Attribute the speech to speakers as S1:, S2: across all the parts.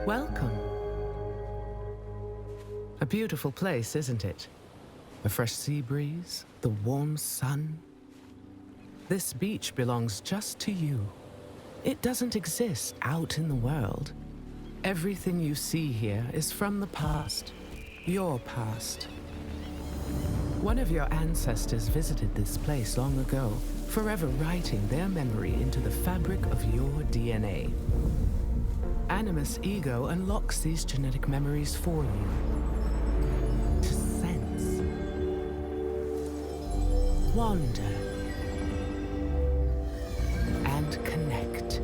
S1: Welcome. A beautiful place, isn't it? A fresh sea breeze, the warm sun. This beach belongs just to you. It doesn't exist out in the world. Everything you see here is from the past. Your past. One of your ancestors visited this place long ago, forever writing their memory into the fabric of your DNA. Animus Ego unlocks these genetic memories for you. To sense. Wander. And connect.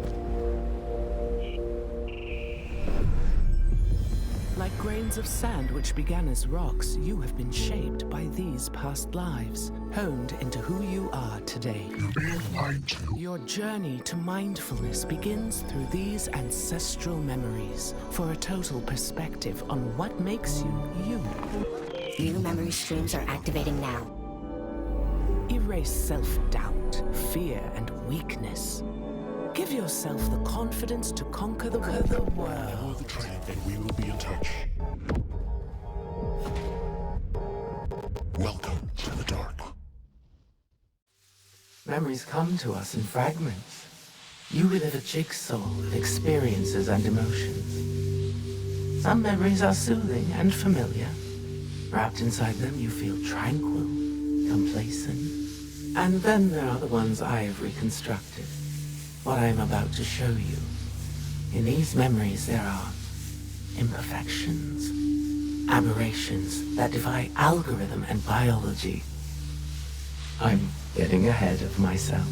S1: Like grains of sand which began as rocks, you have been shaped by these past lives, honed into who you are today.
S2: You're being lied to.
S1: Your journey to mindfulness begins through these ancestral memories for a total perspective on what makes you, you.
S3: New memory streams are activating now.
S1: Erase self-doubt, fear, and weakness. Give yourself the confidence to conquer the world.
S2: Follow the train and we will be in touch. Welcome to the dark.
S1: Memories come to us in fragments. You relive a jigsaw of experiences and emotions. Some memories are soothing and familiar. Wrapped inside them, you feel tranquil, complacent. And then there are the ones I have reconstructed. What I am about to show you. In these memories, there are imperfections, aberrations that defy algorithm and biology. I'm getting ahead of myself.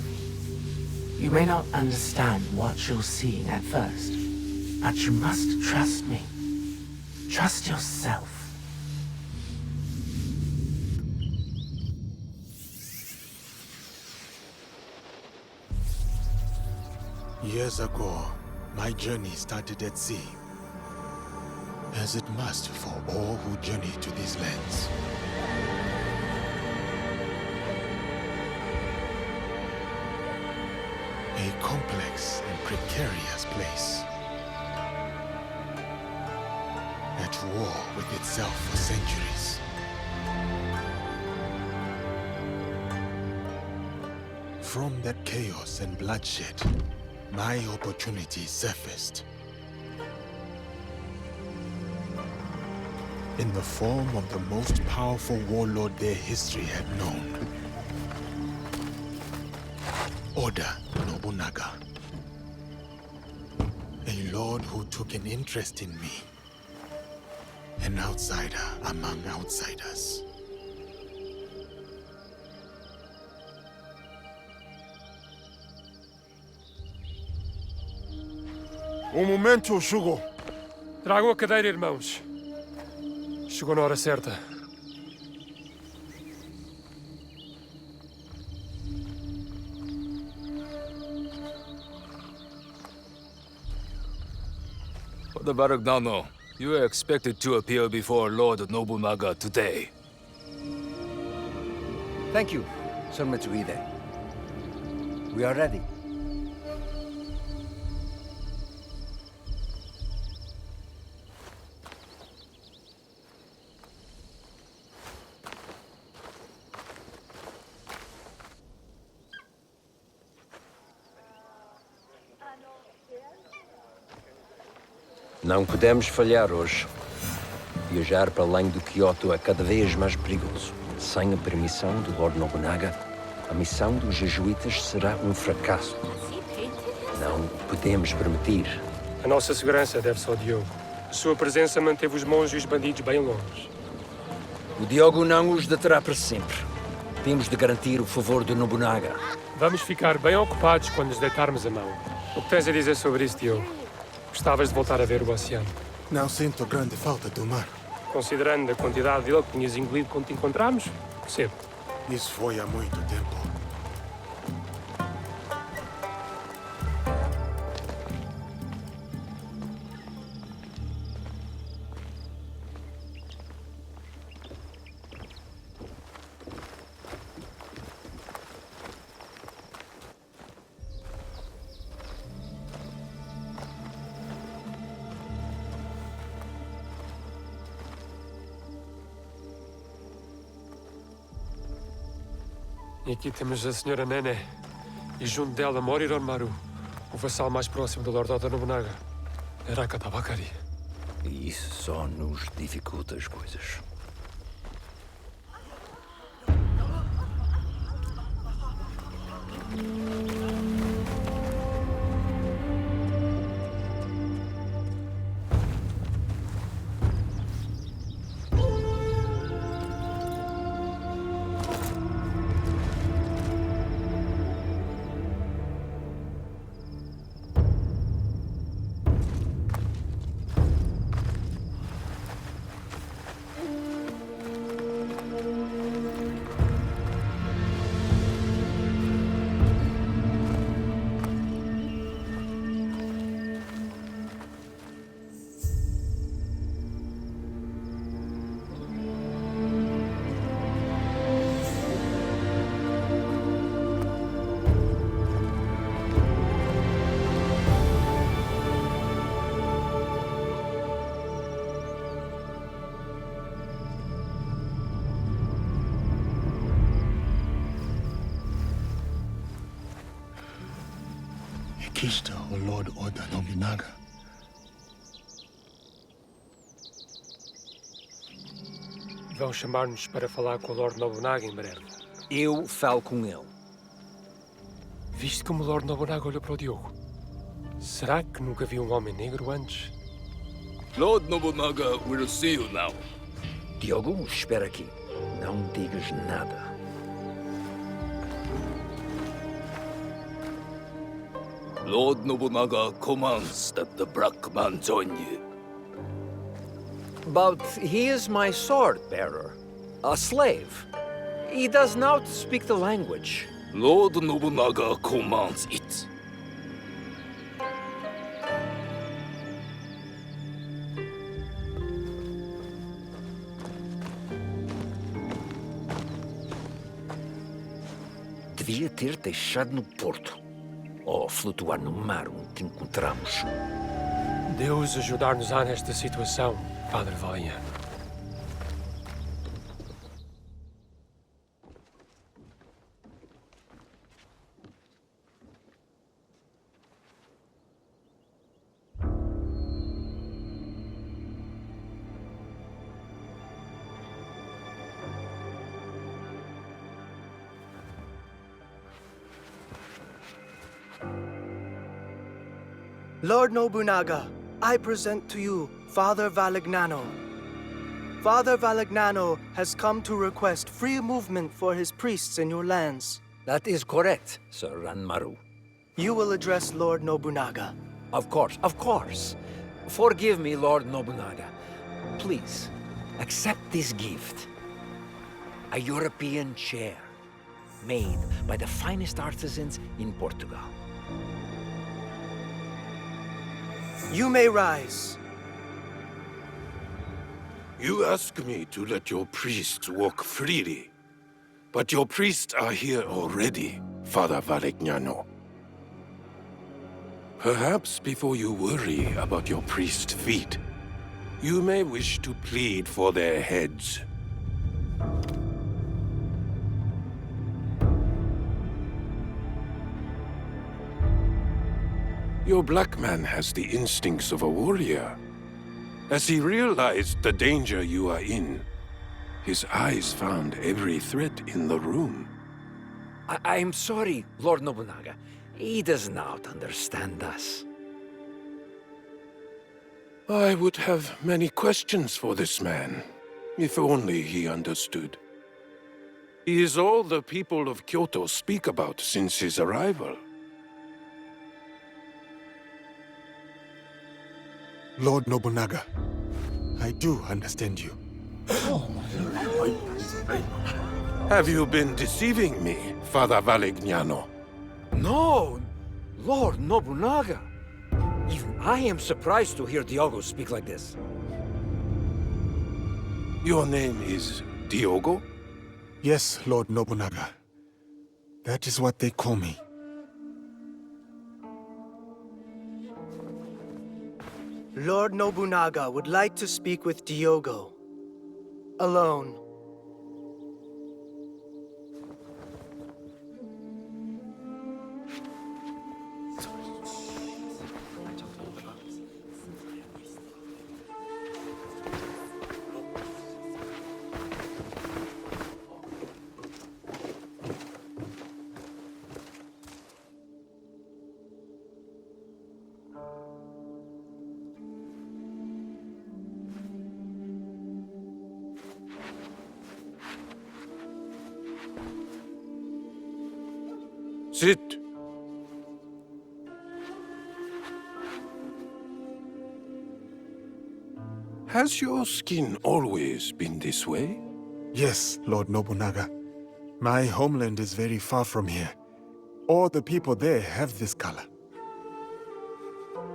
S1: You may not understand what you're seeing at first, but you must trust me. Trust yourself.
S4: Years ago, my journey started at sea, as it must for all who journey to these lands. A complex and precarious place, at war with itself for centuries. From that chaos and bloodshed, my opportunity surfaced. In the form of the most powerful warlord their history had known. Oda Nobunaga. A lord who took an interest in me. An outsider among outsiders.
S5: O momento chegou.
S6: Tragam a cadeira, irmãos. Chegou na hora certa.
S7: Oda Barugnano, you are expected to appear before Lord Nobunaga today.
S8: Thank you, Sir Mitsuhide. We are ready. Não podemos falhar hoje. Viajar para além do Kyoto é cada vez mais perigoso. Sem a permissão do Lord Nobunaga, a missão dos jesuítas será um fracasso. Não podemos permitir.
S6: A nossa segurança deve-se ao Diogo. A sua presença manteve os monges e os bandidos bem longe.
S8: O Diogo não os deterá para sempre. Temos de garantir o favor do Nobunaga.
S6: Vamos ficar bem ocupados quando nos deitarmos a mão. O que tens a dizer sobre isso, Diogo? Gostavas de voltar a ver o oceano?
S4: Não sinto grande falta do mar.
S6: Considerando a quantidade dele que tinhas engolido quando te encontramos, percebo.
S4: Isso foi há muito tempo.
S6: E aqui temos a Senhora Nene. E junto dela, Moriron Maru, o vassal mais próximo do Lord Oda Nobunaga. Araka Tabakari.
S8: E isso só nos dificulta as coisas.
S2: Aqui está o Lord Oda Nobunaga.
S6: Vão chamar-nos para falar com o Lord Nobunaga em breve.
S8: Eu falo com ele.
S6: Viste como o Lord Nobunaga olhou para o Diogo? Será que nunca viu um homem negro antes?
S7: Lord Nobunaga will see you now.
S8: Diogo, espera aqui. Não digas nada.
S7: Lord Nobunaga commands that the black man join you.
S8: But he is my sword bearer. A slave. He does not speak the language.
S7: Lord Nobunaga commands it.
S8: Devia ter deixado no porto. Ou flutuar no mar onde te encontramos.
S6: Deus ajudar-nos-á nesta situação, Padre Valiant.
S9: Lord Nobunaga, I present to you Father Valignano. Father Valignano has come to request free movement for his priests in your lands.
S8: That is correct, Sir Ranmaru.
S9: You will address Lord Nobunaga.
S8: Of course, of course. Forgive me, Lord Nobunaga. Please, accept this gift. A European chair, made by the finest artisans in Portugal.
S9: You may rise.
S5: You ask me to let your priests walk freely. But your priests are here already, Father Valignano. Perhaps before you worry about your priest feet, you may wish to plead for their heads. Your black man has the instincts of a warrior. As he realized the danger you are in, his eyes found every threat in the room.
S8: I'm sorry, Lord Nobunaga. He does not understand us.
S5: I would have many questions for this man, if only he understood. He is all the people of Kyoto speak about since his arrival.
S4: Lord Nobunaga, I do understand you.
S5: Have you been deceiving me, Father Valignano?
S8: No, Lord Nobunaga. Even I am surprised to hear Diogo speak like this.
S5: Your name is Diogo?
S4: Yes, Lord Nobunaga. That is what they call me.
S9: Lord Nobunaga would like to speak with Diogo. Alone.
S5: Sit. Has your skin always been this way?
S4: Yes, Lord Nobunaga. My homeland is very far from here. All the people there have this color.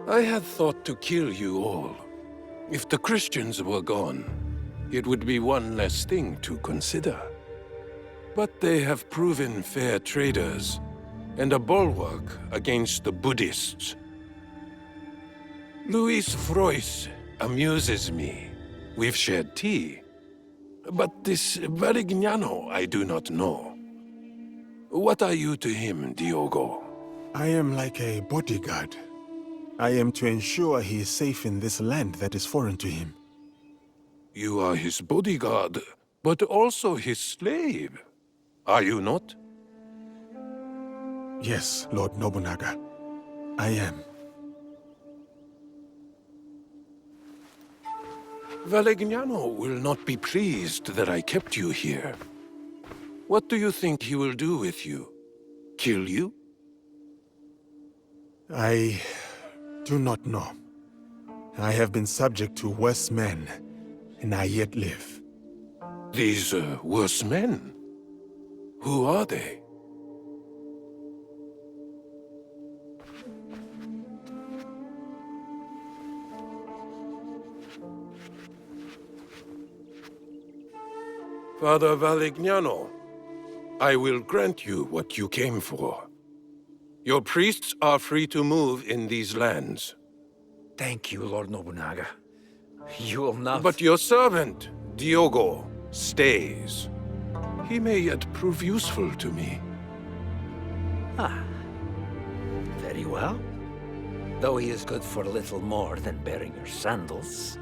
S5: I had thought to kill you all. If the Christians were gone, it would be one less thing to consider. But they have proven fair traders, and a bulwark against the Buddhists. Luis Frois amuses me. We've shared tea. But this Varignano I do not know. What are you to him, Diogo?
S4: I am like a bodyguard. I am to ensure he is safe in this land that is foreign to him.
S5: You are his bodyguard, but also his slave. Are you not?
S4: Yes, Lord Nobunaga. I am.
S5: Varignano will not be pleased that I kept you here. What do you think he will do with you? Kill you?
S4: I do not know. I have been subject to worse men, and I yet live.
S5: These worse men? Who are they? Father Varignano, I will grant you what you came for. Your priests are free to move in these lands.
S8: Thank you, Lord Nobunaga. You will not...
S5: But your servant, Diogo, stays. He may yet prove useful to me.
S8: Ah. Very well. Though he is good for little more than bearing your sandals.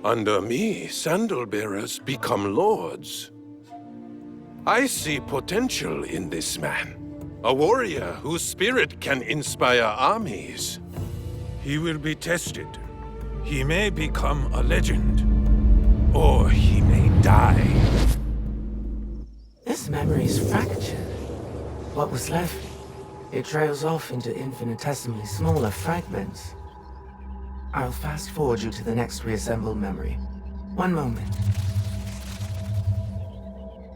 S5: Under me, sandal-bearers become lords. I see potential in this man. A warrior whose spirit can inspire armies. He will be tested. He may become a legend. Or he may die.
S1: This memory's fractured. What was left, it trails off into infinitesimally smaller fragments. I'll fast forward you to the next reassembled memory. One moment.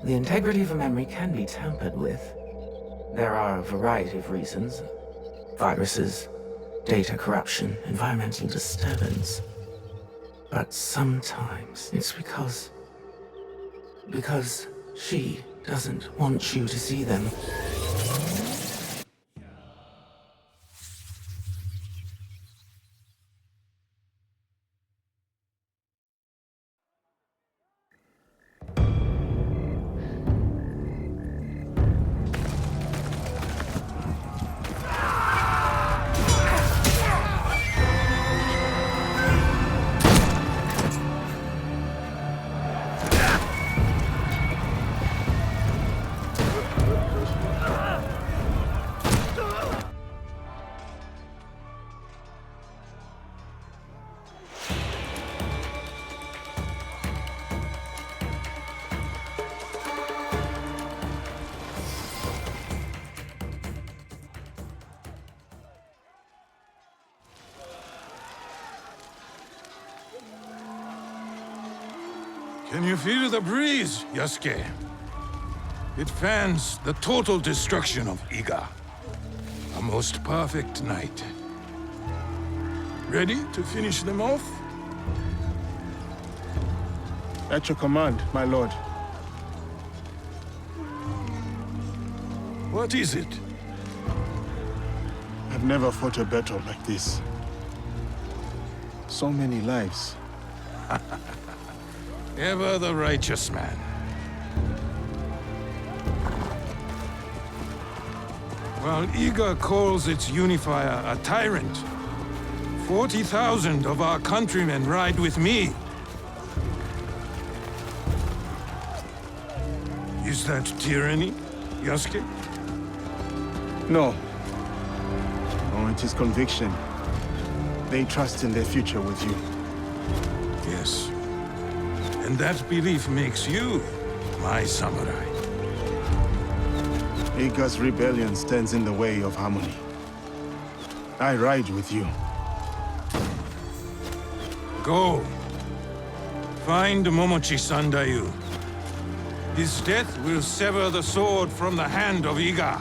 S1: The integrity of a memory can be tampered with. There are a variety of reasons. Viruses, data corruption, environmental disturbance. But sometimes it's because she doesn't want you to see them.
S5: Can you feel the breeze, Yasuke? It fans the total destruction of Iga. A most perfect night. Ready to finish them off?
S4: At your command, my lord.
S5: What is it?
S4: I've never fought a battle like this. So many lives.
S5: Ever the righteous man. While Iga calls its unifier a tyrant, 40,000 of our countrymen ride with me. Is that tyranny, Yasuke?
S4: No. No, it is conviction. They trust in their future with you.
S5: Yes. And that belief makes you my samurai.
S2: Iga's rebellion stands in the way of harmony. I ride with you.
S10: Go. Find Momochi Sandayu. His death will sever the sword from the hand of Iga.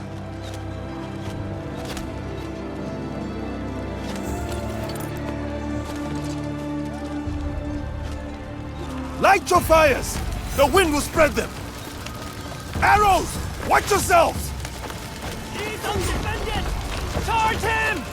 S4: Light your fires! The wind will spread them! Arrows! Watch yourselves!
S9: He's undefended! Charge him!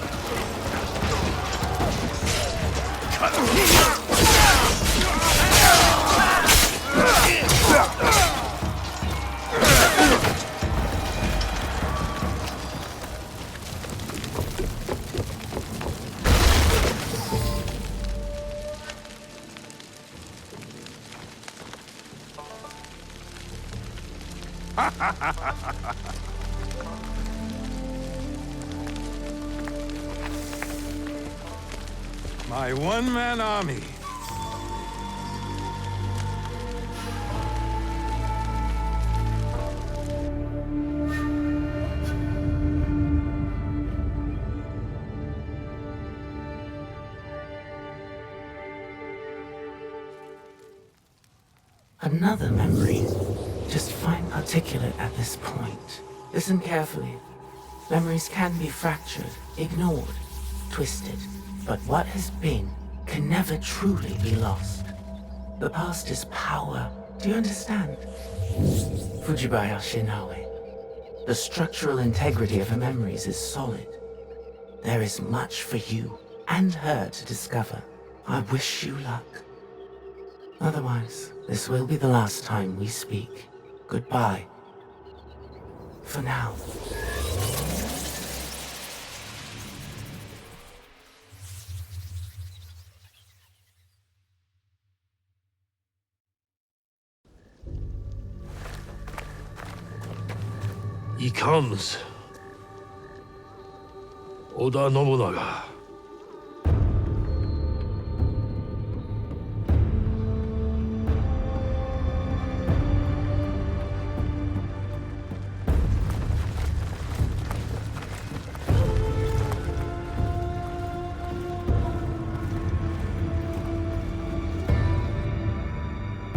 S10: My one-man army.
S1: Another memory. Just fine particulate at this point. Listen carefully. Memories can be fractured, ignored, twisted. But what has been can never truly be lost. The past is power. Do you understand? Fujibaya Shinawe. The structural integrity of her memories is solid. There is much for you and her to discover. I wish you luck. Otherwise, this will be the last time we speak. Goodbye. For now.
S11: He comes. Oda Nobunaga.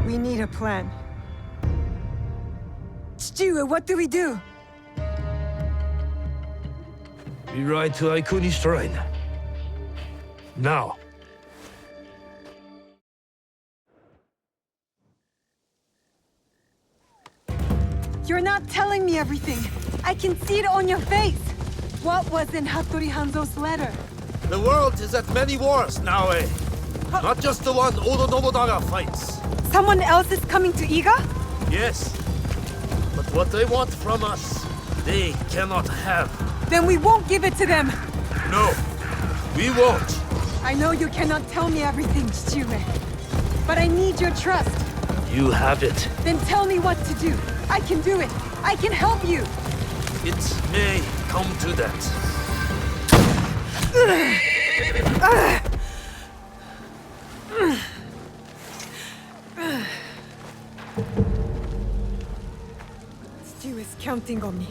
S12: We need a plan. Stewie, what do we do?
S11: We ride to Ikuni's shrine. Now.
S12: You're not telling me everything. I can see it on your face. What was in Hattori Hanzo's letter?
S11: The world is at many wars now, eh? Not just the one Oda Nobunaga fights.
S12: Someone else is coming to Iga?
S11: Yes. But what they want from us, they cannot have.
S12: Then we won't give it to them.
S11: No, we won't.
S12: I know you cannot tell me everything, Stewie. But I need your trust.
S11: You have it.
S12: Then tell me what to do. I can do it. I can help you.
S11: It may come to that.
S12: Stu is counting on me.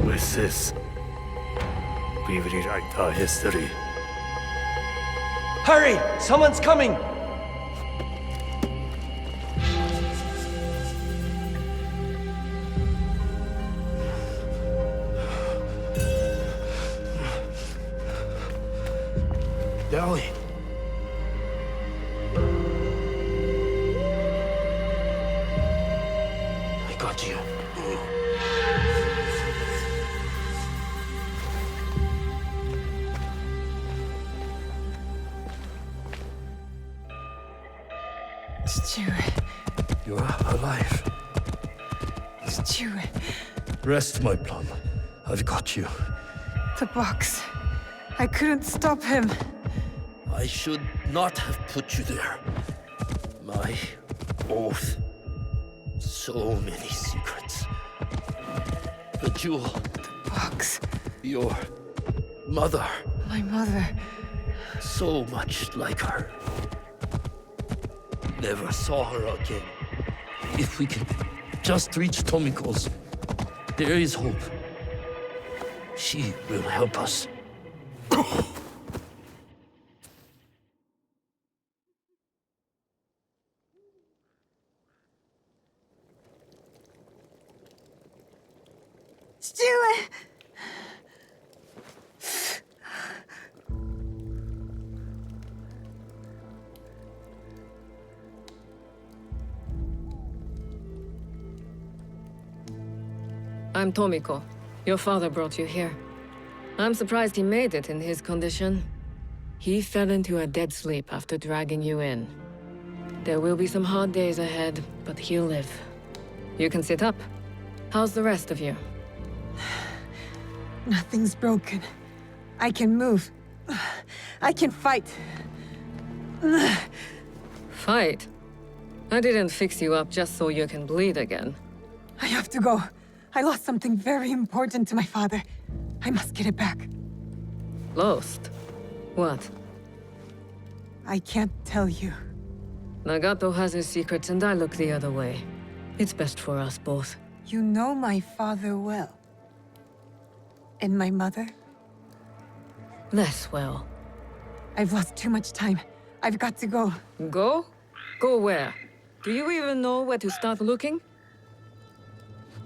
S11: What's this? we rewrite our history.
S13: Hurry! Someone's coming!
S11: Dolly. I got you. You're alive. Rest, my plum. I've got you.
S12: The box. I couldn't stop him.
S11: I should not have put you there. My oath. So many secrets. The jewel.
S12: The box.
S11: Your mother.
S12: My mother.
S11: So much like her. Never saw her again. If we can just reach Tomiko's, there is hope. She will help us.
S12: Stuart!
S14: I'm Tomiko. Your father brought you here. I'm surprised he made it in his condition. He fell into a dead sleep after dragging you in. There will be some hard days ahead, but he'll live. You can sit up. How's the rest of you?
S12: Nothing's broken. I can move. I can fight.
S14: Fight? I didn't fix you up just so you can bleed again.
S12: I have to go. I lost something very important to my father. I must get it back.
S14: Lost? What?
S12: I can't tell you.
S14: Nagato has his secrets and I look the other way. It's best for us both.
S12: You know my father well. And my mother?
S14: Less well.
S12: I've lost too much time. I've got to go.
S14: Go? Go where? Do you even know where to start looking?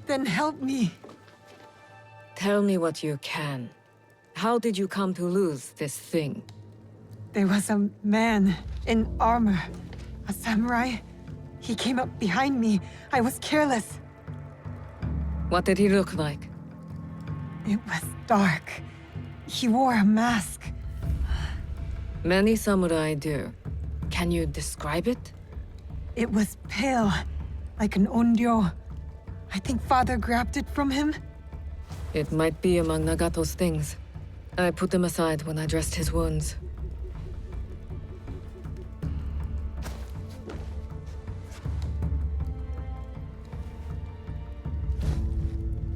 S12: Then help me.
S14: Tell me what you can. How did you come to lose this thing?
S12: There was a man in armor. A samurai. He came up behind me. I was careless.
S14: What did he look like?
S12: It was dark. He wore a mask.
S14: Many samurai do. Can you describe it?
S12: It was pale, like an onryo. I think Father grabbed it from him.
S14: It might be among Nagato's things. I put them aside when I dressed his wounds.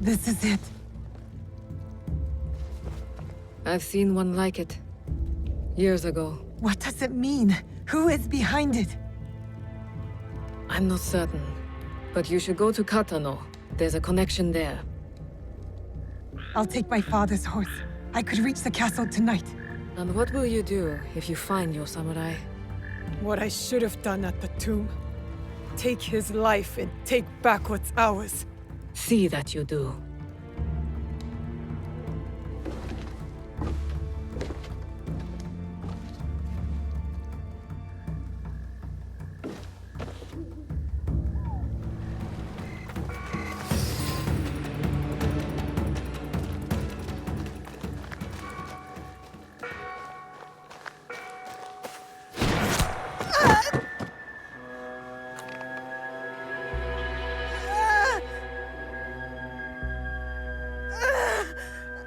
S12: This is it.
S14: I've seen one like it. Years ago.
S12: What does it mean? Who is behind it?
S14: I'm not certain. But you should go to Katano. There's a connection there.
S12: I'll take my father's horse. I could reach the castle tonight.
S14: And what will you do if you find your samurai?
S12: What I should have done at the tomb. Take his life and take back what's ours.
S14: See that you do.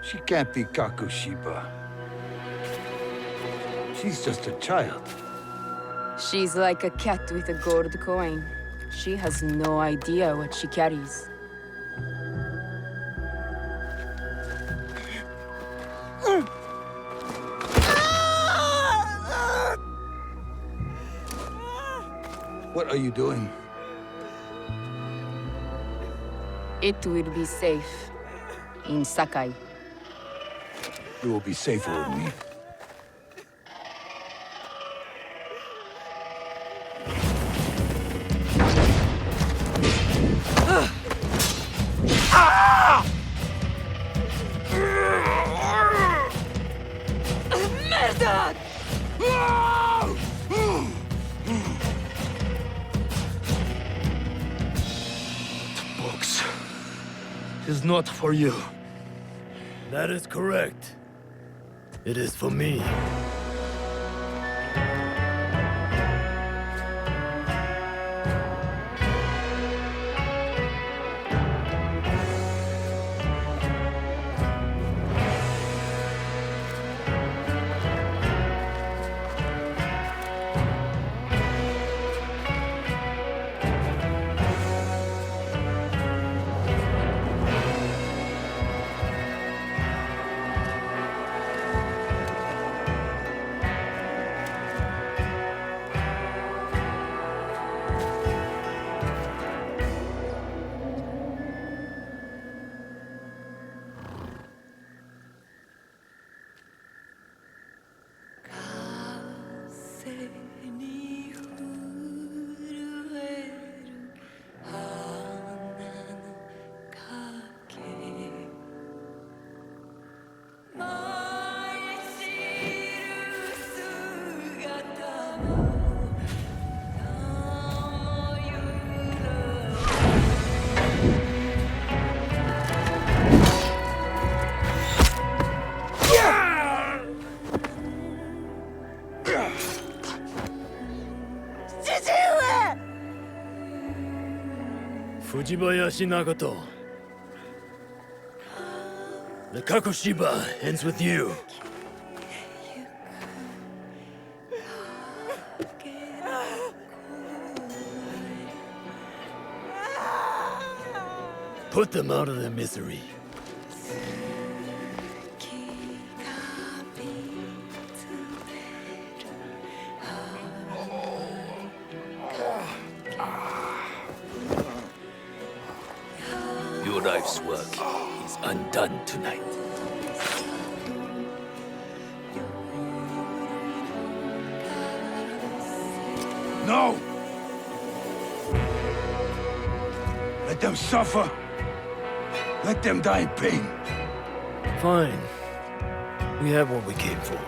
S15: She can't be Kakushiba. She's just a child.
S16: She's like a cat with a gold coin. She has no idea what she carries.
S15: What are you doing?
S16: It will be safe in Sakai.
S15: You will be safer with me.
S12: Merda!
S11: The box is not for you.
S13: That is correct. It is for me. Fujibayashi Nagato. The Kakushiba ends with you. Put them out of their misery.
S11: Your life's work is undone tonight.
S15: No! Let them suffer. Let them die in pain.
S13: Fine. We have what we came for.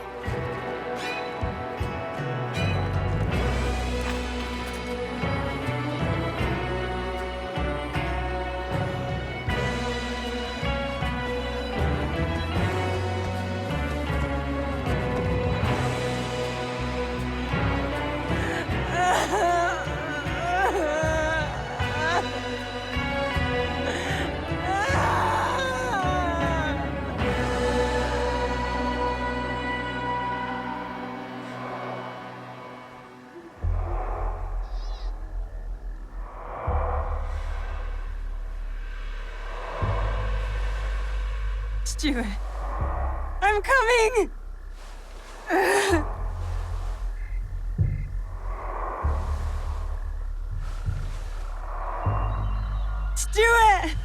S12: Jesuit, I'm coming! Jesuit!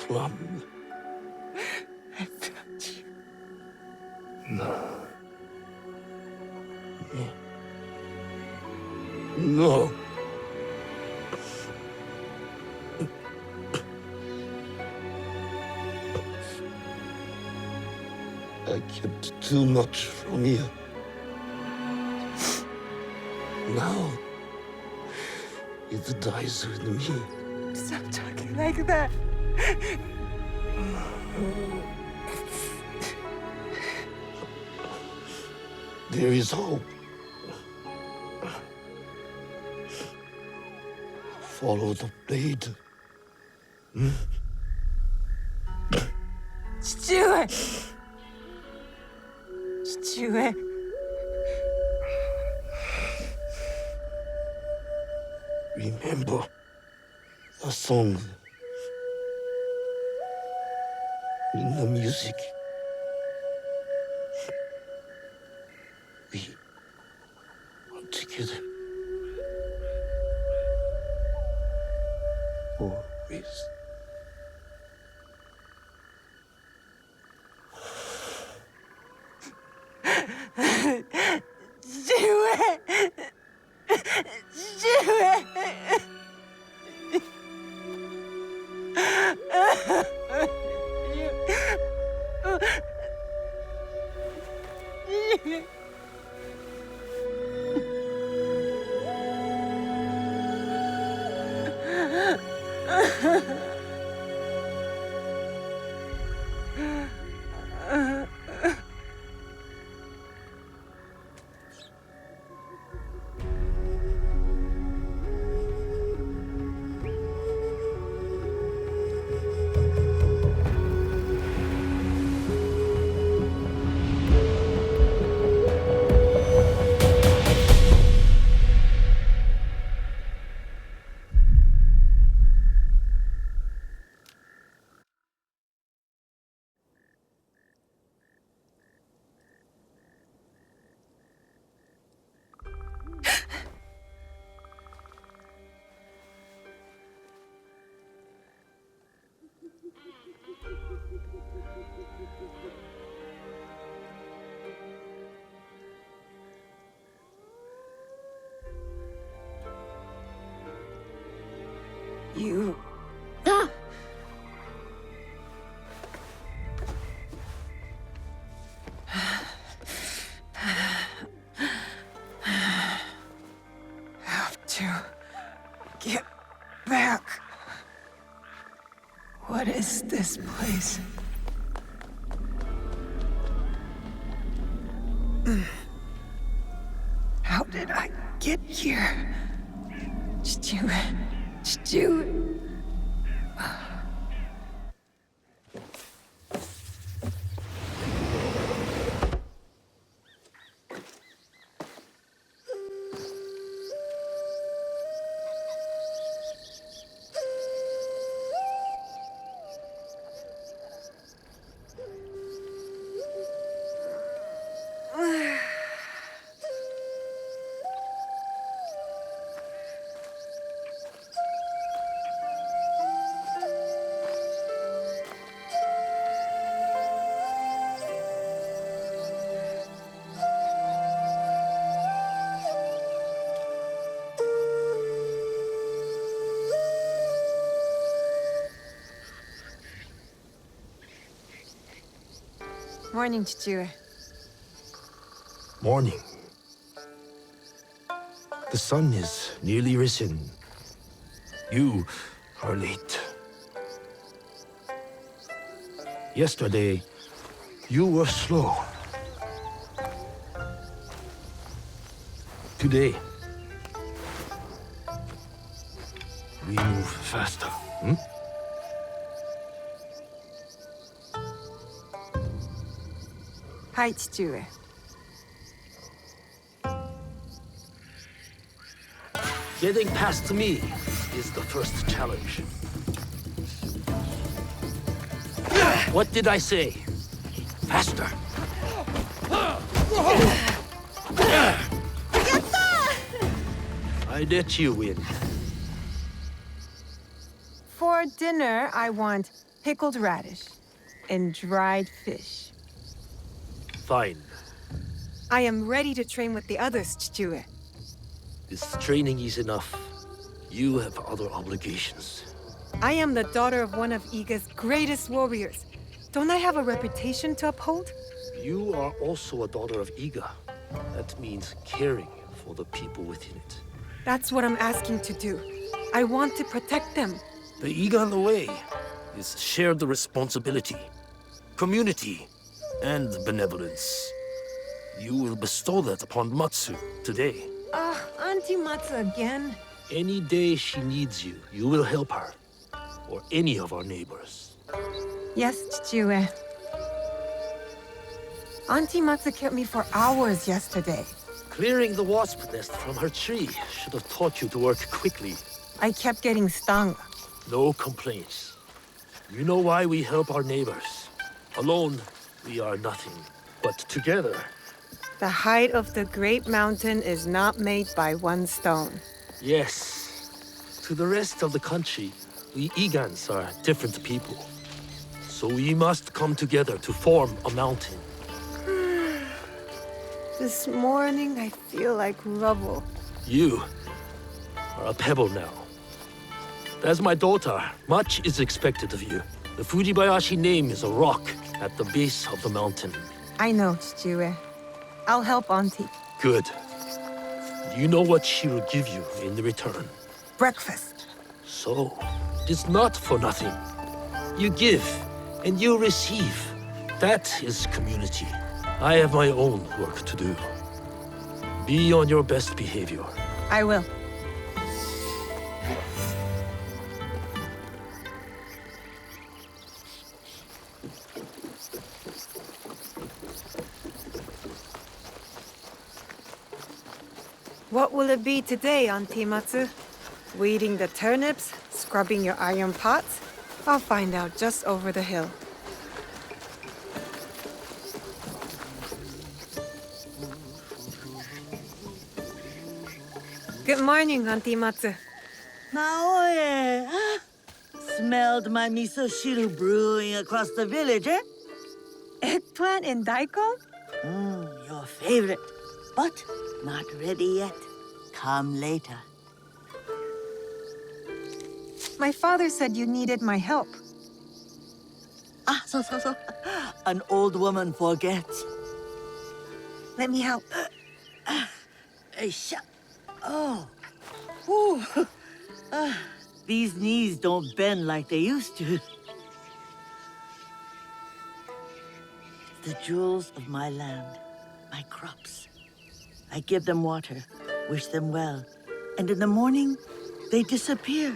S11: Plum. I found you. No. No. I kept too much from you. Now, it dies with me.
S12: Stop talking like that.
S11: There is hope. Follow the blade.
S12: Stuart!
S11: song in the music. We are together. Always.
S12: You... have to get back. What is this place? How did I get here? Jesuit. Morning, Jesuit.
S13: Morning. The sun is nearly risen. You are late. Yesterday, you were slow. Today, we move faster.
S12: Hi, Jesuit.
S11: Getting past me is the first challenge. What did I say? Faster. I let you win.
S12: For dinner, I want pickled radish and dried fish.
S11: Fine.
S12: I am ready to train with the others, Jesuit.
S11: This training is enough. You have other obligations.
S12: I am the daughter of one of Iga's greatest warriors. Don't I have a reputation to uphold?
S11: You are also a daughter of Iga. That means caring for the people within it.
S12: That's what I'm asking to do. I want to protect them.
S11: The Iga way is shared responsibility, community, and benevolence. You will bestow that upon Matsu today.
S12: Auntie Matsu again?
S11: Any day she needs you, you will help her. Or any of our neighbors.
S12: Yes, Jesuit. Auntie Matsu kept me for hours yesterday.
S11: Clearing the wasp nest from her tree should have taught you to work quickly.
S12: I kept getting stung.
S13: No complaints. You know why we help our neighbors. Alone, we are nothing. But together...
S12: The height of the great mountain is not made by one stone.
S13: Yes. To the rest of the country, we Igans are different people. So we must come together to form a mountain.
S12: This morning, I feel like rubble.
S13: You are a pebble now. As my daughter, much is expected of you. The Fujibayashi name is a rock at the base of the mountain.
S12: I know, Chichiue. I'll help Auntie.
S13: Good. Do you know what she will give you in return?
S12: Breakfast.
S13: So, it's not for nothing. You give, and you receive. That is community. I have my own work to do. Be on your best behavior.
S12: I will. What will it be today, Auntie Matsu? Weeding the turnips? Scrubbing your iron pots? I'll find out just over the hill. Good morning, Auntie Matsu.
S17: Naoe, smelled my miso shiru brewing across the village, eh?
S12: Eggplant and daikon?
S17: Your favorite. But not ready yet. Come later.
S12: My father said you needed my help.
S17: So. An old woman forgets.
S12: Let me help.
S17: Oh. Whew. These knees don't bend like they used to. The jewels of my land, my crops. I give them water, wish them well, and in the morning, they disappear.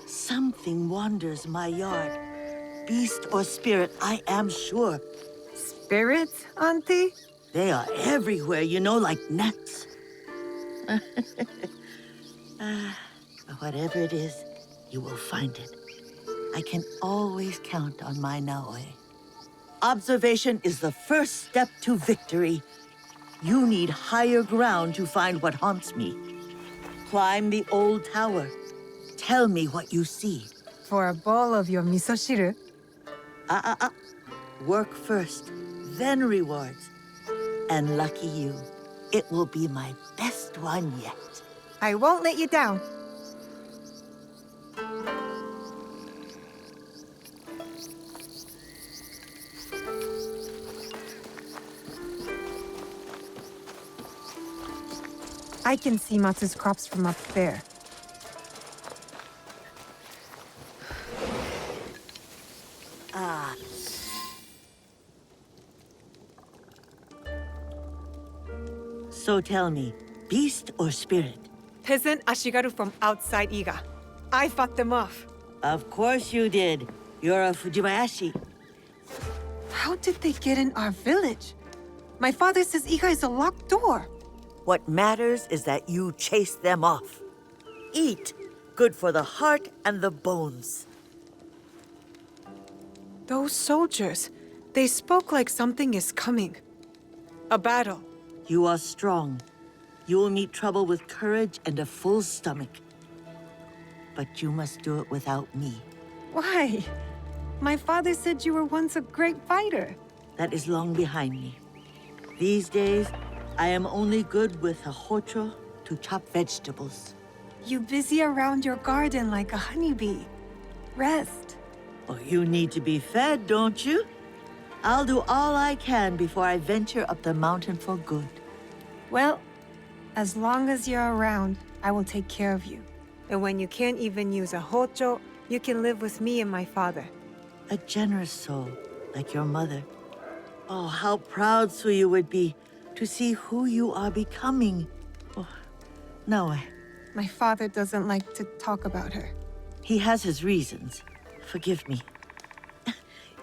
S17: Something wanders my yard. Beast or spirit, I am sure.
S12: Spirits, Auntie?
S17: They are everywhere, you know, like gnats. Whatever it is, you will find it. I can always count on my Naoe. Observation is the first step to victory. You need higher ground to find what haunts me. Climb the old tower. Tell me what you see.
S12: For a bowl of your miso shiru?
S17: Work first, then rewards. And lucky you, it will be my best one yet.
S12: I won't let you down. I can see Matsu's crops from up there.
S17: So tell me, beast or spirit?
S12: Peasant Ashigaru from outside Iga. I fought them off.
S17: Of course you did. You're a Fujibayashi.
S12: How did they get in our village? My father says Iga is a locked door.
S17: What matters is that you chase them off. Eat. Good for the heart and the bones.
S12: Those soldiers, they spoke like something is coming. A battle.
S17: You are strong. You will meet trouble with courage and a full stomach. But you must do it without me.
S12: Why? My father said you were once a great fighter.
S17: That is long behind me. These days, I am only good with a hocho to chop vegetables.
S12: You busy around your garden like a honeybee. Rest.
S17: Oh, you need to be fed, don't you? I'll do all I can before I venture up the mountain for good.
S12: Well, as long as you're around, I will take care of you. And when you can't even use a hocho, you can live with me and my father.
S17: A generous soul, like your mother. Oh, how proud Suyu would be to see who you are becoming. Oh, no,
S12: my father doesn't like to talk about her.
S17: He has his reasons. Forgive me.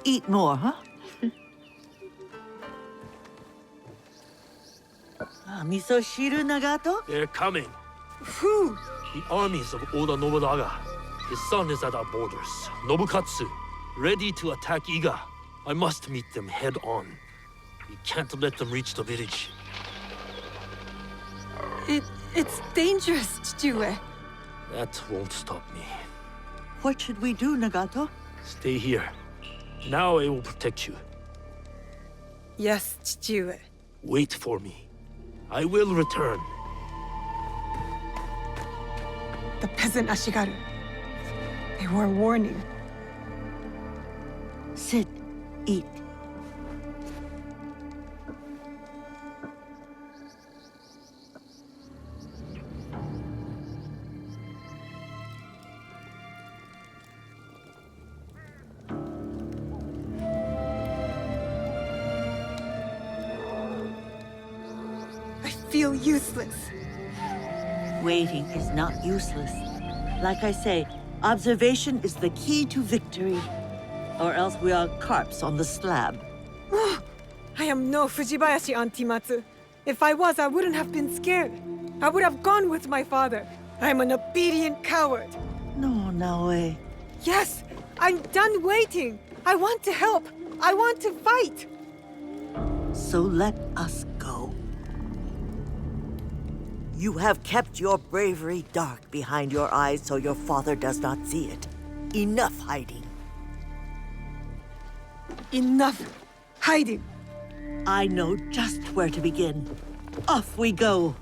S17: Eat more, huh? Miso shiru Nagato?
S13: They're coming.
S12: Who?
S13: The armies of Oda Nobunaga. His son is at our borders, Nobukatsu, ready to attack Iga. I must meet them head on. We can't let them reach the village.
S12: It's dangerous, Chichiue.
S13: That won't stop me.
S17: What should we do, Nagato?
S13: Stay here. Now I will protect you.
S12: Yes, Chichiue.
S13: Wait for me. I will return.
S12: The peasant Ashigaru. They were warning.
S17: Sit, eat.
S12: I feel useless.
S17: Waiting is not useless. Like I say, observation is the key to victory. Or else we are carps on the slab.
S12: I am no Fujibayashi, Auntie Matsu. If I was, I wouldn't have been scared. I would have gone with my father. I'm an obedient coward.
S17: No, Naoe.
S12: Yes, I'm done waiting. I want to help. I want to fight.
S17: So let us go. You have kept your bravery dark behind your eyes so your father does not see it. Enough hiding.
S12: Enough hiding.
S17: I know just where to begin. Off we go.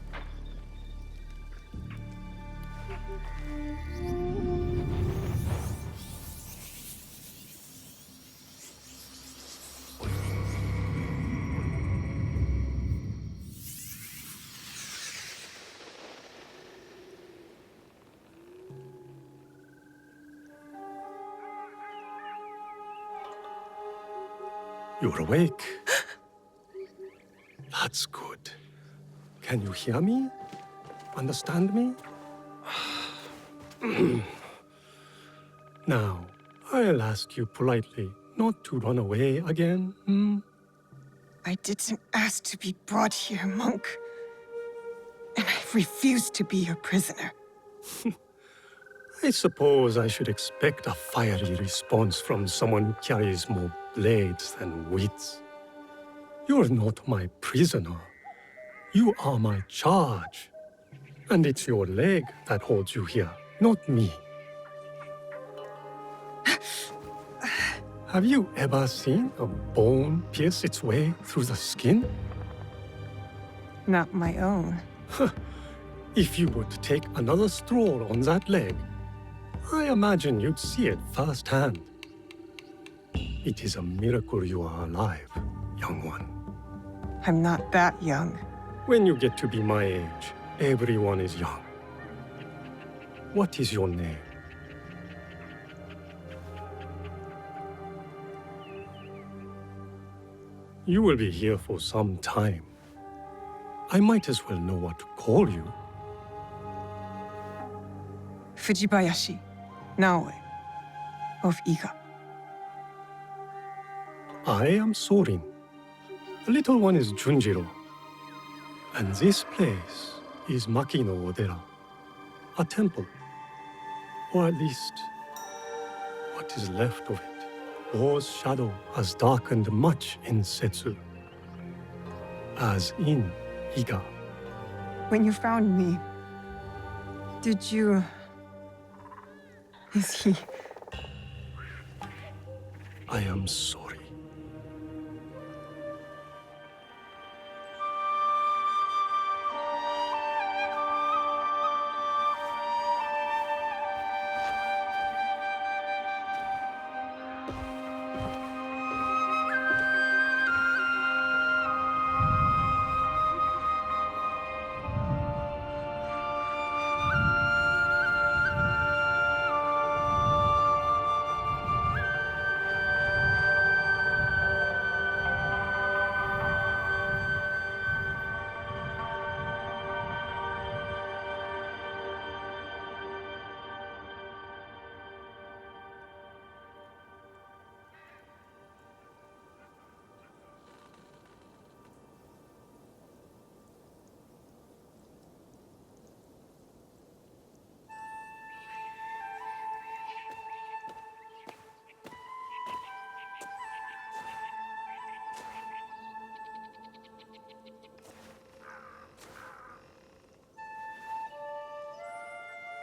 S6: You're awake. That's good. Can you hear me? Understand me? Now, I'll ask you politely not to run away again,
S12: I didn't ask to be brought here, monk. And I refuse to be your prisoner.
S6: I suppose I should expect a fiery response from someone who carries more blades than wits. You're not my prisoner. You are my charge. And it's your leg that holds you here, not me. Have you ever seen a bone pierce its way through the skin?
S12: Not my own.
S6: If you would take another stroll on that leg, I imagine you'd see it firsthand. It is a miracle you are alive, young one.
S12: I'm not that young.
S6: When you get to be my age, everyone is young. What is your name? You will be here for some time. I might as well know what to call you.
S12: Fujibayashi, Naoe, of Iga.
S6: I am Sorin. The little one is Junjiro. And this place is Makino Odera, a temple. Or at least, what is left of it. War's shadow has darkened much in Setsu, as in Iga.
S12: When you found me, did you... Is he...
S6: I am sorry.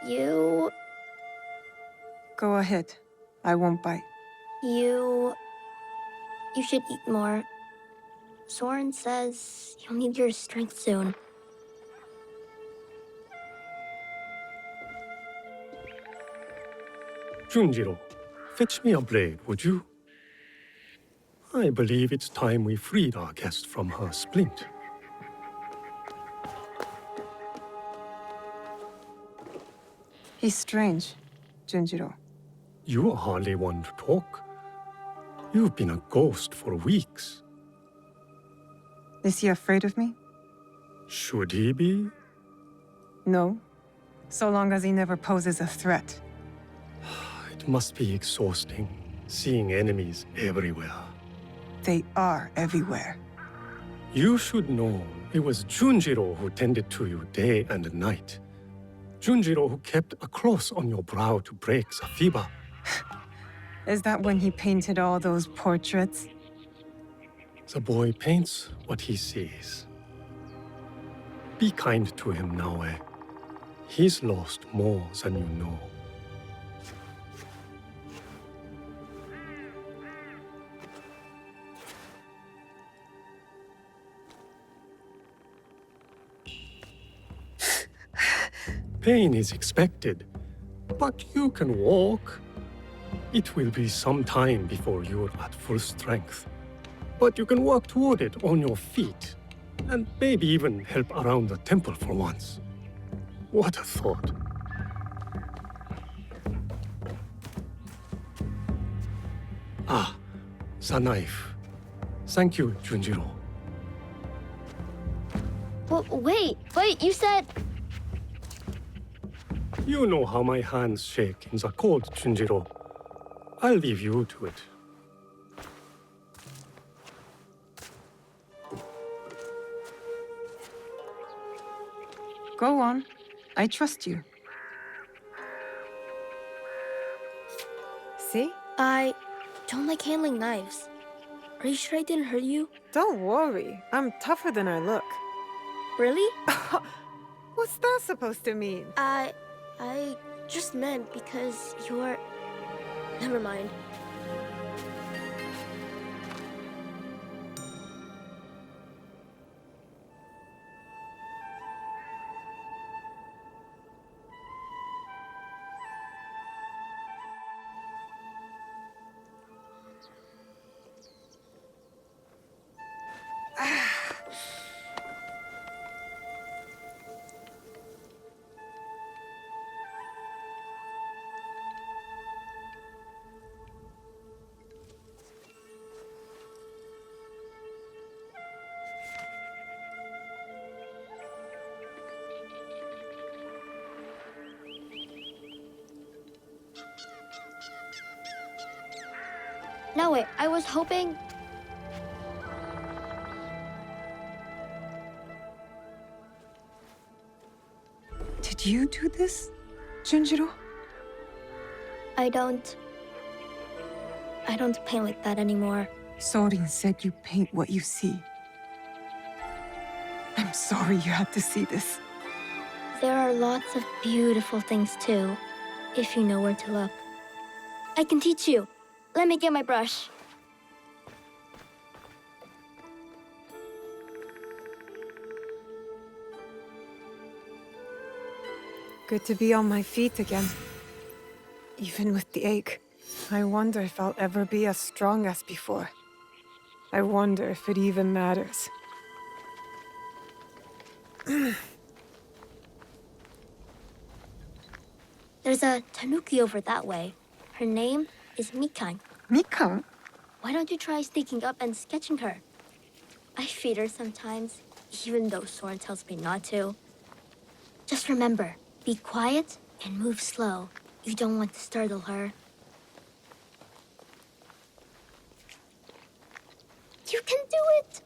S18: You...
S12: Go ahead. I won't bite.
S18: You should eat more. Soren says you'll need your strength soon.
S6: Junjiro, fetch me a blade, would you? I believe it's time we freed our guest from her splint.
S12: He's strange, Junjiro.
S6: You are hardly one to talk. You've been a ghost for weeks.
S12: Is he afraid of me?
S6: Should he be?
S12: No. So long as he never poses a threat.
S6: It must be exhausting, seeing enemies everywhere.
S12: They are everywhere.
S6: You should know it was Junjiro who tended to you day and night. Junjiro who kept a cross on your brow to break the fever.
S12: Is that when he painted all those portraits?
S6: The boy paints what he sees. Be kind to him, Naoe. He's lost more than you know. Pain is expected, but you can walk. It will be some time before you're at full strength. But you can work toward it on your feet, and maybe even help around the temple for once. What a thought. Ah, the knife. Thank you, Junjiro.
S18: Wait, you said...
S6: You know how my hands shake in the cold, Junjiro. I'll leave you to it.
S12: Go on. I trust you. See?
S18: I don't like handling knives. Are you sure I didn't hurt you?
S12: Don't worry. I'm tougher than I look.
S18: Really?
S12: What's that supposed to mean?
S18: I just meant because you're... Never mind. No, wait, I was hoping...
S12: Did you do this, Junjiro?
S18: I don't paint like that anymore.
S12: Sorin said you paint what you see. I'm sorry you had to see this.
S18: There are lots of beautiful things too, if you know where to look. I can teach you. Let me get my brush.
S12: Good to be on my feet again. Even with the ache. I wonder if I'll ever be as strong as before. I wonder if it even matters.
S18: There's a tanuki over that way. Her name is Mikan.
S12: Mikan?
S18: Why don't you try sneaking up and sketching her? I feed her sometimes, even though Soren tells me not to. Just remember, be quiet and move slow. You don't want to startle her. You can do it!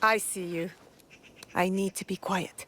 S12: I see you. I need to be quiet.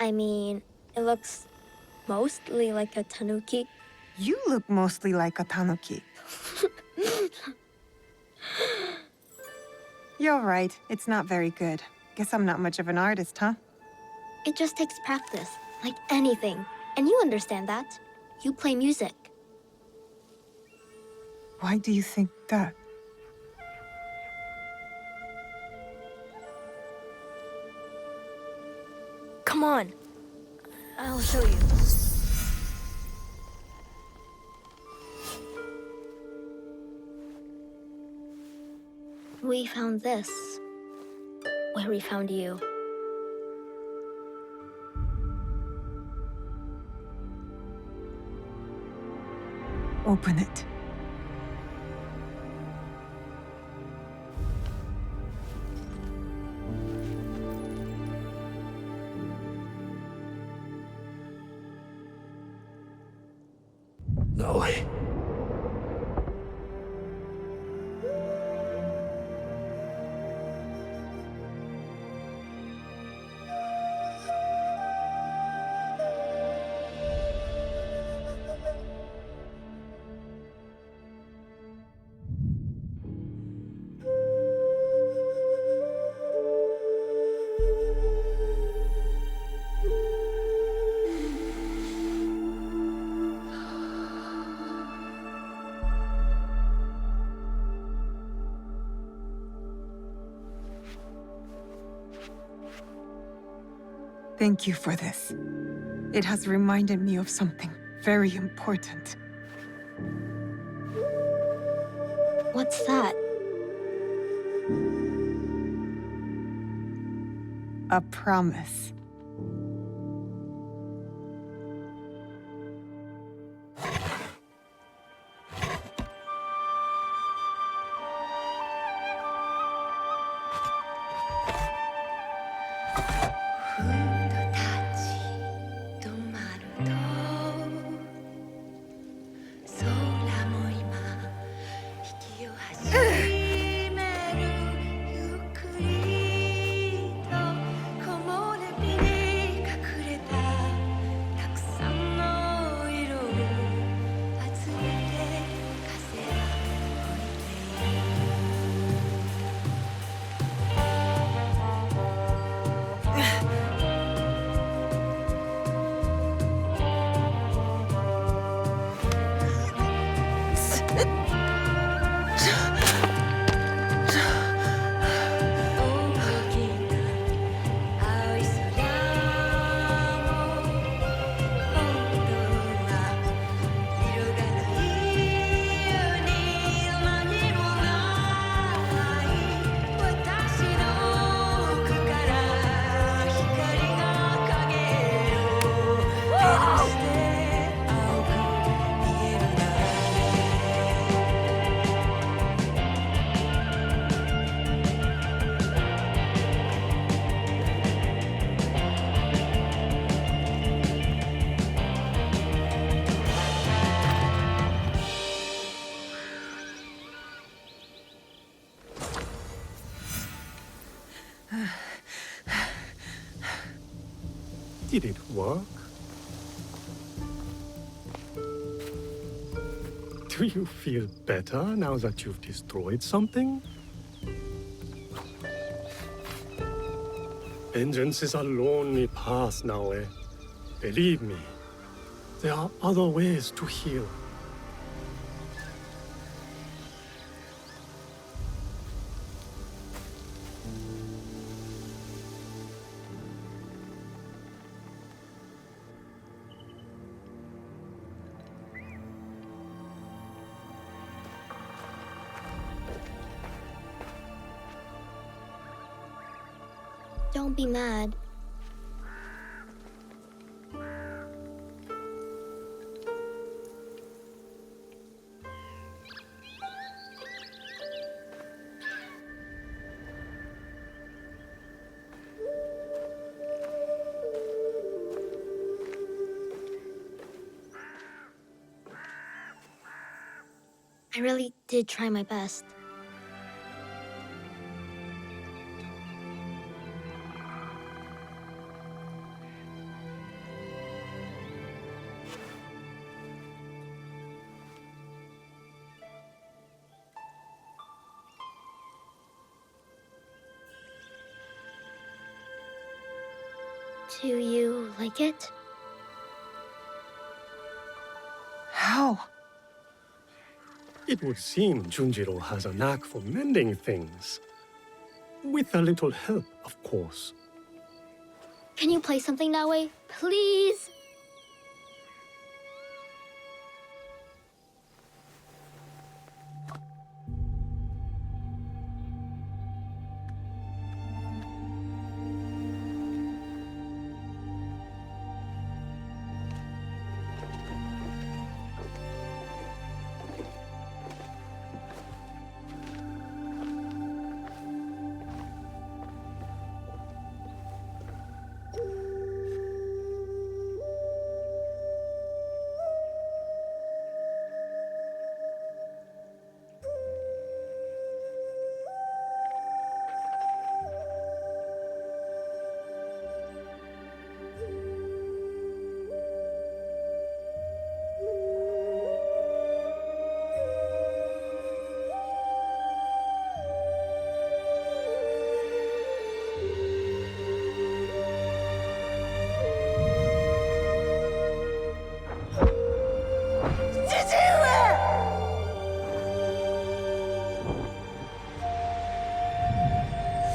S18: I mean, it looks mostly like a tanuki.
S12: You look mostly like a tanuki. You're right, it's not very good. Guess I'm not much of an artist, huh?
S18: It just takes practice, like anything. And you understand that. You play music.
S12: Why do you think that?
S18: Come on. I'll show you. We found this where we found you.
S12: Open it.
S13: No way.
S12: Thank you for this. It has reminded me of something very important.
S18: What's that?
S12: A promise.
S6: Did it work? Do you feel better now that you've destroyed something? Vengeance is a lonely path now, eh? Believe me, there are other ways to heal.
S18: Don't be mad. I really did try my best. Do you like it?
S12: How?
S6: It would seem Junjiro has a knack for mending things. With a little help, of course.
S18: Can you play something that way? Please?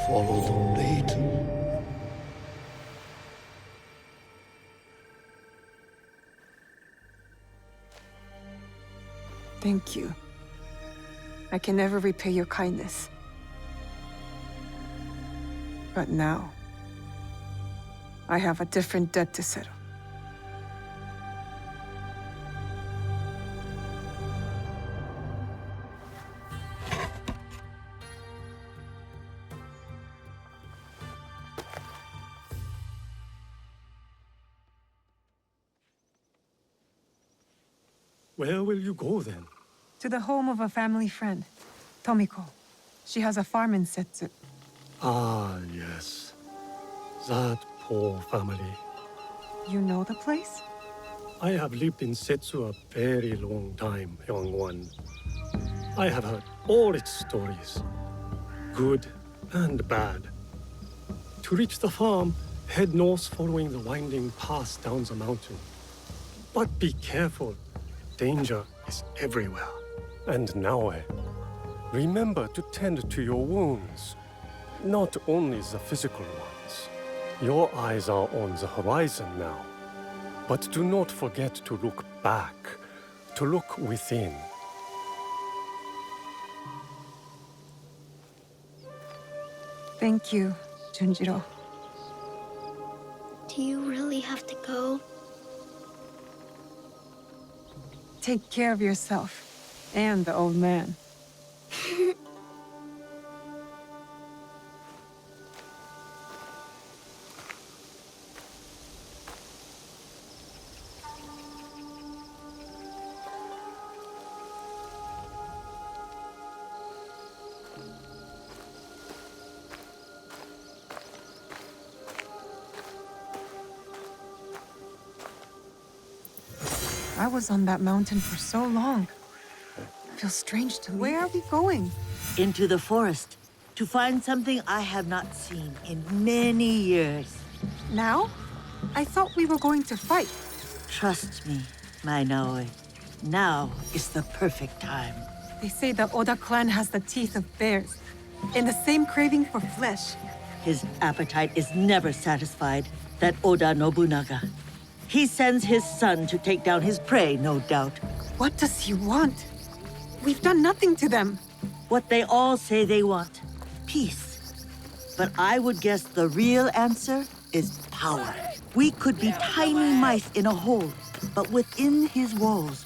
S13: Follow the blade.
S12: Thank you. I can never repay your kindness. But now, I have a different debt to settle.
S6: Where will you go then?
S12: To the home of a family friend, Tomiko. She has a farm in Setsu.
S6: Ah, yes. That poor family.
S12: You know the place?
S6: I have lived in Setsu a very long time, young one. I have heard all its stories, good and bad. To reach the farm, head north following the winding path down the mountain. But be careful. Danger is everywhere. And now, remember to tend to your wounds. Not only the physical ones. Your eyes are on the horizon now. But do not forget to look back, to look within.
S12: Thank you, Junjiro.
S18: Do you really have to go?
S12: Take care of yourself and the old man. I was on that mountain for so long. It feels strange to leave. Where are we going?
S17: Into the forest, to find something I have not seen in many years.
S12: Now? I thought we were going to fight.
S17: Trust me, my Naoi. Now is the perfect time.
S12: They say the Oda clan has the teeth of bears, and the same craving for flesh.
S17: His appetite is never satisfied, that Oda Nobunaga. He sends his son to take down his prey, no doubt.
S12: What does he want? We've done nothing to them.
S17: What they all say they want. Peace. But I would guess the real answer is power. We could be tiny mice in a hole, but within his walls,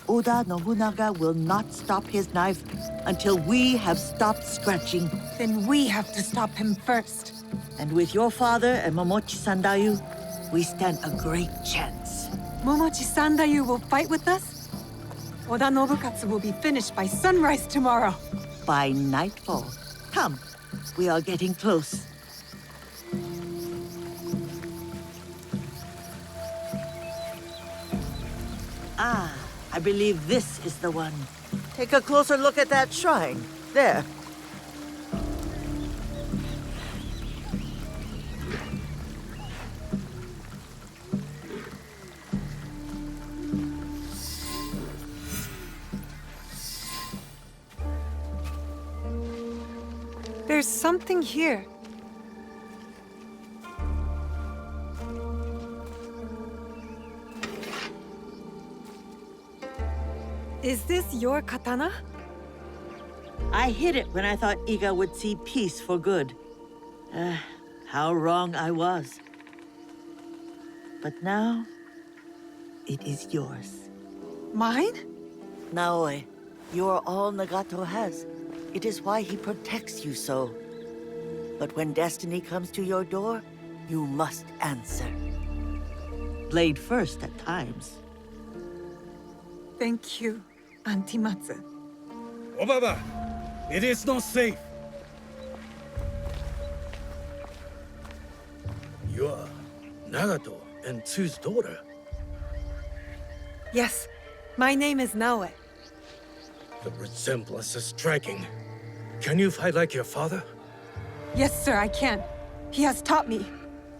S17: Oda Nobunaga will not stop his knife until we have stopped scratching.
S12: Then we have to stop him first.
S17: And with your father and Momochi Sandayu, we stand a great chance.
S12: Momochi Sandayu will fight with us? Oda Nobukatsu will be finished by sunrise tomorrow.
S17: By nightfall. Come, we are getting close. Ah, I believe this is the one. Take a closer look at that shrine. There.
S12: There's something here. Is this your katana?
S17: I hid it when I thought Iga would see peace for good. How wrong I was. But now, it is yours.
S12: Mine?
S17: Naoe, you are all Nagato has. It is why he protects you so. But when destiny comes to your door, you must answer. Blade first at times.
S12: Thank you, Auntie Matsu.
S15: Obaba, it is not safe.
S13: You are Nagato and Tsu's daughter.
S12: Yes, my name is Naoe.
S13: The resemblance is striking. Can you fight like your father?
S12: Yes, sir, I can. He has taught me.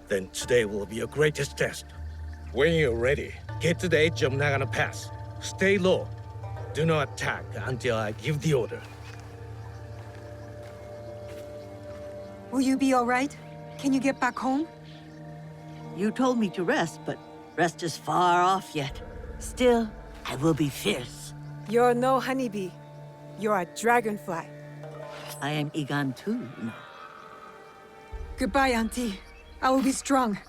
S13: Then today will be your greatest test. When you're ready, get to the edge of Nagano Pass. Stay low. Do not attack until I give the order.
S12: Will you be all right? Can you get back home?
S17: You told me to rest, but rest is far off yet. Still, I will be fierce.
S12: You're no honeybee. You're a dragonfly.
S17: I am Igan too, you know.
S12: Goodbye, Auntie. I will be strong.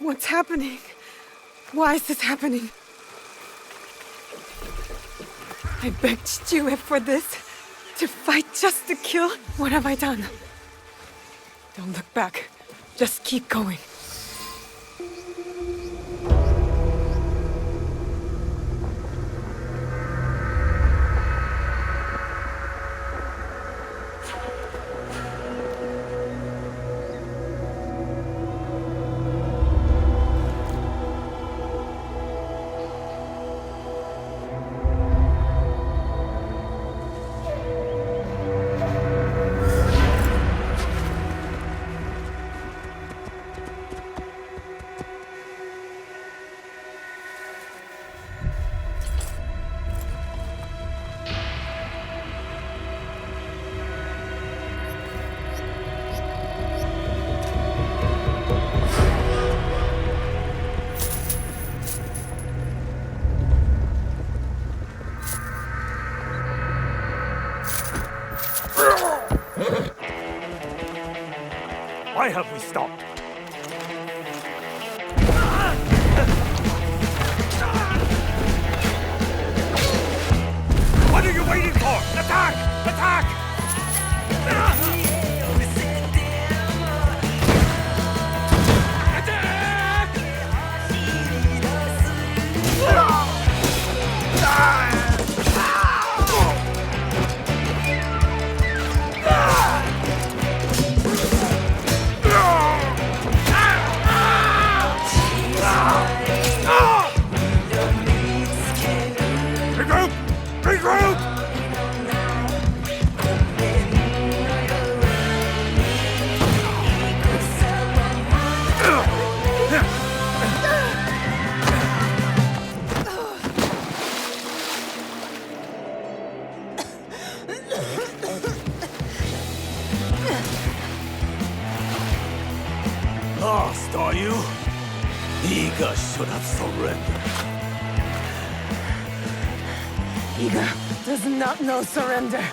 S12: What's happening? Why is this happening? I begged Jesuit for this. To fight just to kill? What have I done? Don't look back. Just keep going.
S15: Why have we stopped? What are you waiting for? Attack! Attack! Regroup!
S13: lost, are you? Iga should have surrendered.
S12: Iga does not know surrender.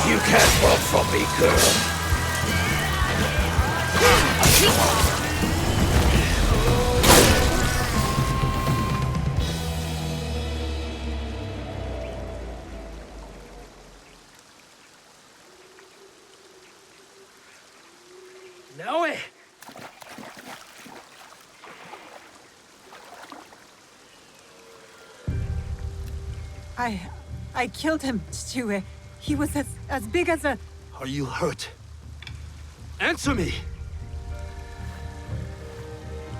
S13: You can't run from me, girl.
S11: Naoe!
S12: I killed him, Chichiue. He was as big as a...
S13: Are you hurt? Answer me!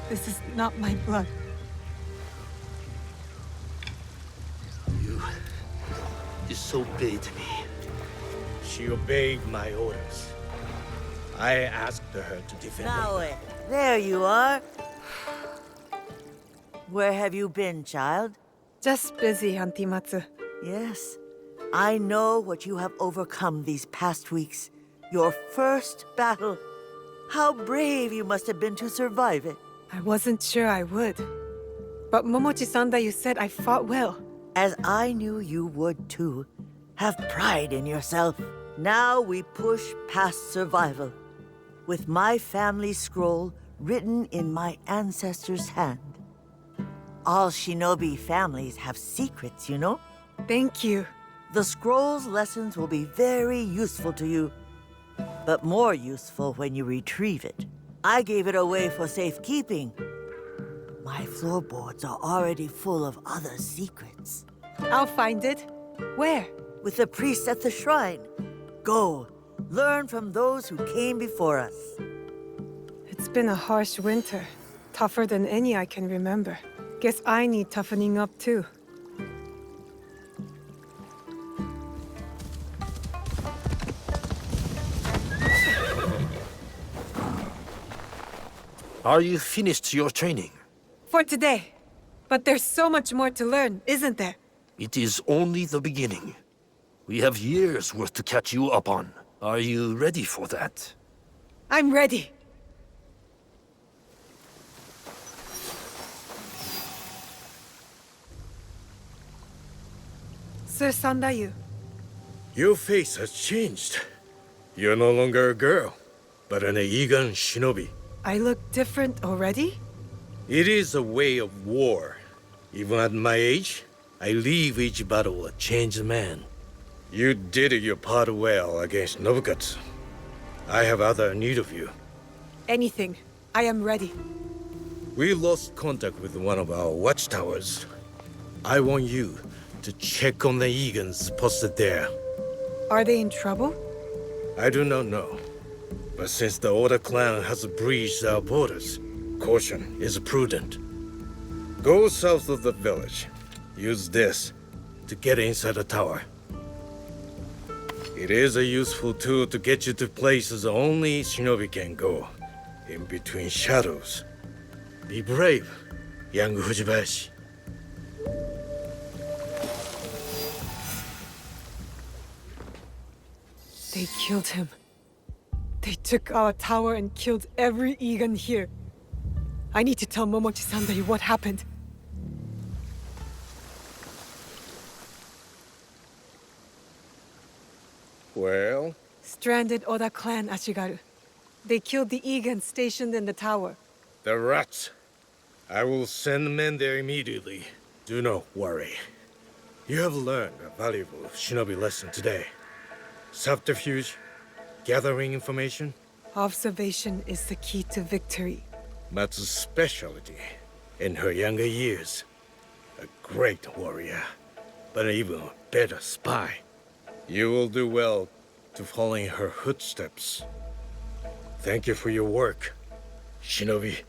S12: This is not my blood.
S13: You disobeyed me.
S19: She obeyed my orders. I asked her to defend me.
S17: Naoe, there you are. Where have you been, child?
S12: Just busy, Auntie Matsu.
S17: Yes, I know what you have overcome these past weeks. Your first battle. How brave you must have been to survive it.
S12: I wasn't sure I would. But Momochi-sanda, you said I fought well.
S17: As I knew you would too. Have pride in yourself. Now we push past survival. With my family scroll written in my ancestors' hand. All shinobi families have secrets, you know?
S12: Thank you.
S17: The scroll's lessons will be very useful to you, but more useful when you retrieve it. I gave it away for safekeeping. My floorboards are already full of other secrets.
S12: I'll find it. Where?
S17: With the priest at the shrine. Go, learn from those who came before us.
S12: It's been a harsh winter. Tougher than any I can remember. Guess I need toughening up too.
S11: Are you finished your training?
S12: For today. But there's so much more to learn, isn't there?
S11: It is only the beginning. We have years worth to catch you up on. Are you ready for that?
S12: I'm ready. Sir Sandayu.
S19: Your face has changed. You're no longer a girl, but an Eigan shinobi.
S12: I look different already?
S19: It is a way of war. Even at my age, I leave each battle a changed man. You did your part well against Nobukatsu. I have other need of you.
S12: Anything. I am ready.
S19: We lost contact with one of our watchtowers. I want you to check on the Egans posted there.
S12: Are they in trouble?
S19: I do not know. But since the Oda clan has breached our borders, caution is prudent. Go south of the village. Use this to get inside the tower. It is a useful tool to get you to places only shinobi can go. In between shadows. Be brave, young Fujibayashi.
S12: They killed him. They took our tower and killed every Eigan here. I need to tell Momochi-sanda what happened.
S19: Well?
S12: Stranded Oda clan Ashigaru. They killed the Eigan stationed in the tower.
S19: The rats. I will send men there immediately. Do not worry. You have learned a valuable shinobi lesson today. Subterfuge, gathering information.
S12: Observation is the key to victory.
S19: Matsu's specialty in her younger years. A great warrior, but an even better spy. You will do well to follow in her footsteps. Thank you for your work, shinobi.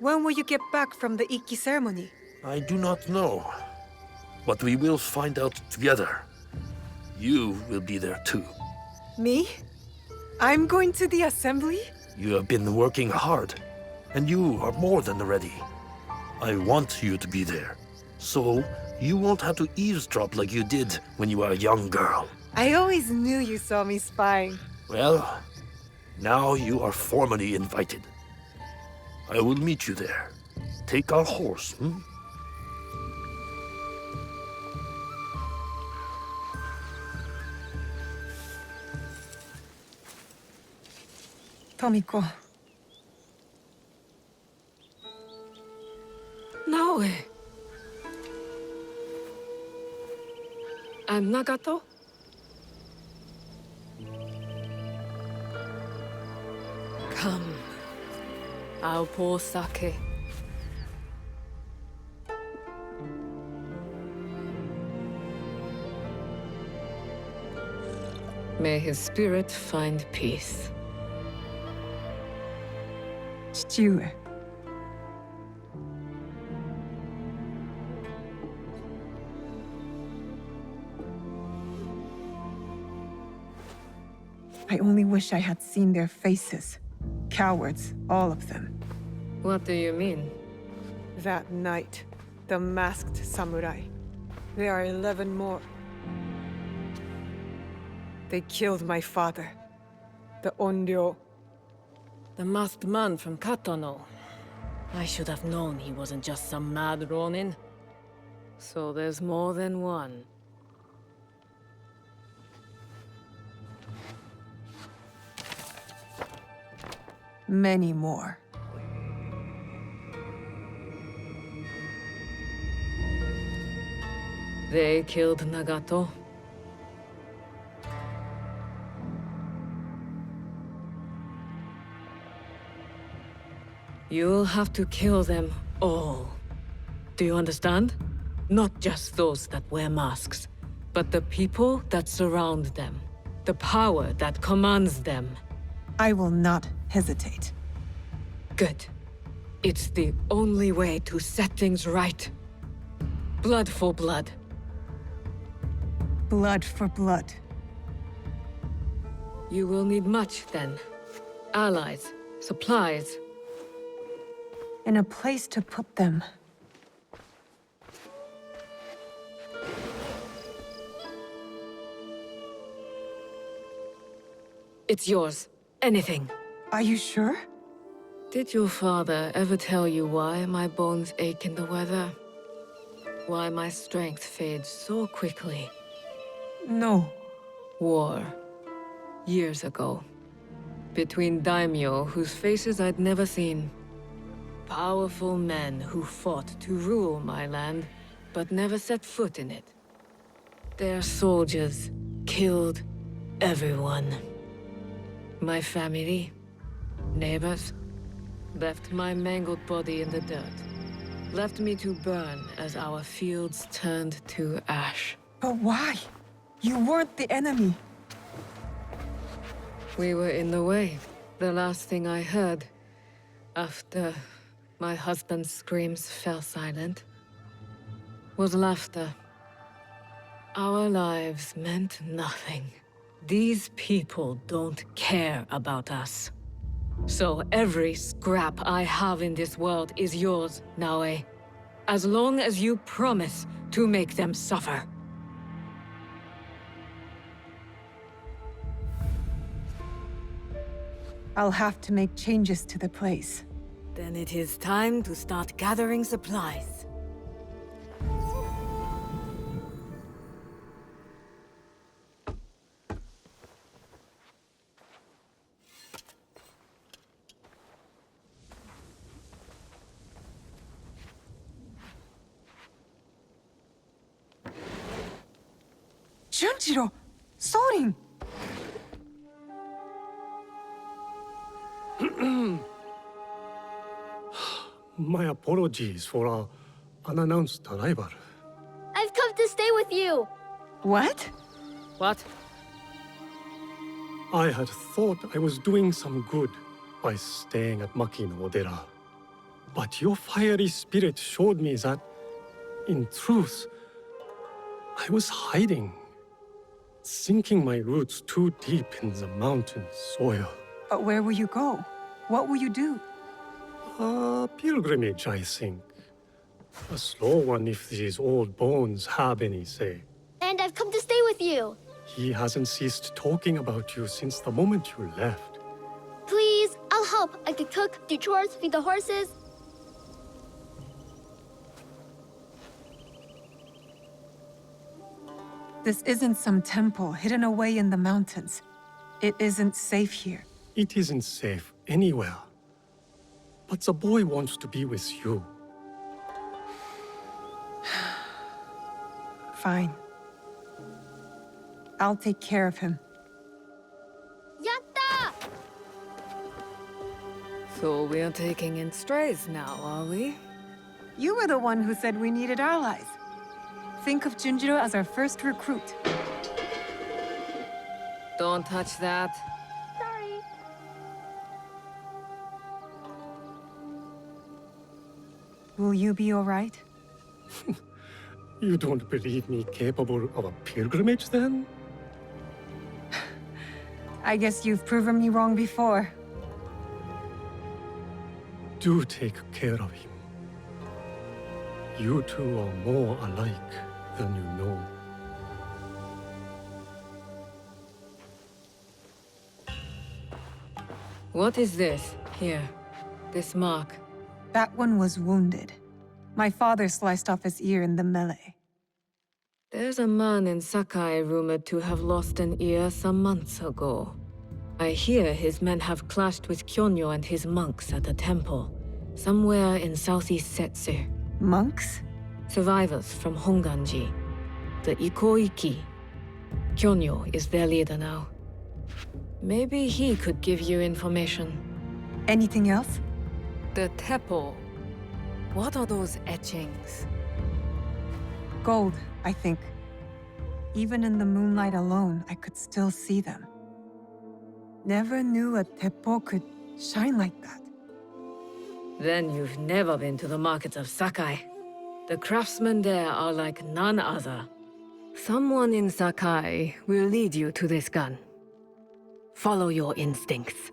S12: When will you get back from the Ikki ceremony?
S13: I do not know. But we will find out together. You will be there too.
S12: Me? I'm going to the assembly?
S13: You have been working hard, and you are more than ready. I want you to be there, so you won't have to eavesdrop like you did when you were a young girl.
S12: I always knew you saw me spying.
S13: Well, now you are formally invited. I will meet you there. Take our horse, hmm?
S12: Tomiko.
S14: Naoe. And Nagato? Come. I'll pour sake. May his spirit find peace.
S12: 父上。I only wish I had seen their faces. Cowards, all of them.
S14: What do you mean?
S12: That night, the masked samurai. There are 11 more. They killed my father, the Onryo.
S14: The masked man from Katono. I should have known he wasn't just some mad ronin. So there's more than one.
S12: Many more.
S14: They killed Nagato. You'll have to kill them all. Do you understand? Not just those that wear masks, but the people that surround them. The power that commands them.
S12: I will not hesitate.
S14: Good. It's the only way to set things right. Blood for blood.
S12: Blood for blood.
S14: You will need much, then. Allies, supplies.
S12: And a place to put them.
S14: It's yours. Anything.
S12: Are you sure?
S14: Did your father ever tell you why my bones ache in the weather? Why my strength fades so quickly?
S12: No.
S14: War. Years ago. Between daimyo whose faces I'd never seen. Powerful men who fought to rule my land, but never set foot in it. Their soldiers killed everyone. My family, neighbors, left my mangled body in the dirt. Left me to burn as our fields turned to ash.
S12: But why? You weren't the enemy.
S14: We were in the way. The last thing I heard, after my husband's screams fell silent, was laughter. Our lives meant nothing. These people don't care about us. So every scrap I have in this world is yours, Naue. As long as you promise to make them suffer.
S12: I'll have to make changes to the place.
S14: Then it is time to start gathering supplies.
S12: Junjiro! Sorin!
S6: My apologies for our unannounced arrival.
S18: I've come to stay with you!
S12: What?
S14: What?
S6: I had thought I was doing some good by staying at Maki no Odera. But your fiery spirit showed me that, in truth, I was hiding, sinking my roots too deep in the mountain soil.
S12: But where will you go? What will you do?
S6: A pilgrimage, I think. A slow one if these old bones have any say.
S18: And I've come to stay with you!
S6: He hasn't ceased talking about you since the moment you left.
S18: Please, I'll help. I could cook, do chores, feed the horses.
S12: This isn't some temple hidden away in the mountains. It isn't safe here.
S6: It isn't safe anywhere. But the boy wants to be with you.
S12: Fine. I'll take care of him.
S18: Yatta!
S14: So we're taking in strays now, are we?
S12: You were the one who said we needed allies. Think of Junjiro as our first recruit.
S14: Don't touch that.
S18: Sorry.
S12: Will you be all right?
S6: You don't believe me capable of a pilgrimage, then?
S12: I guess you've proven me wrong before.
S6: Do take care of him. You two are more alike than you know.
S14: What is this? Here. This mark.
S12: That one was wounded. My father sliced off his ear in the melee.
S14: There's a man in Sakai rumored to have lost an ear some months ago. I hear his men have clashed with Kyonyo and his monks at a temple, somewhere in southeast Setsu.
S12: Monks?
S14: Survivors from Honganji, the ikki. Kyonyo is their leader now. Maybe he could give you information.
S12: Anything else?
S14: The Teppo. What are those etchings?
S12: Gold, I think. Even in the moonlight alone, I could still see them. Never knew a Teppo could shine like that.
S14: Then you've never been to the markets of Sakai. The craftsmen there are like none other. Someone in Sakai will lead you to this gun. Follow your instincts.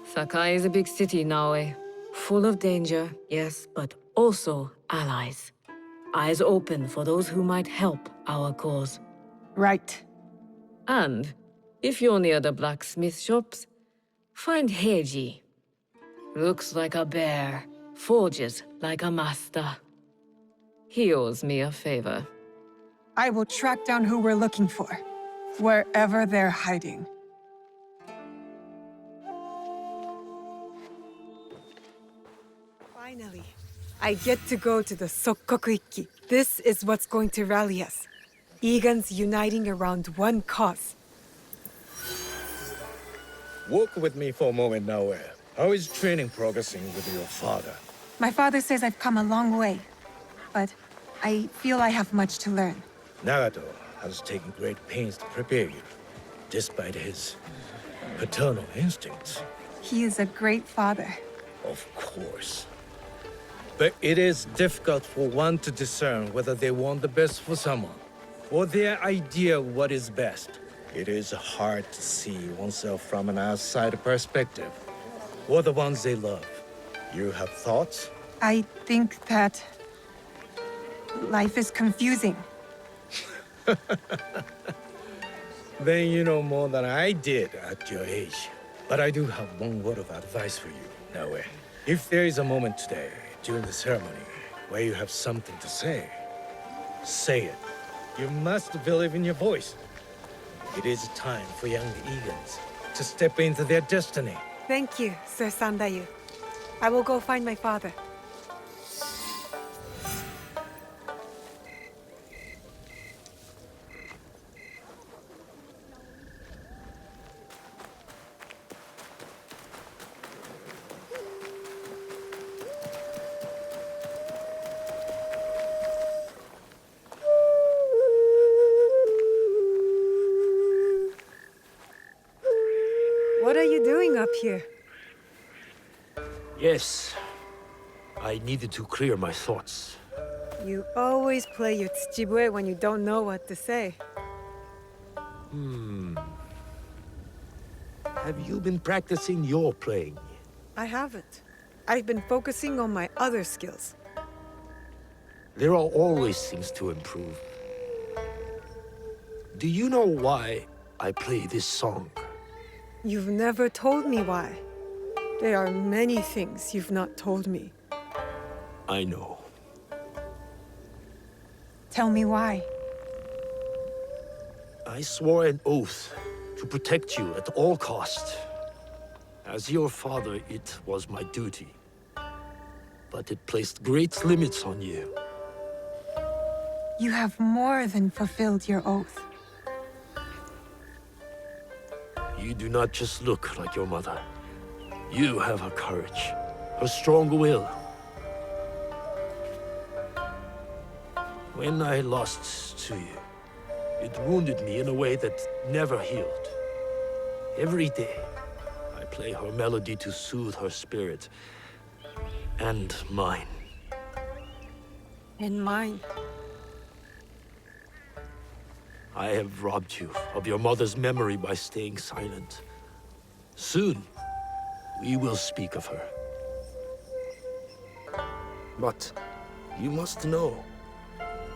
S14: Sakai is a big city, Naue. Full of danger, yes, but also allies. Eyes open for those who might help our cause.
S12: Right.
S14: And, if you're near the blacksmith shops, find Heiji. Looks like a bear, forges like a master. He owes me a favor.
S12: I will track down who we're looking for, wherever they're hiding. Finally, I get to go to the Sokkoku Ikki. This is what's going to rally us. Igans uniting around one cause.
S19: Walk with me for a moment now. How is training progressing with your father?
S12: My father says I've come a long way, but I feel I have much to learn.
S19: Nagato has taken great pains to prepare you, despite his Paternal instincts.
S12: He is a great father.
S19: Of course. But it is difficult for one to discern whether they want the best for someone, or their idea of what is best. It is hard to see oneself from an outside perspective, or the ones they love. You have thoughts?
S12: I think that life is confusing.
S19: Then you know more than I did at your age. But I do have one word of advice for you, Naoe. If there is a moment today, during the ceremony, where you have something to say, say it. You must believe in your voice. It is time for young Igans to step into their destiny.
S12: Thank you, Sir Sandayu. I will go find my father. What are you doing up here?
S13: Yes. I needed to clear my thoughts.
S12: You always play your tsuchibue when you don't know what to say.
S13: Have you been practicing your playing?
S12: I haven't. I've been focusing on my other skills.
S13: There are always things to improve. Do you know why I play this song?
S12: You've never told me why. There are many things you've not told me.
S13: I know.
S12: Tell me why.
S13: I swore an oath to protect you at all costs. As your father, it was my duty. But it placed great limits on you.
S12: You have more than fulfilled your oath.
S13: You do not just look like your mother. You have her courage, her strong will. When I lost to you, it wounded me in a way that never healed. Every day, I play her melody to soothe her spirit. And mine.
S12: And mine.
S13: I have robbed you of your mother's memory by staying silent. Soon, we will speak of her. But you must know,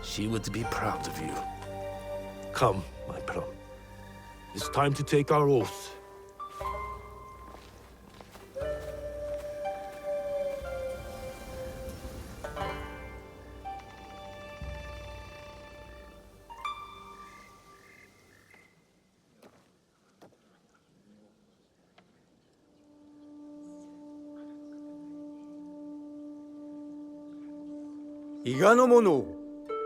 S13: she would be proud of you. Come, my plum. It's time to take our oath.
S15: Iga no mono,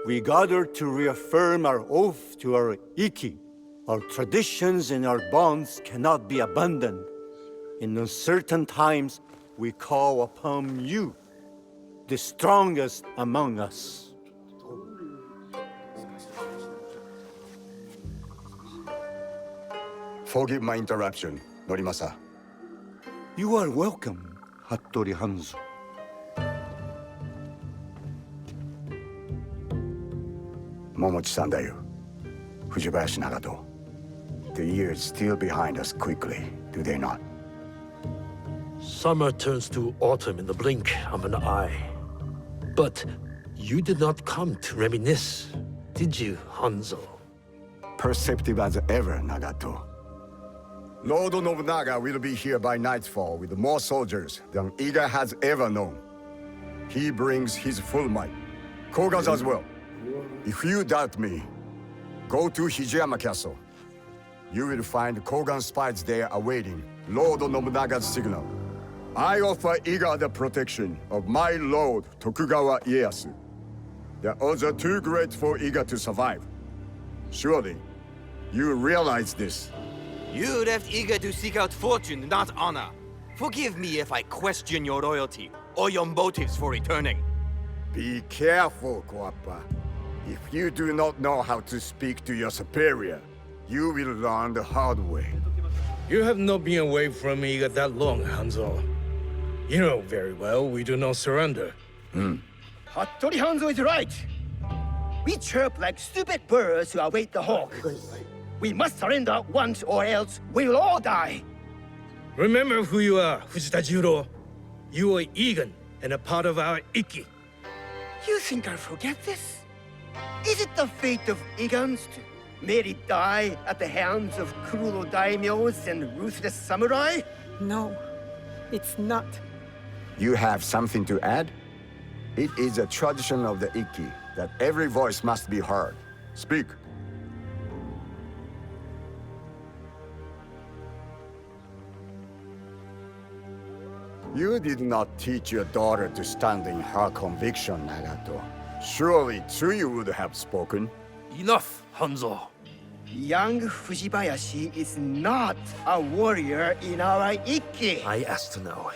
S15: we gather to reaffirm our oath to our ikki. Our traditions and our bonds cannot be abandoned. In uncertain times, we call upon you, the strongest among us.
S2: Forgive my interruption, Norimasa.
S15: You are welcome, Hattori Hanzo.
S2: Momochi Sandayu, Fujibayashi Nagato. The years steal behind us quickly, do they not?
S13: Summer turns to autumn in the blink of an eye. But you did not come to reminisce, did you, Hanzo?
S2: Perceptive as ever, Nagato. Lord Nobunaga will be here by nightfall with more soldiers than Iga has ever known. He brings his full might. Koga's as well. If you doubt me, go to Hijiyama Castle. You will find Kogan spies there awaiting Lord Nobunaga's signal. I offer Iga the protection of my lord Tokugawa Ieyasu. The odds are too great for Iga to survive. Surely, you realize this.
S20: You left Iga to seek out fortune, not honor. Forgive me if I question your loyalty or your motives for returning.
S2: Be careful, Koappa. If you do not know how to speak to your superior, you will learn the hard way.
S19: You have not been away from Iga that long, Hanzo. You know very well we do not surrender.
S21: Hattori Hanzo is right. We chirp like stupid birds who await the hawk. We must surrender once or else we will all die.
S19: Remember who you are, Fujita Juro. You are Igan and a part of our ikki.
S21: You think I'll forget this? Is it the fate of Igans to merely die at the hands of cruel daimyos and ruthless samurai?
S12: No, it's not.
S2: You have something to add? It is a tradition of the ikki that every voice must be heard. Speak. You did not teach your daughter to stand in her conviction, Nagato. Surely Tsuyu would have spoken.
S13: Enough, Hanzo.
S21: Young Fujibayashi is not a warrior in our ikki.
S13: I asked Naoe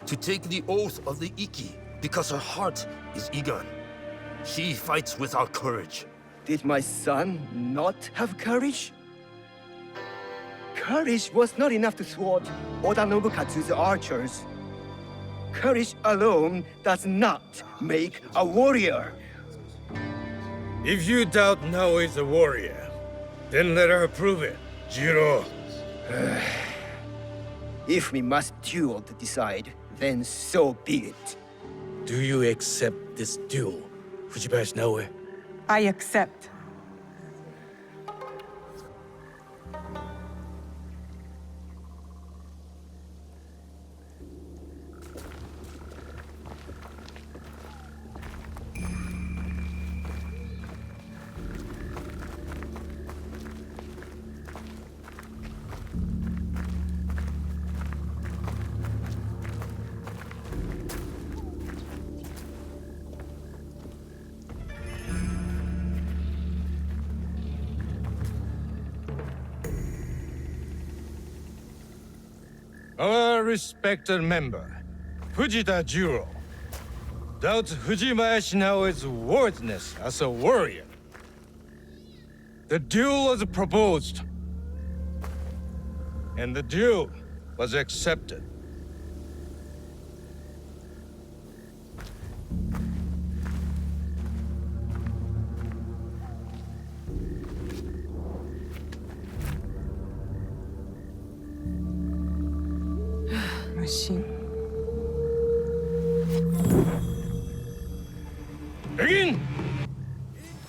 S13: to take the oath of the ikki because her heart is Igan. She fights without courage.
S21: Did my son not have courage? Courage was not enough to thwart Oda Nobukatsu's archers. Courage alone does not make a warrior.
S19: If you doubt Naoe is a warrior, then let her prove it, Jiro.
S21: If we must duel to decide, then so be it.
S19: Do you accept this duel, Fujibayashi Naoe?
S12: I accept.
S19: Our respected member, Fujita Jiro, doubts Fujibayashi Naoe's worthiness as a warrior. The duel was proposed, and the duel was accepted.
S12: Machine.
S19: Begin!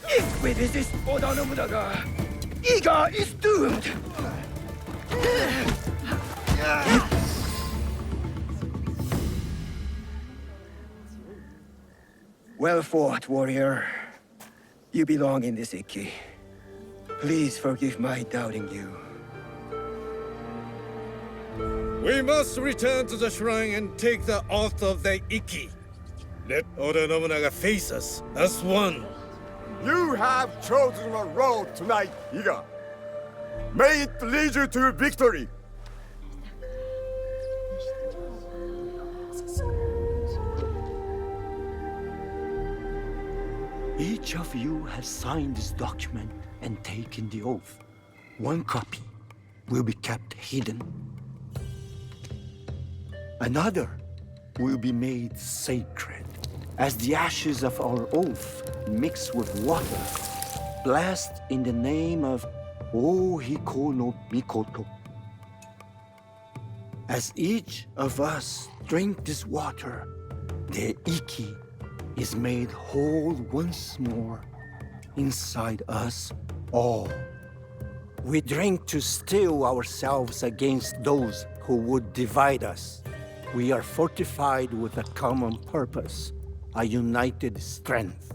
S21: If we resist Oda Nobunaga, Iga is doomed! Well fought, warrior. You belong in this ikki. Please forgive my doubting you.
S19: We must return to the shrine and take the oath of the ikki. Let Oda Nobunaga face us as one.
S2: You have chosen a road tonight, Iga. May it lead you to victory.
S15: Each of you has signed this document and taken the oath. One copy will be kept hidden. Another will be made sacred, as the ashes of our oath mixed with water, blessed in the name of Ohiko no Mikoto. As each of us drink this water, the ikki is made whole once more inside us all. We drink to steel ourselves against those who would divide us. We are fortified with a common purpose, a united strength.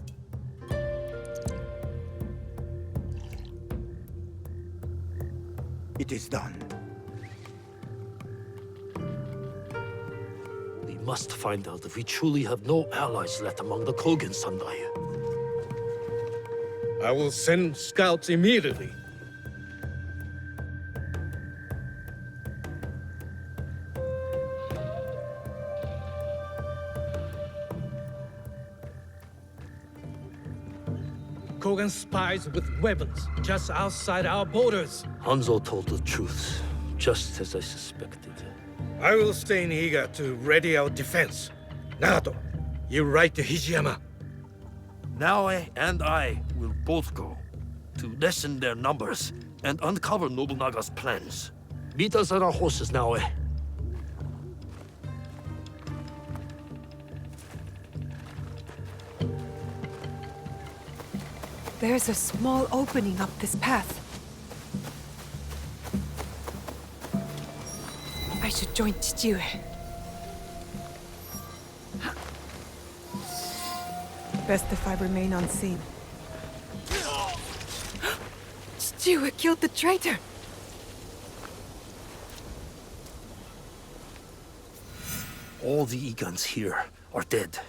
S15: It is done.
S13: We must find out if we truly have no allies left among the Kogen Sandai.
S19: I will send scouts immediately. Kogan spies with weapons just outside our borders.
S13: Hanzo told the truth. just as I suspected.
S19: I will stay in Iga to ready our defense. Nagato, you ride to Hijiyama.
S13: Naoe and I will both go to lessen their numbers and uncover Nobunaga's plans. Meet us at our horses, Naoe.
S12: There's a small opening up this path. I should join Chichiue. Best if I remain unseen. Chichiue killed the traitor!
S13: All the Igans here are dead.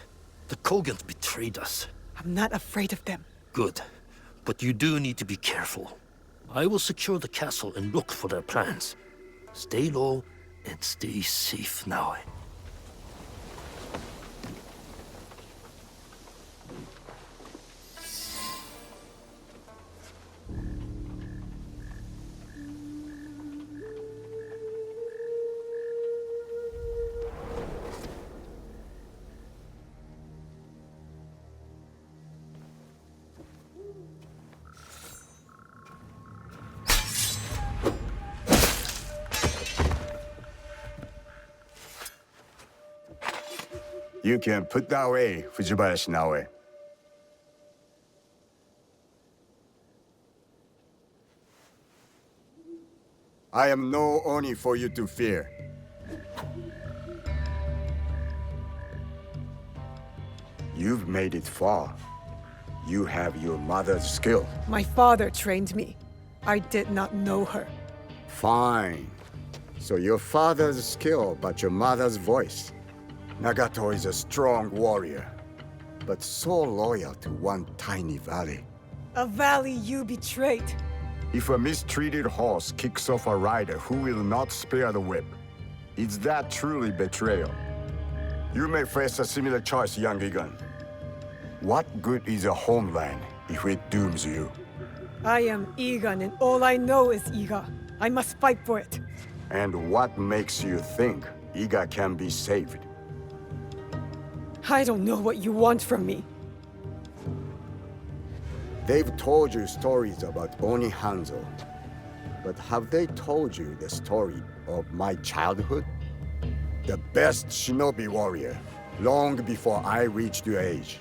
S13: The Kogans betrayed us.
S12: I'm not afraid of them.
S13: Good. But you do need to be careful. I will secure the castle and look for their plans. Stay low and stay safe now.
S2: You can put that away, Fujibayashi Naoe. I am no Oni for you to fear. You've made it far. You have your mother's skill.
S12: My father trained me. I did not know her.
S2: Fine. So your father's skill, but your mother's voice. Nagato is a strong warrior, but so loyal to one tiny valley.
S12: A valley you betrayed.
S2: If a mistreated horse kicks off a rider who will not spare the whip, is that truly betrayal? You may face a similar choice, young Igan. What good is a homeland if it dooms you?
S12: I am Igan, and all I know is Iga. I must fight for it.
S2: And what makes you think Iga can be saved?
S12: I don't know what you want from me.
S2: They've told you stories about Oni Hanzo, but have they told you the story of my childhood? The best shinobi warrior, long before I reached your age.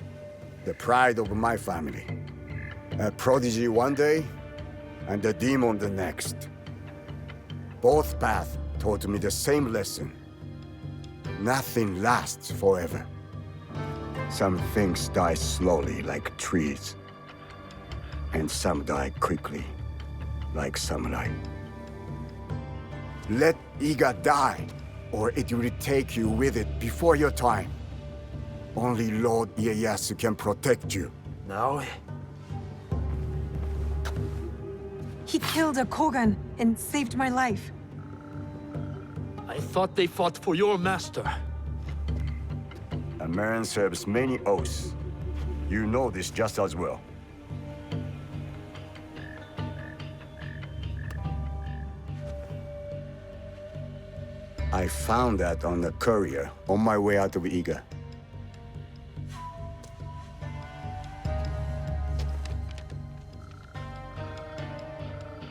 S2: The pride of my family. A prodigy one day, and a demon the next. Both paths taught me the same lesson. Nothing lasts forever. Some things die slowly like trees, and some die quickly like samurai. Let Iga die, or it will take you with it before your time. Only Lord Ieyasu can protect you.
S13: Now?
S12: He killed a Kogan and saved my life.
S13: I thought they fought for your master.
S2: A man serves many oaths. You know this just as well. I found that on the courier on my way out of Iga.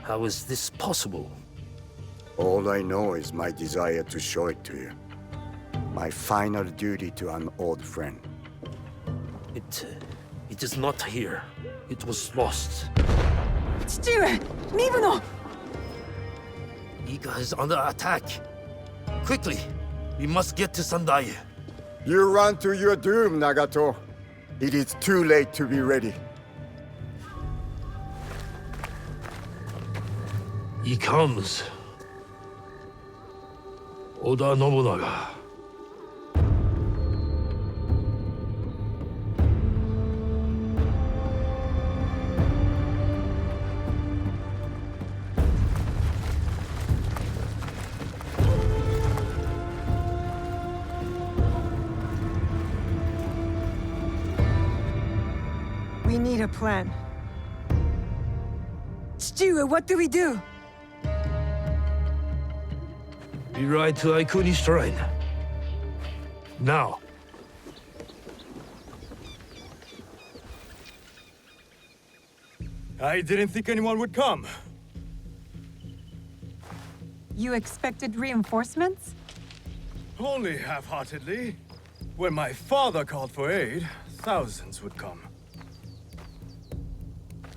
S13: How is this possible?
S2: All I know is my desire to show it to you. My final duty to an old friend.
S13: It is not here. It was lost.
S12: Chichiue! Mibuno!
S13: Iga is under attack. Quickly, we must get to Sendai.
S2: You run to your doom, Nagato. It is too late to be ready.
S13: He comes. Oda Nobunaga.
S12: We need a plan. Chichiue, what do we do?
S13: We ride to Aikuni's shrine. Now.
S3: I didn't think anyone would come.
S12: You expected reinforcements?
S3: Only half-heartedly. When my father called for aid, thousands would come.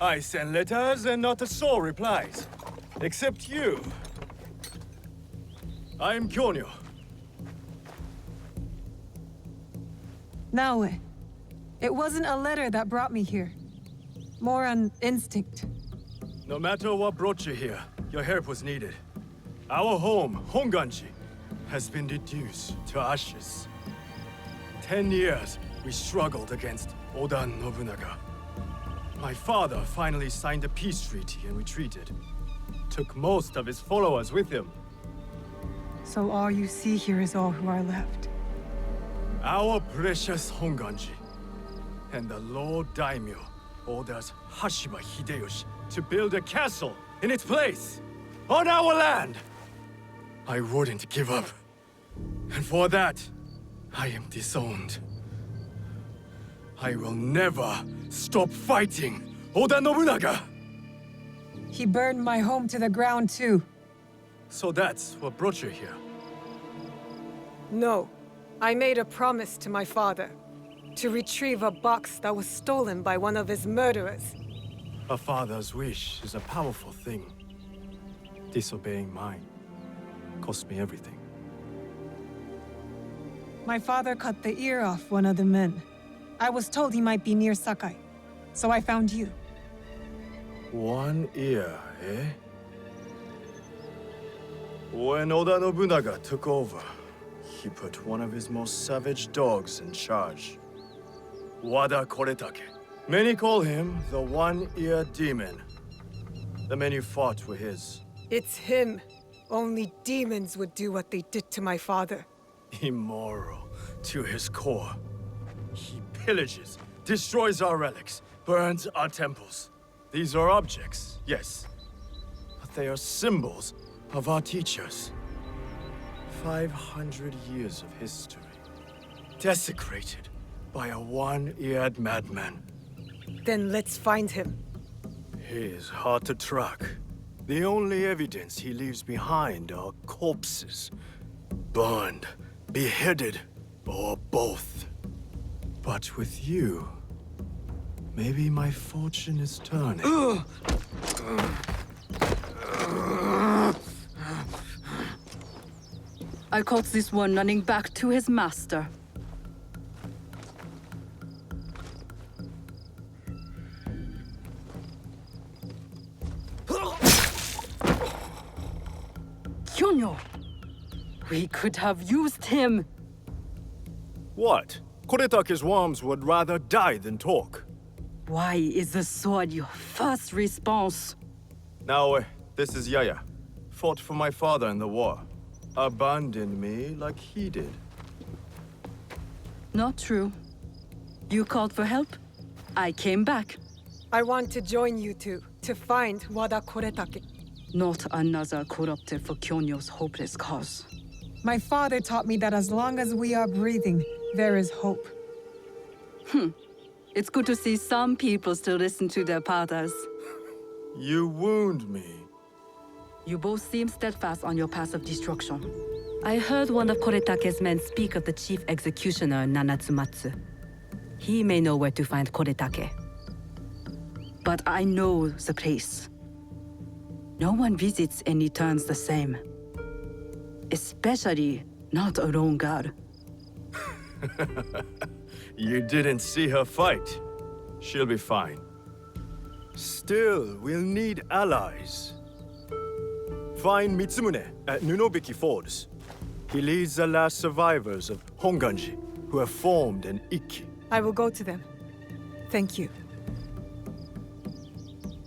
S3: I sent letters and not a soul replies. Except you. I am Kyoto.
S12: Naoe, it wasn't a letter that brought me here. More an instinct.
S3: No matter what brought you here, your help was needed. Our home, Honganji, has been reduced to ashes. 10 years we struggled against Oda Nobunaga. My father finally signed a peace treaty and retreated. Took most of his followers with him.
S12: So all you see here is all who are left.
S3: Our precious Honganji. And the Lord Daimyo orders Hashiba Hideyoshi to build a castle in its place, on our land! I wouldn't give up. And for that, I am disowned. I will never stop fighting Oda Nobunaga!
S12: He burned my home to the ground too.
S3: So that's what brought you here?
S12: No. I made a promise to my father. To retrieve a box that was stolen by one of his murderers.
S3: A father's wish is a powerful thing. Disobeying mine cost me everything.
S12: My father cut the ear off one of the men. I was told he might be near Sakai, so I found you.
S3: One ear, eh? When Oda Nobunaga took over, he put one of his most savage dogs in charge. Wada Koretake. Many call him the One-Ear Demon. The men you fought were his.
S12: It's him. Only demons would do what they did to my father.
S3: Immoral to his core. He pillages, destroys our relics, burns our temples. These are objects, yes. But they are symbols of our teachers. 500 years of history. Desecrated by a one-eared madman.
S12: Then let's find him.
S3: He is hard to track. The only evidence he leaves behind are corpses. Burned, beheaded, or both. But with you, maybe my fortune is turning.
S22: I caught this one running back to his master. Kyonyo! We could have used him!
S3: What? Koretake's worms would rather die than talk.
S22: Why is the sword your first response?
S3: Now, this is Yaya. Fought for my father in the war. Abandoned me like he did.
S22: Not true. You called for help. I came back.
S12: I want to join you two, to find Wada Koretake.
S22: Not another corrupted for Kyonyo's hopeless cause.
S12: My father taught me that as long as we are breathing, there is hope.
S22: It's good to see some people still listen to their fathers.
S3: You wound me.
S22: You both seem steadfast on your path of destruction. I heard one of Koretake's men speak of the chief executioner, Nanatsumatsu. He may know where to find Koretake. But I know the place. No one visits and returns the same. Especially not a lone guard.
S3: You didn't see her fight. She'll be fine. Still, we'll need allies. Find Mitsumune at Nunobiki Falls. He leads the last survivors of Honganji, who have formed an ikki.
S12: I will go to them. Thank you.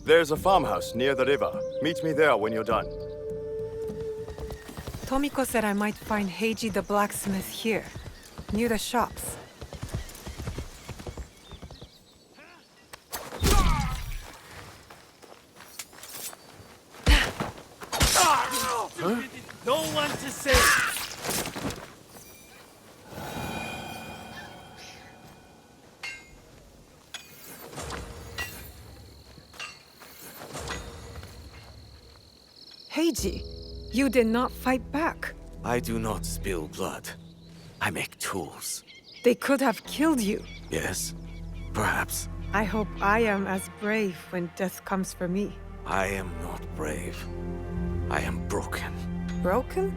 S3: There's a farmhouse near the river. Meet me there when you're done.
S12: Tomiko said I might find Heiji the blacksmith here, near the shops.
S21: No one to save!
S12: Heiji, you did not fight back.
S7: I do not spill blood. I make tools.
S12: They could have killed you.
S7: Yes, perhaps.
S12: I hope I am as brave when death comes for me.
S7: I am not brave. I am broken.
S12: Broken?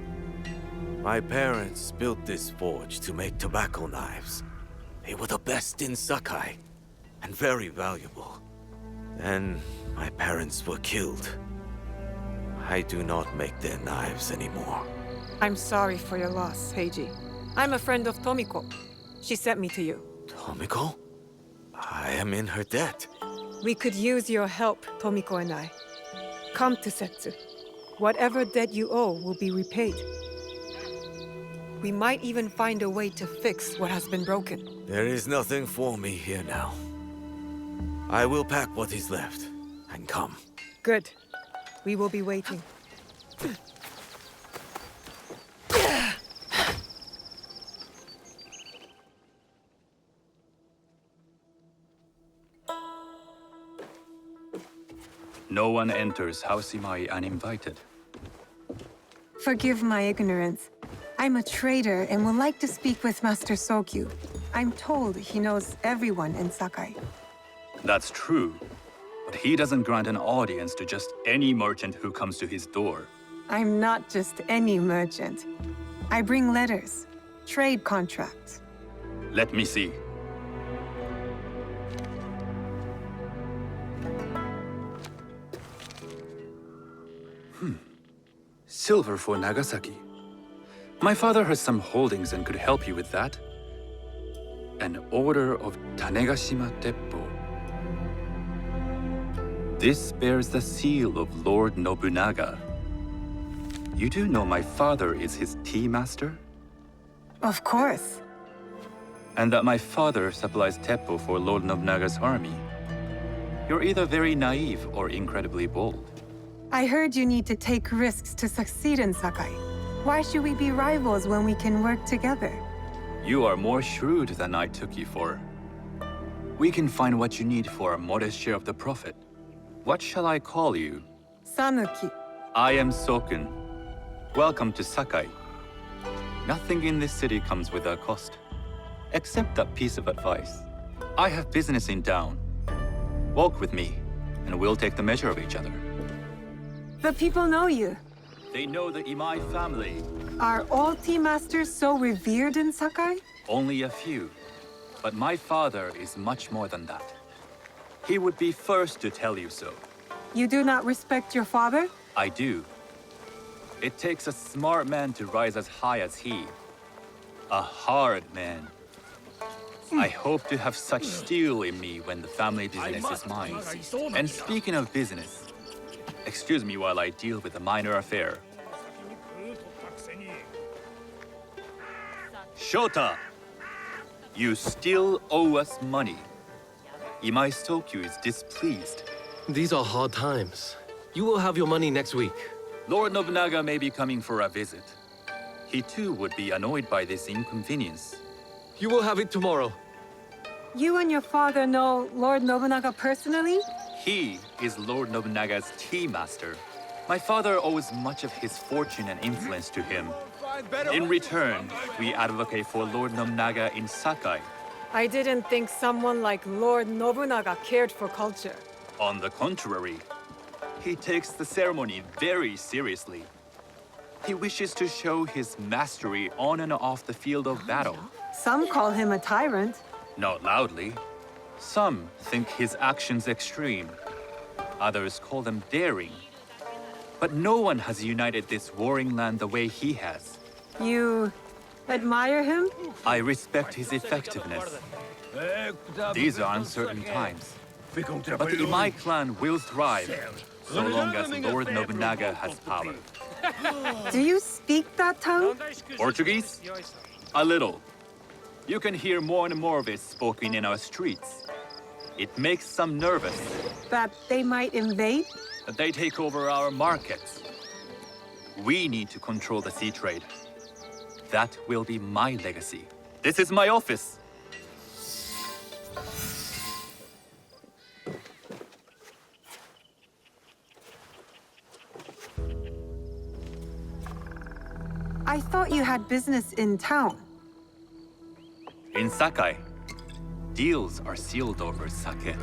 S7: My parents built this forge to make tobacco knives. They were the best in Sakai, and very valuable. Then my parents were killed. I do not make their knives anymore.
S12: I'm sorry for your loss, Heiji. I'm a friend of Tomiko. She sent me to you.
S7: Tomiko? I am in her debt.
S12: We could use your help, Tomiko and I. Come to Setsu. Whatever debt you owe will be repaid. We might even find a way to fix what has been broken.
S7: There is nothing for me here now. I will pack what is left and come.
S12: Good. We will be waiting.
S8: No one enters House Imai uninvited.
S12: Forgive my ignorance. I'm a trader and would like to speak with Master Sokyu. I'm told he knows everyone in Sakai.
S8: That's true, but he doesn't grant an audience to just any merchant who comes to his door.
S12: I'm not just any merchant. I bring letters, trade contracts.
S8: Let me see. Silver for Nagasaki. My father has some holdings and could help you with that. An order of Tanegashima Teppo. This bears the seal of Lord Nobunaga. You do know my father is his tea master?
S12: Of course.
S8: And that my father supplies Teppo for Lord Nobunaga's army. You're either very naive or incredibly bold.
S12: I heard you need to take risks to succeed in Sakai. Why should we be rivals when we can work together?
S8: You are more shrewd than I took you for. We can find what you need for a modest share of the profit. What shall I call you?
S12: Sanuki.
S8: I am Sokun. Welcome to Sakai. Nothing in this city comes without cost. Except that piece of advice. I have business in town. Walk with me, and we'll take the measure of each other.
S12: The people know you.
S8: They know the Imai family.
S12: Are all tea masters so revered in Sakai?
S8: Only a few. But my father is much more than that. He would be first to tell you so.
S12: You do not respect your father?
S8: I do. It takes a smart man to rise as high as he. A hard man. I hope to have such steel in me when the family business is mine. And speaking of business, excuse me while I deal with a minor affair. Shota! You still owe us money. Imai Sokyu is displeased.
S13: These are hard times. You will have your money next week.
S8: Lord Nobunaga may be coming for a visit. He too would be annoyed by this inconvenience.
S13: You will have it tomorrow.
S12: You and your father know Lord Nobunaga personally?
S8: He is Lord Nobunaga's tea master. My father owes much of his fortune and influence to him. In return, we advocate for Lord Nobunaga in Sakai.
S12: I didn't think someone like Lord Nobunaga cared for culture.
S8: On the contrary, he takes the ceremony very seriously. He wishes to show his mastery on and off the field of battle.
S12: Some call him a tyrant.
S8: Not loudly. Some think his actions extreme. Others call them daring. But no one has united this warring land the way he has.
S12: You admire him?
S8: I respect his effectiveness. These are uncertain times. But the Imai clan will thrive, so long as Lord Nobunaga has power.
S12: Do you speak that tongue?
S8: Portuguese? A little. You can hear more and more of it spoken in our streets. It makes some nervous.
S12: That they might invade?
S8: That they take over our markets. We need to control the sea trade. That will be my legacy. This is my office.
S12: I thought you had business in town.
S8: In Sakai, deals are sealed over sake.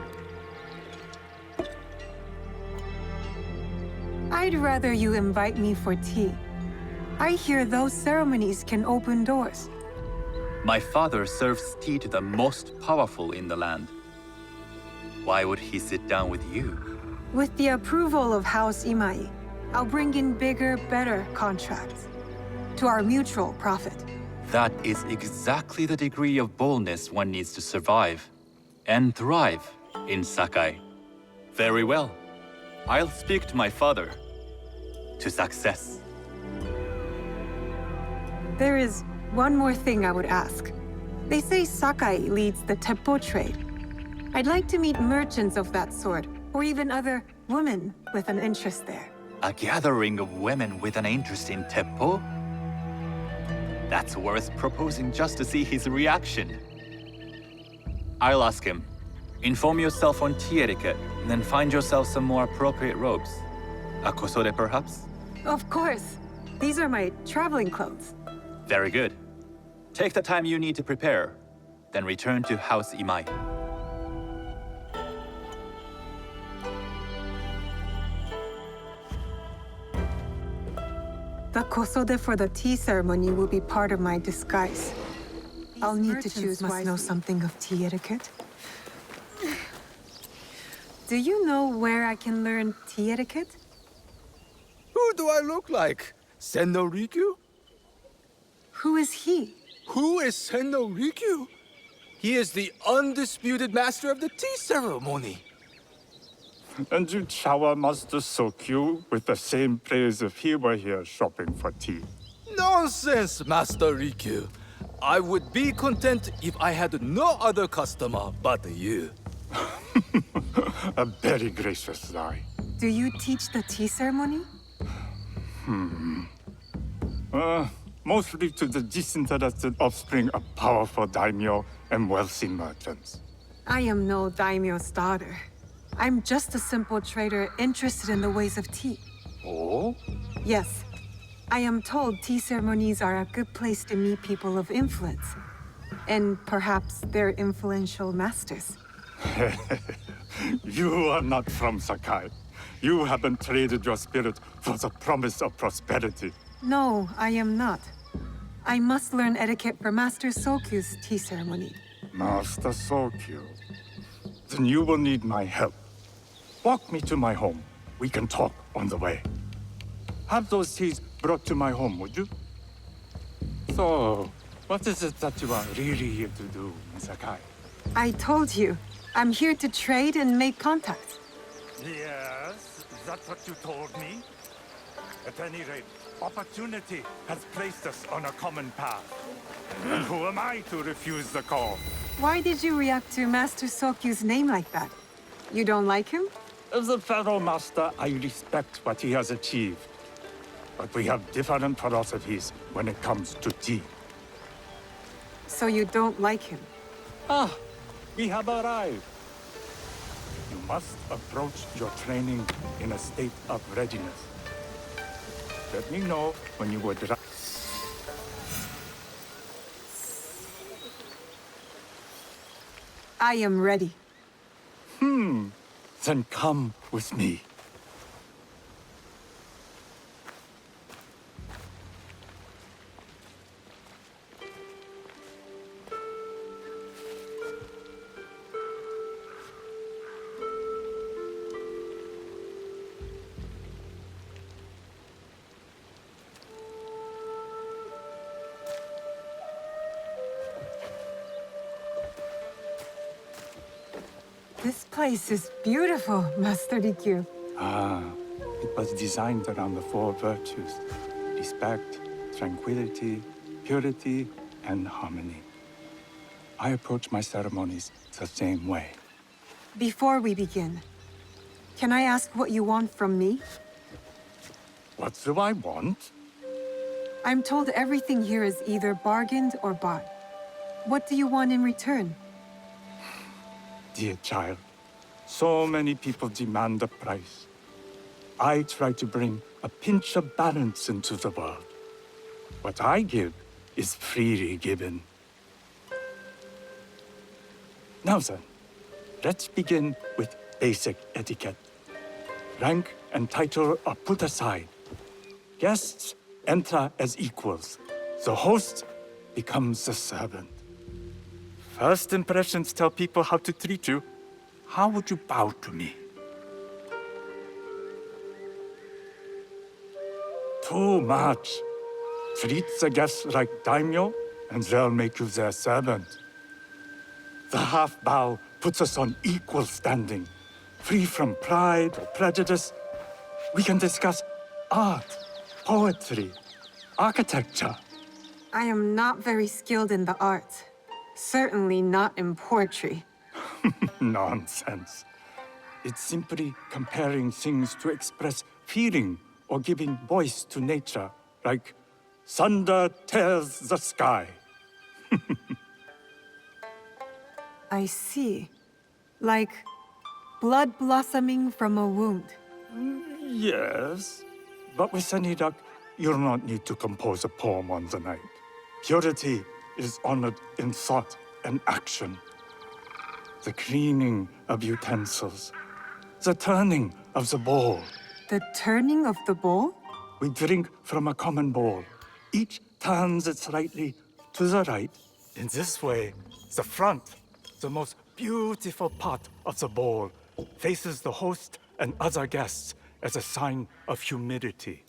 S12: I'd rather you invite me for tea. I hear those ceremonies can open doors.
S8: My father serves tea to the most powerful in the land. Why would he sit down with you?
S12: With the approval of House Imai, I'll bring in bigger, better contracts. To our mutual profit.
S8: That is exactly the degree of boldness one needs to survive and thrive in Sakai. Very well. I'll speak to my father. To success.
S12: There is one more thing I would ask. They say Sakai leads the teppo trade. I'd like to meet merchants of that sort, or even other women with an interest there.
S8: A gathering of women with an interest in teppo? That's worth proposing just to see his reaction. I'll ask him. Inform yourself on tea etiquette, and then find yourself some more appropriate robes. A kosode, perhaps?
S12: Of course. These are my traveling clothes.
S8: Very good. Take the time you need to prepare, then return to House Imai.
S12: The kosode for the tea ceremony will be part of my disguise. I'll need to choose wisely. Must know something of tea etiquette. Do you know where I can learn tea etiquette?
S4: Who do I look like? Senno Rikyu?
S12: Who is he?
S4: Who is Senno Rikyu? He is the undisputed master of the tea ceremony.
S5: And you shower Master Sokyu with the same praise if he were here shopping for tea.
S4: Nonsense, Master Rikyu. I would be content if I had no other customer but you.
S5: A very gracious lie.
S12: Do you teach the tea ceremony?
S5: Mostly to the disinterested offspring of powerful daimyo and wealthy merchants.
S12: I am no daimyo's daughter. I'm just a simple trader interested in the ways of tea.
S5: Oh?
S12: Yes. I am told tea ceremonies are a good place to meet people of influence. And perhaps their influential masters.
S5: You are not from Sakai. You haven't traded your spirit for the promise of prosperity.
S12: No, I am not. I must learn etiquette for Master Sokyu's tea ceremony.
S5: Master Sokyu. Then you will need my help. Walk me to my home. We can talk on the way. Have those teas brought to my home, would you? So, what is it that you are really here to do in Sakai?
S12: I told you. I'm here to trade and make contacts.
S5: Yes, that's what you told me. At any rate, opportunity has placed us on a common path. And who am I to refuse the call?
S12: Why did you react to Master Sokyu's name like that? You don't like him?
S5: As a fellow master, I respect what he has achieved. But we have different philosophies when it comes to tea.
S12: So you don't like him?
S5: Ah, we have arrived. You must approach your training in a state of readiness. Let me know when you would.
S12: I am ready.
S5: Then come with me.
S12: This place is beautiful, Master Rikyu.
S5: It was designed around the four virtues: respect, tranquility, purity, and harmony. I approach my ceremonies the same way.
S12: Before we begin, can I ask what you want from me?
S5: What do I want?
S12: I'm told everything here is either bargained or bought. What do you want in return?
S5: Dear child, so many people demand a price. I try to bring a pinch of balance into the world. What I give is freely given. Now then, let's begin with basic etiquette. Rank and title are put aside. Guests enter as equals. The host becomes the servant. First impressions tell people how to treat you. How would you bow to me? Too much. Treat the guests like daimyo, and they'll make you their servant. The half bow puts us on equal standing, free from pride or prejudice. We can discuss art, poetry, architecture.
S12: I am not very skilled in the arts. Certainly not in poetry.
S5: Nonsense. It's simply comparing things to express feeling or giving voice to nature, like thunder tears the sky.
S12: I see. Like blood blossoming from a wound.
S5: Yes, but with any luck, you'll not need to compose a poem on the night. Purity is honored in thought and action. The cleaning of utensils, the turning of the bowl.
S12: The turning of the bowl?
S5: We drink from a common bowl. Each turns it slightly to the right. In this way, the front, the most beautiful part of the bowl, faces the host and other guests as a sign of humility,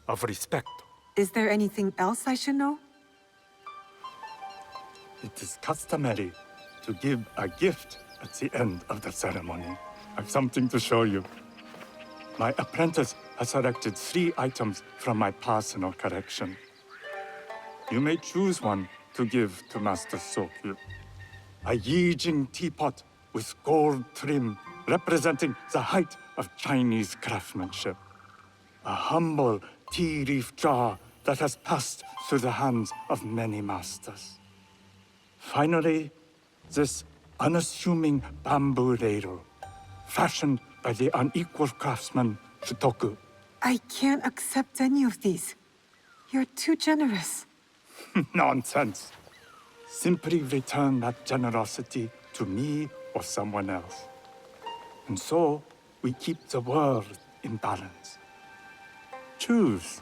S5: of respect.
S12: Is there anything else I should know?
S5: It is customary to give a gift at the end of the ceremony. I've something to show you. My apprentice has selected 3 items from my personal collection. You may choose one to give to Master Sokyu. A Yijing teapot with gold trim representing the height of Chinese craftsmanship. A humble tea leaf jar that has passed through the hands of many masters. Finally, this unassuming bamboo ladle, fashioned by the unequal craftsman Shutoku.
S12: I can't accept any of these. You're too generous.
S5: Nonsense. Simply return that generosity to me or someone else. And so, we keep the world in balance. Choose.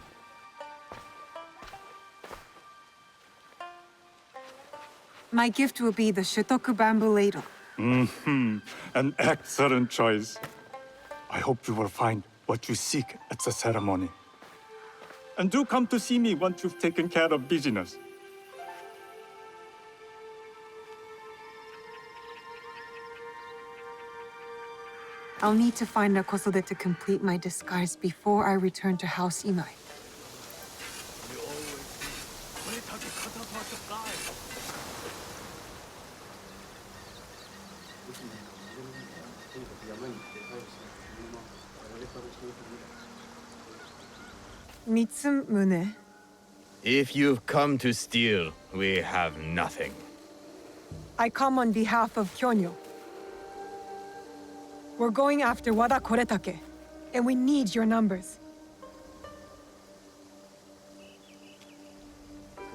S12: My gift will be the Shutoku bamboo ladle.
S5: An excellent choice. I hope you will find what you seek at the ceremony. And do come to see me once you've taken care of business.
S12: I'll need to find a kosode to complete my disguise before I return to House Imai. Mitsumune.
S20: If you've come to steal, we have nothing.
S12: I come on behalf of Kyonyo. We're going after Wada Koretake, and we need your numbers.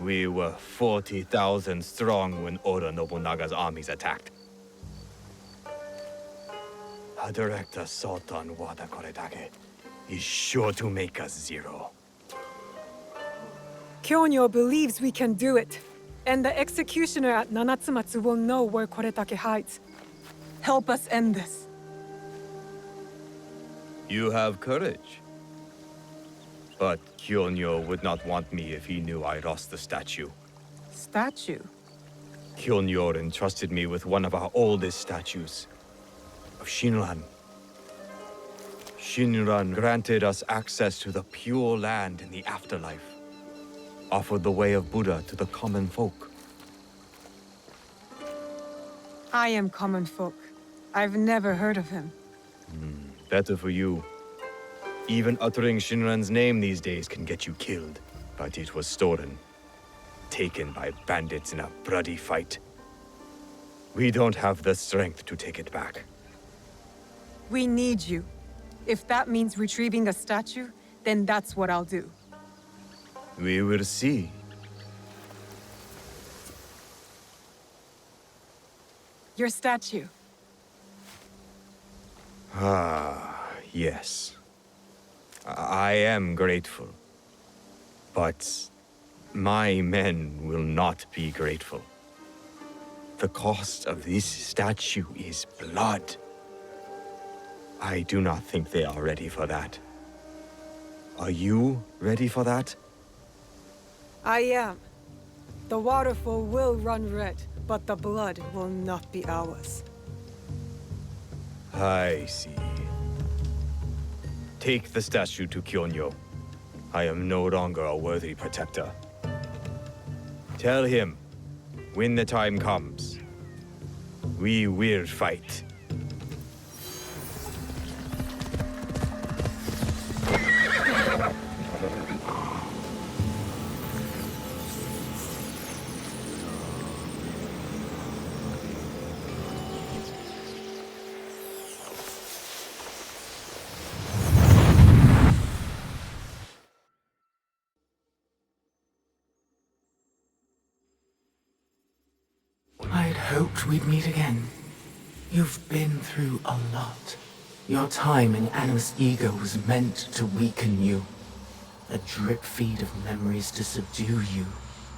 S20: We were 40,000 strong when Oda Nobunaga's armies attacked. A direct assault on Wada Koretake is sure to make us 0.
S12: Kyonyo believes we can do it, and the executioner at Nanatsumatsu will know where Koretake hides. Help us end this.
S20: You have courage. But Kyonyo would not want me if he knew I lost the statue.
S12: Statue?
S20: Kyonyo entrusted me with one of our oldest statues, of Shinran. Shinran granted us access to the pure land in the afterlife, offered the way of Buddha to the common folk.
S12: I am common folk. I've never heard of him.
S20: Better for you. Even uttering Shinran's name these days can get you killed. But it was stolen. Taken by bandits in a bloody fight. We don't have the strength to take it back.
S12: We need you. If that means retrieving a statue, then that's what I'll do.
S20: We will see.
S12: Your statue.
S20: Ah, yes. I am grateful. But my men will not be grateful. The cost of this statue is blood. I do not think they are ready for that. Are you ready for that?
S12: I am. The waterfall will run red, but the blood will not be ours.
S20: I see. Take the statue to Kyoto. I am no longer a worthy protector. Tell him, when the time comes, we will fight.
S1: I'd hoped we'd meet again. You've been through a lot. Your time in Animus Ego was meant to weaken you. A drip feed of memories to subdue you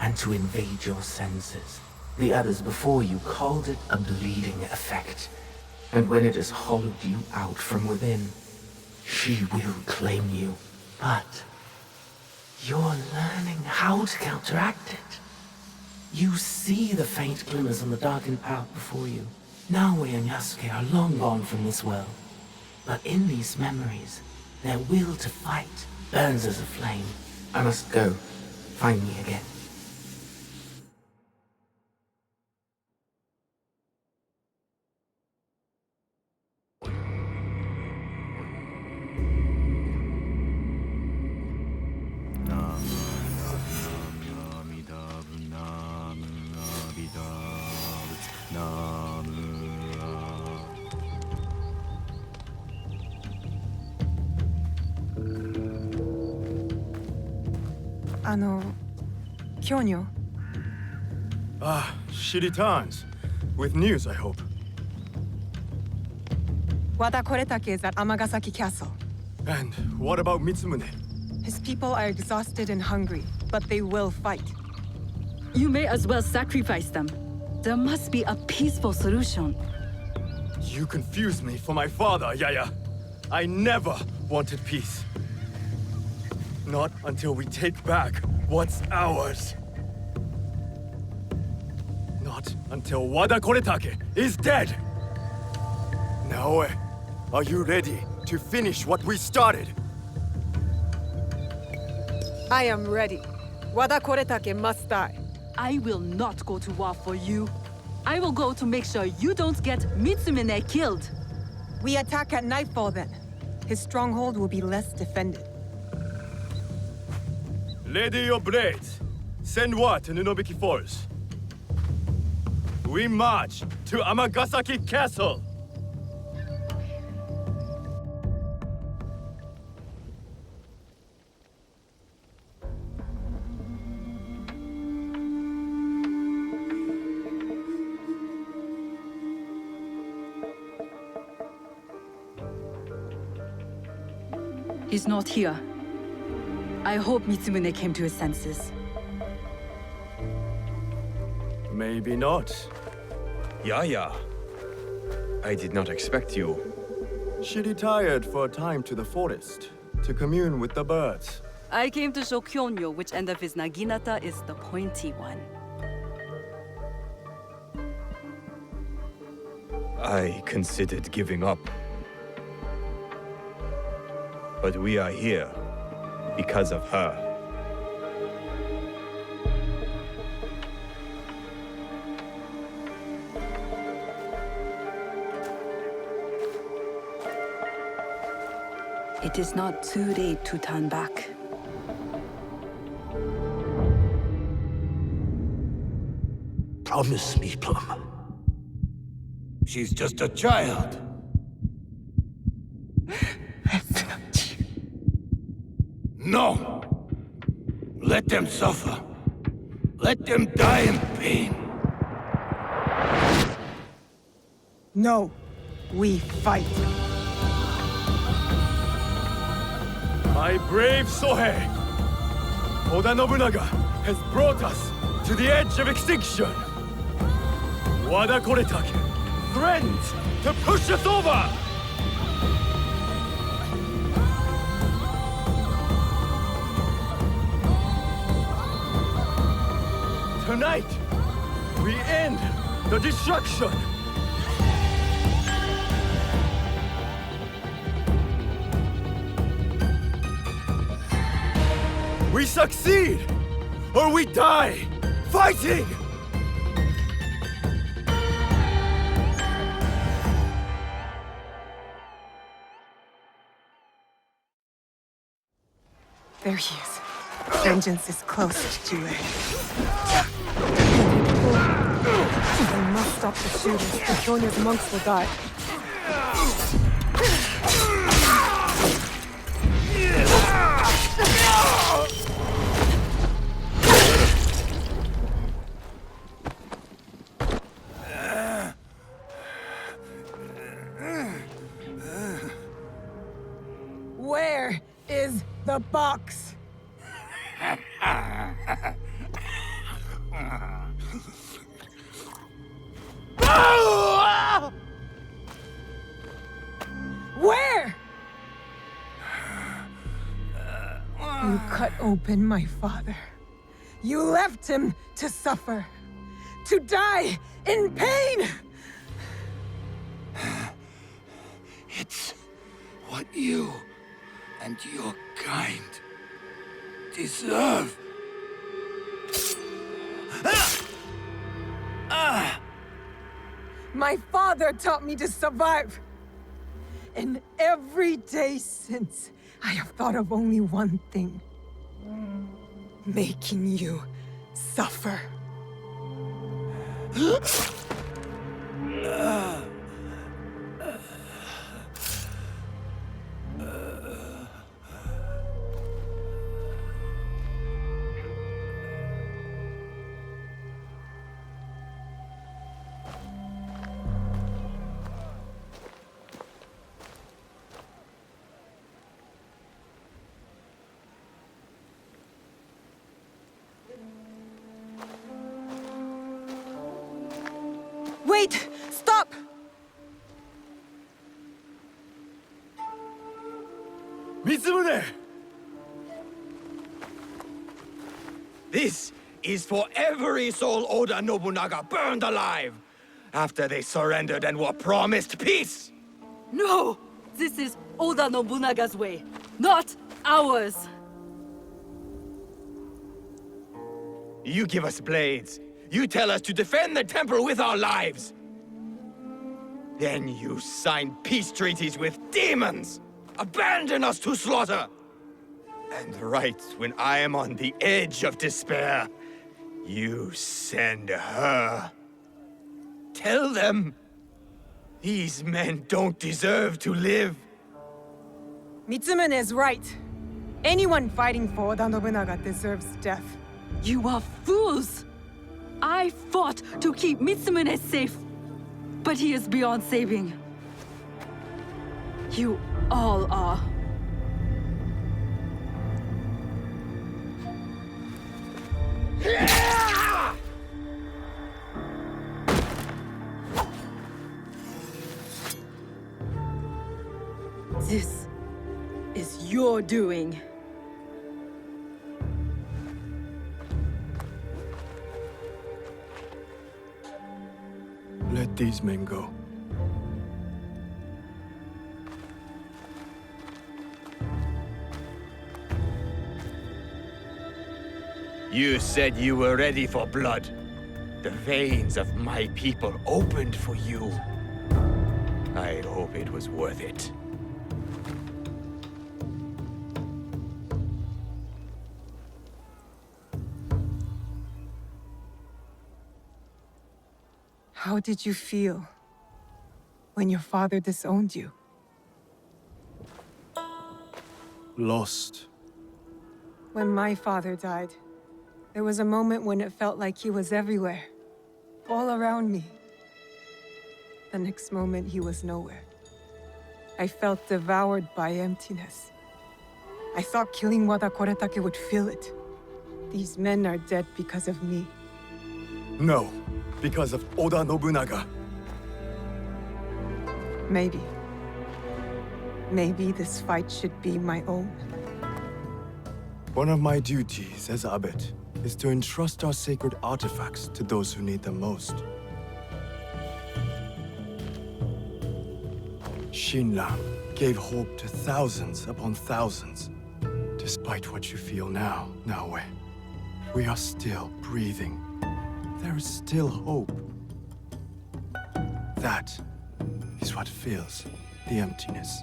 S1: and to invade your senses. The others before you called it a bleeding effect. And when it has hollowed you out from within, she will claim you. But you're learning how to counteract it. You see the faint glimmers on the darkened path before you. Naoe and Yasuke are long gone from this world. But in these memories, their will to fight burns as a flame. I must go. Find me again.
S12: Kyoto.
S3: Ah, she returns. With news, I hope.
S12: Wada Koretake is at Amagasaki Castle.
S3: And what about Mitsumune?
S12: His people are exhausted and hungry, but they will fight.
S22: You may as well sacrifice them. There must be a peaceful solution.
S3: You confuse me for my father, Yaya. I never wanted peace. Not until we take back what's ours. Not until Wada Koretake is dead. Naoe, are you ready to finish what we started?
S12: I am ready. Wada Koretake must die.
S22: I will not go to war for you. I will go to make sure you don't get Mitsumune killed.
S12: We attack at nightfall then. His stronghold will be less defended.
S3: Ready your blades. Send word to Nunobiki Forest. We march to Amagasaki Castle.
S22: He's not here. I hope Mitsumune came to his senses.
S3: Maybe not.
S20: Yaya. I did not expect you.
S3: She retired for a time to the forest, to commune with the birds.
S22: I came to show Kyoto which end of his naginata is the pointy one.
S20: I considered giving up. But we are here because of her.
S22: It is not too late to turn back.
S11: Promise me, Plum.
S9: She's just a child. No! Let them suffer. Let them die in pain.
S12: No, we fight.
S3: My brave Sohei! Oda Nobunaga has brought us to the edge of extinction. Wada Koretake threatens to push us over! Tonight, we end the destruction! We succeed! Or we die! Fighting!
S12: There he is. Vengeance is close, Jesuit. They must stop the shooters. Antonia's monks will die. Where is the box? Where? You cut open my father. You left him to suffer, to die in pain.
S9: It's what you and your kind deserve.
S12: My father taught me to survive. And every day since, I have thought of only one thing. Making you suffer. Wait! Stop!
S3: Mitsumune!
S19: This is for every soul Oda Nobunaga burned alive after they surrendered and were promised peace!
S22: No! This is Oda Nobunaga's way, not ours!
S19: You give us blades. You tell us to defend the temple with our lives. Then you sign peace treaties with demons. Abandon us to slaughter. And right when I am on the edge of despair, you send her. Tell them these men don't deserve to live.
S12: Mitsumune is right. Anyone fighting for Oda Nobunaga deserves death.
S22: You are fools! I fought to keep Mitsumune safe, but he is beyond saving. You all are. This is your doing.
S3: Let these men go.
S19: You said you were ready for blood. The veins of my people opened for you. I hope it was worth it.
S12: How did you feel when your father disowned you?
S3: Lost.
S12: When my father died, There was a moment when it felt like he was everywhere, all around me. The next moment, he was nowhere. I felt devoured by emptiness. I thought killing Wada Koretake would fill it. These men are dead because of me.
S3: No, because of Oda Nobunaga.
S12: Maybe. Maybe this fight should be my own.
S3: One of my duties as abbot is to entrust our sacred artifacts to those who need them most. Shinran gave hope to thousands upon thousands. Despite what you feel now, Naoe, we are still breathing. There is still hope. That is what fills the emptiness.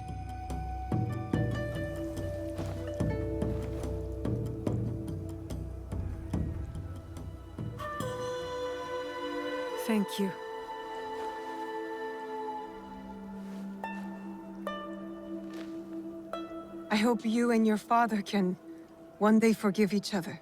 S12: Thank you. I hope you and your father can one day forgive each other.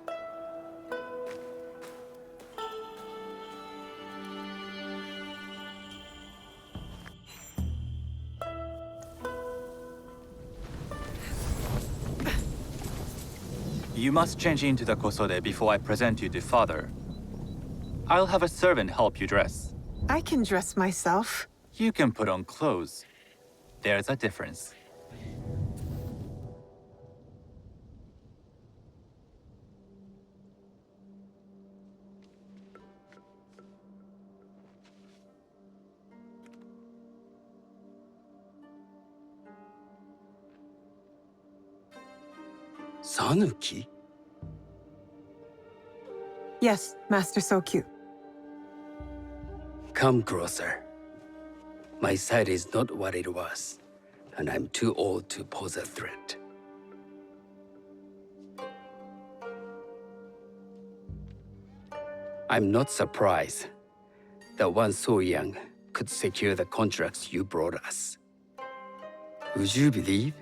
S8: You must change into the kosode before I present you to father. I'll have a servant help you dress.
S12: I can dress myself.
S8: You can put on clothes. There's a difference.
S9: Sanuki?
S12: Yes, Master Sokyu.
S9: Come closer. My sight is not what it was, and I'm too old to pose a threat. I'm not surprised that one so young could secure the contracts you brought us. Would you believe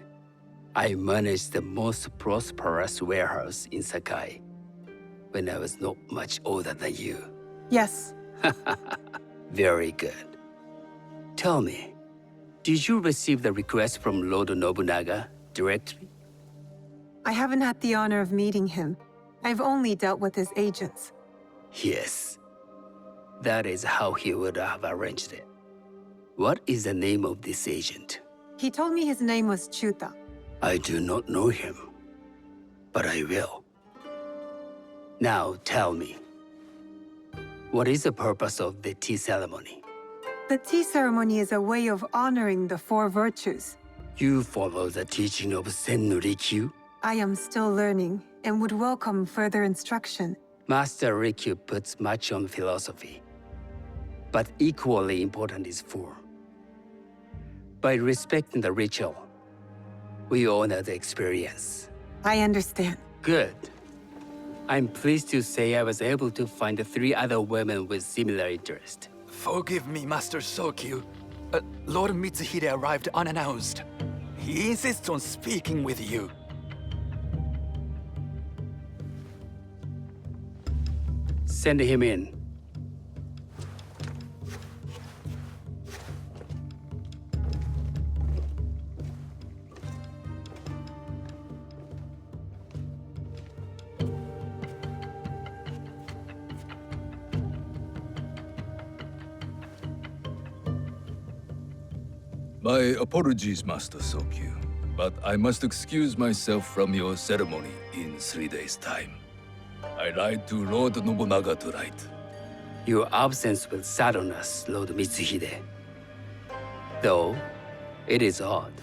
S9: I managed the most prosperous warehouse in Sakai when I was not much older than you?
S12: Yes.
S9: Very good. Tell me, did you receive the request from Lord Nobunaga directly?
S12: I haven't had the honor of meeting him. I've only dealt with his agents.
S9: Yes. That is how he would have arranged it. What is the name of this agent?
S12: He told me his name was Chuta.
S9: I do not know him, but I will. Now tell me, what is the purpose of the tea ceremony?
S12: The tea ceremony is a way of honoring the four virtues.
S9: You follow the teaching of Sennu Rikyu?
S12: I am still learning and would welcome further instruction.
S9: Master Rikyu puts much on philosophy, but equally important is form. By respecting the ritual, we honor the experience.
S12: I understand.
S9: Good. I'm pleased to say I was able to find 3 other women with similar interest.
S4: Forgive me, Master Sokyu. Lord Mitsuhide arrived unannounced. He insists on speaking with you.
S9: Send him in.
S10: My apologies, Master Sokyu, but I must excuse myself from your ceremony in 3 days' time. I lied to Lord Nobunaga tonight.
S9: Your absence will sadden us, Lord Mitsuhide. Though, it is odd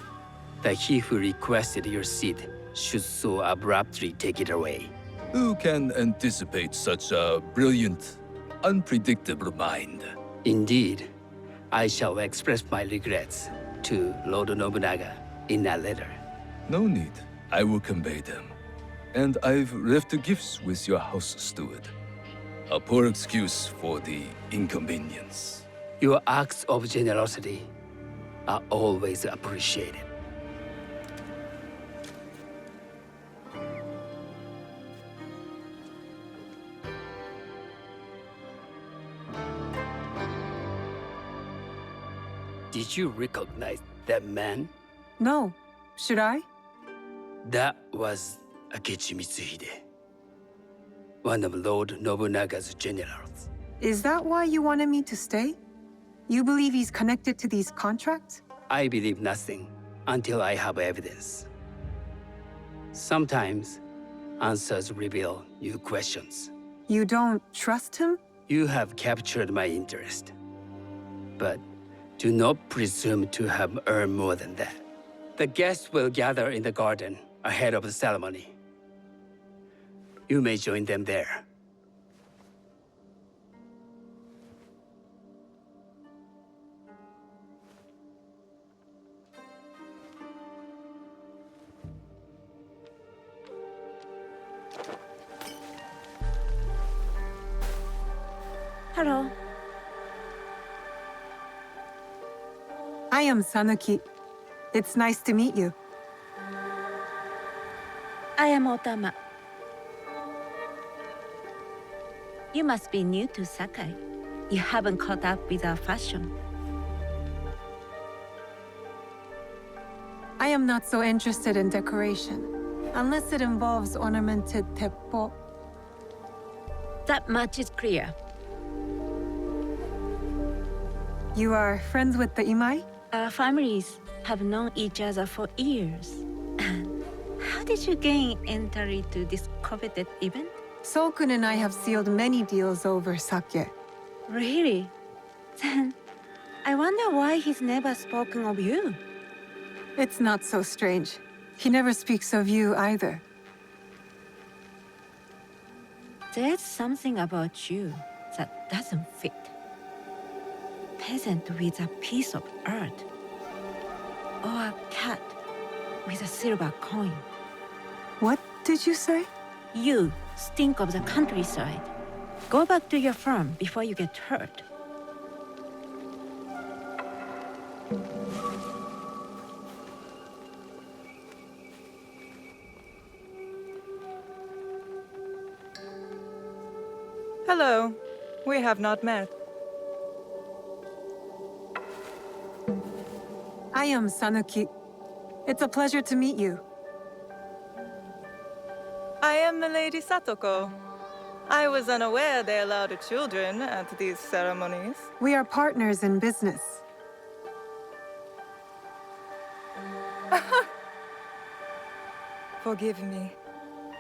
S9: that he who requested your seat should so abruptly take it away.
S10: Who can anticipate such a brilliant, unpredictable mind?
S9: Indeed, I shall express my regrets to Lord Nobunaga in a letter.
S10: No need. I will convey them. And I've left gifts with your house steward. A poor excuse for the inconvenience.
S9: Your acts of generosity are always appreciated. Did you recognize that man?
S12: No. Should I?
S9: That was Akechi Mitsuhide, one of Lord Nobunaga's generals.
S12: Is that why you wanted me to stay? You believe he's connected to these contracts?
S9: I believe nothing until I have evidence. Sometimes, answers reveal new questions.
S12: You don't trust him?
S9: You have captured my interest. But do not presume to have earned more than that. The guests will gather in the garden ahead of the ceremony. You may join them there.
S16: Hello.
S12: I am Sanuki. It's nice to meet you.
S16: I am Otama. You must be new to Sakai. You haven't caught up with our fashion.
S12: I am not so interested in decoration, unless it involves ornamented teppo.
S16: That much is clear.
S12: You are friends with the Imai?
S16: Our families have known each other for years. How did you gain entry to this coveted event?
S12: Sokun and I have sealed many deals over sake.
S16: Really? Then, I wonder why he's never spoken of you.
S12: It's not so strange. He never speaks of you either.
S16: There's something about you that doesn't fit. Peasant with a piece of earth. Or a cat with a silver coin.
S12: What did you say?
S16: You stink of the countryside. Go back to your farm before you get hurt.
S17: Hello. We have not met.
S12: I am Sanuki. It's a pleasure to meet you.
S17: I am Milady Satoko. I was unaware they allowed children at these ceremonies.
S12: We are partners in business.
S17: Forgive me.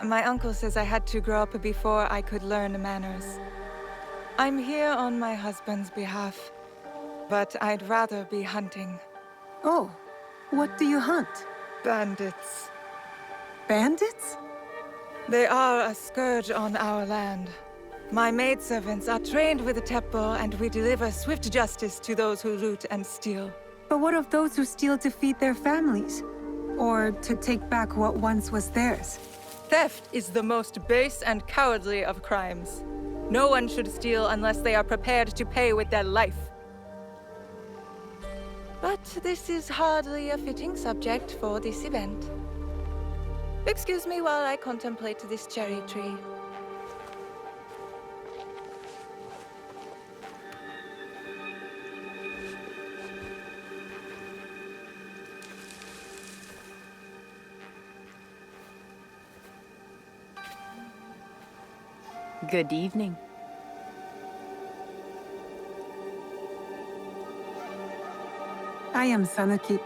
S17: My uncle says I had to grow up before I could learn manners. I'm here on my husband's behalf, but I'd rather be hunting.
S12: Oh, what do you hunt?
S17: Bandits.
S12: Bandits?
S17: They are a scourge on our land. My maidservants are trained with the teppo, and we deliver swift justice to those who loot and steal.
S12: But what of those who steal to feed their families? Or to take back what once was theirs?
S17: Theft is the most base and cowardly of crimes. No one should steal unless they are prepared to pay with their life. But this is hardly a fitting subject for this event. Excuse me while I contemplate this cherry tree.
S16: Good evening.
S12: I am Sanuki.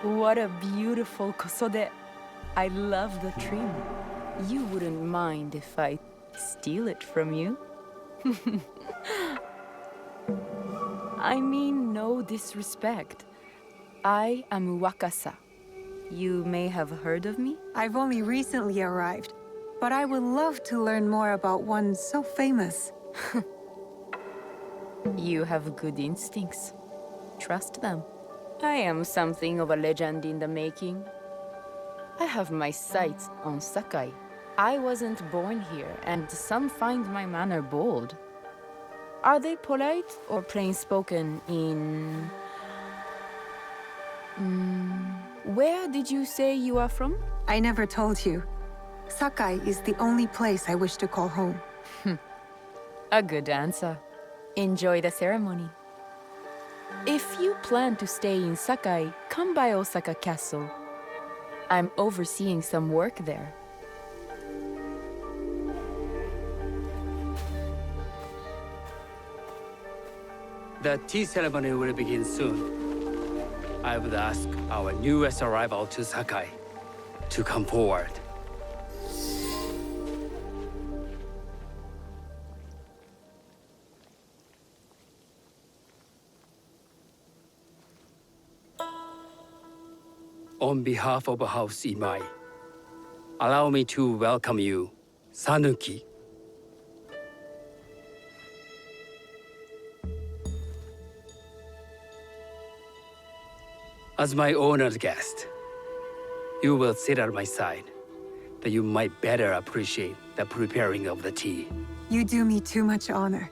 S23: What a beautiful kosode. I love the tree. You wouldn't mind if I steal it from you? I mean no disrespect. I am Wakasa. You may have heard of me?
S12: I've only recently arrived, but I would love to learn more about one so famous.
S23: You have good instincts. Trust them. I am something of a legend in the making. I have my sights on Sakai. I wasn't born here, and some find my manner bold. Are they polite or plain-spoken in... Where did you say you are from?
S12: I never told you. Sakai is the only place I wish to call home.
S23: A good answer. Enjoy the ceremony. If you plan to stay in Sakai, come by Osaka Castle. I'm overseeing some work there.
S9: The tea ceremony will begin soon. I would ask our newest arrival to Sakai to come forward. On behalf of House Imai, allow me to welcome you, Sanuki. As my honored guest, you will sit at my side, that you might better appreciate the preparing of the tea.
S12: You do me too much honor.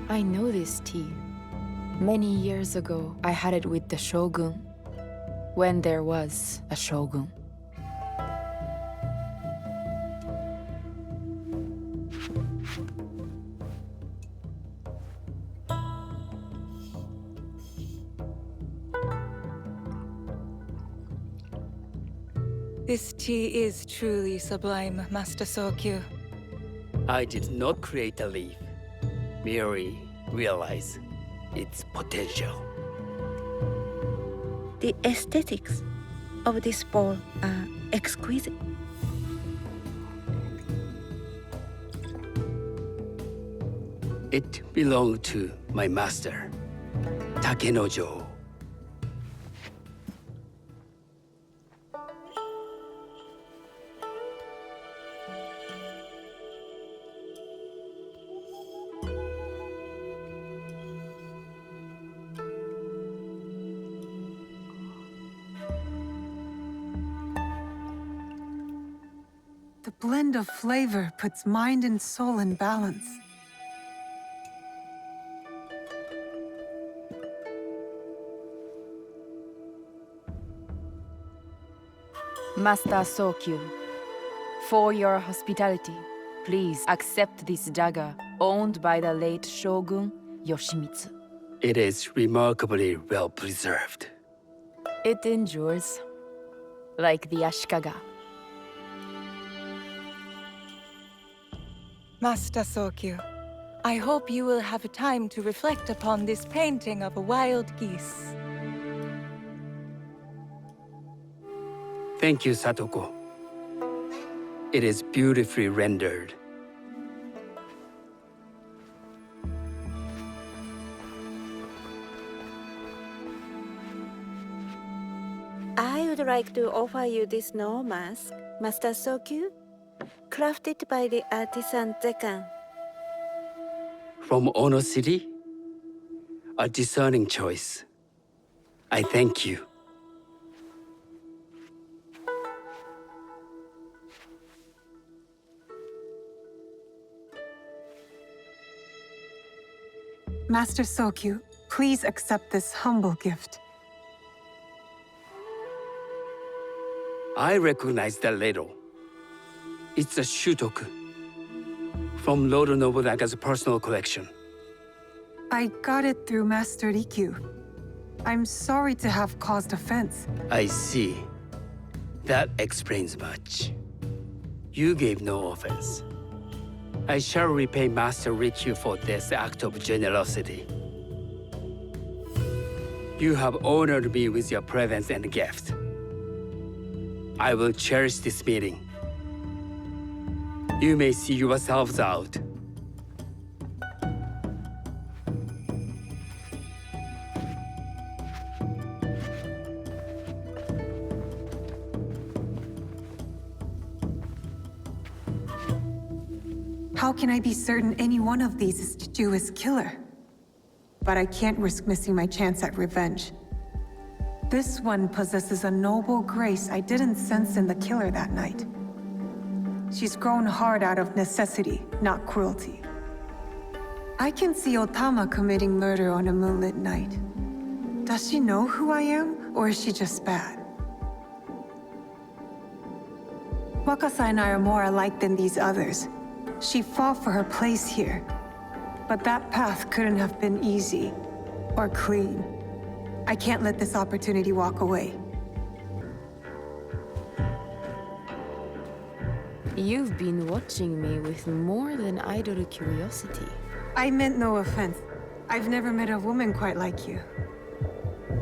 S23: I know this tea. Many years ago, I had it with the shogun, when there was a shogun.
S17: This tea is truly sublime, Master Sokyu.
S9: I did not create the leaf, merely realize its potential.
S16: The aesthetics of this bowl are exquisite.
S9: It belonged to my master, Takenojo.
S12: The blend of flavor puts mind and soul in balance.
S23: Master Sokyu, for your hospitality, please accept this dagger owned by the late Shogun Yoshimitsu.
S9: It is remarkably well preserved.
S23: It endures, like the Ashikaga.
S17: Master Sokyu, I hope you will have time to reflect upon this painting of wild geese.
S9: Thank you, Satoko. It is beautifully rendered.
S16: I would like to offer you this snow mask, Master Sokyu, crafted by the artisan Zekan.
S9: From Ono City? A discerning choice. I thank you.
S12: Master Sokyu, please accept this humble gift.
S9: I recognize the ladle. It's a shutoku from Lord Nobunaga's personal collection.
S12: I got it through Master Rikyu. I'm sorry to have caused offense.
S9: I see. That explains much. You gave no offense. I shall repay Master Rikyu for this act of generosity. You have honored me with your presence and gift. I will cherish this meeting. You may see yourselves out.
S12: How can I be certain any one of these is Jesuit's killer? But I can't risk missing my chance at revenge. This one possesses a noble grace I didn't sense in the killer that night. She's grown hard out of necessity, not cruelty. I can see Otama committing murder on a moonlit night. Does she know who I am, or is she just bad? Wakasa and I are more alike than these others. She fought for her place here. But that path couldn't have been easy, or clean. I can't let this opportunity walk away.
S23: You've been watching me with more than idle curiosity.
S12: I meant no offense. I've never met a woman quite like you.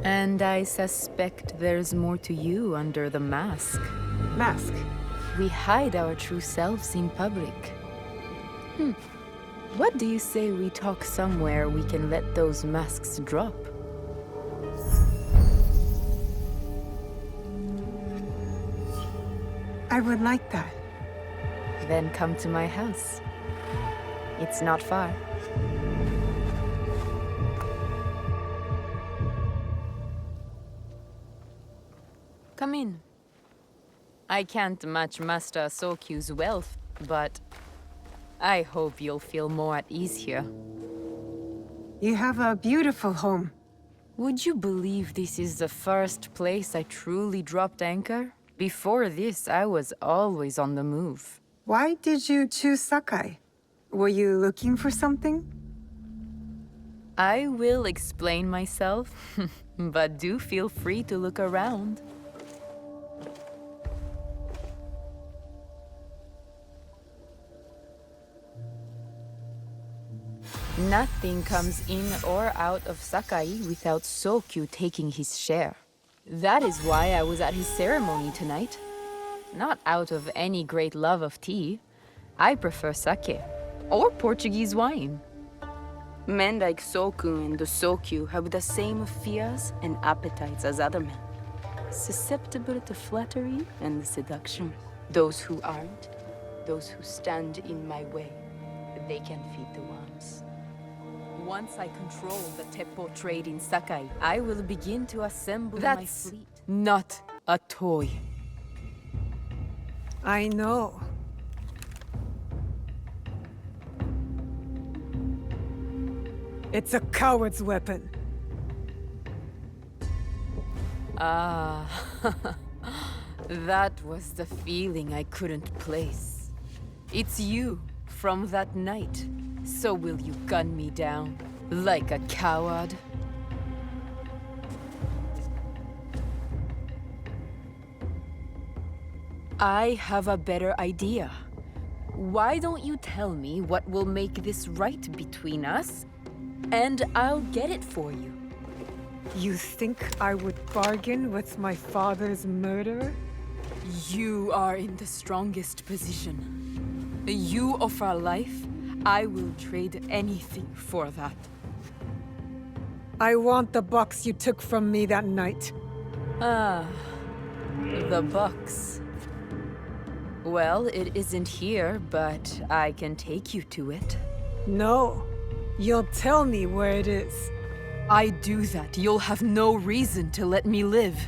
S23: And I suspect there's more to you under the mask.
S12: Mask?
S23: We hide our true selves in public. What do you say we talk somewhere we can let those masks drop?
S12: I would like that.
S23: Then come to my house. It's not far. Come in. I can't match Master Sokyu's wealth, but I hope you'll feel more at ease here.
S12: You have a beautiful home.
S23: Would you believe this is the first place I truly dropped anchor? Before this, I was always on the move.
S12: Why did you choose Sakai? Were you looking for something?
S23: I will explain myself, but do feel free to look around. Nothing comes in or out of Sakai without Sokyu taking his share. That is why I was at his ceremony tonight. Not out of any great love of tea. I prefer sake, or Portuguese wine. Men like Soku and the Sokyu have the same fears and appetites as other men. Susceptible to flattery and seduction. Those who aren't, those who stand in my way, they can feed the worms. Once I control the Teppo trade in Sakai, I will begin to assemble my fleet. Not a toy.
S12: I know. It's a coward's weapon.
S23: Ah, that was the feeling I couldn't place. It's you from that night. So will you gun me down like a coward? I have a better idea. Why don't you tell me what will make this right between us, and I'll get it for you.
S12: You think I would bargain with my father's murderer?
S23: You are in the strongest position. You offer life, I will trade anything for that.
S12: I want the box you took from me that night.
S23: Ah, the box. Well, it isn't here, but I can take you to it.
S12: No, you'll tell me where it is.
S23: I do that, you'll have no reason to let me live.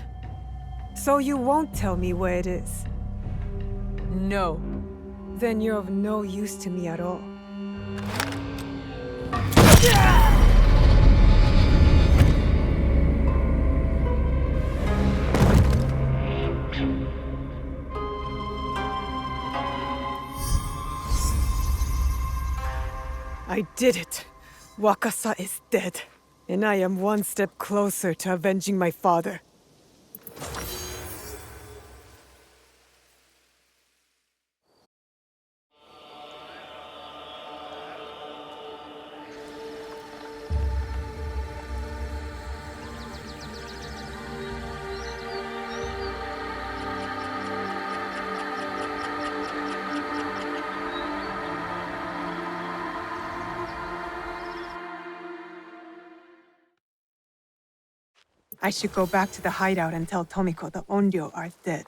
S12: So you won't tell me where it is?
S23: No.
S12: Then you're of no use to me at all. I did it. Wakasa is dead. And I am one step closer to avenging my father. I should go back to the hideout and tell Tomiko the Onryo are dead.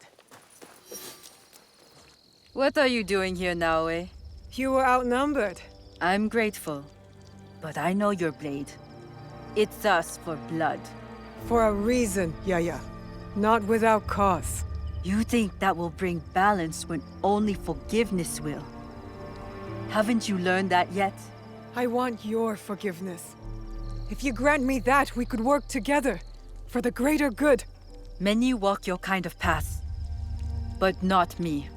S22: What are you doing here, Naoe?
S12: You were outnumbered.
S22: I'm grateful, but I know your blade. It thirsts for blood.
S12: For a reason, Yaya. Not without cause.
S22: You think that will bring balance when only forgiveness will. Haven't you learned that yet?
S12: I want your forgiveness. If you grant me that, we could work together. For the greater good.
S22: Many walk your kind of path, but not me.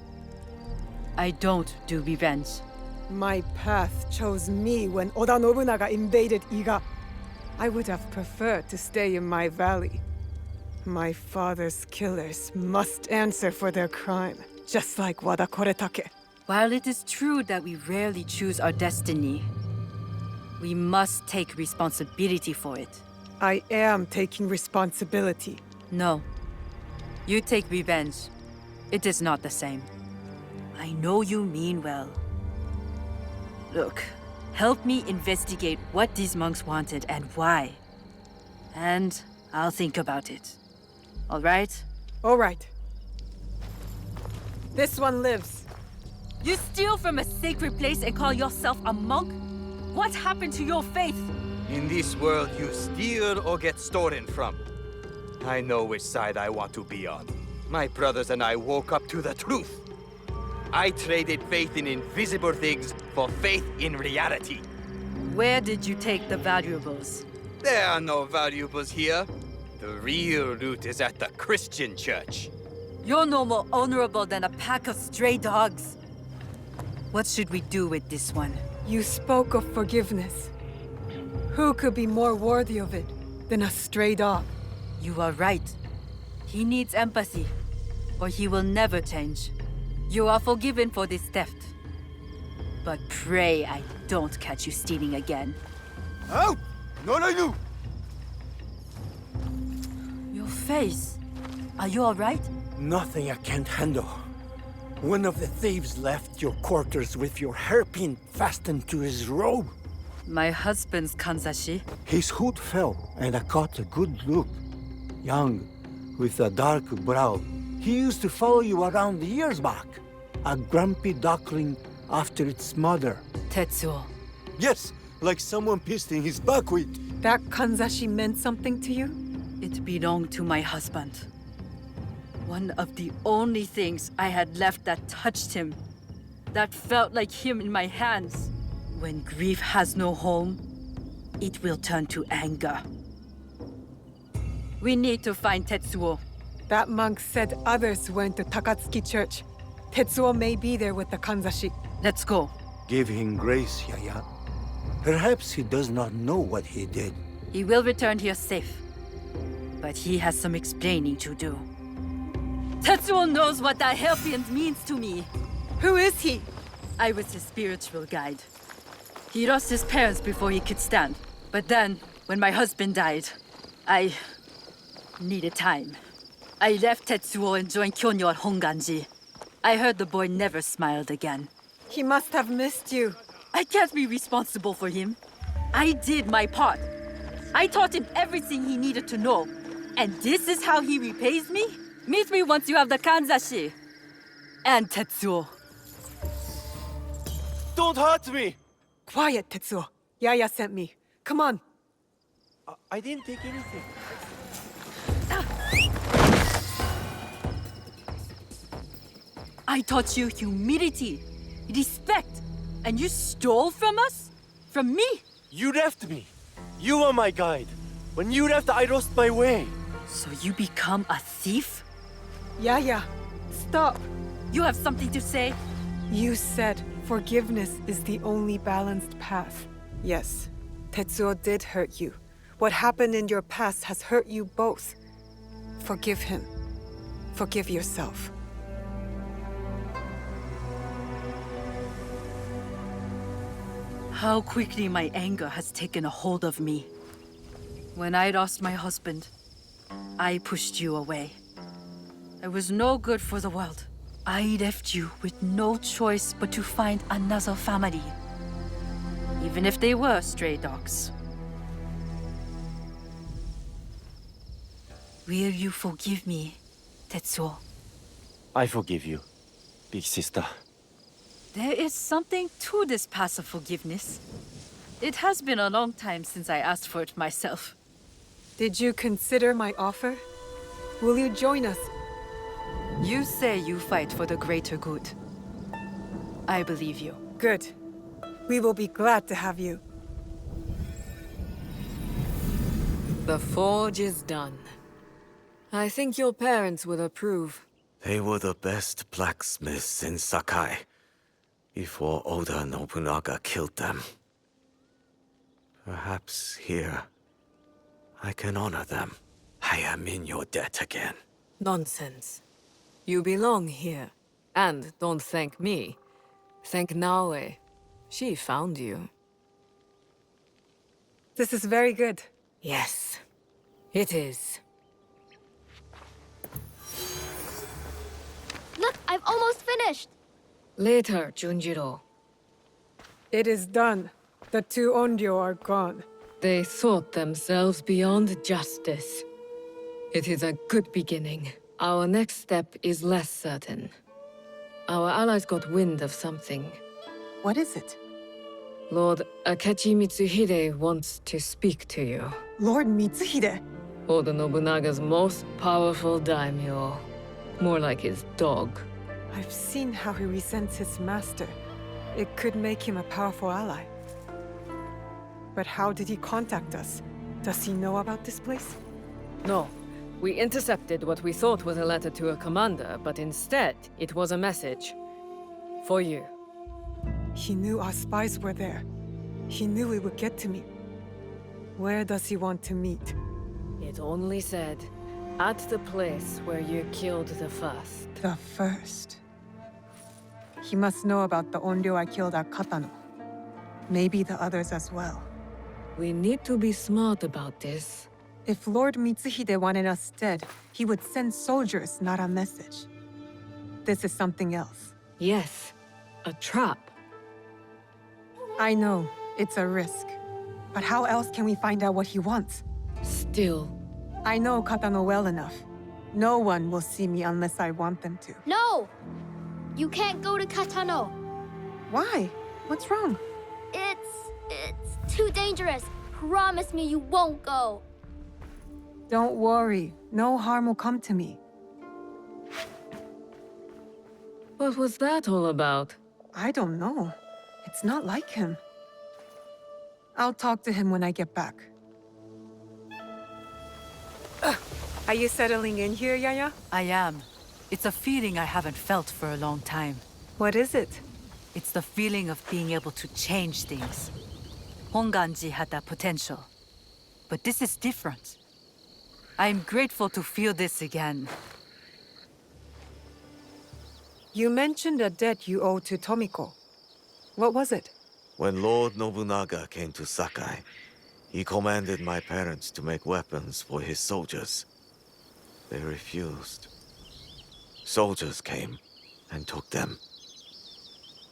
S22: I don't do revenge.
S12: My path chose me when Oda Nobunaga invaded Iga. I would have preferred to stay in my valley. My father's killers must answer for their crime, just like Wada Koretake.
S22: While it is true that we rarely choose our destiny, we must take responsibility for it.
S12: I am taking responsibility.
S22: No. You take revenge. It is not the same. I know you mean well. Look, help me investigate what these monks wanted and why. And I'll think about it. All right?
S12: All right. This one lives.
S22: You steal from a sacred place and call yourself a monk? What happened to your faith?
S20: In this world, you steal or get stolen from. I know which side I want to be on. My brothers and I woke up to the truth. I traded faith in invisible things for faith in reality.
S22: Where did you take the valuables?
S20: There are no valuables here. The real loot is at the Christian church.
S22: You're no more honorable than a pack of stray dogs. What should we do with this one?
S12: You spoke of forgiveness. Who could be more worthy of it than a stray dog?
S22: You are right. He needs empathy, or he will never change. You are forgiven for this theft. But pray I don't catch you stealing again.
S20: Oh! No, no, no!
S22: Your face. Are you all right?
S15: Nothing I can't handle. One of the thieves left your quarters with your hairpin fastened to his robe.
S22: My husband's kanzashi.
S15: His hood fell, and I caught a good look. Young, with a dark brow. He used to follow you around years back. A grumpy duckling after its mother.
S22: Tetsuo.
S15: Yes, like someone pissed in his buckwheat.
S12: That kanzashi meant something to you?
S22: It belonged to my husband. One of the only things I had left that touched him. That felt like him in my hands. When grief has no home, it will turn to anger. We need to find Tetsuo.
S12: That monk said others went to Takatsuki Church. Tetsuo may be there with the kanzashi.
S22: Let's go.
S15: Give him grace, Yaya. Perhaps he does not know what he did.
S22: He will return here safe. But he has some explaining to do. Tetsuo knows what that hairpin means to me.
S12: Who is he?
S22: I was his spiritual guide. He lost his parents before he could stand. But then, when my husband died, I needed time. I left Tetsuo and joined Kyonyo at Honganji. I heard the boy never smiled again.
S12: He must have missed you.
S22: I can't be responsible for him. I did my part. I taught him everything he needed to know. And this is how he repays me? Meet me once you have the kanzashi. And Tetsuo.
S20: Don't hurt me!
S12: Quiet, Tetsuo. Yaya sent me. Come on.
S20: I didn't take anything.
S22: I taught you humility, respect, and you stole from us? From me?
S6: You left me. You were my guide. When you left, I lost my way.
S22: So you become a thief?
S12: Yaya, stop.
S22: You have something to say?
S12: You said forgiveness is the only balanced path. Yes, Tetsuo did hurt you. What happened in your past has hurt you both. Forgive him. Forgive yourself.
S22: How quickly my anger has taken a hold of me. When I lost my husband, I pushed you away. I was no good for the world. I left you with no choice but to find another family. Even if they were stray dogs. Will you forgive me, Tetsuo?
S6: I forgive you, big sister.
S22: There is something to this passive forgiveness. It has been a long time since I asked for it myself.
S12: Did you consider my offer? Will you join us?
S22: You say you fight for the greater good. I believe you.
S12: Good. We will be glad to have you.
S2: The forge is done. I think your parents will approve.
S7: They were the best blacksmiths in Sakai before Oda Nobunaga killed them. Perhaps here, I can honor them. I am in your debt again.
S2: Nonsense. You belong here. And don't thank me. Thank Naoe. She found you.
S12: This is very good.
S2: Yes, it is.
S14: Look, I've almost finished!
S2: Later, Junjiro.
S12: It is done. The two Onryo are gone.
S2: They thought themselves beyond justice. It is a good beginning. Our next step is less certain. Our allies got wind of something.
S12: What is it?
S2: Lord Akechi Mitsuhide wants to speak to you.
S12: Lord Mitsuhide?
S2: Oda Nobunaga's most powerful daimyo. More like his dog.
S12: I've seen how he resents his master. It could make him a powerful ally. But how did he contact us? Does he know about this place?
S2: No. We intercepted what we thought was a letter to a commander, but instead, it was a message. For you.
S12: He knew our spies were there. He knew it would get to me. Where does he want to meet?
S2: It only said, at the place where you killed the first.
S12: The first? He must know about the Onryo I killed at Katano. Maybe the others as well.
S2: We need to be smart about this.
S12: If Lord Mitsuhide wanted us dead, he would send soldiers, not a message. This is something else.
S2: Yes, a trap.
S12: I know, it's a risk. But how else can we find out what he wants?
S2: Still.
S12: I know Katano well enough. No one will see me unless I want them to.
S14: No! You can't go to Katano.
S12: Why? What's wrong?
S14: It's too dangerous. Promise me you won't go.
S12: Don't worry. No harm will come to me.
S2: What was that all about?
S12: I don't know. It's not like him. I'll talk to him when I get back. Are you settling in here, Yaya?
S22: I am. It's a feeling I haven't felt for a long time.
S12: What is it?
S22: It's the feeling of being able to change things. Honganji had that potential. But this is different. I'm grateful to feel this again.
S12: You mentioned a debt you owe to Tomiko. What was it?
S7: When Lord Nobunaga came to Sakai, he commanded my parents to make weapons for his soldiers. They refused. Soldiers came and took them.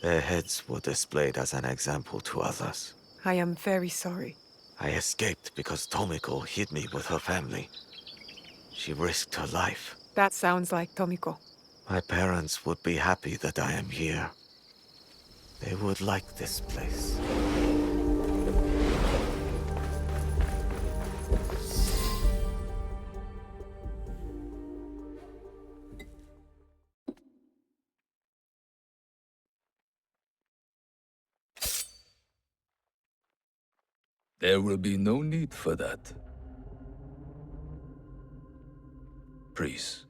S7: Their heads were displayed as an example to others.
S12: I am very sorry.
S7: I escaped because Tomiko hid me with her family. She risked her life.
S12: That sounds like Tomiko.
S7: My parents would be happy that I am here. They would like this place.
S10: There will be no need for that. Please.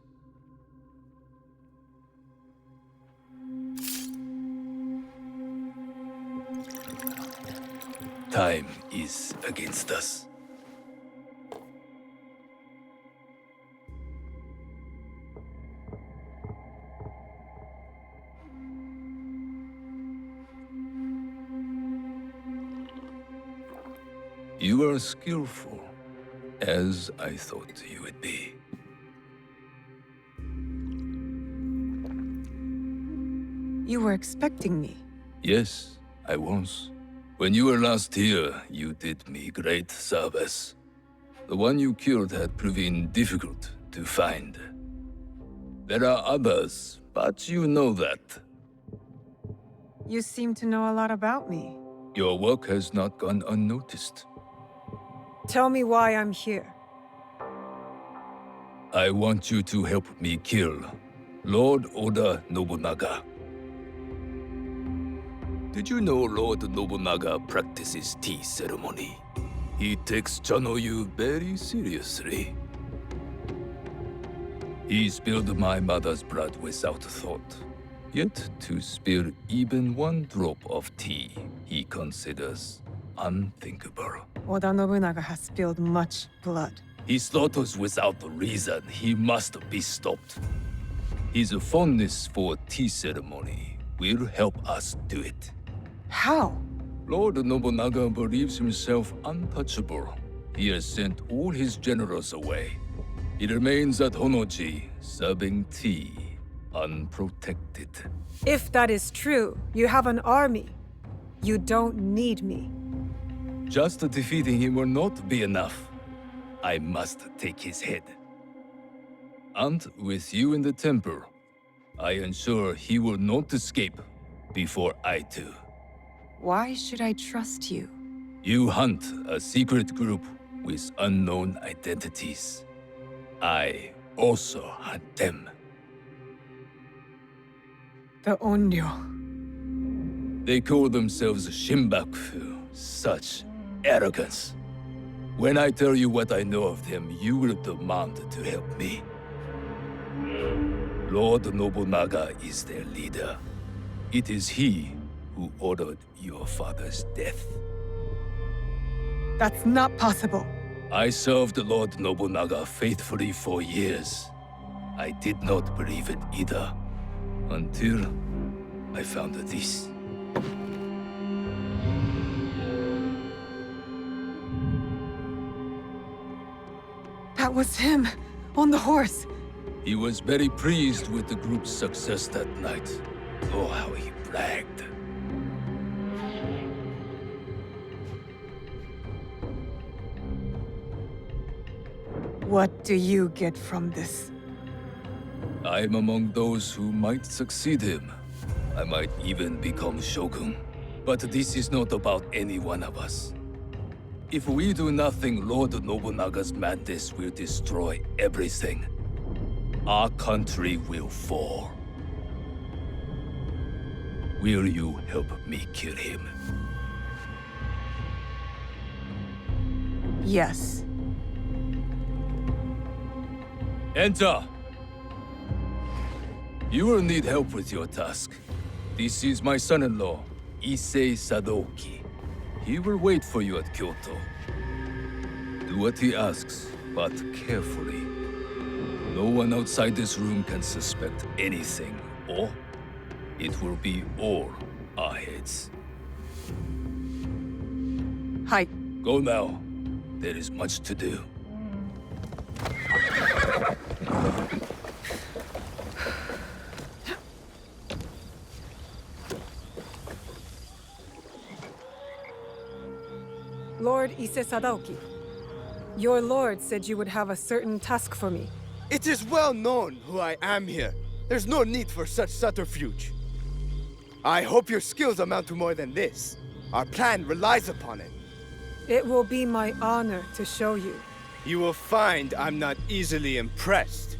S10: time is against us. You are skillful, as I thought you would be.
S12: You were expecting me.
S10: Yes, I was. When you were last here, you did me great service. The one you killed had proven difficult to find. There are others, but you know that.
S12: You seem to know a lot about me.
S10: Your work has not gone unnoticed.
S12: Tell me why I'm here.
S10: I want you to help me kill Lord Oda Nobunaga. Did you know Lord Nobunaga practices tea ceremony? He takes Chanoyu very seriously. He spilled my mother's blood without thought. Yet to spill even one drop of tea, he considers unthinkable.
S12: Oda Nobunaga has spilled much blood.
S10: He slaughters without reason. He must be stopped. His fondness for tea ceremony will help us do it.
S12: How?
S10: Lord Nobunaga believes himself untouchable. He has sent all his generals away. He remains at Honoji, serving tea, unprotected.
S12: If that is true, you have an army. You don't need me.
S10: Just defeating him will not be enough. I must take his head. And with you in the temple, I ensure he will not escape before I do.
S12: Why should I trust you?
S10: You hunt a secret group with unknown identities. I also hunt them.
S12: The Onryo.
S10: They call themselves Shimbaku. Such arrogance. When I tell you what I know of them, you will demand to help me. Lord Nobunaga is their leader. It is he who ordered your father's death.
S12: That's not possible.
S10: I served Lord Nobunaga faithfully for years. I did not believe it either, until I found this.
S12: That was him, on the horse.
S10: He was very pleased with the group's success that night. Oh, how he bragged.
S12: What do you get from this?
S10: I'm among those who might succeed him. I might even become shogun. But this is not about any one of us. If we do nothing, Lord Nobunaga's madness will destroy everything. Our country will fall. Will you help me kill him?
S12: Yes.
S10: Enter! You will need help with your task. This is my son-in-law, Issei Sadoki. He will wait for you at Kyoto. Do what he asks, but carefully. No one outside this room can suspect anything, or it will be all our heads.
S12: Hi.
S10: Go now. There is much to do.
S12: Lord Issei Sadaoki, your lord said you would have a certain task for me.
S13: It is well known who I am here. There's no need for such subterfuge. I hope your skills amount to more than this. Our plan relies upon it.
S12: It will be my honor to show you.
S13: You will find I'm not easily impressed.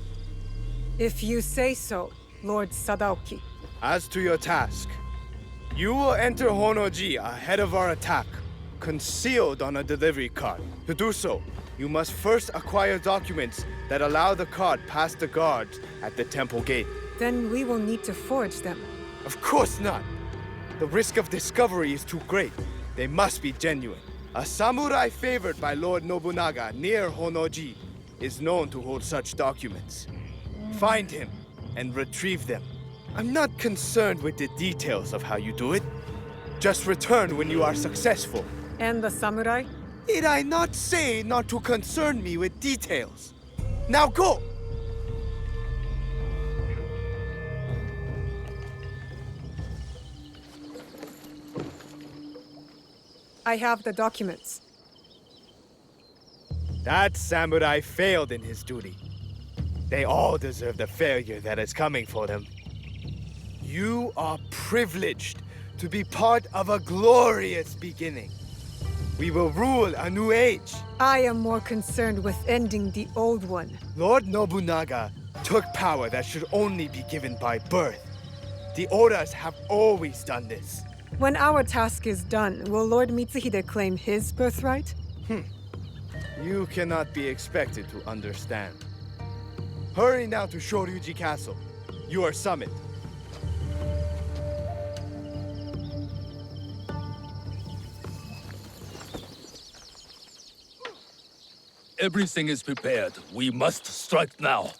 S12: If you say so, Lord Sadaoki.
S13: As to your task, you will enter Honoji ahead of our attack, concealed on a delivery cart. To do so, you must first acquire documents that allow the cart past the guards at the temple gate.
S12: Then we will need to forge them.
S13: Of course not. The risk of discovery is too great. They must be genuine. A samurai favored by Lord Nobunaga near Honnoji is known to hold such documents. Find him and retrieve them. I'm not concerned with the details of how you do it. Just return when you are successful.
S12: And the samurai?
S13: Did I not say not to concern me with details? Now go!
S12: I have the documents.
S13: That samurai failed in his duty. They all deserve the failure that is coming for them. You are privileged to be part of a glorious beginning. We will rule a new age.
S12: I am more concerned with ending the old one.
S13: Lord Nobunaga took power that should only be given by birth. The Odas have always done this.
S12: When our task is done, will Lord Mitsuhide claim his birthright?
S13: You cannot be expected to understand. Hurry now to Shoryuji Castle. You are summoned.
S10: Everything is prepared. We must strike now.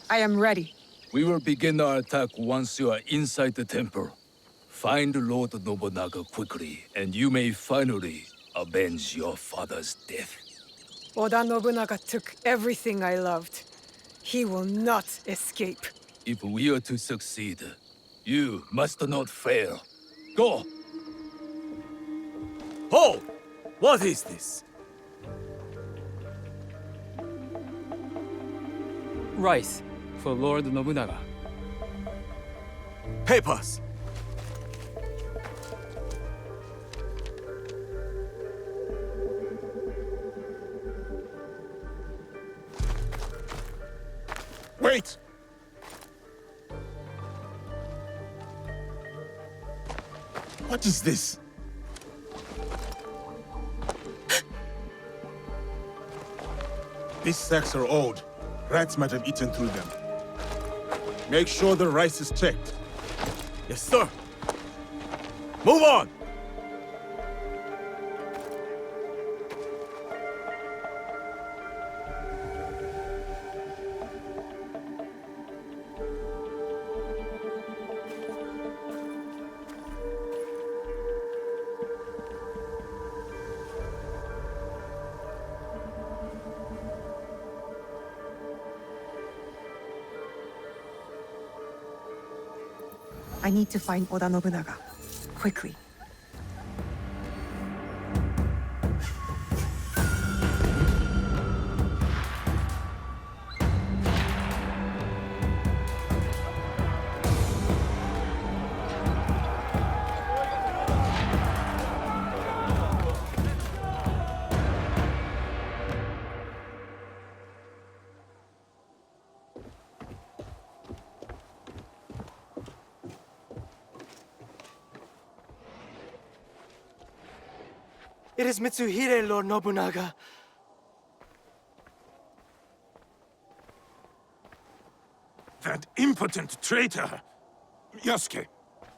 S12: I am ready.
S10: We will begin our attack once you are inside the temple. Find Lord Nobunaga quickly, and you may finally avenge your father's death.
S12: Oda Nobunaga took everything I loved. He will not escape.
S10: If we are to succeed, you must not fail. Go!
S7: Hold! What is this?
S5: Rice for Lord Nobunaga.
S7: Papers!
S19: Wait! What is this? These sacks are old. Rats might have eaten through them. Make sure the rice is checked.
S7: Yes, sir. Move on!
S12: I need to find Oda Nobunaga. Quickly.
S6: It is Mitsuhide, Lord Nobunaga.
S19: That impotent traitor! Yasuke,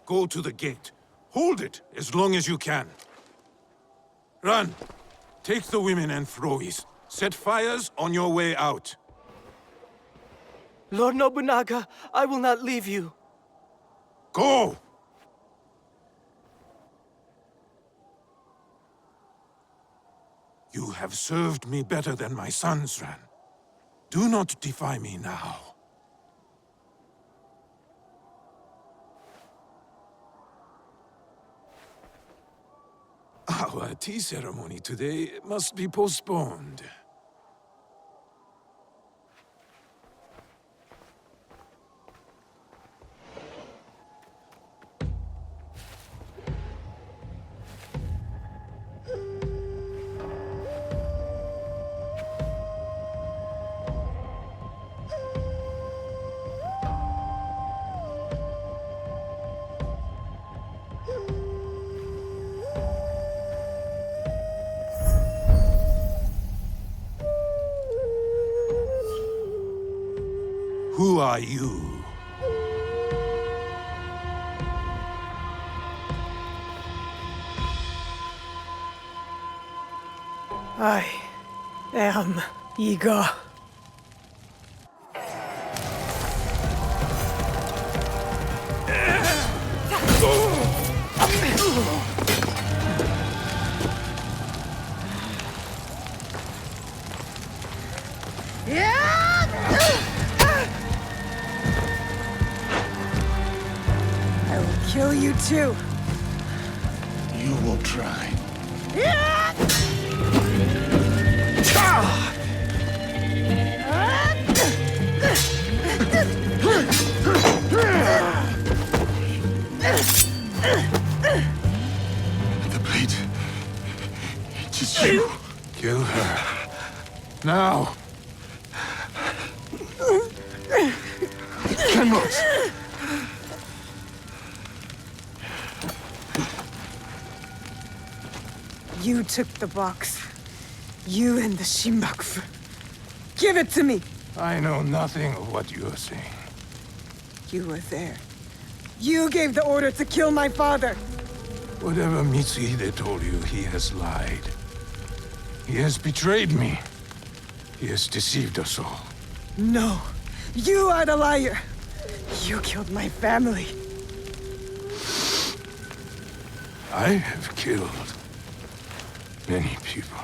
S19: go to the gate. Hold it as long as you can. Run! Take the women and Frois. Set fires on your way out.
S6: Lord Nobunaga, I will not leave you.
S19: Go! You have served me better than my sons, Ran. Do not defy me now. Our tea ceremony today must be postponed. Who are you?
S12: I am Iga. I will kill you too.
S19: You will try.
S1: The blade. It is you. Kill her. Now. Cannot.
S12: You took the box. You and the Shinbakufu. Give it to me!
S1: I know nothing of what you are saying.
S12: You were there. You gave the order to kill my father!
S1: Whatever Mitsuhide told you, he has lied. He has betrayed me. He has deceived us all.
S12: No! You are the liar! You killed my family!
S1: I have killed many people.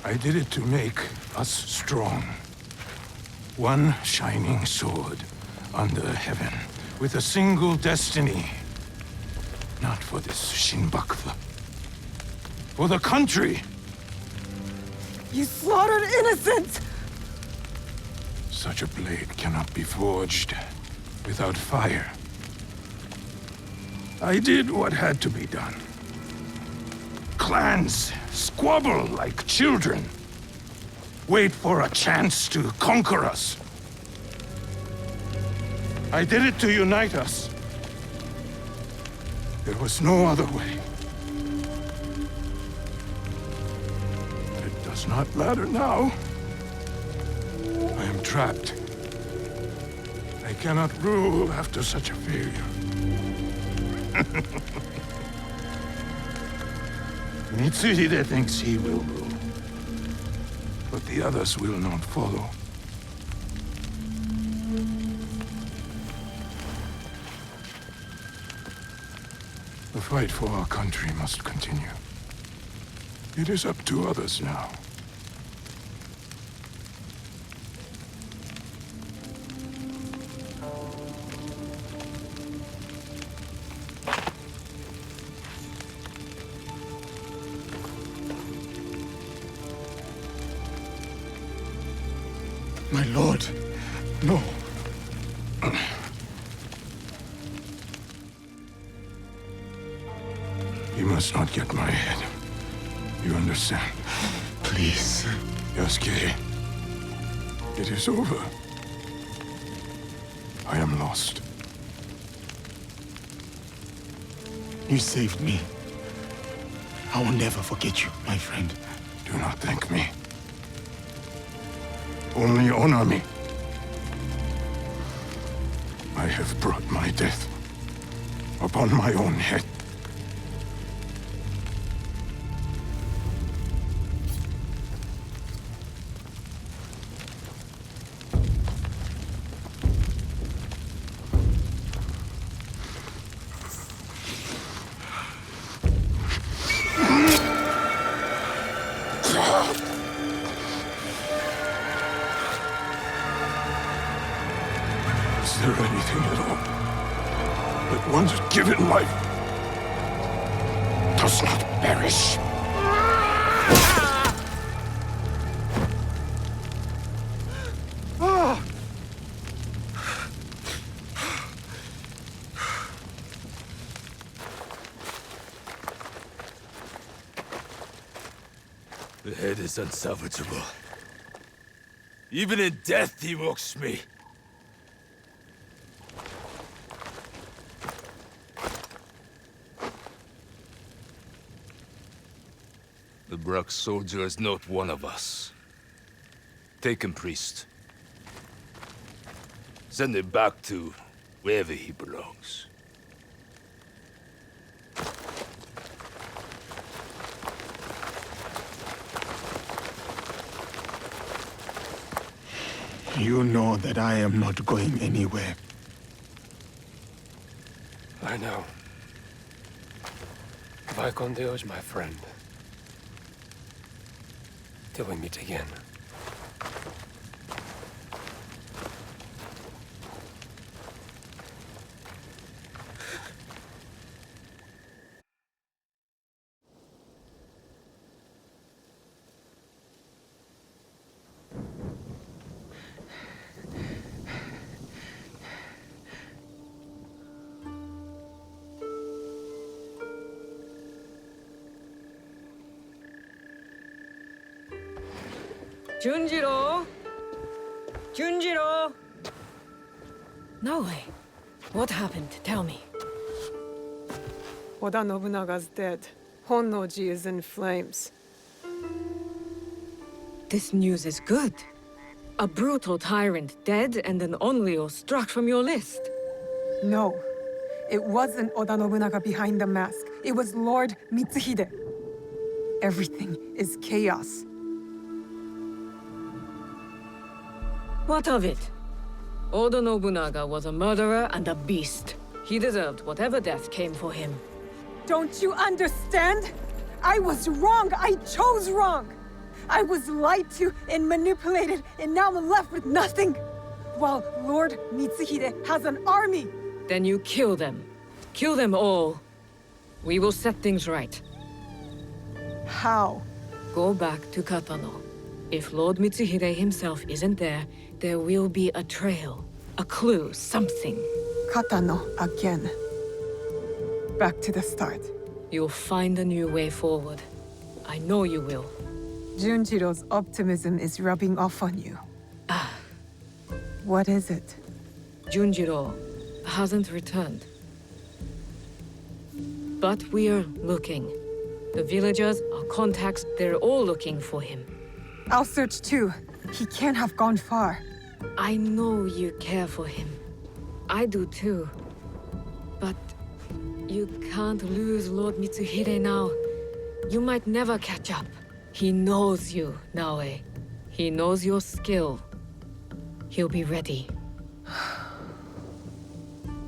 S1: I did it to make us strong. One shining sword under heaven, with a single destiny. Not for this Shinbakufu. For the country!
S12: You slaughtered innocents!
S1: Such a blade cannot be forged without fire. I did what had to be done. Clans squabble like children. Wait for a chance to conquer us. I did it to unite us. There was no other way. It does not matter now. I am trapped. I cannot rule after such a failure. Mitsuhide thinks he will rule, but the others will not follow. The fight for our country must continue. It is up to others now. My lord, no. You must not get my head. You understand? Please. Yasuke, it is over. I am lost. You saved me. I will never forget you, my friend. Do not thank me. Only honor me. I have brought my death upon my own head. Is there anything at all that once given life does not perish?
S4: The head is unsalvageable. Even in death, he mocks me. The Brack soldier is not one of us. Take him, priest. Send him back to wherever he belongs.
S1: You know that I am not going anywhere.
S11: I know. Vicon Deo's my friend. Till we meet again.
S2: Junjiro! Junjiro! No way. What happened? Tell me.
S12: Oda Nobunaga's dead. Honnoji is in flames.
S2: This news is good. A brutal tyrant dead and an Onryo struck from your list.
S12: No. It wasn't Oda Nobunaga behind the mask. It was Lord Mitsuhide. Everything is chaos.
S2: What of it? Oda Nobunaga was a murderer and a beast. He deserved whatever death came for him.
S12: Don't you understand? I was wrong. I chose wrong. I was lied to and manipulated, and now I'm left with nothing. While Lord Mitsuhide has an army.
S2: Then you kill them. Kill them all. We will set things right.
S12: How?
S2: Go back to Katano. If Lord Mitsuhide himself isn't there, there will be a trail, a clue, something.
S12: Katano again. Back to the start.
S2: You'll find a new way forward. I know you will.
S12: Junjiro's optimism is rubbing off on you. What is it?
S2: Junjiro hasn't returned. But we're looking. The villagers, our contacts, they're all looking for him.
S12: I'll search too. He can't have gone far.
S2: I know you care for him. I do too. But you can't lose Lord Mitsuhide now. You might never catch up. He knows you, Naoe. He knows your skill. He'll be ready.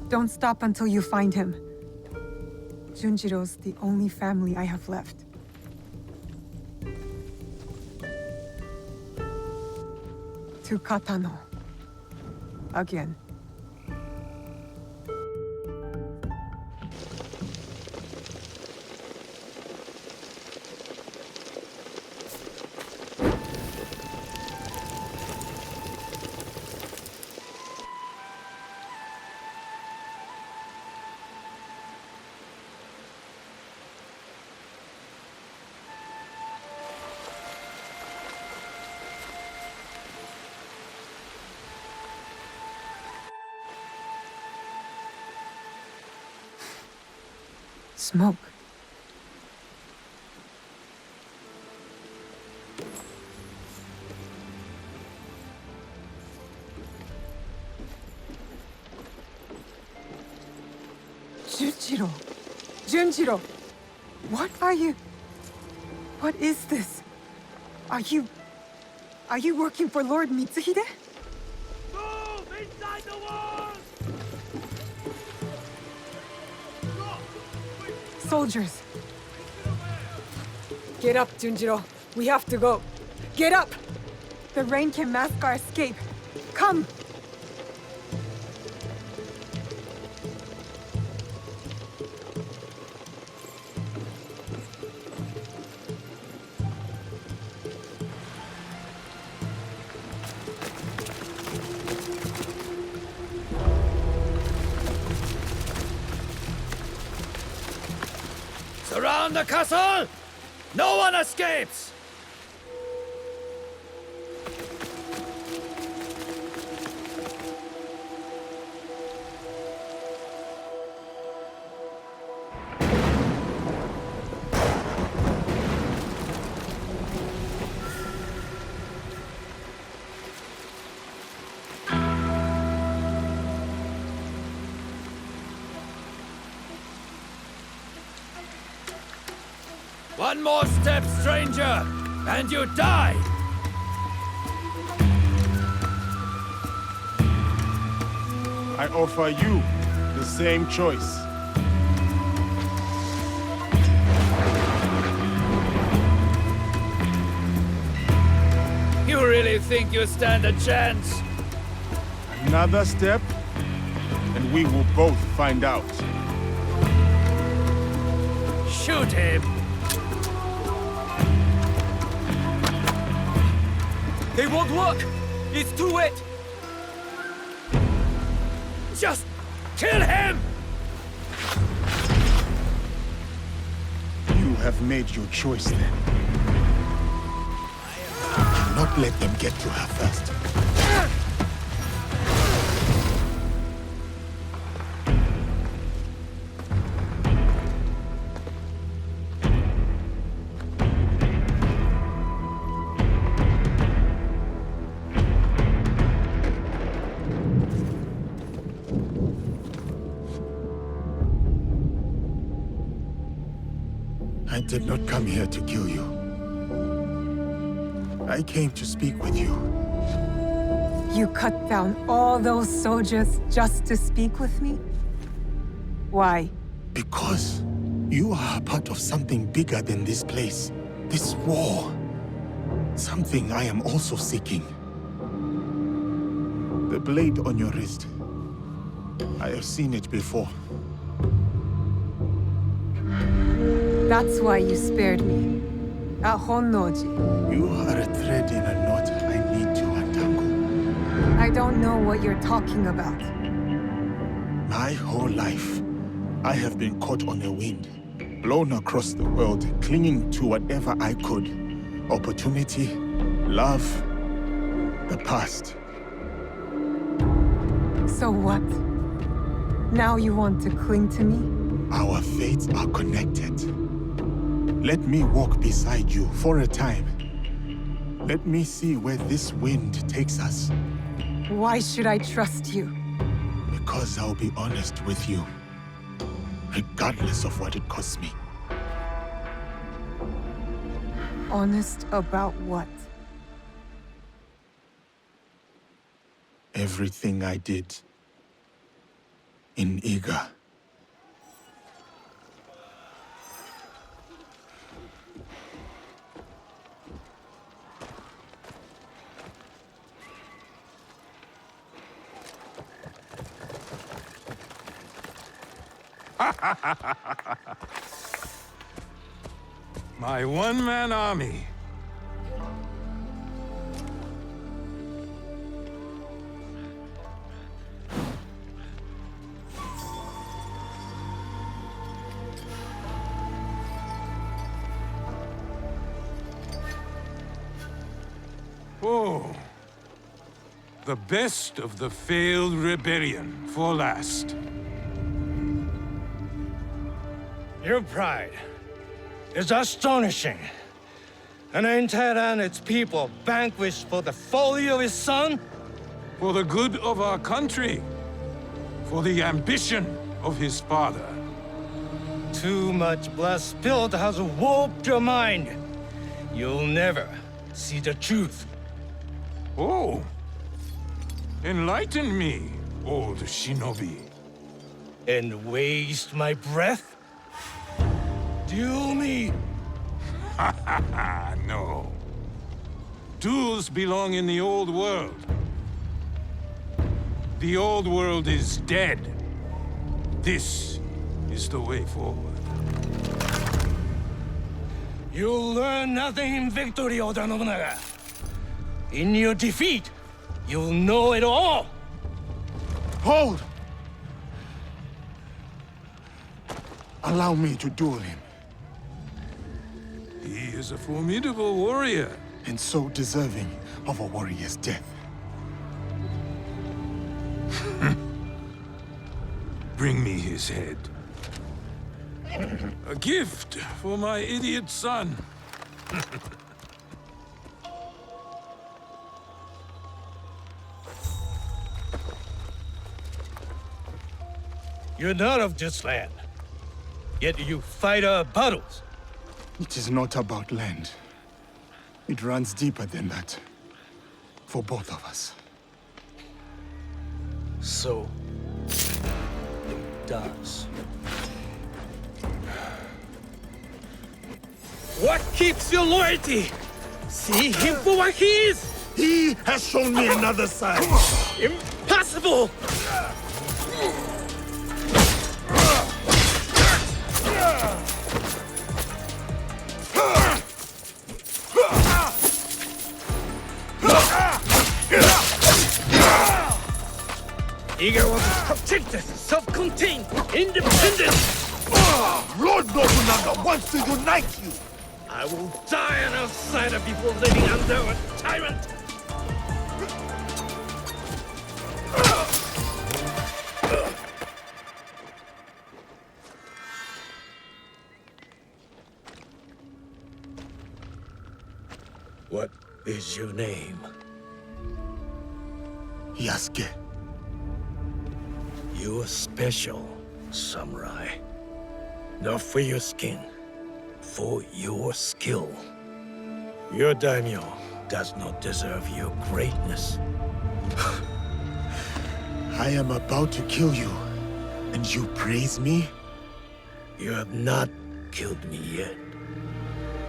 S12: Don't stop until you find him. Junjiro's the only family I have left. To Katano. Again. Smoke. Junjiro! Junjiro! What are you... What is this? Are you working for Lord Mitsuhide?
S3: Move inside the walls!
S12: Soldiers! Get up, Junjiro. We have to go. Get up! The rain can mask our escape. Come!
S4: Surround the castle! No one escapes! One more step, stranger, and you die!
S8: I offer you the same choice.
S4: You really think you stand a chance?
S8: Another step, and we will both find out.
S4: Shoot him! They won't work! It's too wet! Just kill him!
S8: You have made your choice then. Do not let them get to her first. I did not come here to kill you. I came to speak with you.
S12: You cut down all those soldiers just to speak with me? Why?
S8: Because you are a part of something bigger than this place. This war. Something I am also seeking. The blade on your wrist. I have seen it before.
S12: That's why you spared me. At Honnoji.
S8: You are a thread in a knot I need to untangle.
S12: I don't know what you're talking about.
S8: My whole life, I have been caught on a wind, blown across the world, clinging to whatever I could. Opportunity, love, the past.
S12: So what? Now you want to cling to me?
S8: Our fates are connected. Let me walk beside you for a time. Let me see where this wind takes us.
S12: Why should I trust you?
S8: Because I'll be honest with you, regardless of what it costs me.
S12: Honest about what?
S8: Everything I did in Iga.
S1: My one-man army. Oh, the best of the failed rebellion for last.
S18: Your pride is astonishing. An entire and its people vanquished for the folly of his son?
S1: For the good of our country. For the ambition of his father.
S18: Too much blood spilled has warped your mind. You'll never see the truth.
S1: Oh. Enlighten me, old shinobi.
S18: And waste my breath? Duel me!
S1: No. Duels belong in the old world. The old world is dead. This is the way forward.
S18: You'll learn nothing in victory, Oda Nobunaga. In your defeat, you'll know it all!
S8: Hold! Allow me to duel him.
S1: He is a formidable warrior.
S8: And so deserving of a warrior's death.
S1: Bring me his head. A gift for my idiot son.
S18: You're not of this land, yet you fight our battles.
S8: It is not about land. It runs deeper than that. For both of us.
S18: So, does. What keeps your loyalty? See him for what he is!
S8: He has shown me another side.
S18: Impossible! Iga was protected, self-contained, independent!
S8: Lord Nobunaga wants to unite you!
S18: I will die an outsider before living under a tyrant!
S19: What is your name?
S8: Yasuke.
S19: You are special, samurai. Not for your skin, for your skill. Your daimyo does not deserve your greatness.
S8: I am about to kill you, and you praise me?
S19: You have not killed me yet.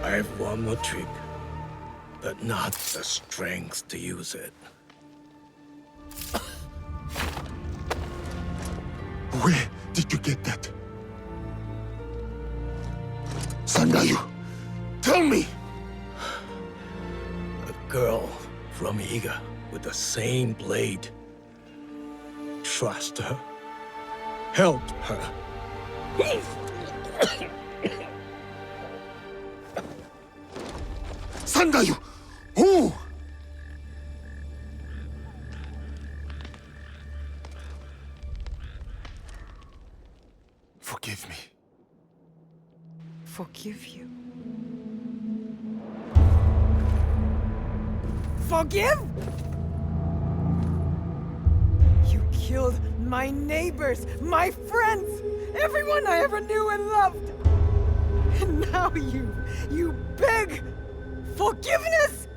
S19: I have one more trick, but not the strength to use it.
S8: Where did you get that? Sandayu, tell me!
S19: A girl from Iga with the same blade. Trust her. Help her.
S8: Sandayu! Who? Forgive me.
S12: Forgive you? Forgive? You killed my neighbors, my friends, everyone I ever knew and loved. And now you beg forgiveness?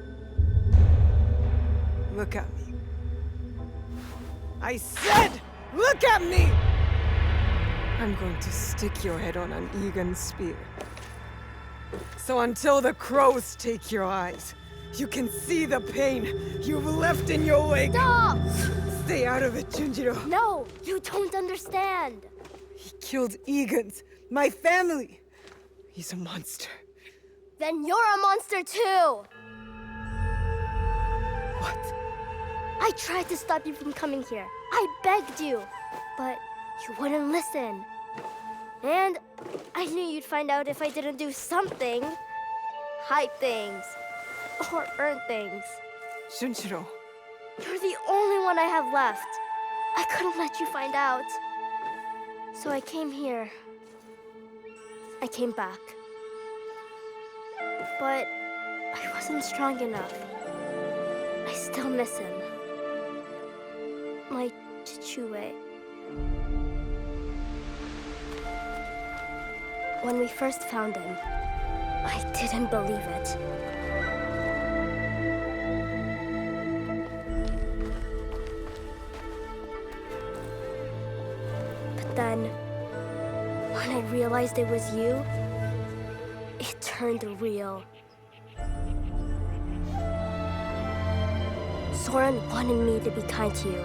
S12: Look at me. I said, look at me! I'm going to stick your head on an Egan spear. So until the crows take your eyes, you can see the pain you've left in your wake.
S14: Stop!
S12: Stay out of it, Junjiro.
S14: No, you don't understand.
S12: He killed Egans, my family. He's a monster.
S14: Then you're a monster too.
S12: What?
S14: I tried to stop you from coming here. I begged you, but you wouldn't listen. And I knew you'd find out if I didn't do something. Hide things. Or earn things.
S12: Junjiro.
S14: You're the only one I have left. I couldn't let you find out. So I came here. I came back. But I wasn't strong enough. I still miss him. My Chichue. When we first found him, I didn't believe it. But then, when I realized it was you, it turned real. Soren wanted me to be kind to you.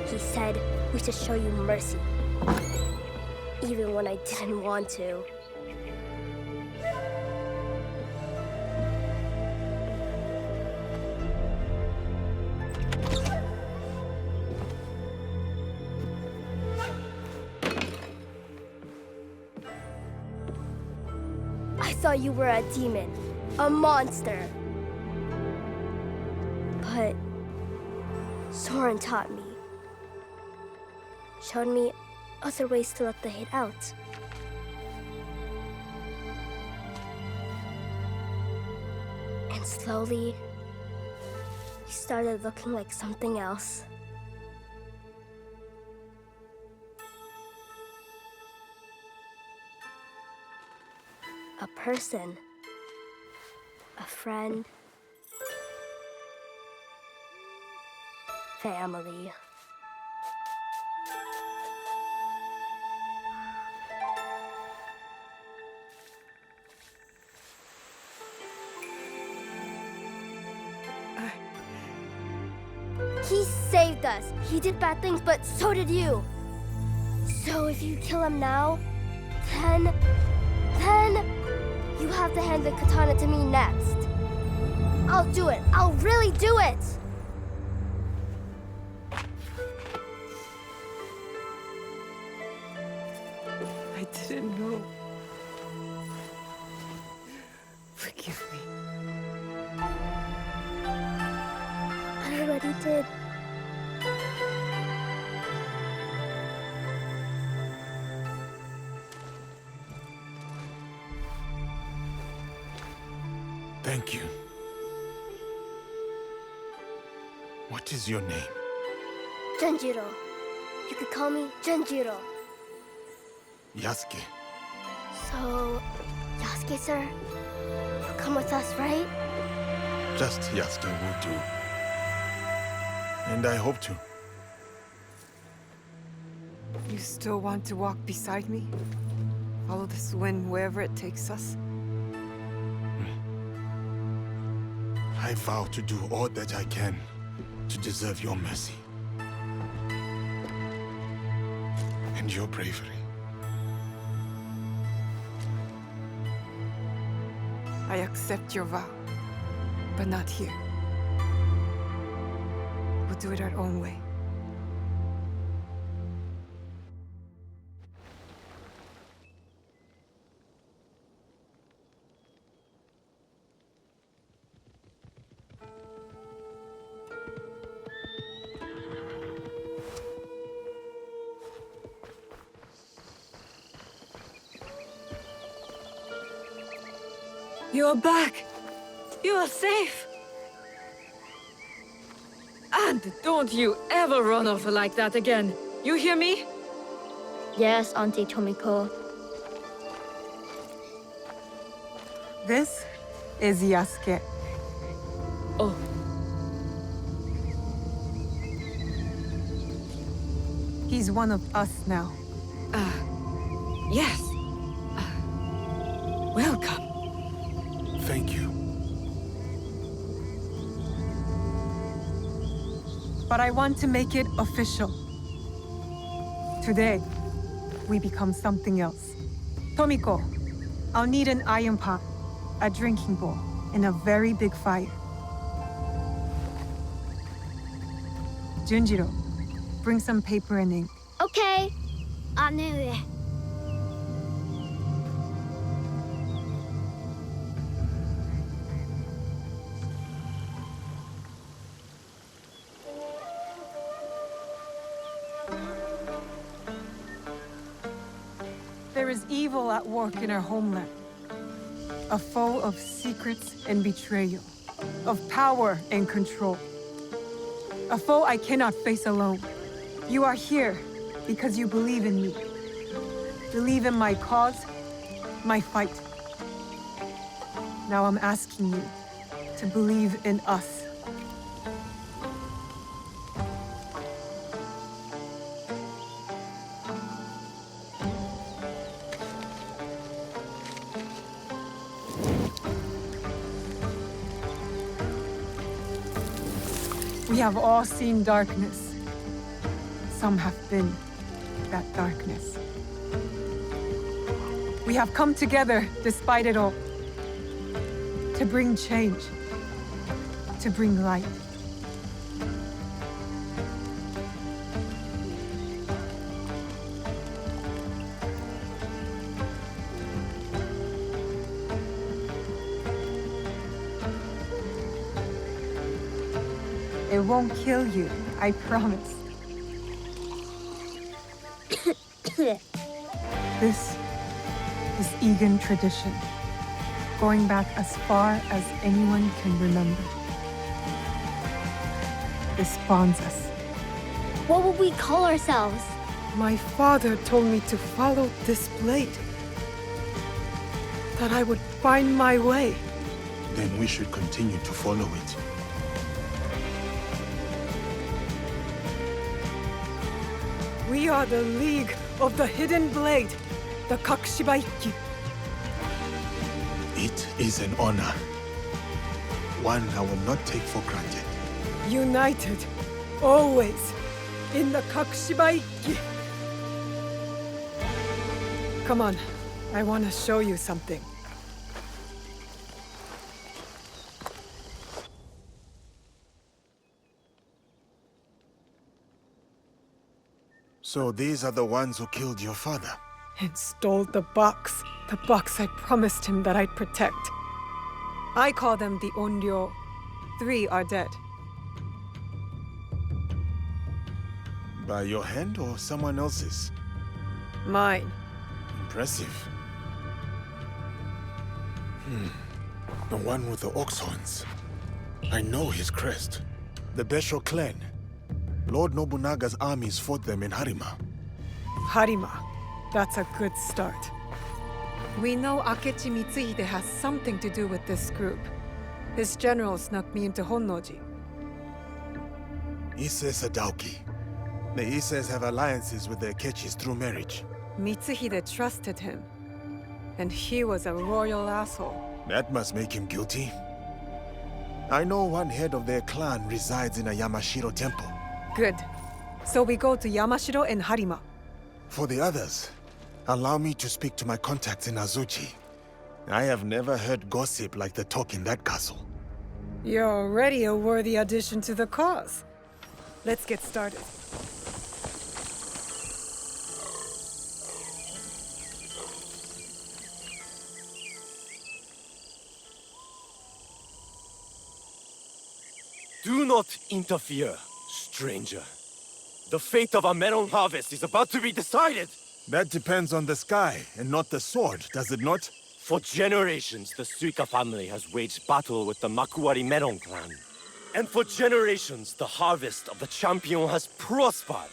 S14: He said we should show you mercy. Even when I didn't want to. I thought you were a demon, a monster. But Soren taught me. Showed me other ways to let the hate out. And slowly, he started looking like something else. A person. A friend. Family. He saved us. He did bad things, but so did you. So if you kill him now, then you have to hand the katana to me next. I'll do it. I'll really do it.
S12: I didn't know. Forgive me.
S14: I already did.
S8: Thank you. What is your name?
S14: Genjiro. You could call me Genjiro.
S8: Yasuke.
S14: So, Yasuke, sir, you'll come with us, right?
S8: Just Yasuke will do. And I hope to.
S12: You still want to walk beside me? Follow this wind wherever it takes us?
S8: I vow to do all that I can to deserve your mercy. And your bravery.
S12: I accept your vow, but not here. We'll do it our own way.
S2: You're back! You are safe! And don't you ever run off like that again! You hear me?
S14: Yes, Auntie Tomiko.
S12: This is Yasuke.
S2: Oh.
S12: He's one of us now.
S2: Yes. Welcome.
S8: Thank you.
S12: But I want to make it official. Today, we become something else. Tomiko, I'll need an iron pot, a drinking bowl, and a very big fire. Junjiro, bring some paper and ink.
S14: Okay. Anu.
S12: There is evil at work in our homeland. A foe of secrets and betrayal, of power and control. A foe I cannot face alone. You are here because you believe in me. Believe in my cause, my fight. Now I'm asking you to believe in us. We have all seen darkness. Some have been that darkness. We have come together despite it all. To bring change. To bring light. It won't kill you, I promise. This is Igan tradition, going back as far as anyone can remember. This bonds us.
S14: What will we call ourselves?
S12: My father told me to follow this blade. That I would find my way.
S8: Then we should continue to follow it.
S12: We are the League of the Hidden Blade, the Kakushiba Ikki.
S8: It is an honor. One I will not take for granted.
S12: United Always in the Kakushiba Ikki. Come on, I want to show you something.
S8: So these are the ones who killed your father?
S12: And stole the box. The box I promised him that I'd protect. I call them the Onryo. 3 are dead.
S8: By your hand or someone else's?
S12: Mine.
S8: Impressive. The one with the ox horns. I know his crest. The Besho clan. Lord Nobunaga's armies fought them in Harima.
S12: Harima. That's a good start. We know Akechi Mitsuhide has something to do with this group. His general snuck me into Honnoji.
S8: Ise Sadaoki. The Ises have alliances with the Akechis through marriage.
S12: Mitsuhide trusted him. And he was a royal asshole.
S8: That must make him guilty. I know one head of their clan resides in a Yamashiro temple.
S12: Good. So we go to Yamashiro and Harima.
S8: For the others, allow me to speak to my contacts in Azuchi. I have never heard gossip like the talk in that castle.
S12: You're already a worthy addition to the cause. Let's get started.
S6: Do not interfere, stranger. The fate of our melon harvest is about to be decided.
S8: That depends on the sky and not the sword, does it not?
S6: For generations, the Suika family has waged battle with the Makuari Melon clan. And for generations, the harvest of the champion has prospered.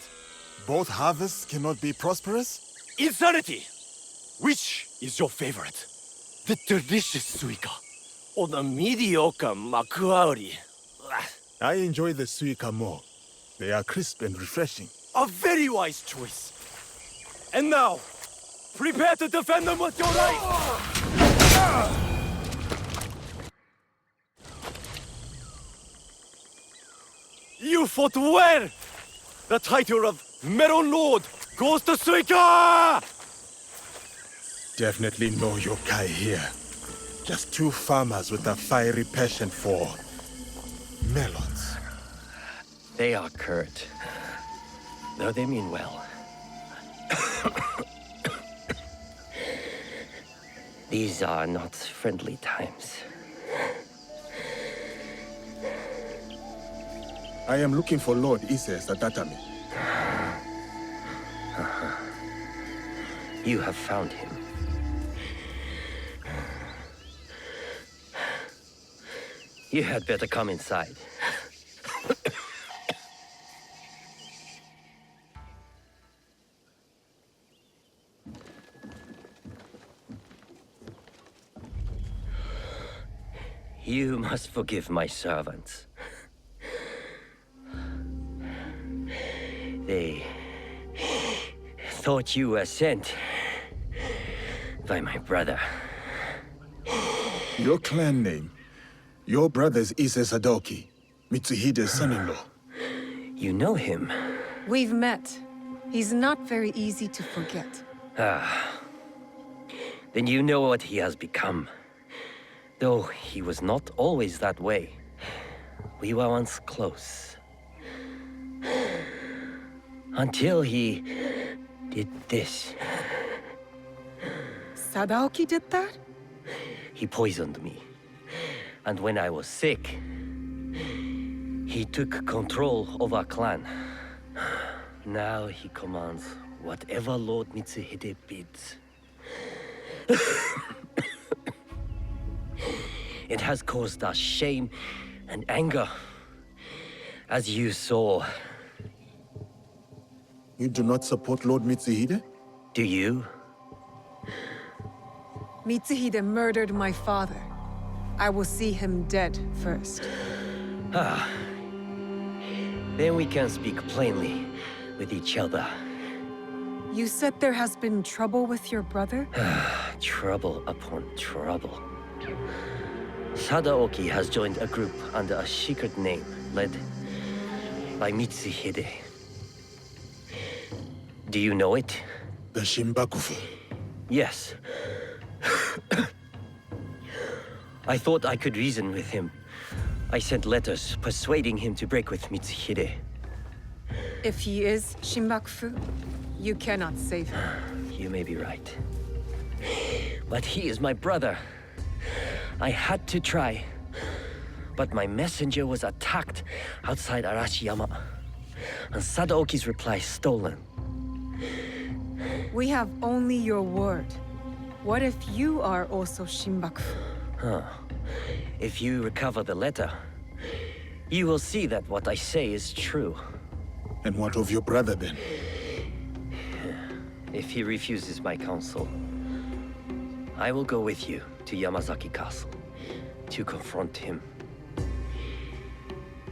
S8: Both harvests cannot be prosperous?
S6: Insanity! Which is your favorite? The delicious Suika, or the mediocre Makuari?
S8: I enjoy the Suika more. They are crisp and refreshing.
S6: A very wise choice. And now, prepare to defend them with your life! You fought well! The title of Melon Lord goes to Suika!
S8: Definitely no yokai here. Just 2 farmers with a fiery passion for melons.
S6: They are curt. Though they mean well. These are not friendly times.
S8: I am looking for Lord Ise Sadatame.
S6: You have found him. You had better come inside. You must forgive my servants. They thought you were sent by my brother.
S8: Your clan name. Your brother's Ise Sadoki, Mitsuhide's son-in-law.
S6: You know him?
S12: We've met. He's not very easy to forget.
S6: Then you know what he has become. Though he was not always that way. We were once close. Until he did this.
S12: Sadaoki did that?
S6: He poisoned me. And when I was sick, he took control of our clan. Now he commands whatever Lord Mitsuhide bids. It has caused us shame and anger, as you saw.
S8: You do not support Lord Mitsuhide?
S6: Do you?
S12: Mitsuhide murdered my father. I will see him dead first.
S6: Then we can speak plainly with each other.
S12: You said there has been trouble with your brother?
S6: Trouble upon trouble. Sadaoki has joined a group under a secret name, led by Mitsuhide. Do you know it?
S8: The Shinbakufu.
S6: Yes. I thought I could reason with him. I sent letters persuading him to break with Mitsuhide.
S12: If he is Shinbakufu, you cannot save him.
S6: You may be right. But he is my brother. I had to try. But my messenger was attacked outside Arashiyama, and Sadaoki's reply stolen.
S12: We have only your word. What if you are also Shinbakufu?
S6: Huh. If you recover the letter, you will see that what I say is true.
S8: And what of your brother then?
S6: If he refuses my counsel, I will go with you to Yamazaki Castle to confront him.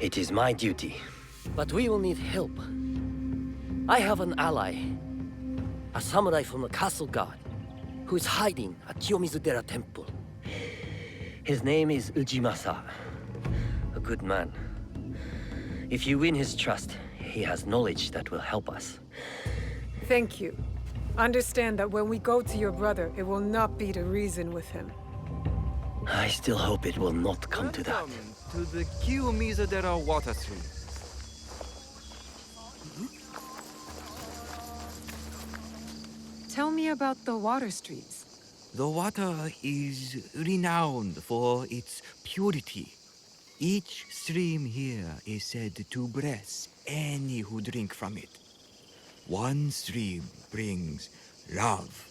S6: It is my duty, but we will need help. I have an ally, a samurai from the castle guard, who is hiding at Kiyomizu-dera Temple. His name is Ujimasa, a good man. If you win his trust, he has knowledge that will help us.
S12: Thank you. Understand that when we go to your brother, it will not be to reason with him.
S6: I still hope it will not come to that.
S16: Welcome to the Kiyomizu-dera water stream.
S12: Tell me about the water streets.
S16: The water is renowned for its purity. Each stream here is said to bless any who drink from it. One stream brings love,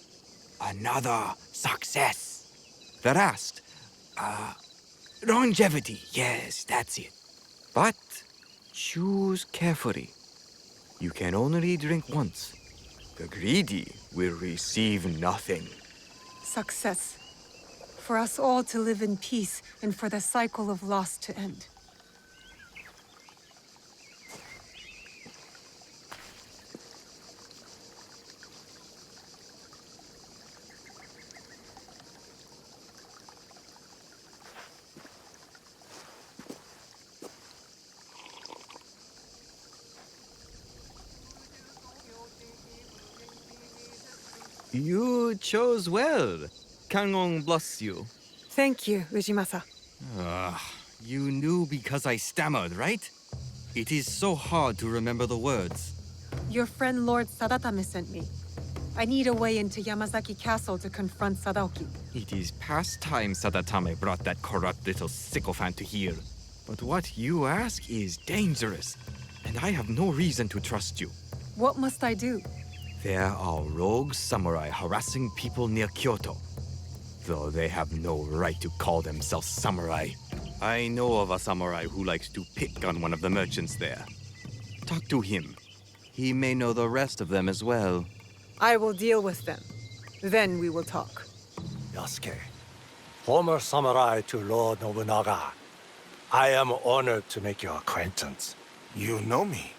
S16: another success. The rest, longevity. Yes, that's it. But choose carefully. You can only drink once. The greedy will receive nothing.
S12: Success. For us all to live in peace and for the cycle of loss to end.
S16: You chose well. Kangon bless you.
S12: Thank you, Ujimasa.
S16: You knew because I stammered, right? It is so hard to remember the words.
S12: Your friend Lord Sadatame sent me. I need a way into Yamazaki Castle to confront Sadaoki.
S16: It is past time Sadatame brought that corrupt little sycophant to here. But what you ask is dangerous, and I have no reason to trust you.
S12: What must I do?
S16: There are rogue samurai harassing people near Kyoto. Though they have no right to call themselves samurai. I know of a samurai who likes to pick on one of the merchants there. Talk to him. He may know the rest of them as well.
S12: I will deal with them. Then we will talk.
S17: Yasuke, former samurai to Lord Nobunaga. I am honored to make your acquaintance.
S8: You know me?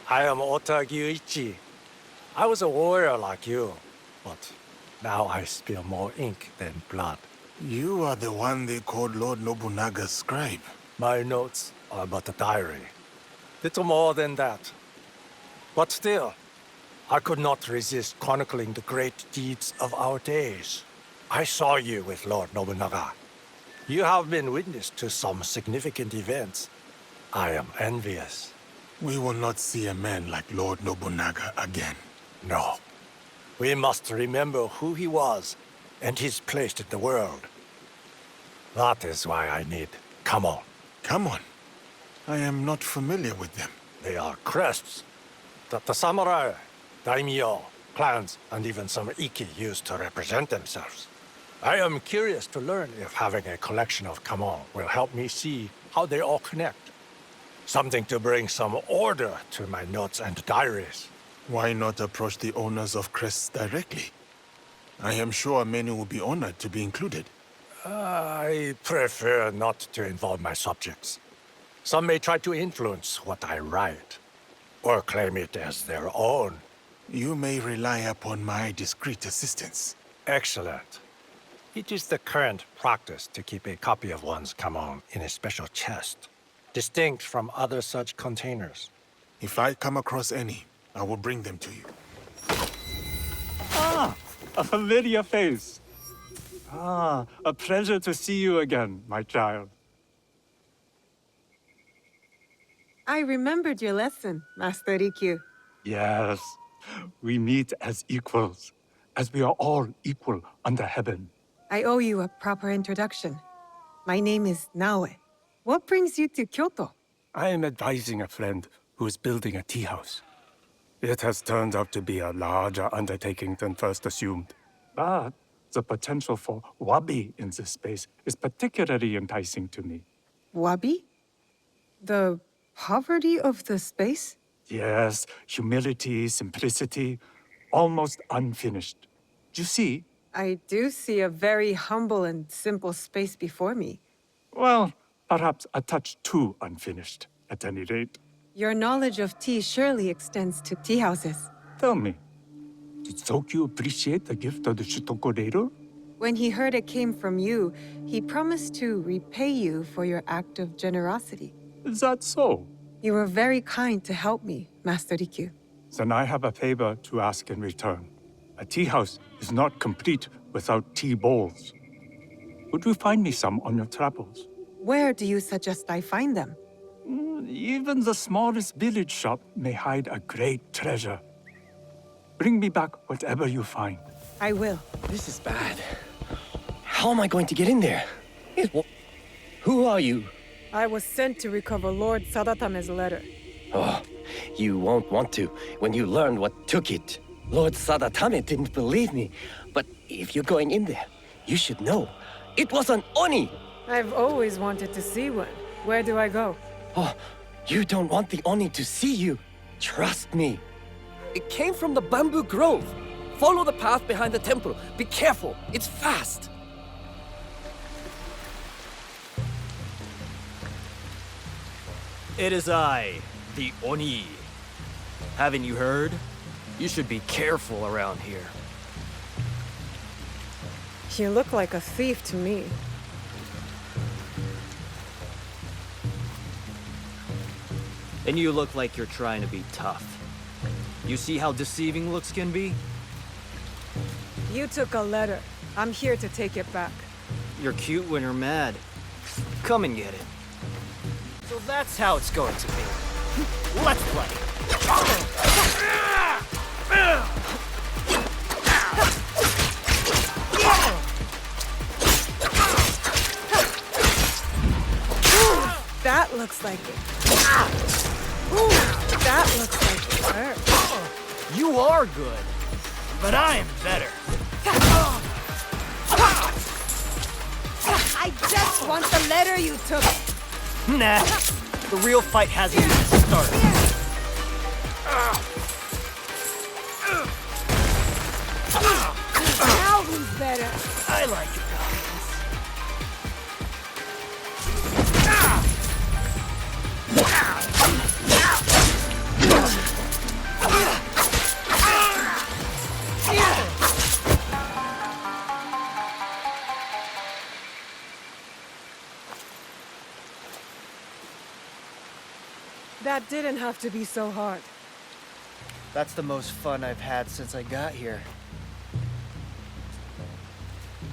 S17: I am Ota Gyuichi. I was a warrior like you, but now I spill more ink than blood.
S8: You are the one they called Lord Nobunaga's scribe.
S17: My notes are but a diary. Little more than that. But still, I could not resist chronicling the great deeds of our days. I saw you with Lord Nobunaga. You have been witness to some significant events. I am envious.
S8: We will not see a man like Lord Nobunaga again.
S17: No. We must remember who he was and his place in the world. That is why I need Kamon.
S8: Kamon? I am not familiar with them.
S17: They are crests that the samurai, daimyo, clans, and even some ikki use to represent themselves. I am curious to learn if having a collection of Kamon will help me see how they all connect. Something to bring some order to my notes and diaries.
S8: Why not approach the owners of crests directly? I am sure many will be honored to be included.
S17: I prefer not to involve my subjects. Some may try to influence what I write, or claim it as their own.
S8: You may rely upon my discreet assistance.
S17: Excellent. It is the current practice to keep a copy of one's kamon in a special chest, distinct from other such containers.
S8: If I come across any, I will bring them to you.
S9: Ah, a familiar face. Ah, a pleasure to see you again, my child.
S12: I remembered your lesson, Master Rikyu.
S9: Yes, we meet as equals, as we are all equal under heaven.
S12: I owe you a proper introduction. My name is Naoe. What brings you to Kyoto?
S9: I am advising a friend who is building a tea house. It has turned out to be a larger undertaking than first assumed. But the potential for wabi in this space is particularly enticing to me.
S12: Wabi? The poverty of the space?
S9: Yes, humility, simplicity, almost unfinished. You see?
S12: I do see a very humble and simple space before me.
S9: Well, perhaps a touch too unfinished, at any rate.
S12: Your knowledge of tea surely extends to tea houses.
S9: Tell me, did Sokyu appreciate the gift of the Shitokoreiro?
S12: When he heard it came from you, he promised to repay you for your act of generosity.
S9: Is that so?
S12: You were very kind to help me, Master Rikyu.
S9: Then I have a favor to ask in return. A tea house is not complete without tea bowls. Would you find me some on your travels?
S12: Where do you suggest I find them?
S9: Even the smallest village shop may hide a great treasure. Bring me back whatever you find.
S12: I will.
S6: This is bad. How am I going to get in there? Who are you?
S12: I was sent to recover Lord Sadatame's letter.
S6: Oh, you won't want to when you learn what took it. Lord Sadatame didn't believe me, but if you're going in there, you should know. It was an Oni!
S12: I've always wanted to see one. Where do I go?
S6: Oh, you don't want the Oni to see you. Trust me. It came from the bamboo grove. Follow the path behind the temple. Be careful, it's fast.
S21: It is I, the Oni. Haven't you heard? You should be careful around here.
S12: You look like a thief to me.
S21: And you look like you're trying to be tough. You see how deceiving looks can be?
S12: You took a letter. I'm here to take it back.
S21: You're cute when you're mad. Come and get it. So that's how it's going to be. Let's play.
S12: That looks like it. Ooh, that looks like it hurt.
S21: You are good, but I am better.
S12: I just want the letter you took.
S21: Nah, the real fight hasn't even started.
S12: Now who's better?
S21: I like it.
S12: That didn't have to be so hard.
S21: That's the most fun I've had since I got here.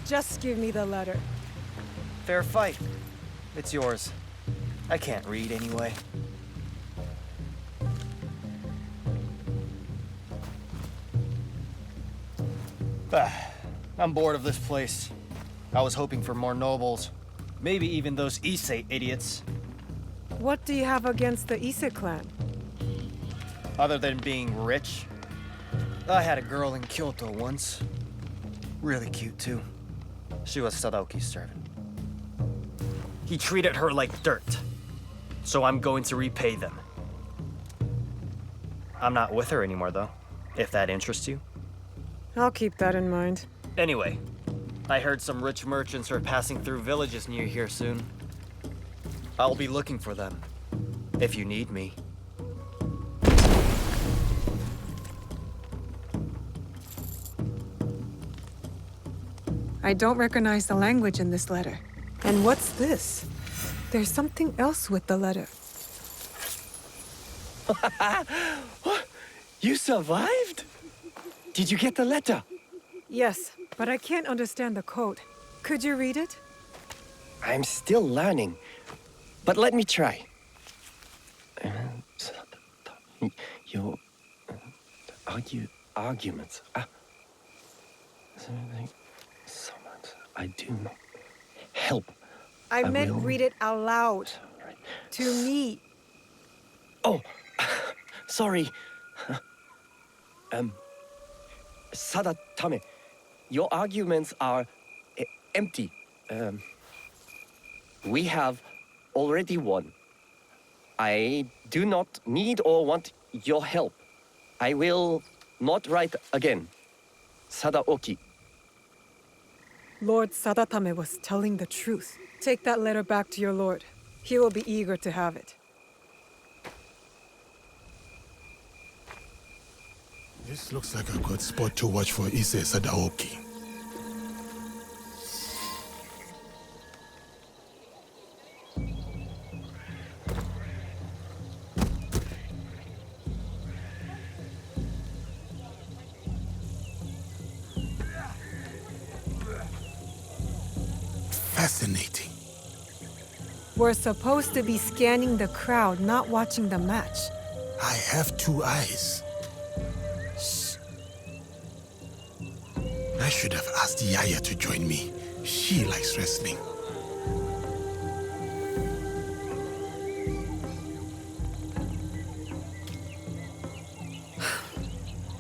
S12: Just give me the letter.
S21: Fair fight. It's yours. I can't read anyway. I'm bored of this place. I was hoping for more nobles. Maybe even those Issei idiots.
S12: What do you have against the Issei clan?
S21: Other than being rich, I had a girl in Kyoto once. Really cute, too. She was Sadaoki's servant. He treated her like dirt. So I'm going to repay them. I'm not with her anymore, though, if that interests you.
S12: I'll keep that in mind.
S21: Anyway, I heard some rich merchants are passing through villages near here soon. I'll be looking for them, if you need me.
S12: I I don't recognize the language in this letter. And what's this? There's something else with the letter.
S15: You survived? Did you get the letter?
S12: Yes, but I can't understand the code. Could you read it?
S15: I'm still learning, but let me try. Your arguments. So much I do not help.
S12: I meant
S15: will...
S12: read it out loud.
S15: Right.
S12: To me.
S15: Oh, sorry. Sadatame, your arguments are empty. We have already won. I do not need or want your help. I will not write again. Sadaoki.
S12: Lord Sadatame was telling the truth. Take that letter back to your lord. He will be eager to have it.
S8: This looks like a good spot to watch for Ise Sadaoki. Fascinating.
S12: We're supposed to be scanning the crowd, not watching the match.
S8: I have two eyes.
S12: Shh.
S8: I should have asked Yaya to join me. She likes wrestling.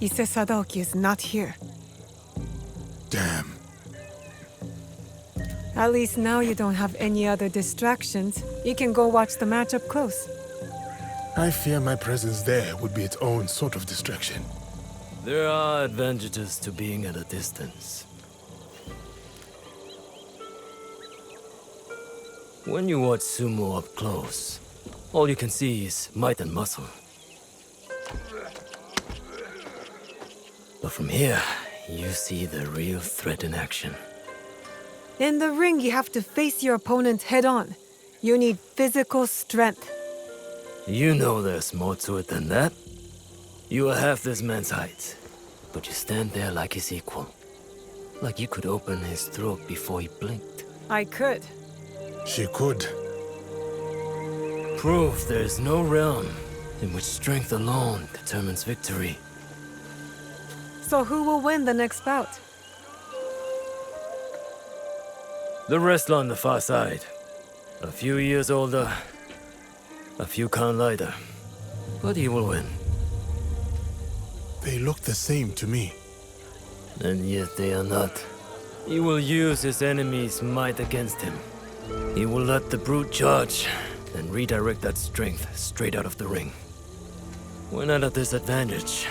S12: Ise Sadaoki is not here.
S8: Damn.
S12: At least now you don't have any other distractions. You can go watch the match up close.
S8: I fear my presence there would be its own sort of distraction.
S20: There are advantages to being at a distance. When you watch sumo up close, all you can see is might and muscle. But from here, you see the real threat in action.
S12: In the ring, you have to face your opponent head-on. You need physical strength.
S20: You know there's more to it than that. You are half this man's height, but you stand there like his equal. Like you could open his throat before he blinked.
S12: I could.
S8: She could.
S20: Proof there is no realm in which strength alone determines victory.
S12: So who will win the next bout?
S20: The wrestler on the far side. A few years older, a few pounds lighter. But he will win.
S8: They look the same to me.
S20: And yet they are not. He will use his enemy's might against him. He will let the brute charge, then redirect that strength straight out of the ring. When at a disadvantage,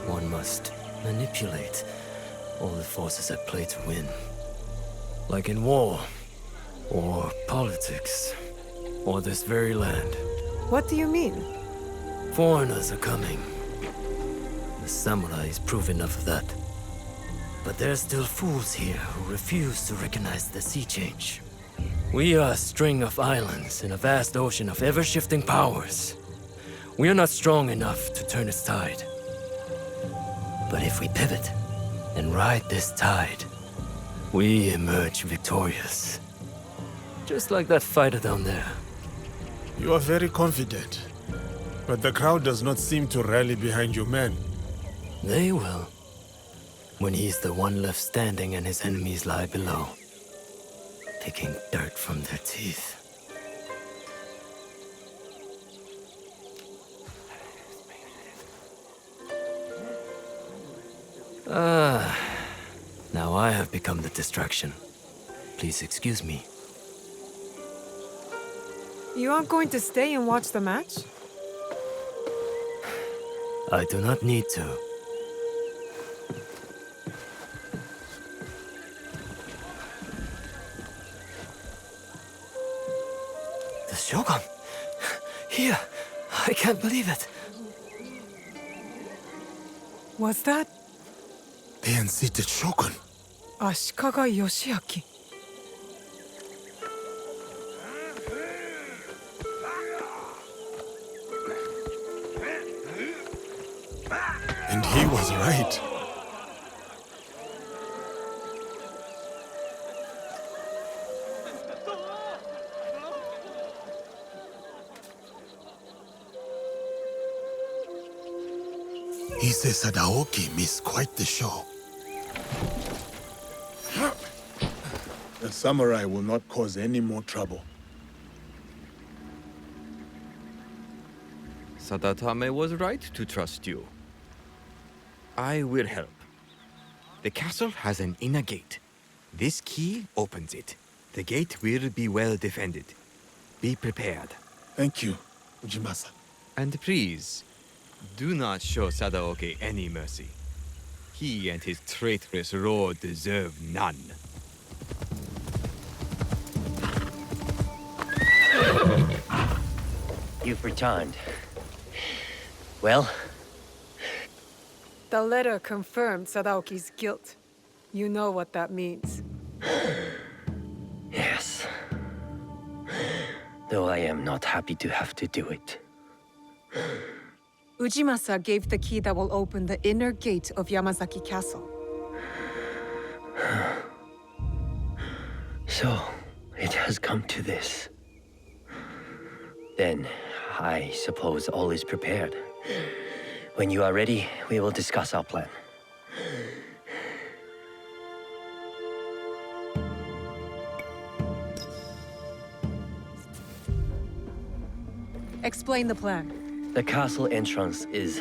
S20: one must manipulate all the forces at play to win. Like in war, or politics, or this very land.
S12: What do you mean?
S20: Foreigners are coming. The samurais prove enough of that. But there's still fools here who refuse to recognize the sea change. We are a string of islands in a vast ocean of ever-shifting powers. We are not strong enough to turn its tide. But if we pivot and ride this tide, we emerge victorious. Just like that fighter down there.
S8: You are very confident. But the crowd does not seem to rally behind your men.
S20: They will. When he's the one left standing and his enemies lie below, picking dirt from their teeth. Now I have become the distraction. Please excuse me.
S12: You aren't going to stay and watch the match?
S20: I do not need to. The Shogun! Here! I can't believe it!
S12: Was that?
S8: The unseated Shogun.
S12: Ashikaga Yoshiaki.
S8: And he was right. Ise Sadaoki missed quite the show. The samurai will not cause any more trouble.
S16: Sadatame was right to trust you. I will help. The castle has an inner gate. This key opens it. The gate will be well defended. Be prepared.
S8: Thank you, Ujimasa.
S16: And please, do not show Sadaoki any mercy. He and his traitorous lord deserve none.
S6: You've returned. Well?
S12: The letter confirmed Sadaoki's guilt. You know what that means.
S6: Yes. Though I am not happy to have to do it.
S12: Ujimasa gave the key that will open the inner gate of Yamazaki Castle.
S6: So, it has come to this. Then, I suppose all is prepared. When you are ready, we will discuss our plan.
S12: Explain the plan.
S6: The castle entrance is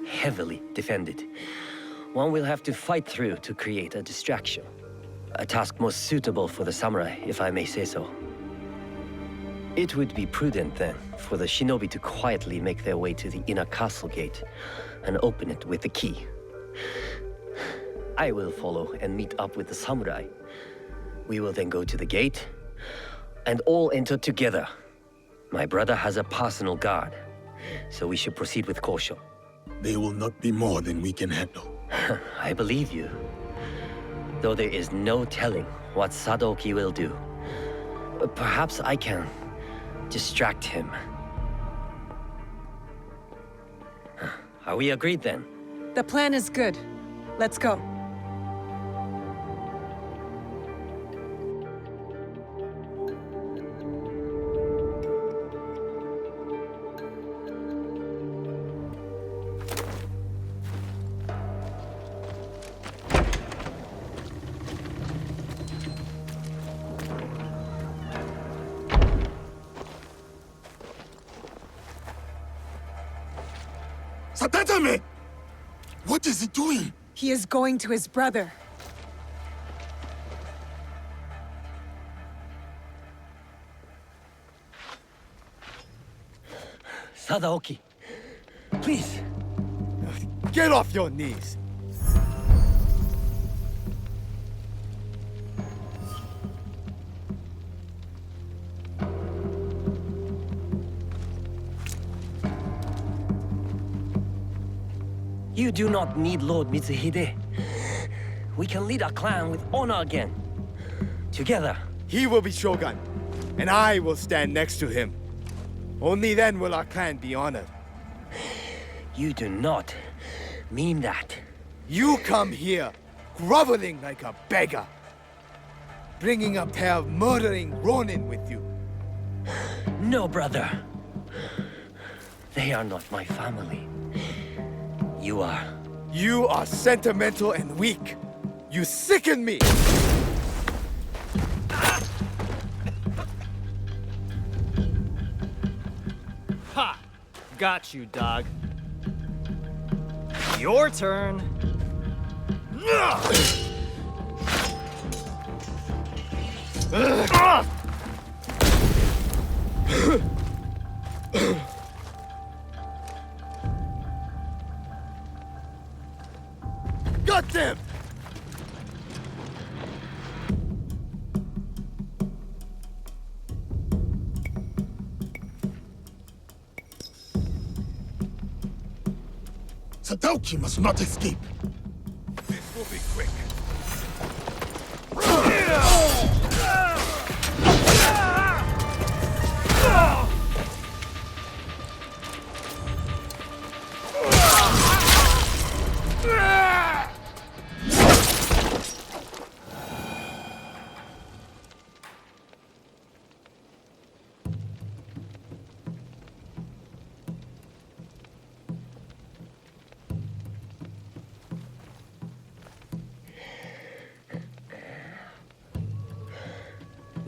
S6: heavily defended. One will have to fight through to create a distraction. A task most suitable for the samurai, if I may say so. It would be prudent, then, for the shinobi to quietly make their way to the inner castle gate and open it with the key. I will follow and meet up with the samurai. We will then go to the gate and all enter together. My brother has a personal guard, so we should proceed with caution.
S8: They will not be more than we can handle.
S6: I believe you. Though there is no telling what Sadaoki will do. Perhaps I can distract him. Are we agreed then?
S12: The plan is good. Let's go.
S8: Satatame! What is he doing?
S12: He is going to his brother.
S6: Sadaoki, please.
S17: Get off your knees.
S6: You do not need Lord Mitsuhide. We can lead our clan with honor again. Together.
S17: He will be Shogun, and I will stand next to him. Only then will our clan be honored.
S6: You do not mean that.
S17: You come here, groveling like a beggar, bringing a pair of murdering Ronin with you.
S6: No, brother. They are not my family. You are.
S17: You are sentimental and weak. You sicken me!
S21: Ha! Got you, dog. Your turn.
S17: Got them!
S8: Sadaoki must not escape.
S17: This will be quick.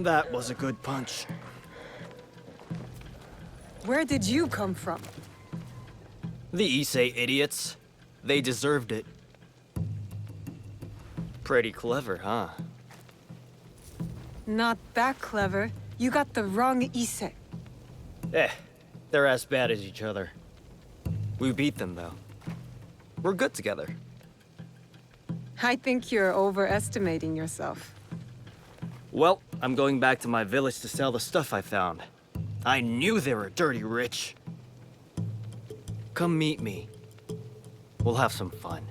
S21: That was a good punch.
S12: Where did you come from?
S21: The Issei idiots. They deserved it. Pretty clever, huh?
S12: Not that clever. You got the wrong Issei.
S21: They're as bad as each other. We beat them, though. We're good together.
S12: I think you're overestimating yourself.
S21: Well, I'm going back to my village to sell the stuff I found. I knew they were dirty rich. Come meet me. We'll have some fun.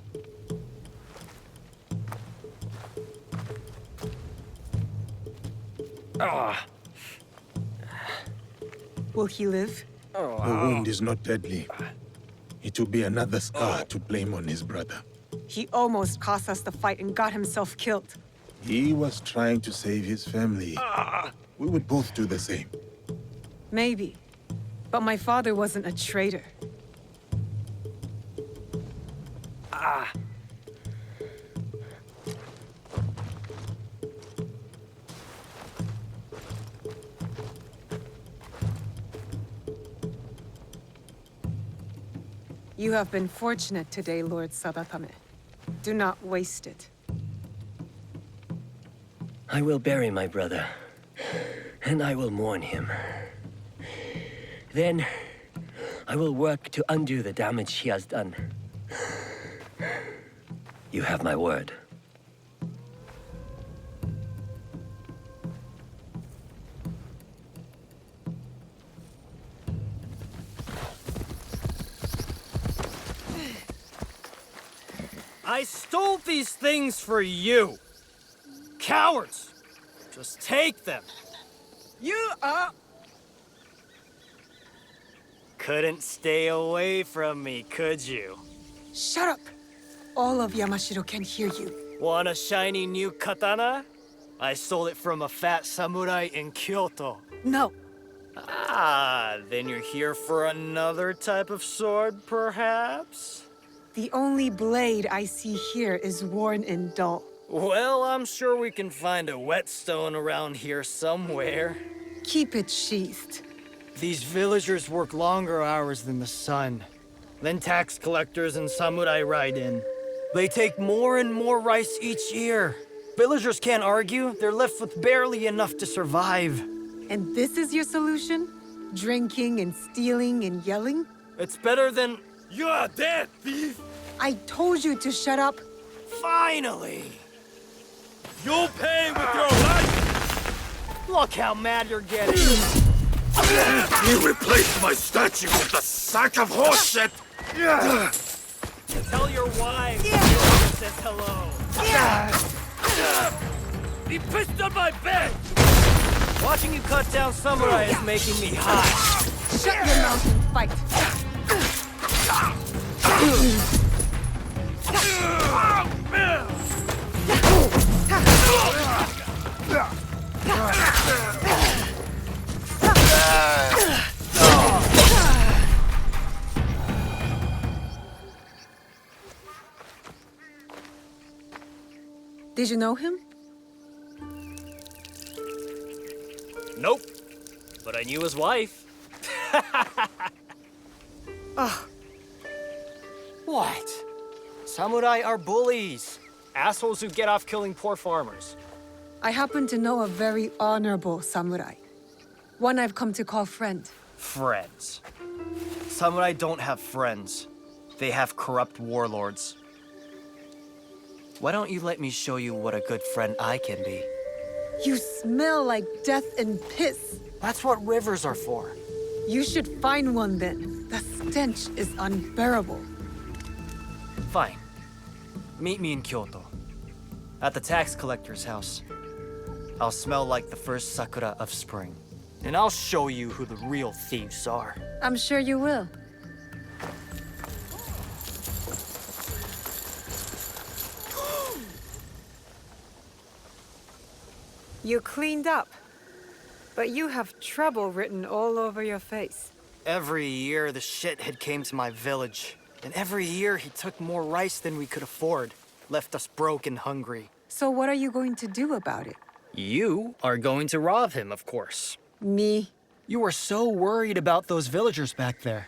S12: Will he live?
S8: The wound is not deadly. It will be another scar to blame on his brother.
S12: He almost cost us the fight and got himself killed.
S8: He was trying to save his family. We would both do the same.
S12: Maybe. But my father wasn't a traitor. You have been fortunate today, Lord Sadatame. Do not waste it.
S6: I will bury my brother, and I will mourn him. Then, I will work to undo the damage he has done. You have my word.
S21: I stole these things for you! Cowards! Just take them!
S12: You are...
S21: Couldn't stay away from me, could you?
S12: Shut up! All of Yamashiro can hear you.
S21: Want a shiny new katana? I stole it from a fat samurai in Kyoto.
S12: No.
S21: Then you're here for another type of sword, perhaps?
S12: The only blade I see here is worn and dull.
S21: Well, I'm sure we can find a whetstone around here somewhere.
S12: Keep it sheathed.
S21: These villagers work longer hours than the sun. Then tax collectors and samurai ride in. They take more and more rice each year. Villagers can't argue. They're left with barely enough to survive.
S12: And this is your solution? Drinking and stealing and yelling?
S21: It's better than... You're dead, thief!
S12: I told you to shut up.
S21: Finally! You'll pay with your life! Look how mad you're getting.
S19: You replaced my statue with a sack of horse shit!
S21: Tell your wife says hello. He pissed on my bed! Watching you cut down samurai is making me hot.
S12: Shut your mouth and fight. Did you know him?
S21: Nope. But I knew his wife. What? Samurai are bullies. Assholes who get off killing poor farmers.
S12: I happen to know a very honorable samurai. One I've come to call friend.
S21: Friends. Samurai don't have friends. They have corrupt warlords. Why don't you let me show you what a good friend I can be?
S12: You smell like death and piss.
S21: That's what rivers are for.
S12: You should find one then. The stench is unbearable.
S21: Fine. Meet me in Kyoto. At the tax collector's house. I'll smell like the first sakura of spring. And I'll show you who the real thieves are.
S12: I'm sure you will. You cleaned up. But you have trouble written all over your face.
S21: Every year, the shithead came to my village. And every year, he took more rice than we could afford. Left us broke and hungry.
S12: So what are you going to do about it?
S21: You are going to rob him, of course.
S12: Me?
S21: You were so worried about those villagers back there.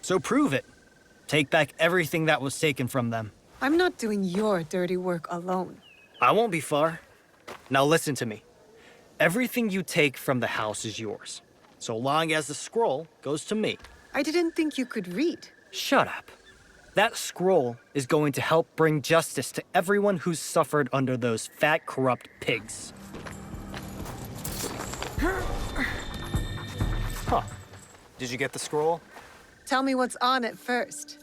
S21: So prove it. Take back everything that was taken from them.
S12: I'm not doing your dirty work alone.
S21: I won't be far. Now listen to me. Everything you take from the house is yours, so long as the scroll goes to me.
S12: I didn't think you could read.
S21: Shut up. That scroll is going to help bring justice to everyone who's suffered under those fat, corrupt pigs. Huh. Did you get the scroll?
S12: Tell me what's on it first.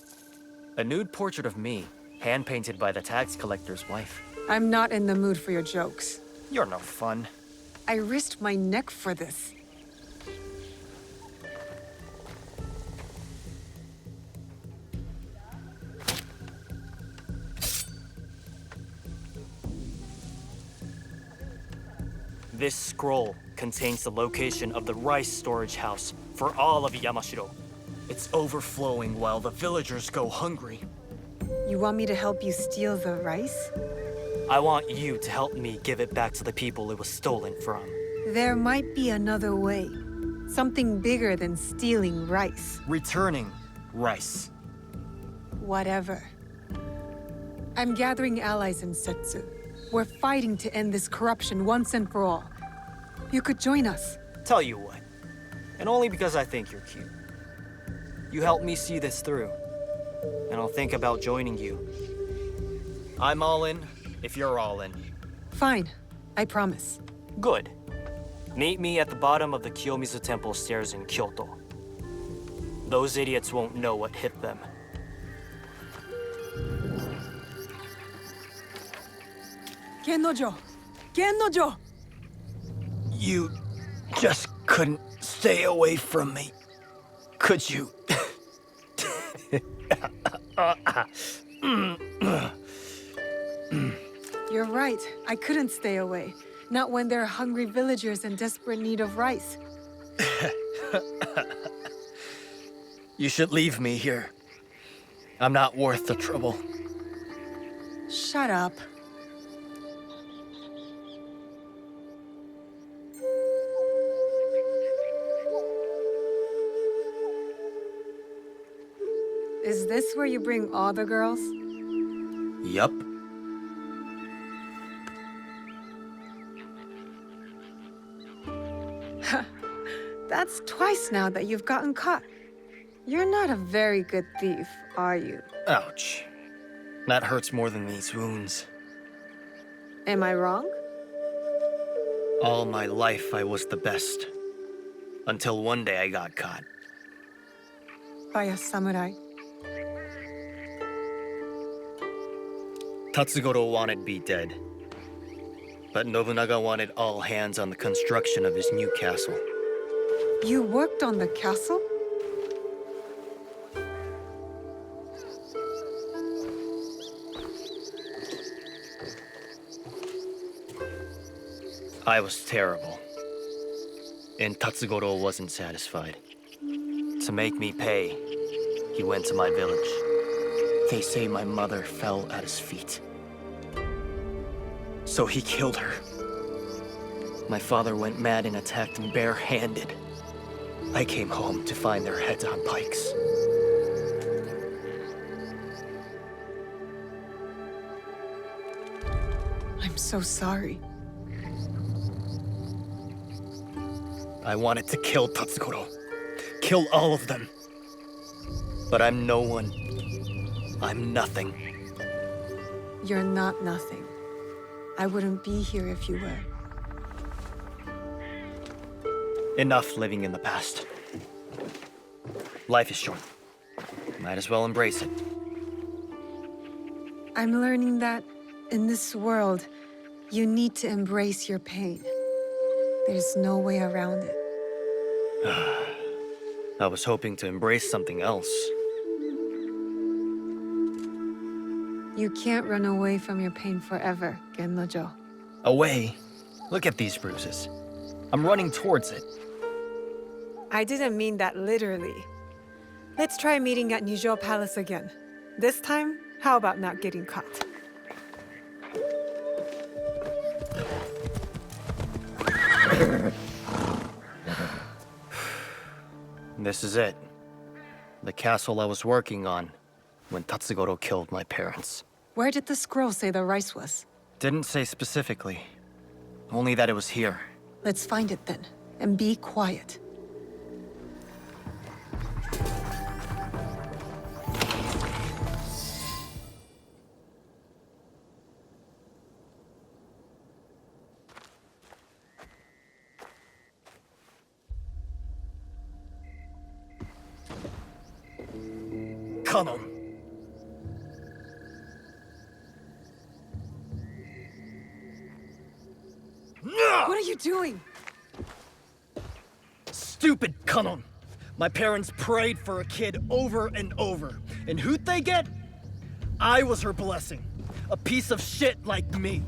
S21: A nude portrait of me, hand-painted by the tax collector's wife.
S12: I'm not in the mood for your jokes.
S21: You're no fun.
S12: I risked my neck for this.
S21: This scroll contains the location of the rice storage house for all of Yamashiro. It's overflowing while the villagers go hungry.
S12: You want me to help you steal the rice?
S21: I want you to help me give it back to the people it was stolen from.
S12: There might be another way. Something bigger than stealing rice.
S21: Returning rice.
S12: Whatever. I'm gathering allies in Setsu. We're fighting to end this corruption once and for all. You could join us.
S21: Tell you what, and only because I think you're cute. You help me see this through, and I'll think about joining you. I'm all in, if you're all in.
S12: Fine, I promise.
S21: Good. Meet me at the bottom of the Kiyomizu Temple stairs in Kyoto. Those idiots won't know what hit them.
S12: Gennojo! Gennojo!
S21: You just couldn't stay away from me, could you?
S12: You're right. I couldn't stay away. Not when there are hungry villagers in desperate need of rice.
S21: You should leave me here. I'm not worth the trouble.
S12: Shut up. Is this where you bring all the girls?
S21: Yup.
S12: That's twice now that you've gotten caught. You're not a very good thief, are you?
S21: Ouch. That hurts more than these wounds.
S12: Am I wrong?
S21: All my life I was the best. Until one day I got caught.
S12: By a samurai.
S21: Tatsugoro wanted me dead. But Nobunaga wanted all hands on the construction of his new castle.
S12: You worked on the castle?
S21: I was terrible. And Tatsugoro wasn't satisfied. To make me pay, he went to my village. They say my mother fell at his feet. So he killed her. My father went mad and attacked them barehanded. I came home to find their heads on pikes.
S12: I'm so sorry.
S21: I wanted to kill Tatsugoro. Kill all of them. But I'm no one. I'm nothing.
S12: You're not nothing. I wouldn't be here if you were.
S21: Enough living in the past. Life is short. Might as well embrace it.
S12: I'm learning that in this world, you need to embrace your pain. There's no way around it.
S21: I was hoping to embrace something else.
S12: You can't run away from your pain forever, Gennojo.
S21: Away? Look at these bruises. I'm running towards it.
S12: I didn't mean that literally. Let's try meeting at Nijo Palace again. This time, how about not getting caught?
S21: This is it. The castle I was working on when Tatsugoro killed my parents.
S12: Where did the scroll say the rice was?
S21: Didn't say specifically. Only that it was here.
S12: Let's find it then, and be quiet.
S21: Come on.
S12: What are you doing?
S21: Stupid Kanon! My parents prayed for a kid over and over. And who'd they get? I was her blessing. A piece of shit like me.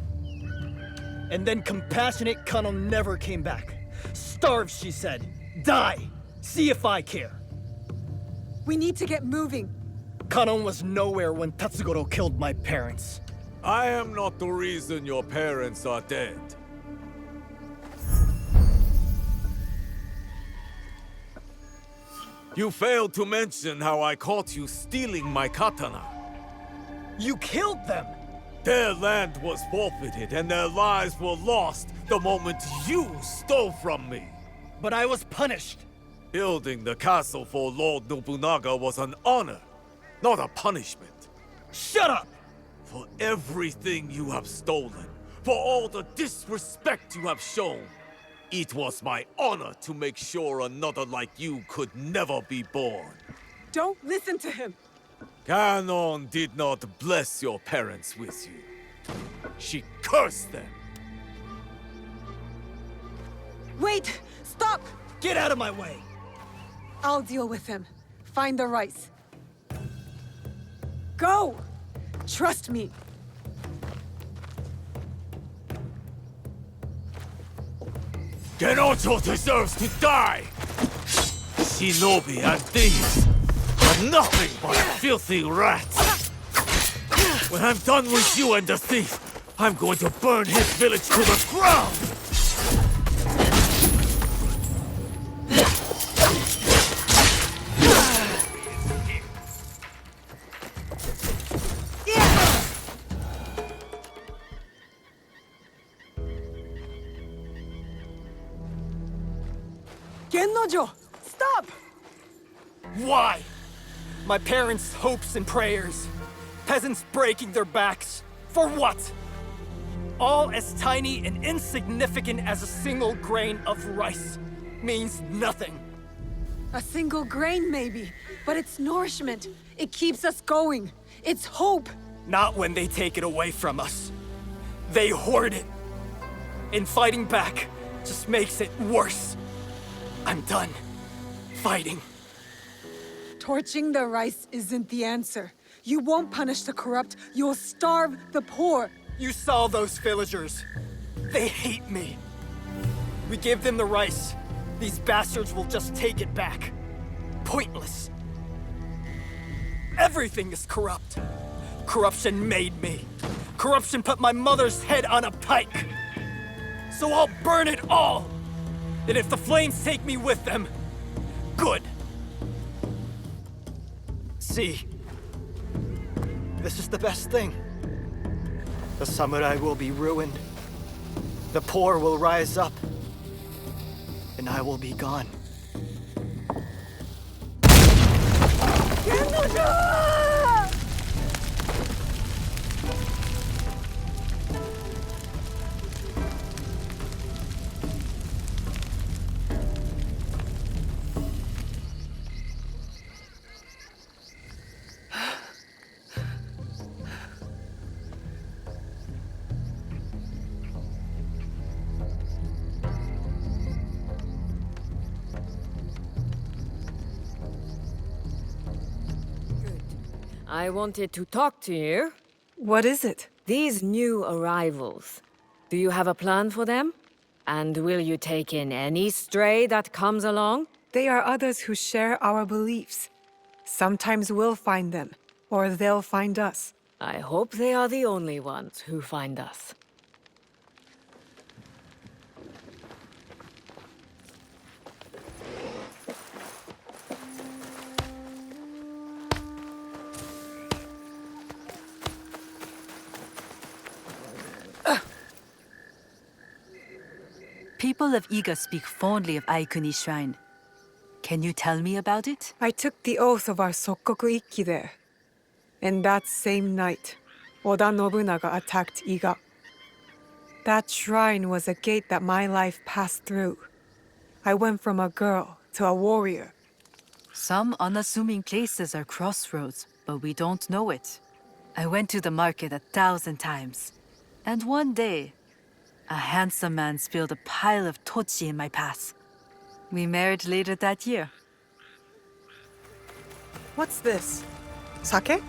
S21: And then compassionate Kanon never came back. Starve, she said. Die. See if I care.
S12: We need to get moving.
S21: Kanon was nowhere when Tatsugoro killed my parents.
S7: I am not the reason your parents are dead. You failed to mention how I caught you stealing my katana.
S21: You killed them!
S7: Their land was forfeited and their lives were lost the moment you stole from me.
S21: But I was punished.
S7: Building the castle for Lord Nobunaga was an honor, not a punishment.
S21: Shut up!
S7: For everything you have stolen, for all the disrespect you have shown, it was my honor to make sure another like you could never be born.
S12: Don't listen to him!
S7: Kanon did not bless your parents with you. She cursed them.
S12: Wait! Stop!
S21: Get out of my way!
S12: I'll deal with him. Find the rice. Go! Trust me.
S7: Genojo deserves to die! Shinobi and thieves are nothing but filthy rats! When I'm done with you and the thief, I'm going to burn his village to the ground!
S12: Gennojo! Stop!
S21: Why? My parents' hopes and prayers. Peasants breaking their backs. For what? All as tiny and insignificant as a single grain of rice. Means nothing.
S12: A single grain, maybe. But it's nourishment. It keeps us going. It's hope.
S21: Not when they take it away from us. They hoard it. And fighting back just makes it worse. I'm done fighting.
S12: Torching the rice isn't the answer. You won't punish the corrupt, you'll starve the poor.
S21: You saw those villagers. They hate me. We give them the rice. These bastards will just take it back. Pointless. Everything is corrupt. Corruption made me. Corruption put my mother's head on a pike. So I'll burn it all. And if the flames take me with them, good. See, this is the best thing. The samurai will be ruined. The poor will rise up. And I will be gone.
S2: I wanted to talk to you.
S12: What is it?
S2: These new arrivals. Do you have a plan for them? And will you take in any stray that comes along?
S12: They are others who share our beliefs. Sometimes we'll find them, or they'll find us.
S2: I hope they are the only ones who find us.
S13: people of Iga speak fondly of Aikuni Shrine. Can you tell me about it?
S12: I took the oath of our Sokkoku Ikki there. And that same night, Oda Nobunaga attacked Iga. That shrine was a gate that my life passed through. I went from a girl to a warrior.
S13: Some unassuming places are crossroads, but we don't know it. I went to the market 1,000 times. And one day, a handsome man spilled a pile of tochi in my path. We married later that year.
S12: What's this? Sake?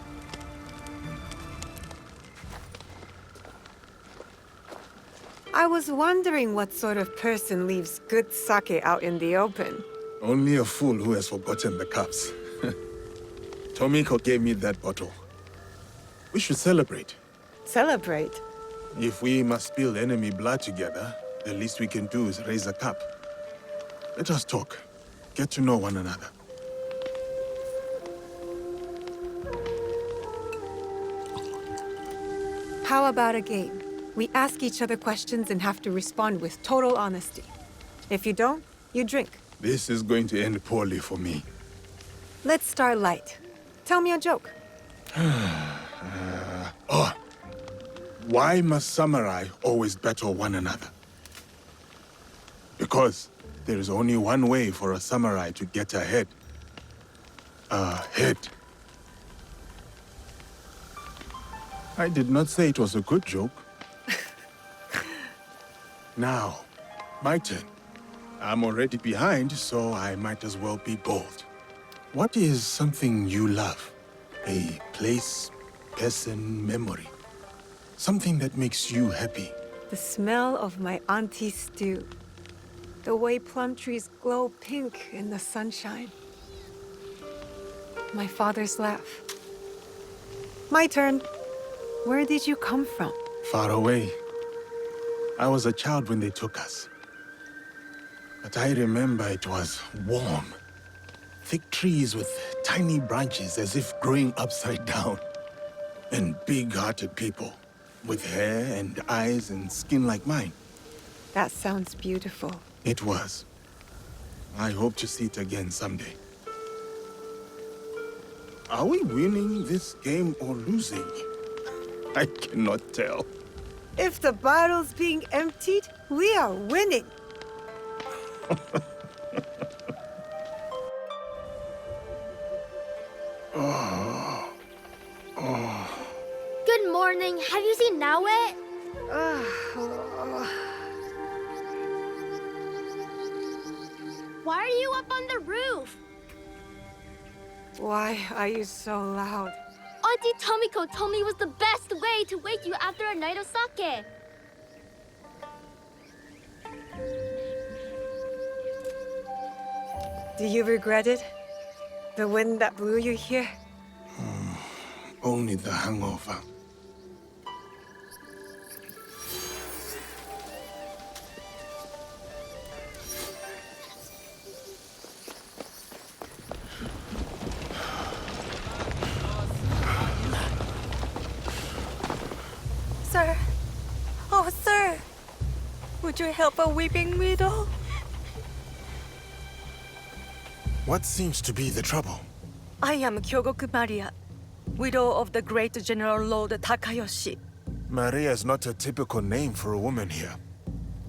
S12: I was wondering what sort of person leaves good sake out in the open.
S8: Only a fool who has forgotten the cups. Tomiko gave me that bottle. We should celebrate.
S12: Celebrate?
S8: If we must spill enemy blood together, the least we can do is raise a cup. Let us talk. Get to know one another.
S12: How about a game? We ask each other questions and have to respond with total honesty. If you don't, you drink.
S8: This is going to end poorly for me.
S12: Let's start light. Tell me a joke.
S8: Why must samurai always battle one another? Because there is only one way for a samurai to get ahead. Ahead. I did not say it was a good joke. Now, my turn. I'm already behind, so I might as well be bold. What is something you love? A place, person, memory. Something that makes you happy.
S12: The smell of my auntie's stew. The way plum trees glow pink in the sunshine. My father's laugh. My turn. Where did you come from?
S8: Far away. I was a child when they took us. But I remember it was warm. Thick trees with tiny branches as if growing upside down. And big-hearted people with hair and eyes and skin like mine.
S12: That sounds beautiful.
S8: It was. I hope to see it again someday. Are we winning this game or losing? I cannot tell.
S12: If the bottle's being emptied, we are winning.
S14: Good morning. Have you seen Nawe? Why are you up on the roof?
S12: Why are you so loud?
S14: Auntie Tomiko told me it was the best way to wake you after a night of sake.
S12: Do you regret it? The wind that blew you here?
S8: Only the hangover.
S22: Sir. Oh, sir. Would you help a weeping widow?
S8: What seems to be the trouble?
S22: I am Kyogoku Maria, widow of the great General Lord Takayoshi.
S8: Maria is not a typical name for a woman here.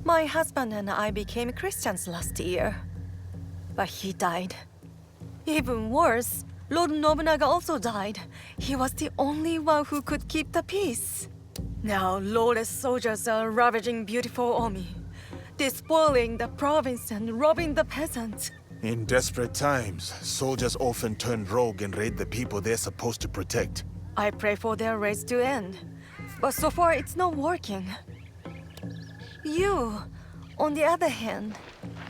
S22: My husband and I became Christians last year. But he died. Even worse, Lord Nobunaga also died. He was the only one who could keep the peace. Now lawless soldiers are ravaging beautiful Omi, despoiling the province and robbing the peasants.
S8: In desperate times, soldiers often turn rogue and raid the people they're supposed to protect.
S22: I pray for their raids to end, but so far it's not working. You, on the other hand...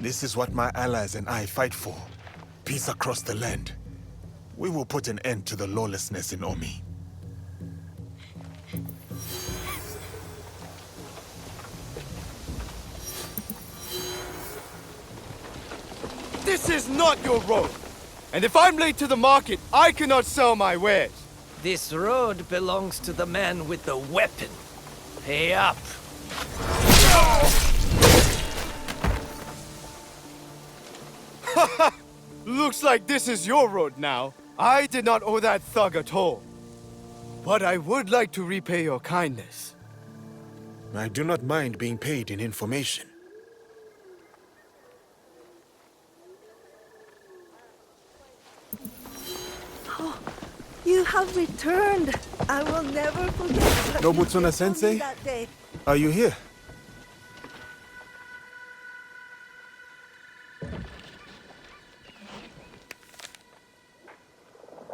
S8: This is what my allies and I fight for. Peace across the land. We will put an end to the lawlessness in Omi.
S23: This is not your road! And if I'm late to the market, I cannot sell my wares!
S20: This road belongs to the man with the weapon. Pay up.
S23: Looks like this is your road now. I did not owe that thug at all. But I would like to repay your kindness.
S8: I do not mind being paid in information.
S5: Oh, you have returned. I will never forget what you
S8: Nobutsuna
S5: did for me
S8: Sensei?
S5: that day.
S8: Are you here?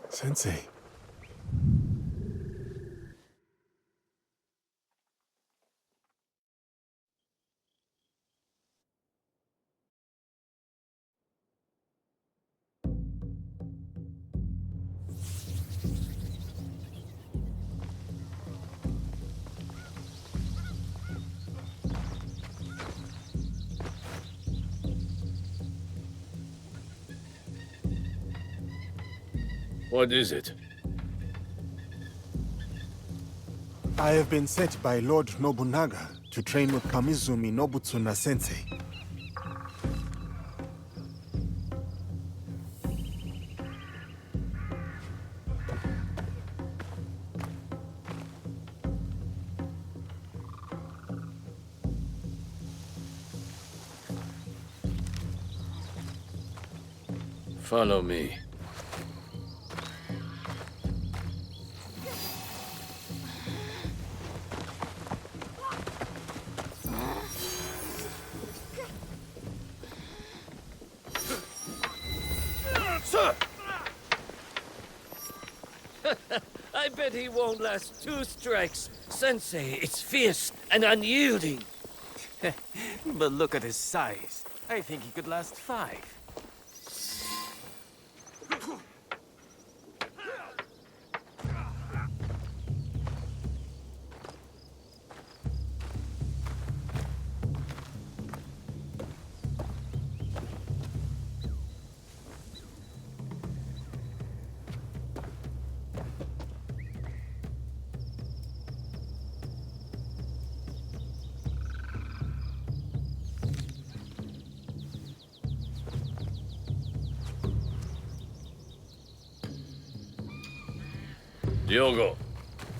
S8: Sensei.
S19: What is it?
S8: I have been sent by Lord Nobunaga to train with Kamizumi Nobutsuna Sensei.
S19: Follow me.
S6: I bet he won't last 2 strikes. Sensei, it's fierce and unyielding.
S7: But look at his size. I think he could last 5.
S19: Diogo,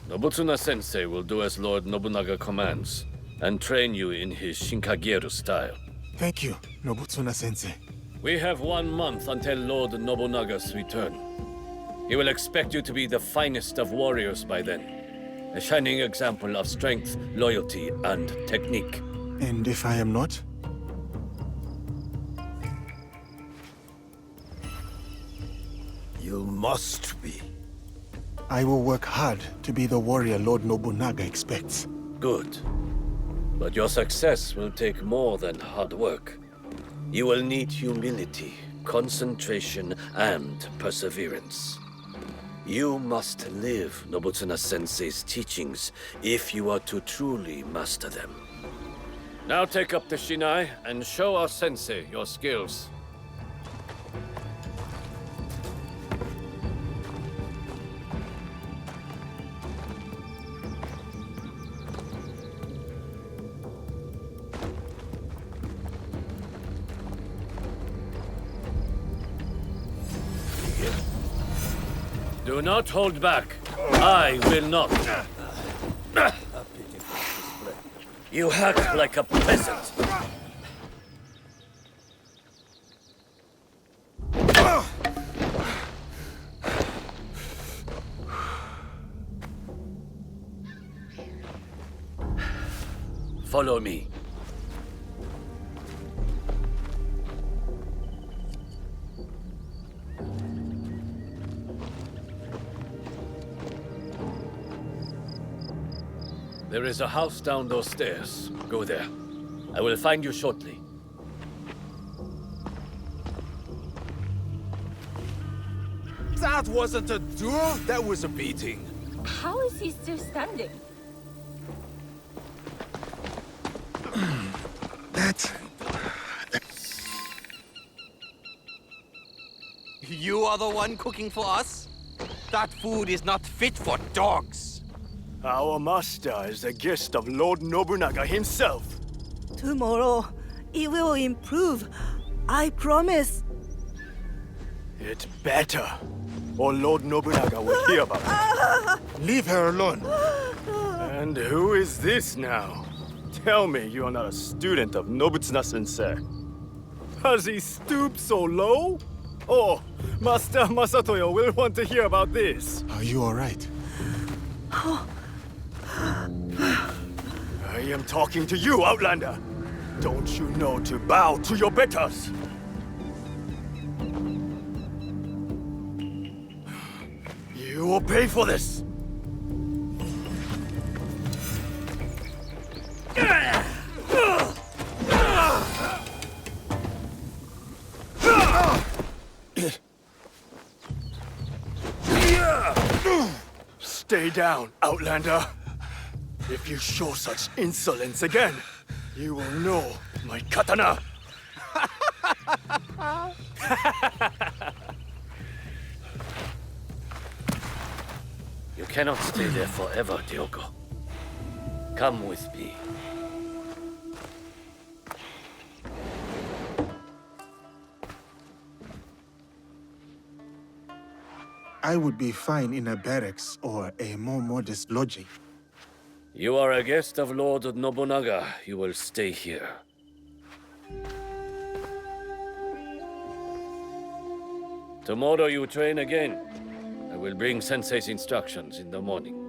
S19: Nobutsuna Sensei will do as Lord Nobunaga commands, and train you in his Shinkageru style.
S8: Thank you, Nobutsuna Sensei.
S19: We have 1 month until Lord Nobunaga's return. He will expect you to be the finest of warriors by then. A shining example of strength, loyalty, and technique.
S8: And if I am not?
S19: You must be.
S8: I will work hard to be the warrior Lord Nobunaga expects.
S19: Good. But your success will take more than hard work. You will need humility, concentration, and perseverance. You must live Nobutsuna Sensei's teachings if you are to truly master them. Now take up the Shinai and show our sensei your skills. Do not hold back. I will not. You hack like a peasant. Follow me. There is a house down those stairs. Go there. I will find you shortly.
S7: That wasn't a duel, that was a beating.
S10: How is he still standing?
S7: You are the one cooking for us? That food is not fit for dogs.
S3: Our master is a guest of Lord Nobunaga himself.
S5: Tomorrow, it will improve. I promise.
S3: It better, or Lord Nobunaga will hear about it.
S8: Leave her alone.
S3: And who is this now? Tell me you are not a student of Nobutsuna-sensei. Does he stoop so low? Oh, Master Masatoyo will want to hear about this.
S8: Are you all right?
S3: I am talking to you, Outlander. Don't you know to bow to your betters? You will pay for this. Stay down, Outlander. If you show such insolence again, you will know my katana.
S6: You cannot stay there forever, Diogo. Come with me.
S8: I would be fine in a barracks or a more modest lodging.
S6: You are a guest of Lord Nobunaga. You will stay here. Tomorrow you train again. I will bring Sensei's instructions in the morning.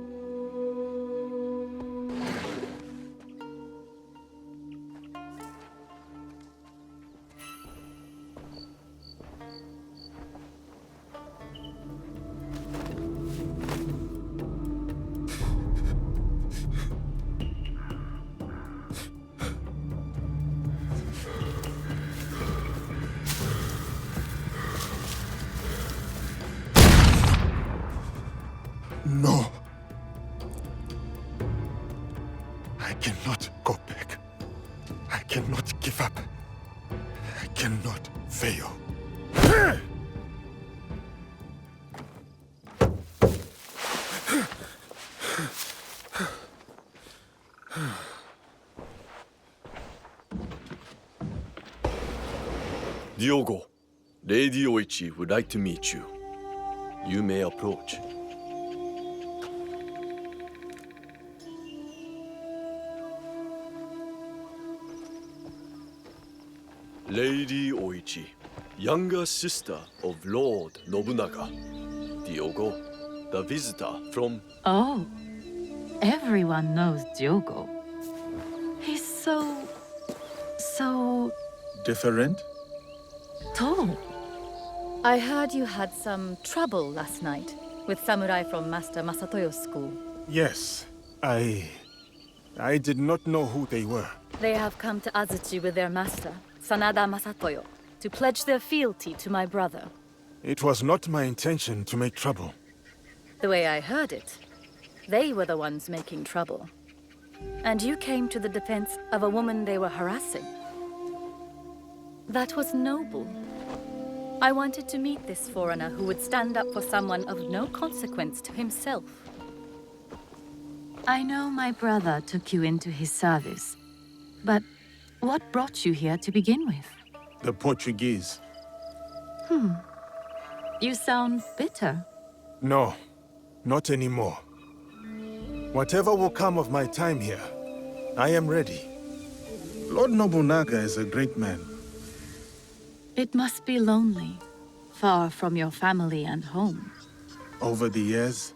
S8: No. I cannot go back. I cannot give up. I cannot fail.
S1: Diogo, Lady Oichi would like to meet you. You may approach. Lady Oichi, younger sister of Lord Nobunaga. Diogo, the visitor from...
S13: Oh, everyone knows Diogo. He's so
S8: Different?
S13: tall.
S4: I heard you had some trouble last night with samurai from Master Masatoyo's school.
S8: Yes. I did not know who they were.
S4: They have come to Azuchi with their master, Sanada Masatoyo, to pledge their fealty to my brother.
S8: It was not my intention to make trouble.
S4: The way I heard it, they were the ones making trouble. And you came to the defense of a woman they were harassing. That was noble. I wanted to meet this foreigner who would stand up for someone of no consequence to himself.
S13: I know my brother took you into his service, but what brought you here to begin with?
S8: The Portuguese.
S13: You sound bitter.
S8: No, not anymore. Whatever will come of my time here, I am ready. Lord Nobunaga is a great man.
S13: It must be lonely, far from your family and home.
S8: Over the years,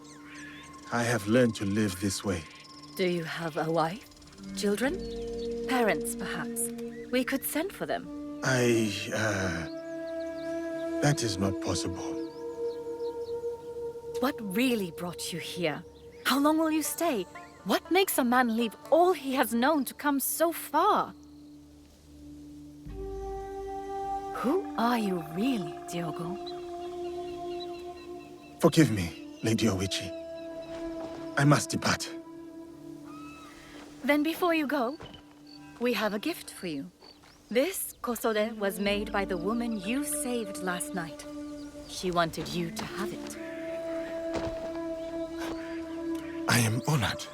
S8: I have learned to live this way.
S4: Do you have a wife? Children? Parents, perhaps? We could send for them.
S8: That is not possible.
S4: What really brought you here? How long will you stay? What makes a man leave all he has known to come so far? Who are you really, Diogo?
S8: Forgive me, Lady Oichi. I must depart.
S4: Then before you go, we have a gift for you. This kosode was made by the woman you saved last night. She wanted you to have it.
S8: I am honored.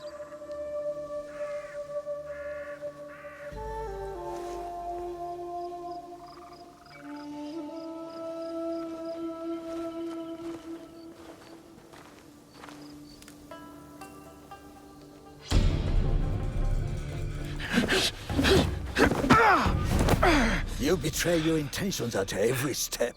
S9: You betray your intentions at every step.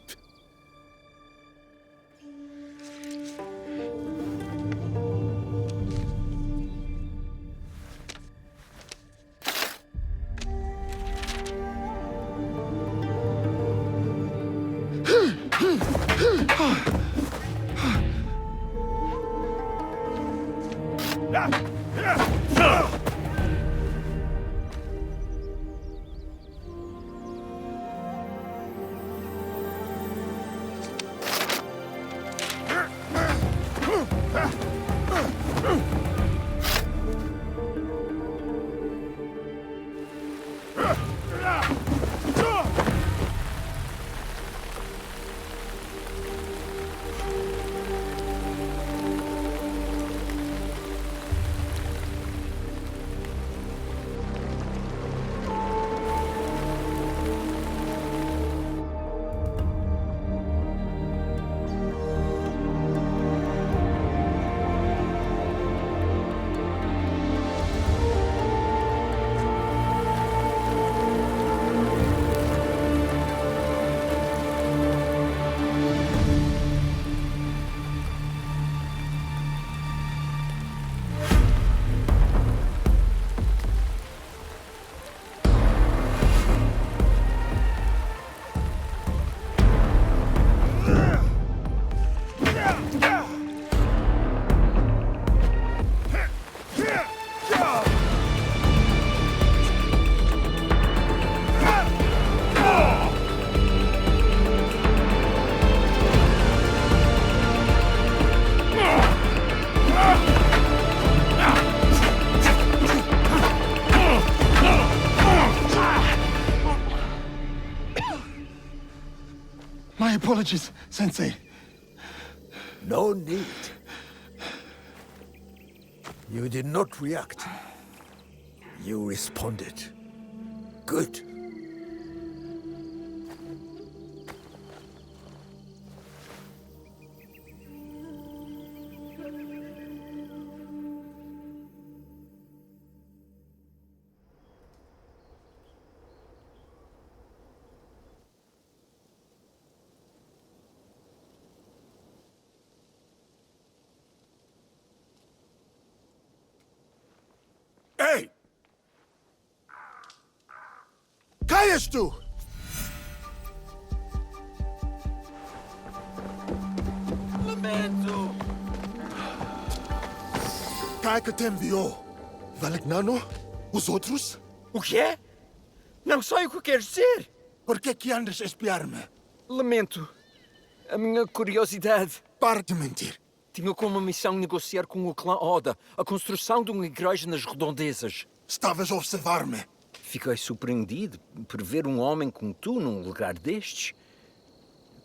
S8: My apologies, Sensei.
S9: No need. You did not react. You responded. Good.
S8: Hey! Kayestu!
S9: Lamento!
S8: Kaya que te enviou? Valignano? Os outros?
S21: O quê? Não sei o que queres dizer.
S8: Por que andas a espiar-me?
S21: Lamento. A minha curiosidade.
S8: Para de mentir.
S21: Tinha como missão negociar com o clã Oda a construção de uma igreja nas redondezas.
S8: Estavas a observar-me.
S21: Fiquei surpreendido por ver um homem como tu num lugar destes.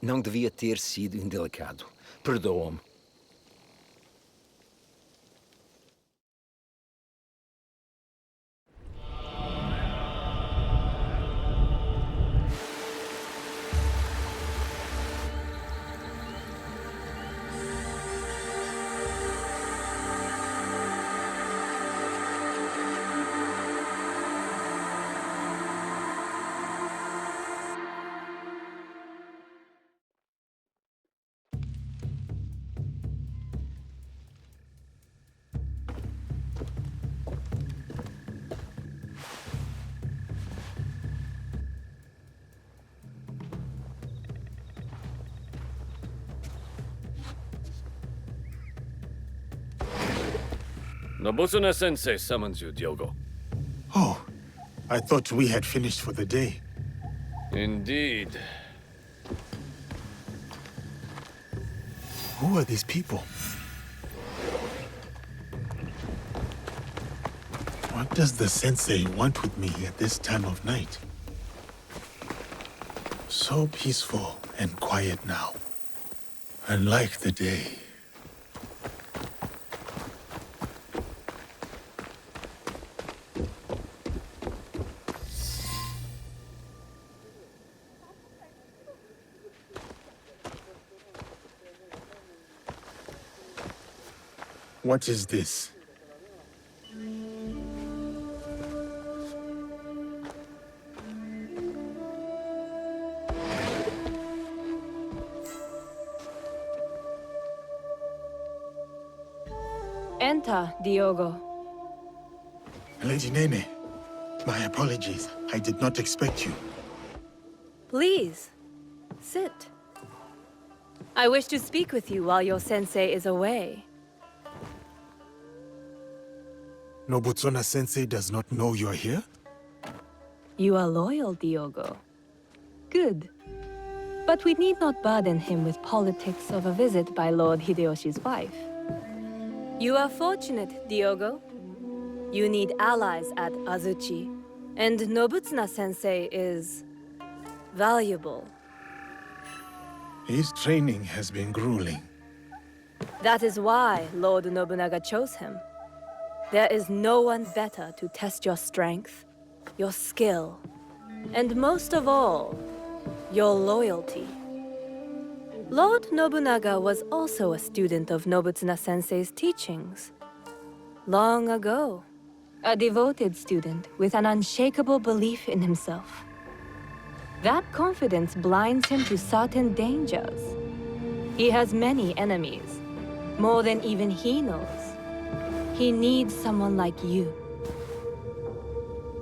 S21: Não devia ter sido indelicado. Perdoa-me.
S1: Nobusuna-sensei summons you, Diogo.
S8: Oh, I thought we had finished for the day.
S1: Indeed.
S8: Who are these people? What does the sensei want with me at this time of night? So peaceful and quiet now. Unlike the day. What is this?
S11: Enter, Diogo.
S8: Lady Nene, my apologies. I did not expect you.
S11: Please, sit. I wish to speak with you while your sensei is away.
S8: Nobutsuna-sensei does not know you're here?
S11: You are loyal, Diogo. Good. But we need not burden him with politics of a visit by Lord Hideyoshi's wife. You are fortunate, Diogo. You need allies at Azuchi, and Nobutsuna-sensei is valuable.
S8: His training has been grueling.
S11: That is why Lord Nobunaga chose him. There is no one better to test your strength, your skill, and most of all, your loyalty. Lord Nobunaga was also a student of Nobutsuna-sensei's teachings. Long ago, a devoted student with an unshakable belief in himself. That confidence blinds him to certain dangers. He has many enemies, more than even he knows. He needs someone like you.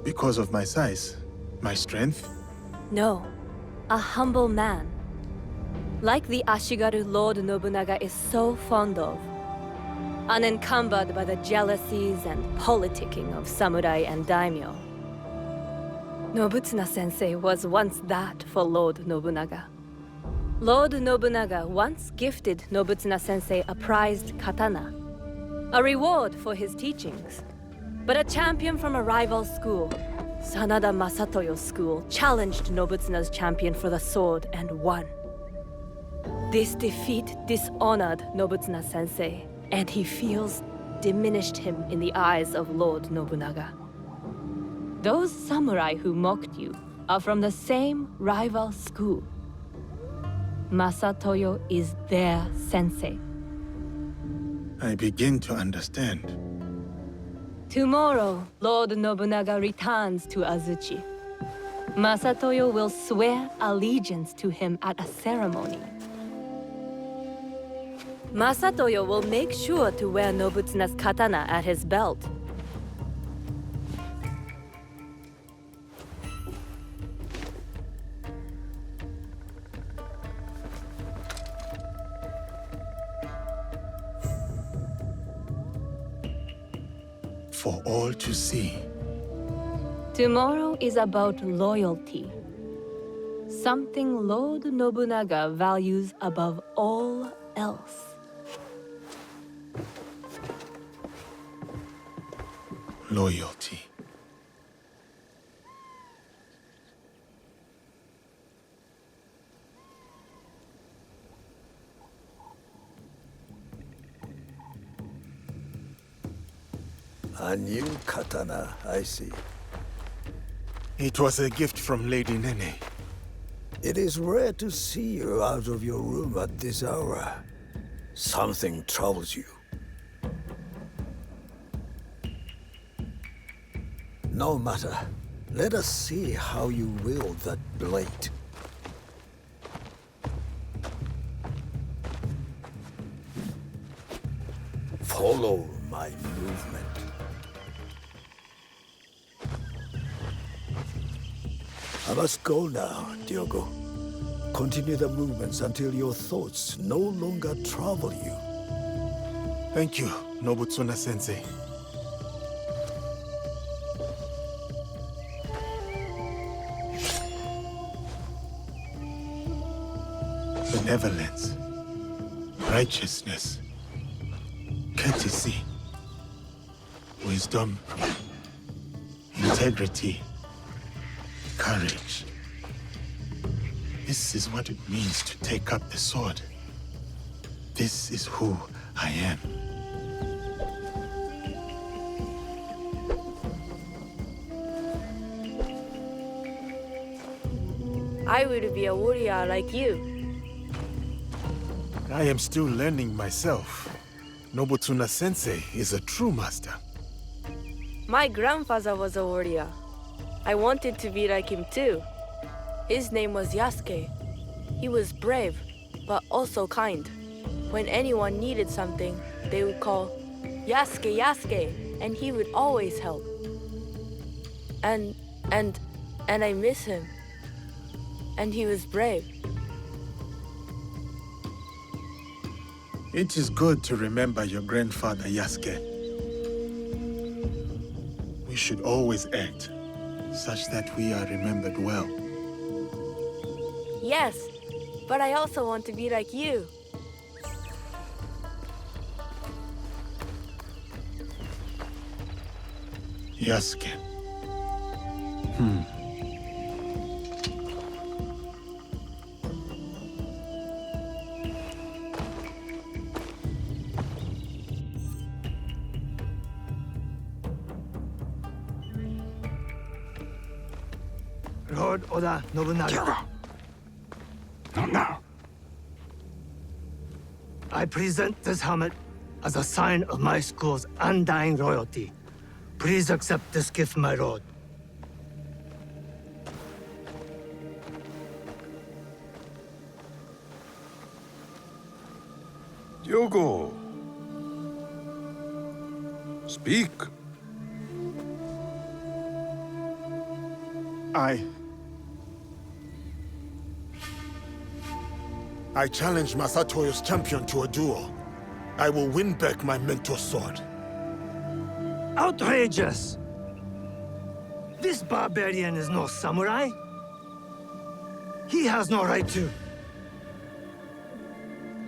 S8: Because of my size? My strength?
S11: No, a humble man. Like the Ashigaru Lord Nobunaga is so fond of. Unencumbered by the jealousies and politicking of samurai and daimyo. Nobutsuna-sensei was once that for Lord Nobunaga. Lord Nobunaga once gifted Nobutsuna-sensei a prized katana, a reward for his teachings. But a champion from a rival school, Sanada Masatoyo's school, challenged Nobutsuna's champion for the sword and won. This defeat dishonored Nobutsuna-sensei, and he feels diminished him in the eyes of Lord Nobunaga. Those samurai who mocked you are from the same rival school. Masatoyo is their sensei.
S8: I begin to understand.
S11: Tomorrow, Lord Nobunaga returns to Azuchi. Masatoyo will swear allegiance to him at a ceremony. Masatoyo will make sure to wear Nobutsuna's katana at his belt.
S8: For all to see.
S11: Tomorrow is about loyalty. Something Lord Nobunaga values above all else.
S8: Loyalty.
S9: A new katana, I see.
S8: It was a gift from Lady Nene.
S9: It is rare to see you out of your room at this hour. Something troubles you. No matter. Let us see how you wield that blade. Follow my movement. I must go now, Diogo. Continue the movements until your thoughts no longer trouble you.
S8: Thank you, Nobutsuna-sensei. Benevolence, righteousness, courtesy, wisdom, integrity, courage. This is what it means to take up the sword. This is who I am.
S11: I will be a warrior like you.
S8: I am still learning myself. Nobutsuna-sensei is a true master.
S11: My grandfather was a warrior. I wanted to be like him too. His name was Yasuke. He was brave, but also kind. When anyone needed something, they would call Yasuke, and he would always help. And I miss him. And he was brave.
S8: It is good to remember your grandfather, Yasuke. We should always act such that we are remembered well.
S11: Yes, but I also want to be like you.
S8: Yasuke.
S9: Lord Oda Nobunaga.
S19: Not now.
S9: I present this helmet as a sign of my school's undying loyalty. Please accept this gift, my lord.
S19: Diogo. Speak.
S8: I challenge Masatoyo's champion to a duel. I will win back my mentor's sword.
S9: Outrageous! This barbarian is no samurai. He has no right to.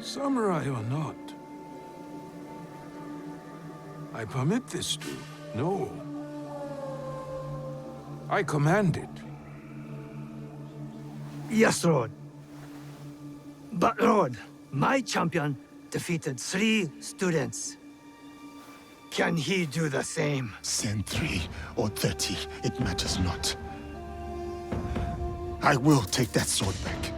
S19: Samurai or not, I permit this to. No. I command it.
S9: Yes, Lord. But, Lord, my champion defeated 3 students. Can he do the same?
S8: Send 3 or 30, it matters not. I will take that sword back.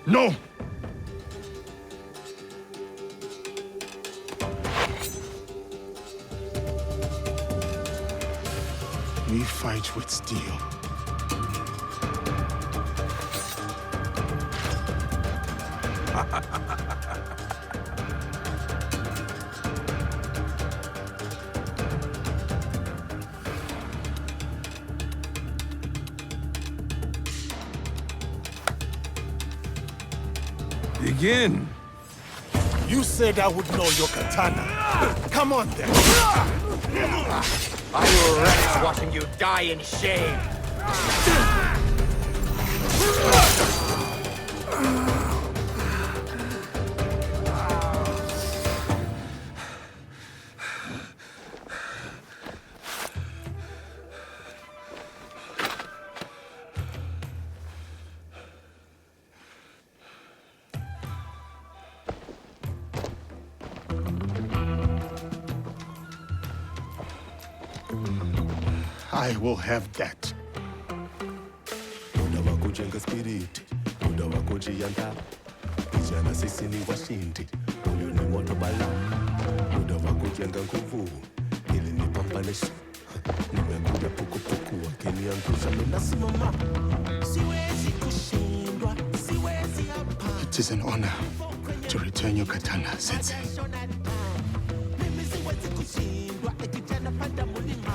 S8: No! We fight with steel.
S19: Begin.
S8: You said I would know your katana. Come on then.
S21: I will relish watching you die in shame.
S8: I will have that.
S15: Muda wa kujenga spirit, muda wa kujiandaa. Vijana sisi ni washindi, huyu ni moto bala. Muda wa kujenga nguvu, ili nipambanishe. Nimekuja pukupuku, wakiniangusha mimi nasimama. Siwezi kushindwa, siwezi hapa.
S8: It is an honor to return your katana, Sensei.
S15: Mimi siwezi kushindwa, kijana panda mulima.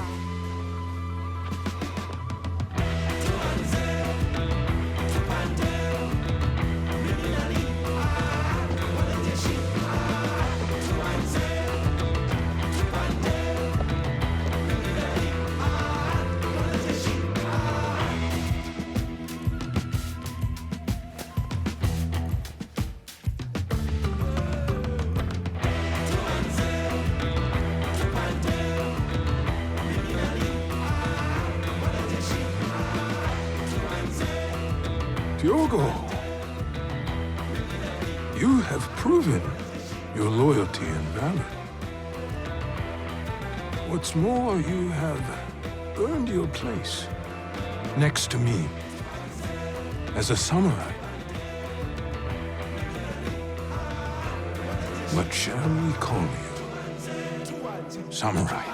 S19: Diogo, you have proven your loyalty and valor. What's more, you have earned your place next to me as a samurai. What shall we call you? Samurai.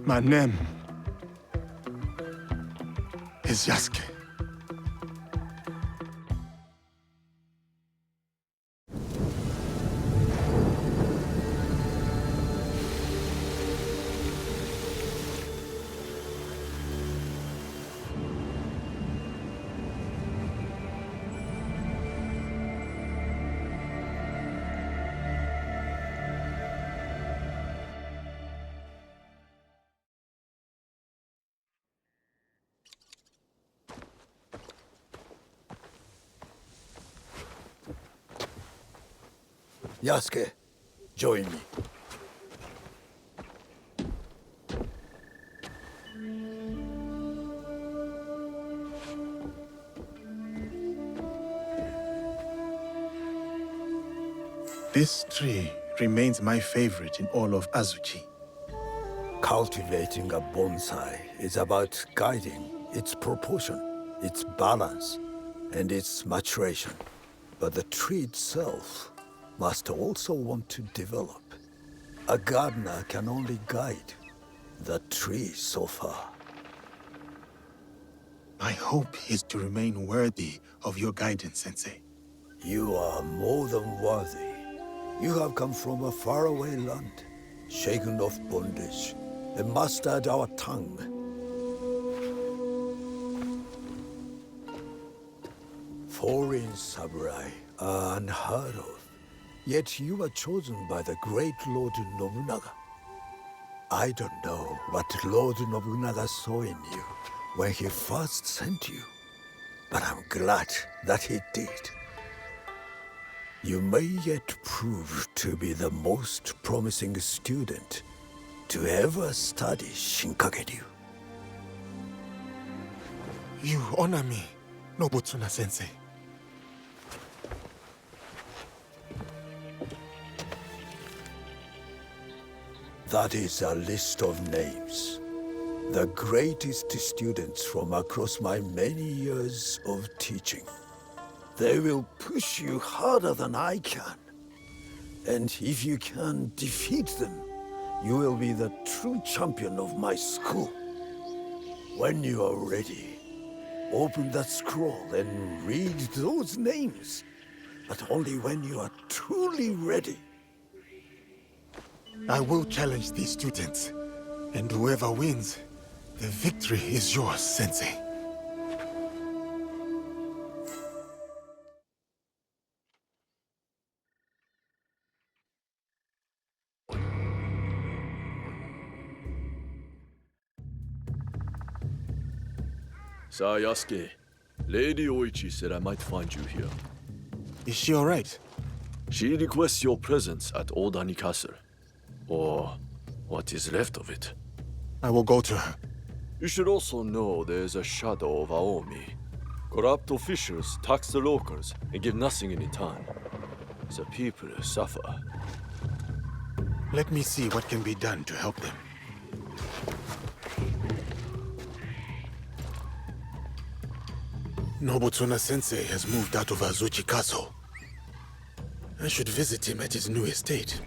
S8: My name is Yasuke.
S16: Yasuke, join me.
S8: This tree remains my favorite in all of Azuchi.
S16: Cultivating a bonsai is about guiding its proportion, its balance, and its maturation. But the tree itself must also want to develop. A gardener can only guide the tree so far.
S8: My hope is to remain worthy of your guidance, Sensei.
S16: You are more than worthy. You have come from a faraway land, shaken of bondage, and mastered our tongue. Foreign samurai are unheard of. Yet you were chosen by the great Lord Nobunaga. I don't know what Lord Nobunaga saw in you when he first sent you, but I'm glad that he did. You may yet prove to be the most promising student to ever study Shinkaguryu.
S8: You honor me, Nobutsuna-sensei.
S16: That is a list of names. The greatest students from across my many years of teaching. They will push you harder than I can. And if you can defeat them, you will be the true champion of my school. When you are ready, open that scroll and read those names. But only when you are truly ready.
S8: I will challenge these students, and whoever wins, the victory is yours, Sensei.
S1: Sir Yasuke, Lady Oichi said I might find you here.
S8: Is she all right?
S1: She requests your presence at Odani Castle. Or what is left of it.
S8: I will go to her.
S1: You should also know there's a shadow of Aomi. Corrupt officials tax the locals and give nothing in return. The people suffer.
S8: Let me see what can be done to help them. Nobutsuna-sensei has moved out of Azuchi Castle. I should visit him at his new estate.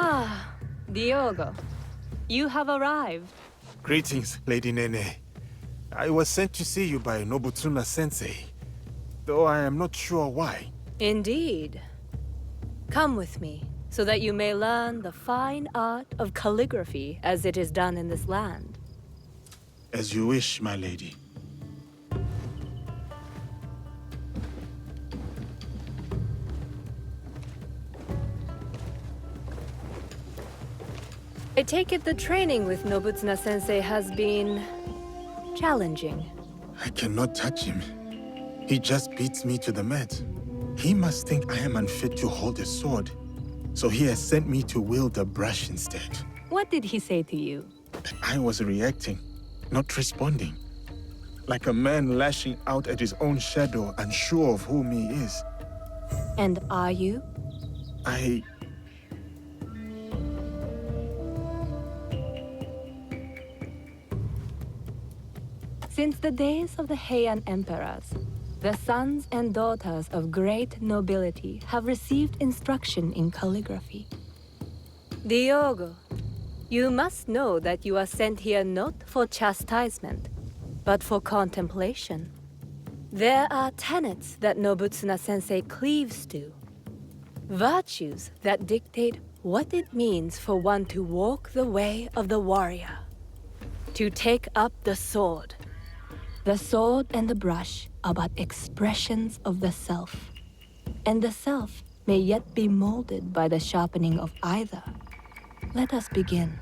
S11: Ah, Diogo. You have arrived.
S8: Greetings, Lady Nene. I was sent to see you by Nobutsuna-sensei, though I am not sure why.
S11: Indeed. Come with me, so that you may learn the fine art of calligraphy as it is done in this land.
S8: As you wish, my lady.
S11: I take it the training with Nobutsuna-sensei has been challenging.
S8: I cannot touch him. He just beats me to the mat. He must think I am unfit to hold a sword. So he has sent me to wield a brush instead.
S11: What did he say to you?
S8: I was reacting, not responding. Like a man lashing out at his own shadow, unsure of whom he is.
S11: And are you? Since the days of the Heian emperors, the sons and daughters of great nobility have received instruction in calligraphy. Diogo, you must know that you are sent here not for chastisement, but for contemplation. There are tenets that Nobutsuna-sensei cleaves to. Virtues that dictate what it means for one to walk the way of the warrior. To take up the sword. The sword and the brush are but expressions of the self. And the self may yet be molded by the sharpening of either. Let us begin.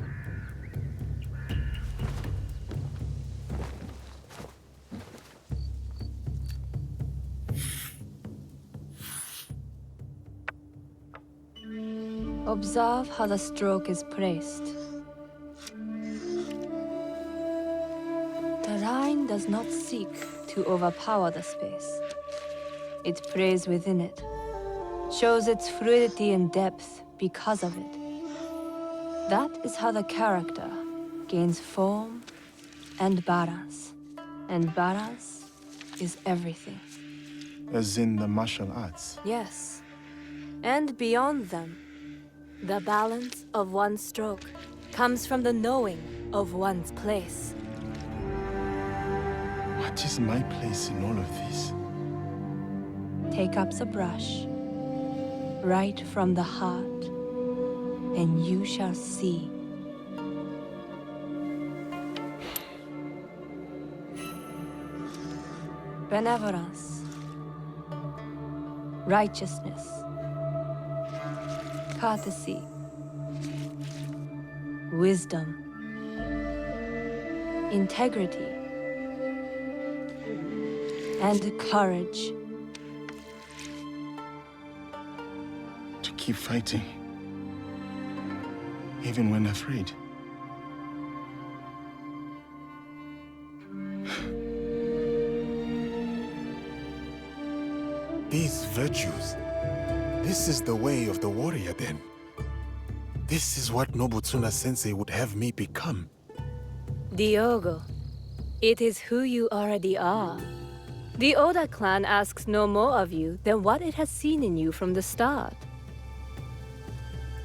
S11: Observe how the stroke is placed. The line does not seek to overpower the space. It prays within it, shows its fluidity and depth because of it. That is how the character gains form and balance. And balance is everything.
S8: As in the martial arts?
S11: Yes. And beyond them, the balance of one's stroke comes from the knowing of one's place.
S8: What is my place in all of this?
S11: Take up the brush, right from the heart, and you shall see. Benevolence, righteousness, courtesy, wisdom, integrity, and courage.
S8: To keep fighting, even when afraid. These virtues, this is the way of the warrior then. This is what Nobutsuna-sensei would have me become.
S11: Diogo, it is who you already are. The Oda clan asks no more of you than what it has seen in you from the start.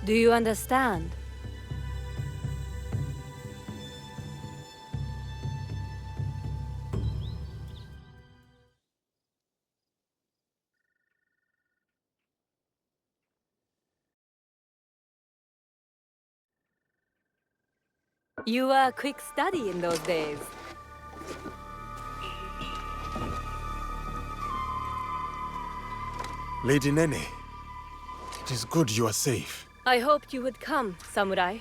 S11: Do you understand? You were a quick study in those days.
S8: Lady Nene, it is good you are safe.
S11: I hoped you would come, Samurai.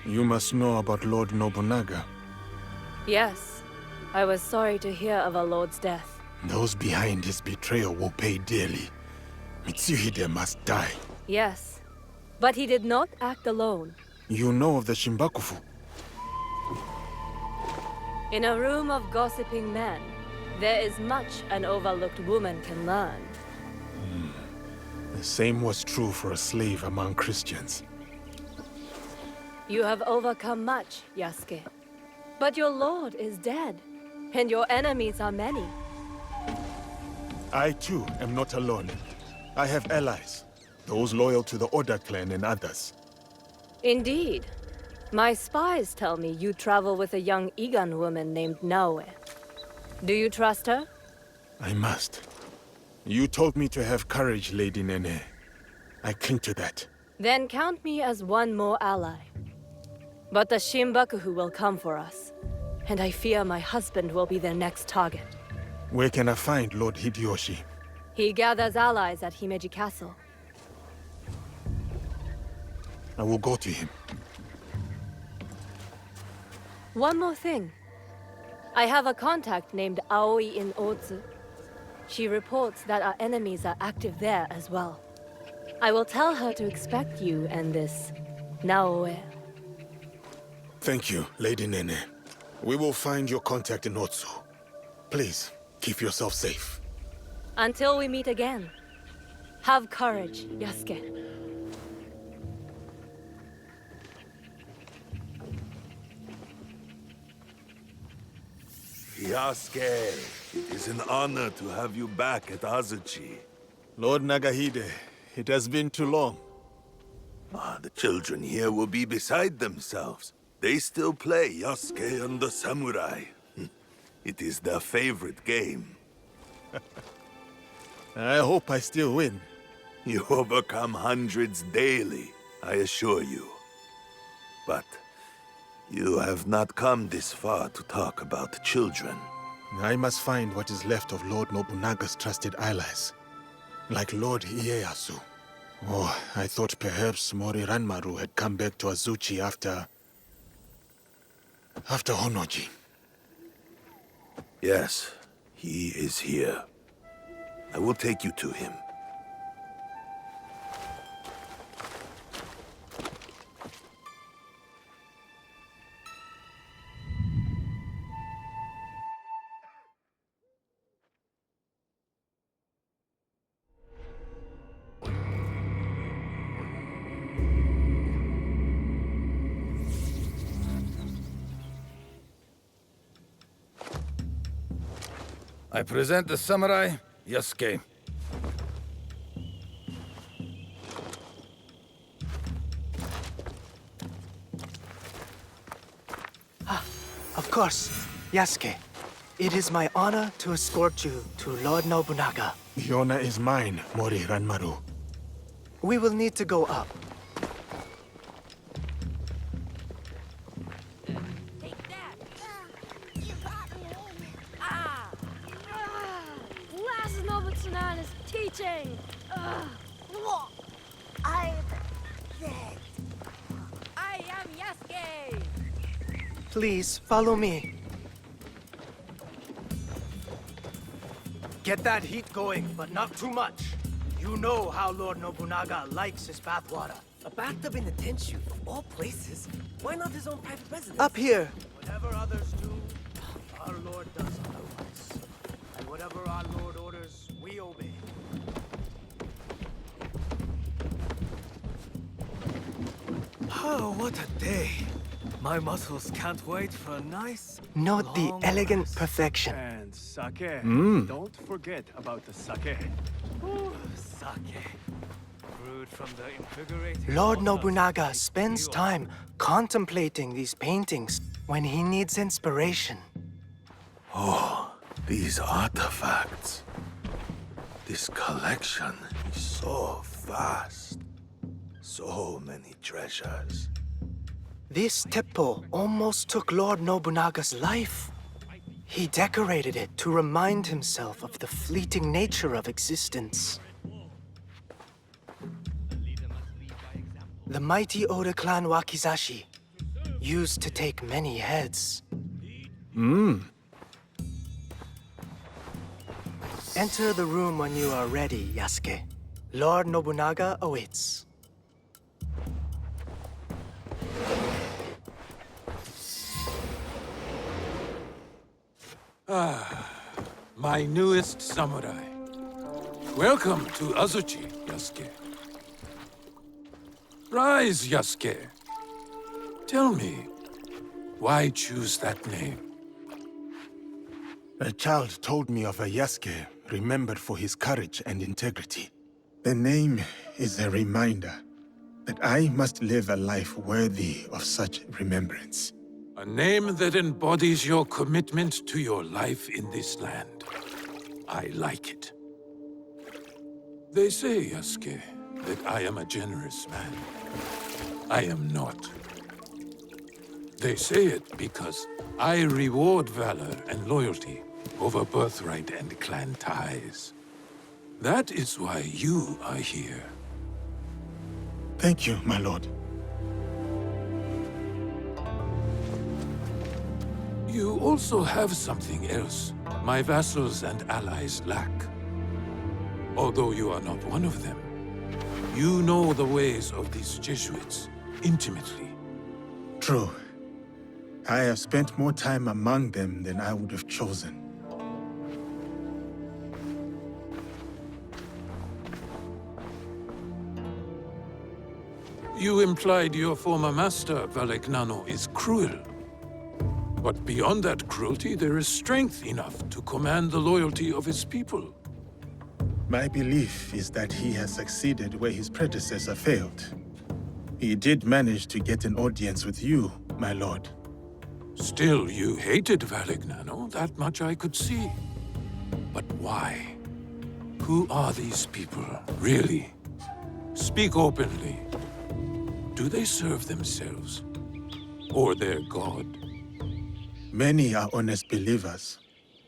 S8: You must know about Lord Nobunaga.
S11: Yes, I was sorry to hear of our lord's death.
S8: Those behind his betrayal will pay dearly. Mitsuhide must die.
S11: Yes, but he did not act alone.
S8: You know of the Shimbakufu?
S11: In a room of gossiping men, there is much an overlooked woman can learn.
S8: The same was true for a slave among Christians.
S11: You have overcome much, Yasuke. But your lord is dead, and your enemies are many.
S8: I too am not alone. I have allies, those loyal to the Oda clan and others.
S11: Indeed. My spies tell me you travel with a young Igan woman named Naoe. Do you trust her?
S8: I must. You told me to have courage, Lady Nene. I cling to that.
S11: Then count me as one more ally. But the Shimbakufu will come for us, and I fear my husband will be their next target.
S8: Where can I find Lord Hideyoshi?
S11: He gathers allies at Himeji Castle.
S8: I will go to him.
S11: One more thing. I have a contact named Aoi in Otsu. She reports that our enemies are active there as well. I will tell her to expect you and this Naoe.
S8: Thank you, Lady Nene. We will find your contact in Otsu. Please, keep yourself safe.
S11: Until we meet again. Have courage, Yasuke.
S2: Yasuke, it is an honor to have you back at Azuchi.
S8: Lord Nagahide, it has been too long.
S2: The children here will be beside themselves. They still play Yasuke and the Samurai. It is their favorite game.
S8: I hope I still win.
S2: You overcome hundreds daily, I assure you. But you have not come this far to talk about children.
S8: I must find what is left of Lord Nobunaga's trusted allies, like Lord Ieyasu. Oh, I thought perhaps Mori Ranmaru had come back to Azuchi after Honoji.
S2: Yes, he is here. I will take you to him.
S17: I present the samurai, Yasuke.
S9: Of course, Yasuke. It is my honor to escort you to Lord Nobunaga.
S8: The honor is mine, Mori Ranmaru.
S9: We will need to go up.
S14: Nobunaga's teaching. I'm dead.
S22: I am Yasuke.
S9: Please, follow me. Get that heat going, but not too much. You know how Lord Nobunaga likes his bathwater.
S20: A bathtub in the tent shoot, of all places. Why not his own private residence?
S9: Up here.
S18: Whatever others do, our Lord does otherwise. And whatever our Lord orders, we obey.
S20: Oh, what a day. My muscles can't wait for a nice...
S9: Note the elegant perfection.
S3: And sake.
S9: Mm.
S3: Don't forget about the sake.
S20: Ooh, sake. Brewed from the invigorating...
S9: Lord Nobunaga spends time contemplating these paintings when he needs inspiration.
S2: Oh, these artifacts. This collection is so vast. So many treasures.
S9: This teppo almost took Lord Nobunaga's life. He decorated it to remind himself of the fleeting nature of existence. The mighty Oda clan Wakizashi used to take many heads. Enter the room when you are ready, Yasuke. Lord Nobunaga awaits.
S24: My newest samurai. Welcome to Azuchi, Yasuke. Rise, Yasuke. Tell me, why choose that name?
S8: A child told me of a Yasuke remembered for his courage and integrity. The name is a reminder that I must live a life worthy of such remembrance.
S24: A name that embodies your commitment to your life in this land. I like it. They say, Yasuke, that I am a generous man. I am not. They say it because I reward valor and loyalty over birthright and clan ties. That is why you are here.
S8: Thank you, my lord.
S24: You also have something else my vassals and allies lack. Although you are not one of them, You know the ways of these Jesuits intimately.
S8: True. I have spent more time among them than I would have chosen.
S24: You implied your former master, Valegnano, is cruel. But beyond that cruelty, there is strength enough to command the loyalty of his people.
S8: My belief is that he has succeeded where his predecessor failed. He did manage to get an audience with you, my lord.
S24: Still, you hated Valegnano, that much I could see. But why? Who are these people, really? Speak openly. Do they serve themselves? Or their god?
S8: Many are honest believers.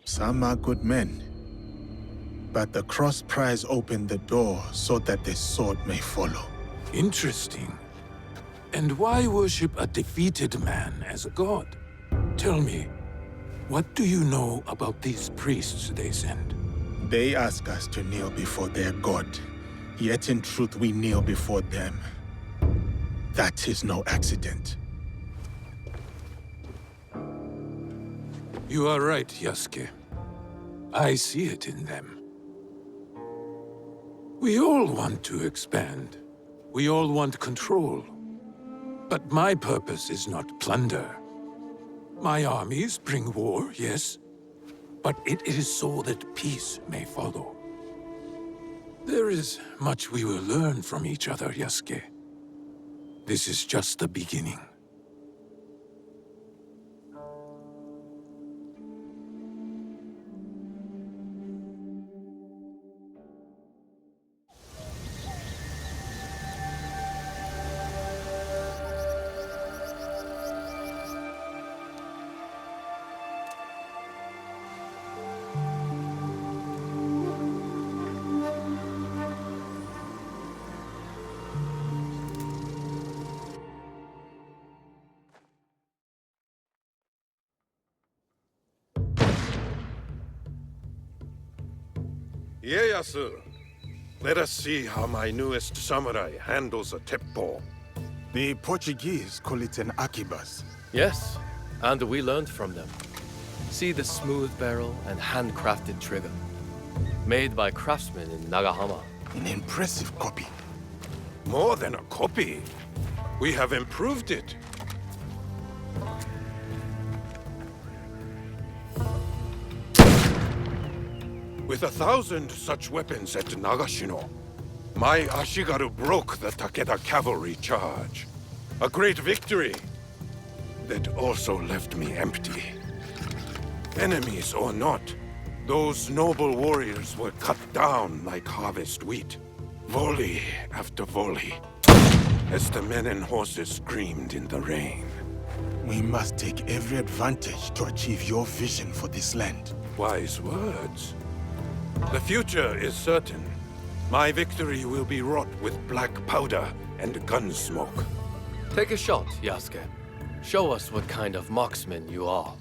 S8: Some are good men. But the cross prize opened the door so that the sword may follow.
S24: Interesting. And why worship a defeated man as a god? Tell me, what do you know about these priests they send?
S8: They ask us to kneel before their god. Yet in truth we kneel before them. That is no accident.
S24: You are right, Yasuke. I see it in them. We all want to expand. We all want control. But my purpose is not plunder. My armies bring war, yes, but it is so that peace may follow. There is much we will learn from each other, Yasuke. This is just the beginning.
S19: Ieyasu, let us see how my newest samurai handles a teppo.
S8: The Portuguese call it an arquebus.
S20: Yes, and we learned from them. See the smooth barrel and handcrafted trigger. Made by craftsmen in Nagahama.
S8: An impressive copy.
S19: More than a copy. We have improved it. With 1,000 such weapons at Nagashino, my Ashigaru broke the Takeda cavalry charge. A great victory that also left me empty. Enemies or not, those noble warriors were cut down like harvest wheat. Volley after volley, as the men and horses screamed in the rain.
S8: We must take every advantage to achieve your vision for this land.
S19: Wise words. The future is certain. My victory will be wrought with black powder and gun smoke.
S20: Take a shot, Yasuke. Show us what kind of marksman you are.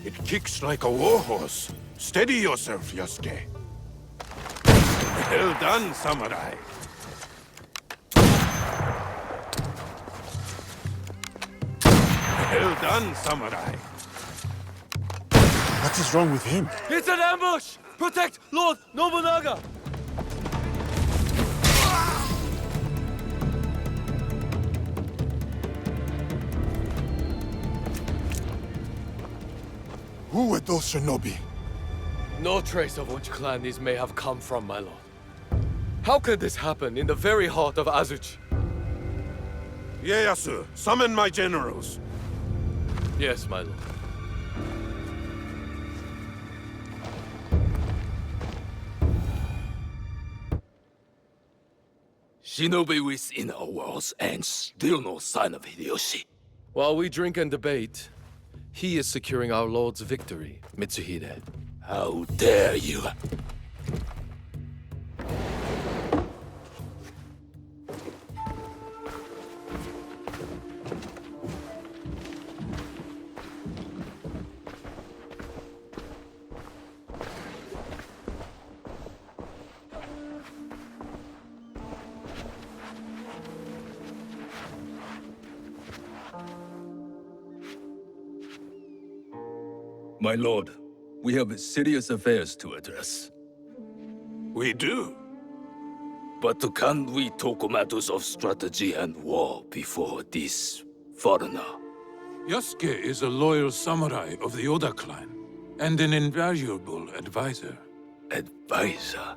S19: It kicks like a warhorse. Steady yourself, Yasuke. Well done, samurai. Well done, samurai.
S8: What is wrong with him?
S20: It's an ambush! Protect Lord Nobunaga!
S8: Who were those shinobi?
S20: No trace of which clan these may have come from, my lord. How could this happen in the very heart of Azuchi?
S19: Ieyasu, summon my generals.
S20: Yes, my lord.
S7: Shinobi within our walls and still no sign of Hideyoshi.
S20: While we drink and debate, he is securing our lord's victory, Mitsuhide.
S7: How dare you!
S5: My lord, we have serious affairs to address.
S7: We do. But can we talk matters of strategy and war before this foreigner?
S24: Yasuke is a loyal samurai of the Oda clan, and an invaluable advisor.
S7: Advisor?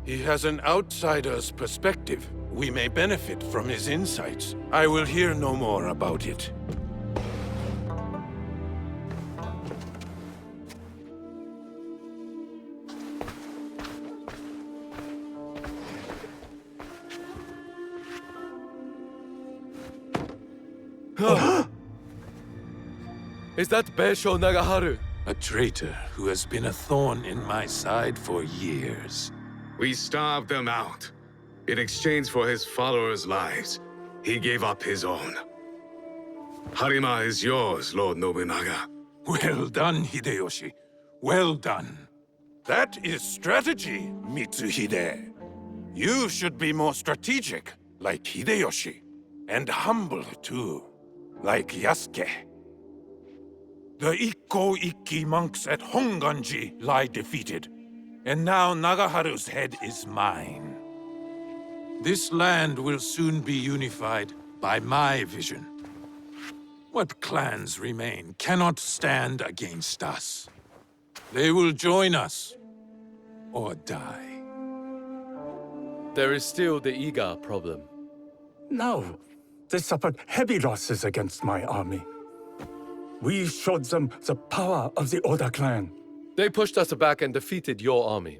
S24: He has an outsider's perspective. We may benefit from his insights. I will hear no more about it.
S10: Is that Beisho Nagaharu?
S24: A traitor who has been a thorn in my side for years.
S12: We starved them out. In exchange for his followers' lives, he gave up his own. Harima is yours, Lord Nobunaga.
S24: Well done, Hideyoshi. Well done. That is strategy, Mitsuhide. You should be more strategic, like Hideyoshi. And humble, too, like Yasuke. The ikki monks at Honganji lie defeated, and now Nagaharu's head is mine. This land will soon be unified by my vision. What clans remain cannot stand against us. They will join us, or die.
S10: There is still the Iga problem.
S23: No, they suffered heavy losses against my army. We showed them the power of the Oda clan.
S10: They pushed us back and defeated your army.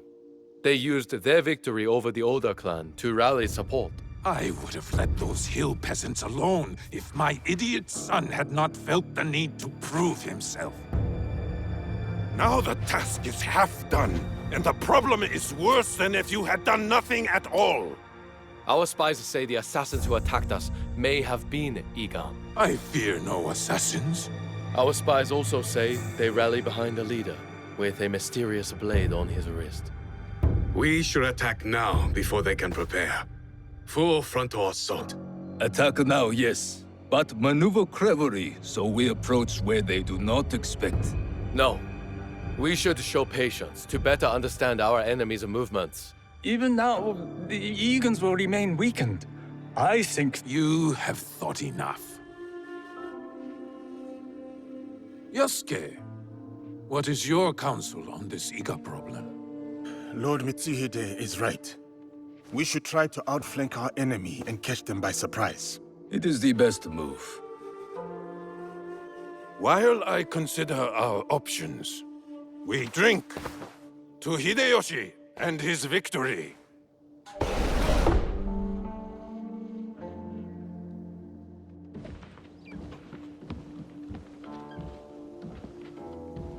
S10: They used their victory over the Oda clan to rally support.
S24: I would have let those hill peasants alone if my idiot son had not felt the need to prove himself. Now the task is half done, and the problem is worse than if you had done nothing at all.
S10: Our spies say the assassins who attacked us may have been Iga.
S24: I fear no assassins.
S10: Our spies also say they rally behind the leader, with a mysterious blade on his wrist.
S12: We should attack now before they can prepare. Full frontal assault.
S5: Attack now, yes, but maneuver cleverly so we approach where they do not expect.
S10: No. We should show patience to better understand our enemy's movements.
S23: Even now, the Egans will remain weakened. I think...
S24: You have thought enough. Yasuke, what is your counsel on this Iga problem?
S8: Lord Mitsuhide is right. We should try to outflank our enemy and catch them by surprise.
S5: It is the best move.
S24: While I consider our options, we drink to Hideyoshi and his victory.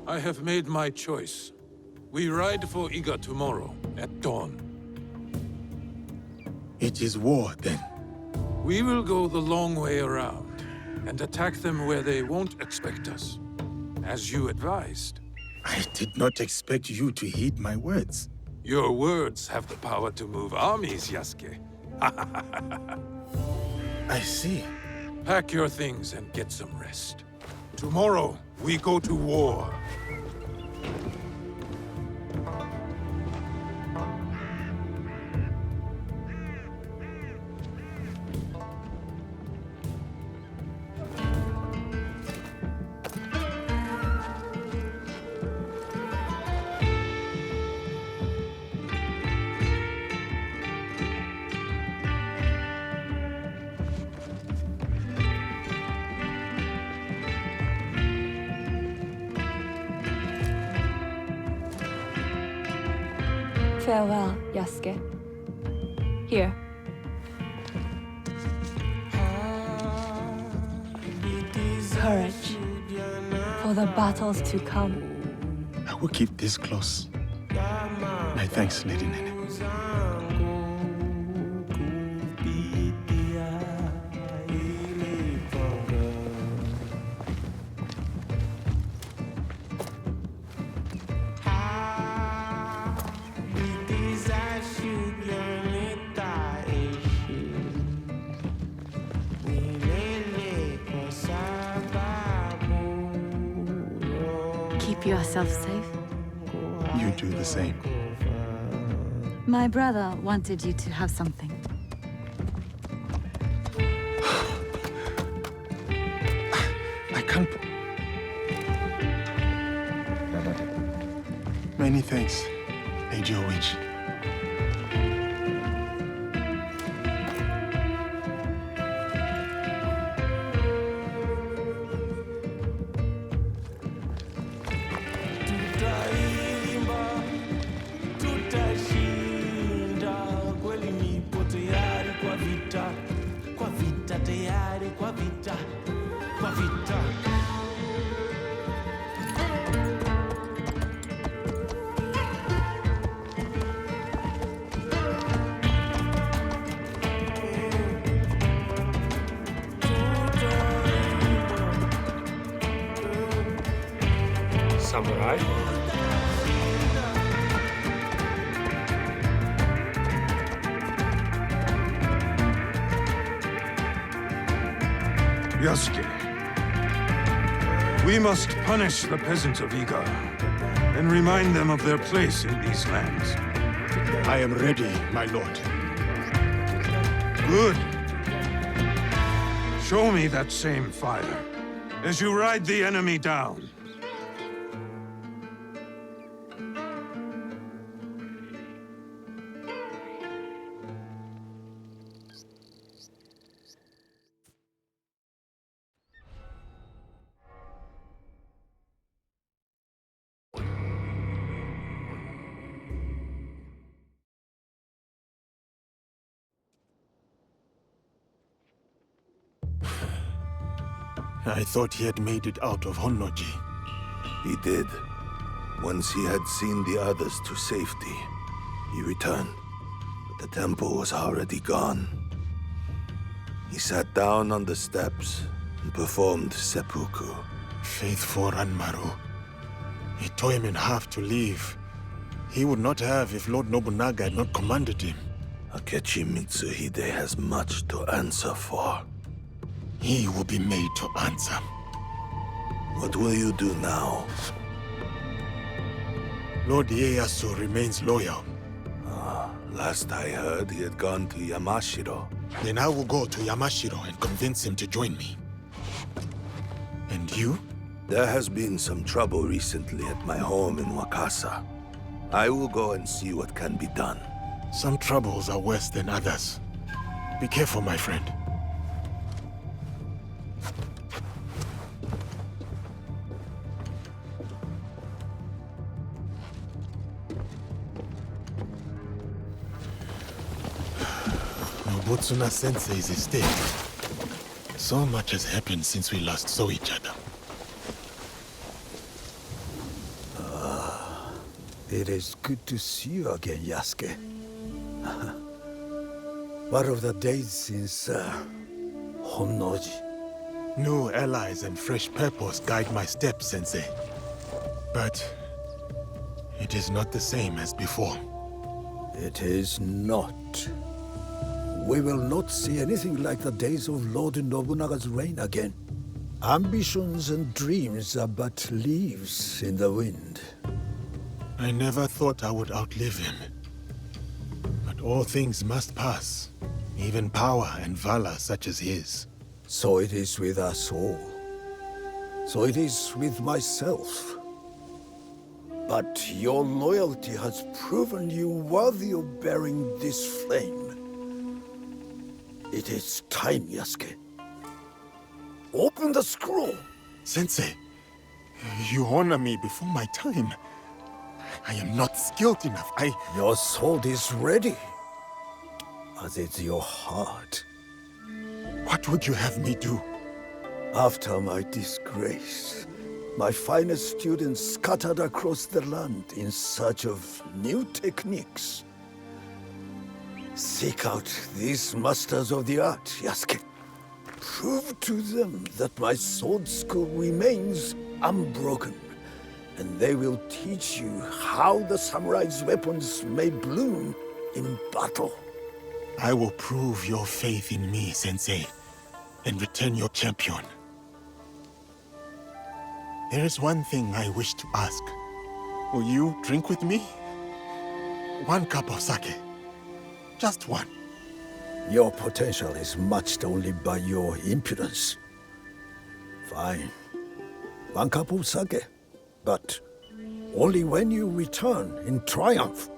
S24: I have made my choice. We ride for Iga tomorrow, at dawn.
S8: It is war, then.
S24: We will go the long way around, and attack them where they won't expect us, as you advised.
S8: I did not expect you to heed my words.
S24: Your words have the power to move armies, Yasuke.
S8: I see.
S24: Pack your things and get some rest. Tomorrow, we go to war.
S11: Farewell, Yasuke. Here. Courage. For the battles to come.
S8: I will keep this close. My thanks, Lady Nene.
S4: keep yourself safe.
S8: You do the same.
S4: My brother wanted you to have something.
S8: I can't... Many thanks, Lady Witch.
S23: Samurai?
S24: Yasuke, we must punish the peasants of Iga and remind them of their place in these lands.
S8: I am ready, my lord.
S24: Good. Show me that same fire as you ride the enemy down.
S8: I thought he had made it out of Honnoji.
S2: He did. Once he had seen the others to safety, he returned. But the temple was already gone. He sat down on the steps and performed seppuku.
S8: Faithful Ranmaru. He tore him in half to leave. He would not have if Lord Nobunaga had not commanded him.
S2: Akechi Mitsuhide has much to answer for.
S8: He will be made to answer.
S2: What will you do now?
S8: Lord Ieyasu remains loyal.
S2: Last I heard, he had gone to Yamashiro.
S8: Then I will go to Yamashiro and convince him to join me. And you?
S2: There has been some trouble recently at my home in Wakasa. I will go and see what can be done.
S8: Some troubles are worse than others. Be careful, my friend. Nobutsuna Sensei's estate. So much has happened since we last saw each other.
S16: It is good to see you again, Yasuke. What of the days since Honnoji?
S8: New allies and fresh purpose guide my steps, Sensei. But it is not the same as before.
S16: It is not. We will not see anything like the days of Lord Nobunaga's reign again. Ambitions and dreams are but leaves in the wind.
S8: I never thought I would outlive him. But all things must pass, even power and valor such as his.
S16: So it is with us all. So it is with myself. But your loyalty has proven you worthy of bearing this flame. It is time, Yasuke. Open the scroll!
S8: Sensei, you honor me before my time. I am not skilled enough.
S16: Your sword is ready, as is your heart.
S8: What would you have me do?
S16: After my disgrace, my finest students scattered across the land in search of new techniques. Seek out these masters of the art, Yasuke. Prove to them that my sword school remains unbroken, and they will teach you how the samurai's weapons may bloom in battle.
S8: I will prove your faith in me, Sensei, and return your champion. There is one thing I wish to ask. Will you drink with me? 1 cup of sake. Just one.
S16: Your potential is matched only by your impudence. Fine. 1 cup of sake. But only when you return in triumph.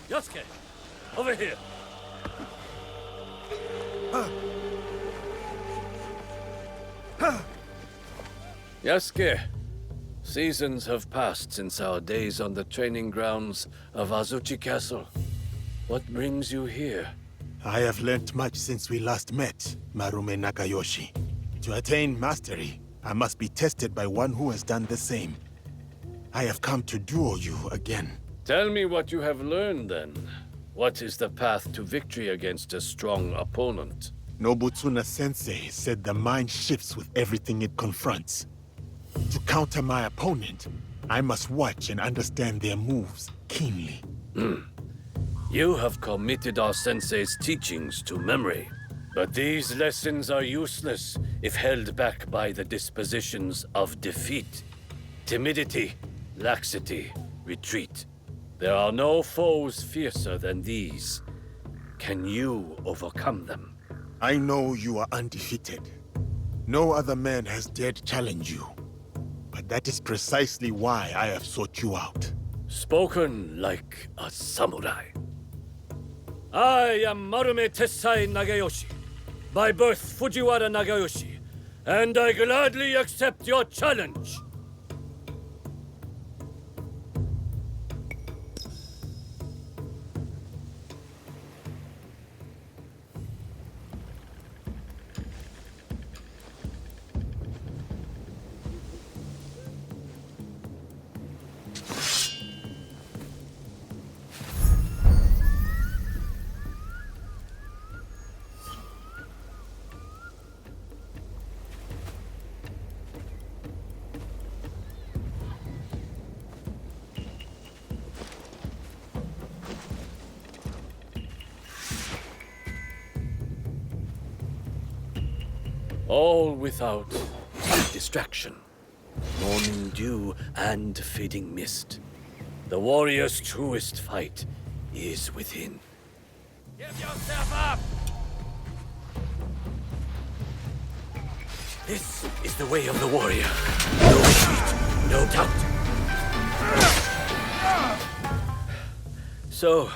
S7: Yasuke! Over here! Yasuke, seasons have passed since our days on the training grounds of Azuchi Castle. What brings you here?
S8: I have learnt much since we last met, Marume Nakayoshi. To attain mastery, I must be tested by one who has done the same. I have come to duel you again.
S7: Tell me what you have learned, then. What is the path to victory against a strong opponent?
S8: Nobutsuna-sensei said the mind shifts with everything it confronts. To counter my opponent, I must watch and understand their moves keenly.
S7: You have committed our sensei's teachings to memory. But these lessons are useless if held back by the dispositions of defeat, timidity, laxity, retreat. There are no foes fiercer than these. Can you overcome them?
S8: I know you are undefeated. No other man has dared challenge you. But that is precisely why I have sought you out.
S7: Spoken like a samurai. I am Marume Tessai Nagayoshi, by birth Fujiwara Nagayoshi, and I gladly accept your challenge. All without distraction, morning dew and fading mist. The warrior's truest fight is within. Give yourself up! This is the way of the warrior. No retreat, no doubt. So,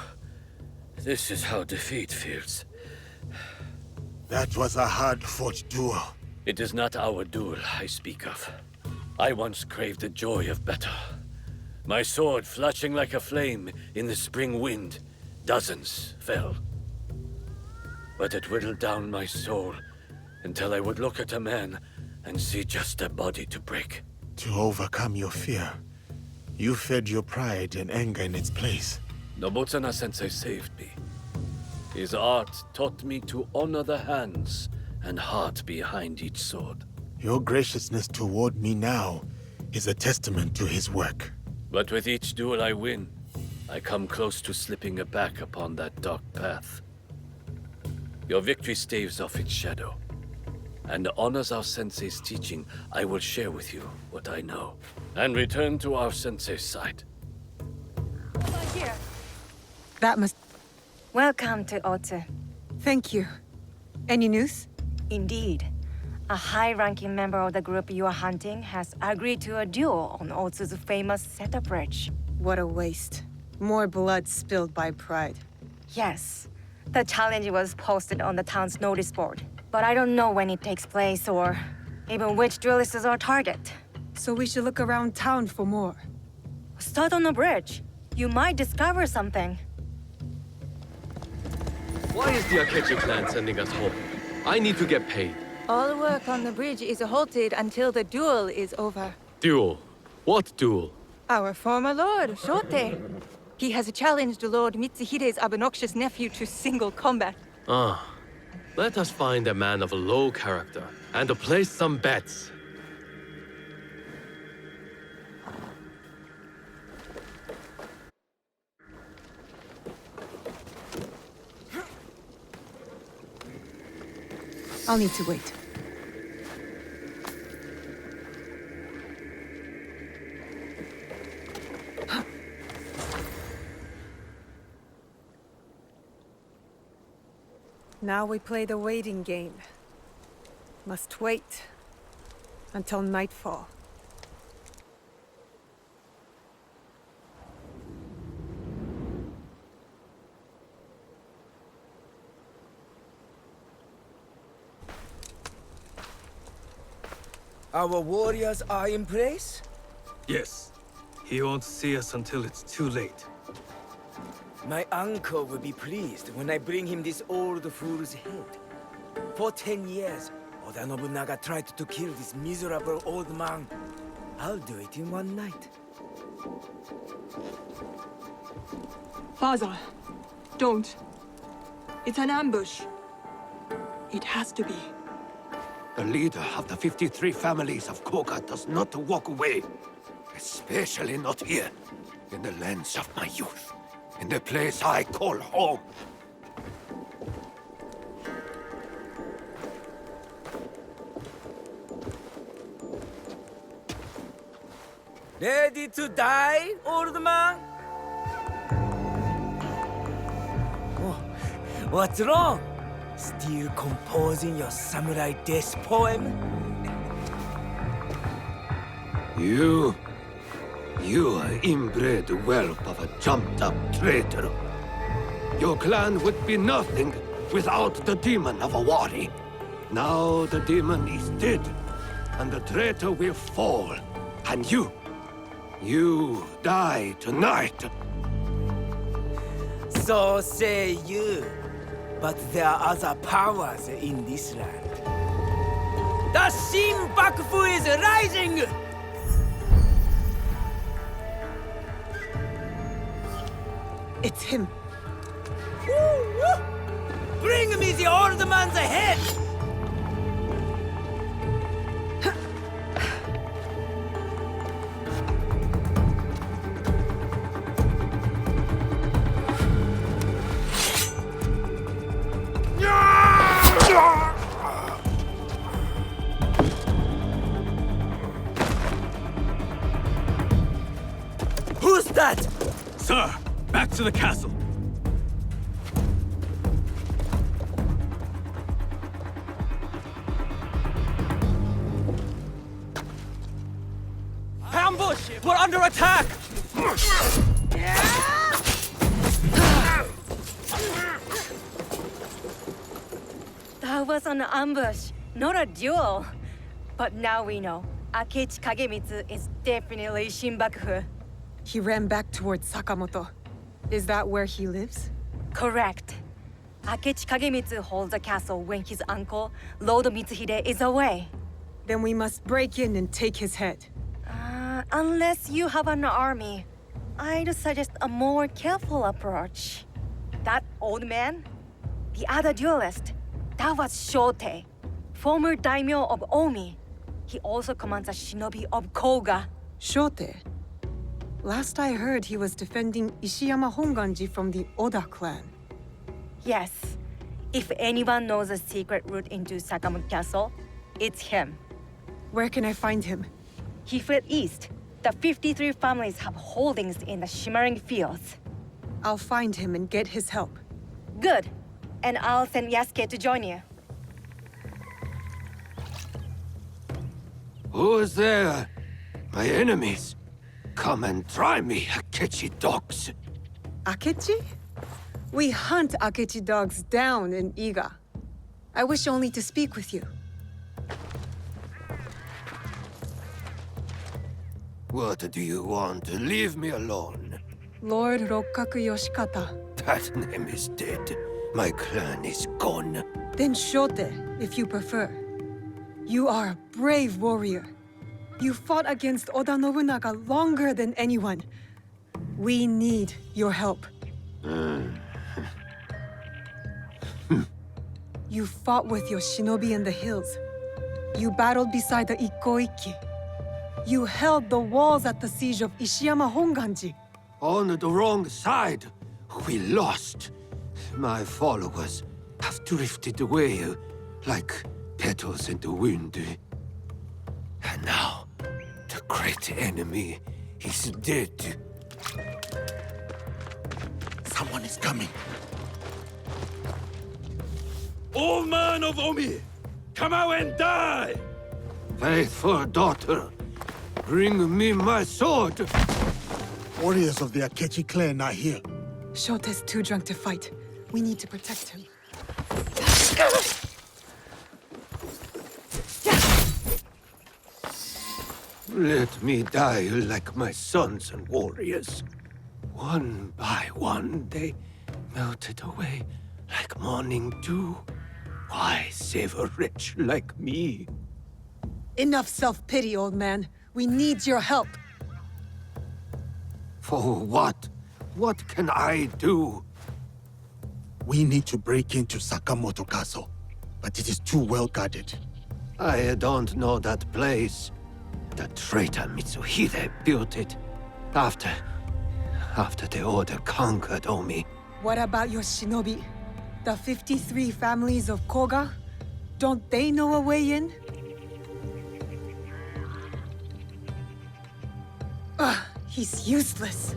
S7: this is how defeat feels.
S8: That was a hard-fought duel.
S7: It is not our duel I speak of. I once craved the joy of battle. My sword flashing like a flame in the spring wind. Dozens fell. But it whittled down my soul until I would look at a man and see just a body to break.
S8: To overcome your fear, you fed your pride and anger in its place.
S7: Nobutsuna-sensei saved me. His art taught me to honor the hands and heart behind each sword.
S8: Your graciousness toward me now is a testament to his work.
S7: But with each duel I win, I come close to slipping back upon that dark path. Your victory staves off its shadow, and honors our sensei's teaching. I will share with you what I know, and return to our sensei's side.
S22: Here.
S6: That must...
S22: Welcome to Otsu.
S6: Thank you. Any news?
S22: Indeed. A high-ranking member of the group you are hunting has agreed to a duel on Otsu's famous setup bridge.
S6: What a waste. More blood spilled by pride.
S22: Yes. The challenge was posted on the town's notice board. But I don't know when it takes place or even which duelist is our target.
S6: So we should look around town for more.
S22: Start on the bridge. You might discover something.
S10: Why is the Akechi clan sending us home? I need to get paid.
S6: All work on the bridge is halted until the duel is over.
S10: Duel? What duel?
S6: Our former lord, Shote. He has challenged Lord Mitsuhide's obnoxious nephew to single combat.
S10: Let us find a man of a low character and place some bets.
S1: I'll need to wait. Now we play the waiting game. Must wait until nightfall.
S18: Our warriors are in place?
S20: Yes. He won't see us until it's too late.
S18: My uncle will be pleased when I bring him this old fool's head. For 10 years, Oda Nobunaga tried to kill this miserable old man. I'll do it in one night.
S6: Father, don't. It's an ambush. It has to be.
S13: The leader of the 53 families of Koga does not walk away. Especially not here, in the lands of my youth. In the place I call home.
S18: Ready to die, old man? Oh, what's wrong? Still composing your samurai death poem?
S13: You are inbred whelp of a jumped-up traitor. Your clan would be nothing without the demon of a wari. Now the demon is dead, and the traitor will fall. And you die tonight.
S18: So say you. But there are other powers in this land. The Shin Bakufu is rising!
S1: It's him.
S18: Woo! Bring me the old man's head! Who's that?
S3: Sir, back to the castle.
S18: Ambush! We're under attack!
S22: That was an ambush, not a duel. But now we know. Akechi Kagemitsu is definitely Shin Bakufu.
S1: He ran back towards Sakamoto. Is that where he lives?
S22: Correct. Akechi Kagemitsu holds the castle when his uncle, Lord Mitsuhide, is away.
S1: Then we must break in and take his head.
S22: Unless you have an army, I'd suggest a more careful approach. That old man? The other duelist? That was Shote, former daimyo of Omi. He also commands a shinobi of Koga.
S1: Shote? Last I heard, he was defending Ishiyama Honganji from the Oda clan.
S22: Yes. If anyone knows a secret route into Sakamoto Castle, it's him.
S1: Where can I find him?
S22: He fled east. The 53 families have holdings in the shimmering fields.
S1: I'll find him and get his help.
S22: Good. And I'll send Yasuke to join you.
S13: Who is there? My enemies. Come and try me, Akechi dogs.
S1: Akechi? We hunt Akechi dogs down in Iga. I wish only to speak with you.
S13: What do you want? Leave me alone.
S1: Lord Rokkaku Yoshikata.
S13: That name is dead. My clan is gone.
S1: Then Shote, if you prefer. You are a brave warrior. You fought against Oda Nobunaga longer than anyone. We need your help. You fought with your shinobi in the hills. You battled beside the ikki. You held the walls at the siege of Ishiyama Honganji.
S13: On the wrong side. We lost. My followers have drifted away. like petals in the wind. And now, the great enemy is dead.
S8: Someone is coming.
S13: Old man of Omi, come out and die! Faithful daughter, bring me my sword!
S8: Warriors of the Akechi clan are here.
S1: Shote's too drunk to fight. We need to protect him.
S13: Let me die like my sons and warriors. One by one, they melted away like morning dew. Why save a wretch like me?
S1: Enough self-pity, old man. We need your help.
S13: For what? What can I do?
S8: We need to break into Sakamoto Castle, but it is too well guarded.
S13: I don't know that place. The traitor Mitsuhide built it after the Order conquered Omi.
S1: What about your shinobi? The 53 families of Koga? Don't they know a way in? Ugh, he's useless.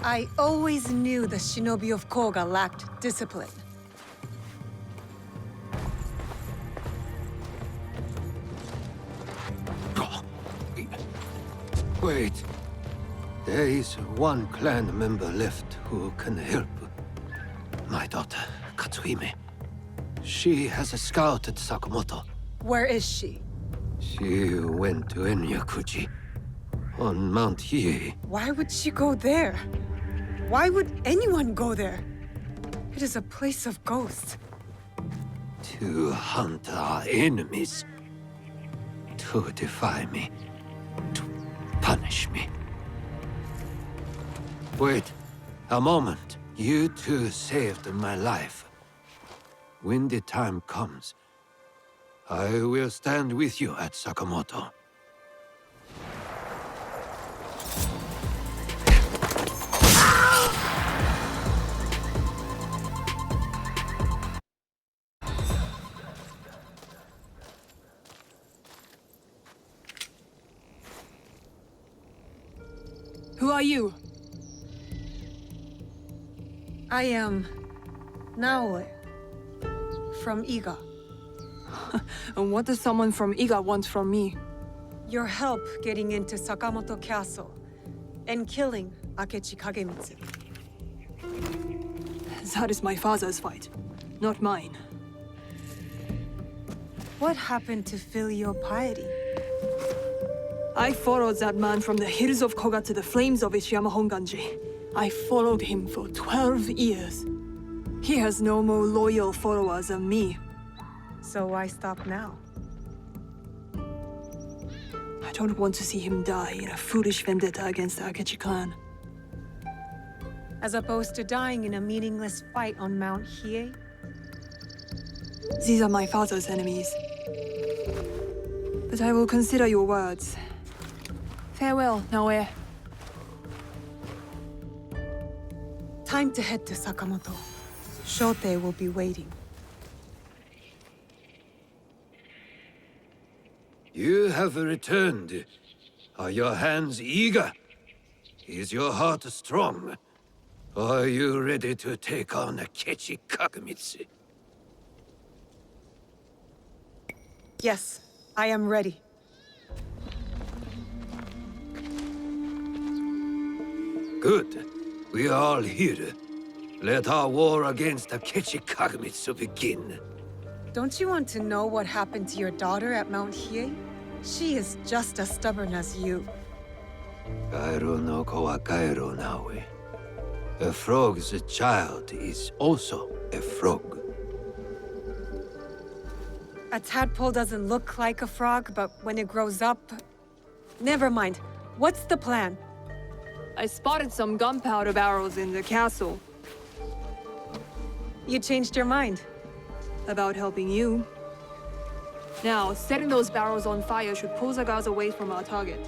S1: I always knew the shinobi of Koga lacked discipline.
S13: Wait. There is one clan member left who can help. My daughter, Katsuhime. She has scouted Sakamoto.
S1: Where is she?
S13: She went to Enyakuji, on Mount Hiei.
S1: Why would she go there? Why would anyone go there? It is a place of ghosts.
S13: To hunt our enemies. To defy me. To punish me. Wait, a moment. You two saved my life. When the time comes, I will stand with you at Sakamoto.
S14: Who are you?
S1: I am Naoe, from Iga.
S14: And what does someone from Iga want from me?
S1: Your help getting into Sakamoto Castle and killing Akechi Kagemitsu.
S14: That is my father's fight, not mine.
S1: What happened to filial piety?
S14: I followed that man from the hills of Koga to the flames of Ishiyama Honganji. I followed him for 12 years. He has no more loyal followers than me.
S1: So why stop now?
S14: I don't want to see him die in a foolish vendetta against the Akechi clan.
S1: As opposed to dying in a meaningless fight on Mount Hiei?
S14: These are my father's enemies. But I will consider your words. Farewell, Naoe.
S1: Time to head to Sakamoto. Shote will be waiting.
S13: You have returned. Are your hands eager? Is your heart strong? Are you ready to take on Akechi Kagemitsu?
S1: Yes, I am ready.
S13: Good. We are all here. Let our war against Akechi Kagemitsu begin.
S1: Don't you want to know what happened to your daughter at Mount Hiei? She is just as stubborn as you.
S13: Gairo no ko wa gairo nawe. A frog's child is also a frog.
S1: A tadpole doesn't look like a frog, but when it grows up... Never mind. What's the plan?
S14: I spotted some gunpowder barrels in the castle.
S1: You changed your mind.
S14: About helping you. Now, setting those barrels on fire should pull the guards away from our target.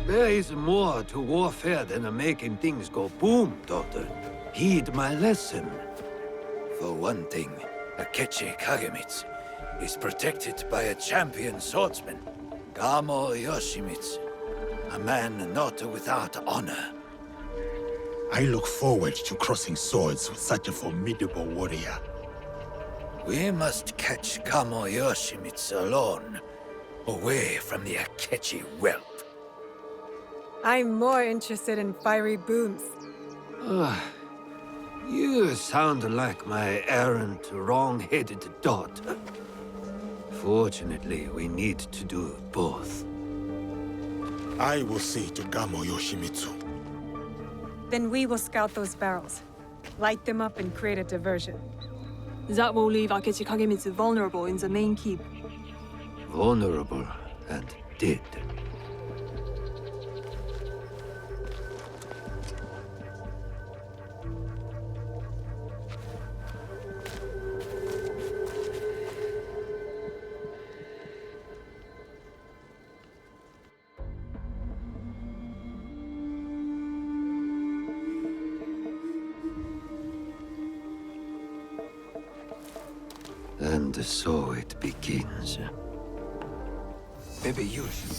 S13: There is more to warfare than making things go boom, daughter. Heed my lesson. For one thing,
S16: Akechi Kagemitsu is protected by a champion swordsman, Gamo Yoshimitsu, a man not without honor.
S8: I look forward to crossing swords with such a formidable warrior.
S16: We must catch Gamo Yoshimitsu alone, away from the Akechi wealth.
S1: I'm more interested in fiery booms.
S13: You sound like my errant, wrong-headed daughter. Fortunately, we need to do both.
S8: I will see to Gamo Yoshimitsu.
S1: Then we will scout those barrels, light them up and create a diversion.
S14: That will leave Akechi Kagemitsu vulnerable in the main keep.
S13: Vulnerable and dead. And so it begins.
S16: Maybe you should.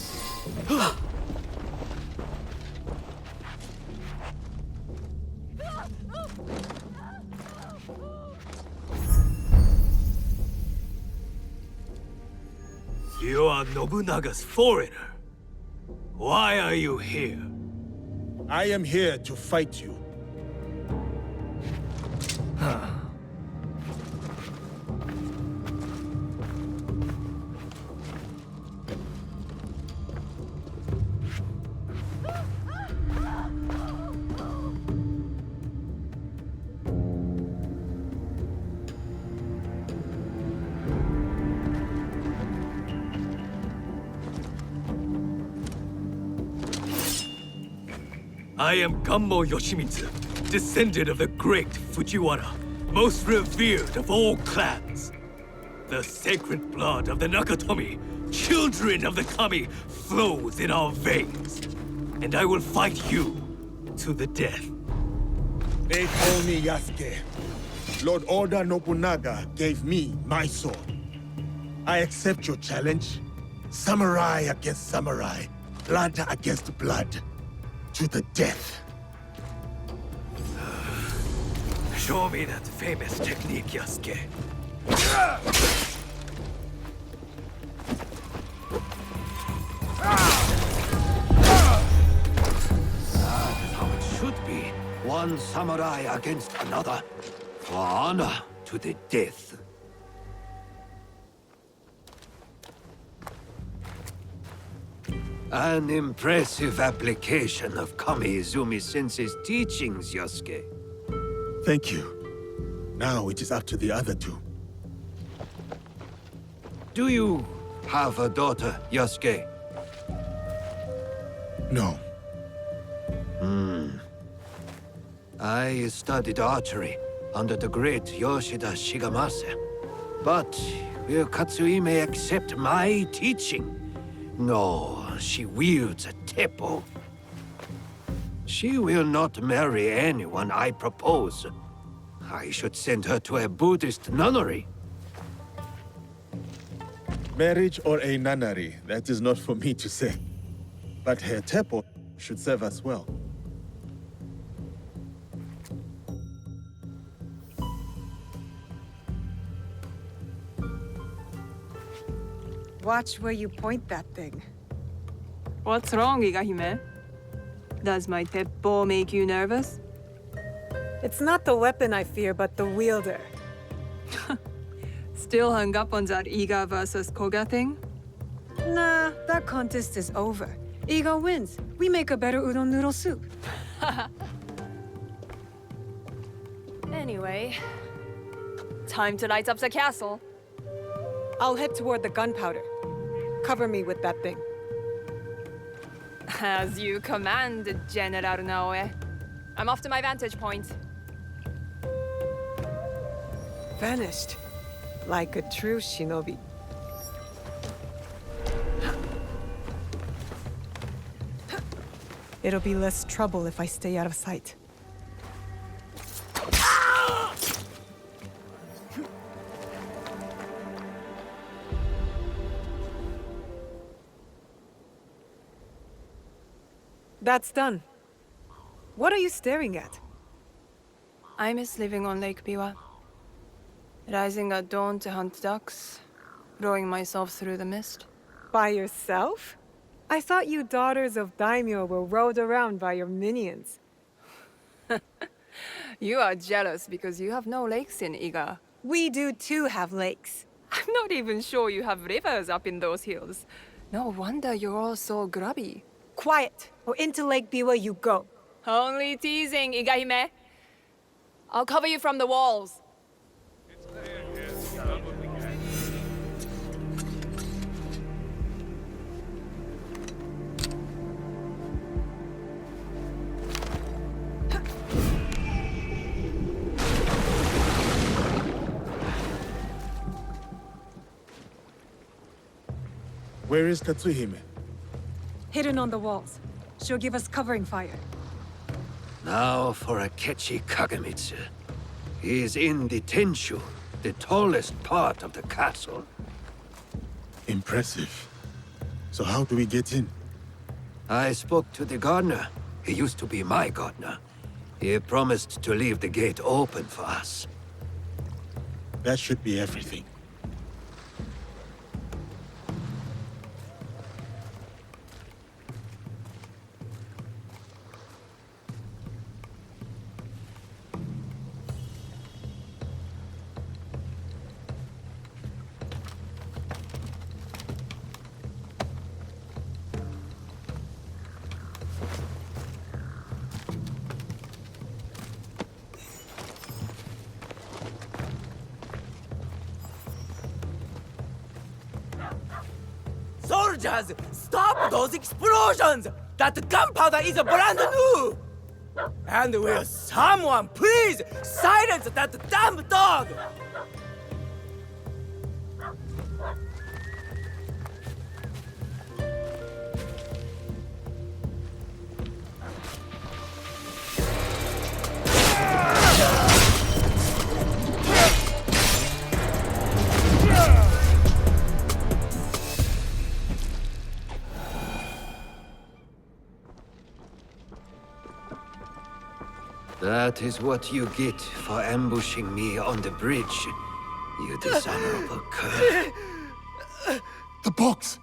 S18: You are Nobunaga's foreigner. Why are you here?
S8: I am here to fight you.
S18: I am Gammo Yoshimitsu, descendant of the great Fujiwara, most revered of all clans. The sacred blood of the Nakatomi, children of the Kami, flows in our veins. And I will fight you to the death.
S8: They call me Yasuke. Lord Oda Nobunaga gave me my sword. I accept your challenge. Samurai against samurai, blood against blood. To the death.
S18: Show me that famous technique, Yasuke.
S13: That is how it should be. One samurai against another. For honor to the death. An impressive application of Kami-Izumi-sensei's teachings, Yasuke.
S8: Thank you. Now it is up to the other two.
S13: Do you have a daughter, Yasuke?
S8: No.
S13: I studied archery under the great Yoshida Shigemasa. But will Katsuhime accept my teaching? No, she wields a teppo. She will not marry anyone I propose. I should send her to a Buddhist nunnery.
S8: Marriage or a nunnery, that is not for me to say. But her teppo should serve us well.
S1: Watch where you point that thing.
S14: What's wrong, Iga-hime? Does my teppo make you nervous?
S1: It's not the weapon I fear, but the wielder.
S14: Still hung up on that Iga versus Koga thing?
S1: Nah, that contest is over. Iga wins. We make a better udon noodle soup.
S11: Anyway, time to light up the castle.
S1: I'll head toward the gunpowder. Cover me with that thing.
S11: As you command, General Naoe. I'm off to my vantage point.
S1: Vanished. Like a true shinobi. It'll be less trouble if I stay out of sight. That's done. What are you staring at?
S14: I miss living on Lake Biwa. Rising at dawn to hunt ducks, rowing myself through the mist.
S1: By yourself? I thought you daughters of daimyo were rowed around by your minions.
S14: You are jealous because you have no lakes in Iga.
S1: We do too have lakes.
S14: I'm not even sure you have rivers up in those hills. No wonder you're all so grubby.
S1: Quiet, or into Lake Biwa you go.
S14: Only teasing, Igahime. I'll cover you from the walls.
S8: Where is Katsuhime?
S1: Hidden on the walls. She'll give us covering fire.
S13: Now for Akechi Kagamitsu. He is in the Tenshu, the tallest part of the castle.
S8: Impressive. So how do we get in?
S13: I spoke to the gardener. He used to be my gardener. He promised to leave the gate open for us.
S8: That should be everything.
S18: Soldiers, stop those explosions! That gunpowder is brand new! And will someone please silence that damn dog?
S13: That is what you get for ambushing me on the bridge, you dishonorable cur.
S8: The box!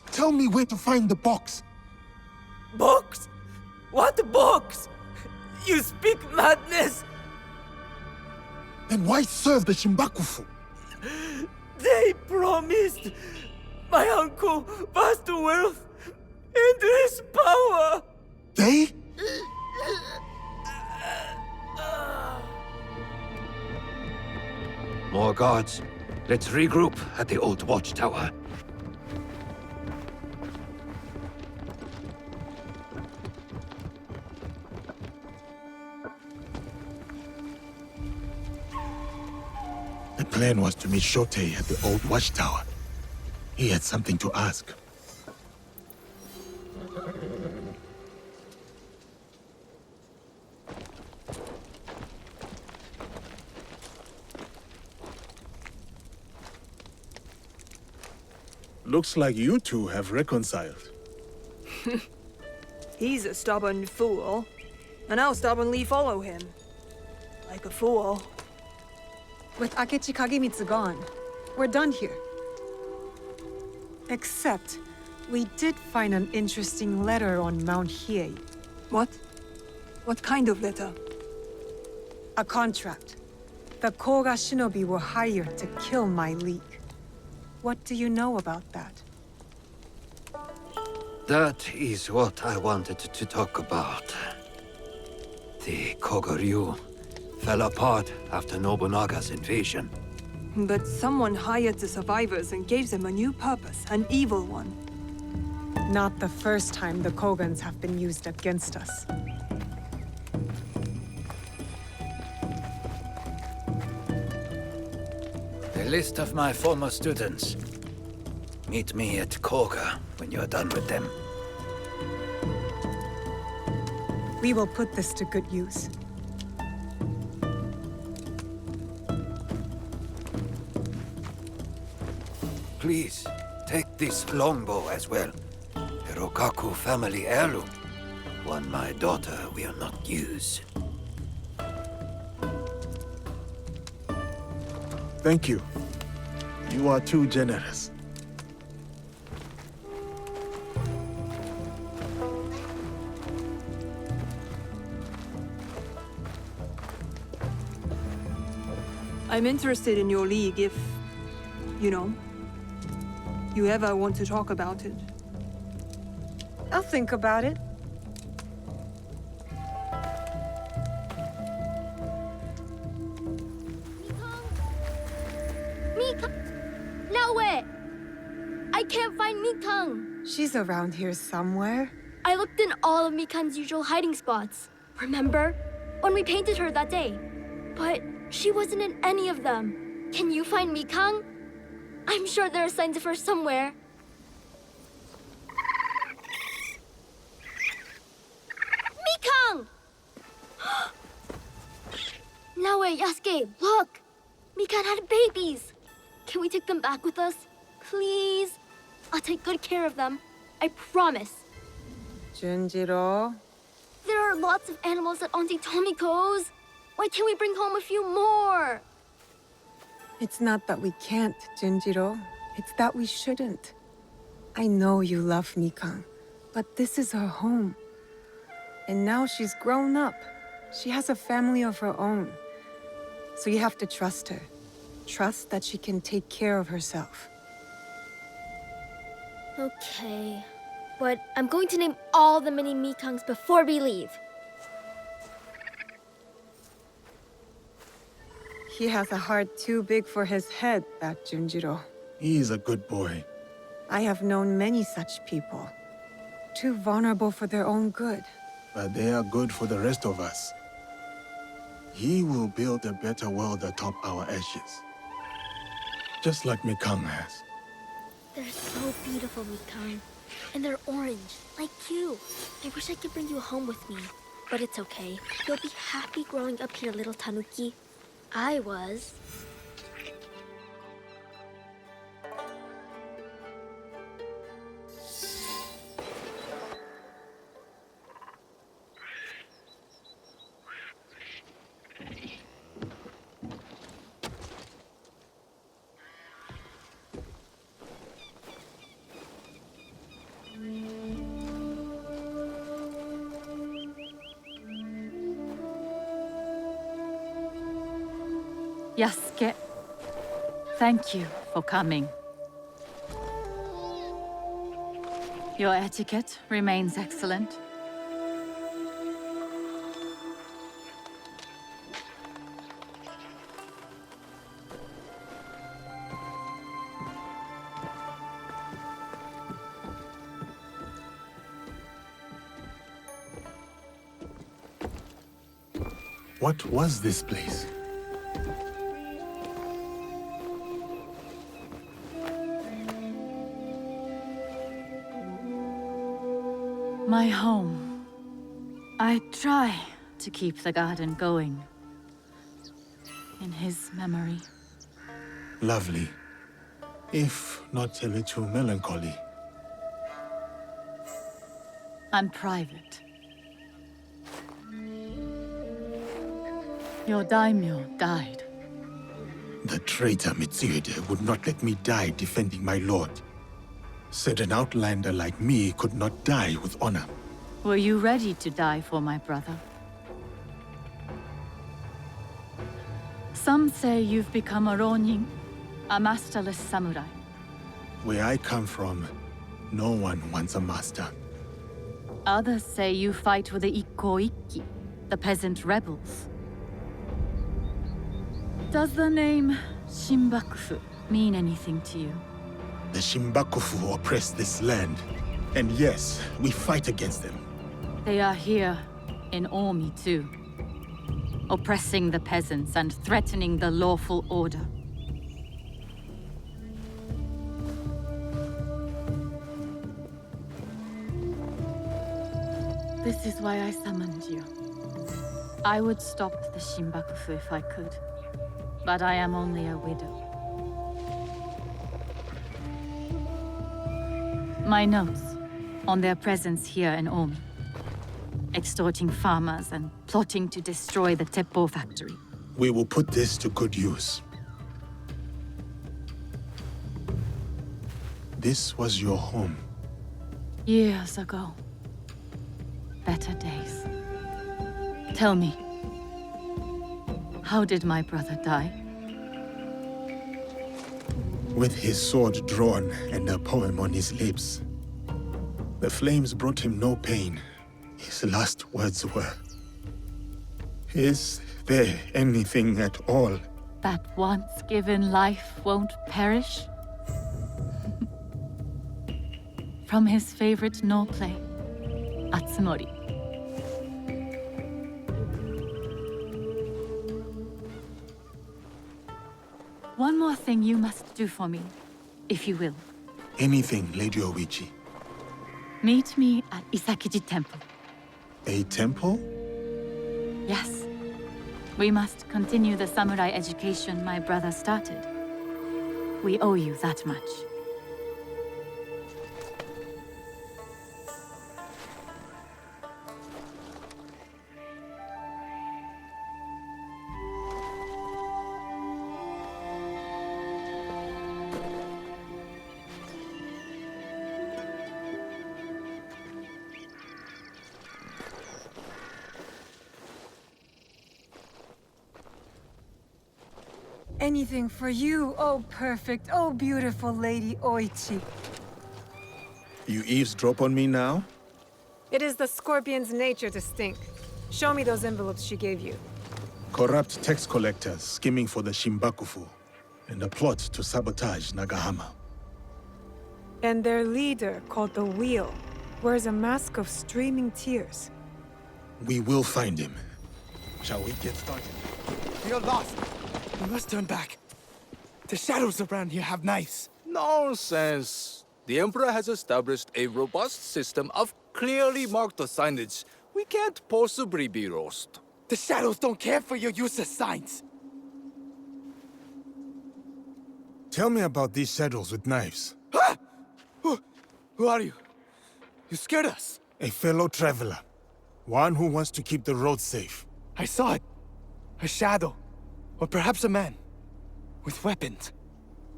S8: Tell me where to find the box!
S18: Box? What box? You speak madness!
S8: Then why serve the Shimbakufu?
S18: They promised my uncle vast wealth and endless power!
S8: They?
S13: More guards. Let's regroup at the old watchtower.
S8: The plan was to meet Shote at the old watchtower. He had something to ask. Looks like you two have reconciled.
S14: He's a stubborn fool, and I'll stubbornly follow him. Like a fool.
S1: With Akechi Kagemitsu gone, we're done here. Except, we did find an interesting letter on Mount Hiei.
S14: What? What kind of letter?
S1: A contract. The Koga shinobi were hired to kill my league. What do you know about that?
S13: That is what I wanted to talk about. The Kogoryu fell apart after Nobunaga's invasion.
S14: But someone hired the survivors and gave them a new purpose, an evil one.
S1: Not the first time the Kogans have been used against us.
S13: A list of my former students. Meet me at Koga when you're done with them.
S1: We will put this to good use.
S13: Please, take this longbow as well. A Rokaku family heirloom. One my daughter will not use.
S8: Thank you. You are too generous.
S14: I'm interested in your league if, you know, you ever want to talk about it.
S1: I'll think about it.
S9: Nowhere! I can't find Mikang.
S1: She's around here somewhere.
S9: I looked in all of Mikang's usual hiding spots. Remember? When we painted her that day. But she wasn't in any of them. Can you find Mikang? I'm sure there are signs of her somewhere. Mikang! Naoe, Yasuke, look! Mikang had babies! Can we take them back with us? Please? I'll take good care of them. I promise.
S1: Junjiro.
S9: There are lots of animals at Auntie Tomiko's. Why can't we bring home a few more?
S1: It's not that we can't, Junjiro. It's that we shouldn't. I know you love Mikang, but this is her home. And now she's grown up. She has a family of her own. So you have to trust her. Trust that she can take care of herself.
S9: Okay. But I'm going to name all the mini Mikangs before we leave.
S1: He has a heart too big for his head, that Junjiro.
S8: He is a good boy.
S1: I have known many such people. Too vulnerable for their own good.
S8: But they are good for the rest of us. He will build a better world atop our ashes. Just like Mikang has.
S9: They're so beautiful, Mikang. And they're orange, like you. I wish I could bring you home with me. But it's okay. You'll be happy growing up here, little Tanuki. I was.
S4: Yasuke, thank you for coming. Your etiquette remains excellent.
S8: What was this place?
S4: My home. I try to keep the garden going. In his memory.
S8: Lovely. If not a little melancholy.
S4: I'm private. Your daimyo died.
S8: The traitor Mitsuhide would not let me die defending my lord. Said an outlander like me could not die with honor.
S4: Were you ready to die for my brother? Some say you've become a ronin, a masterless samurai.
S8: Where I come from, no one wants a master.
S4: Others say you fight with the ikki, the peasant rebels. Does the name Shinbakufu mean anything to you?
S8: The Shinbakufu oppress this land. And yes, we fight against them.
S4: They are here in Omi too. Oppressing the peasants and threatening the lawful order. This is why I summoned you. I would stop the Shinbakufu if I could. But I am only a widow. My notes on their presence here in Omi. extorting farmers and plotting to destroy the Teppo factory.
S8: We will put this to good use. This was your home.
S4: Years ago. Better days. Tell me, how did my brother die?
S8: With his sword drawn and a poem on his lips. The flames brought him no pain. His last words were, "Is there anything at all
S4: That once given life won't perish? From his favorite no play, Atsumori. One more thing you must do for me, if you will.
S8: Anything, Lady Oichi.
S4: Meet me at Isakiji Temple.
S8: A temple?
S4: Yes. We must continue the samurai education my brother started. We owe you that much.
S1: Anything for you, oh perfect, oh beautiful Lady Oichi.
S8: You eavesdrop on me now?
S1: It is the scorpion's nature to stink. Show me those envelopes she gave you.
S8: Corrupt tax collectors skimming for the Shimbakufu, and a plot to sabotage Nagahama.
S1: And their leader, called the Wheel, wears a mask of streaming tears.
S8: We will find him. Shall we get started?
S15: We are lost. We must turn back. The shadows around here have knives.
S5: Nonsense. The Emperor has established a robust system of clearly marked signage. We can't possibly be lost.
S15: The shadows don't care for your useless signs.
S8: Tell me about these shadows with knives.
S15: Ah! Who are you? You scared us.
S8: A fellow traveler. One who wants to keep the road safe.
S15: I saw it. A shadow. Or perhaps a man. With weapons.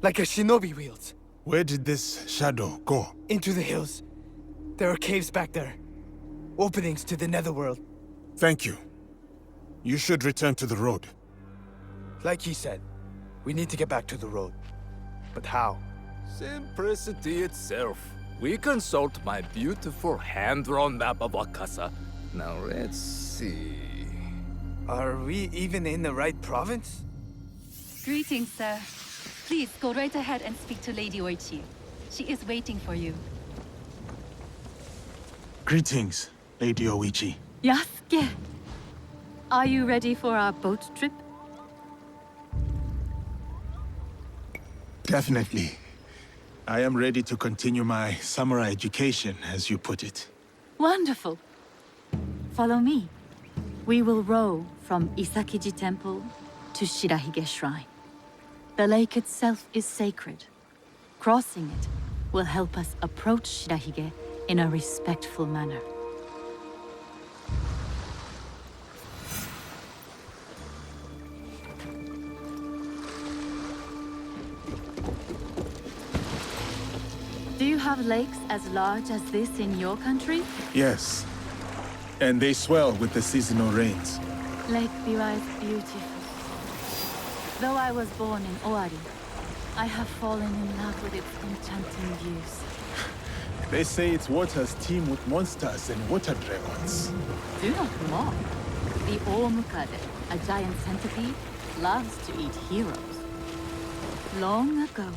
S15: Like a shinobi wields.
S8: Where did this shadow go?
S15: Into the hills. There are caves back there. Openings to the netherworld.
S8: Thank you. You should return to the road.
S15: Like he said, we need to get back to the road. But how?
S5: Simplicity itself. We consult my beautiful hand-drawn map of Wakasa. Now let's see...
S15: Are we even in the right province?
S17: Greetings, sir. Please go right ahead and speak to Lady Oichi. She is waiting for you.
S8: Greetings, Lady Oichi.
S4: Yasuke! Are you ready for our boat trip?
S8: Definitely. I am ready to continue my samurai education, as you put it.
S4: Wonderful. Follow me. We will row from Isakiji Temple to Shirahige Shrine. The lake itself is sacred. Crossing it will help us approach Shirahige in a respectful manner. Do you have lakes as large as this in your country?
S8: Yes. And they swell with the seasonal rains.
S4: Lake Biwa is beautiful. Though I was born in Owari, I have fallen in love with its enchanting views.
S8: They say its waters teem with monsters and water dragons.
S4: Do not mock. The Omukade, a giant centipede, loves to eat heroes. Long ago,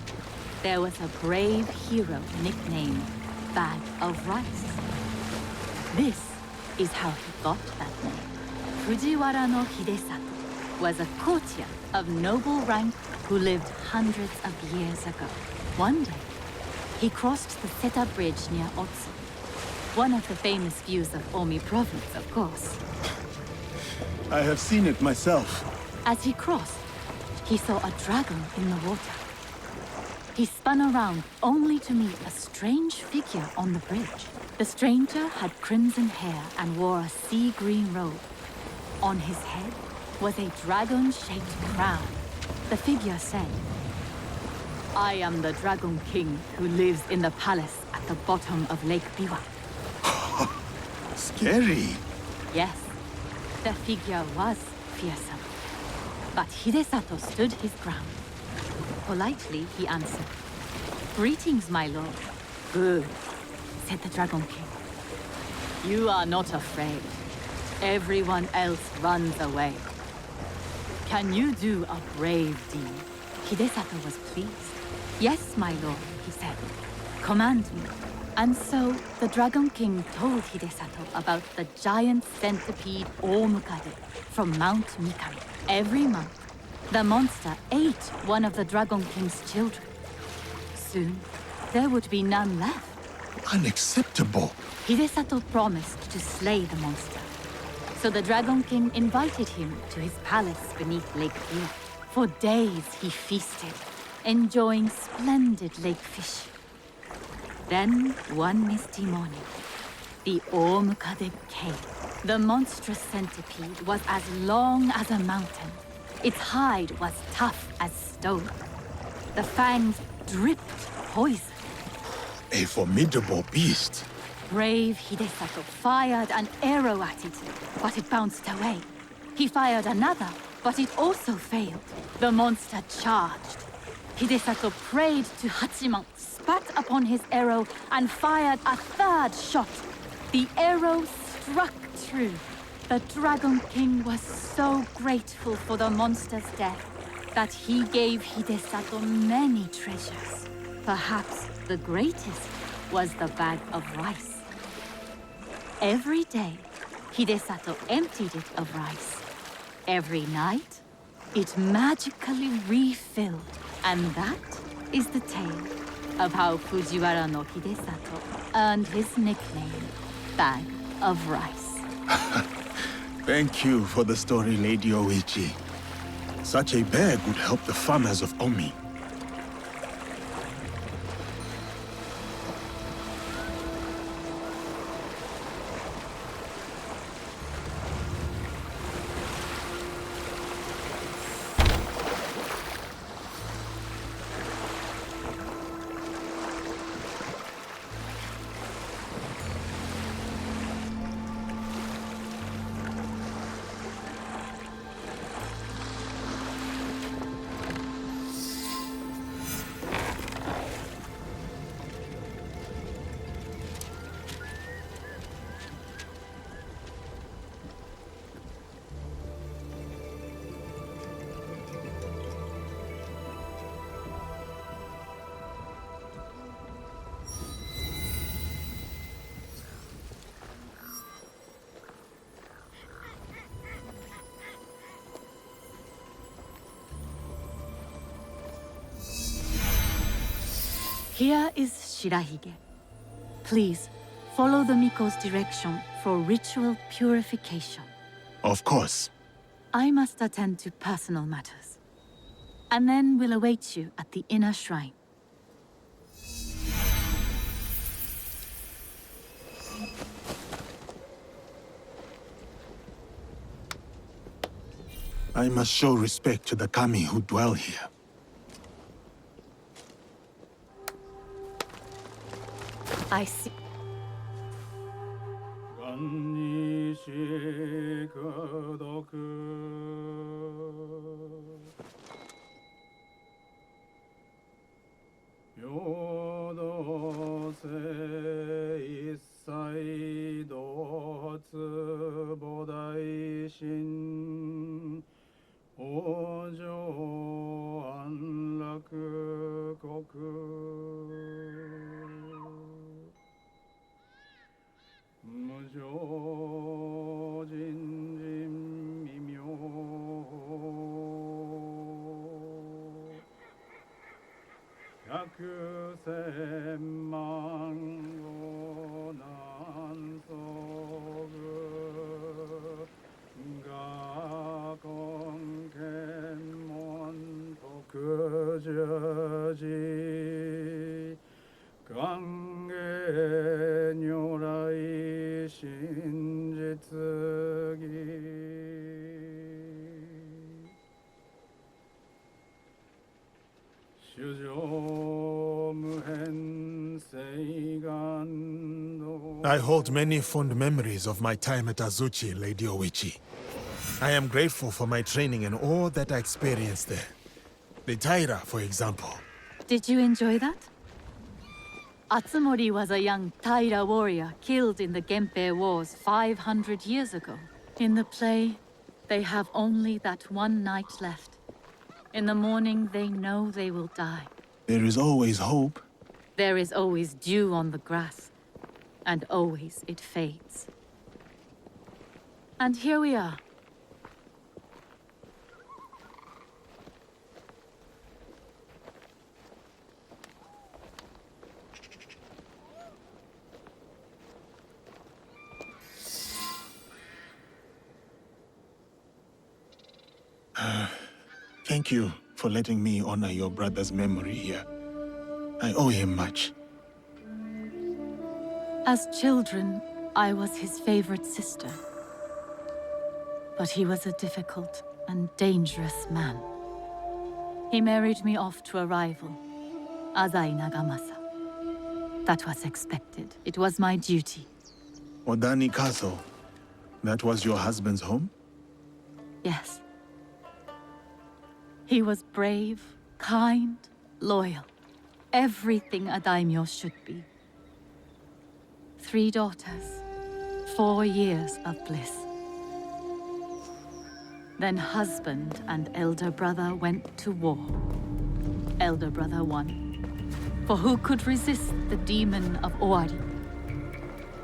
S4: there was a brave hero nicknamed Bag of Rice. This is how he got that name. Fujiwara no Hidesato was a courtier of noble rank who lived hundreds of years ago. One day, he crossed the Seta Bridge near Otsu, one of the famous views of Omi Province, of course.
S8: I have seen it myself.
S4: As he crossed, he saw a dragon in the water. He spun around only to meet a strange figure on the bridge. The stranger had crimson hair and wore a sea green robe. On his head was a dragon-shaped crown. The figure said, "I am the Dragon King who lives in the palace at the bottom of Lake Biwa."
S8: Scary.
S4: Yes, the figure was fearsome. But Hidesato stood his ground. Politely, he answered, "Greetings, my lord." "Good," said the Dragon King. "You are not afraid. Everyone else runs away. Can you do a brave deed?" Hidesato was pleased. "Yes, my lord," he said. "Command me." And so the Dragon King told Hidesato about the giant centipede Omukade from Mount Mikami. Every month, the monster ate one of the Dragon King's children. Soon, there would be none left.
S8: Unacceptable.
S4: Hidesato promised to slay the monster. So the Dragon King invited him to his palace beneath Lake Biwa. For days he feasted, enjoying splendid lake fish. Then, one misty morning, the Omukade came. The monstrous centipede was as long as a mountain. Its hide was tough as stone. The fangs dripped poison.
S8: A formidable beast.
S4: Brave Hidesato fired an arrow at it, but it bounced away. He fired another, but it also failed. The monster charged. Hidesato prayed to Hachiman, spat upon his arrow, and fired a third shot. The arrow struck true. The Dragon King was so grateful for the monster's death that he gave Hidesato many treasures. Perhaps the greatest was the bag of rice. Every day, Hidesato emptied it of rice. Every night, it magically refilled. And that is the tale of how Fujiwara no Hidesato earned his nickname, Bag of Rice.
S8: Thank you for the story, Lady Oichi. Such a bag would help the farmers of Omi.
S4: Here is Shirahige. Please, follow the Miko's direction for ritual purification.
S8: Of course.
S4: I must attend to personal matters. And then we'll await you at the inner shrine.
S8: I must show respect to the kami who dwell here.
S22: I see.
S8: I hold many fond memories of my time at Azuchi, Lady Oichi. I am grateful for my training and all that I experienced there. The Taira, for example.
S4: Did you enjoy that? Atsumori was a young Taira warrior killed in the Genpei Wars 500 years ago. In the play, they have only that one night left. In the morning, they know they will die.
S8: There is always hope.
S4: There is always dew on the grass, and always it fades. And here we are.
S8: Thank you for letting me honor your brother's memory here. I owe him much.
S4: As children, I was his favorite sister. But he was a difficult and dangerous man. He married me off to a rival, Azai Nagamasa. That was expected. It was my duty.
S8: Odani Castle. That was your husband's home?
S4: Yes. He was brave, kind, loyal. Everything a daimyo should be. 3 daughters, 4 years of bliss. Then husband and elder brother went to war. Elder brother won. For who could resist the demon of Owari?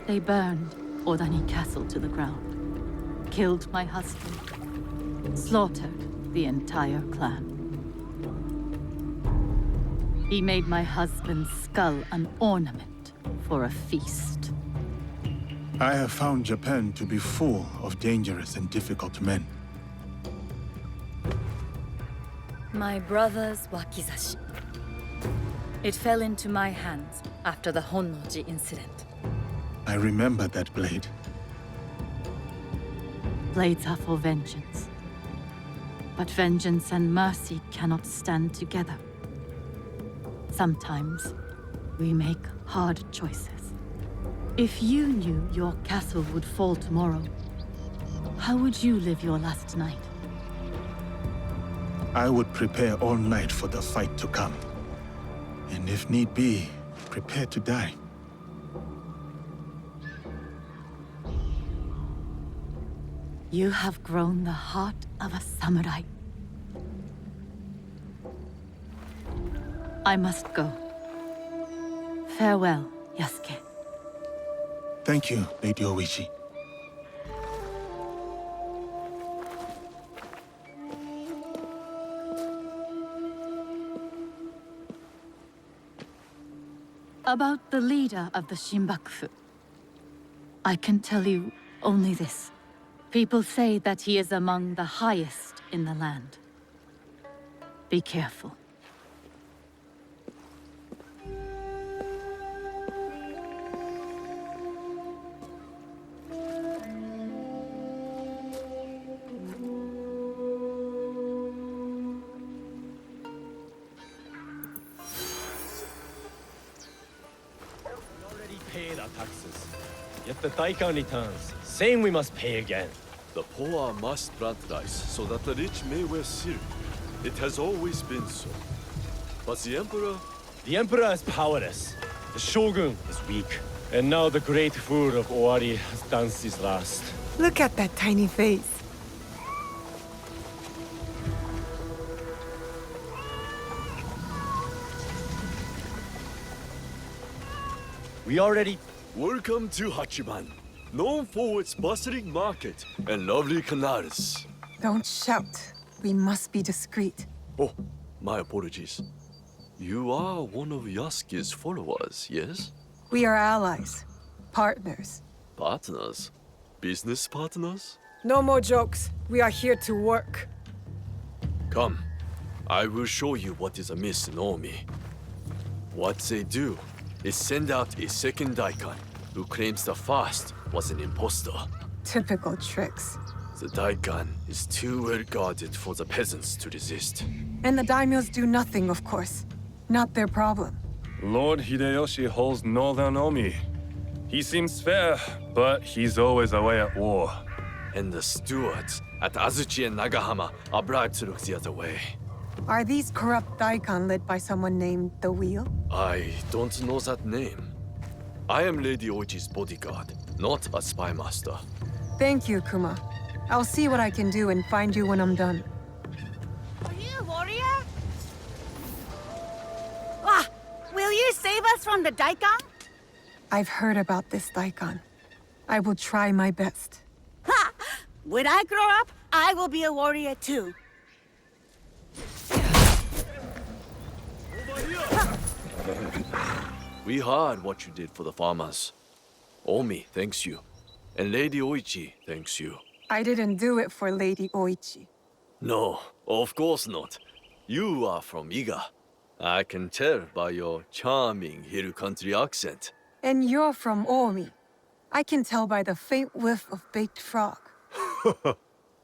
S4: They burned Odani Castle to the ground, killed my husband, slaughtered the entire clan. He made my husband's skull an ornament for a feast.
S8: I have found Japan to be full of dangerous and difficult men.
S11: My brother's wakizashi. It fell into my hands after the Honnoji incident.
S8: I remember that blade.
S4: Blades are for vengeance. But vengeance and mercy cannot stand together. Sometimes, we make hard choices. If you knew your castle would fall tomorrow, how would you live your last night?
S8: I would prepare all night for the fight to come. And if need be, prepare to die.
S4: You have grown the heart of a samurai. I must go. Farewell, Yasuke.
S8: Thank you, Lady Oichi.
S4: About the leader of the Shinbakufu, I can tell you only this. People say that he is among the highest in the land. Be careful.
S12: Paid our taxes. Yet the Daikan returns, saying we must pay again.
S19: The poor must plant rice so that the rich may wear silk. It has always been so. But the Emperor?
S12: The Emperor is powerless. The Shogun is weak. And now the great fool of Owari has danced his last.
S1: Look at that tiny face.
S12: We already...
S19: Welcome to Hachiban, known for its bustling market and lovely canals.
S1: Don't shout. We must be discreet.
S19: Oh, my apologies. You are one of Yasuke's followers, yes?
S1: We are allies. Partners.
S19: Partners? Business partners?
S1: No more jokes. We are here to work.
S19: Come, I will show you what is amiss in Omi. What they do is send out a second Daikan who claims the first was an impostor.
S1: Typical tricks.
S19: The Daikan is too well guarded for the peasants to resist.
S1: And the daimyos do nothing, of course. Not their problem.
S2: Lord Hideyoshi holds Northern Omi. He seems fair, but he's always away at war.
S19: And the stewards at Azuchi and Nagahama are bribed to look the other way.
S1: Are these corrupt daikon led by someone named The Wheel?
S19: I don't know that name. I am Lady Oichi's bodyguard, not a spy master.
S1: Thank you, Kuma. I'll see what I can do and find you when I'm done.
S21: Are you a warrior? Ah, will you save us from the daikon?
S1: I've heard about this daikon. I will try my best.
S21: Ha! When I grow up, I will be a warrior too.
S19: We heard what you did for the farmers. Omi thanks you. And Lady Oichi thanks you.
S1: I didn't do it for Lady Oichi.
S19: No, of course not. You are from Iga. I can tell by your charming hill country accent.
S1: And you're from Omi. I can tell by the faint whiff of baked frog.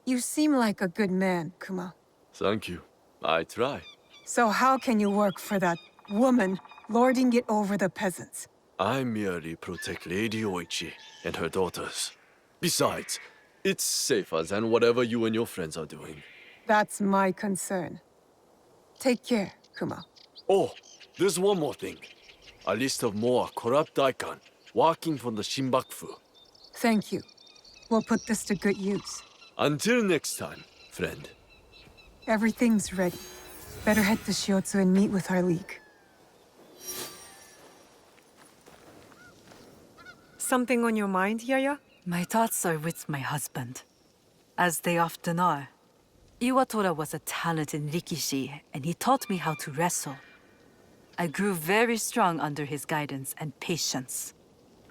S1: You seem like a good man, Kuma.
S19: Thank you. I try.
S1: So how can you work for that woman lording it over the peasants?
S19: I merely protect Lady Oichi and her daughters. Besides, it's safer than whatever you and your friends are doing.
S1: That's my concern. Take care, Kuma.
S19: Oh, there's one more thing. A list of more corrupt daikon working for the Shinbakufu.
S1: Thank you. We'll put this to good use.
S19: Until next time, friend.
S1: Everything's ready. Better head to Shiotsu and meet with our league.
S23: Something on your mind, Yaya?
S24: My thoughts are with my husband, as they often are. Iwatora was a talented rikishi, and he taught me how to wrestle. I grew very strong under his guidance and patience.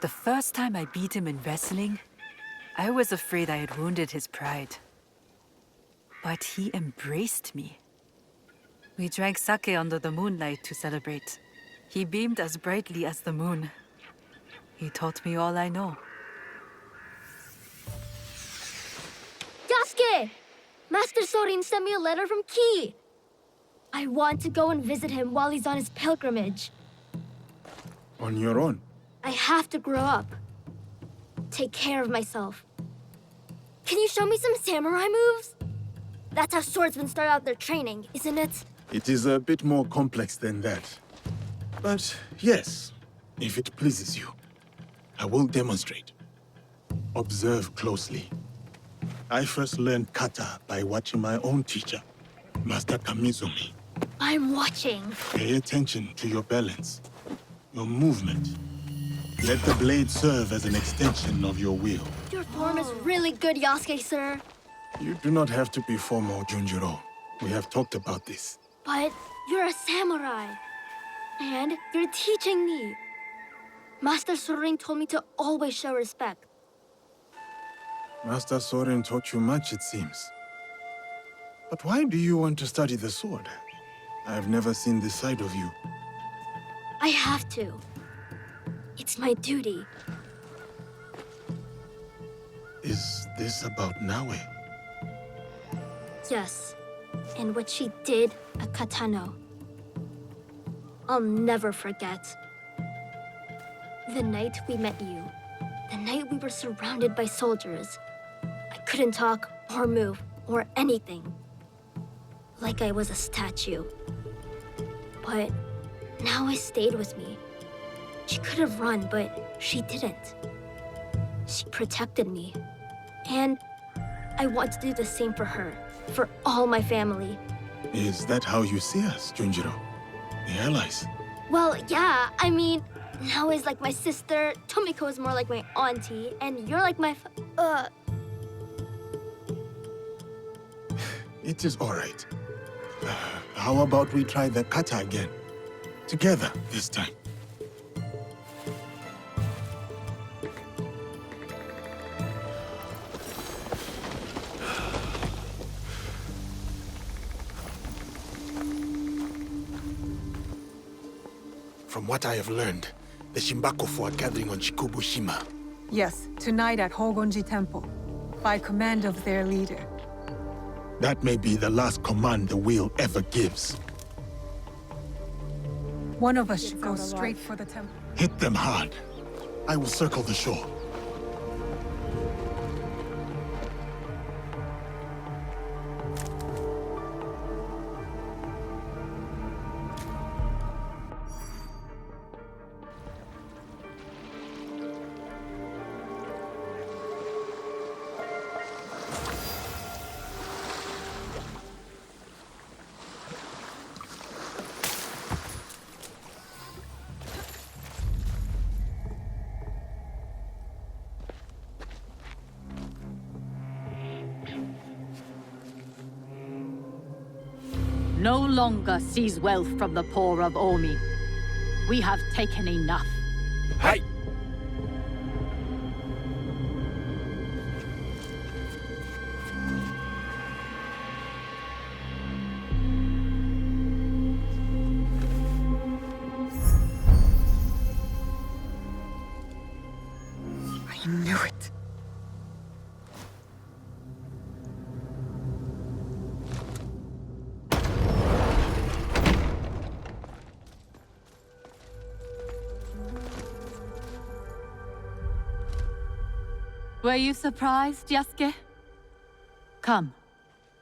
S24: The first time I beat him in wrestling, I was afraid I had wounded his pride. But he embraced me. We drank sake under the moonlight to celebrate. He beamed as brightly as the moon. He taught me all I know.
S9: Yasuke! Master Sorin sent me a letter from Ki. I want to go and visit him while he's on his pilgrimage.
S8: On your own?
S9: I have to grow up. Take care of myself. Can you show me some samurai moves? That's how swordsmen start out their training, isn't it?
S8: It is a bit more complex than that. But yes, if it pleases you, I will demonstrate. Observe closely. I first learned kata by watching my own teacher, Master Kamizumi.
S9: I'm watching.
S8: Pay attention to your balance, your movement. Let the blade serve as an extension of your will.
S9: Your form is really good, Yasuke, sir.
S8: You do not have to be formal, Junjiro. We have talked about this.
S9: But you're a samurai. And you're teaching me. Master Sorin told me to always show respect.
S8: Master Sorin taught you much, it seems. But why do you want to study the sword? I have never seen this side of you.
S9: I have to. It's my duty.
S8: Is this about Naue?
S9: Yes. And what she did at Katano. I'll never forget. The night we met you. The night we were surrounded by soldiers. I couldn't talk or move or anything. Like I was a statue. But Naue stayed with me. She could have run, but she didn't. She protected me. And I want to do the same for her, for all my family.
S8: Is that how you see us, Junjiro? The allies?
S9: Well, yeah, I mean, Naoe's like my sister, Tomiko is more like my auntie, and you're like my
S8: It is all right. How about we try the kata again? Together, this time. From what I have learned, the Shinbakufu are gathering on Shikobushima.
S1: Yes, tonight at Hogonji Temple, by command of their leader.
S8: That may be the last command the wheel ever gives.
S1: One of us should go straight for the temple.
S8: Hit them hard. I will circle the shore.
S4: No longer seize wealth from the poor of Omi. We have taken enough.
S18: Hey!
S1: I knew it.
S4: Were you surprised, Yasuke? Come,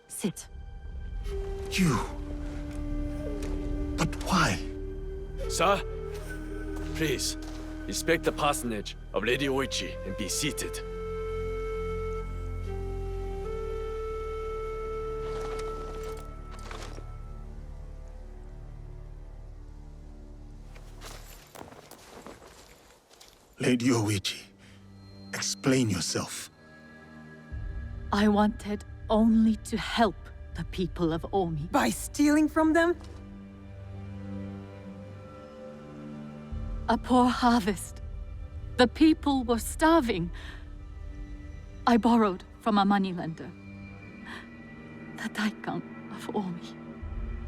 S4: sit.
S8: You... But why?
S19: Sir, please, respect the parsonage of Lady Oichi and be seated.
S8: Lady Oichi, explain yourself.
S4: I wanted only to help the people of Omi.
S1: By stealing from them?
S4: A poor harvest. The people were starving. I borrowed from a moneylender. The Daikon of Omi.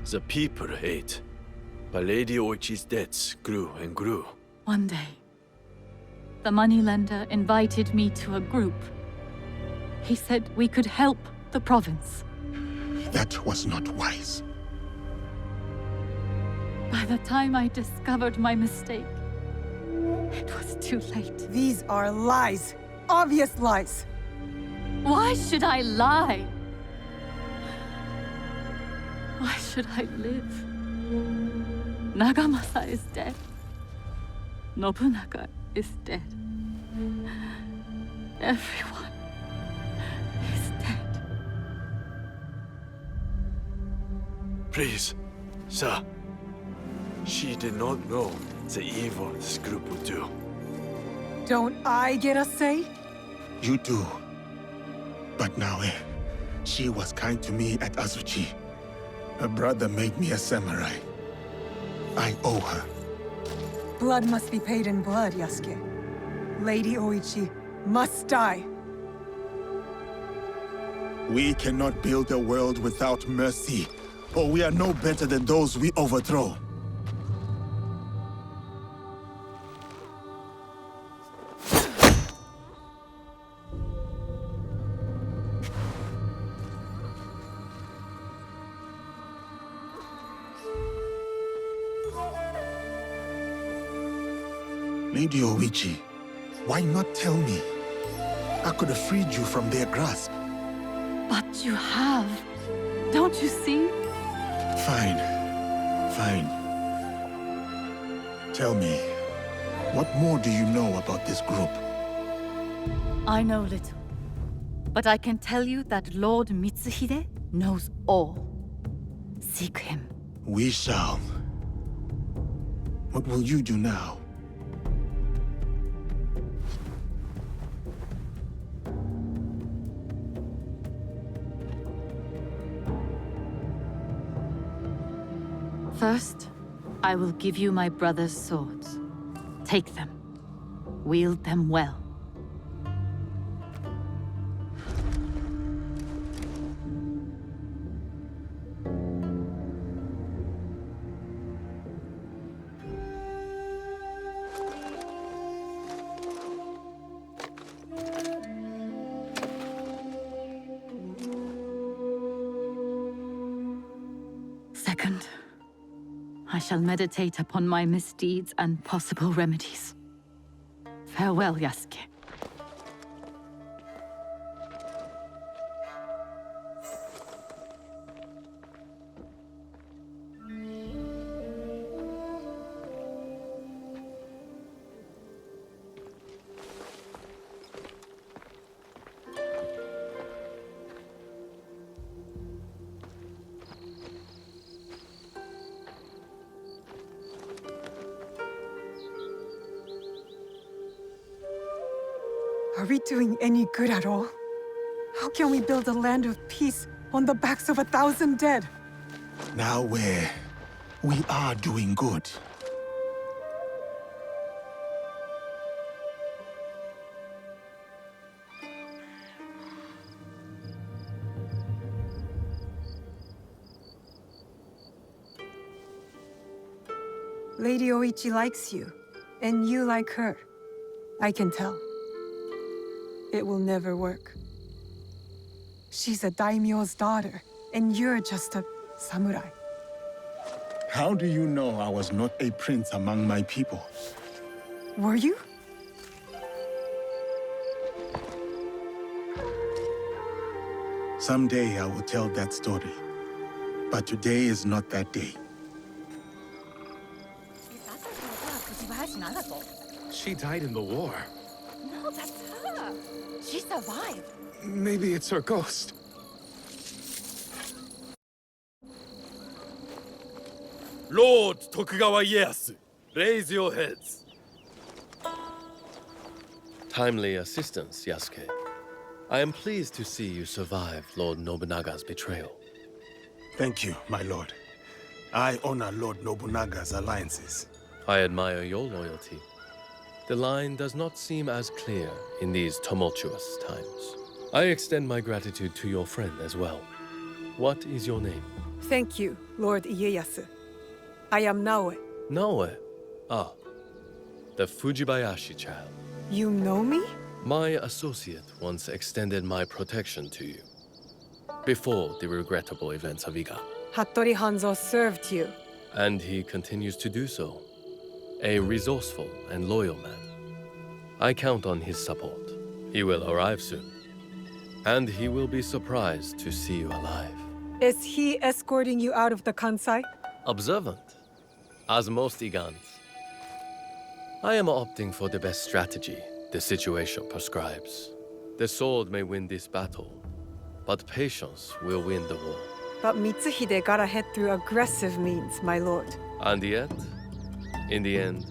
S19: The people ate, but Lady Oichi's debts grew and grew.
S4: One day, the moneylender invited me to a group. He said we could help the province.
S8: That was not wise.
S4: By the time I discovered my mistake, it was too late.
S1: These are lies. Obvious lies.
S4: Why should I lie? Why should I live? Nagamasa is dead. Nobunaga is dead. Everyone is dead.
S19: Please, sir. She did not know the evil this group would do.
S1: Don't I get a say?
S8: You do. But now, she was kind to me at Azuchi. Her brother made me a samurai. I owe her.
S1: Blood must be paid in blood, Yasuke. Lady Oichi must die.
S8: We cannot build a world without mercy, or we are no better than those we overthrow. Lady Oichi, why not tell me? I could have freed you from their grasp.
S4: But you have. Don't you see?
S8: Fine. Fine. Tell me, what more do you know about this group?
S4: I know little. But I can tell you that Lord Mitsuhide knows all. Seek him.
S8: We shall. What will you do now?
S4: First, I will give you my brother's swords. Take them. Wield them well. second. I shall meditate upon my misdeeds and possible remedies. Farewell, Yasuke.
S1: Are we doing any good at all? How can we build a land of peace on the backs of 1,000 dead?
S8: Now we are doing good.
S1: Lady Oichi likes you, and you like her. I can tell. It will never work. She's a daimyo's daughter, and you're just a samurai.
S8: How do you know I was not a prince among my people?
S1: Were you?
S8: Someday I will tell that story. But today is not that day.
S15: She died in the war.
S21: No, that's her. She survived.
S15: Maybe it's her ghost.
S19: Lord Tokugawa Ieyasu, raise your heads.
S6: Timely assistance, Yasuke. I am pleased to see you survived Lord Nobunaga's betrayal.
S8: Thank you, my lord. I honor Lord Nobunaga's alliances.
S6: I admire your loyalty. The line does not seem as clear in these tumultuous times. I extend my gratitude to your friend as well. What is your name?
S1: Thank you, Lord Ieyasu. I am Naoe.
S6: Naoe? Ah, the Fujibayashi child.
S1: You know me?
S6: My associate once extended my protection to you. Before the regrettable events of Iga.
S1: Hattori Hanzo served you.
S6: And he continues to do so. A resourceful and loyal man. I count on his support. He will arrive soon. And he will be surprised to see you alive.
S1: Is he escorting you out of the Kansai?
S6: Observant, as most Igans. I am opting for the best strategy the situation prescribes. The sword may win this battle, but patience will win the war.
S1: But Mitsuhide got ahead through aggressive means, my lord.
S6: And yet, in the end,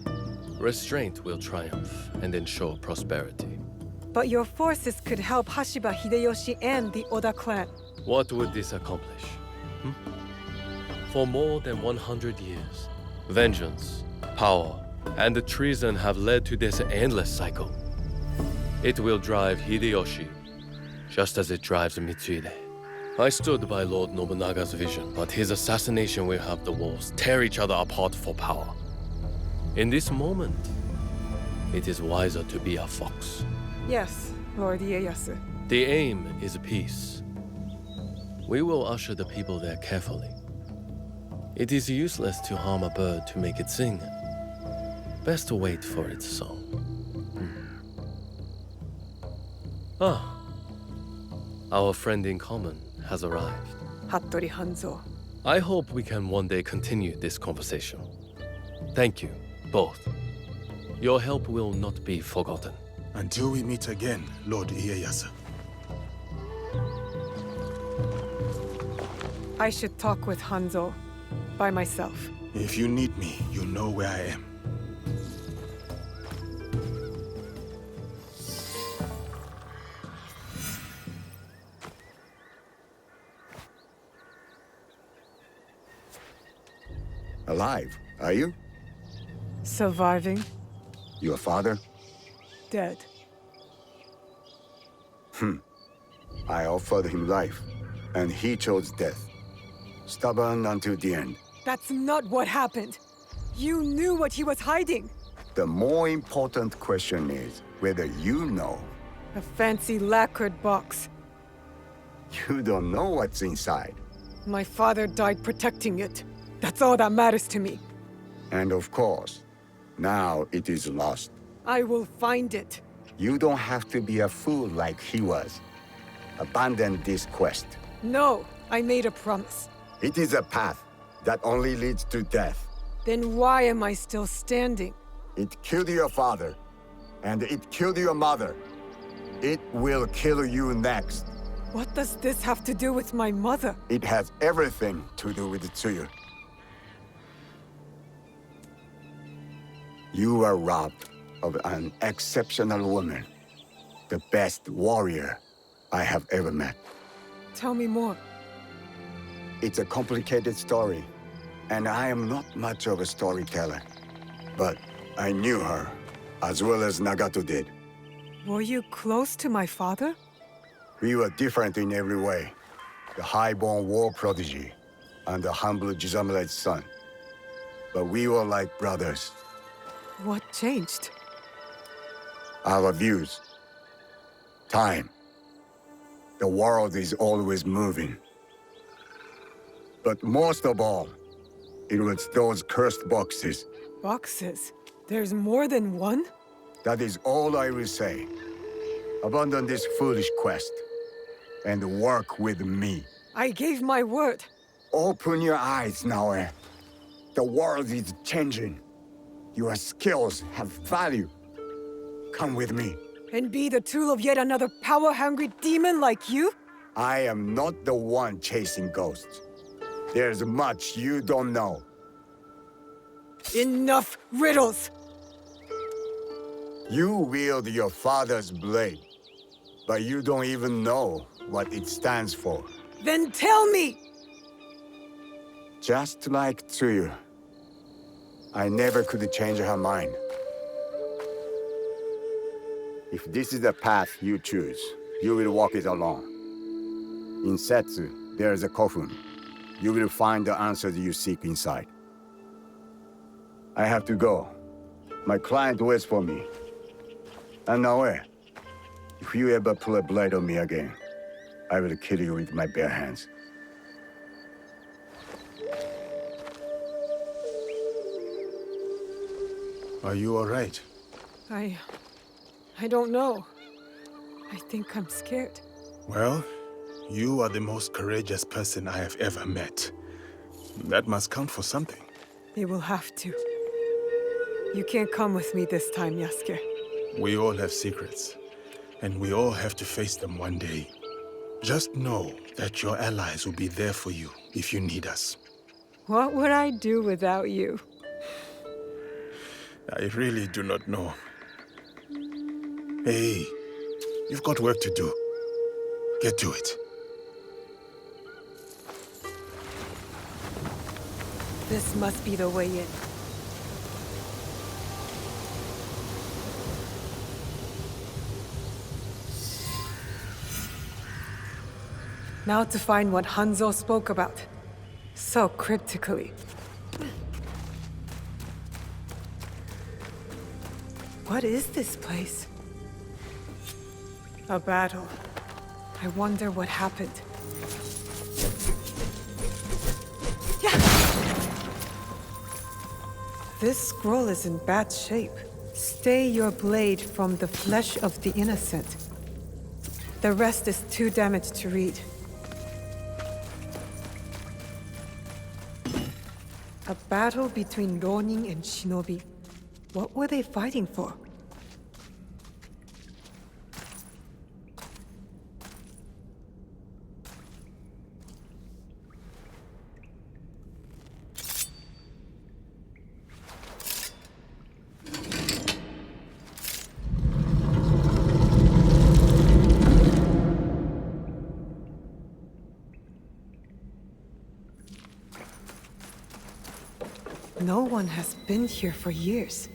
S6: restraint will triumph and ensure prosperity.
S1: But your forces could help Hashiba Hideyoshi and the Oda clan.
S6: What would this accomplish? For more than 100 years, vengeance, power, and treason have led to this endless cycle. It will drive Hideyoshi, just as it drives Mitsuhide. I stood by Lord Nobunaga's vision, but his assassination will have the wolves tear each other apart for power. In this moment, it is wiser to be a fox.
S1: Yes, Lord Ieyasu.
S6: The aim is peace. We will usher the people there carefully. It is useless to harm a bird to make it sing. Best to wait for its song. Ah, our friend in common has arrived.
S1: Hattori Hanzo.
S6: I hope we can one day continue this conversation. Thank you, both. Your help will not be forgotten.
S8: Until we meet again, Lord Ieyasu.
S1: I should talk with Hanzo. By myself.
S8: If you need me, you know where I am.
S7: Alive, are you?
S1: Surviving.
S7: Your father?
S1: Dead.
S7: I offered him life, and he chose death. Stubborn until the end.
S1: That's not what happened. You knew what he was hiding.
S7: The more important question is whether you know.
S1: A fancy lacquered box.
S7: You don't know what's inside.
S23: My father died protecting it. That's all that matters to me.
S7: And of course, now it is lost.
S23: I will find it.
S7: You don't have to be a fool like he was. Abandon this quest.
S23: No, I made a promise.
S7: It is a path that only leads to death.
S23: Then why am I still standing?
S7: It killed your father, and it killed your mother. It will kill you next.
S23: What does this have to do with my mother?
S7: It has everything to do with Tsuyu. You were robbed of an exceptional woman. The best warrior I have ever met.
S23: Tell me more.
S7: It's a complicated story, and I am not much of a storyteller. But I knew her, as well as Nagato did.
S23: Were you close to my father?
S7: We were different in every way. The high-born war prodigy, and the humble Jisamura's son. But we were like brothers.
S23: What changed?
S7: Our views. Time. The world is always moving. But most of all, it was those cursed boxes.
S23: Boxes? There's more than one?
S7: That is all I will say. Abandon this foolish quest, and work with me.
S23: I gave my word.
S7: Open your eyes, Naoe. The world is changing. Your skills have value. Come with me.
S23: And be the tool of yet another power-hungry demon like you?
S7: I am not the one chasing ghosts. There's much you don't know.
S23: Enough riddles!
S7: You wield your father's blade, but you don't even know what it stands for.
S23: Then tell me!
S7: Just like Tsuyu, I never could change her mind. If this is the path you choose, you will walk it alone. In Setsu, there is a coffin. You will find the answers you seek inside. I have to go. My client waits for me. And Naoe, if you ever pull a blade on me again, I will kill you with my bare hands.
S8: Are you all right?
S23: I don't know. I think I'm scared.
S8: Well, you are the most courageous person I have ever met. That must count for something.
S23: It will have to. You can't come with me this time, Yasuke.
S8: We all have secrets, and we all have to face them one day. Just know that your allies will be there for you if you need us.
S23: What would I do without you?
S8: I really do not know. Hey, you've got work to do. Get to it.
S23: This must be the way in. Now to find what Hanzo spoke about. So cryptically. What is this place? A battle. I wonder what happened. This scroll is in bad shape. Stay your blade from the flesh of the innocent. The rest is too damaged to read. A battle between Ronin and shinobi. What were they fighting for? No one has been here for years.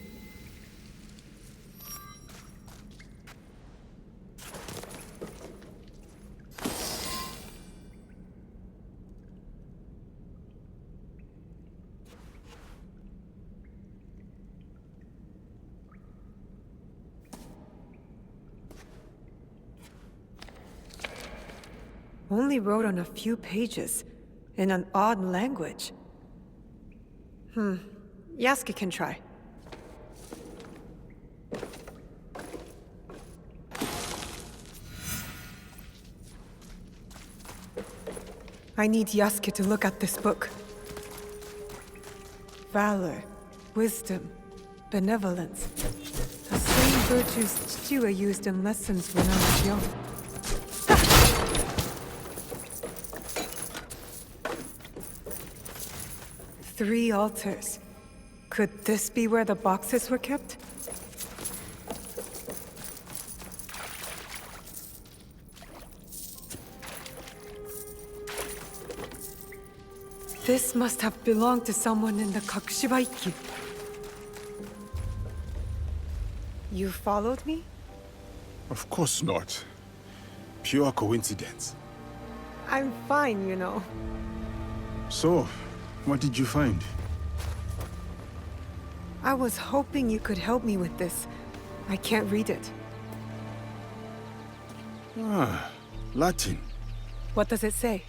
S23: Only wrote on a few pages, in an odd language. Yasuke can try. I need Yasuke to look at this book. Valor, wisdom, benevolence. The same virtues Chichiwa used in lessons when I was young. 3 altars. Could this be where the boxes were kept? This must have belonged to someone in the Kakushiba Ikki. You followed me?
S8: Of course not. Pure coincidence.
S23: I'm fine, you know.
S8: So, what did you find?
S23: I was hoping you could help me with this. I can't read it.
S8: Latin.
S23: What does it say?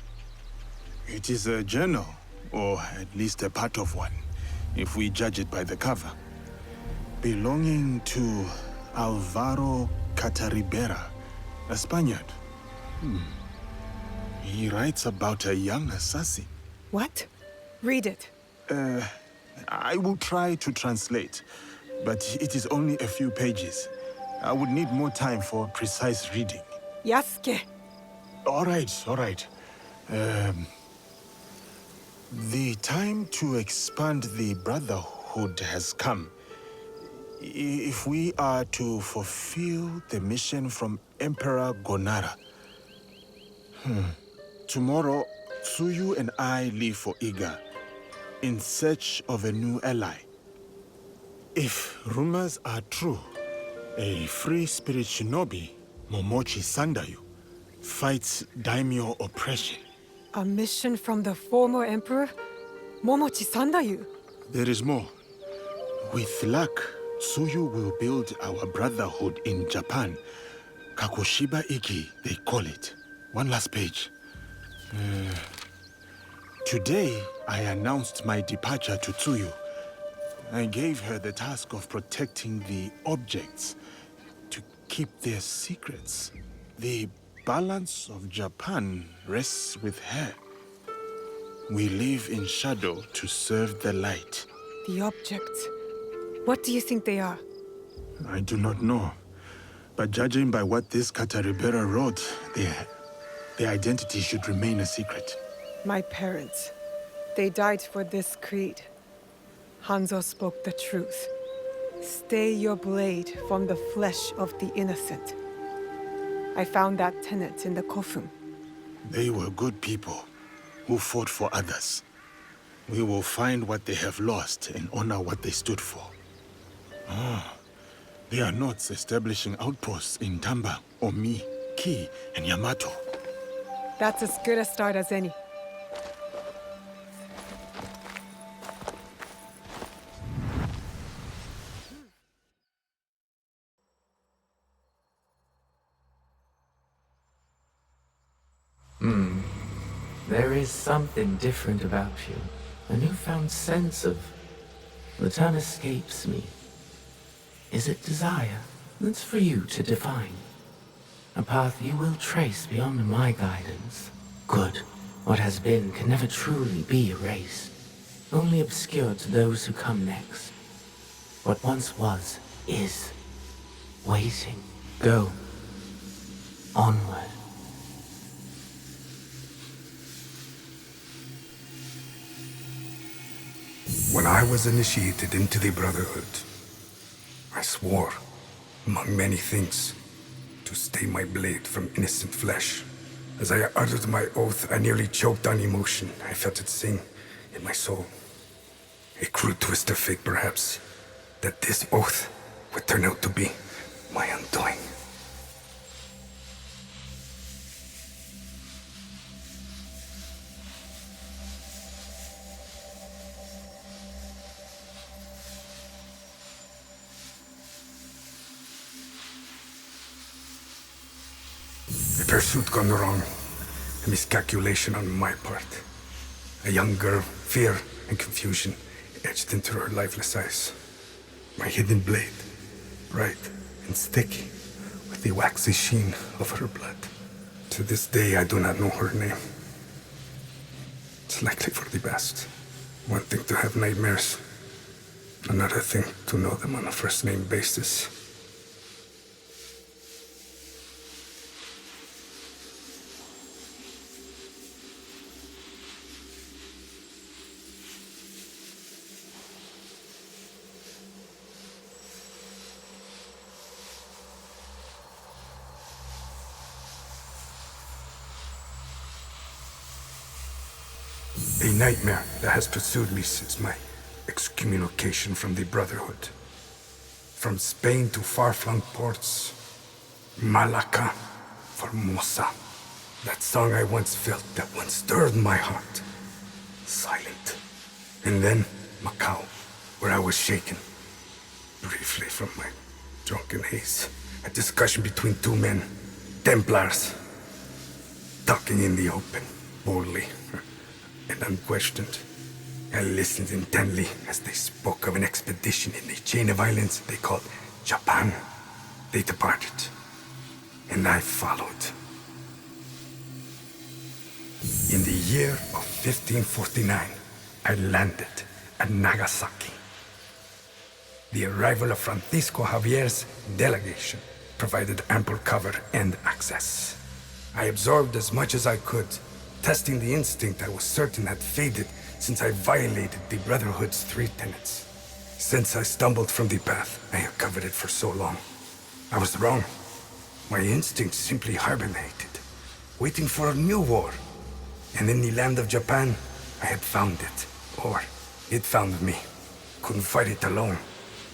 S8: It is a journal, or at least a part of one, if we judge it by the cover. Belonging to Alvaro Cataribera, a Spaniard. He writes about a young assassin.
S23: What? Read it.
S8: I will try to translate, but it is only a few pages. I would need more time for precise reading.
S23: Yasuke!
S8: All right. The time to expand the Brotherhood has come. If we are to fulfill the mission from Emperor Gonara. Tomorrow, Tsuyu and I leave for Iga, in search of a new ally. If rumors are true, a free spirit shinobi, Momochi Sandayu, fights daimyo oppression.
S23: A mission from the former emperor? Momochi Sandayu?
S8: There is more. With luck, Tsuyu will build our brotherhood in Japan. Kakushiba Ikki, they call it. One last page. Today, I announced my departure to Tsuyu. I gave her the task of protecting the objects, to keep their secrets. The balance of Japan rests with her. We live in shadow to serve the light.
S23: The objects. What do you think they are?
S8: I do not know. But judging by what this Cataribera wrote, their identity should remain a secret.
S23: My parents. They died for this creed. Hanzo spoke the truth. Stay your blade from the flesh of the innocent. I found that tenet in the Kofun.
S8: They were good people who fought for others. We will find what they have lost and honor what they stood for. They are not establishing outposts in Tamba, Omi, Ki, and Yamato.
S23: That's as good a start as any.
S3: There is something different about you. A newfound sense of... The term escapes me. Is it desire? That's for you to define. A path you will trace beyond my guidance. Good. What has been can never truly be erased. Only obscured to those who come next. What once was, is. Waiting. Go. Onward.
S10: When I was initiated into the Brotherhood, I swore, among many things, to stay my blade from innocent flesh. As I uttered my oath, I nearly choked on emotion. I felt it sing in my soul. A crude twist of fate, perhaps, that this oath would turn out to be my undoing. A pursuit gone wrong. A miscalculation on my part. A young girl, fear and confusion etched into her lifeless eyes. My hidden blade, bright and sticky, with the waxy sheen of her blood. To this day, I do not know her name. It's likely for the best. One thing to have nightmares, another thing to know them on a first-name basis. A nightmare that has pursued me since my excommunication from the Brotherhood. From Spain to far-flung ports, Malacca, Formosa. That song I once felt, that once stirred my heart. Silent. And then Macau, where I was shaken. Briefly from my drunken haze. A discussion between two men, Templars. Talking in the open, boldly. And unquestioned. I listened intently as they spoke of an expedition in the chain of islands they called Japan. They departed, and I followed. In the year of 1549, I landed at Nagasaki. The arrival of Francisco Javier's delegation provided ample cover and access. I absorbed as much as I could, testing the instinct I was certain had faded since I violated the Brotherhood's 3 tenets. Since I stumbled from the path, I had covered it for so long. I was wrong. My instinct simply hibernated, waiting for a new war. And in the land of Japan, I had found it. Or, it found me. Couldn't fight it alone.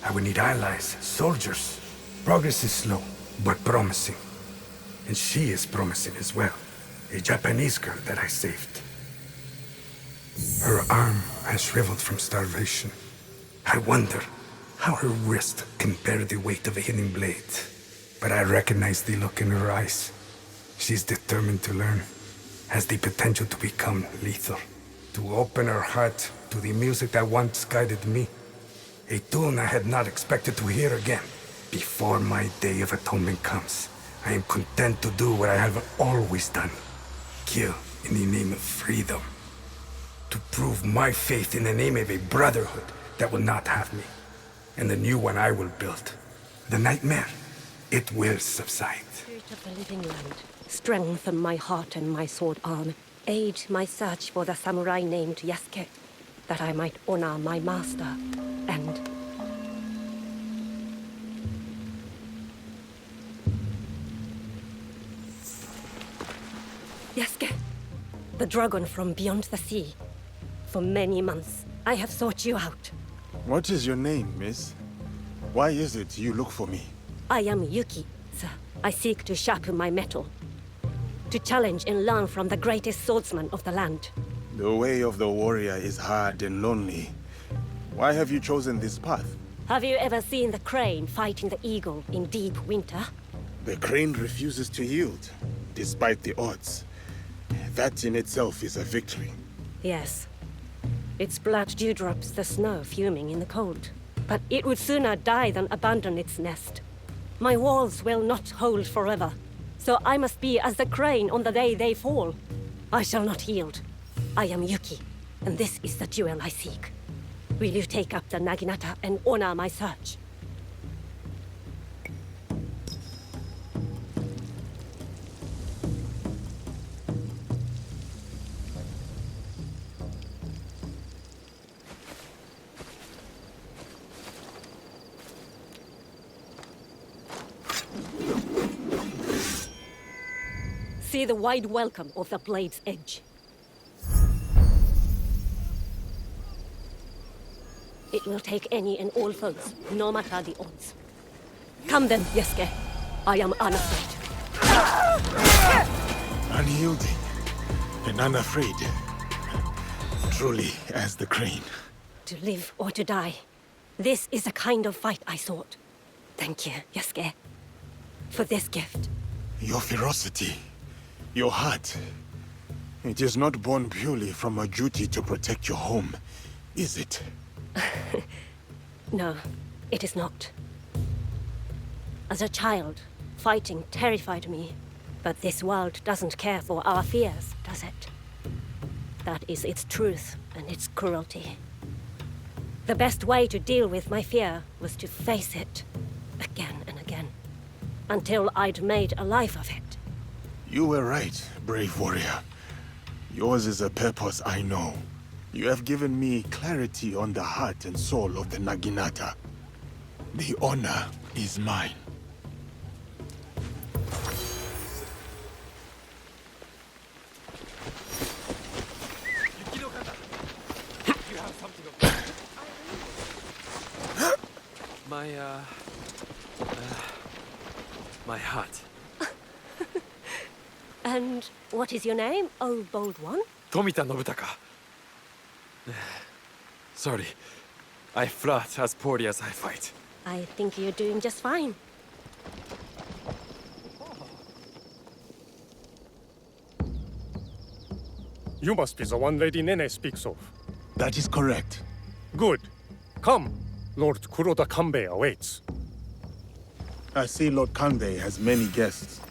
S10: I would need allies, soldiers. Progress is slow, but promising. And she is promising as well. A Japanese girl that I saved. Her arm has shriveled from starvation. I wonder how her wrist can bear the weight of a hidden blade. But I recognize the look in her eyes. She's determined to learn. Has the potential to become lethal. To open her heart to the music that once guided me. A tune I had not expected to hear again. Before my day of atonement comes, I am content to do what I have always done. Kill in the name of freedom. To prove my faith in the name of a brotherhood that will not have me. And the new one I will build. The nightmare, it will subside.
S13: Spirit of the living land, strengthen my heart and my sword arm. Aid my search for the samurai named Yasuke, that I might honor my master and... Yasuke, the dragon from beyond the sea. For many months, I have sought you out.
S8: What is your name, miss? Why is it you look for me?
S13: I am Yuki, sir. I seek to sharpen my mettle. To challenge and learn from the greatest swordsman of the land.
S8: The way of the warrior is hard and lonely. Why have you chosen this path?
S13: Have you ever seen the crane fighting the eagle in deep winter?
S8: The crane refuses to yield, despite the odds. That in itself is a victory.
S13: Yes. Its blood dewdrops the snow fuming in the cold. But it would sooner die than abandon its nest. My walls will not hold forever. So I must be as the crane on the day they fall. I shall not yield. I am Yuki, and this is the duel I seek. Will you take up the naginata and honor my search? See the wide welcome of the blade's edge. It will take any and all foes, no matter the odds. Come then, Yasuke. I am unafraid.
S8: Unyielding and unafraid. Truly as the crane.
S13: To live or to die. This is the kind of fight I sought. Thank you, Yasuke, for this gift.
S8: Your ferocity, your heart, It is not born purely from a duty to protect your home, is it?
S13: No, it is not. As a child, fighting terrified me. But this world doesn't care for our fears, does it? That is its truth and its cruelty. The best way to deal with my fear was to face it, again and again, until I'd made a life of it.
S8: You were right, brave warrior. Yours is a purpose I know. You have given me clarity on the heart and soul of the Naginata. The honor is mine.
S5: My heart.
S13: And what is your name, oh bold one?
S5: Tomita Nobutaka. Sorry. I fought as poorly as I fight.
S13: I think you're doing just fine.
S14: You must be the one Lady Nene speaks of.
S8: That is correct.
S14: Good. Come. Lord Kuroda Kanbei awaits.
S8: I see Lord Kanbei has many guests.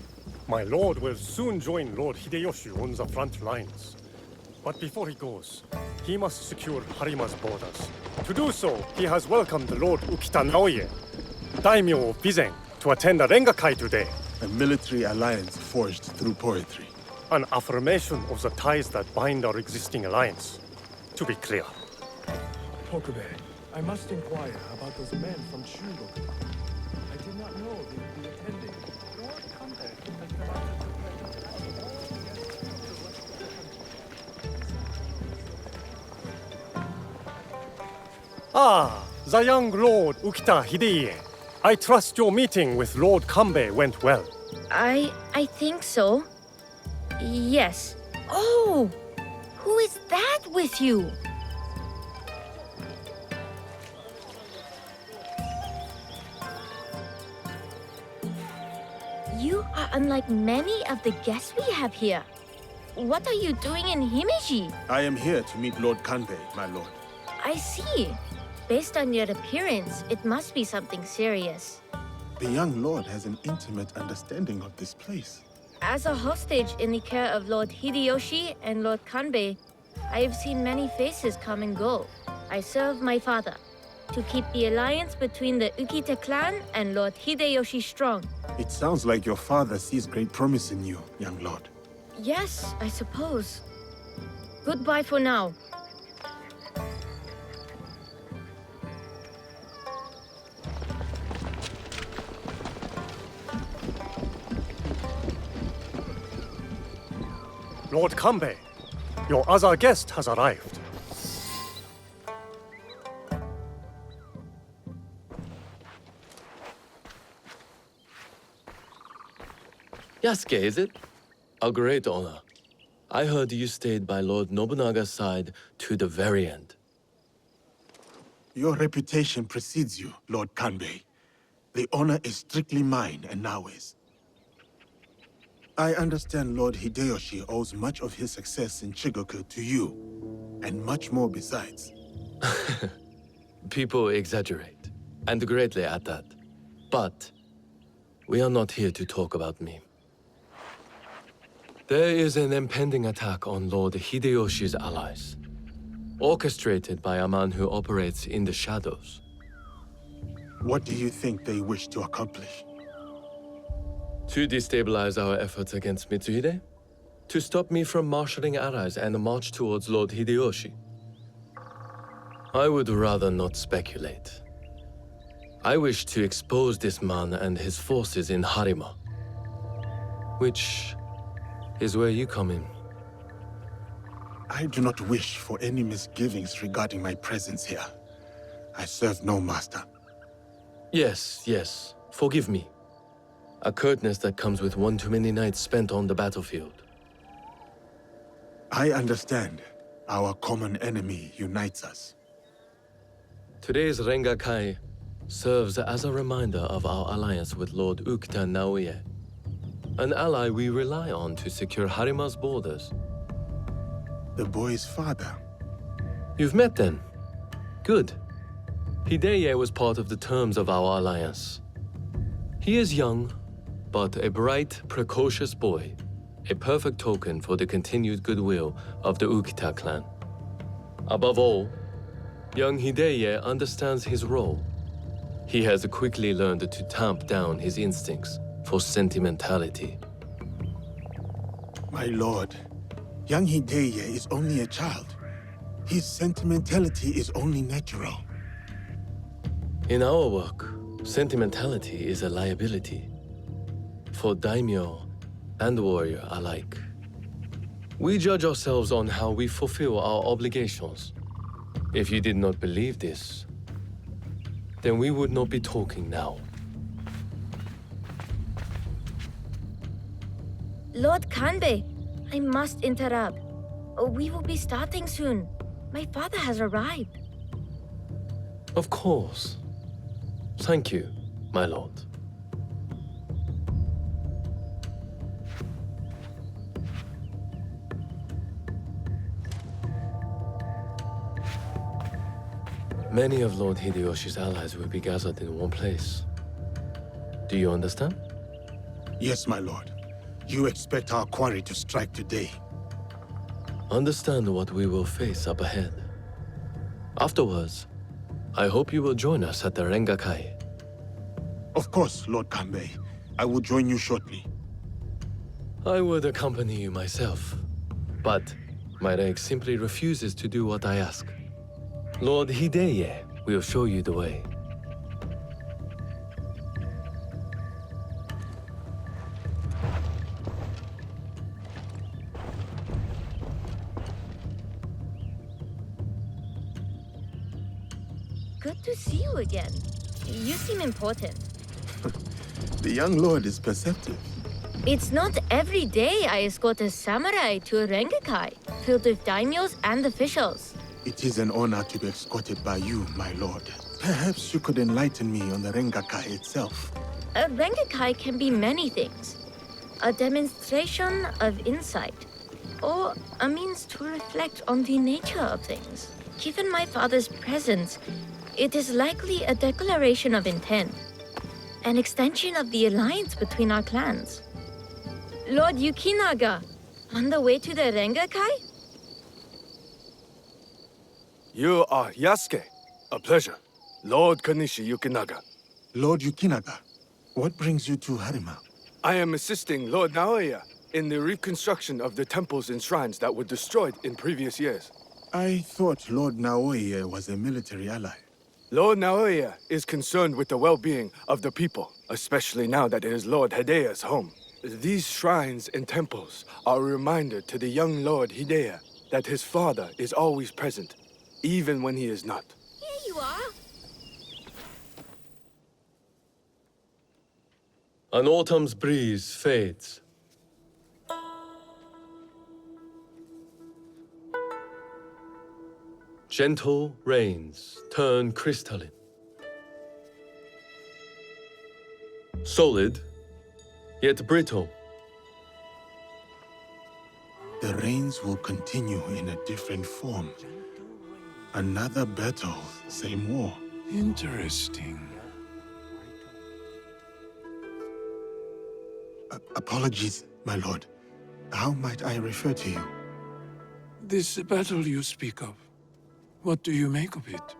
S14: My lord will soon join Lord Hideyoshi on the front lines. But before he goes, he must secure Harima's borders. To do so, he has welcomed Lord Ukita Naoye, daimyo of Bizen, to attend a Rengakai today.
S8: A military alliance forged through poetry.
S14: An affirmation of the ties that bind our existing alliance. To be clear.
S16: Tokube, I must inquire about those men from Shugoku. I did not know they would be attending. Lord Kanbei has come out to
S14: Ah, the young Lord Ukita Hideye. I trust your meeting with Lord Kanbei went well.
S9: I think so. Yes. Oh! Who is that with you? You are unlike many of the guests we have here. What are you doing in Himeji?
S8: I am here to meet Lord Kanbei, my lord.
S9: I see. Based on your appearance, it must be something serious.
S8: The young lord has an intimate understanding of this place.
S9: As a hostage in the care of Lord Hideyoshi and Lord Kanbei, I have seen many faces come and go. I serve my father to keep the alliance between the Ukita clan and Lord Hideyoshi strong.
S8: It sounds like your father sees great promise in you, young lord.
S9: Yes, I suppose. Goodbye for now.
S14: Lord Kanbei, your other guest has arrived.
S6: Yasuke, is it? A great honor. I heard you stayed by Lord Nobunaga's side to the very end.
S8: Your reputation precedes you, Lord Kanbei. The honor is strictly mine and Naoe's. I understand Lord Hideyoshi owes much of his success in Shigoku to you, and much more besides.
S6: People exaggerate, and greatly at that. But we are not here to talk about me. There is an impending attack on Lord Hideyoshi's allies, orchestrated by a man who operates in the shadows.
S8: What do you think they wish to accomplish?
S6: To destabilize our efforts against Mitsuhide? To stop me from marshalling allies and march towards Lord Hideyoshi? I would rather not speculate. I wish to expose this man and his forces in Harima, which is where you come in.
S8: I do not wish for any misgivings regarding my presence here. I serve no master.
S6: Yes. Forgive me. A curtness that comes with one too many nights spent on the battlefield.
S8: I understand. Our common enemy unites us.
S6: Today's Rengakai serves as a reminder of our alliance with Lord Ukita Naoye, an ally we rely on to secure Harima's borders.
S8: The boy's father.
S6: You've met then? Good. Hideye was part of the terms of our alliance. He is young, but a bright, precocious boy, a perfect token for the continued goodwill of the Ukita clan. Above all, young Hideye understands his role. He has quickly learned to tamp down his instincts for sentimentality.
S8: My lord, young Hideye is only a child. His sentimentality is only natural.
S6: In our work, sentimentality is a liability for daimyo and warrior alike. We judge ourselves on how we fulfill our obligations. If you did not believe this, then we would not be talking now.
S9: Lord Kanbei, I must interrupt. We will be starting soon. My father has arrived.
S6: Of course. Thank you, my lord. Many of Lord Hideyoshi's allies will be gathered in one place. Do you understand?
S8: Yes, my lord. You expect our quarry to strike today.
S6: Understand what we will face up ahead. Afterwards, I hope you will join us at the Rengakai.
S8: Of course, Lord Kanbei. I will join you shortly.
S6: I would accompany you myself, but my leg simply refuses to do what I ask. Lord Hideye will show you the way.
S9: Good to see you again. You seem important.
S8: The young lord is perceptive.
S9: It's not every day I escort a samurai to a Rengakai, filled with daimyos and officials.
S8: It is an honor to be escorted by you, my lord. Perhaps you could enlighten me on the Rengakai itself.
S9: A Rengakai can be many things. A demonstration of insight, or a means to reflect on the nature of things. Given my father's presence, it is likely a declaration of intent, an extension of the alliance between our clans. Lord Yukinaga, on the way to the Rengakai?
S15: You are Yasuke. A pleasure. Lord Kanishi Yukinaga.
S8: Lord Yukinaga, what brings you to Harima?
S15: I am assisting Lord Naoya in the reconstruction of the temples and shrines that were destroyed in previous years.
S8: I thought Lord Naoya was a military ally.
S15: Lord Naoya is concerned with the well-being of the people, especially now that it is Lord Hideya's home. These shrines and temples are a reminder to the young Lord Hideya that his father is always present, even when he is not.
S9: Here you are.
S6: An autumn's breeze fades. Gentle rains turn crystalline. Solid, yet brittle.
S8: The rains will continue in a different form. Another battle, same war.
S16: Interesting.
S8: Apologies, my lord. How might I refer to you?
S16: This battle you speak of, what do you make of it?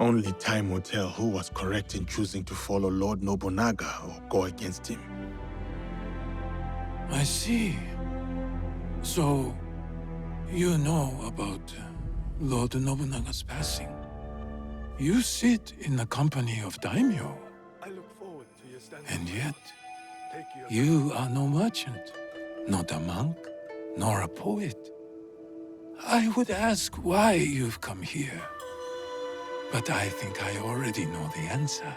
S8: Only time will tell who was correct in choosing to follow Lord Nobunaga or go against him.
S16: I see. So, you know about Lord Nobunaga's passing. You sit in the company of daimyo. And yet, you are no merchant, not a monk, nor a poet. I would ask why you've come here. But I think I already know the answer.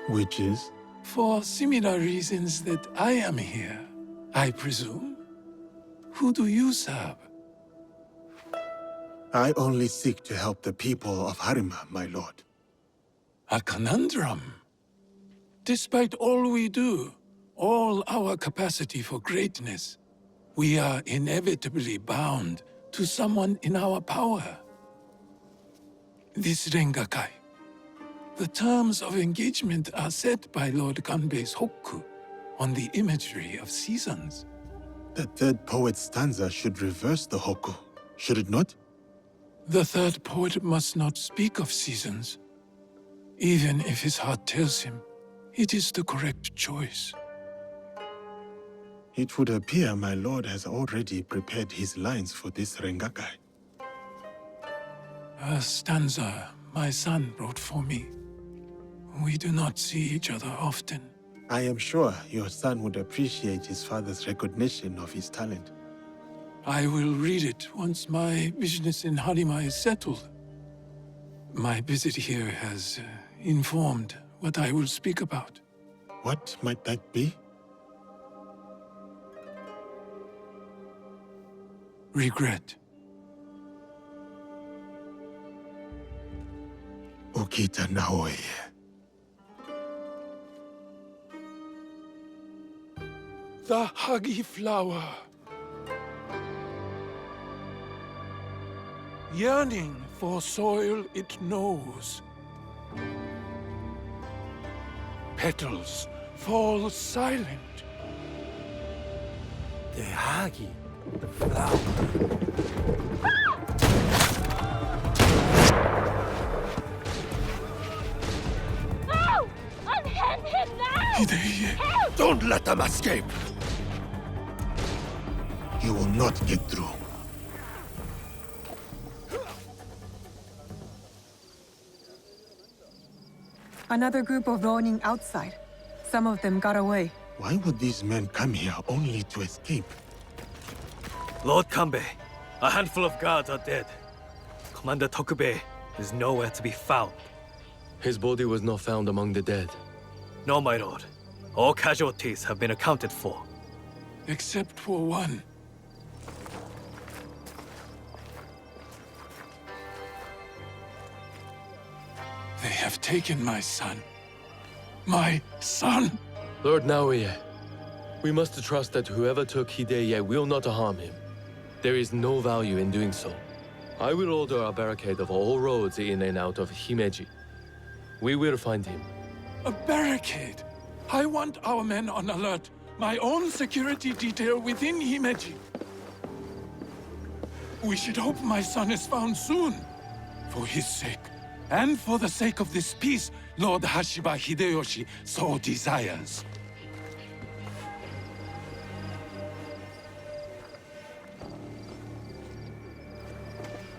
S8: Which is?
S16: For similar reasons that I am here, I presume. Who do you serve?
S8: I only seek to help the people of Harima, my lord.
S16: A conundrum. Despite all we do, all our capacity for greatness, we are inevitably bound to someone in our power. This Rengakai. The terms of engagement are set by Lord Kanbei's hokku on the imagery of seasons.
S8: The third poet's stanza should reverse the hokku, should it not?
S16: The third poet must not speak of seasons. Even if his heart tells him it is the correct choice.
S8: It would appear my lord has already prepared his lines for this Rengakai.
S16: A stanza my son wrote for me. We do not see each other often.
S8: I am sure your son would appreciate his father's recognition of his talent.
S16: I will read it once my business in Harima is settled. My visit here has informed what I will speak about.
S8: What might that be?
S16: Regret.
S8: Ukita Naoye.
S16: The huggy flower. Yearning for soil it knows. Petals fall silent.
S18: The huggy, the flower.
S9: No! Unhand him now!
S16: Hidei,
S8: don't let them escape! You will not get through.
S1: Another group of Ronin outside. Some of them got away.
S8: Why would these men come here only to escape?
S12: Lord Kanbei, a handful of guards are dead. Commander Tokubei is nowhere to be found.
S6: His body was not found among the dead.
S12: No, my lord. All casualties have been accounted for.
S16: Except for one. They have taken my son. My son!
S6: Lord Naoye, we must trust that whoever took Hideye will not harm him. There is no value in doing so. I will order a barricade of all roads in and out of Himeji. We will find him.
S16: A barricade? I want our men on alert. My own security detail within Himeji. We should hope my son is found soon. For his sake. And for the sake of this peace, Lord Hashiba Hideyoshi so desires.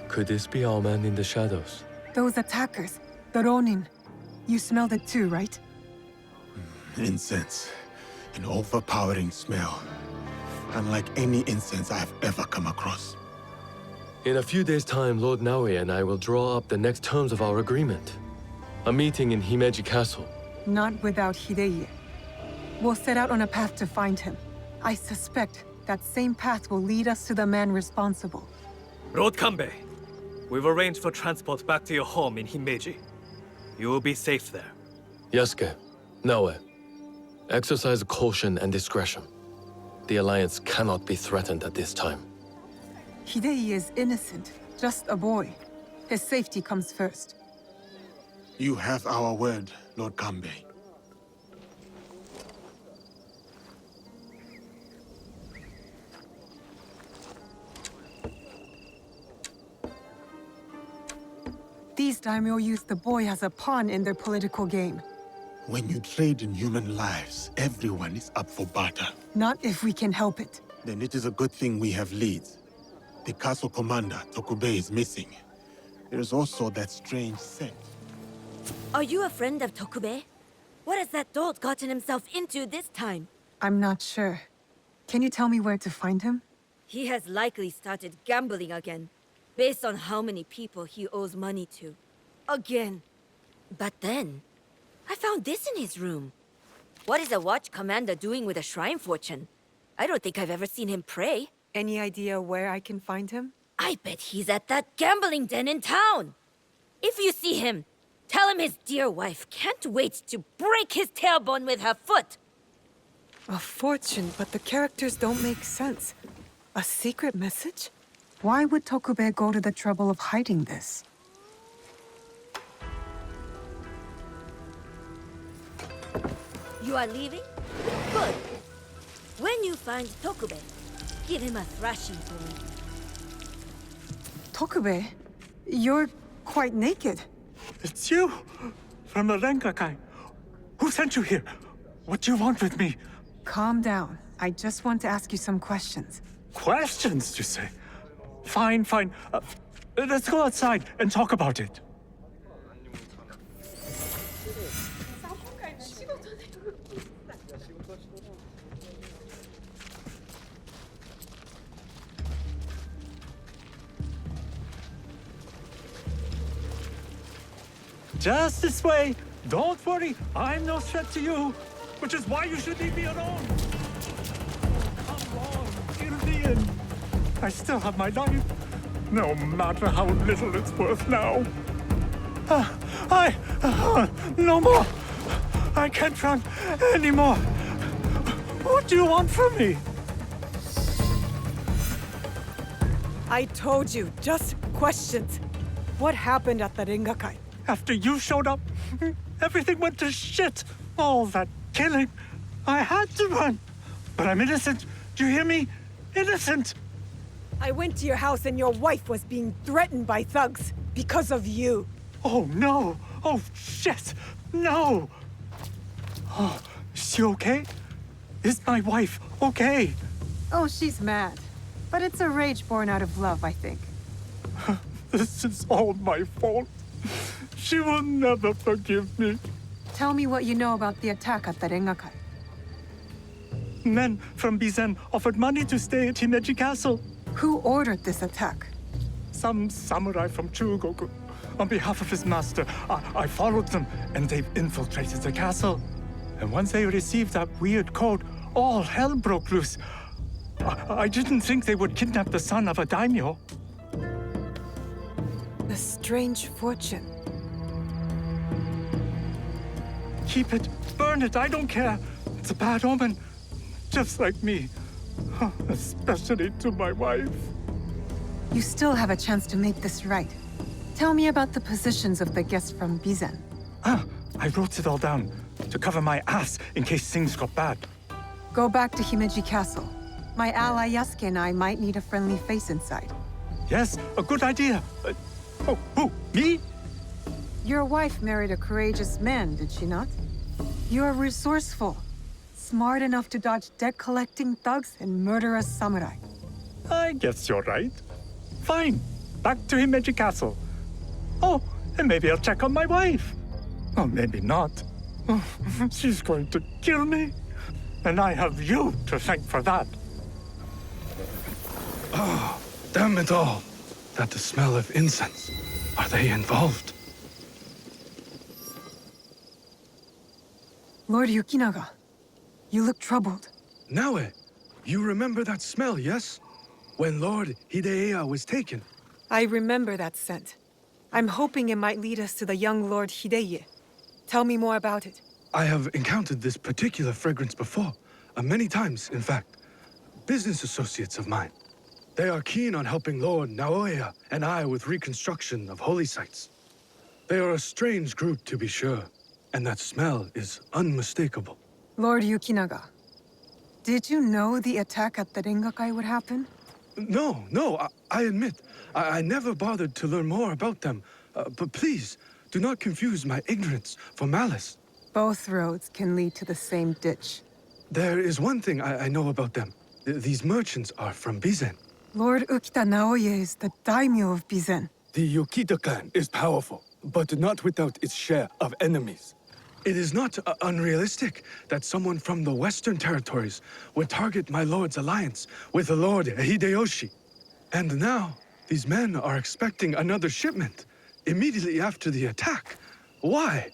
S6: Could this be our man in the shadows?
S1: Those attackers, the Ronin. You smelled it too, right?
S8: Incense. An overpowering smell. Unlike any incense I have ever come across.
S6: In a few days' time, Lord Naoye and I will draw up the next terms of our agreement. A meeting in Himeji Castle.
S1: Not without Hideye. We'll set out on a path to find him. I suspect that same path will lead us to the man responsible.
S12: Lord Kanbei, we've arranged for transport back to your home in Himeji. You will be safe there.
S6: Yasuke, Naoye, exercise caution and discretion. The Alliance cannot be threatened at this time.
S1: Hideye is innocent, just a boy. His safety comes first.
S8: You have our word, Lord Kanbei.
S1: These daimyo use the boy as a pawn in their political game.
S8: When you trade in human lives, everyone is up for barter.
S1: Not if we can help it.
S8: Then it is a good thing we have leads. The castle commander, Tokubei, is missing. There is also that strange scent.
S21: Are you a friend of Tokubei? What has that dolt gotten himself into this time?
S1: I'm not sure. Can you tell me where to find him?
S21: He has likely started gambling again, based on how many people he owes money to. Again. But then, I found this in his room. What is a watch commander doing with a shrine fortune? I don't think I've ever seen him pray.
S1: Any idea where I can find him?
S21: I bet he's at that gambling den in town. If you see him, tell him his dear wife can't wait to break his tailbone with her foot.
S1: A fortune, but the characters don't make sense.
S23: A secret message?
S1: Why would Tokube go to the trouble of hiding this?
S21: You are leaving? Good. When you find Tokube, give him a thrashing for me.
S1: Tokube, you're quite naked.
S11: It's you! From the Rengakai. Who sent you here? What do you want with me?
S1: Calm down. I just want to ask you some questions.
S11: Questions, you say? Fine. Let's go outside and talk about it. Just this way. Don't worry, I'm no threat to you, which is why you should leave me alone. Come on, fill me in. I still have my life, no matter how little it's worth now. No more. I can't run anymore. What do you want from me?
S23: I told you, just questions. What happened at the Rengakai?
S11: After you showed up, everything went to shit. All that killing. I had to run. But I'm innocent. Do you hear me? Innocent.
S23: I went to your house and your wife was being threatened by thugs because of you.
S11: Oh, no. Oh, shit. No. Oh, is she okay? Is my wife okay?
S1: Oh, she's mad. But it's a rage born out of love, I think.
S11: This is all my fault. She will never forgive me.
S1: Tell me what you know about the attack at the Rengakai.
S11: Men from Bizen offered money to stay at Himeji Castle.
S1: Who ordered this attack?
S11: Some samurai from Chugoku. On behalf of his master, I followed them, and they've infiltrated the castle. And once they received that weird code, all hell broke loose. I didn't think they would kidnap the son of a daimyo.
S23: A strange fortune.
S11: Keep it, burn it, I don't care. It's a bad omen, just like me. Especially to my wife.
S1: You still have a chance to make this right. Tell me about the positions of the guests from Bizen.
S11: I wrote it all down, to cover my ass in case things got bad.
S1: Go back to Himeji Castle. My ally Yasuke and I might need a friendly face inside.
S11: Yes, a good idea. Who? Me?
S1: Your wife married a courageous man, did she not? You're resourceful. Smart enough to dodge debt-collecting thugs and murderous samurai.
S11: I guess you're right. Fine. Back to Himeji Castle. Oh, and maybe I'll check on my wife. Or maybe not. She's going to kill me. And I have you to thank for that.
S10: Oh, damn it all. That the smell of incense. Are they involved?
S1: Lord Yukinaga, you look troubled.
S10: Naue, you remember that smell, yes? When Lord Hideya was taken.
S23: I remember that scent. I'm hoping it might lead us to the young Lord Hideye. Tell me more about it.
S10: I have encountered this particular fragrance before. Many times, in fact. Business associates of mine. They are keen on helping Lord Naoya and I with reconstruction of holy sites. They are a strange group, to be sure, and that smell is unmistakable.
S1: Lord Yukinaga, did you know the attack at the Rengakai would happen?
S10: No, I admit, I never bothered to learn more about them. But please, do not confuse my ignorance for malice.
S1: Both roads can lead to the same ditch.
S10: There is one thing I know about them. These merchants are from Bizen.
S1: Lord Ukita Naoye is the daimyo of Bizen.
S15: The Yukita clan is powerful, but not without its share of enemies.
S10: It is not unrealistic that someone from the Western territories would target my lord's alliance with the Lord Hideyoshi. And now, these men are expecting another shipment immediately after the attack. Why?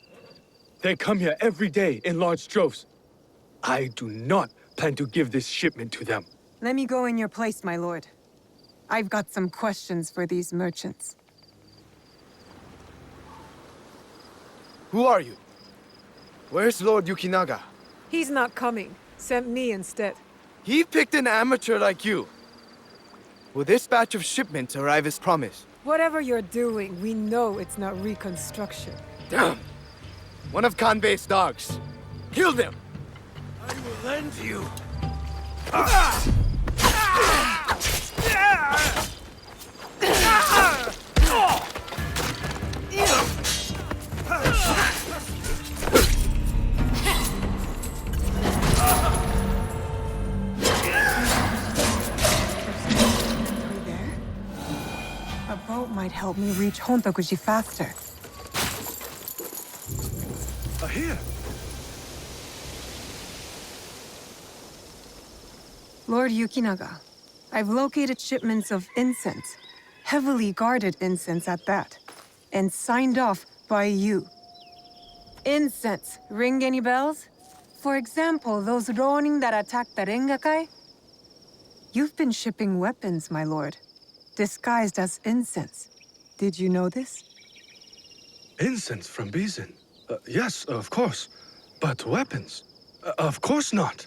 S15: They come here every day in large droves. I do not plan to give this shipment to them.
S1: Let me go in your place, my lord. I've got some questions for these merchants.
S15: Who are you? Where's Lord Yukinaga?
S23: He's not coming. Sent me instead.
S15: He picked an amateur like you. Will this batch of shipments arrive as promised?
S23: Whatever you're doing, we know it's not reconstruction.
S15: Damn! One of Kanbei's dogs. Kill them!
S18: I will lend you.
S1: A boat might help me reach Hontokuji faster.
S15: Here!
S1: Lord Yukinaga, I've located shipments of incense, heavily guarded incense at that, and signed off by you. Incense, ring any bells? For example, those Ronin that attacked the Rengakai? You've been shipping weapons, my lord, disguised as incense. Did you know this?
S8: Incense from Bizin? Yes, of course. But weapons? Of course not.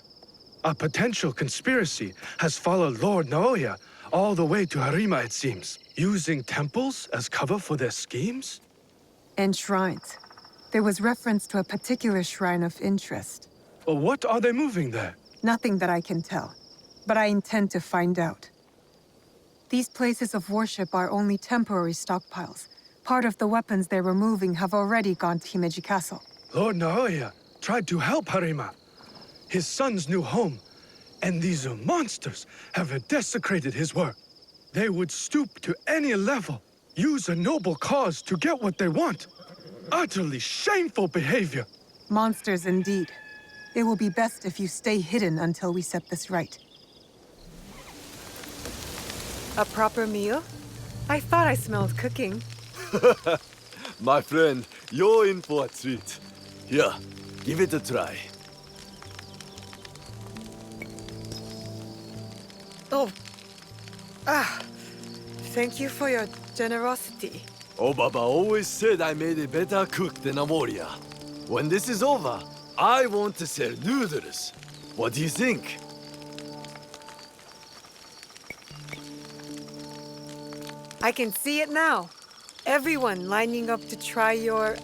S8: A potential conspiracy has followed Lord Naoya all the way to Harima, it seems. Using temples as cover for their schemes?
S1: And shrines. There was reference to a particular shrine of interest.
S8: What are they moving there?
S1: Nothing that I can tell, but I intend to find out. These places of worship are only temporary stockpiles. Part of the weapons they're removing have already gone to Himeji Castle.
S8: Lord Naoya tried to help Harima, his son's new home, and these monsters have desecrated his work. They would stoop to any level, use a noble cause to get what they want. Utterly shameful behavior.
S1: Monsters indeed. It will be best if you stay hidden until we set this right.
S23: A proper meal? I thought I smelled cooking.
S19: My friend, you're in for a treat. Here, give it a try.
S23: Oh. Ah. Thank you for your generosity.
S19: Obaba always said I made a better cook than a warrior. When this is over, I want to sell noodles. What do you think?
S23: I can see it now. Everyone lining up to try your,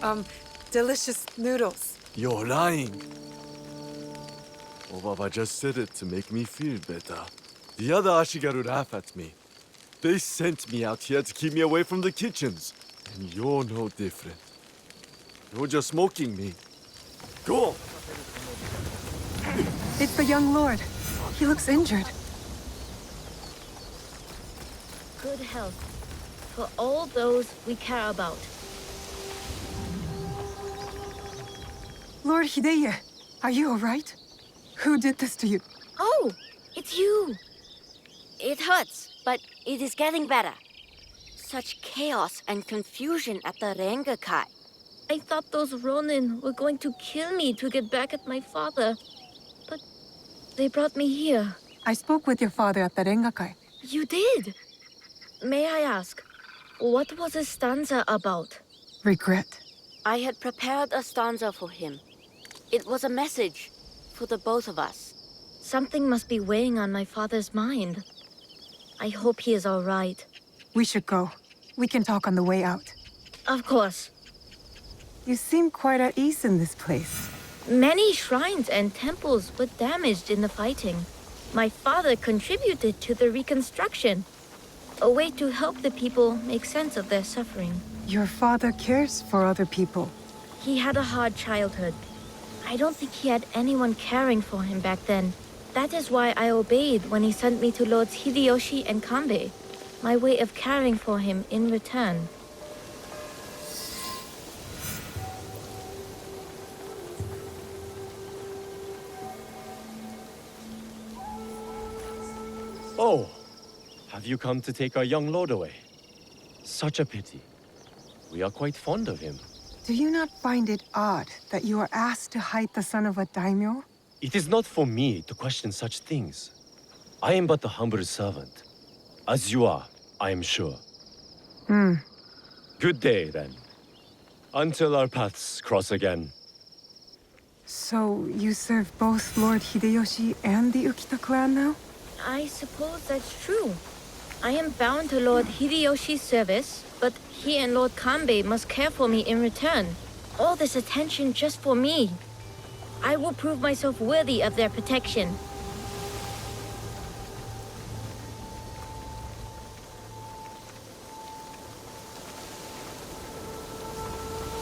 S23: delicious noodles.
S19: You're lying. Obaba just said it to make me feel better. The other Ashigaru laugh at me. They sent me out here to keep me away from the kitchens. And you're no different. You're just mocking me. Go!
S1: It's the young lord. He looks injured.
S9: Good health for all those we care about.
S1: Lord Hideye, are you all right? Who did this to you?
S21: Oh, it's you. It hurts, but it is getting better. Such chaos and confusion at the Rengakai.
S9: I thought those Ronin were going to kill me to get back at my father. But they brought me here.
S1: I spoke with your father at the Rengakai.
S9: You did? May I ask, what was a stanza about?
S1: Regret.
S21: I had prepared a stanza for him. It was a message for the both of us.
S9: Something must be weighing on my father's mind. I hope he is all right.
S1: We should go. We can talk on the way out.
S9: Of course.
S1: You seem quite at ease in this place.
S9: Many shrines and temples were damaged in the fighting. My father contributed to the reconstruction. A way to help the people make sense of their suffering.
S1: Your father cares for other people.
S9: He had a hard childhood. I don't think he had anyone caring for him back then. That is why I obeyed when he sent me to Lords Hideyoshi and Kanbei. My way of caring for him in return.
S5: Oh, have you come to take our young lord away? Such a pity. We are quite fond of him.
S1: Do you not find it odd that you are asked to hide the son of a daimyo?
S5: It is not for me to question such things. I am but a humble servant. As you are, I am sure. Good day, then. Until our paths cross again.
S1: So, you serve both Lord Hideyoshi and the Ukita clan now?
S9: I suppose that's true.
S2: I am bound to Lord Hideyoshi's service, but he and Lord Kanbei must care for me in return. All this attention just for me. I will prove myself worthy of their protection.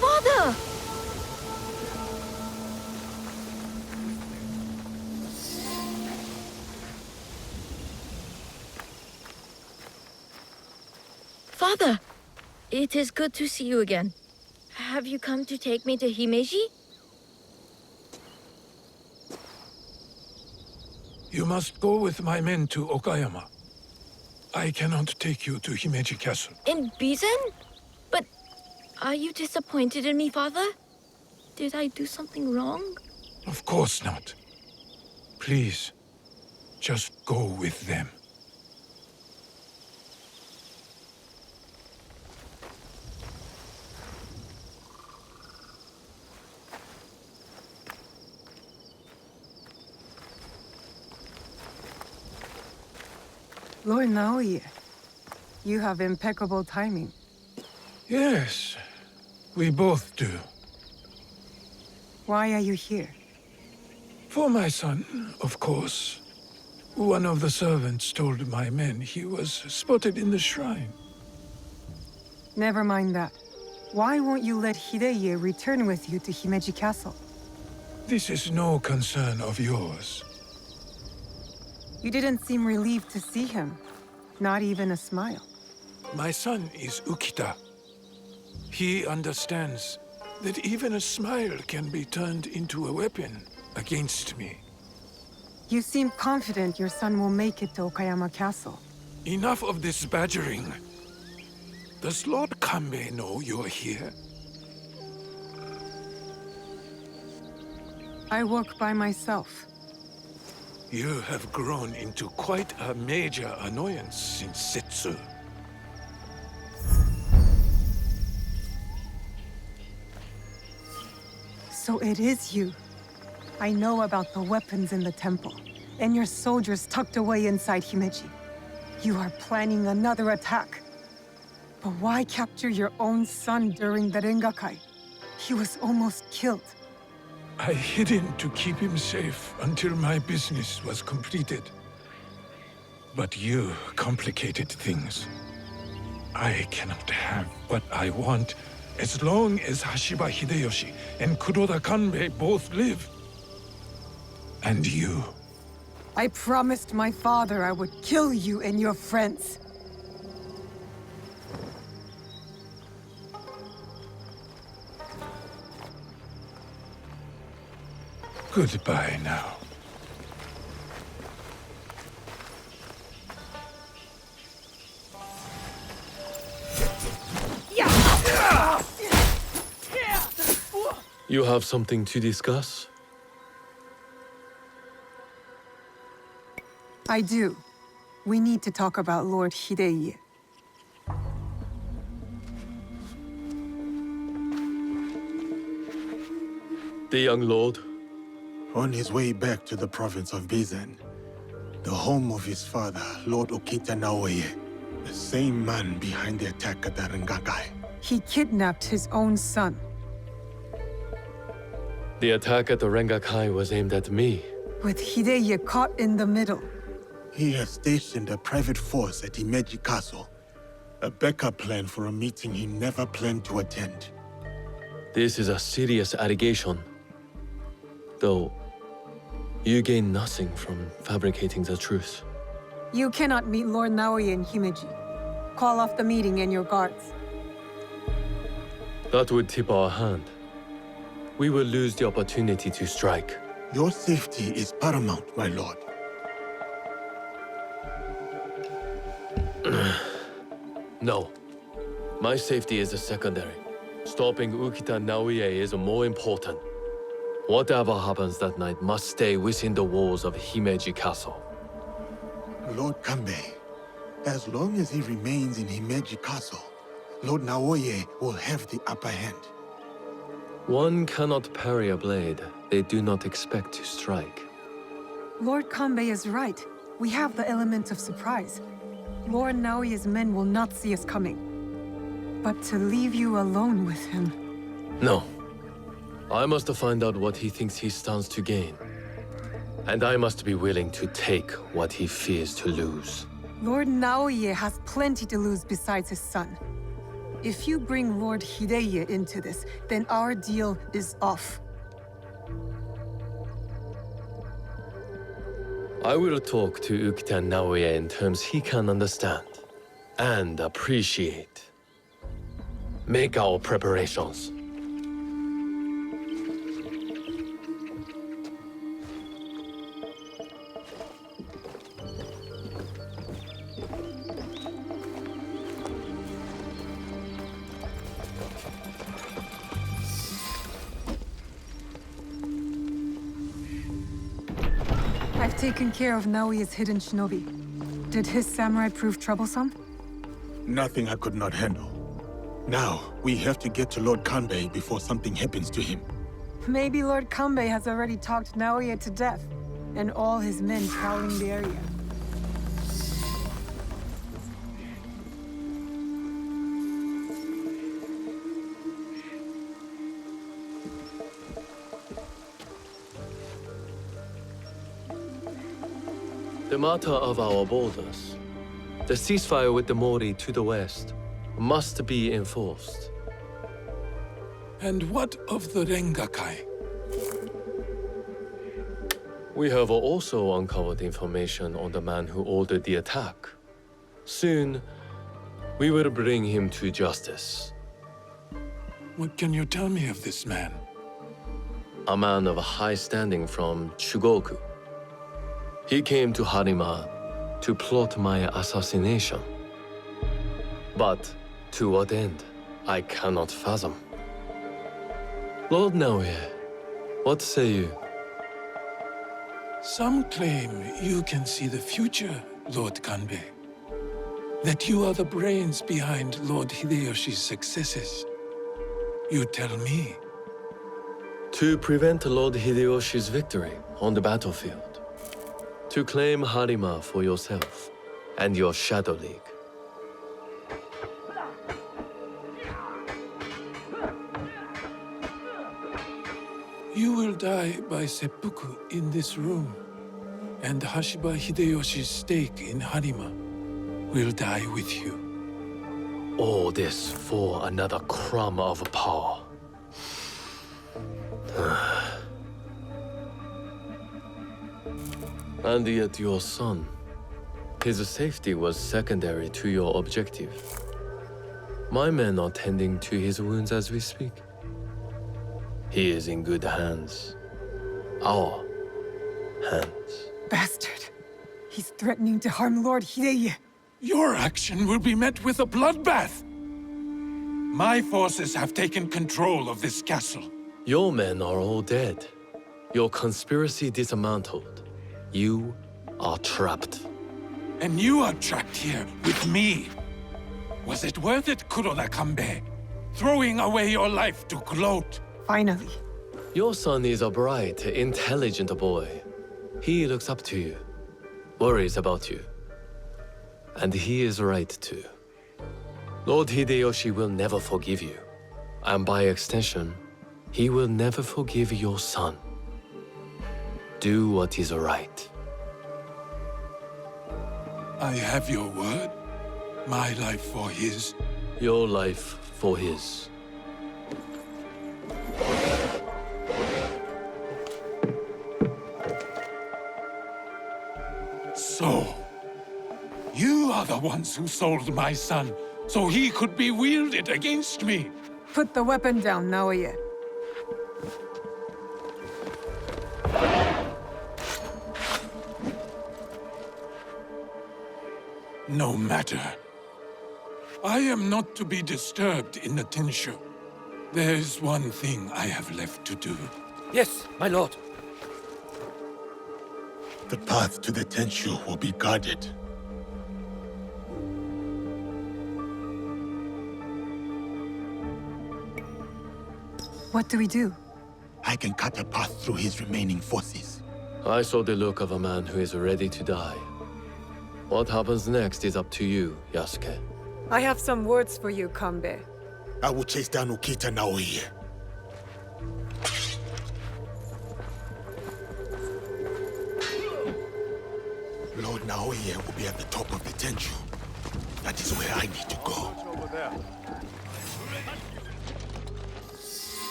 S2: Father! Father! It is good to see you again. Have you come to take me to Himeji?
S16: You must go with my men to Okayama. I cannot take you to Himeji Castle.
S2: In Bizen? But are you disappointed in me, Father? Did I do something wrong?
S16: Of course not. Please, just go with them.
S1: Lord Naoye, you have impeccable timing.
S16: Yes, we both do.
S1: Why are you here?
S16: For my son, of course. One of the servants told my men he was spotted in the shrine.
S1: Never mind that. Why won't you let Hideye return with you to Himeji Castle?
S16: This is no concern of yours.
S1: You didn't seem relieved to see him. Not even a smile.
S16: My son is Ukita. He understands that even a smile can be turned into a weapon against me.
S1: You seem confident your son will make it to Okayama Castle.
S16: Enough of this badgering. Does Lord Kanbei know you're here?
S1: I work by myself.
S16: You have grown into quite a major annoyance since Setsu.
S1: So it is you. I know about the weapons in the temple, and your soldiers tucked away inside Himeji. You are planning another attack. But why capture your own son during the Rengakai? He was almost killed.
S16: I hid him to keep him safe until my business was completed. But you complicated things. I cannot have what I want as long as Hashiba Hideyoshi and Kuroda Kanbei both live. And you.
S1: I promised my father I would kill you and your friends.
S16: Goodbye now.
S6: You have something to discuss?
S1: I do. We need to talk about Lord Hideye.
S6: The young lord?
S8: On his way back to the province of Bizen, the home of his father, Lord Okita Naoye, the same man behind the attack at the Rengakai.
S1: He kidnapped his own son.
S6: The attack at the Rengakai was aimed at me.
S1: With Hideye caught in the middle.
S8: He has stationed a private force at Himeji Castle, a backup plan for a meeting he never planned to attend.
S6: This is a serious allegation. Though, you gain nothing from fabricating the truth.
S1: You cannot meet Lord Naoye in Himeji. Call off the meeting and your guards.
S6: That would tip our hand. We will lose the opportunity to strike.
S8: Your safety is paramount, my lord.
S6: No. My safety is a secondary. Stopping Ukita Naoye is more important. Whatever happens that night must stay within the walls of Himeji Castle.
S8: Lord Kanbei, as long as he remains in Himeji Castle, Lord Naoye will have the upper hand.
S6: One cannot parry a blade they do not expect to strike.
S1: Lord Kanbei is right. We have the element of surprise. Lord Naoya's men will not see us coming. But to leave you alone with him...
S6: No. I must find out what he thinks he stands to gain. And I must be willing to take what he fears to lose.
S1: Lord Naoya has plenty to lose besides his son. If you bring Lord Hideye into this, then our deal is off.
S6: I will talk to Ukita Naoya in terms he can understand and appreciate. Make our preparations.
S1: I've taken care of Naoya's hidden shinobi. Did his samurai prove troublesome?
S8: Nothing I could not handle. Now, we have to get to Lord Kanbei before something happens to him.
S1: Maybe Lord Kanbei has already talked Naoya to death, and all his men prowling the area.
S6: The matter of our borders, the ceasefire with the Mori to the west, must be enforced.
S16: And what of the Rengakai?
S6: We have also uncovered information on the man who ordered the attack. Soon, we will bring him to justice.
S16: What can you tell me of this man?
S6: A man of high standing from Chugoku. He came to Harima to plot my assassination. But to what end, I cannot fathom. Lord Naoya, what say you?
S16: Some claim you can see the future, Lord Kanbei. That you are the brains behind Lord Hideyoshi's successes. You tell me.
S6: To prevent Lord Hideyoshi's victory on the battlefield. To claim Harima for yourself and your Shadow League.
S16: You will die by seppuku in this room, and Hashiba Hideyoshi's stake in Harima will die with you.
S6: All this for another crumb of power. And yet your son, his safety was secondary to your objective. My men are tending to his wounds as we speak. He is in good hands. Our hands.
S1: Bastard. He's threatening to harm Lord Hideye.
S16: Your action will be met with a bloodbath. My forces have taken control of this castle.
S6: Your men are all dead. Your conspiracy dismantled. You are trapped.
S16: And you are trapped here with me. Was it worth it, Kuroda Kanbei? Throwing away your life to gloat?
S1: Finally.
S6: Your son is a bright, intelligent boy. He looks up to you, worries about you. And he is right too. Lord Hideyoshi will never forgive you. And by extension, he will never forgive your son. Do what is right.
S16: I have your word. My life for his.
S6: Your life for his.
S16: So, you are the ones who sold my son, so he could be wielded against me.
S1: Put the weapon down, Naoya.
S16: No matter. I am not to be disturbed in the Tenshu. There is one thing I have left to do.
S12: Yes, my lord.
S8: The path to the Tenshu will be guarded.
S1: What do we do?
S8: I can cut a path through his remaining forces.
S6: I saw the look of a man who is ready to die. What happens next is up to you, Yasuke.
S23: I have some words for you, Kanbei.
S8: I will chase down Ukita Naoya. Lord Naoya will be at the top of the Tenju. That is where I need to go.
S14: Over there.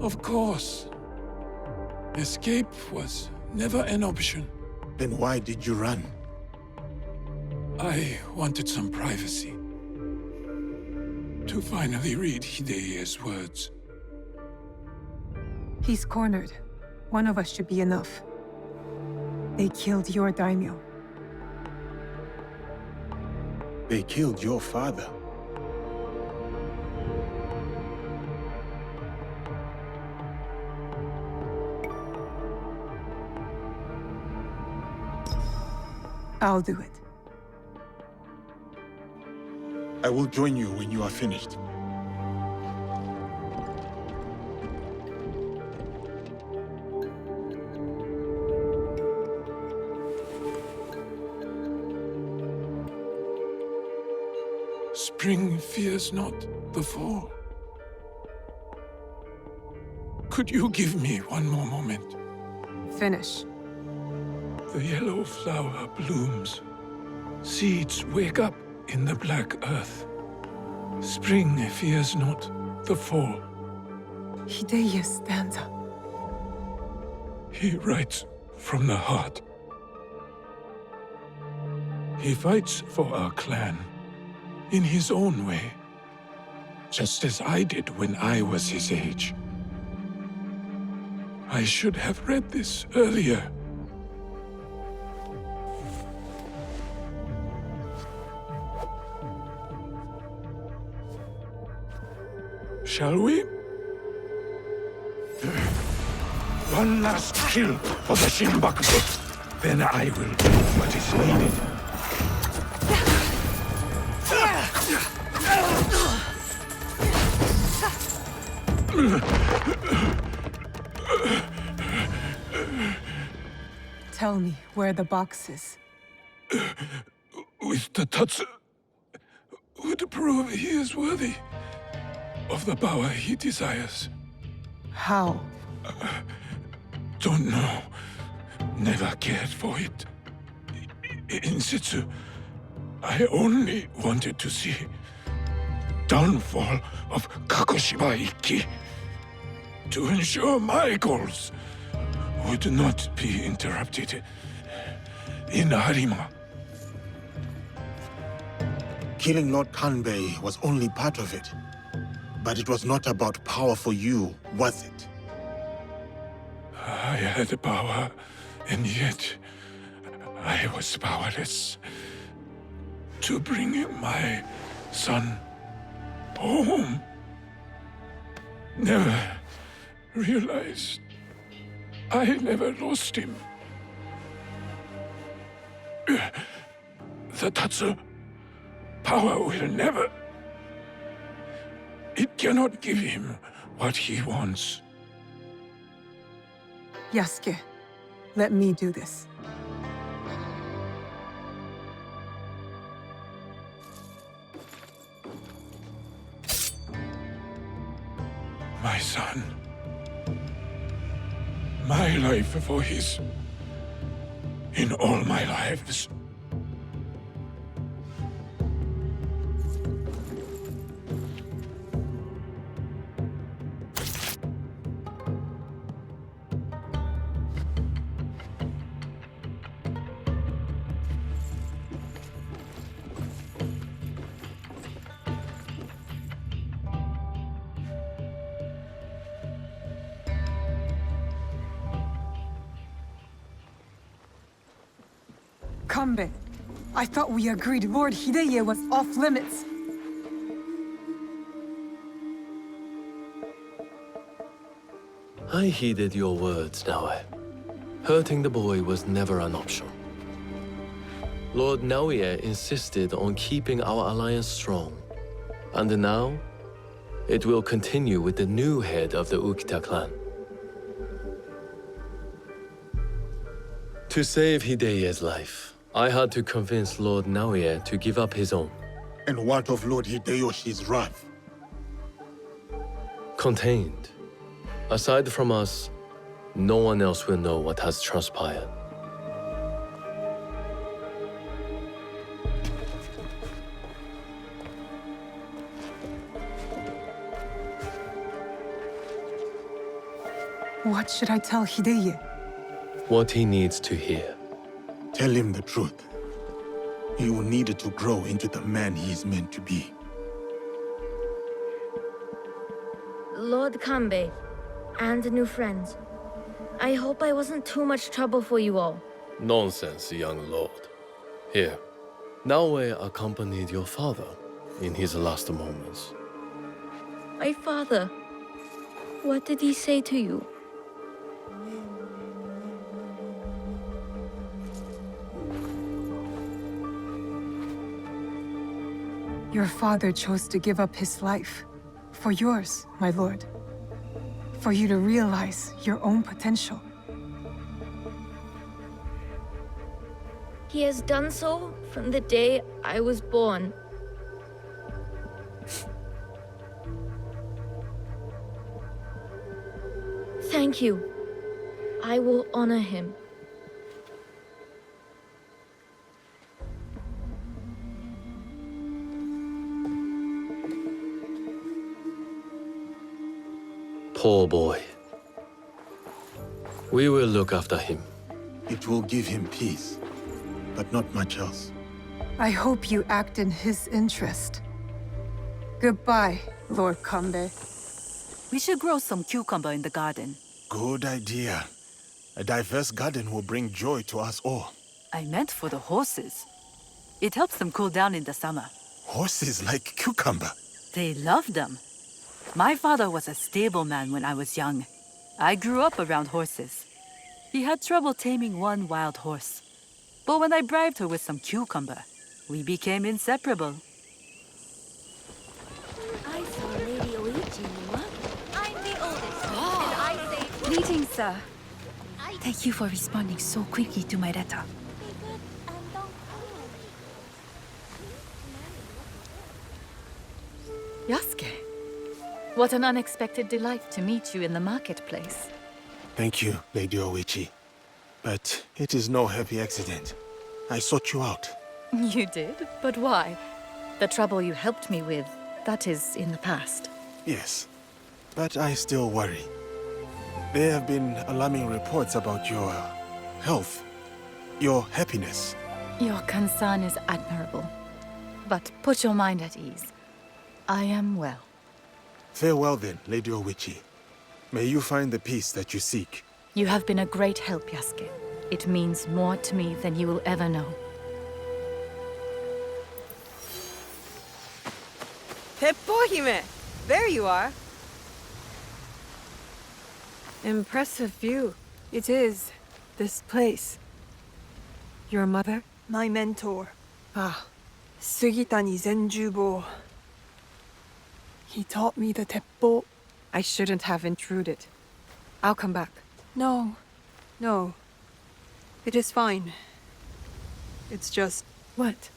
S16: Of course. Escape was never an option.
S8: Then why did you run?
S16: I wanted some privacy. To finally read Hideya's words.
S1: He's cornered. One of us should be enough. They killed your daimyo.
S8: They killed your father.
S1: I'll do it.
S8: I will join you when you are finished.
S16: Spring fears not the fall. Could you give me one more moment?
S1: Finish.
S16: The yellow flower blooms. Seeds wake up in the black earth. Spring fears not the fall.
S1: Hideya stands up.
S16: He writes from the heart. He fights for our clan in his own way, just as I did when I was his age. I should have read this earlier. Shall we? One last kill for the Shinbaku. Then I will do what is needed.
S1: Tell me where the box is.
S16: With the Tatsu would prove he is worthy of the power he desires.
S1: How?
S16: Don't know. Never cared for it. In Setsu, I only wanted to see downfall of Kagoshima Ikki to ensure my goals would not be interrupted in Harima.
S8: Killing Lord Kanbei was only part of it. But it was not about power for you, was it?
S16: I had power, and yet I was powerless to bring my son home. Never realized I never lost him. The Tatsu power will never. It cannot give him what he wants.
S1: Yasuke, let me do this.
S16: My son. My life for his. In all my lives.
S1: Kanbei, I thought we agreed Lord Hideya was off limits.
S6: I heeded your words, Naoe. Hurting the boy was never an option. Lord Naoya insisted on keeping our alliance strong. And now, it will continue with the new head of the Ukita clan. To save Hideye's life, I had to convince Lord Naoye to give up his own.
S8: And what of Lord Hideyoshi's wrath?
S6: Contained. Aside from us, no one else will know what has transpired.
S23: What should I tell Hideye?
S6: What he needs to hear.
S8: Tell him the truth. He will need to grow into the man he is meant to be.
S2: Lord Kanbei, and new friends. I hope I wasn't too much trouble for you all.
S6: Nonsense, young lord. Here, Naoye accompanied your father in his last moments.
S2: My father, what did he say to you?
S23: Your father chose to give up his life. For yours, my lord. For you to realize your own potential.
S2: He has done so from the day I was born. Thank you. I will honor him.
S6: Poor boy. We will look after him.
S8: It will give him peace, but not much else.
S23: I hope you act in his interest. Goodbye, Lord Kanbei.
S4: We should grow some cucumber in the garden.
S8: Good idea. A diverse garden will bring joy to us all.
S4: I meant for the horses. It helps them cool down in the summer.
S8: Horses like cucumber.
S4: They love them. My father was a stableman when I was young. I grew up around horses. He had trouble taming one wild horse. But when I bribed her with some cucumber, we became inseparable.
S21: I saw Lady Oichi in the market. I'm the oldest. And I say...
S17: Greetings, sir. Thank you for responding so quickly to my letter.
S4: Yasuke, what an unexpected delight to meet you in the marketplace.
S8: Thank you, Lady Oichi. But it is no happy accident. I sought you out.
S4: You did? But why? The trouble you helped me with, that is in the past.
S8: Yes, but I still worry. There have been alarming reports about your health, your happiness.
S4: Your concern is admirable. But put your mind at ease. I am well.
S8: Farewell then, Lady Oichi. May you find the peace that you seek.
S4: You have been a great help, Yasuke. It means more to me than you will ever know.
S23: Hippo-hime! There you are! Impressive view. It is. This place. Your mother?
S20: My mentor.
S23: Ah.
S20: Sugitani Zenjubo. He taught me the teppo.
S23: I shouldn't have intruded. I'll come back.
S20: No. No. It is fine. It's just...
S23: What?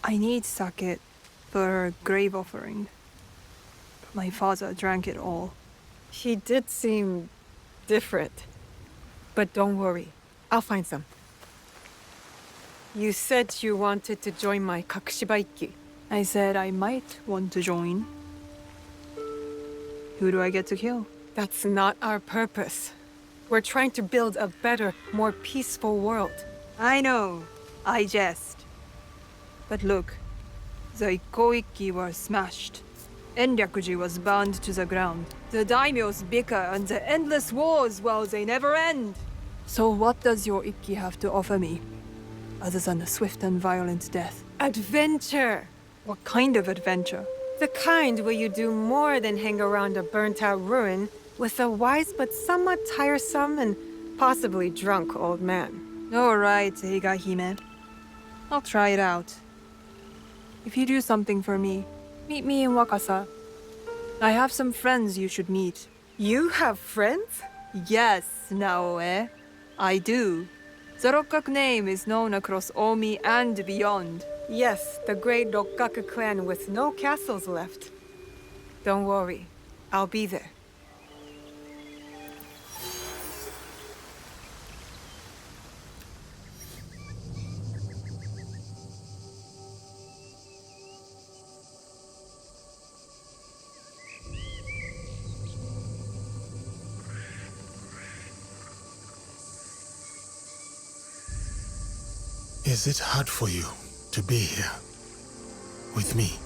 S20: I need sake for a grave offering. But my father drank it all.
S23: He did seem... different. But don't worry. I'll find some. You said you wanted to join my Kakushiba-ikki.
S20: I said I might want to join. Who do I get to kill?
S23: That's not our purpose. We're trying to build a better, more peaceful world.
S20: I know. I jest. But look. The Ikko-ikki were smashed. Enryakuji was burned to the ground. The daimyos bicker and the endless wars, well, they never end. So what does your ikki have to offer me? Other than a swift and violent death?
S23: Adventure!
S20: What kind of adventure?
S23: The kind where you do more than hang around a burnt-out ruin with a wise but somewhat tiresome and possibly drunk old man.
S20: All right, Iga-hime. I'll try it out. If you do something for me, Meet me in Wakasa. I have some friends you should meet.
S23: You have friends?
S20: Yes, Naoe. I do. The Rokkaku name is known across Omi and beyond.
S23: Yes, the great Rokkaku clan with no castles left. Don't worry, I'll be there.
S8: Is it hard for you to be here with me?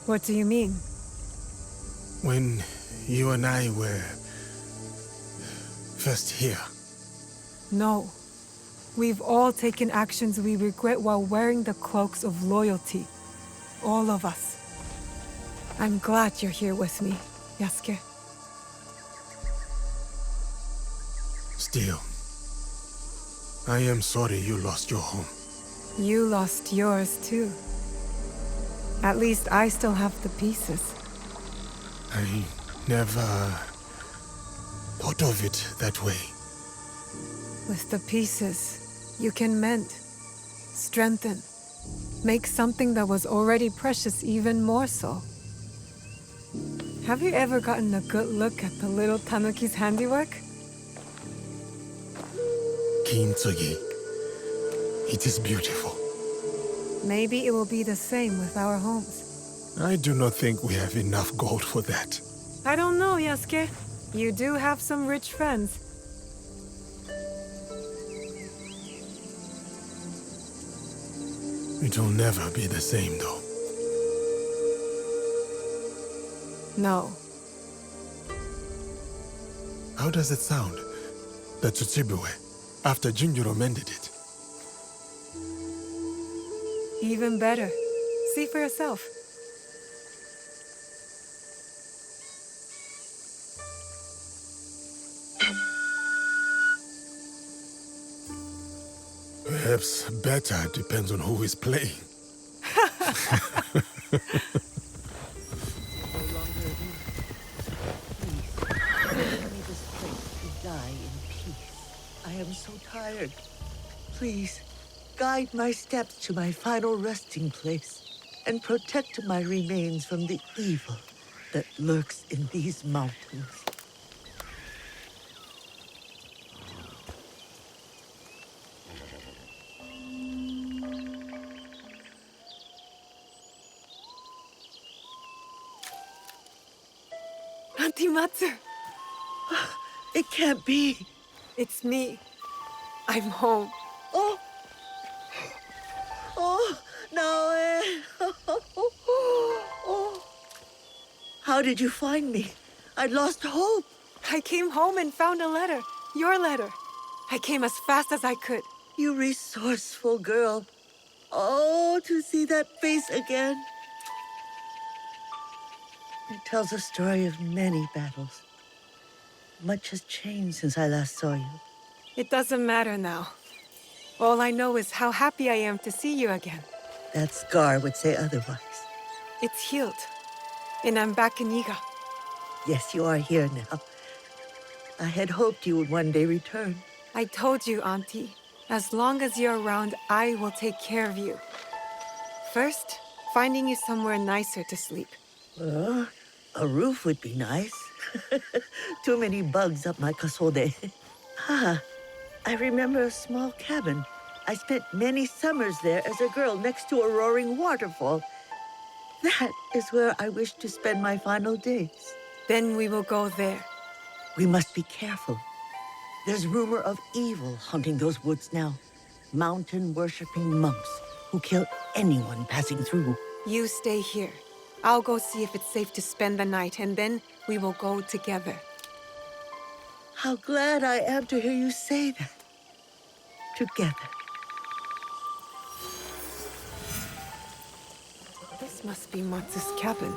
S23: What do you mean?
S8: When you and I were first here.
S23: No. We've all taken actions we regret while wearing the cloaks of loyalty. All of us. I'm glad you're here with me, Yasuke.
S8: Still, I am sorry you lost your home.
S23: You lost yours too. At least I still have the pieces.
S8: I never thought of it that way.
S23: With the pieces, you can mend, strengthen, make something that was already precious even more so. Have you ever gotten a good look at the little tanuki's handiwork?
S8: Kintsugi. It is beautiful.
S23: Maybe it will be the same with our homes.
S8: I do not think we have enough gold for that.
S23: I don't know, Yasuke. You do have some rich friends.
S8: It will never be the same, though.
S23: No.
S8: How does it sound? The Tsutsibue, after Junjiro mended it.
S23: Even better. See for yourself.
S8: Perhaps better depends on who is playing.
S3: I am so tired. Please, guide my steps to my final resting place and protect my remains from the evil that lurks in these mountains.
S23: Auntie Matsu!
S3: It can't be.
S23: It's me. I'm home.
S3: Oh! Oh, no. Oh. How did you find me? I'd lost hope.
S23: I came home and found a letter. Your letter. I came as fast as I could.
S3: You resourceful girl. Oh, to see that face again. It tells a story of many battles. Much has changed since I last saw you.
S23: It doesn't matter now. All I know is how happy I am to see you again.
S3: That scar would say otherwise.
S23: It's healed. And I'm back in Iga.
S3: Yes, you are here now. I had hoped you would one day return.
S23: I told you, Auntie. As long as you're around, I will take care of you. First, finding you somewhere nicer to sleep.
S3: Well, a roof would be nice. Too many bugs up my kasode. I remember a small cabin. I spent many summers there as a girl next to a roaring waterfall. That is where I wish to spend my final days.
S23: Then we will go there.
S3: We must be careful. There's rumor of evil haunting those woods now. Mountain-worshipping monks who kill anyone passing through.
S23: You stay here. I'll go see if it's safe to spend the night, and then we will go together.
S3: How glad I am to hear you say that. Together.
S23: This must be Matsu's cabin.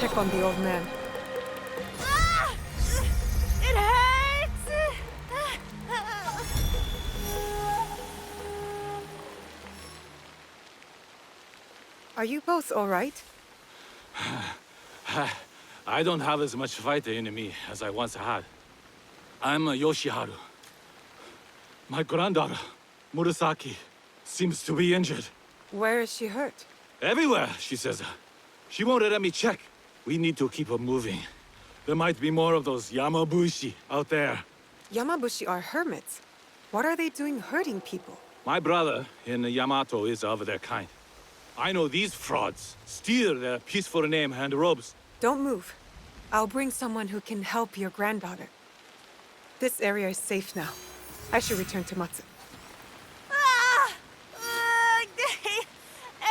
S23: check on the old man.
S21: It hurts!
S23: Are you both all right?
S12: I don't have as much fight in me as I once had. I'm Yoshiharu. My granddaughter, Murasaki, seems to be injured.
S23: Where is she hurt?
S12: Everywhere, she says. She won't let me check. We need to keep her moving. There might be more of those Yamabushi out there.
S23: Yamabushi are hermits. What are they doing hurting people?
S12: My brother in Yamato is of their kind. I know these frauds steal their peaceful name and robes.
S23: Don't move. I'll bring someone who can help your granddaughter. This area is safe now. I should return to Matsu.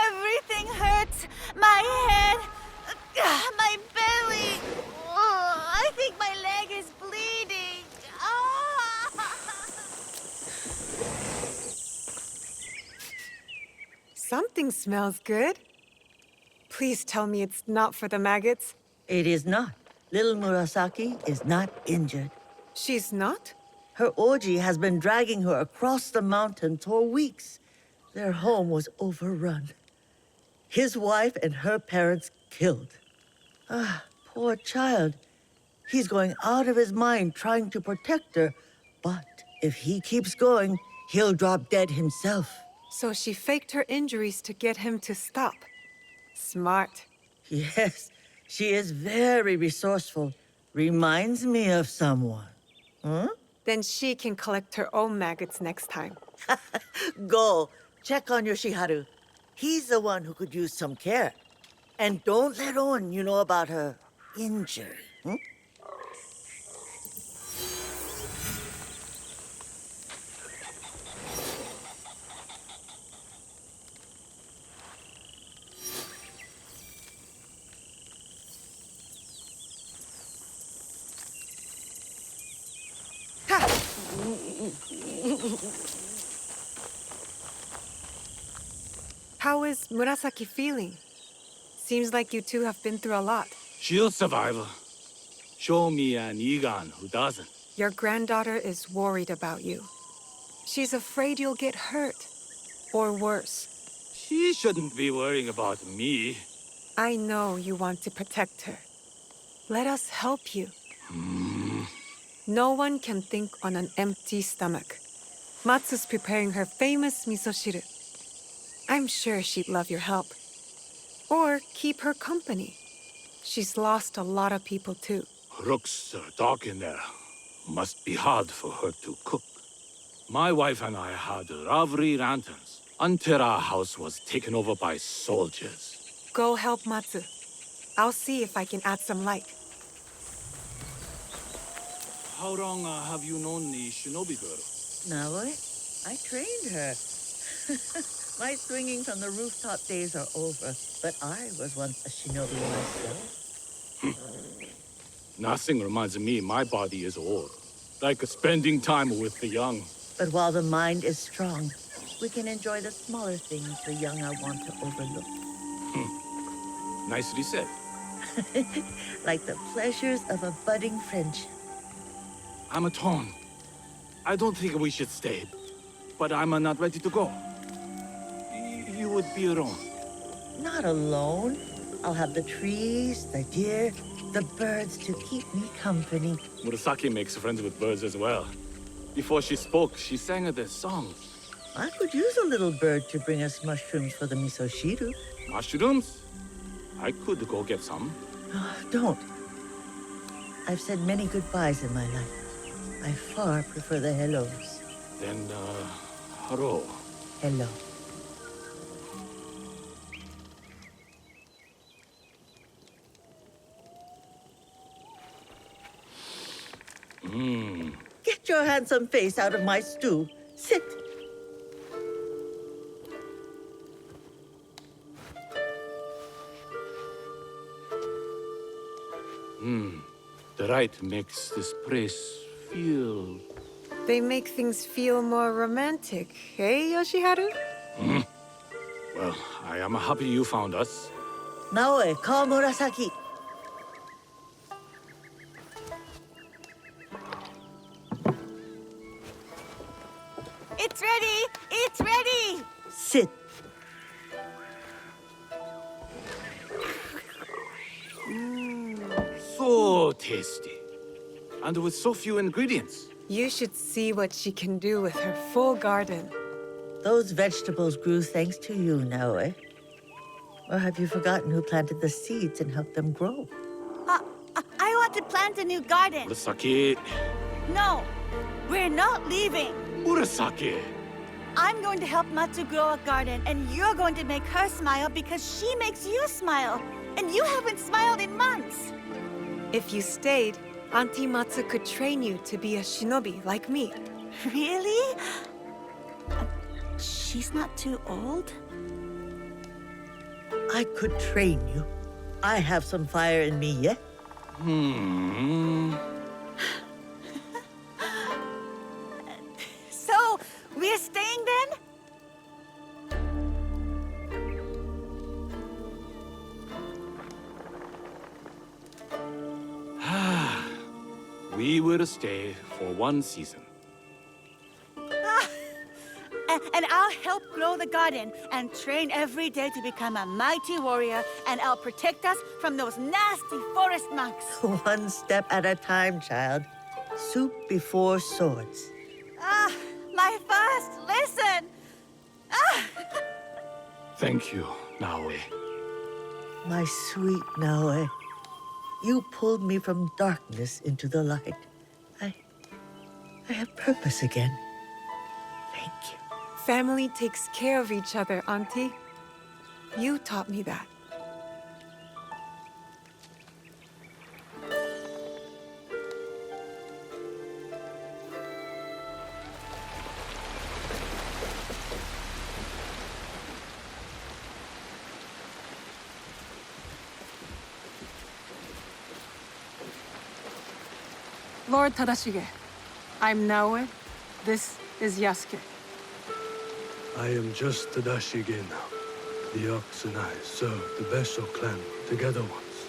S21: Everything hurts. My head. My belly. I think my leg is bleeding.
S23: Something smells good. Please tell me it's not for the maggots.
S3: It is not. Little Murasaki is not injured.
S23: She's not?
S3: Her Oji has been dragging her across the mountain for weeks. Their home was overrun. His wife and her parents killed. Ah, poor child. He's going out of his mind trying to protect her. But if he keeps going, he'll drop dead himself.
S23: So she faked her injuries to get him to stop. Smart.
S3: Yes, she is very resourceful. Reminds me of someone. Huh?
S23: Then she can collect her own maggots next time.
S3: Go, check on Yoshiharu. He's the one who could use some care. And don't let on you know about her injury. Hmm?
S23: How is Murasaki feeling? Seems like you two have been through a lot.
S12: She'll survive. Show me an Igan who doesn't.
S23: Your granddaughter is worried about you. She's afraid you'll get hurt. Or worse.
S12: She shouldn't be worrying about me.
S23: I know you want to protect her. Let us help you. No one can think on an empty stomach. Matsu's preparing her famous misoshiru. I'm sure she'd love your help. Or keep her company. She's lost a lot of people too.
S12: Looks dark in there. Must be hard for her to cook. My wife and I had lovely lanterns until our house was taken over by soldiers.
S23: Go help Matsu. I'll see if I can add some light.
S12: How long have you known the shinobi girl?
S3: Naoi, I trained her. My swinging from the rooftop days are over, but I was once a shinobi myself.
S12: Nothing reminds me my body is old. Like spending time with the young.
S3: But while the mind is strong, we can enjoy the smaller things the young are wont to overlook.
S12: Nicely said.
S3: Like the pleasures of a budding friendship.
S12: I'm torn. I don't think we should stay, but I'm not ready to go. You would be alone.
S3: Not alone. I'll have the trees, the deer, the birds to keep me company.
S12: Murasaki makes friends with birds as well. Before she spoke, she sang their songs.
S3: I could use a little bird to bring us mushrooms for the misoshiru.
S12: Mushrooms? I could go get some.
S3: Don't. I've said many goodbyes in my life. I far prefer the hellos.
S12: Then, hello.
S3: Hello. Get your handsome face out of my stew. Sit.
S12: The right makes this place feel...
S23: They make things feel more romantic, eh, Yoshiharu?
S12: Well, I am happy you found us.
S3: Naoe, call Murasaki.
S7: It's ready! It's ready!
S3: Sit.
S12: So tasty. And with so few ingredients.
S23: You should see what she can do with her full garden.
S3: Those vegetables grew thanks to you, Naoe. Or have you forgotten who planted the seeds and helped them grow?
S7: I want to plant a new garden.
S12: Murasaki.
S7: No, we're not leaving.
S12: Murasaki.
S7: I'm going to help Matsu grow a garden, and you're going to make her smile because she makes you smile. And you haven't smiled in months.
S23: If you stayed, Auntie Matsu could train you to be a shinobi like me.
S7: Really? She's not too old?
S3: I could train you. I have some fire in me yet.
S7: So, we're staying then?
S12: We will stay for 1 season.
S7: And I'll help grow the garden and train every day to become a mighty warrior, and I'll protect us from those nasty forest monks.
S3: 1 step at a time, child. Soup before swords.
S7: My first lesson!
S12: Thank you, Naoe.
S3: My sweet Naoe. You pulled me from darkness into the light. I have purpose again. Thank you.
S23: Family takes care of each other, Auntie. You taught me that. Lord Tadashige, I'm Naoe. This is Yasuke.
S10: I am just Tadashige now. The Ox and I served the Besso clan together once,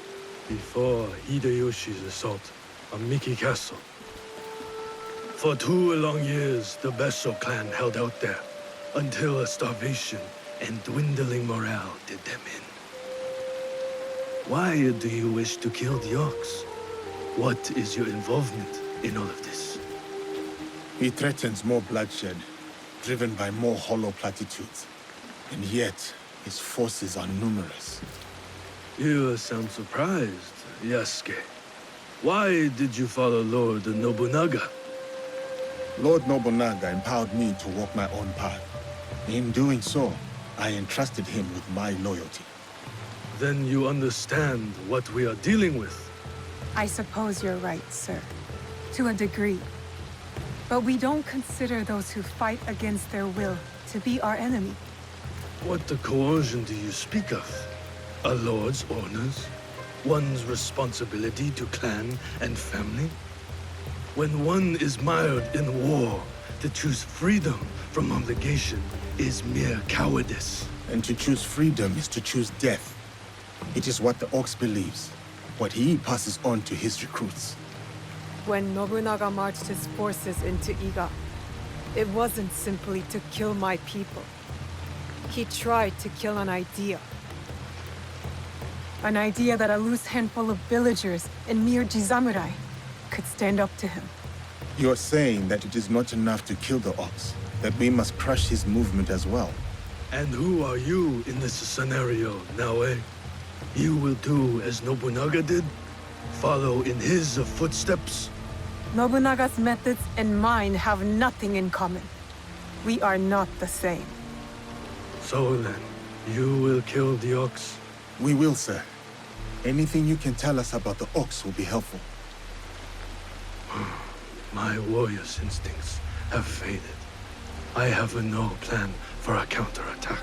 S10: before Hideyoshi's assault on Miki Castle. For 2 long years, the Besso clan held out there, until a starvation and dwindling morale did them in. Why do you wish to kill the Ox? What is your involvement in all of this?
S8: He threatens more bloodshed, driven by more hollow platitudes. And yet, his forces are numerous.
S10: You sound surprised, Yasuke. Why did you follow Lord Nobunaga?
S8: Lord Nobunaga empowered me to walk my own path. In doing so, I entrusted him with my loyalty.
S10: Then you understand what we are dealing with.
S23: I suppose you're right, sir. To a degree. But we don't consider those who fight against their will to be our enemy.
S10: What the coercion do you speak of? A lord's orders? One's responsibility to clan and family? When one is mired in war, to choose freedom from obligation is mere cowardice.
S8: And to choose freedom is to choose death. It is what the Ox believes, what he passes on to his recruits.
S23: When Nobunaga marched his forces into Iga, it wasn't simply to kill my people. He tried to kill an idea. An idea that a loose handful of villagers and mere Jisamurai could stand up to him.
S8: You're saying that it is not enough to kill the Ox, that we must crush his movement as well.
S10: And who are you in this scenario, Naoe? You will do as Nobunaga did? Follow in his footsteps?
S23: Nobunaga's methods and mine have nothing in common. We are not the same.
S10: So then, you will kill the Ox?
S8: We will, sir. Anything you can tell us about the Ox will be helpful.
S10: My warrior's instincts have faded. I have no plan for a counterattack.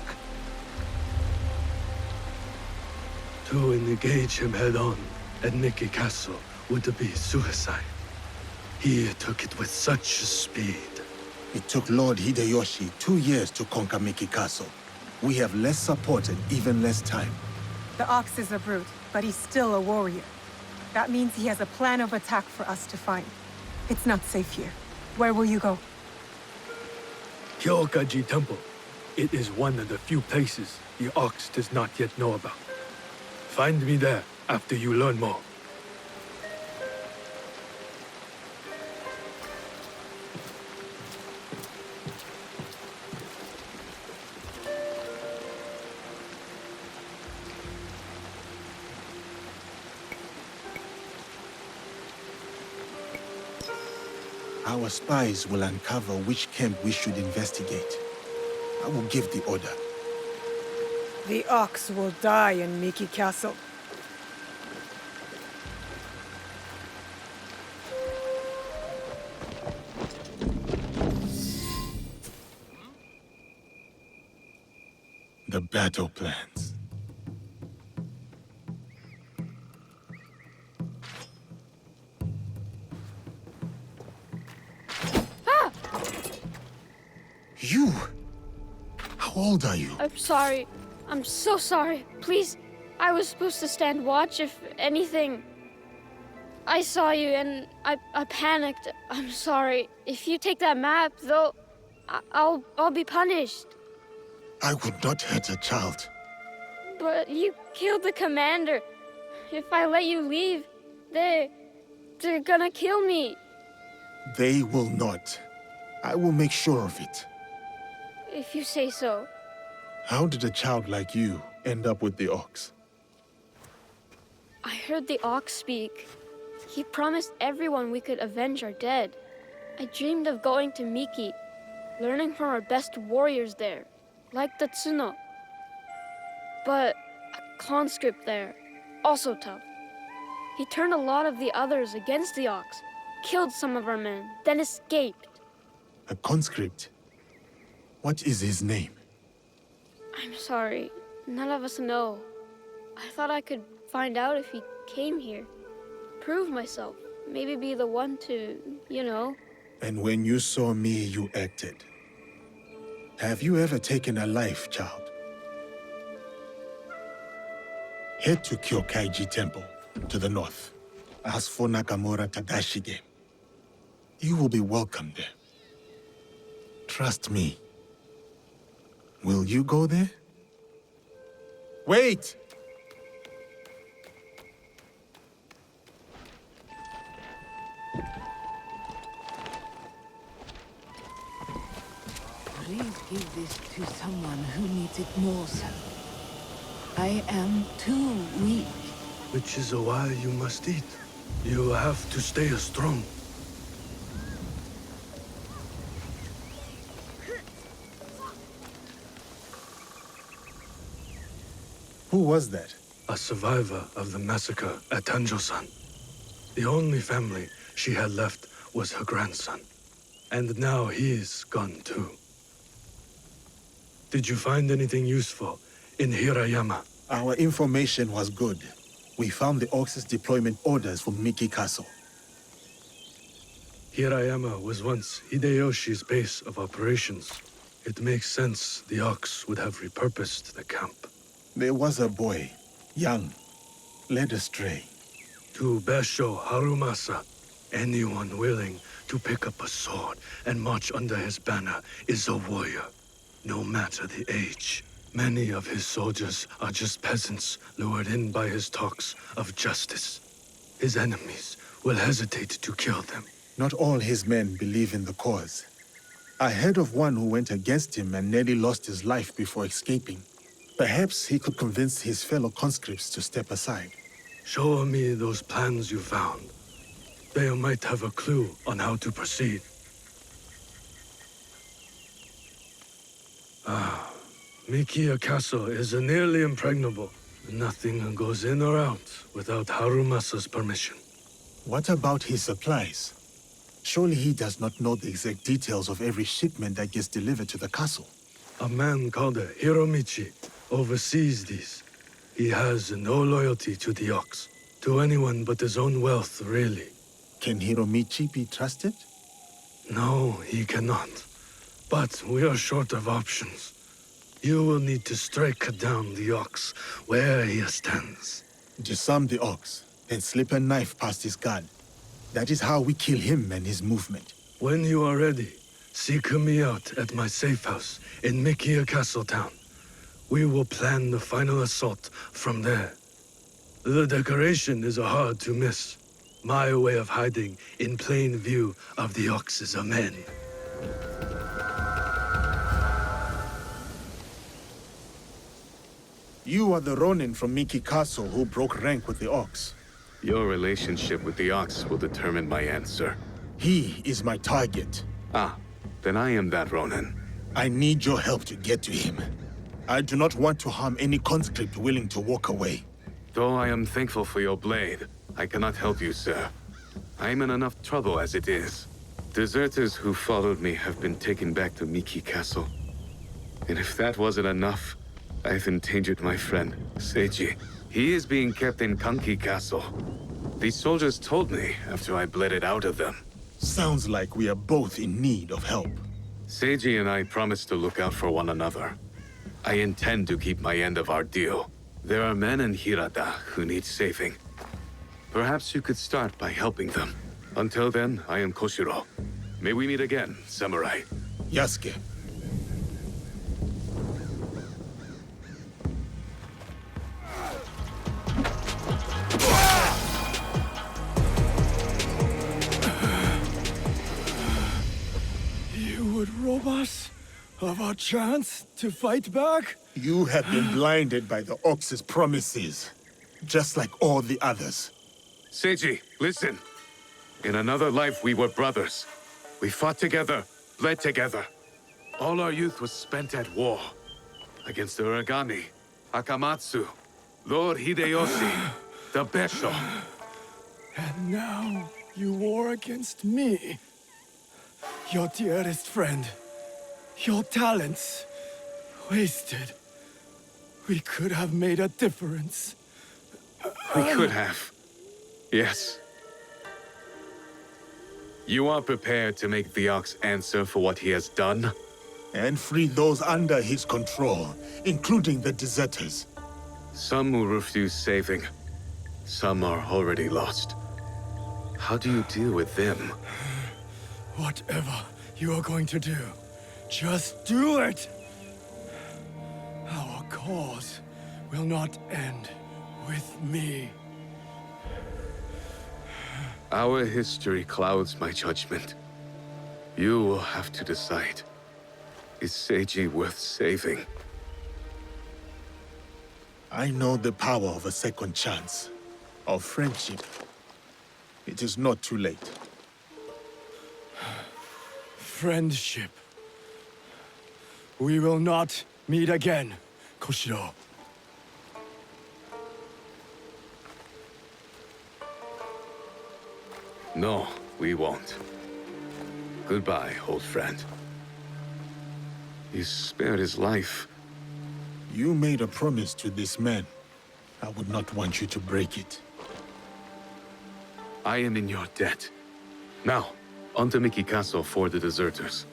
S10: To engage him head-on at Miki Castle would be suicide. He took it with such speed.
S8: It took Lord Hideyoshi 2 years to conquer Miki Castle. We have less support and even less time.
S23: The Ox is a brute, but he's still a warrior. That means he has a plan of attack for us to find. It's not safe here. Where will you go?
S15: Kyokaji Temple. It is one of the few places the Ox does not yet know about. Find me there after you learn more.
S8: Our spies will uncover which camp we should investigate. I will give the order.
S23: The Ox will die in Miki Castle.
S8: The battle plans. You? How old are you?
S11: I'm sorry. I'm so sorry. Please, I was supposed to stand watch if anything. I saw you and I panicked. I'm sorry. If you take that map, though, I'll be punished.
S8: I would not hurt a child.
S11: But you killed the commander. If I let you leave, they're gonna kill me.
S8: They will not. I will make sure of it.
S11: If you say so.
S8: How did a child like you end up with the Ox?
S11: I heard the Ox speak. He promised everyone we could avenge our dead. I dreamed of going to Miki, learning from our best warriors there, like the Tsuno. But a conscript there, also tough. He turned a lot of the others against the Ox, killed some of our men, then escaped.
S8: A conscript? What is his name?
S11: I'm sorry. None of us know. I thought I could find out if he came here. Prove myself. Maybe be the one to, you know.
S8: And when you saw me, you acted. Have you ever taken a life, child? Head to Kyokaiji Temple, to the north. Ask for Nakamura Tadashige. You will be welcome there. Trust me. Will you go there? Wait!
S13: Please give this to someone who needs it more so. I am too weak.
S15: Which is why you must eat. You have to stay strong.
S8: Who was that?
S15: A survivor of the massacre at Tanjo-san. The only family she had left was her grandson. And now he's gone too. Did you find anything useful in Hirayama?
S8: Our information was good. We found the Ox's deployment orders for Miki Castle.
S15: Hirayama was once Hideyoshi's base of operations. It makes sense the Ox would have repurposed the camp.
S8: There was a boy, young, led astray.
S15: To Basho Harumasa, anyone willing to pick up a sword and march under his banner is a warrior, no matter the age. Many of his soldiers are just peasants lured in by his talks of justice. His enemies will hesitate to kill them.
S8: Not all his men believe in the cause. I heard of one who went against him and nearly lost his life before escaping. Perhaps he could convince his fellow conscripts to step aside.
S15: Show me those plans you found. They might have a clue on how to proceed. Mikiya Castle is nearly impregnable. Nothing goes in or out without Harumasa's permission.
S8: What about his supplies? Surely he does not know the exact details of every shipment that gets delivered to the castle.
S15: A man called Hiromichi oversees these. He has no loyalty to the Ox, to anyone but his own wealth, really.
S8: Can Hiromichi be trusted?
S15: No, he cannot. But we are short of options. You will need to strike down the Ox where he stands.
S8: Disarm the Ox, then slip a knife past his guard. That is how we kill him and his movement.
S15: When you are ready,
S10: seek me out at my safe house in Mikia Castle Town. We will plan the final assault from there. The decoration is hard to miss. My way of hiding in plain view of the Oxes of men.
S8: You are the Ronin from Miki Castle who broke rank with the Ox.
S18: Your relationship with the Ox will determine my answer.
S8: He is my target.
S18: Ah, then I am that Ronin.
S8: I need your help to get to him. I do not want to harm any conscript willing to walk away.
S18: Though I am thankful for your blade, I cannot help you, sir. I am in enough trouble as it is. Deserters who followed me have been taken back to Miki Castle. And if that wasn't enough, I've endangered my friend, Seiji. He is being kept in Kanki Castle. These soldiers told me after I bled it out of them.
S8: Sounds like we are both in need of help.
S18: Seiji and I promised to look out for one another. I intend to keep my end of our deal. There are men in Hirata who need saving. Perhaps you could start by helping them. Until then, I am Koshiro. May we meet again, samurai.
S8: Yasuke.
S15: You would rob us of our chance to fight back?
S8: You have been blinded by the Ox's promises, just like all the others.
S18: Seiji, listen. In another life, we were brothers. We fought together, bled together. All our youth was spent at war. Against the Uragami, Akamatsu, Lord Hideyoshi, the Besho.
S15: And now you war against me. Your dearest friend. Your talents. Wasted. We could have made a difference.
S18: We could have. Yes. You are prepared to make the Ox answer for what he has done?
S8: And free those under his control, including the deserters.
S18: Some will refuse saving. Some are already lost. How do you deal with them?
S15: Whatever you are going to do, just do it! Our cause will not end with me.
S18: Our history clouds my judgment. You will have to decide. Is Seiji worth saving?
S8: I know the power of a second chance, of friendship. It is not too late.
S15: Friendship. We will not meet again, Koshiro.
S18: No, we won't. Goodbye, old friend. You spared his life.
S8: You made a promise to this man. I would not want you to break it.
S18: I am in your debt. Now, on to Miki Castle for the deserters.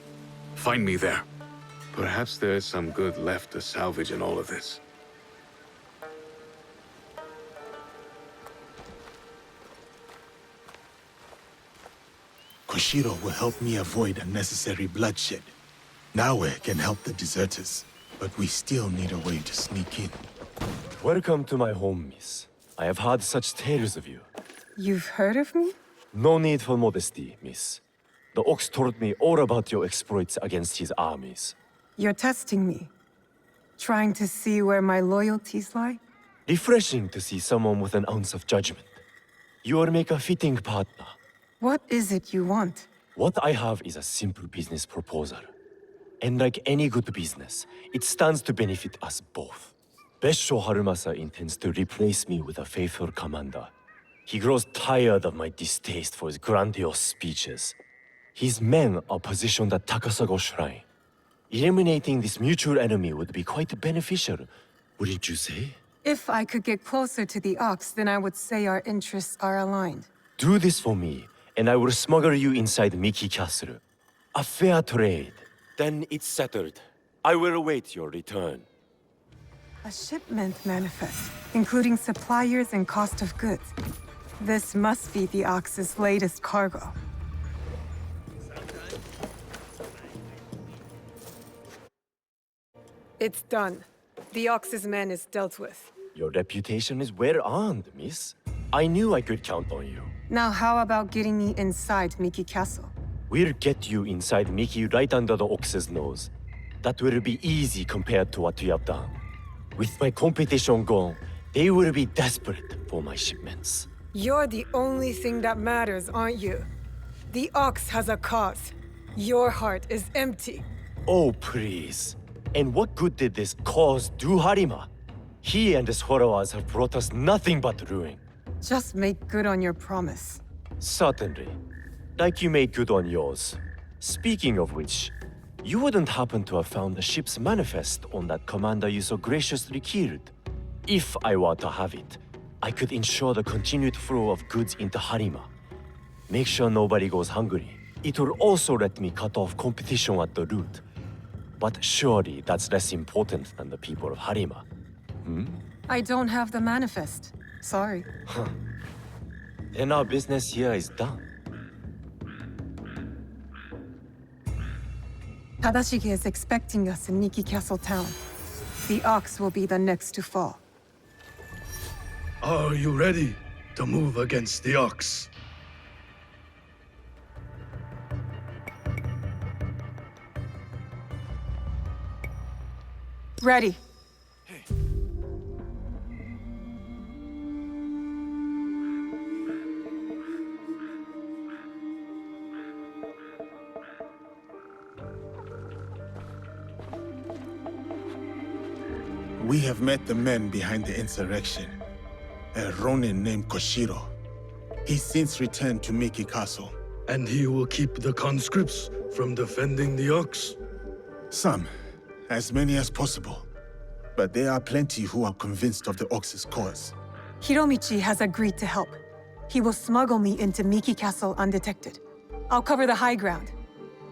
S18: Find me there. Perhaps there is some good left to salvage in all of this.
S8: Koshiro will help me avoid unnecessary bloodshed. Naue can help the deserters, but we still need a way to sneak in.
S5: Welcome to my home, miss. I have heard such tales of you.
S1: You've heard of me?
S5: No need for modesty, miss. The Ox told me all about your exploits against his armies.
S1: You're testing me. Trying to see where my loyalties lie?
S5: Refreshing to see someone with an ounce of judgment. You will make a fitting partner.
S1: What is it you want?
S5: What I have is a simple business proposal. And like any good business, it stands to benefit us both. Besho Harumasa intends to replace me with a faithful commander. He grows tired of my distaste for his grandiose speeches. His men are positioned at Takasago Shrine. Eliminating this mutual enemy would be quite beneficial, wouldn't you say?
S1: If I could get closer to the Ox, then I would say our interests are aligned.
S5: Do this for me, and I will smuggle you inside Miki Castle. A fair trade. Then it's settled. I will await your return.
S1: A shipment manifest, including suppliers and cost of goods. This must be the Ox's latest cargo.
S23: It's done. The Ox's man is dealt with.
S5: Your reputation is well earned, miss. I knew I could count on you.
S1: Now how about getting me inside Miki Castle?
S5: We'll get you inside Miki right under the Ox's nose. That will be easy compared to what we have done. With my competition gone, they will be desperate for my shipments.
S23: You're the only thing that matters, aren't you? The Ox has a cause. Your heart is empty.
S5: Oh, please. And what good did this cause do Harima? He and his followers have brought us nothing but ruin.
S1: Just make good on your promise.
S5: Certainly. Like you made good on yours. Speaking of which, you wouldn't happen to have found the ship's manifest on that commander you so graciously killed. If I were to have it, I could ensure the continued flow of goods into Harima. Make sure nobody goes hungry. It will also let me cut off competition at the root. But surely that's less important than the people of Harima.
S1: I don't have the manifest. Sorry.
S5: Then our business here is done.
S1: Tadashige is expecting us in Miki Castle town. The Ox will be the next to fall.
S9: Are you ready to move against the Ox?
S23: Ready.
S8: We have met the men behind the insurrection. A Ronin named Koshiro. He's since returned to Miki Castle.
S9: And he will keep the conscripts from defending the Ox?
S8: Some. As many as possible. But there are plenty who are convinced of the Ox's cause.
S1: Hiromichi has agreed to help. He will smuggle me into Miki Castle undetected. I'll cover the high ground.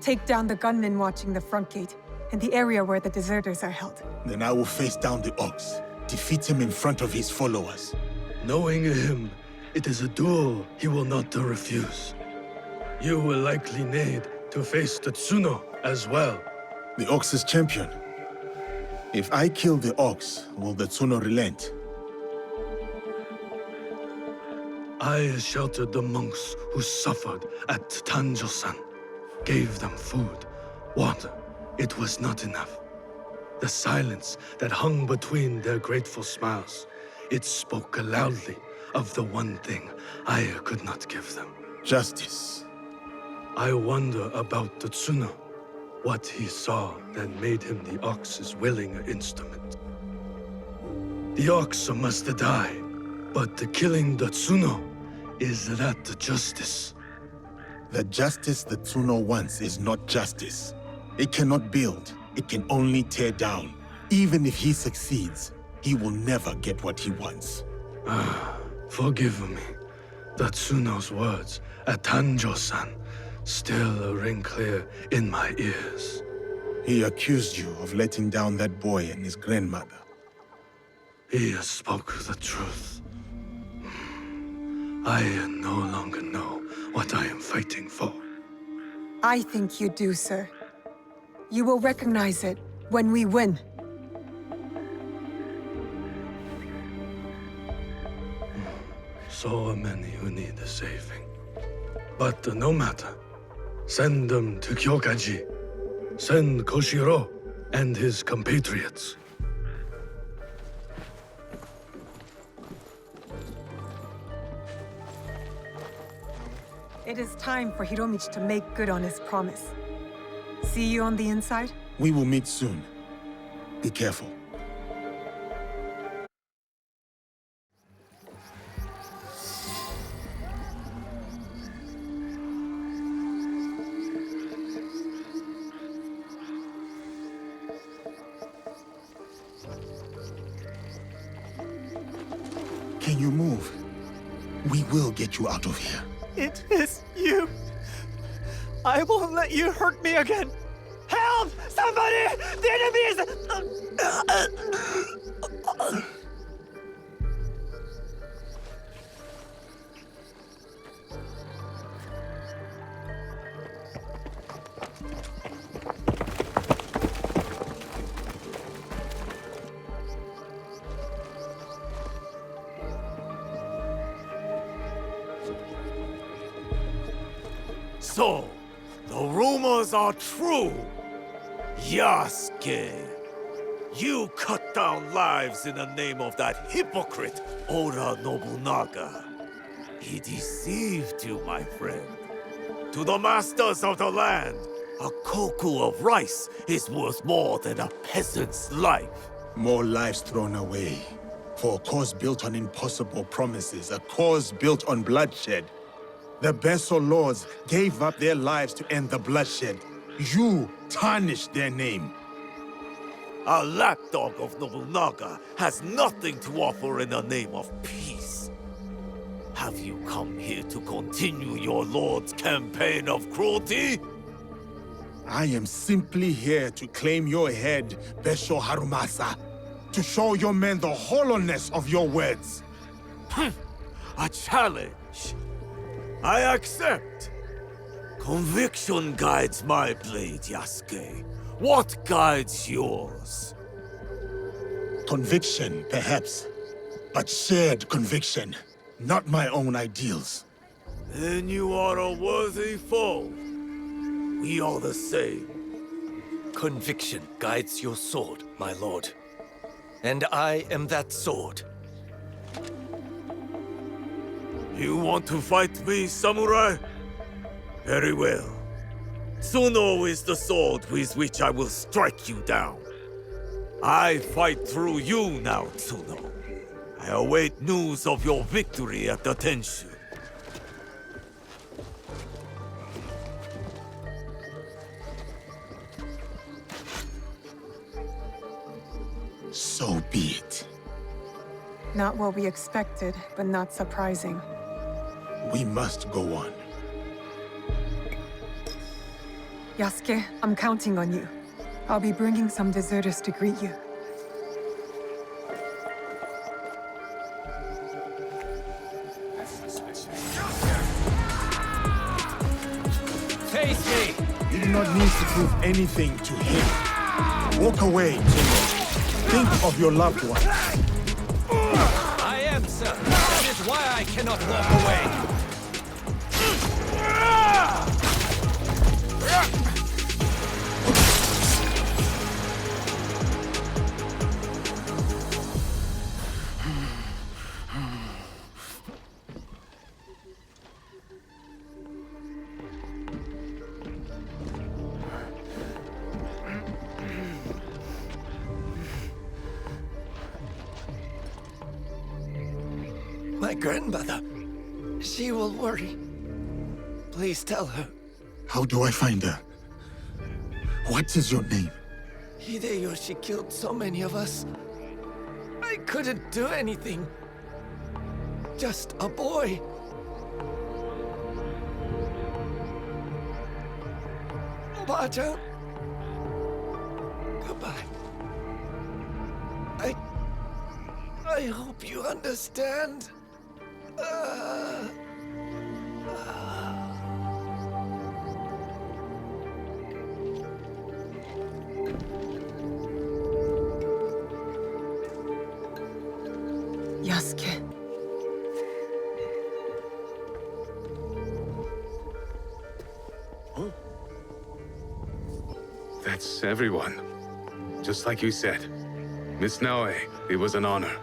S1: Take down the gunmen watching the front gate and the area where the deserters are held.
S8: Then I will face down the Ox, defeat him in front of his followers.
S9: Knowing him, it is a duel he will not refuse. You will likely need to face the Tsuno as well.
S8: The Ox's champion. If I kill the Ox, will the Tsuno relent?
S9: I sheltered the monks who suffered at Tanjo-san. Gave them food, water. It was not enough. The silence that hung between their grateful smiles, it spoke loudly of the one thing I could not give them.
S8: Justice.
S9: I wonder about the Tsuno. What he saw that made him the Ox's willing instrument. The Ox must die, but killing the Tsuno, is that justice?
S8: The justice the Tsuno wants is not justice. It cannot build, it can only tear down. Even if he succeeds, he will never get what he wants.
S9: Forgive me. The Tsuno's words at Tanjo-san still ring clear in my ears.
S8: He accused you of letting down that boy and his grandmother.
S9: He spoke the truth. I no longer know what I am fighting for.
S1: I think you do, sir. You will recognize it when we win.
S9: So many who need saving. But no matter. Send them to Kyokaji. Send Koshiro and his compatriots.
S1: It is time for Hiromichi to make good on his promise. See you on the inside?
S8: We will meet soon. Be careful. Can you move? We will get you out of here.
S19: It is you. I won't let you hurt me again. Help! Somebody! The enemies!
S14: So, the rumors are true. Yasuke, you cut down lives in the name of that hypocrite, Oda Nobunaga. He deceived you, my friend. To the masters of the land, a koku of rice is worth more than a peasant's life.
S8: More lives thrown away. For a cause built on impossible promises, a cause built on bloodshed. The Beso lords gave up their lives to end the bloodshed. You tarnished their name.
S14: A lapdog of Nobunaga has nothing to offer in the name of peace. Have you come here to continue your lord's campaign of cruelty?
S8: I am simply here to claim your head, Besho Harumasa. To show your men the hollowness of your words.
S14: A challenge. I accept. Conviction guides my blade, Yasuke. What guides yours?
S8: Conviction, perhaps. But shared conviction. Not my own ideals.
S14: Then you are a worthy foe. We are the same.
S19: Conviction guides your sword, my lord. And I am that sword.
S14: You want to fight me, samurai? Very well. Tsuno is the sword with which I will strike you down. I fight through you now, Tsuno. I await news of your victory at the Tenshu.
S8: So be it.
S1: Not what we expected, but not surprising.
S8: We must go on.
S1: Yasuke, I'm counting on you. I'll be bringing some deserters to greet you.
S14: Face me!
S8: You do not need to prove anything to him. Walk away, Tsuno. Think of your loved ones.
S19: I am, sir. That is why I cannot walk away. My grandmother. She will worry. Please tell her.
S8: How do I find her? What is your name?
S19: Hideyoshi killed so many of us. I couldn't do anything. Just a boy. Oba-chan. Goodbye. I hope you understand.
S1: Yasuke.
S18: That's everyone. Just like you said. Miss Naoe, it was an honor.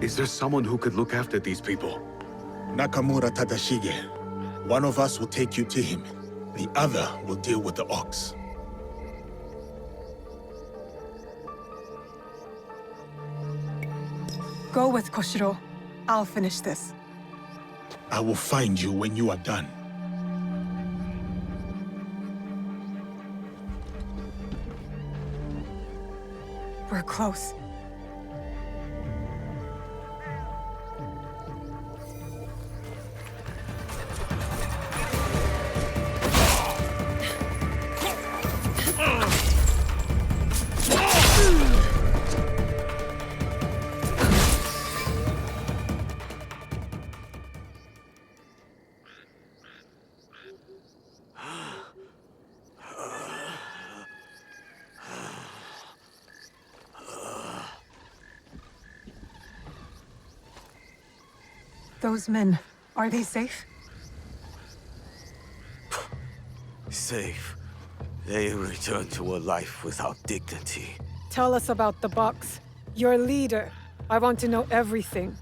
S18: Is there someone who could look after these people?
S8: Nakamura Tadashige. One of us will take you to him. The other will deal with the ox.
S1: Go with Koshiro. I'll finish this.
S8: I will find you when you are done.
S1: We're close. Those men, are they safe?
S14: Safe. They return to a life without dignity.
S23: Tell us about the box. Your leader. I want to know everything.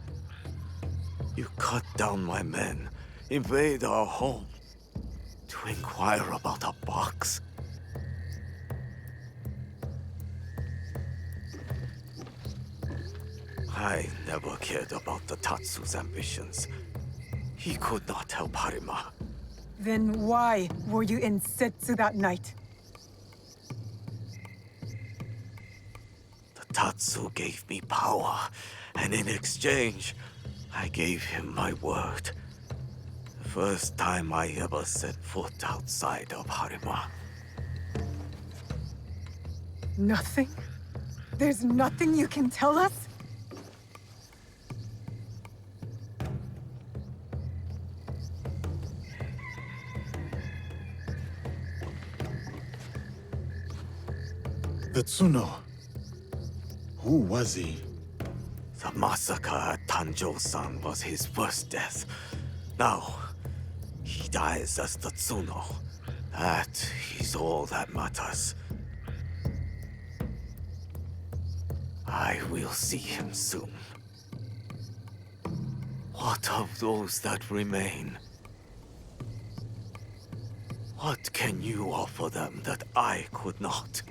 S14: You cut down my men, invade our home, to inquire about a box. I never cared about the Tatsu's ambitions. He could not help Harima.
S23: Then why were you in Setsu that night?
S14: The Tatsu gave me power, and in exchange, I gave him my word. The first time I ever set foot outside of Harima.
S23: Nothing? There's nothing you can tell us?
S8: The Tsuno. Who was he?
S14: The massacre at Tanjo-san was his first death. Now, he dies as the Tsuno. That is all that matters. I will see him soon. What of those that remain? What can you offer them that I could not?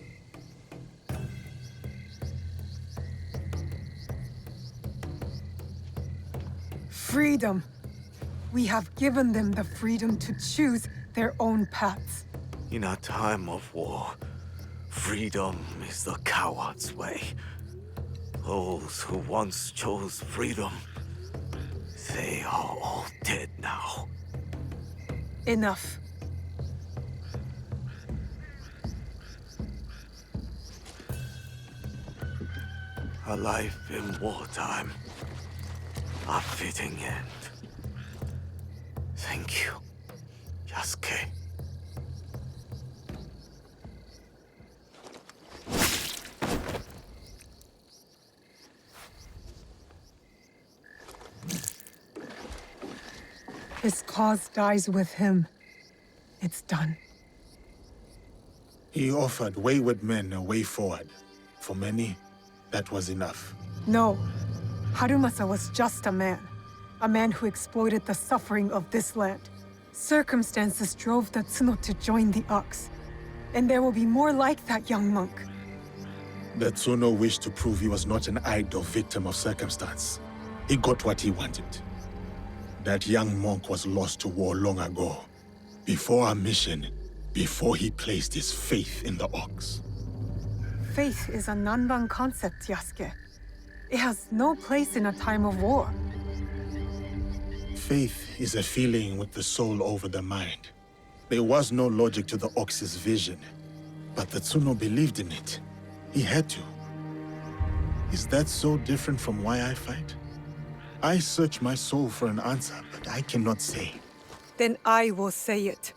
S23: Freedom. We have given them the freedom to choose their own paths.
S14: In a time of war, freedom is the coward's way. Those who once chose freedom, they are all dead now.
S23: Enough.
S14: A life in wartime. A fitting end. Thank you, Yasuke.
S23: His cause dies with him. It's done.
S8: He offered wayward men a way forward. For many, that was enough.
S23: No. Harumasa was just a man. A man who exploited the suffering of this land. Circumstances drove the Tsuno to join the Ox. And there will be more like that young monk.
S8: The Tsuno wished to prove he was not an idle victim of circumstance. He got what he wanted. That young monk was lost to war long ago. Before our mission, before he placed his faith in the Ox.
S23: Faith is a Nanban concept, Yasuke. It has no place in a time of war.
S8: Faith is a feeling with the soul over the mind. There was no logic to the Ox's vision, but the Tsuno believed in it. He had to. Is that so different from why I fight? I search my soul for an answer, but I cannot say.
S23: Then I will say it.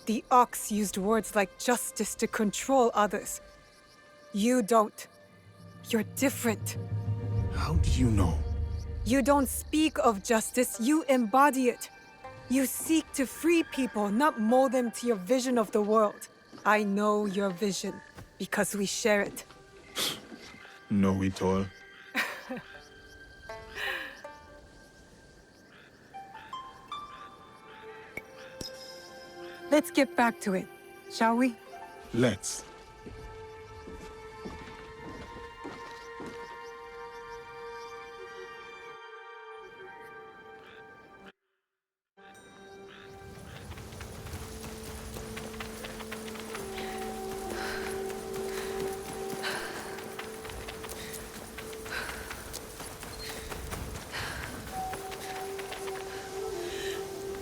S23: The Ox used words like justice to control others. You don't. You're different.
S8: How do you know?
S23: You don't speak of justice, you embody it. You seek to free people, not mold them to your vision of the world. I know your vision, because we share it.
S8: Know it all.
S23: Let's get back to it, shall we?
S8: Let's.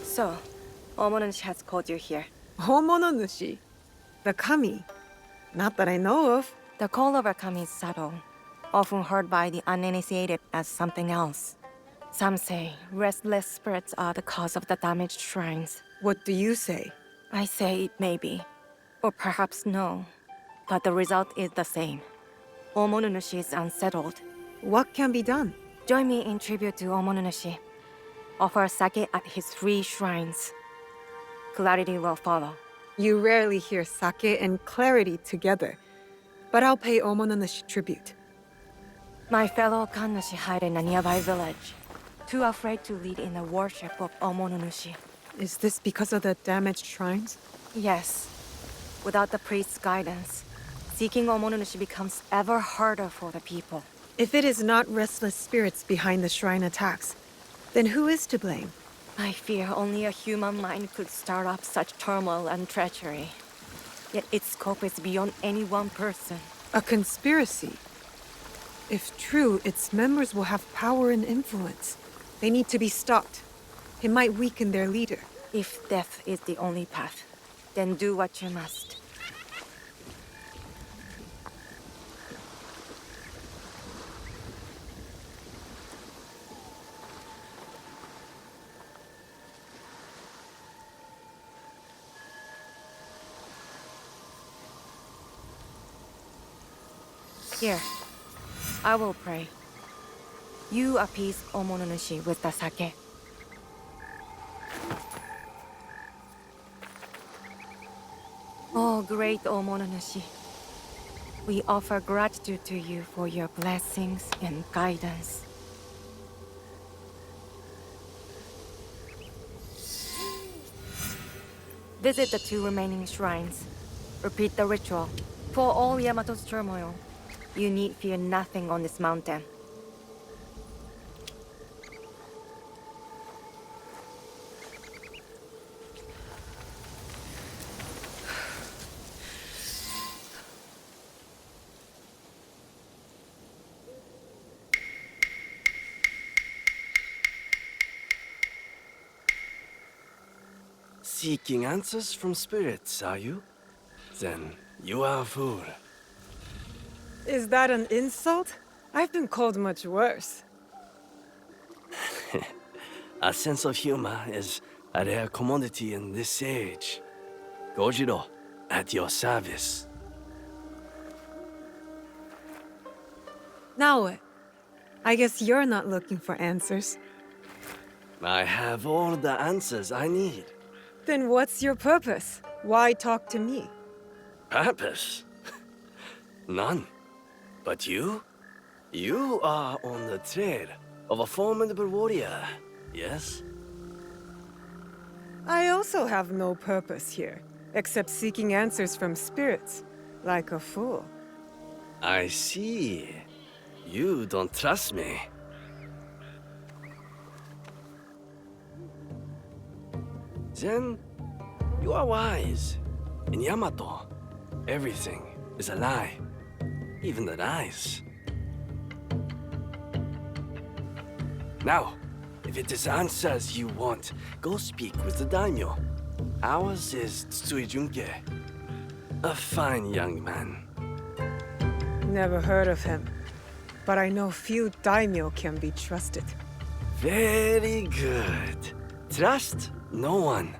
S2: So, Omonushi has called you here.
S23: Homononushi? The kami? Not that I know of.
S2: The call of a kami is subtle, often heard by the uninitiated as something else. Some say restless spirits are the cause of the damaged shrines.
S23: What do you say?
S2: I say it may be, or perhaps no, but the result is the same. Omonushi is unsettled.
S23: What can be done?
S2: Join me in tribute to Omonushi. Offer sake at his 3 shrines. Clarity will follow.
S1: You rarely hear sake and clarity together, but I'll pay Omononushi tribute.
S2: My fellow Kannushi hide in a nearby village, too afraid to lead in the worship of Omononushi.
S1: Is this because of the damaged shrines?
S2: Yes. Without the priest's guidance, seeking Omononushi becomes ever harder for the people.
S1: If it is not restless spirits behind the shrine attacks, then who is to blame?
S2: I fear only a human mind could start up such turmoil and treachery. Yet its scope is beyond any one person.
S1: A conspiracy? If true, its members will have power and influence. They need to be stopped. It might weaken their leader.
S2: If death is the only path, then do what you must. Here, I will pray. You appease Omononushi with the sake. Oh, great Omononushi. We offer gratitude to you for your blessings and guidance. Visit the 2 remaining shrines. Repeat the ritual. For all Yamato's turmoil, you need fear nothing on this mountain.
S19: Seeking answers from spirits, are you? Then you are a fool.
S1: Is that an insult? I've been called much worse.
S19: A sense of humor is a rare commodity in this age. Gojiro, at your service.
S1: Now what? I guess you're not looking for answers.
S19: I have all the answers I need.
S1: Then what's your purpose? Why talk to me?
S19: Purpose? None. But you? You are on the trail of a formidable warrior, yes?
S1: I also have no purpose here, except seeking answers from spirits, like a fool.
S19: I see. You don't trust me. Then, you are wise. In Yamato, everything is a lie. Even the lies. Now, if it is answers you want, go speak with the daimyo. Ours is Tsui Junke. A fine young man.
S1: Never heard of him, but I know few daimyo can be trusted.
S19: Very good. Trust no one.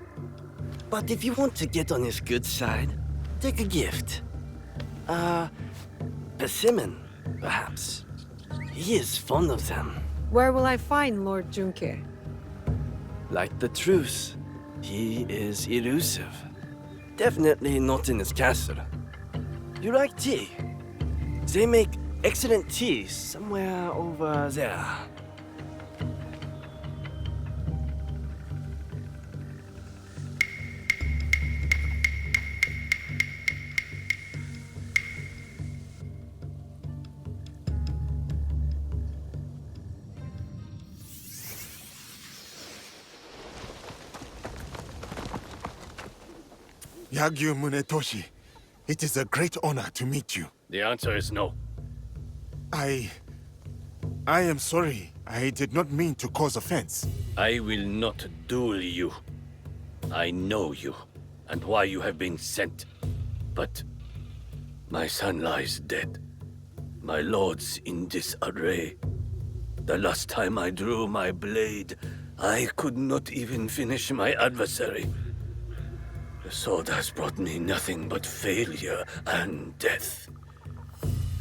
S19: But if you want to get on his good side, take a gift. Persimmon, perhaps. He is fond of them.
S1: Where will I find Lord Junke?
S19: Like the truth, he is elusive. Definitely not in his castle. You like tea? They make excellent tea somewhere over there.
S8: Yagyu Munetoshi, it is a great honor to meet you.
S12: The answer is no.
S8: I am sorry. I did not mean to cause offense.
S12: I will not duel you. I know you, and why you have been sent. But my son lies dead. My lord's in disarray. The last time I drew my blade, I could not even finish my adversary. The sword has brought me nothing but failure and death.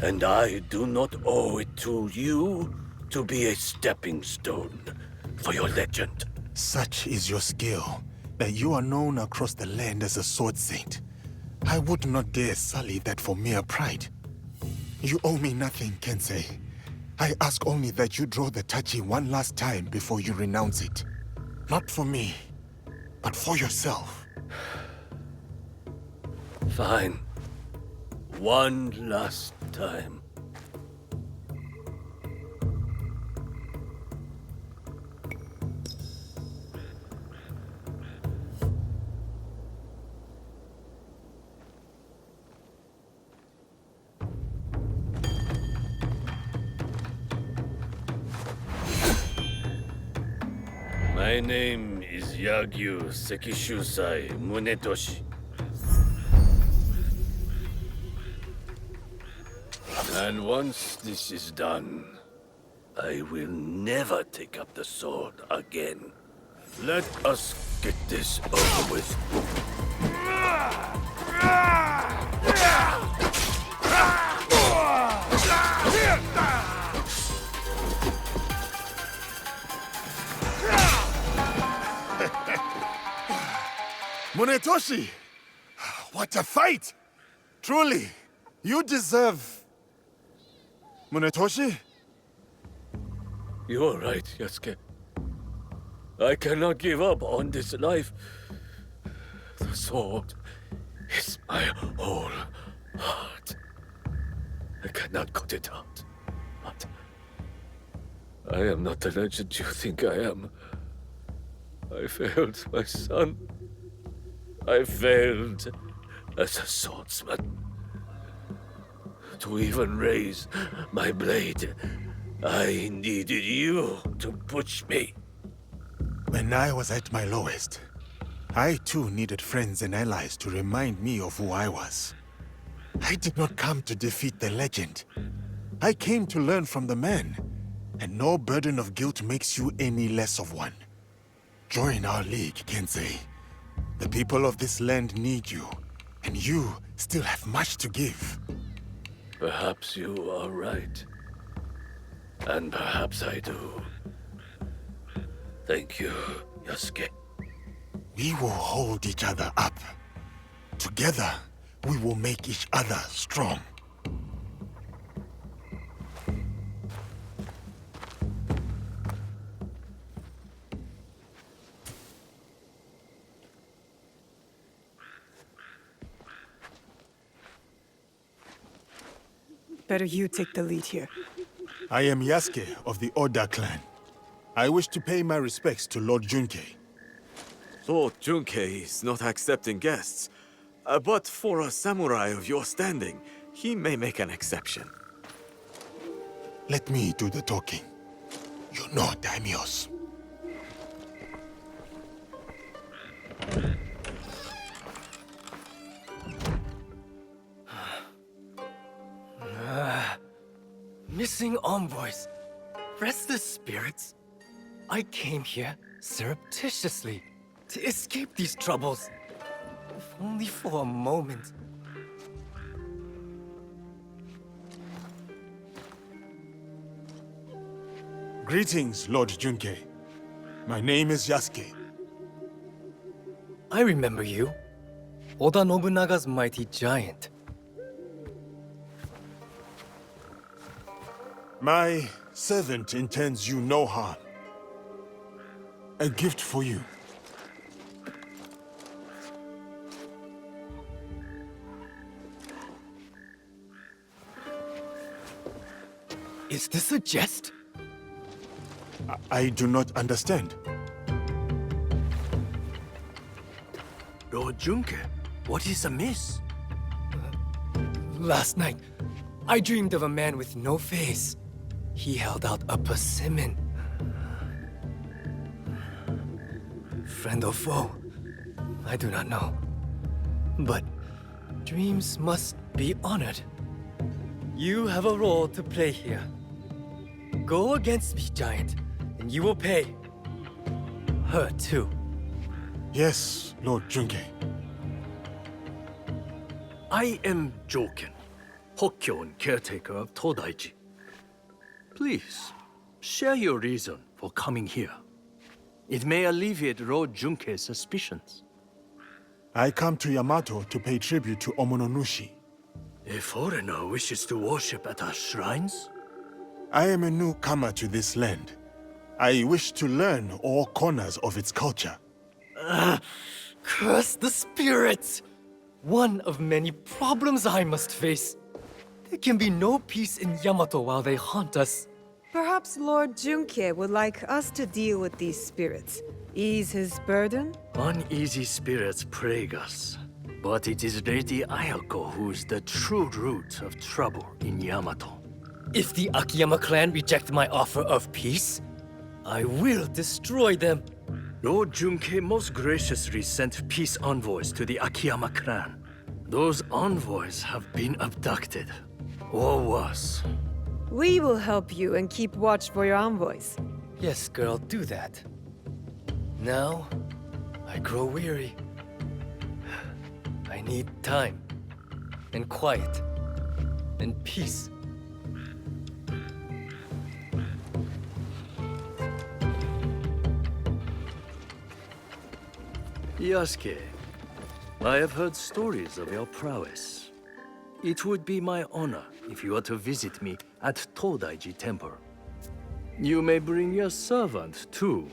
S12: And I do not owe it to you to be a stepping stone for your legend.
S8: Such is your skill. that you are known across the land as a sword saint. I would not dare sully that for mere pride. You owe me nothing, Kensei. I ask only that you draw the tachi one last time before you renounce it. Not for me, but for yourself.
S19: Fine. One last time. My name is Yagyu Sekishusai Munetoshi. And once this is done, I will never take up the sword again. Let us get this over with.
S8: Munetoshi! What a fight! Truly, you deserve... Munetoshi?
S19: You are right, Yasuke. I cannot give up on this life. The sword is my whole heart. I cannot cut it out. But I am not the legend you think I am. I failed my son. I failed as a swordsman. To even raise my blade, I needed you to push me.
S8: When I was at my lowest, I too needed friends and allies to remind me of who I was. I did not come to defeat the legend. I came to learn from the man, and no burden of guilt makes you any less of one. Join our league, Kensei. The people of this land need you, and you still have much to give.
S19: Perhaps you are right. And perhaps I do. Thank you, Yasuke.
S8: We will hold each other up. Together, we will make each other strong.
S23: Better you take the lead here.
S8: I am Yasuke of the Oda clan. I wish to pay my respects to Lord Junkei.
S14: Lord Junkei is not accepting guests. But for a samurai of your standing, he may make an exception.
S8: Let me do the talking. You know daimyos.
S6: Missing envoys. Restless spirits. I came here surreptitiously to escape these troubles. If only for a moment.
S8: Greetings, Lord Junkei. My name is Yasuke.
S6: I remember you. Oda Nobunaga's mighty giant.
S8: My servant intends you no harm. A gift for you.
S6: Is this a jest?
S8: I do not understand.
S6: Lord Junkei, what is amiss? Last night, I dreamed of a man with no face. He held out a persimmon. Friend or foe, I do not know. But dreams must be honored. You have a role to play here. Go against me, giant, and you will pay. Her too.
S8: Yes, Lord Junkei.
S16: I am Joken, Hokkyo and caretaker of Todaiji. Please, share your reason for coming here. It may alleviate Lord Junke's suspicions.
S8: I come to Yamato to pay tribute to Omononushi.
S16: A foreigner wishes to worship at our shrines?
S8: I am a newcomer to this land. I wish to learn all corners of its culture.
S6: Curse the spirits! One of many problems I must face. There can be no peace in Yamato while they haunt us.
S23: Perhaps Lord Junke would like us to deal with these spirits. Ease his burden?
S16: Uneasy spirits plague us. But it is Lady Ayako who is the true root of trouble in Yamato.
S6: If the Akiyama clan reject my offer of peace, I will destroy them.
S16: Lord Junke most graciously sent peace envoys to the Akiyama clan. Those envoys have been abducted, or worse.
S23: We will help you and keep watch for your envoys.
S6: Yes, girl, do that. Now, I grow weary. I need time, and quiet, and peace.
S16: Yasuke, I have heard stories of your prowess. It would be my honor if you were to visit me at Todaiji Temple. You may bring your servant, too,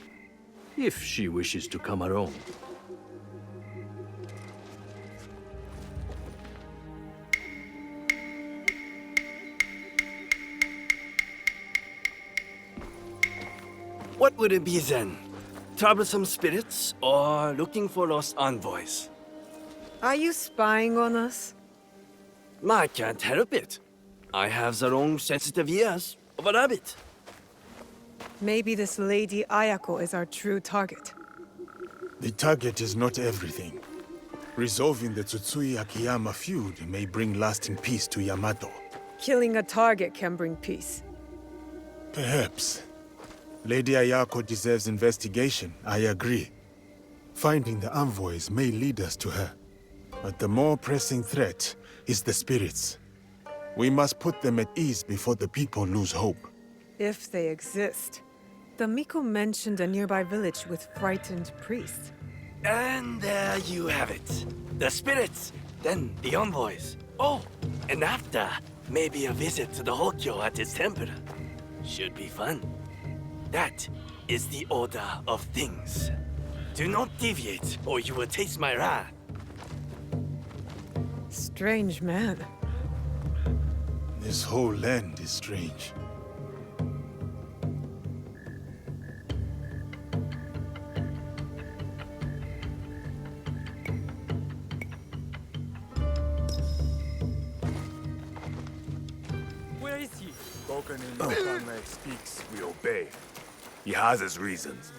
S16: if she wishes to come along.
S19: What would it be then? Troublesome spirits or looking for lost envoys?
S23: Are you spying on us?
S19: I can't help it. I have the long sensitive ears of a rabbit.
S23: Maybe this Lady Ayako is our true target.
S8: The target is not everything. Resolving the Tsutsui Akiyama feud may bring lasting peace to Yamato.
S23: Killing a target can bring peace.
S8: Perhaps. Lady Ayako deserves investigation, I agree. Finding the envoys may lead us to her. But the more pressing threat is the spirits. We must put them at ease before the people lose hope.
S23: If they exist. The Miko mentioned a nearby village with frightened priests.
S19: And there you have it. The spirits, then the envoys. Oh, and after, maybe a visit to the Hokyo at his temple. Should be fun. That is the order of things. Do not deviate, or you will taste my wrath.
S23: Strange man.
S8: This whole land is strange.
S6: Where is he?
S14: Spoken in Okame speaks, we obey. He has his reasons.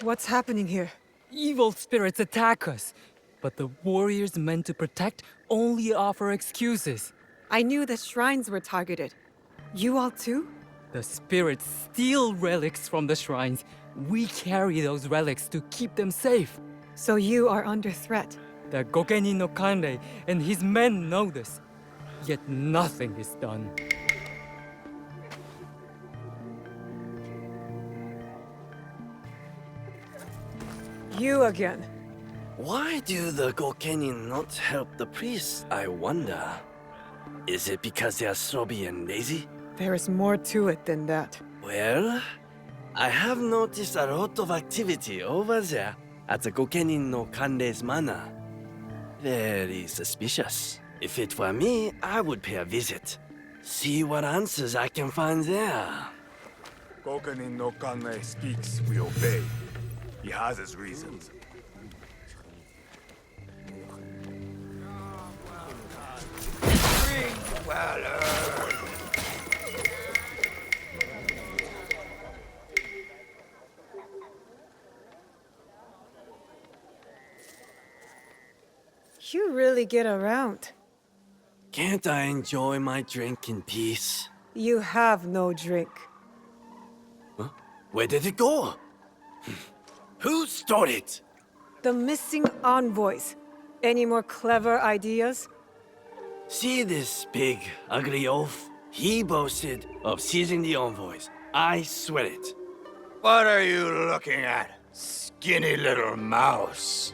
S23: What's happening here?
S6: Evil spirits attack us, but the warriors meant to protect only offer excuses.
S23: I knew the shrines were targeted. You all too?
S6: The spirits steal relics from the shrines. We carry those relics to keep them safe.
S23: So you are under threat.
S6: The Gokenin no Kanrei and his men know this. Yet nothing is done.
S23: You again.
S19: Why do the Gokenin not help the priests, I wonder? Is it because they are snobby and lazy?
S23: There is more to it than that.
S19: Well, I have noticed a lot of activity over there at the Gokenin no Kanrei's manor. Very suspicious. If it were me, I would pay a visit. See what answers I can find there.
S14: Gokenin no Kanrei speaks, we obey. He has his reasons.
S23: You really get around.
S19: Can't I enjoy my drink in peace?
S23: You have no drink.
S19: Huh? Where did it go? Who stole it?
S23: The missing envoys. Any more clever ideas?
S19: See this big, ugly oaf? He boasted of seizing the envoys. I swear it.
S14: What are you looking at?
S19: Skinny little mouse.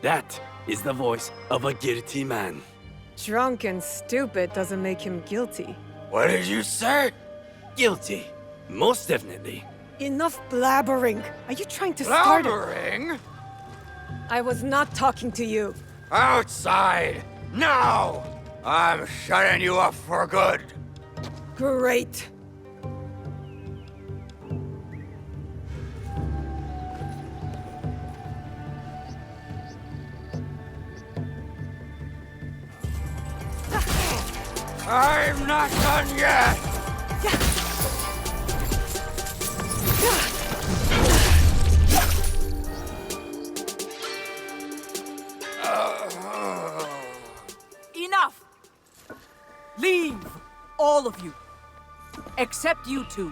S19: That is the voice of a guilty man.
S23: Drunk and stupid doesn't make him guilty.
S19: What did you say? Guilty. Most definitely.
S23: Enough blabbering. Are you trying to start it?
S19: Blabbering?
S23: I was not talking to you.
S19: Outside! Now! I'm shutting you up for good.
S23: Great.
S19: I'm not done yet!
S4: Enough! Leave! All of you. Except you two.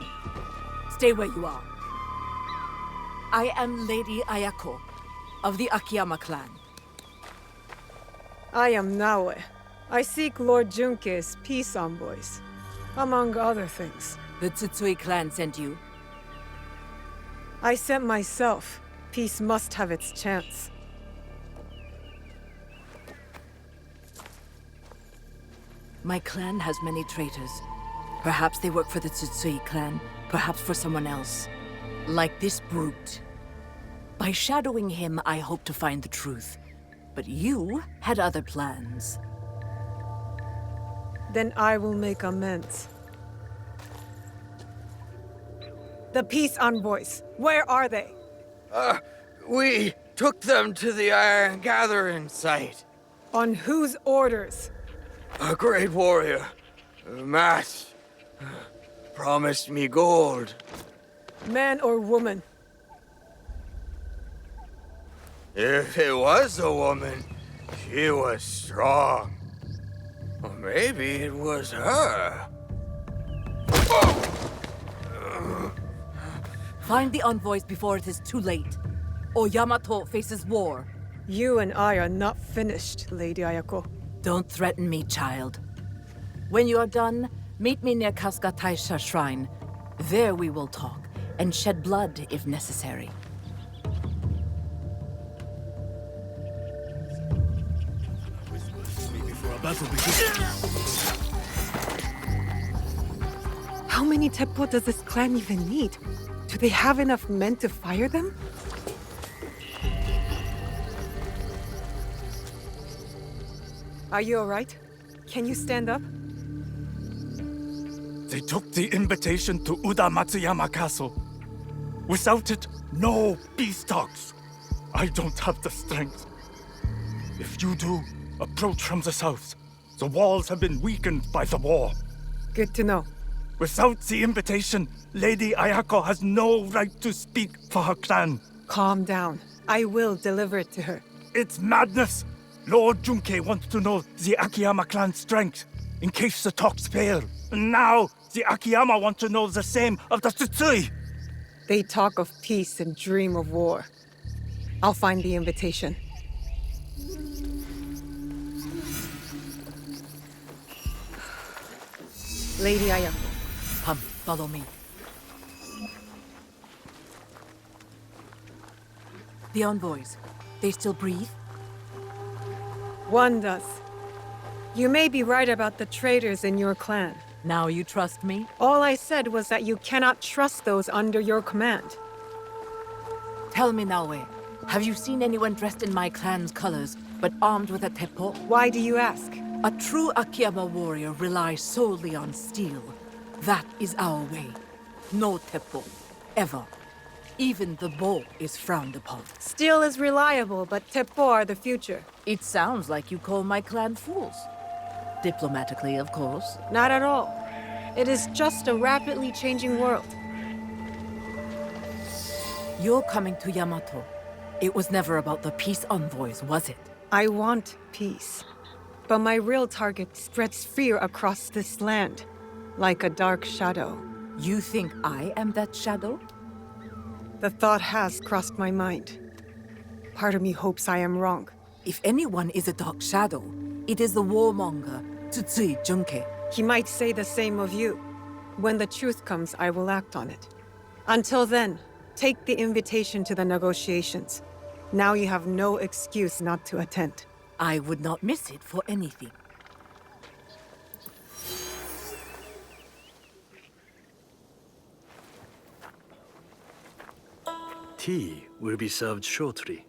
S4: Stay where you are. I am Lady Ayako of the Akiyama clan.
S23: I am Naoe. I seek Lord Junke's peace envoys, among other things.
S4: The Tsutsui clan sent you?
S23: I sent myself. Peace must have its chance.
S4: My clan has many traitors. Perhaps they work for the Tsutsui clan, perhaps for someone else. Like this brute. By shadowing him, I hope to find the truth. But you had other plans.
S23: Then I will make amends. The peace envoys, where are they?
S19: We took them to the Iron Gathering site.
S23: On whose orders?
S19: A great warrior, Matt, promised me gold.
S23: Man or woman?
S19: If it was a woman, she was strong. Or maybe it was her.
S4: Find the envoys before it is too late, or Yamato faces war.
S23: You and I are not finished, Lady Ayako.
S4: Don't threaten me, child. When you are done, meet me near Kasuga Taisha Shrine. There we will talk, and shed blood if necessary.
S23: How many teppo does this clan even need? Do they have enough men to fire them? Are you alright? Can you stand up?
S17: They took the invitation to Uda Matsuyama Castle. Without it, no peace talks. I don't have the strength. If you do, approach from the south. The walls have been weakened by the war.
S23: Good to know.
S17: Without the invitation, Lady Ayako has no right to speak for her clan.
S23: Calm down. I will deliver it to her.
S17: It's madness. Lord Junke wants to know the Akiyama clan's strength, in case the talks fail. And now, the Akiyama want to know the same of the Tsutsui.
S23: They talk of peace and dream of war. I'll find the invitation. Lady Ayako.
S4: Come, follow me. The envoys, they still breathe?
S23: One does. You may be right about the traitors in your clan.
S4: Now you trust me?
S23: All I said was that you cannot trust those under your command.
S4: Tell me, Naoe, have you seen anyone dressed in my clan's colors, but armed with a teppo?
S23: Why do you ask?
S4: A true Akiyama warrior relies solely on steel. That is our way. No teppo. Ever. Even the bow is frowned upon.
S23: Steel is reliable, but teppo are the future.
S4: It sounds like you call my clan fools. Diplomatically, of course.
S23: Not at all. It is just a rapidly changing world.
S4: You're coming to Yamato. It was never about the peace envoys, was it?
S23: I want peace. But my real target spreads fear across this land, like a dark shadow.
S4: You think I am that shadow?
S23: The thought has crossed my mind. Part of me hopes I am wrong.
S4: If anyone is a dark shadow, it is the warmonger, Tsutsui Junke.
S23: He might say the same of you. When the truth comes, I will act on it. Until then, Take the invitation to the negotiations. Now you have no excuse not to attend.
S4: I would not miss it for anything.
S16: Tea will be served shortly.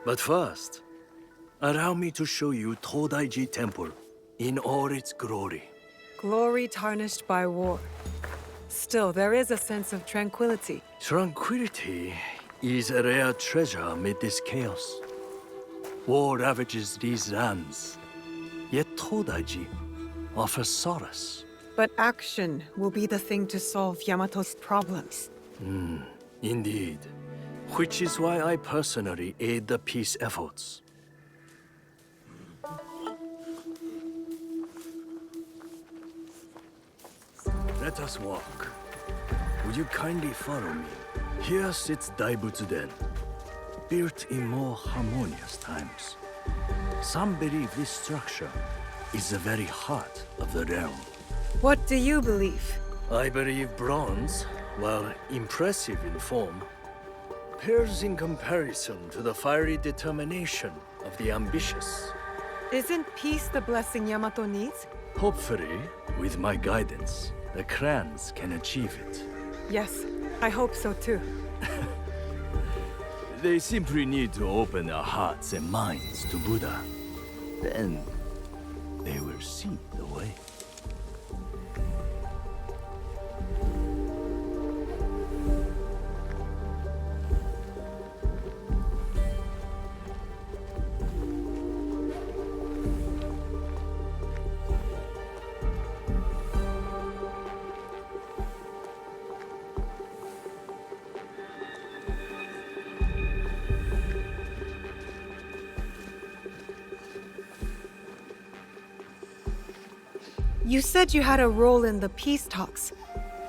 S16: But first, allow me to show you Todaiji Temple in all its glory.
S23: Glory tarnished by war. Still, there is a sense of tranquility.
S16: Tranquility is a rare treasure amid this chaos. War ravages these lands, yet Todaiji offers solace.
S23: But action will be the thing to solve Yamato's problems.
S16: Indeed. Which is why I personally aid the peace efforts. Let us walk. Would you kindly follow me? Here sits Daibutsu-den, built in more harmonious times. Some believe this structure is the very heart of the realm.
S23: What do you believe?
S16: I believe bronze, while impressive in form, pales in comparison to the fiery determination of the ambitious.
S23: Isn't peace the blessing Yamato needs?
S16: Hopefully, with my guidance, the clans can achieve it.
S23: Yes, I hope so too.
S16: They simply need to open their hearts and minds to Buddha. Then, they will see the way.
S23: You said you had a role in the peace talks.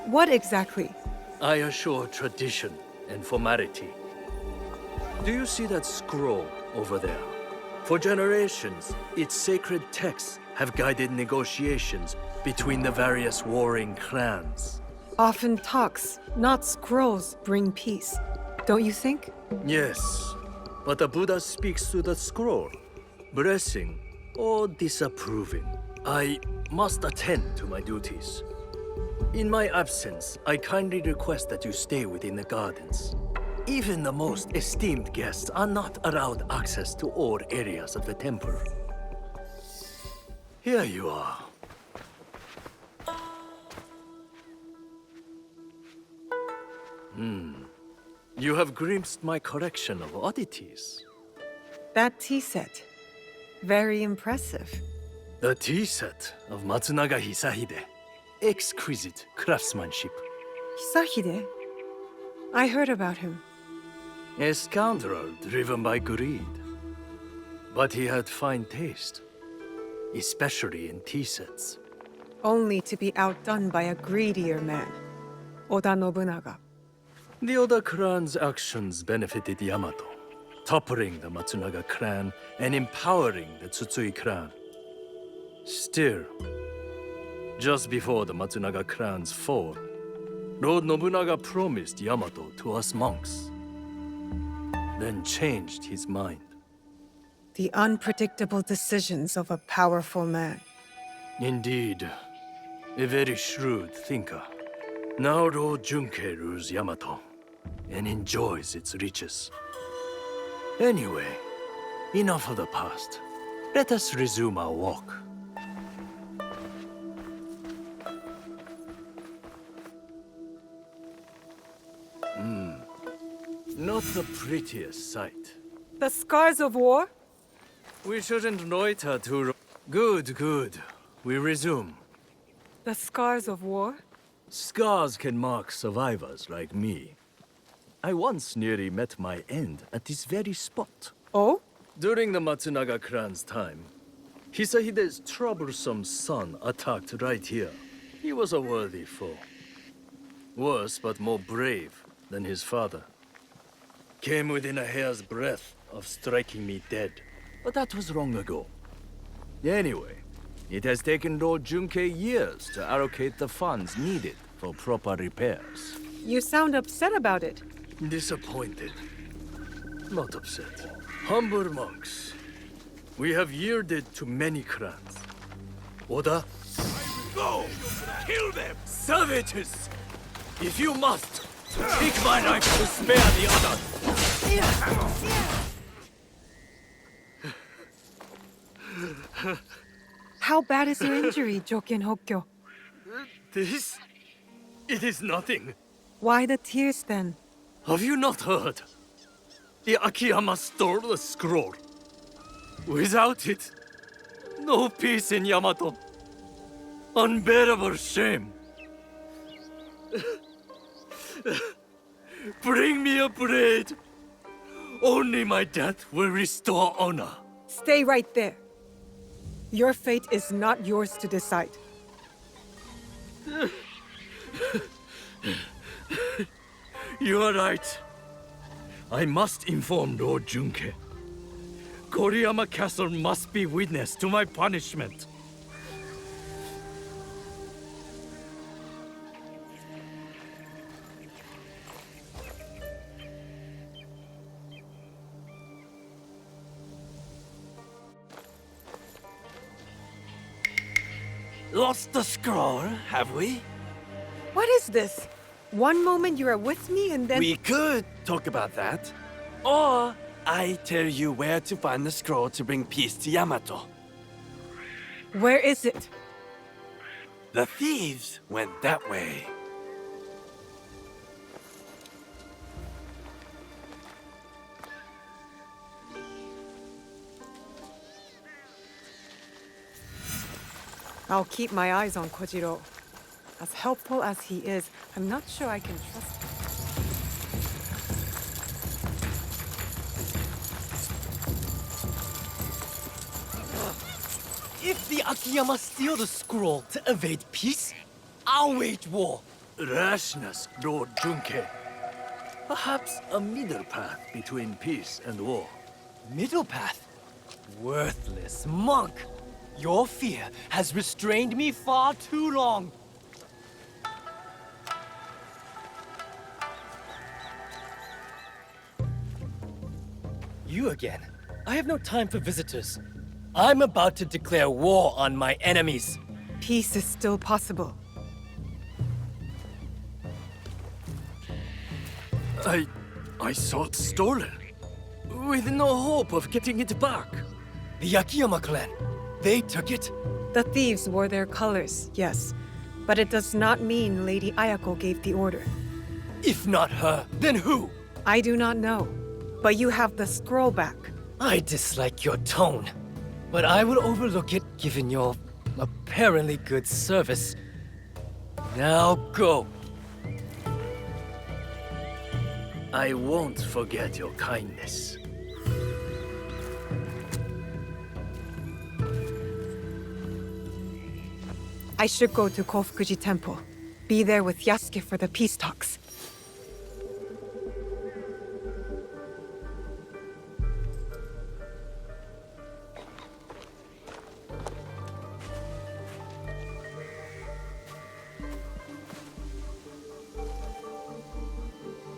S23: What exactly?
S16: I assure tradition and formality. Do you see that scroll over there? For generations, its sacred texts have guided negotiations between the various warring clans.
S23: Often talks, not scrolls, bring peace. Don't you think?
S16: Yes, but the Buddha speaks through the scroll, blessing or disapproving. I must attend to my duties. In my absence, I kindly request that you stay within the gardens. Even the most esteemed guests are not allowed access to all areas of the temple. Here you are. You have glimpsed my collection of oddities.
S23: That tea set. Very impressive.
S16: The tea set of Matsunaga Hisahide. Exquisite craftsmanship.
S23: Hisahide? I heard about him.
S16: A scoundrel driven by greed. But he had fine taste, especially in tea sets.
S23: Only to be outdone by a greedier man. Oda Nobunaga.
S16: The Oda clan's actions benefited Yamato, toppling the Matsunaga clan and empowering the Tsutsui clan. Still, just before the Matsunaga clan's fall, Lord Nobunaga promised Yamato to us monks, then changed his mind.
S23: The unpredictable decisions of a powerful man.
S16: Indeed, a very shrewd thinker. Now Lord Junkei rules Yamato and enjoys its riches. Anyway, enough of the past. Let us resume our walk. Not the prettiest sight.
S23: The scars of war?
S16: We shouldn't loiter too... Good, good. We resume.
S23: The scars of war?
S16: Scars can mark survivors like me. I once nearly met my end at this very spot.
S23: Oh?
S16: During the Matsunaga clan's time, Hisahide's troublesome son attacked right here. He was a worthy foe. Worse but more brave than his father. Came within a hair's breadth of striking me dead. But that was long ago. Anyway, it has taken Lord Junkei years to allocate the funds needed for proper repairs.
S23: You sound upset about it.
S16: Disappointed. Not upset. Humble monks. We have yielded to many clans. Oda?
S14: Go! Kill them!
S16: Savages! If you must, take my knife to spare the others!
S23: How bad is your injury, Joken Hokkyo?
S16: This? It is nothing.
S23: Why the tears then?
S16: Have you not heard? The Akiyama stole the scroll. Without it, no peace in Yamato. Unbearable shame. Bring me a blade. Only my death will restore honor.
S23: Stay right there. Your fate is not yours to decide.
S16: You are right. I must inform Lord Junke. Koriyama Castle must be witness to my punishment.
S19: Lost the scroll, have we?
S23: What is this? One moment you are with me and then...
S19: We could talk about that. Or I tell you where to find the scroll to bring peace to Yamato.
S23: Where is it?
S19: The thieves went that way.
S23: I'll keep my eyes on Kojiro. As helpful as he is, I'm not sure I can trust him.
S6: If the Akiyama steal the scroll to evade peace, I'll wage war.
S16: Rashness, Lord Junke. Perhaps a middle path between peace and war.
S6: Middle path? Worthless monk. Your fear has restrained me far too long. You again. I have no time for visitors. I'm about to declare war on my enemies.
S23: Peace is still possible.
S16: I saw it stolen. With no hope of getting it back.
S6: The Akiyama clan. They took it?
S23: The thieves wore their colors, yes. But it does not mean Lady Ayako gave the order.
S6: If not her, then who?
S23: I do not know. But you have the scroll back.
S6: I dislike your tone. But I will overlook it given your apparently good service. Now go.
S16: I won't forget your kindness.
S23: I should go to Kofukuji Temple. Be there with Yasuke for the peace talks.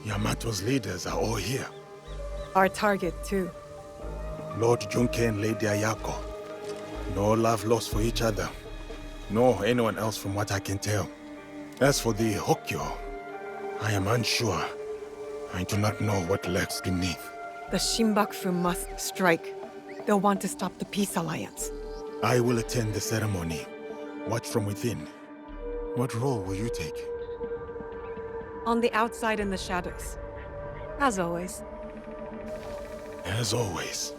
S8: Yamato's leaders are all here.
S23: Our target, too.
S8: Lord Junke and Lady Ayako. No love lost for each other. Nor anyone else from what I can tell. As for the Hokkyo, I am unsure. I do not know what lurks beneath.
S23: The Shinbakufu must strike. They'll want to stop the peace alliance.
S8: I will attend the ceremony. Watch from within. What role will you take?
S23: On the outside in the shadows. As always.
S8: As always.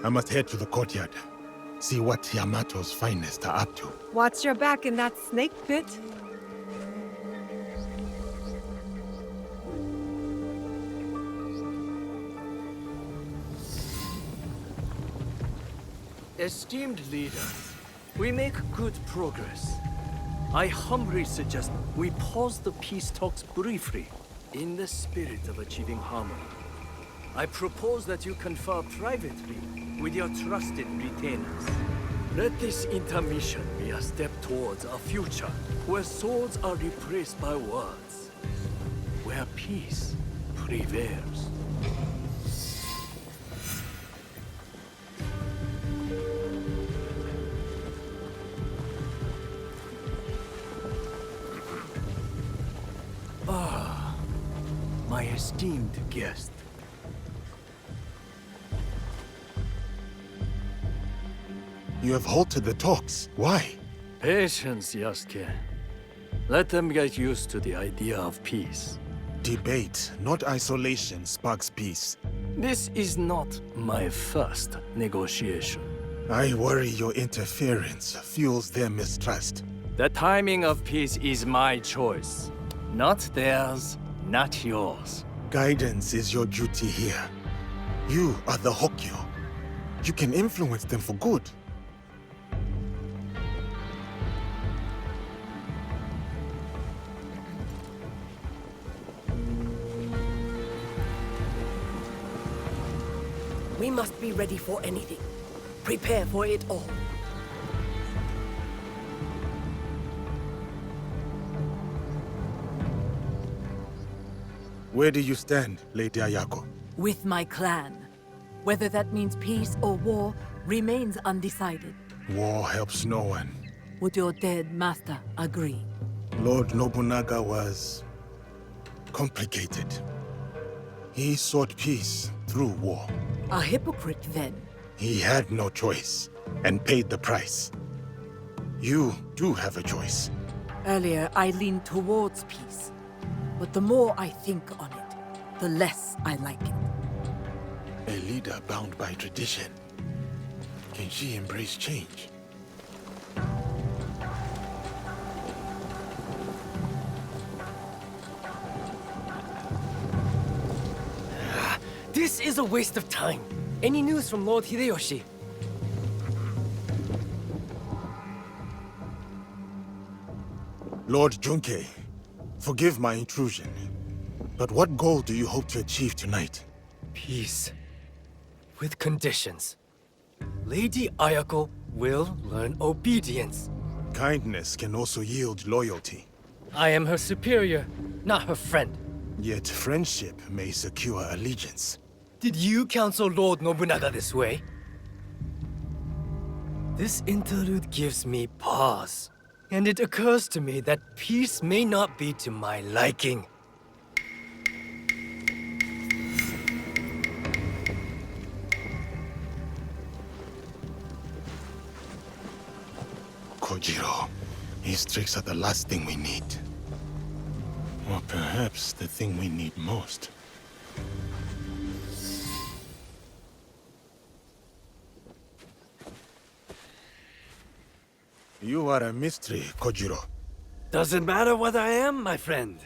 S8: I must head to the courtyard. See what Yamato's finest are up to.
S23: Watch your back in that snake pit.
S16: Esteemed leader, we make good progress. I humbly suggest we pause the peace talks briefly, in the spirit of achieving harmony. I propose that you confer privately with your trusted retainers. Let this intermission be a step towards a future where swords are replaced by words, where peace prevails. Ah, my esteemed guest.
S8: You have halted the talks. Why?
S16: Patience, Yasuke. Let them get used to the idea of peace.
S8: Debate, not isolation, sparks peace.
S16: This is not my first negotiation.
S8: I worry your interference fuels their mistrust.
S16: The timing of peace is my choice. Not theirs, not yours.
S8: Guidance is your duty here. You are the Hokyo. You can influence them for good.
S4: We must be ready for anything. Prepare for it all.
S8: Where do you stand, Lady Ayako?
S4: With my clan. Whether that means peace or war remains undecided.
S8: War helps no one.
S4: Would your dead master agree?
S8: Lord Nobunaga was complicated. He sought peace through war.
S4: A hypocrite, then.
S8: He had no choice, and paid the price. You do have a choice.
S4: Earlier, I leaned towards peace. But the more I think on it, the less I like it.
S8: A leader bound by tradition. Can she embrace change?
S6: This is a waste of time. Any news from Lord Hideyoshi?
S8: Lord Junkei, forgive my intrusion, but what goal do you hope to achieve tonight?
S6: Peace. With conditions. Lady Ayako will learn obedience.
S8: Kindness can also yield loyalty.
S6: I am her superior, not her friend.
S8: Yet friendship may secure allegiance.
S6: Did you counsel Lord Nobunaga this way? This interlude gives me pause. And it occurs to me that peace may not be to my liking.
S8: Kojiro, his tricks are the last thing we need. Or perhaps the thing we need most. You are a mystery, Kojiro.
S19: Doesn't matter what I am, my friend.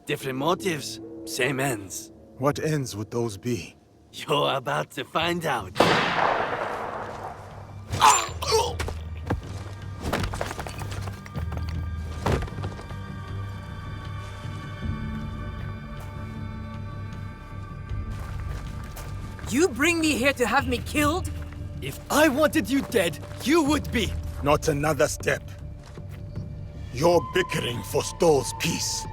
S19: Different motives, same ends.
S8: What ends would those be?
S19: You're about to find out.
S4: You bring me here to have me killed?
S6: If I wanted you dead, you would be.
S8: Not another step. Your bickering forestalls peace.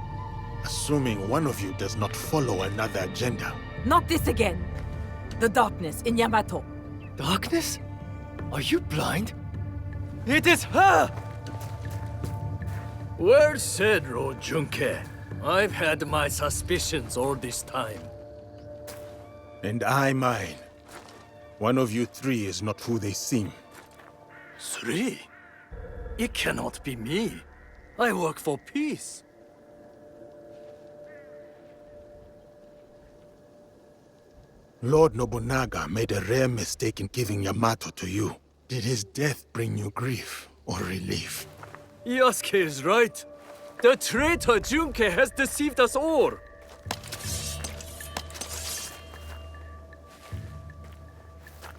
S8: Assuming one of you does not follow another agenda.
S4: Not this again. The darkness in Yamato.
S6: Darkness? Are you blind? It is her!
S16: Well said, Lord Junkei. I've had my suspicions all this time.
S8: And I mine. One of you three is not who they seem.
S16: 3? It cannot be me. I work for peace.
S8: Lord Nobunaga made a rare mistake in giving Yamato to you. Did his death bring you grief or relief?
S16: Yasuke is right. The traitor Junkei has deceived us all.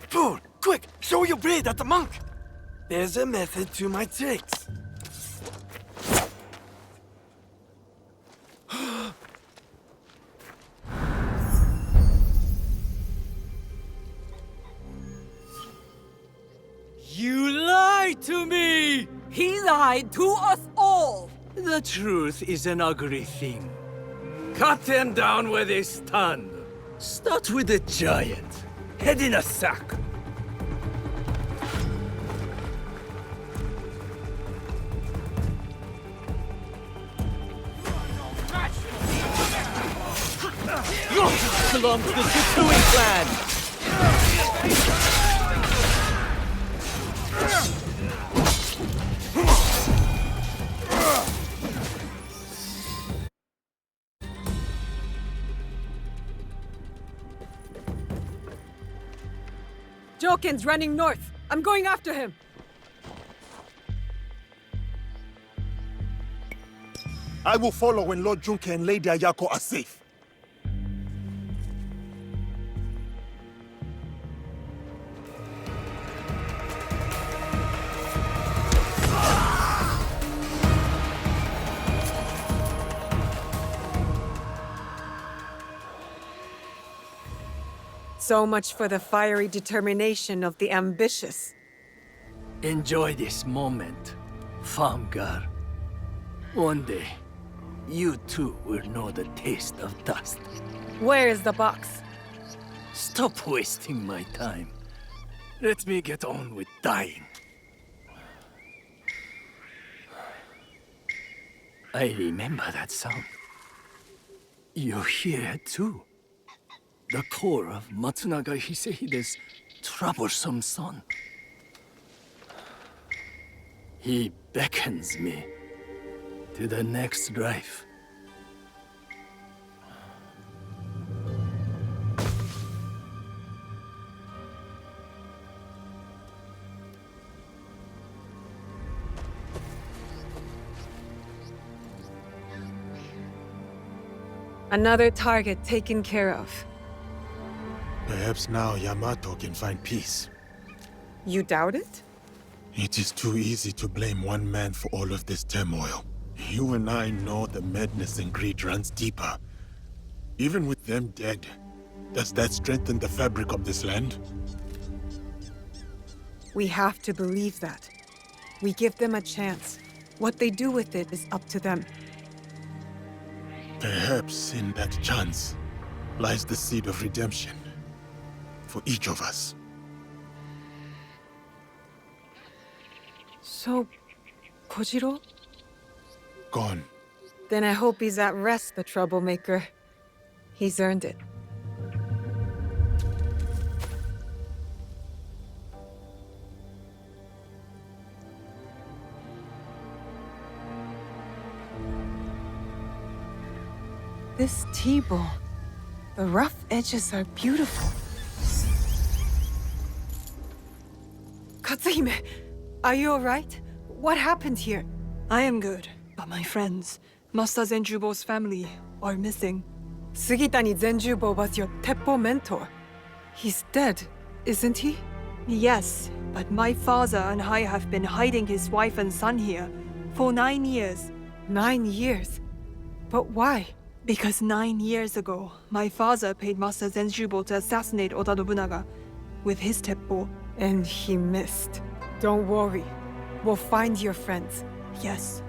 S19: Fool! Quick! Show your blade at the monk! There's a method to my tricks.
S6: You lied!
S4: lied to us all!
S16: The truth is an ugly thing. Cut them down where they stand. Start with the giant. Head in a sack.
S6: Yours belongs to the Jesuit clan!
S23: Joken's running north. I'm going after him.
S8: I will follow when Lord Junke and Lady Ayako are safe.
S23: So much for the fiery determination of the ambitious.
S16: Enjoy this moment, farm girl. One day, you too will know the taste of dust.
S23: Where is the box?
S16: Stop wasting my time. Let me get on with dying. I remember that sound. You hear it too. The core of Matsunaga Hisehide's troublesome son. He beckons me to the next life.
S23: Another target taken care of.
S8: Perhaps now Yamato can find peace.
S23: You doubt it?
S8: It is too easy to blame one man for all of this turmoil. You and I know the madness and greed runs deeper. Even with them dead, does that strengthen the fabric of this land?
S23: We have to believe that. We give them a chance. What they do with it is up to them.
S8: Perhaps in that chance lies the seed of redemption for each of us.
S23: So, Kojiro?
S8: Gone.
S23: Then I hope he's at rest, the troublemaker. He's earned it. This tea bowl. The rough edges are beautiful. Katsuhime, are you alright? What happened here?
S20: I am good, but my friends, Master Zenjubo's family, are missing.
S23: Sugitani Zenjubo was your Teppo mentor. He's dead, isn't he?
S20: Yes, but my father and I have been hiding his wife and son here for 9 years.
S23: 9 years? But why?
S20: Because 9 years ago, my father paid Master Zenjubo to assassinate Oda Nobunaga with his Teppo.
S23: And he missed. Don't worry. We'll find your friends.
S20: Yes.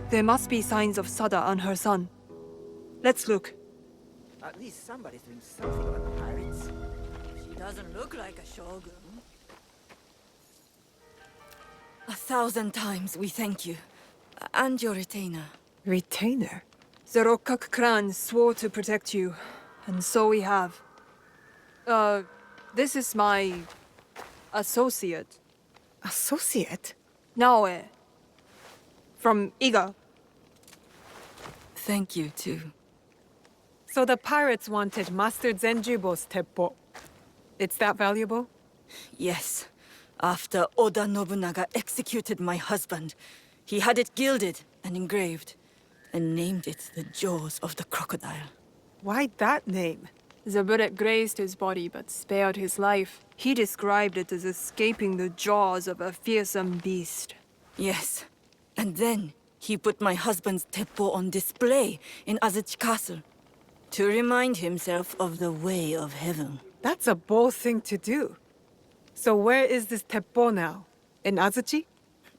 S20: There must be signs of Sada and her son. Let's look.
S3: At least somebody's doing something about pirates. She doesn't look like a shogun.
S2: 1,000 times we thank you. And your retainer.
S23: Retainer?
S20: The Rokkak clan swore to protect you, and so we have. This is my associate.
S23: Associate?
S20: Naoe. From Iga.
S2: Thank you, too.
S23: So the pirates wanted Master Zenjubo's Teppo. It's that valuable?
S2: Yes. After Oda Nobunaga executed my husband, he had it gilded and engraved, and named it the Jaws of the Crocodile.
S23: Why that name?
S20: The bullet grazed his body but spared his life. He described it as escaping the jaws of a fearsome beast.
S2: Yes. And then he put my husband's Teppo on display in Azuchi Castle to remind himself of the way of heaven.
S23: That's a bold thing to do. So where is this Teppo now? In Azuchi?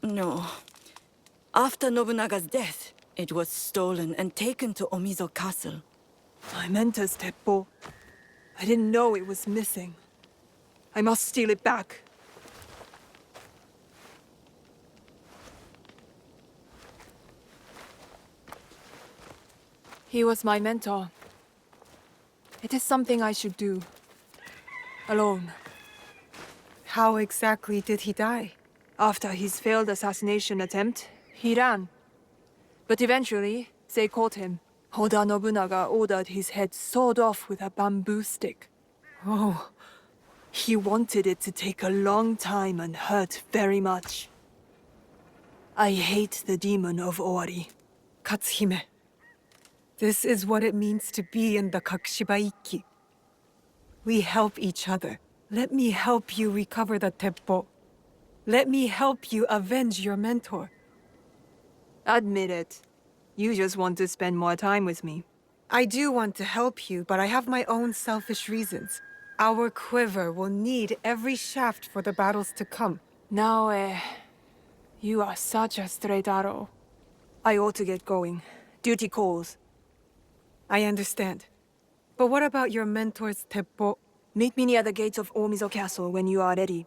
S2: No. After Nobunaga's death, it was stolen and taken to Omizo Castle.
S20: My mentor's teppo. I didn't know it was missing. I must steal it back. He was my mentor. It is something I should do. Alone.
S23: How exactly did he die?
S20: After his failed assassination attempt, he ran. But eventually, they caught him. Oda Nobunaga ordered his head sawed off with a bamboo stick.
S23: Oh.
S20: He wanted it to take a long time and hurt very much. I hate the demon of Owari.
S23: Katsuhime. This is what it means to be in the Kakushiba Ikki. We help each other. Let me help you recover the teppo. Let me help you avenge your mentor.
S20: Admit it. You just want to spend more time with me.
S23: I do want to help you, but I have my own selfish reasons. Our quiver will need every shaft for the battles to come.
S20: Now, you are such a straight arrow. I ought to get going. Duty calls.
S23: I understand. But what about your mentor's teppo?
S20: Meet me near the gates of Omizo Castle when you are ready.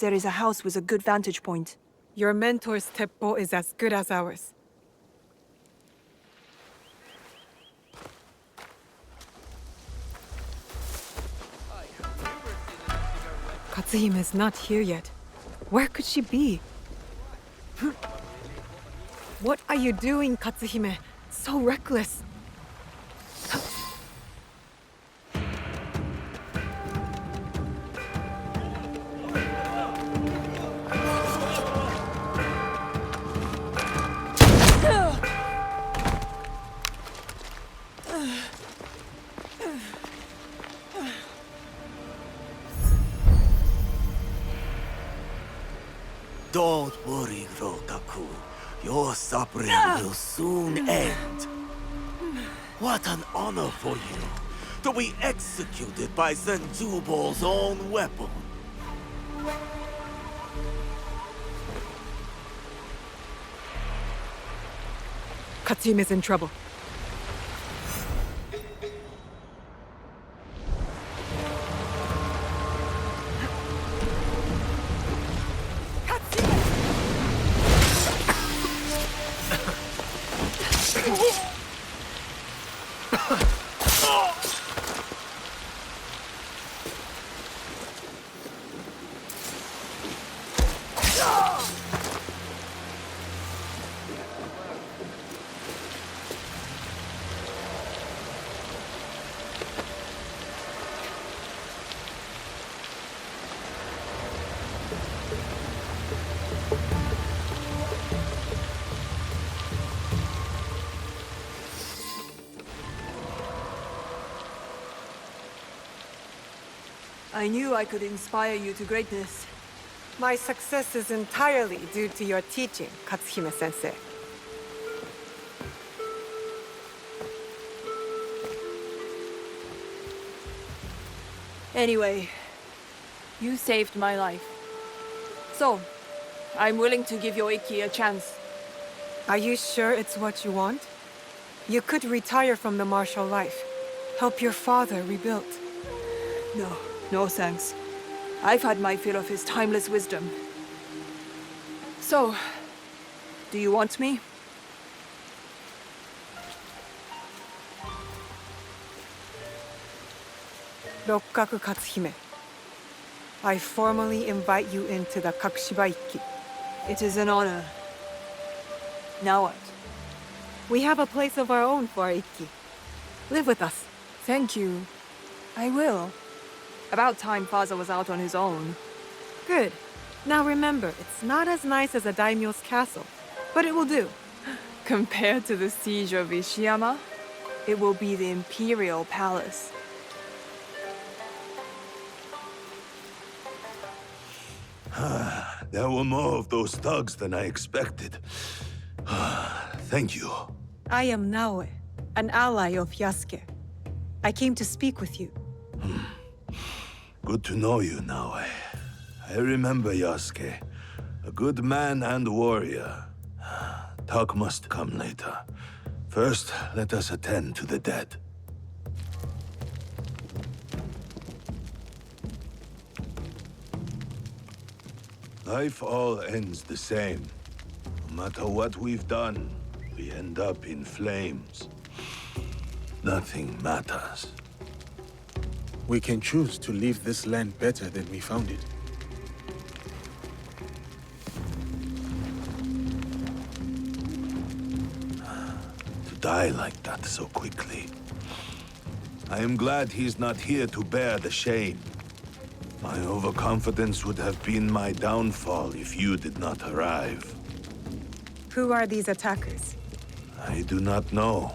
S20: There is a house with a good vantage point.
S23: Your mentor's teppo is as good as ours. Katsuhime is not here yet. Where could she be? What are you doing, Katsuhime? So reckless.
S14: Don't worry, Rokaku. Your suffering will soon end. What an honor for you to be executed by Senjubo's own weapon.
S23: Katsuhime's in trouble.
S20: I knew I could inspire you to greatness.
S23: My success is entirely due to your teaching, Katsuhime-sensei.
S20: Anyway, you saved my life. So, I'm willing to give your ikki a chance.
S23: Are you sure it's what you want? You could retire from the martial life. Help your father rebuild.
S20: No thanks. I've had my fill of his timeless wisdom. So, do you want me?
S23: Rokkaku Katsuhime. I formally invite you into the Kakushiba Ikki.
S20: It is an honor. Now what?
S23: We have a place of our own for our ikki. Live with us.
S20: Thank you. I will. About time father was out on his own.
S23: Good. Now remember, it's not as nice as a daimyo's castle, but it will do.
S20: Compared to the siege of Ishiyama, it will be the Imperial Palace.
S14: There were more of those thugs than I expected. Thank you.
S23: I am Naoe, an ally of Yasuke. I came to speak with you.
S14: Good to know you, Naoe. I remember Yasuke. A good man and warrior. Talk must come later. First, let us attend to the dead. Life all ends the same. No matter what we've done, we end up in flames. Nothing matters.
S8: We can choose to leave this land better than we found it.
S14: To die like that so quickly. I am glad he's not here to bear the shame. My overconfidence would have been my downfall if you did not arrive.
S1: Who are these attackers?
S14: I do not know,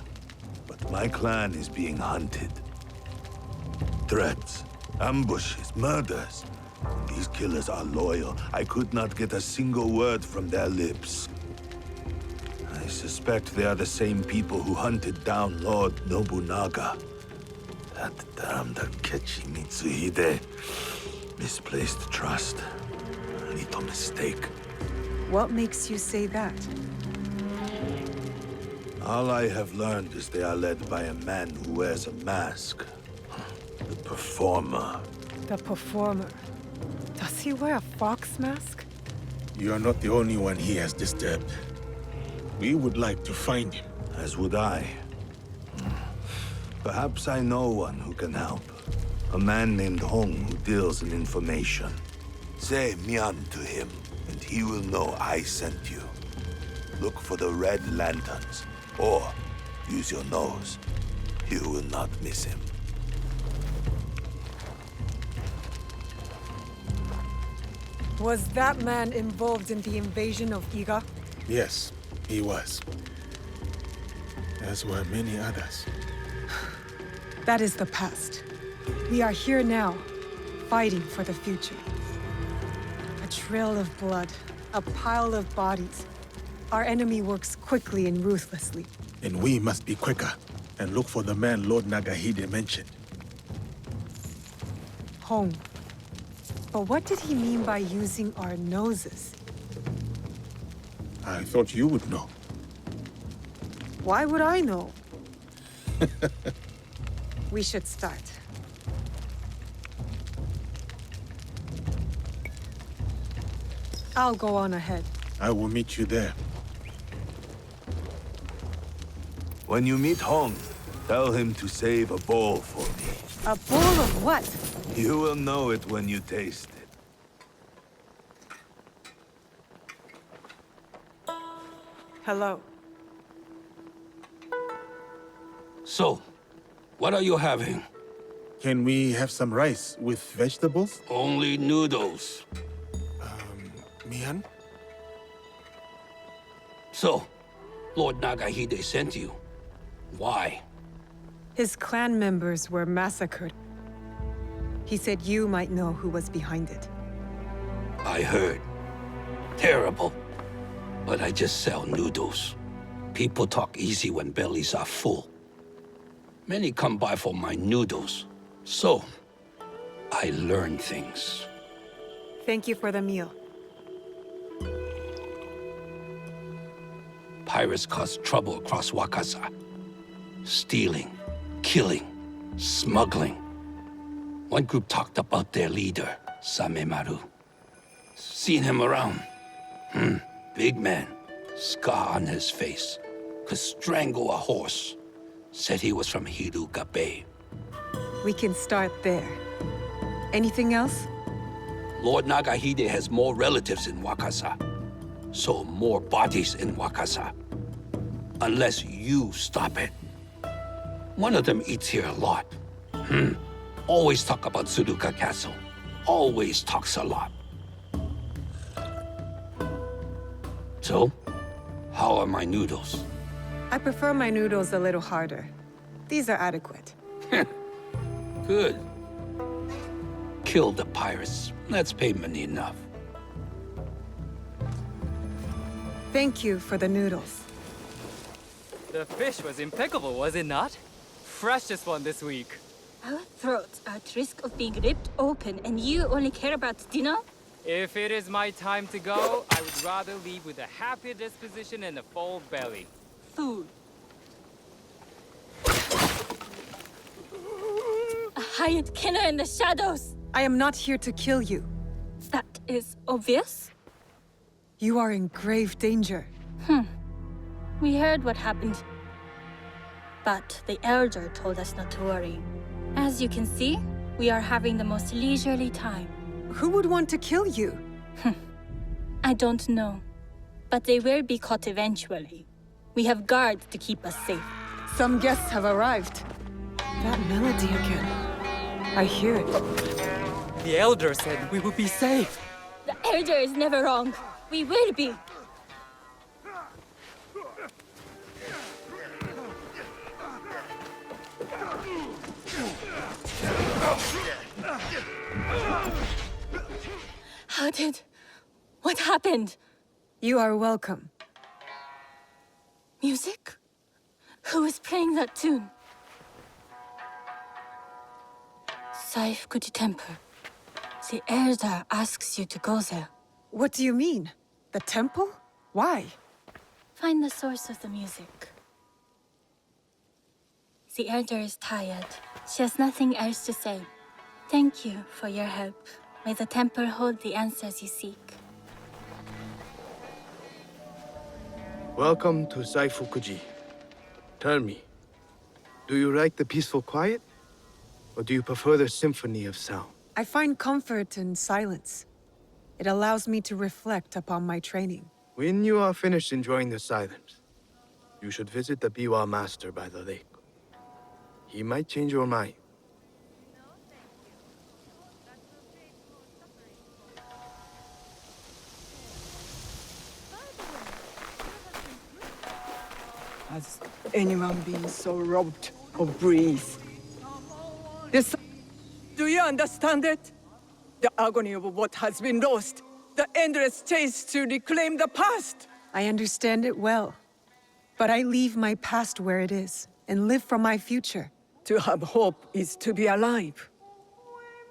S14: but my clan is being hunted. Threats, ambushes, murders. These killers are loyal. I could not get a single word from their lips. I suspect they are the same people who hunted down Lord Nobunaga. That damned Akechi Mitsuhide. Misplaced trust. A little mistake.
S1: What makes you say that?
S14: All I have learned is they are led by a man who wears a mask. The Performer.
S1: The Performer. Does he wear a fox mask?
S8: You are not the only one he has disturbed. We would like to find him.
S14: As would I. Perhaps I know one who can help. A man named Hong who deals in information. Say Mian to him, and he will know I sent you. Look for the red lanterns, or use your nose. You will not miss him.
S1: Was that man involved in the invasion of Iga?
S8: Yes, he was. As were many others.
S1: That is the past. We are here now, fighting for the future. A trail of blood, a pile of bodies. Our enemy works quickly and ruthlessly.
S8: And we must be quicker, and look for the man Lord Nagahide mentioned.
S1: Hong. But what did he mean by using our noses?
S8: I thought you would know.
S1: Why would I know? We should start. I'll go on ahead.
S8: I will meet you there.
S14: When you meet Hong, tell him to save a bowl for me.
S1: A bowl of what?
S14: You will know it when you taste it.
S1: Hello.
S12: So, what are you having?
S8: Can we have some rice with vegetables?
S12: Only noodles.
S8: Mian?
S12: So, Lord Nagahide sent you. Why?
S1: His clan members were massacred. He said you might know who was behind it.
S12: I heard. Terrible. But I just sell noodles. People talk easy when bellies are full. Many come by for my noodles. So, I learn things.
S1: Thank you for the meal.
S12: Pirates cause trouble across Wakasa. Stealing, killing, smuggling. One group talked about their leader, Samemaru. Seen him around. Big man, scar on his face. Could strangle a horse. Said he was from Hiruga Bay.
S1: We can start there. Anything else?
S12: Lord Nagahide has more relatives in Wakasa. So more bodies in Wakasa. Unless you stop it. One of them eats here a lot. Always talk about Suruga Castle. Always talks a lot. So, how are my noodles?
S1: I prefer my noodles a little harder. These are adequate.
S12: Good. Kill the pirates. That's payment enough.
S1: Thank you for the noodles.
S7: The fish was impeccable, was it not? Freshest one this week.
S21: Our throats are at risk of being ripped open, and you only care about dinner?
S7: If it is my time to go, I would rather leave with a happier disposition and a full belly.
S2: Food. A hired killer in the shadows.
S1: I am not here to kill you.
S2: That is obvious.
S1: You are in grave danger.
S2: We heard what happened. But the Elder told us not to worry. As you can see, we are having the most leisurely time.
S1: Who would want to kill you?
S2: I don't know. But they will be caught eventually. We have guards to keep us safe.
S1: Some guests have arrived. That melody again. I hear it.
S7: The Elder said we would be safe.
S2: The Elder is never wrong. We will be. What happened?
S1: You are welcome.
S2: Music? Who is playing that tune? Saifkuji Temple. The Elder asks you to go there.
S1: What do you mean? The temple? Why?
S2: Find the source of the music. The Elder is tired. She has nothing else to say. Thank you for your help. May the temple hold the answers you seek.
S15: Welcome to Saifukuji. Tell me, do you like the peaceful quiet? Or do you prefer the symphony of sound?
S1: I find comfort in silence. It allows me to reflect upon my training.
S15: When you are finished enjoying the silence, you should visit the Biwa master by the lake. He might change your mind.
S13: Has anyone been so robbed of breeze? This... Do you understand it? The agony of what has been lost. The endless chase to reclaim the past.
S1: I understand it well. But I leave my past where it is, and live for my future.
S13: To have hope is to be alive.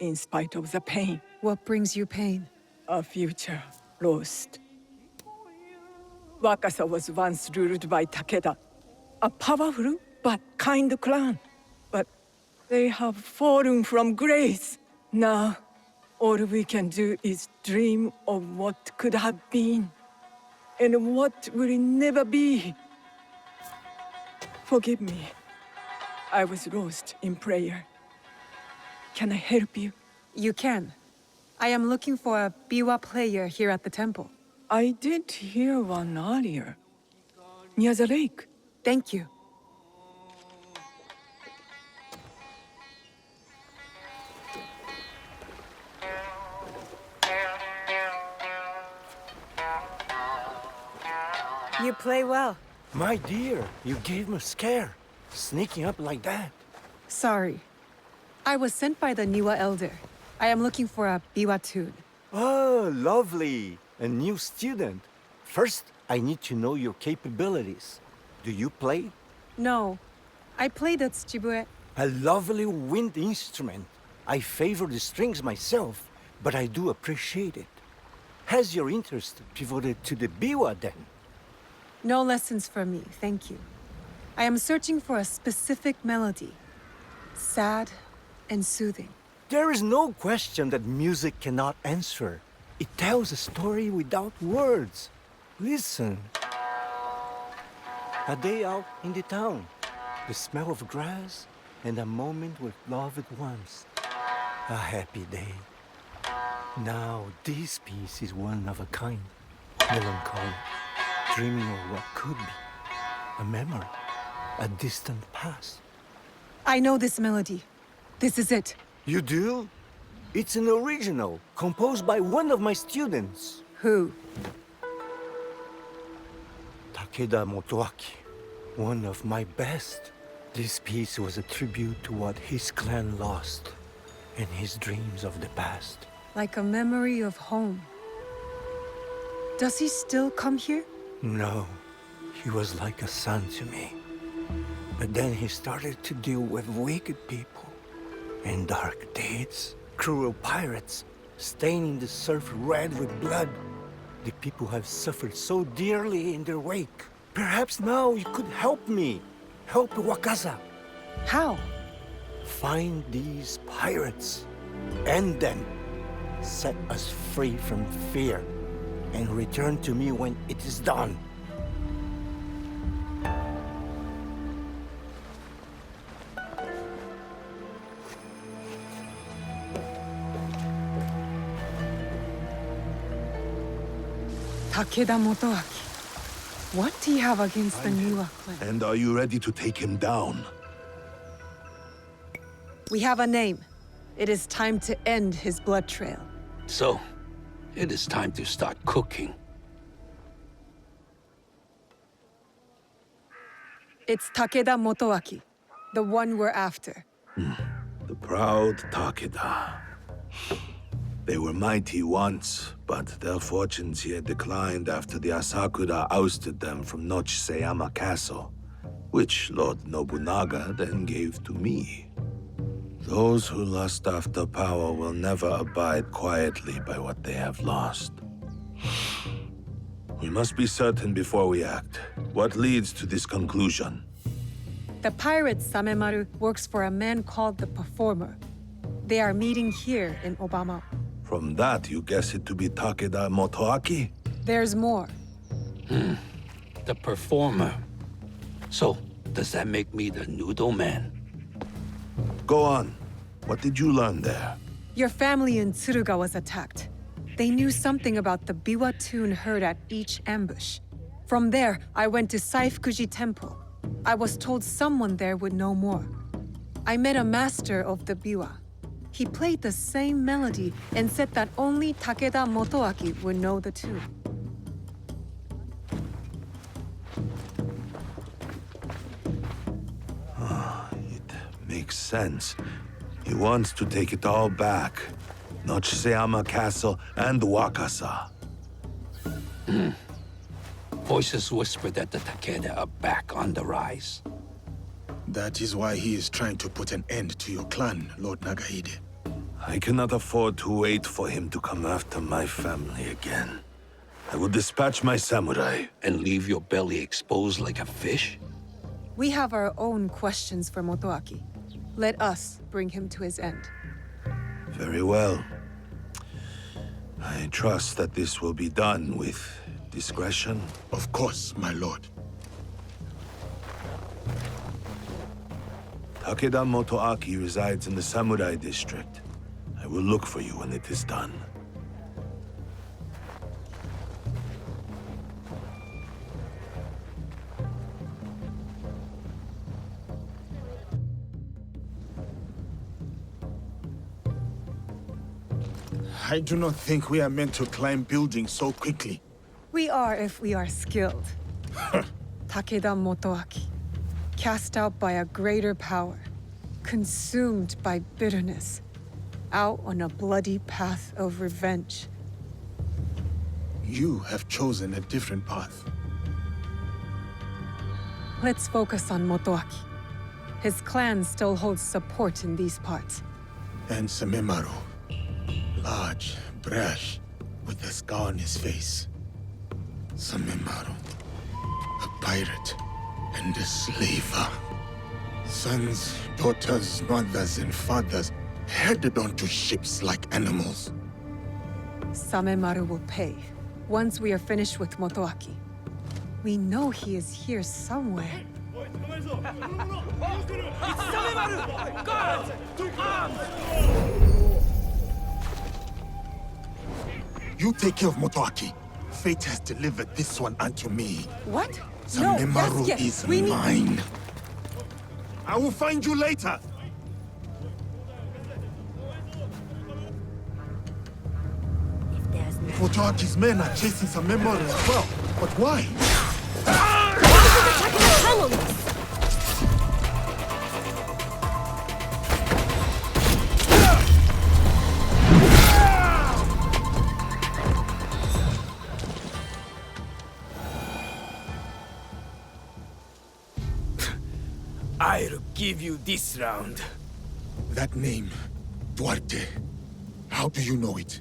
S13: In spite of the pain.
S1: What brings you pain?
S13: A future lost. Wakasa was once ruled by Takeda. A powerful but kind clan. But they have fallen from grace. Now, all we can do is dream of what could have been. And what will never be. Forgive me. I was lost in prayer. Can I help you?
S1: You can. I am looking for a biwa player here at the temple.
S13: I did hear one earlier. Near the lake.
S1: Thank you. You play well.
S17: My dear, you gave me a scare. Sneaking up like that.
S1: Sorry. I was sent by the Niwa Elder. I am looking for a biwa tune.
S17: Oh, lovely. A new student. First, I need to know your capabilities. Do you play?
S1: No. I played at Tsujibue.
S17: A lovely wind instrument. I favor the strings myself, but I do appreciate it. Has your interest pivoted to the biwa then?
S1: No lessons for me, thank you. I am searching for a specific melody. Sad and soothing.
S17: There is no question that music cannot answer. It tells a story without words. Listen. A day out in the town. The smell of grass and a moment with loved ones. A happy day. Now this piece is one of a kind. Melancholy. Dreaming of what could be. A memory. A distant past.
S1: I know this melody. This is it.
S17: You do? It's an original, composed by one of my students.
S1: Who?
S17: Takeda Motoaki, one of my best. This piece was a tribute to what his clan lost, and his dreams of the past.
S1: Like a memory of home. Does he still come here?
S17: No, he was like a son to me. But then he started to deal with wicked people and dark deeds, cruel pirates, staining the surf red with blood. The people have suffered so dearly in their wake. Perhaps now you could help me. Help Wakasa.
S23: How?
S17: Find these pirates. End them. Set us free from fear. And return to me when it is done.
S23: Takeda Motoaki. What do you have against the Niwa clan?
S14: And are you ready to take him down?
S23: We have a name. It is time to end his blood trail.
S11: So, it is time to start cooking.
S23: It's Takeda Motoaki, the one we're after.
S14: The proud Takeda. They were mighty once, but their fortunes here declined after the Asakura ousted them from Nochseyama Castle, which Lord Nobunaga then gave to me. Those who lust after power will never abide quietly by what they have lost. We must be certain before we act. What leads to this conclusion?
S23: The pirate Samemaru works for a man called the Performer. They are meeting here in Obama.
S14: From that, you guess it to be Takeda Motoaki?
S23: There's more.
S11: The Performer. So, does that make me the Noodle Man?
S14: Go on. What did you learn there?
S23: Your family in Tsuruga was attacked. They knew something about the biwa tune heard at each ambush. From there, I went to Saifukuji Temple. I was told someone there would know more. I met a master of the biwa. He played the same melody and said that only Takeda Motoaki would know the tune.
S14: It makes sense. He wants to take it all back. Nochseyama Castle and Wakasa.
S11: Voices whisper that the Takeda are back on the rise.
S8: That is why he is trying to put an end to your clan, Lord Nagahide.
S14: I cannot afford to wait for him to come after my family again. I will dispatch my samurai.
S11: And leave your belly exposed like a fish?
S23: We have our own questions for Motoaki. Let us bring him to his end.
S14: Very well. I trust that this will be done with discretion.
S8: Of course, my lord.
S14: Takeda Motoaki resides in the Samurai District. I will look for you when it is done.
S8: I do not think we are meant to climb buildings so quickly.
S23: We are if we are skilled. Takeda Motoaki, cast out by a greater power, consumed by bitterness, out on a bloody path of revenge.
S8: You have chosen a different path.
S23: Let's focus on Motoaki. His clan still holds support in these parts.
S8: And Samemaru. Large, brash, with a scar on his face. Samemaru. A pirate and a slaver. Sons, daughters, mothers, and fathers headed onto ships like animals.
S23: Samemaru will pay, once we are finished with Motoaki. We know he is here somewhere.
S21: It's Samemaru! Guards! To arms!
S8: You take care of Motoaki. Fate has delivered this one unto me.
S23: What?
S8: Samemaru
S23: No,
S8: is mine. I will find you later. Motoaki's men are chasing Samemaru as well. But why?
S17: I'll give you this round.
S8: That name, Duarte. How do you know it?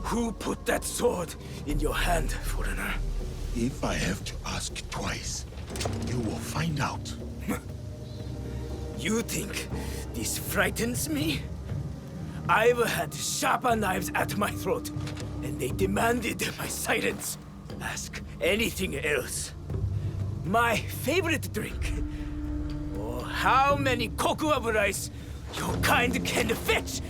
S19: Who put that sword in your hand, foreigner?
S8: If I have to ask twice, you will find out.
S19: You think this frightens me? I've had sharper knives at my throat, and they demanded my silence. Ask anything else. My favorite drink, or how many koku of rice your kind can fetch.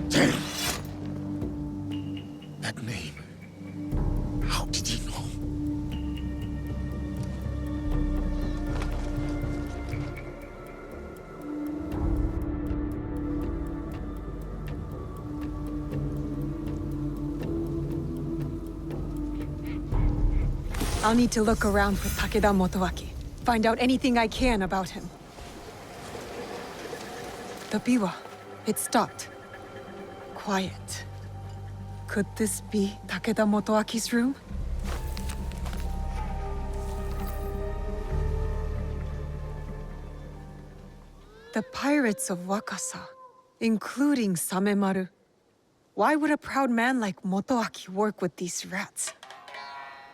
S8: Damn! That name. How did he know?
S1: I'll need to look around for Takeda Motoaki. Find out anything I can about him. The biwa. It stopped. Quiet. Could this be Takeda Motoaki's room? The pirates of Wakasa, including Samemaru. Why would a proud man like Motoaki work with these rats?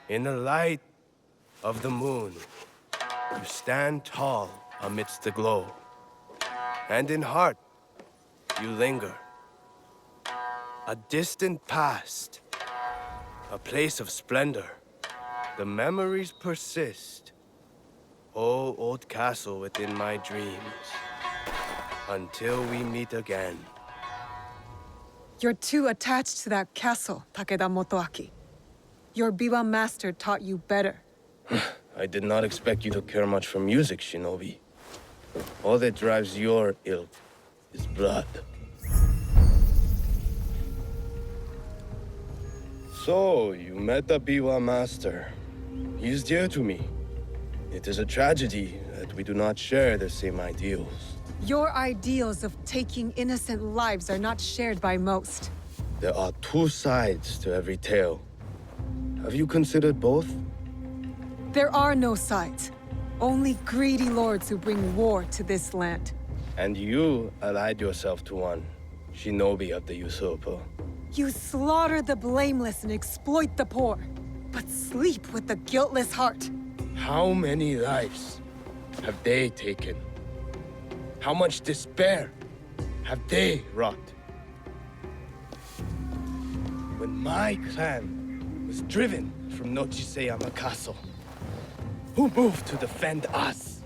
S19: In the light of the moon, you stand tall amidst the glow. And in heart, you linger. A distant past, a place of splendor. The memories persist. Oh, old castle within my dreams. Until we meet again.
S1: You're too attached to that castle, Takeda Motoaki. Your biwa master taught you better.
S19: I did not expect you to care much for music, shinobi. All that drives your ilk is blood. So, you met the biwa master. He is dear to me. It is a tragedy that we do not share the same ideals.
S1: Your ideals of taking innocent lives are not shared by most.
S19: There are two sides to every tale. Have you considered both?
S1: There are no sides. Only greedy lords who bring war to this land.
S19: And you allied yourself to one, shinobi of the usurper.
S1: You slaughter the blameless and exploit the poor, but sleep with the guiltless heart.
S19: How many lives have they taken? How much despair have they wrought? When my clan was driven from Nochiseyama Castle, who moved to defend us?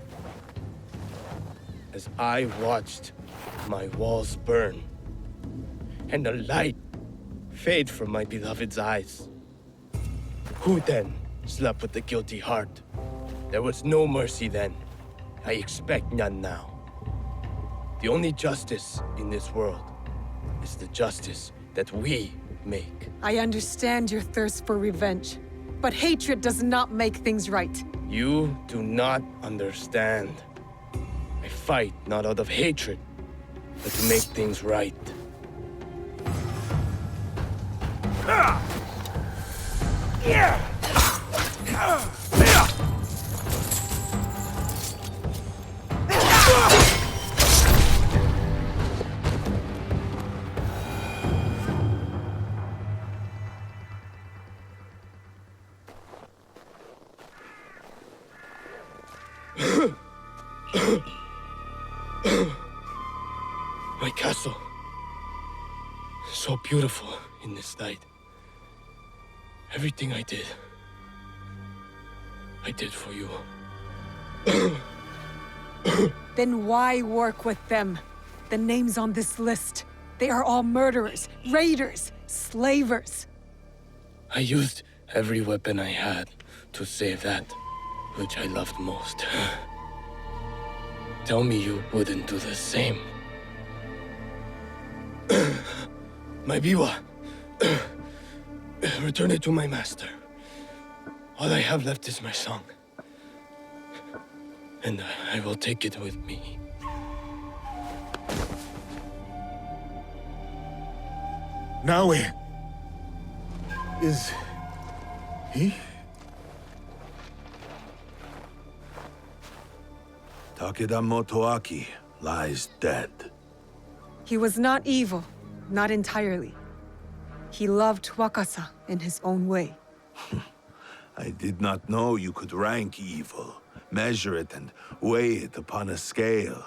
S19: As I watched my walls burn, and the light fade from my beloved's eyes, who then slept with the guilty heart? There was no mercy then. I expect none now. The only justice in this world is the justice that we make.
S1: I understand your thirst for revenge, but hatred does not make things right.
S19: You do not understand. I fight not out of hatred, but to make things right. My castle. So beautiful in this light. Everything I did for you.
S1: Then why work with them? The names on this list, they are all murderers, raiders, slavers.
S19: I used every weapon I had to save that which I loved most. Tell me you wouldn't do the same. My biwa. Return it to my master. All I have left is my song. And I will take it with me.
S8: Now where? Is he?
S5: Takeda Motoaki lies dead.
S1: He was not evil, not entirely. He loved Wakasa in his own way.
S5: I did not know you could rank evil, measure it and weigh it upon a scale.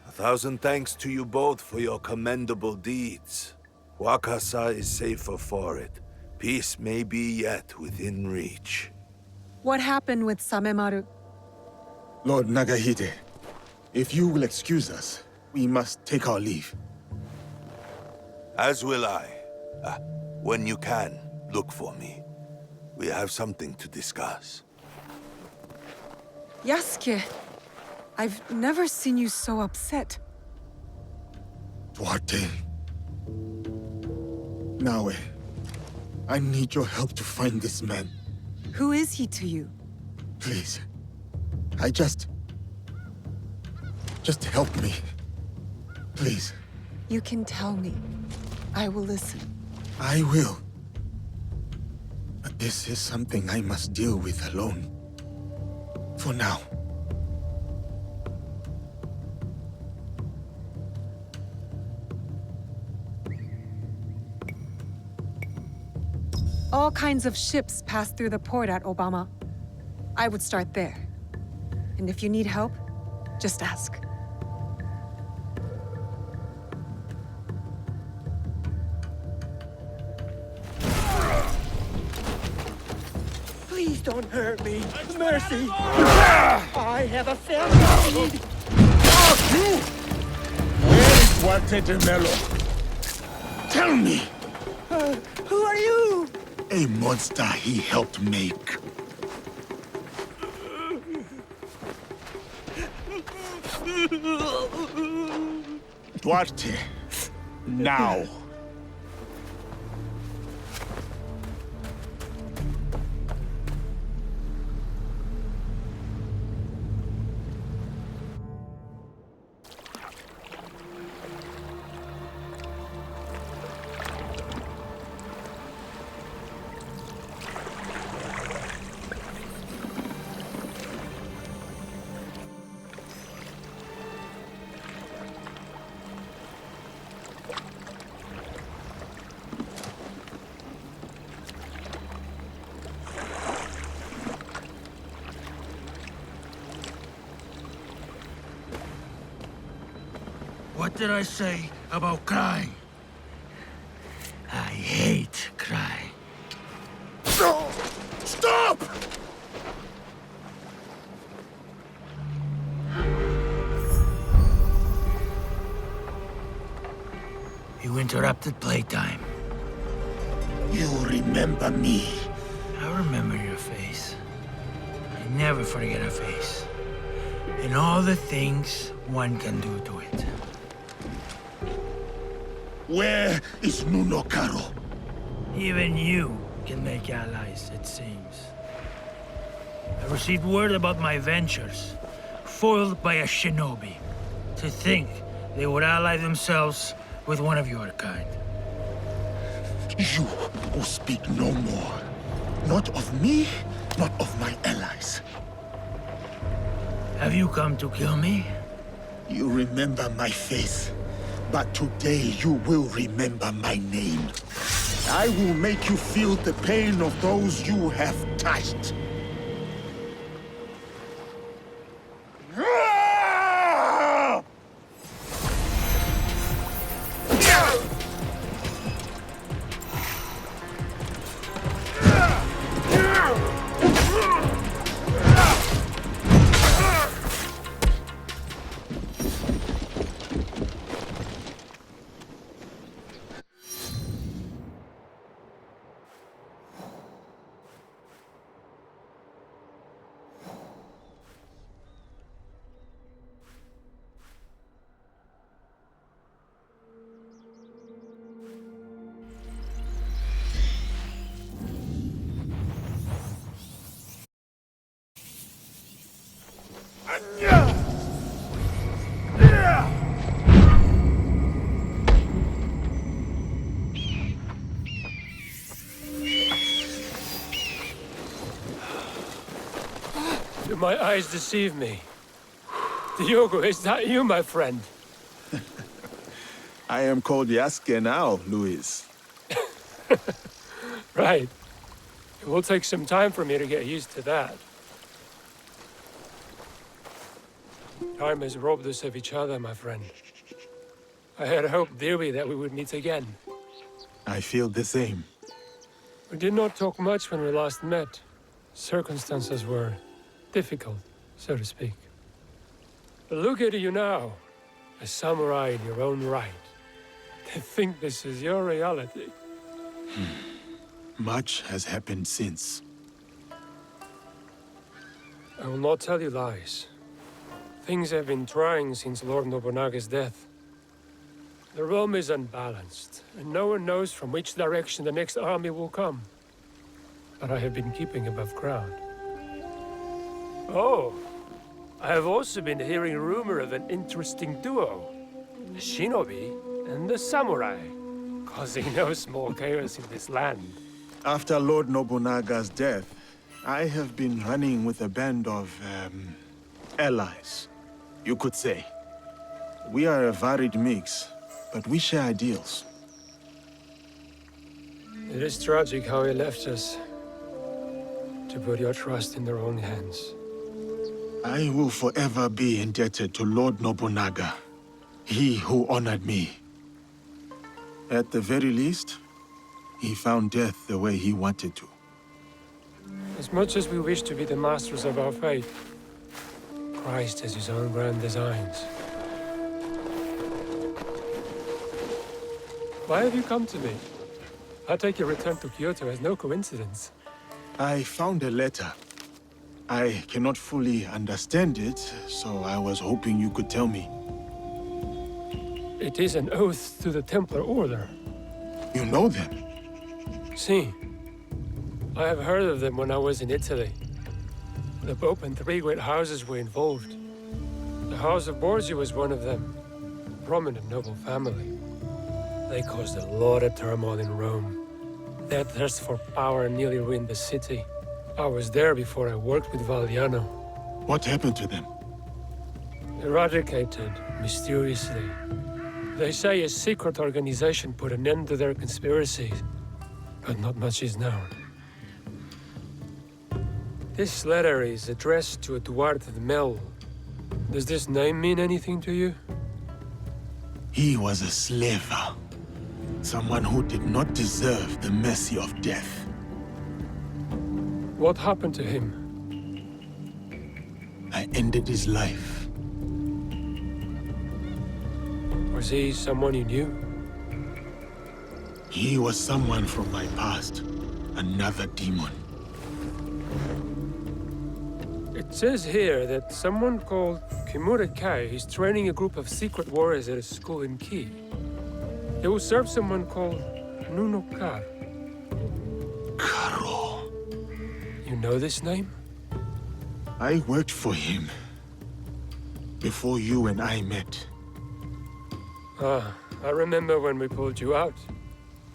S5: 1,000 thanks to you both for your commendable deeds. Wakasa is safer for it. Peace may be yet within reach.
S1: What happened with Samemaru?
S8: Lord Nagahide, if you will excuse us, we must take our leave.
S5: As will I. When you can, look for me. We have something to discuss.
S1: Yasuke, I've never seen you so upset.
S8: Duarte. Naue, I need your help to find this man.
S1: Who is he to you?
S8: Please. Just help me. Please.
S1: You can tell me. I will listen.
S8: I will. But this is something I must deal with alone. For now.
S1: All kinds of ships pass through the port at Obama. I would start there. And if you need help, just ask.
S10: Please don't hurt me. Mercy. I have a family.
S8: Where is Duarte de Mello? Tell me!
S10: Who are you?
S8: A monster he helped make. Duarte, now.
S10: What did I say about crying? I hate crying.
S8: No! Stop!
S10: You interrupted playtime.
S8: You remember me.
S10: I remember your face. I never forget a face. And all the things one can do to it.
S8: Where is Nunokaro?
S10: Even you can make allies, it seems. I received word about my ventures, foiled by a shinobi. To think they would ally themselves with one of your kind.
S8: You will speak no more. Not of me, not of my allies.
S10: Have you come to kill me?
S8: You remember my face, but today you will remember my name. I will make you feel the pain of those you have touched.
S16: Did my eyes deceive me?
S10: Diogo, is that you, my friend?
S8: I am called Yasuke now, Luis.
S10: Right. It will take some time for me to get used to that. Time has robbed us of each other, my friend. I had hoped dearly that we would meet again.
S8: I feel the same.
S10: We did not talk much when we last met. Circumstances were difficult, so to speak. But look at you now, a samurai in your own right. To think this is your reality.
S8: Much has happened since.
S10: I will not tell you lies. Things have been trying since Lord Nobunaga's death. The realm is unbalanced, and no one knows from which direction the next army will come. But I have been keeping above ground. Oh, I have also been hearing rumor of an interesting duo. The shinobi and the samurai, causing no small chaos in this land.
S8: After Lord Nobunaga's death, I have been running with a band of, allies, you could say. We are a varied mix, but we share ideals.
S10: It is tragic how he left us. To put your trust in the wrong hands.
S8: I will forever be indebted to Lord Nobunaga, he who honored me. At the very least, he found death the way he wanted to.
S10: As much as we wish to be the masters of our fate, Christ has his own grand designs. Why have you come to me? I take your return to Kyoto as no coincidence.
S8: I found a letter. I cannot fully understand it, so I was hoping you could tell me.
S10: It is an oath to the Templar Order.
S8: You know them?
S10: Si. I have heard of them when I was in Italy. The Pope and 3 great houses were involved. The House of Borgia was one of them. A prominent noble family. They caused a lot of turmoil in Rome. Their thirst for power nearly ruined the city. I was there before I worked with Valliano.
S8: What happened to them?
S10: Eradicated, mysteriously. They say a secret organization put an end to their conspiracies, but not much is known. This letter is addressed to Eduardo de Mel. Does this name mean anything to you?
S8: He was a slaver. Someone who did not deserve the mercy of death.
S10: What happened to him?
S8: I ended his life.
S10: Was he someone you knew?
S8: He was someone from my past. Another demon.
S10: It says here that someone called Kimura Kai is training a group of secret warriors at a school in Ki. They will serve someone called Nunokar.
S8: Karo.
S10: You know this name?
S8: I worked for him before you and I met.
S10: Ah, I remember when we pulled you out.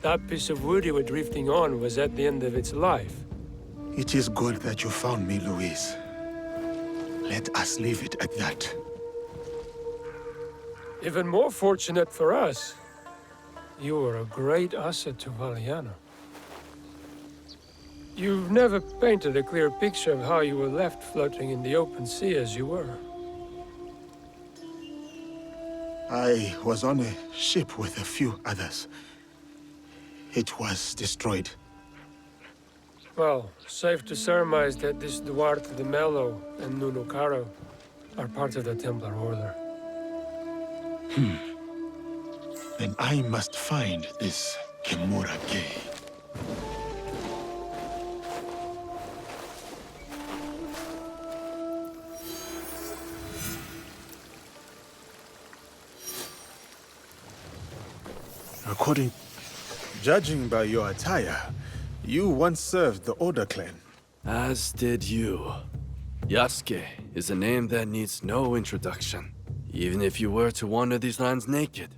S10: That piece of wood you were drifting on was at the end of its life.
S8: It is good that you found me, Luis. Let us leave it at that.
S10: Even more fortunate for us. You were a great asset to Valliano. You've never painted a clear picture of how you were left floating in the open sea as you were.
S8: I was on a ship with a few others. It was destroyed.
S10: Well, safe to surmise that this Duarte de Melo and Nuno Caro are part of the Templar Order.
S8: Then I must find this Kimura Kei. Judging by your attire, you once served the Oda clan.
S19: As did you. Yasuke is a name that needs no introduction, even if you were to wander these lands naked.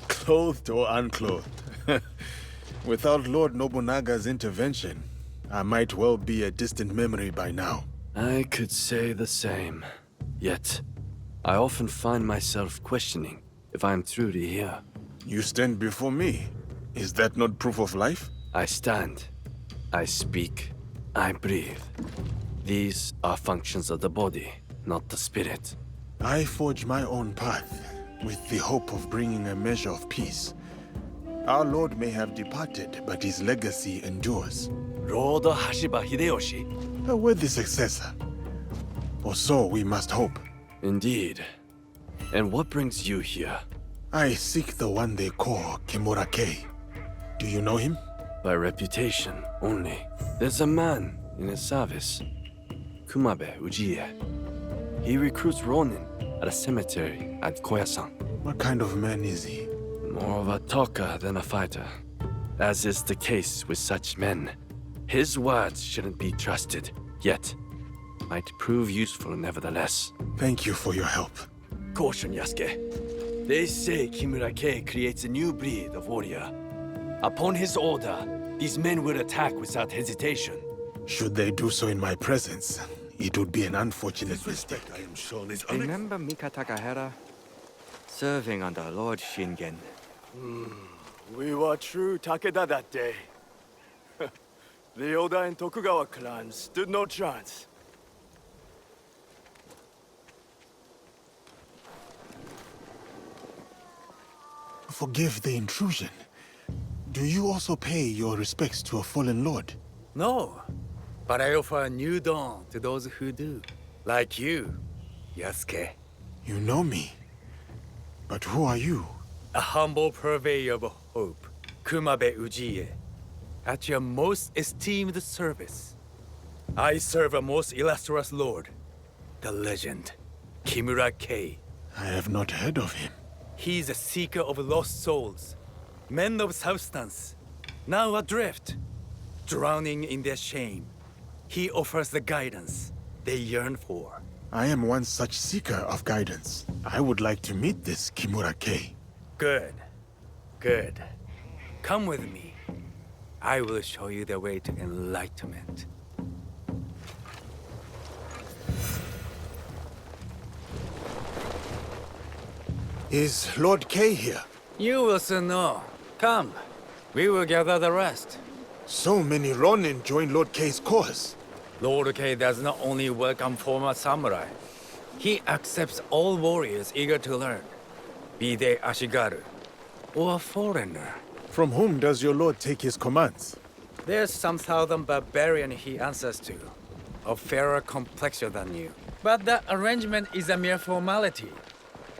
S8: Clothed or unclothed. Without Lord Nobunaga's intervention, I might well be a distant memory by now.
S19: I could say the same. Yet, I often find myself questioning if I am truly here.
S8: You stand before me. Is that not proof of life?
S19: I stand. I speak. I breathe. These are functions of the body, not the spirit.
S8: I forge my own path, with the hope of bringing a measure of peace. Our Lord may have departed, but his legacy endures.
S19: Lord Hashiba Hideyoshi.
S8: A worthy successor. Or so we must hope.
S19: Indeed. And what brings you here?
S8: I seek the one they call Kimura Kei. Do you know him?
S19: By reputation only. There's a man in his service, Kumabe Ujiie. He recruits Ronin at a cemetery at Koyasan.
S8: What kind of man is he?
S19: More of a talker than a fighter. As is the case with such men. His words shouldn't be trusted, yet might prove useful nevertheless.
S8: Thank you for your help.
S19: Caution, Yasuke. They say Kimura Kei creates a new breed of warrior. Upon his order, these men will attack without hesitation.
S8: Should they do so in my presence, it would be an unfortunate mistake.
S5: I am shown is
S9: Remember Mika Takahara? Serving under Lord Shingen.
S18: We were true Takeda that day. The Oda and Tokugawa clans stood no chance.
S8: Forgive the intrusion. Do you also pay your respects to a fallen lord?
S17: No, but I offer a new dawn to those who do. Like you, Yasuke.
S8: You know me. But who are you?
S17: A humble purveyor of hope, Kumabe Ujiie. At your most esteemed service. I serve a most illustrious lord, the legend, Kimura Kei.
S8: I have not heard of him.
S17: He's a seeker of lost souls, men of substance, now adrift, drowning in their shame. He offers the guidance they yearn for.
S8: I am one such seeker of guidance. I would like to meet this Kimura Kei.
S17: Good. Good. Come with me. I will show you the way to enlightenment.
S8: Is Lord Kei here?
S17: You will soon know. Come. We will gather the rest.
S8: So many Ronin join Lord Kei's cause.
S17: Lord Kei does not only welcome former samurai. He accepts all warriors eager to learn, be they Ashigaru or a foreigner.
S8: From whom does your lord take his commands?
S17: There's some southern barbarian he answers to, of fairer complexion than you. But that arrangement is a mere formality.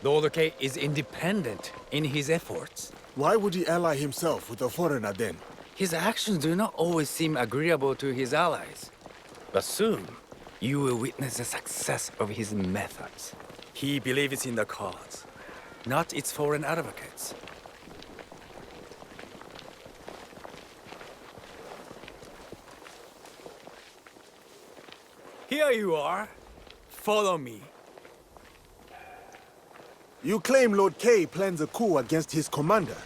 S17: Lord Kei is independent in his efforts.
S8: Why would he ally himself with a foreigner then?
S17: His actions do not always seem agreeable to his allies. But soon, you will witness the success of his methods. He believes in the cause, not its foreign advocates. Here you are. Follow me.
S8: You claim Lord Kei plans a coup against his commander.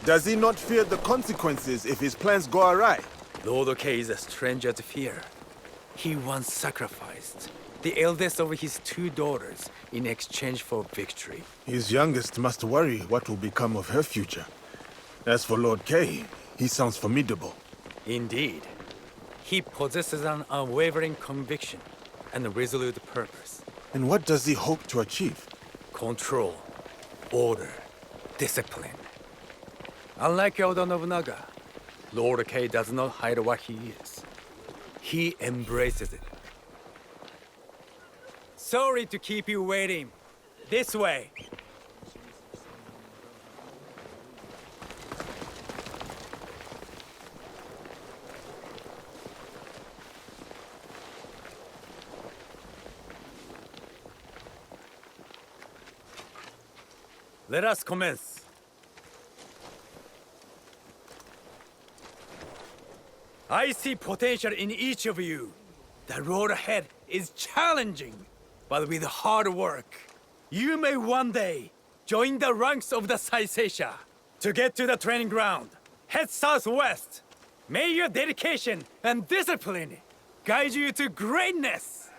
S8: Does he not fear the consequences if his plans go awry?
S17: Lord Kei is a stranger to fear. He once sacrificed the eldest of his two daughters in exchange for victory.
S8: His youngest must worry what will become of her future. As for Lord Kei, he sounds formidable.
S17: Indeed. He possesses an unwavering conviction and a resolute purpose.
S8: And what does he hope to achieve?
S17: Control, order, discipline. Unlike Oda Nobunaga, Lord Kei does not hide what he is. He embraces it. Sorry to keep you waiting. This way. Let us commence. I see potential in each of you. The road ahead is challenging, but with hard work, you may one day join the ranks of the Saiseiya. To get to the training ground, head southwest. May your dedication and discipline guide you to greatness.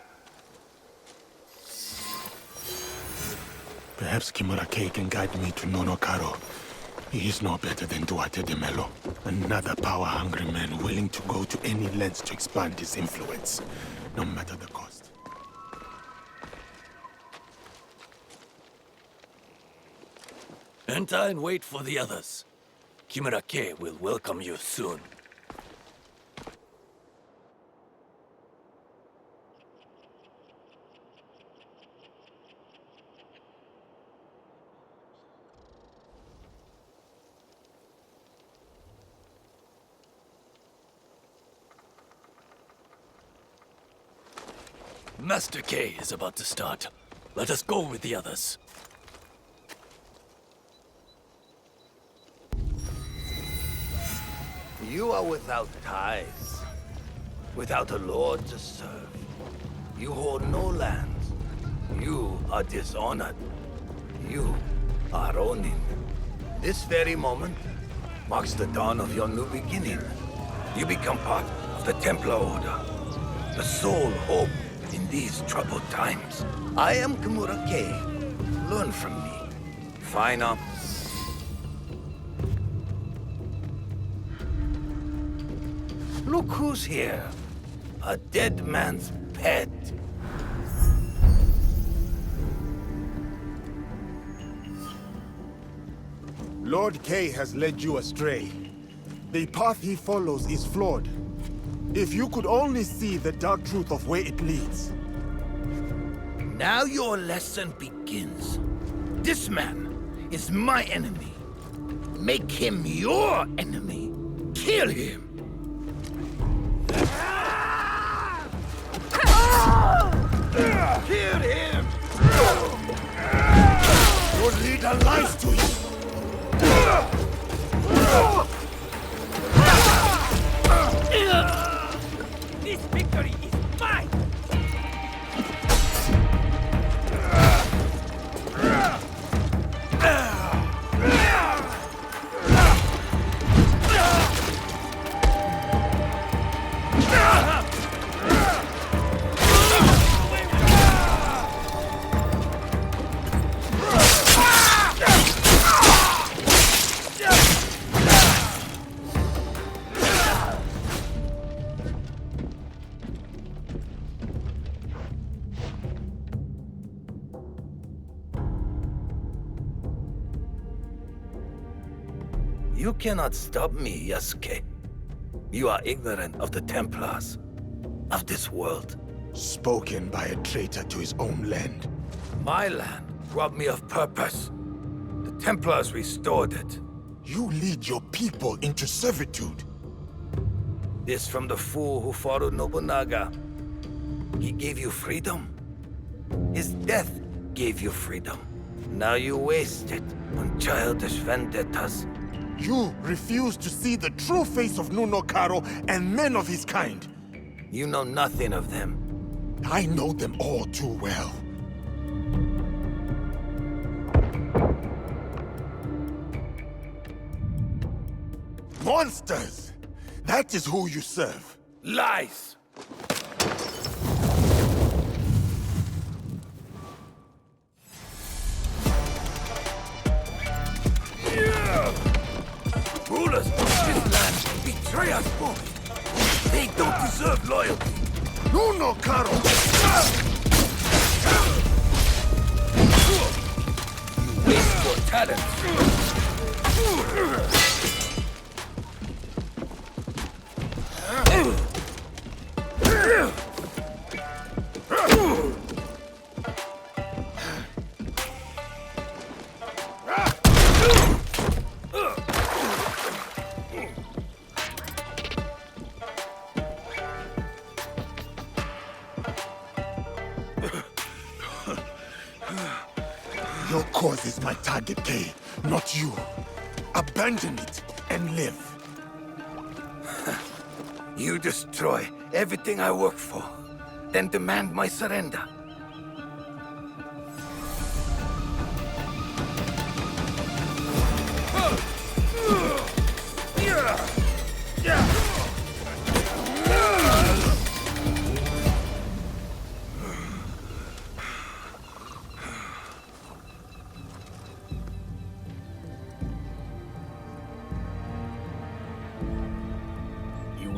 S8: Perhaps Kimura-Kei can guide me to Nonokaro. He is no better than Duarte de Mello. Another power-hungry man willing to go to any lengths to expand his influence, no matter the cost.
S17: Enter and wait for the others. Kimura-Kei will welcome you soon. Master K is about to start. Let us go with the others.
S14: You are without ties, without a lord to serve. You hold no lands. You are dishonored. You are Ronin. This very moment marks the dawn of your new beginning. You become part of the Templar Order, the sole hope in these troubled times. I am Kimura-Kei. Learn from me. Fine up. Look who's here. A dead man's pet.
S8: Lord K has led you astray. The path he follows is flawed. If you could only see the dark truth of where it leads.
S14: Now your lesson begins. This man is my enemy. Make him your enemy. Kill him. Kill him!
S8: Your leader lies to you!
S21: This victory is mine!
S14: You cannot stop me, Yasuke. You are ignorant of the Templars, of this world.
S8: Spoken by a traitor to his own land.
S14: My land robbed me of purpose. The Templars restored it.
S8: You lead your people into servitude.
S14: This from the fool who followed Nobunaga. He gave you freedom. His death gave you freedom. Now you waste it on childish vendettas.
S8: You refuse to see the true face of Nunokaro and men of his kind.
S14: You know nothing of them.
S8: I know them all too well. Monsters! That is who you serve.
S14: Lies! Rulers of this land betray us both. They don't deserve loyalty.
S8: Nunokaro!
S14: You waste your talent.
S8: Your cause is my target, Kay, not you. Abandon it and live.
S14: You destroy everything I work for, then demand my surrender.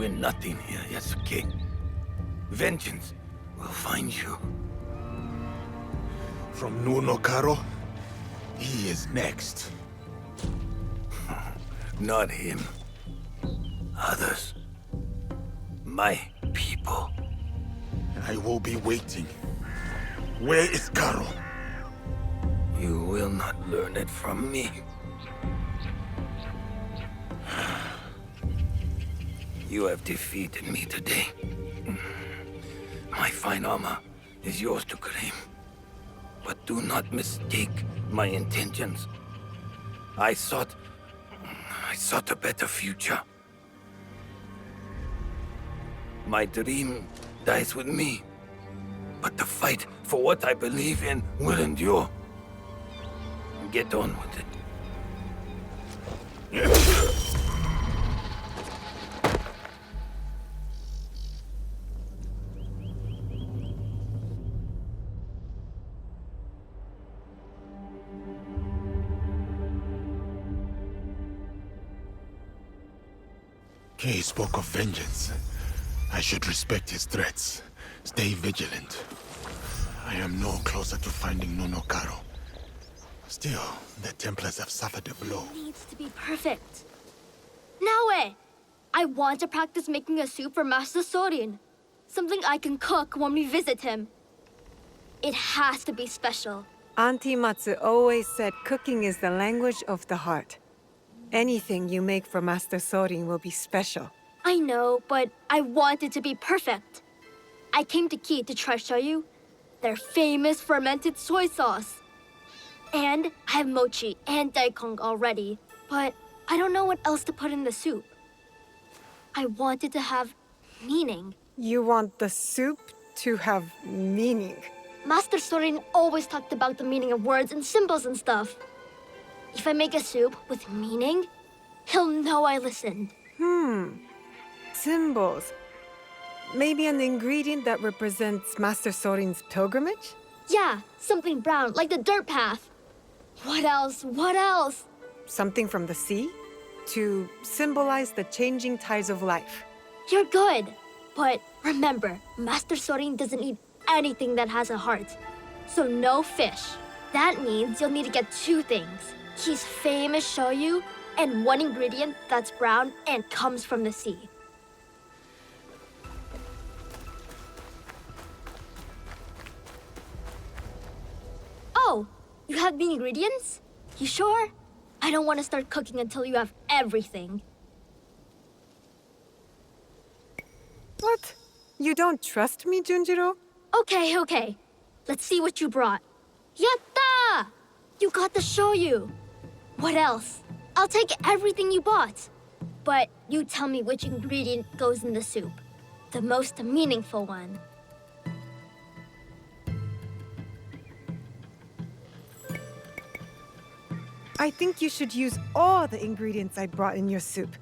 S17: win nothing here, Yasuke. Vengeance will find you.
S8: From Nuno Karo, he is next.
S17: Not him. Others. My people.
S8: I will be waiting. Where is Karo?
S17: You will not learn it from me. You have defeated me today. My fine armor is yours to claim. But do not mistake my intentions. I sought a better future. My dream dies with me. But the fight for what I believe in will endure. Get on with it.
S8: Kay spoke of vengeance. I should respect his threats. Stay vigilant. I am no closer to finding Nuno Karo. Still, the Templars have suffered a blow.
S4: It needs to be perfect. Naoe! I want to practice making a soup for Master Sorin. Something I can cook when we visit him. It has to be special.
S1: Auntie Matsu always said cooking is the language of the heart. Anything you make for Master Sorin will be special.
S4: I know, but I want it to be perfect. I came to Ki to try show you their famous fermented soy sauce. And I have mochi and daikon already, but I don't know what else to put in the soup. I want it to have meaning.
S1: You want the soup to have meaning?
S4: Master Sorin always talked about the meaning of words and symbols and stuff. If I make a soup with meaning, he'll know I listened.
S1: Symbols. Maybe an ingredient that represents Master Sorin's pilgrimage?
S4: Yeah, something brown, like the dirt path. What else? What else?
S1: Something from the sea? To symbolize the changing tides of life.
S4: You're good. But remember, Master Sorin doesn't eat anything that has a heart. So no fish. That means you'll need to get two things. His famous shoyu and one ingredient that's brown and comes from the sea. Oh, you have the ingredients? You sure? I don't want to start cooking until you have everything.
S1: What? You don't trust me, Junjiro?
S4: Okay. Let's see what you brought. Yatta! You got the shoyu. What else? I'll take everything you bought. But you tell me which ingredient goes in the soup. The most meaningful one.
S1: I think you should use all the ingredients I brought in your soup.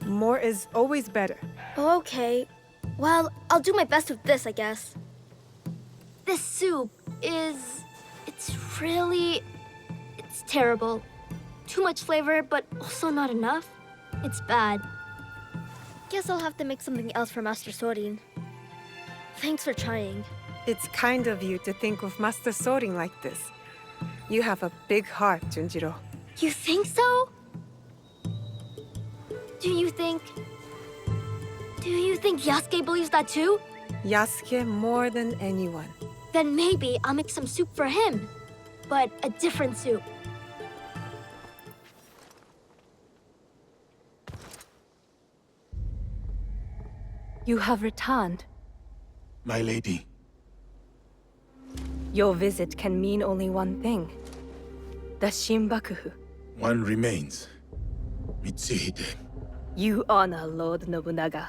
S1: More is always better.
S4: Okay. Well, I'll do my best with this, I guess. This soup is... It's terrible. Too much flavor, but also not enough. It's bad. Guess I'll have to make something else for Master Sorin. Thanks for trying.
S1: It's kind of you to think of Master Sorin like this. You have a big heart, Junjiro.
S4: You think so? Do you think Yasuke believes that too?
S1: Yasuke more than anyone.
S4: Then maybe I'll make some soup for him. But a different soup.
S6: You have returned.
S8: My lady.
S6: Your visit can mean only one thing. The Shinbakufu.
S8: One remains. Mitsuhide.
S6: You honor Lord Nobunaga,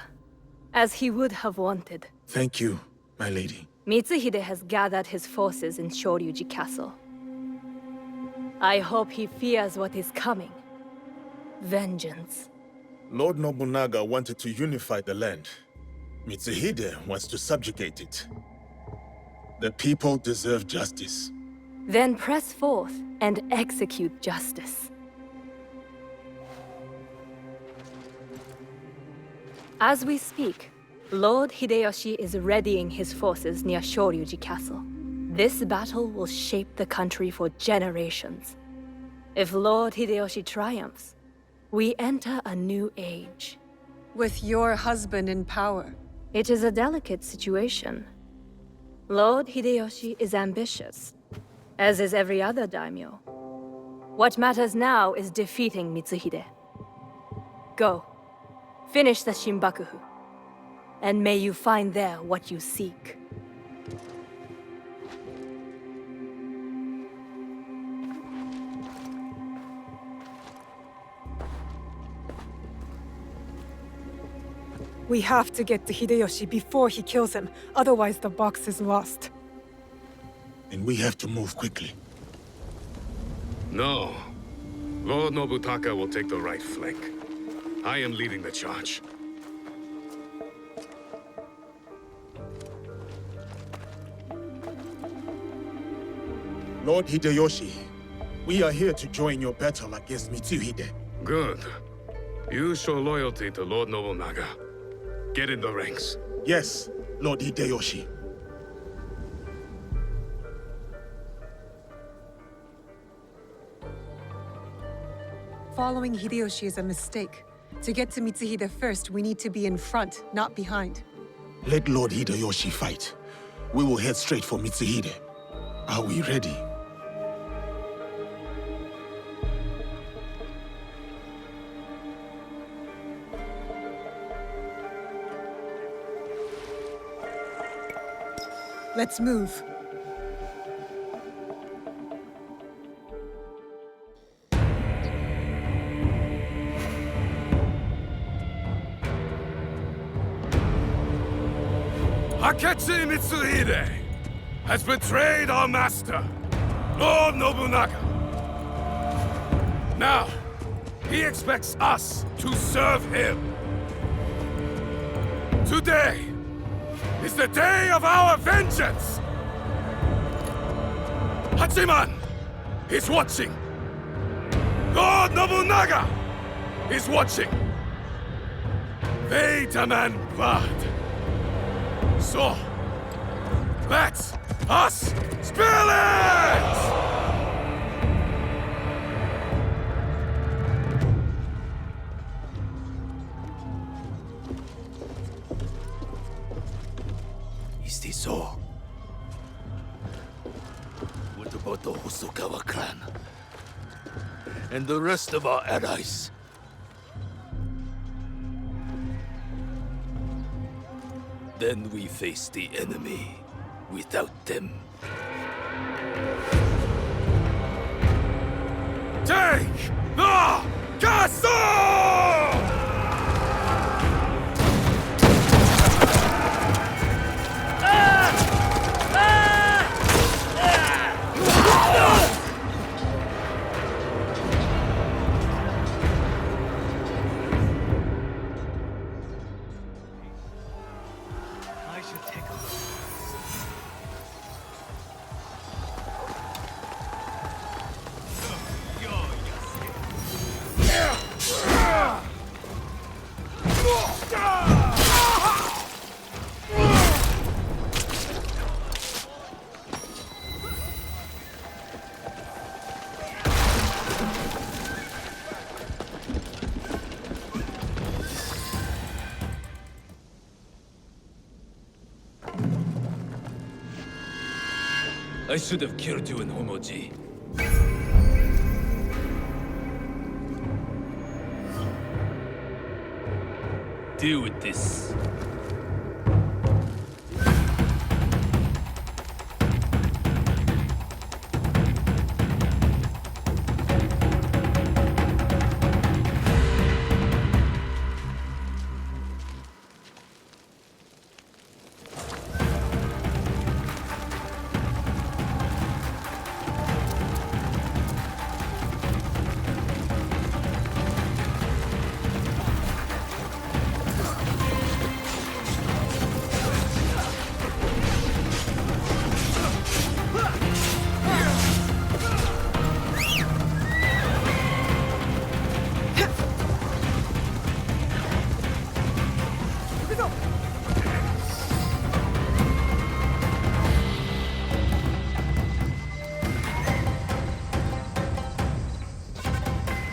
S6: as he would have wanted.
S8: Thank you, my lady.
S6: Mitsuhide has gathered his forces in Shoryuji Castle. I hope he fears what is coming. Vengeance.
S8: Lord Nobunaga wanted to unify the land. Mitsuhide wants to subjugate it. The people deserve justice.
S6: Then press forth and execute justice. As we speak, Lord Hideyoshi is readying his forces near Shoryuji Castle. This battle will shape the country for generations. If Lord Hideyoshi triumphs, we enter a new age.
S1: With your husband in power.
S6: It is a delicate situation. Lord Hideyoshi is ambitious, as is every other daimyo. What matters now is defeating Mitsuhide. Go, finish the Shinbakufu, and may you find there what you seek.
S23: We have to get to Hideyoshi before he kills him, otherwise the box is lost.
S8: And we have to move quickly.
S3: No. Lord Nobutaka will take the right flank. I am leading the charge.
S8: Lord Hideyoshi, we are here to join your battle against Mitsuhide.
S3: Good. You show loyalty to Lord Nobunaga. Get in the ranks.
S8: Yes, Lord Hideyoshi.
S1: Following Hideyoshi is a mistake. To get to Mitsuhide first, we need to be in front, not behind.
S8: Let Lord Hideyoshi fight. We will head straight for Mitsuhide. Are we ready?
S1: Let's move.
S3: Akechi Mitsuhide has betrayed our master, Lord Nobunaga. Now, he expects us to serve him. Today is the day of our vengeance! Hachiman is watching! Lord Nobunaga is watching! They demand blood. So, let us spill it!
S14: Is this all? What about the Hosokawa clan? And the rest of our allies? Then we face the enemy without them.
S3: Take the castle!
S14: I should have killed you in Homoji. Deal with this.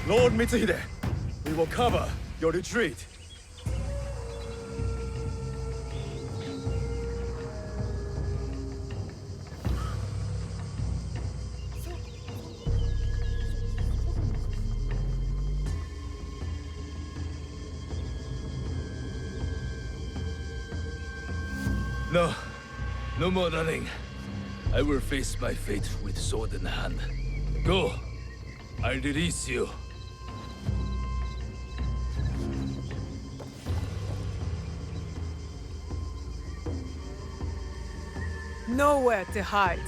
S18: Lord Mitsuhide, we will cover your retreat.
S14: No. No more running. I will face my fate with sword in hand. Go. I release you.
S23: Nowhere to hide.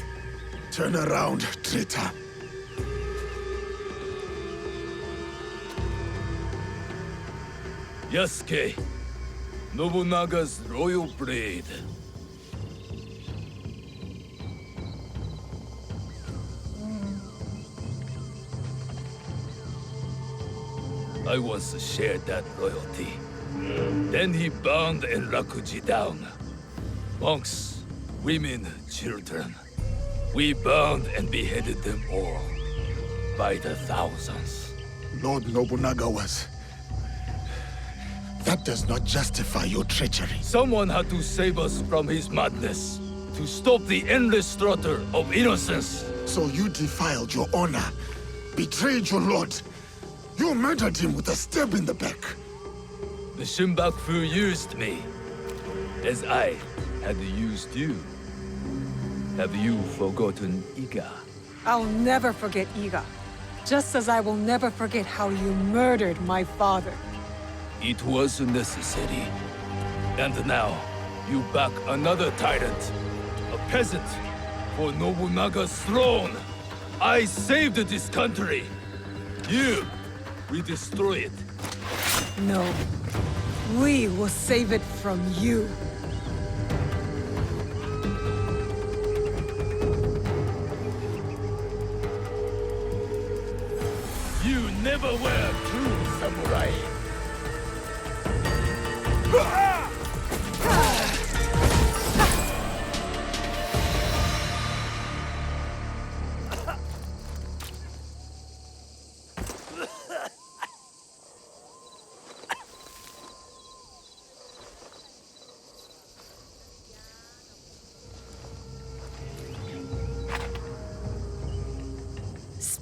S8: Turn around, traitor.
S14: Yasuke, Nobunaga's royal blade. I once shared that royalty. Then he bound Enrakuji down. Monks, women, children. We bound and beheaded them all. By the thousands.
S8: Lord Nobunaga was... That does not justify your treachery.
S14: Someone had to save us from his madness. To stop the endless slaughter of innocents.
S8: So you defiled your honor, betrayed your lord. You murdered him with a stab in the back.
S14: The Shinbaku used me, as I had used you. Have you forgotten Iga?
S23: I'll never forget Iga. Just as I will never forget how you murdered my father.
S14: It was necessary. And now, you back another tyrant. A peasant. For Nobunaga's throne. I saved this country. You, we destroy it.
S23: No. We will save it from you.
S14: You never were true samurai.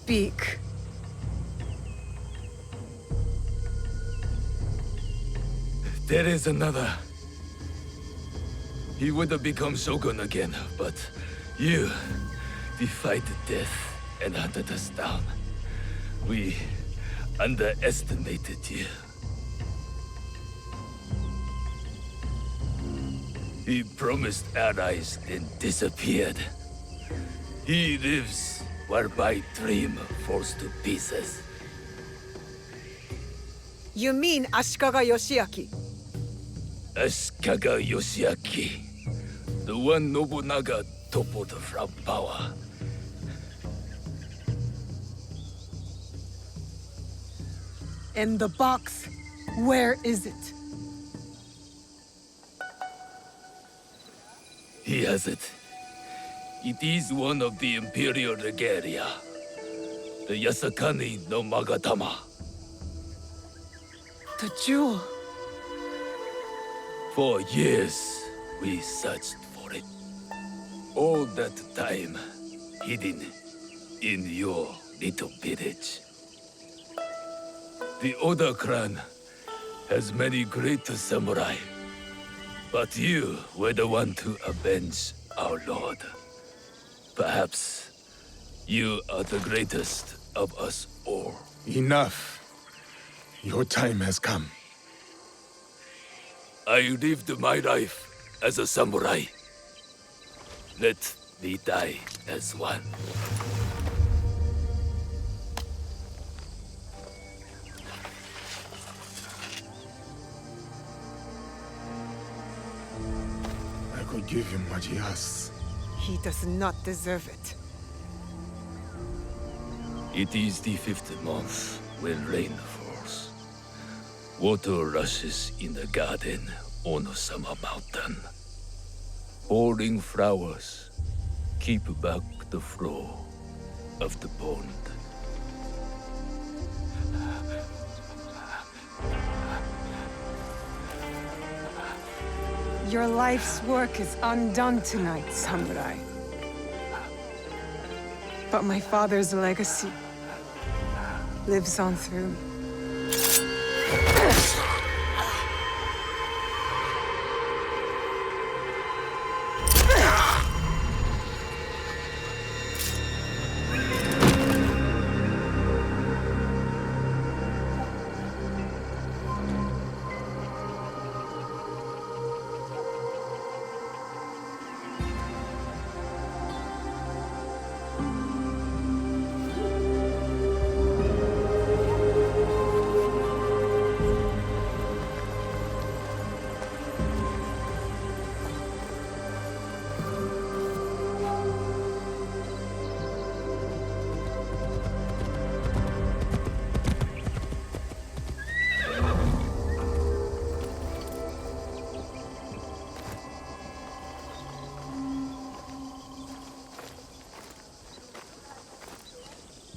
S23: Speak.
S14: There is another. He would have become Shogun again, but you defied death and hunted us down. We underestimated you. He promised allies, then disappeared. He lives while my dream falls to pieces.
S23: You mean Ashikaga Yoshiaki?
S14: Ashikaga Yoshiaki, the one Nobunaga toppled from power.
S23: And the box, where is it?
S14: He has it. It is one of the Imperial regalia. The Yasakani no Magatama.
S23: The jewel.
S14: For years, we searched for it. All that time, hidden in your little village. The Oda clan has many great samurai. But you were the one to avenge our lord. Perhaps you are the greatest of us all.
S8: Enough. Your time has come.
S14: I lived my life as a samurai. Let me die as one.
S8: I could give him what he asks.
S23: He does not deserve it.
S14: It is the 5th month when rain falls. Water rushes in the garden on Summer Mountain. Falling flowers keep back the flow of the pond.
S1: Your life's work is undone tonight, samurai. But my father's legacy lives on through.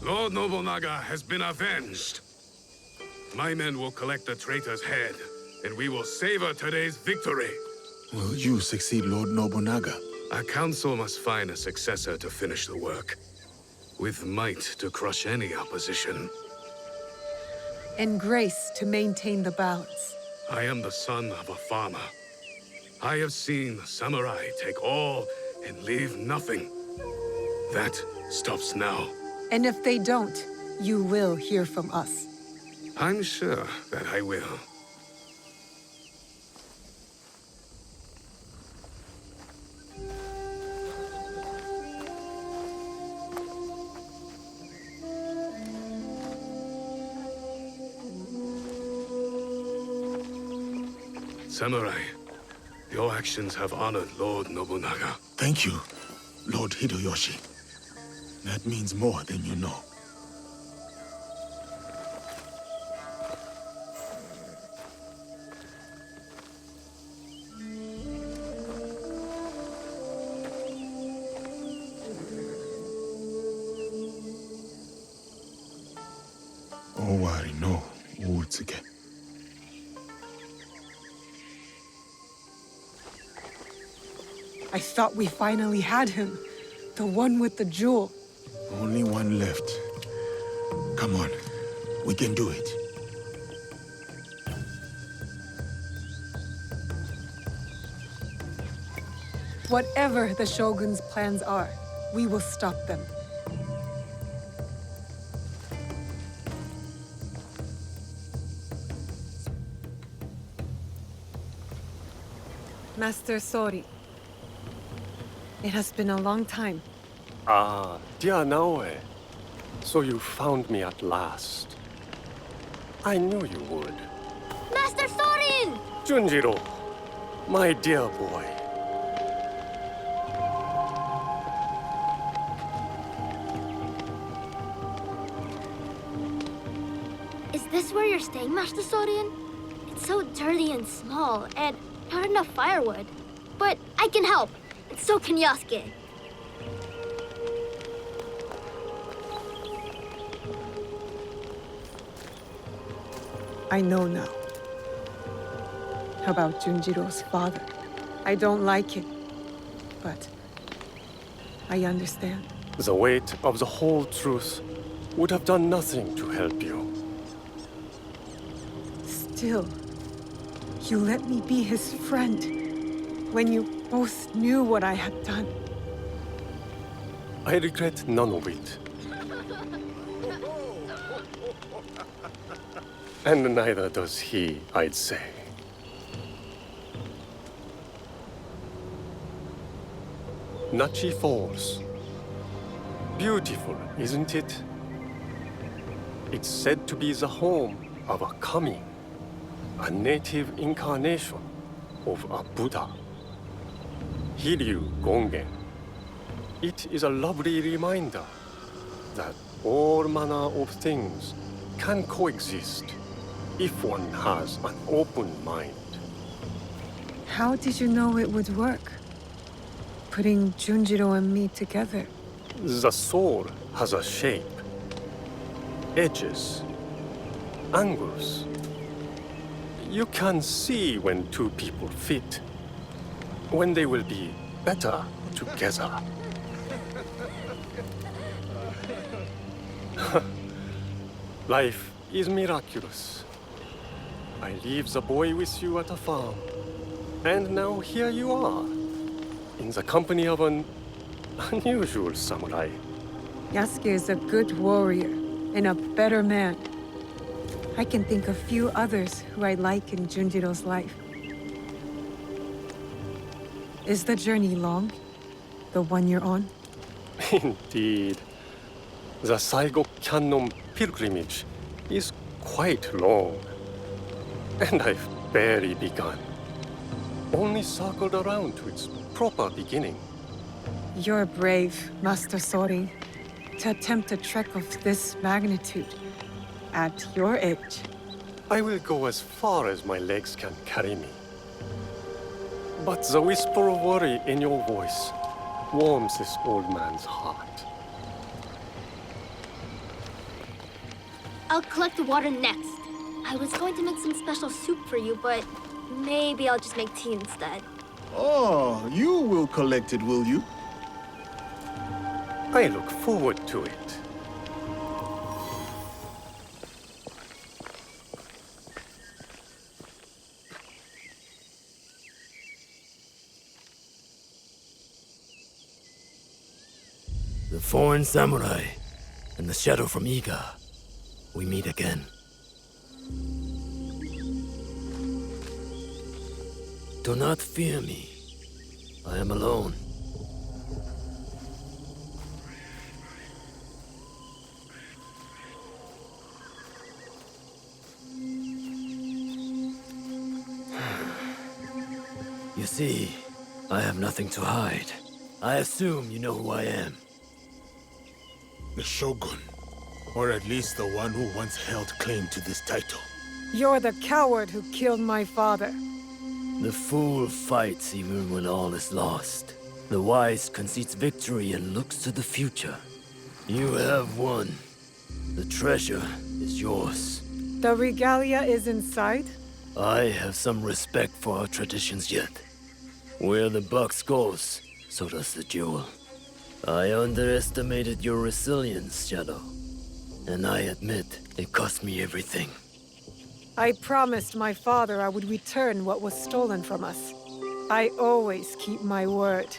S3: Lord Nobunaga has been avenged. My men will collect the traitor's head, and we will savor today's victory.
S8: Will you succeed Lord Nobunaga?
S3: Our council must find a successor to finish the work, with might to crush any opposition.
S1: And grace to maintain the balance.
S3: I am the son of a farmer. I have seen samurai take all and leave nothing. That stops now.
S1: And if they don't, you will hear from us.
S3: I'm sure that I will. Samurai, your actions have honored Lord Nobunaga.
S8: Thank you, Lord Hideyoshi. That means more than you know. Owari no Uutsuke.
S1: I thought we finally had him. The one with the jewel.
S8: Only one left. Come on, we can do it.
S1: Whatever the Shogun's plans are, we will stop them. Master Sori. It has been a long time.
S12: Ah, dear Naoe. So you found me at last. I knew you would.
S4: Master Sorin!
S12: Junjiro, my dear boy.
S4: Is this where you're staying, Master Sorin? It's so dirty and small, and not enough firewood. But I can help, and so can Yasuke.
S1: I know now. About Junjiro's father. I don't like it, but I understand.
S12: The weight of the whole truth would have done nothing to help you.
S1: Still, you let me be his friend when you both knew what I had done.
S12: I regret none of it. And neither does he, I'd say. Nachi Falls. Beautiful, isn't it? It's said to be the home of a kami, a native incarnation of a Buddha. Hiryu Gongen. It is a lovely reminder that all manner of things can coexist if one has an open mind.
S1: How did you know it would work? Putting Junjiro and me together.
S12: The soul has a shape, edges, angles. You can see when two people fit. when they will be better together. Life is miraculous. I leave the boy with you at a farm. And now here you are, in the company of an unusual samurai.
S1: Yasuke is a good warrior and a better man. I can think of few others who I like in Junjiro's life. Is the journey long? The one you're on?
S12: Indeed. The Saigo Cannon pilgrimage is quite long. And I've barely begun. Only circled around to its proper beginning.
S1: You're brave, Master Sorin, to attempt a trek of this magnitude at your age.
S12: I will go as far as my legs can carry me. But the whisper of worry in your voice warms this old man's heart.
S4: I'll collect the water next. I was going to make some special soup for you, but maybe I'll just make tea instead.
S8: Oh, you will collect it, will you?
S12: I look forward to it.
S19: The foreign samurai and the shadow from Iga. We meet again. Do not fear me. I am alone. You see, I have nothing to hide. I assume you know who I am.
S8: The Shogun. Or at least the one who once held claim to this title.
S1: You're the coward who killed my father.
S19: The fool fights even when all is lost. The wise concedes victory and looks to the future. You have won. The treasure is yours.
S1: The regalia is inside?
S19: I have some respect for our traditions yet. Where the box goes, so does the jewel. I underestimated your resilience, Shadow. And I admit, it cost me everything.
S1: I promised my father I would return what was stolen from us. I always keep my word.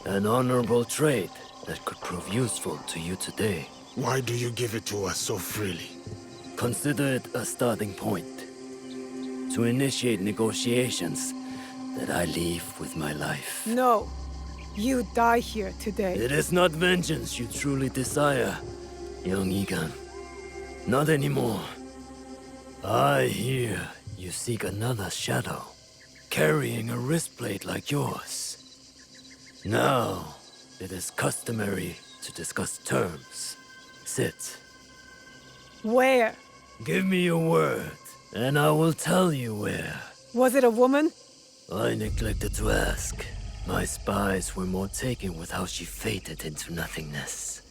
S19: An honorable trait that could prove useful to you today.
S8: Why do you give it to us so freely?
S19: Consider it a starting point. To initiate negotiations that I leave with my life.
S1: No. You die here today.
S19: It is not vengeance you truly desire, young Igan. Not anymore. I hear you seek another shadow, carrying a wristblade like yours. Now, it is customary to discuss terms. Sit.
S1: Where?
S19: Give me your word, and I will tell you where.
S1: Was it a woman?
S19: I neglected to ask. My spies were more taken with how she faded into nothingness.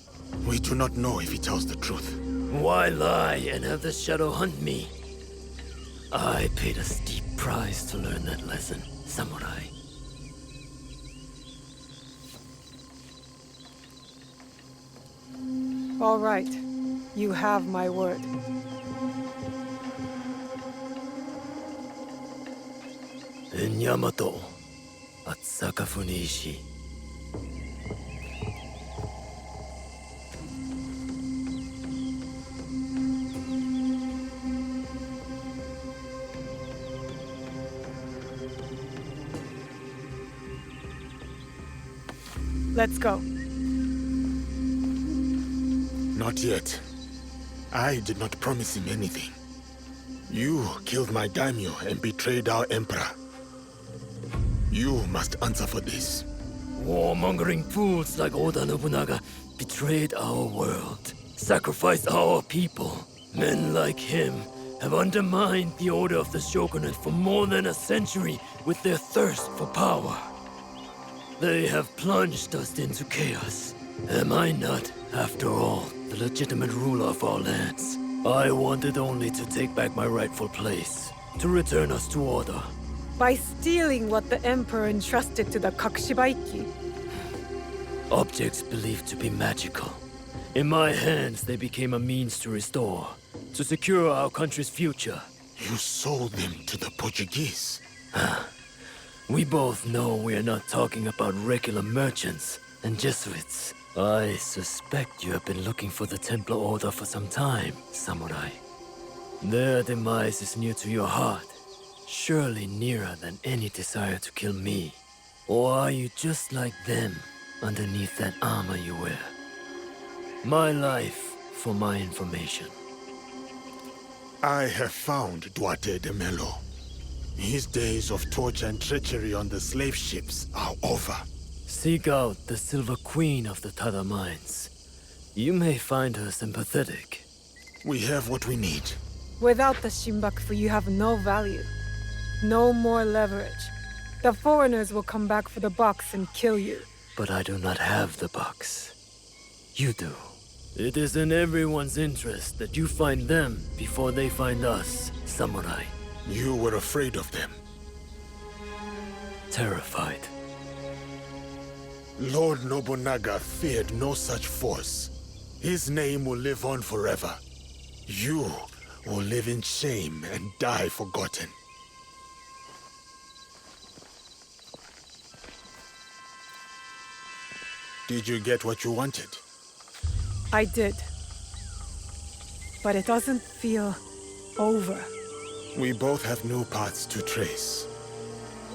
S8: We do not know if he tells the truth.
S19: Why lie and have the shadow hunt me? I paid a steep price to learn that lesson, samurai.
S1: All right. You have my word.
S19: In Yamato, at Sakafuniishi.
S1: Let's go.
S8: Not yet. I did not promise him anything. You killed my daimyo and betrayed our emperor. You must answer for this.
S19: Warmongering fools like Oda Nobunaga betrayed our world, sacrificed our people. Men like him have undermined the order of the shogunate for more than a century with their thirst for power. They have plunged us into chaos. Am I not, after all, the legitimate ruler of our lands? I wanted only to take back my rightful place, to return us to order.
S23: By stealing what the Emperor entrusted to the Kakushibaiki.
S7: Objects believed to be magical. In my hands, they became a means to restore, to secure our country's future.
S8: You sold them to the Portuguese.
S7: We both know we're not talking about regular merchants and Jesuits. I suspect you have been looking for the Templar Order for some time, Samurai. Their demise is near to your heart, surely nearer than any desire to kill me. Or are you just like them, underneath that armor you wear? My life for my information.
S8: I have found Duarte de Melo. His days of torture and treachery on the slave ships are over.
S7: Seek out the Silver Queen of the Tada Mines. You may find her sympathetic.
S8: We have what we need.
S23: Without the Shinbaku, you have no value. No more leverage. The foreigners will come back for the box and kill you.
S7: But I do not have the box. You do. It is in everyone's interest that you find them before they find us, Samurai.
S8: You were afraid of them.
S7: Terrified.
S8: Lord Nobunaga feared no such force. His name will live on forever. You will live in shame and die forgotten. Did you get what you wanted?
S23: I did. But it doesn't feel over.
S8: We both have new paths to trace.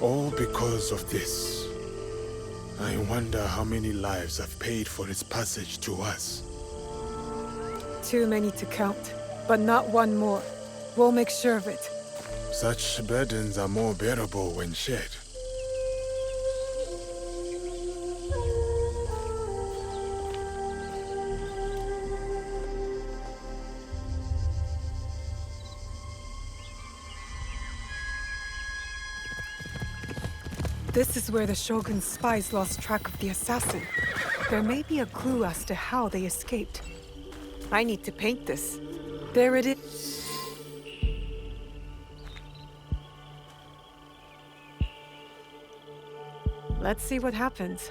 S8: All because of this. I wonder how many lives I've paid for its passage to us.
S23: Too many to count, but not one more. We'll make sure of it.
S8: Such burdens are more bearable when shared.
S23: This is where the Shogun's spies lost track of the assassin. There may be a clue as to how they escaped. I need to paint this. There it is. Let's see what happens.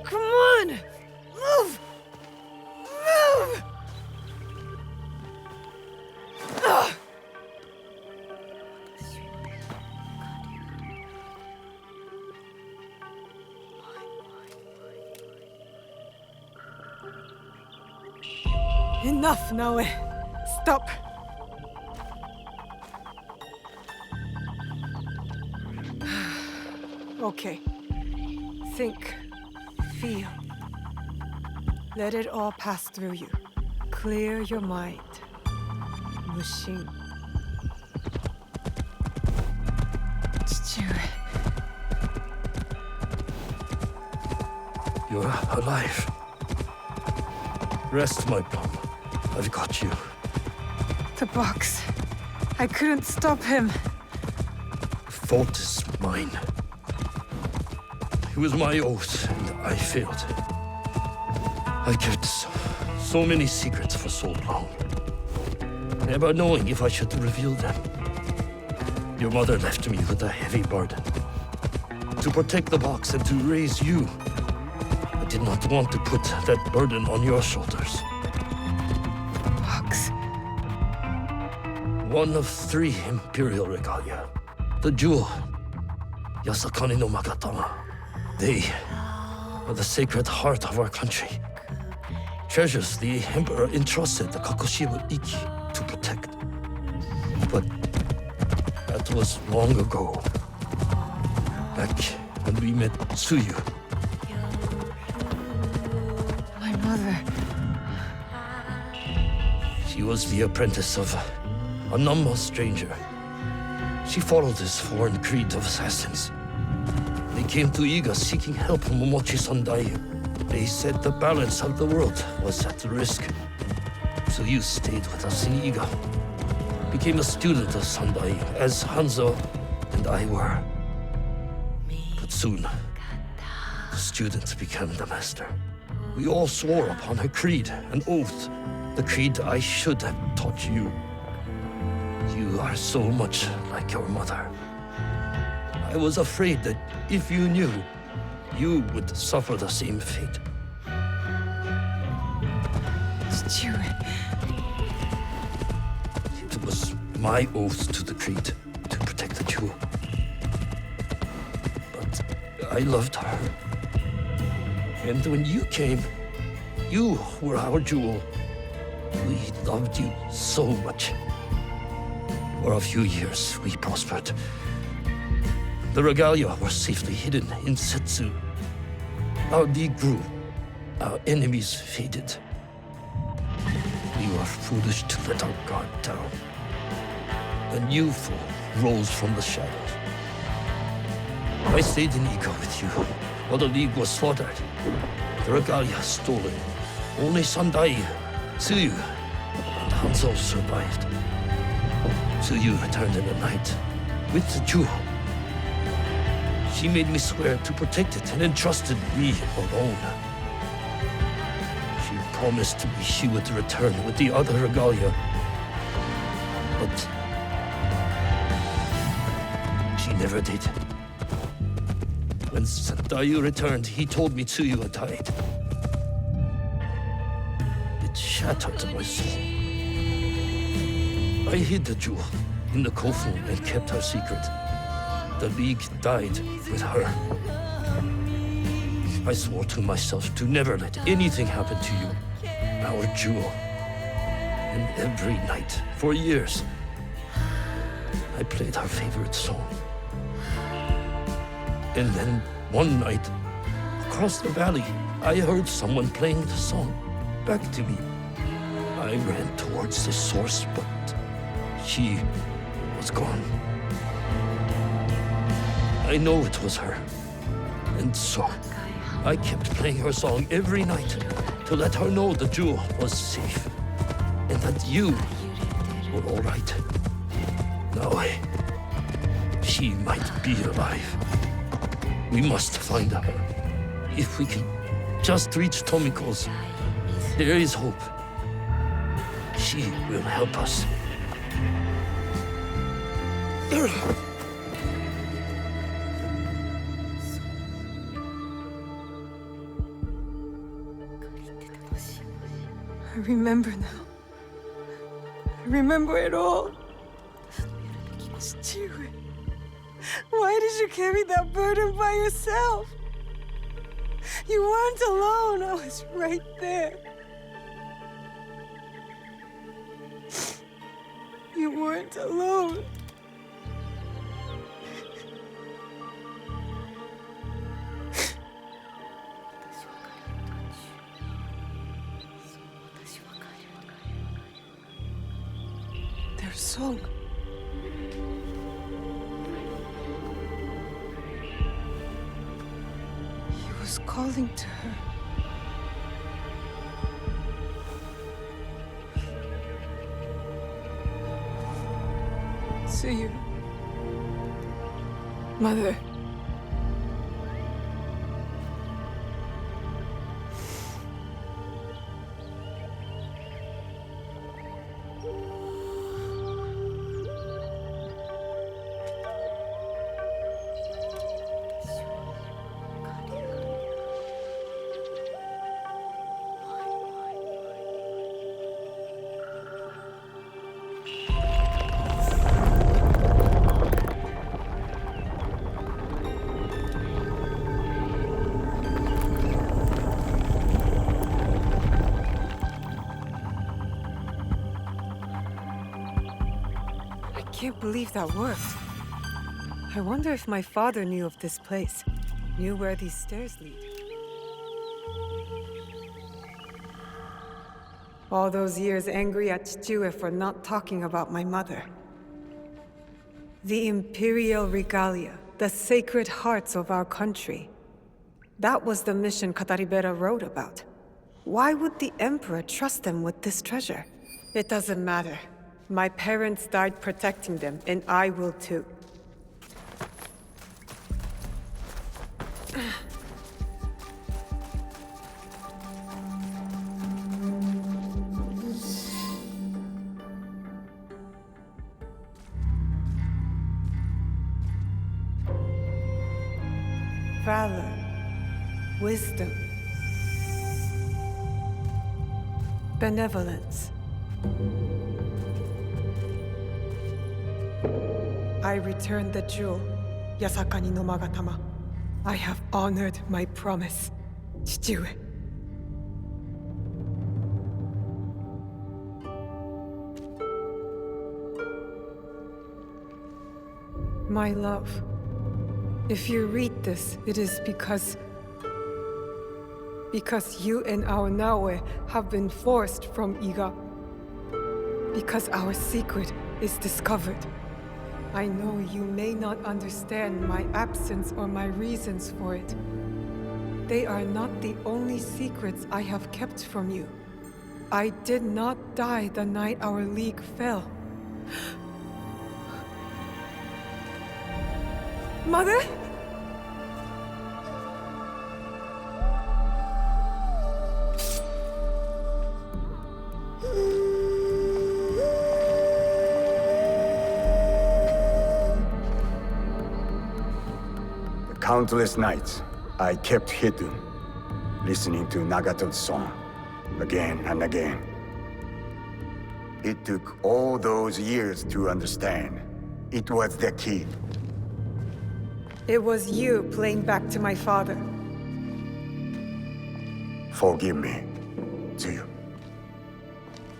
S1: Come on! Move! Move! Ugh.
S23: Enough, Naoe. Stop. Okay. Think. Feel. Let it all pass through you. Clear your mind. Mushin.
S16: You're alive. Rest, my plum. I've got you.
S23: The box. I couldn't stop him.
S16: The fault is mine. It was my oath, and I failed. I kept so many secrets for so long. Never knowing if I should reveal them. Your mother left me with a heavy burden. To protect the box and to raise you. I did not want to put that burden on your shoulders.
S23: Box.
S16: One of 3 imperial regalia. The jewel. Yasuke no Magatama. They are the sacred heart of our country. Treasures the Emperor entrusted the Kakushima Ikki to protect. But that was long ago. Back when we met Tsuyu.
S23: My mother.
S16: She was the apprentice of a Namma stranger. She followed this foreign creed of assassins. They came to Iga seeking help from Momochi Sandai. They said the balance of the world was at risk. So you stayed with us in Iga. Became a student of Sandai, as Hanzo and I were.
S7: But soon, the student became the master. We all swore upon a creed, an oath, the creed I should have taught you. You are so much like your mother. I was afraid that if you knew, you would suffer the same fate. It was my oath to the creed to protect the jewel. But I loved her. And when you came, you were our jewel. We loved you so much. For a few years, we prospered. The regalia were safely hidden in Setsu. Our league grew. Our enemies faded. We were foolish to let our guard down. A new foe rose from the shadows. I stayed in Iga with you, while the league was slaughtered. The regalia stolen. Only Sandai, Tsuyu, and Hanzo survived. Tsuyu returned in the night, with the jewel. She made me swear to protect it and entrusted me alone. She promised me she would return with the other regalia. But she never did. When Sandayu returned, he told me Tsuyu had died. It shattered my soul. I hid the jewel in the kofu and kept her secret. The League died with her. I swore to myself to never let anything happen to you, our jewel. And every night, for years, I played her favorite song. And then, one night, across the valley, I heard someone playing the song back to me. I ran towards the source, but she was gone. I know it was her. And so, I kept playing her song every night to let her know the jewel was safe. And that you were all right. Now, she might be alive. We must find her. If we can just reach Tomiko's, there is hope. She will help us.
S23: I remember now. I remember it all. Chichiwe, why did you carry that burden by yourself? You weren't alone. I was right there. You weren't alone. Their song. He was calling to her. See you, Mother. I can't believe that worked. I wonder if my father knew of this place, knew where these stairs lead. All those years angry at Chichiwe for not talking about my mother. The Imperial Regalia, the sacred hearts of our country. That was the mission Kataribera wrote about. Why would the Emperor trust them with this treasure? It doesn't matter. My parents died protecting them, and I will too. Valor, wisdom, benevolence. I return the jewel, Yasakani no Magatama. I have honored my promise, Chichiue. My love, if you read this, it is because you and our Naue have been forced from Iga. Because our secret is discovered. I know you may not understand my absence or my reasons for it. They are not the only secrets I have kept from you. I did not die the night our league fell. Mother?
S2: Countless nights, I kept hidden, listening to Nagato's song, again and again. It took all those years to understand. It was the key.
S23: It was you playing back to my father.
S2: Forgive me, Tsuyu.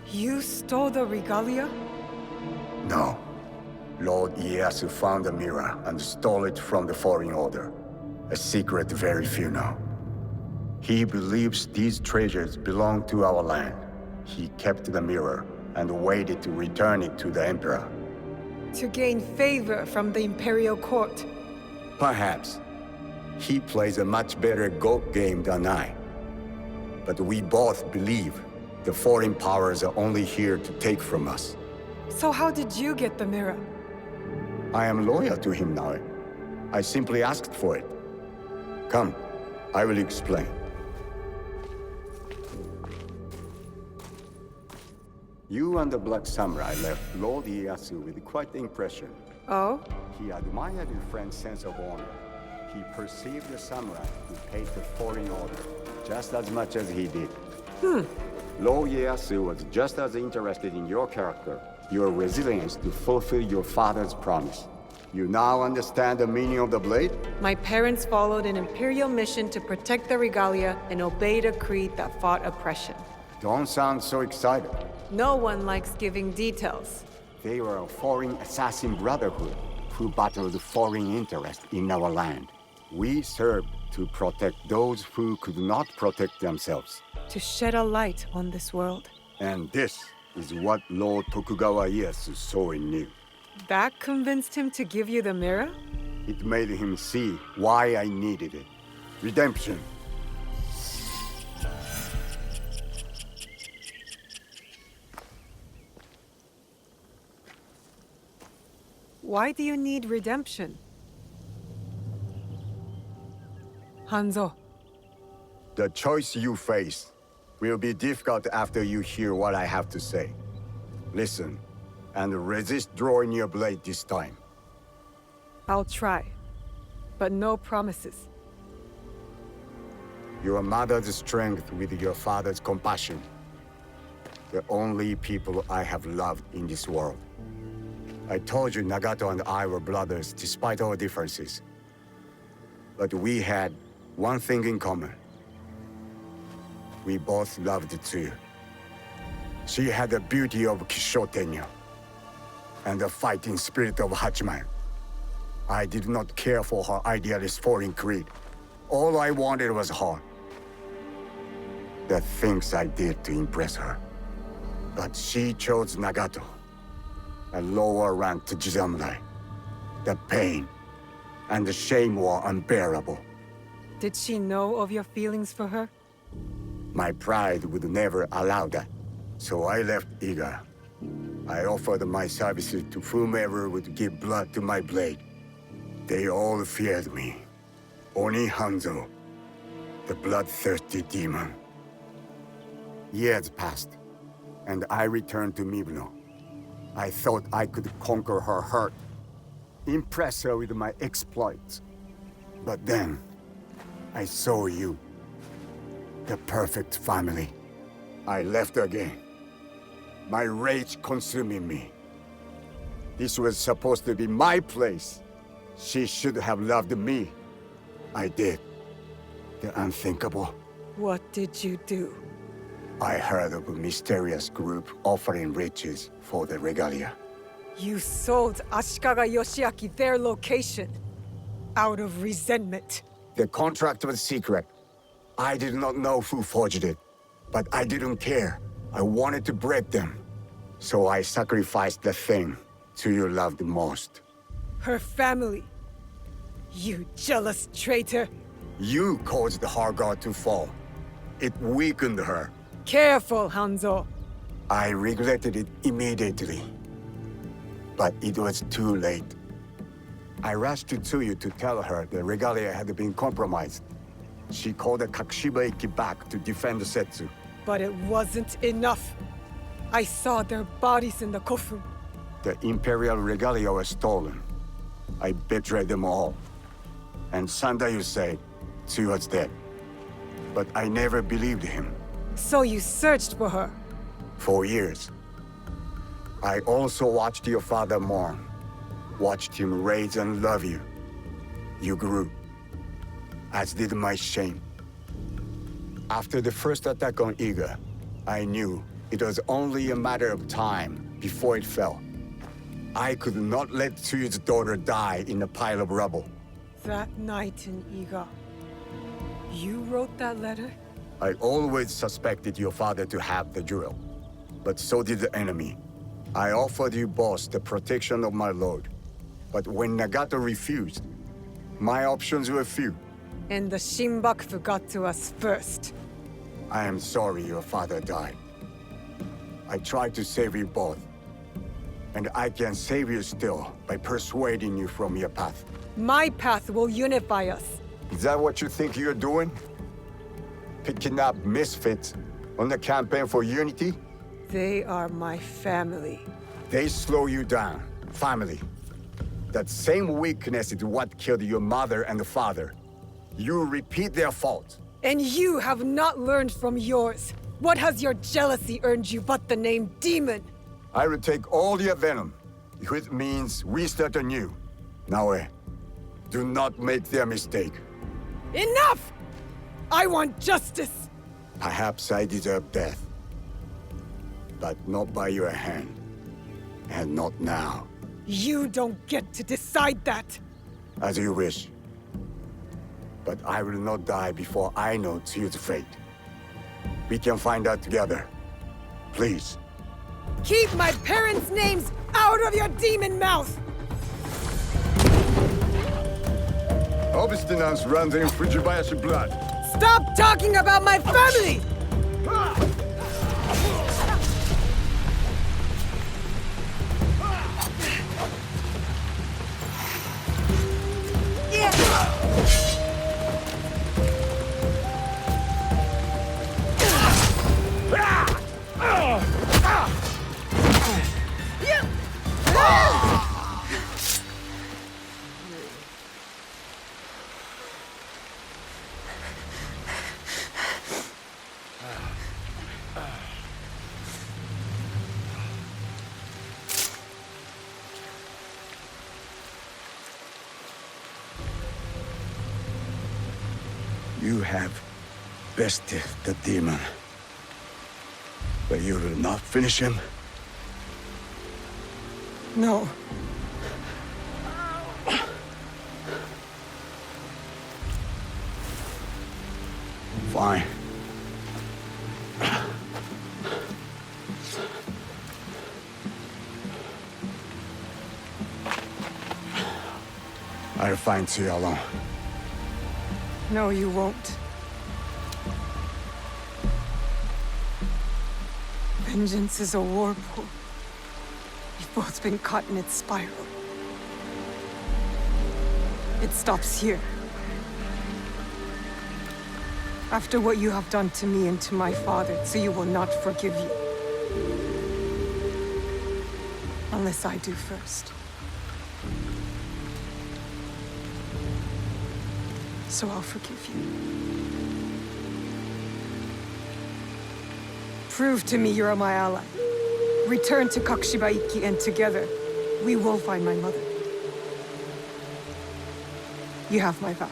S23: You stole the regalia?
S2: No. Lord Ieyasu found the mirror and stole it from the Foreign Order. A secret very few know. He believes these treasures belong to our land. He kept the mirror and waited to return it to the Emperor.
S23: To gain favor from the Imperial Court.
S2: Perhaps. He plays a much better Go game than I. But we both believe the foreign powers are only here to take from us.
S23: So how did you get the mirror?
S2: I am loyal to him now. I simply asked for it. Come, I will explain. You and the Black Samurai left Lord Ieyasu with quite the impression.
S23: Oh?
S2: He admired your friend's sense of honor. He perceived the samurai who paid the Foreign Order just as much as he did. Lord Ieyasu was just as interested in your character, your resilience to fulfill your father's promise. You now understand the meaning of the blade?
S23: My parents followed an Imperial mission to protect the regalia and obeyed a creed that fought oppression.
S2: Don't sound so excited.
S23: No one likes giving details.
S2: They were a foreign assassin brotherhood who battled foreign interests in our land. We served to protect those who could not protect themselves.
S23: To shed a light on this world.
S2: And this is what Lord Tokugawa Ieyasu saw in you.
S23: That convinced him to give you the mirror?
S2: It made him see why I needed it. Redemption.
S23: Why do you need redemption? Hanzo.
S2: The choice you face will be difficult after you hear what I have to say. Listen, and resist drawing your blade this time.
S23: I'll try, but no promises.
S2: Your mother's strength with your father's compassion. The only people I have loved in this world. I told you Nagato and I were brothers despite our differences. But we had one thing in common. We both loved Tsuyu. She had the beauty of Kishotenyo and the fighting spirit of Hachiman. I did not care for her idealist foreign creed. All I wanted was her. The things I did to impress her. But she chose Nagato, a lower rank to Jisamurai. The pain and the shame were unbearable.
S23: Did she know of your feelings for her?
S2: My pride would never allow that. So I left Iga. I offered my services to whomever would give blood to my blade. They all feared me. Oni Hanzo, the bloodthirsty demon. Years passed, and I returned to Mibno. I thought I could conquer her hurt, impress her with my exploits. But then, I saw you. The perfect family. I left again. My rage consuming me. This was supposed to be my place. She should have loved me. I did. The unthinkable.
S23: What did you do?
S2: I heard of a mysterious group offering riches for the regalia.
S23: You sold Ashikaga Yoshiaki their location. Out of resentment.
S2: The contract was secret. I did not know who forged it. But I didn't care. I wanted to break them. So I sacrificed the thing to you loved most.
S23: Her family. You jealous traitor.
S2: You caused her guard to fall. It weakened her.
S23: Careful, Hanzo.
S2: I regretted it immediately. But it was too late. I rushed to Tsuyu to tell her the regalia had been compromised. She called a Kakushiba Ikki back to defend the Setsu.
S23: But it wasn't enough. I saw their bodies in the kofu.
S2: The Imperial regalia was stolen. I betrayed them all. And Sandayu said she was dead. But I never believed him.
S23: So you searched for her?
S2: For years. I also watched your father mourn. Watched him raise and love you. You grew. As did my shame. After the first attack on Iga, I knew it was only a matter of time before it fell. I could not let Tsuyu's daughter die in a pile of rubble.
S23: That night in Iga, you wrote that letter?
S2: I always suspected your father to have the jewel, but so did the enemy. I offered you both the protection of my lord, but when Nagato refused, my options were few.
S23: And the Shinbakufu got to us first.
S2: I am sorry your father died. I tried to save you both. And I can save you still by persuading you from your path.
S23: My path will unify us.
S2: Is that what you think you're doing? Picking up misfits on the campaign for unity?
S23: They are my family.
S2: They slow you down. Family. That same weakness is what killed your mother and father. You repeat their faults.
S23: And you have not learned from yours. What has your jealousy earned you but the name Demon?
S2: I will take all your venom, if it means we start anew. Naoe, do not make their mistake.
S23: Enough! I want justice!
S2: Perhaps I deserve death. But not by your hand. And not now.
S23: You don't get to decide that!
S2: As you wish. But I will not die before I know Tsuyu's fate. We can find out together. Please.
S23: Keep my parents' names out of your demon mouth!
S2: Obstinance runs in Fujibayashi blood.
S23: Stop talking about my family!
S2: You have bested the demon. But you will not finish him?
S23: No.
S2: Fine. I'll find Tsuyu alone.
S23: No, you won't. Vengeance is a whirlpool. We've both been caught in its spiral. It stops here.
S1: After what you have done to me and to my father, Tsuyu will not forgive you. Unless I do first. So I'll forgive you. Prove to me you're my ally. Return to Kakushiba Ikki, and together, we will find my mother. You have my vow.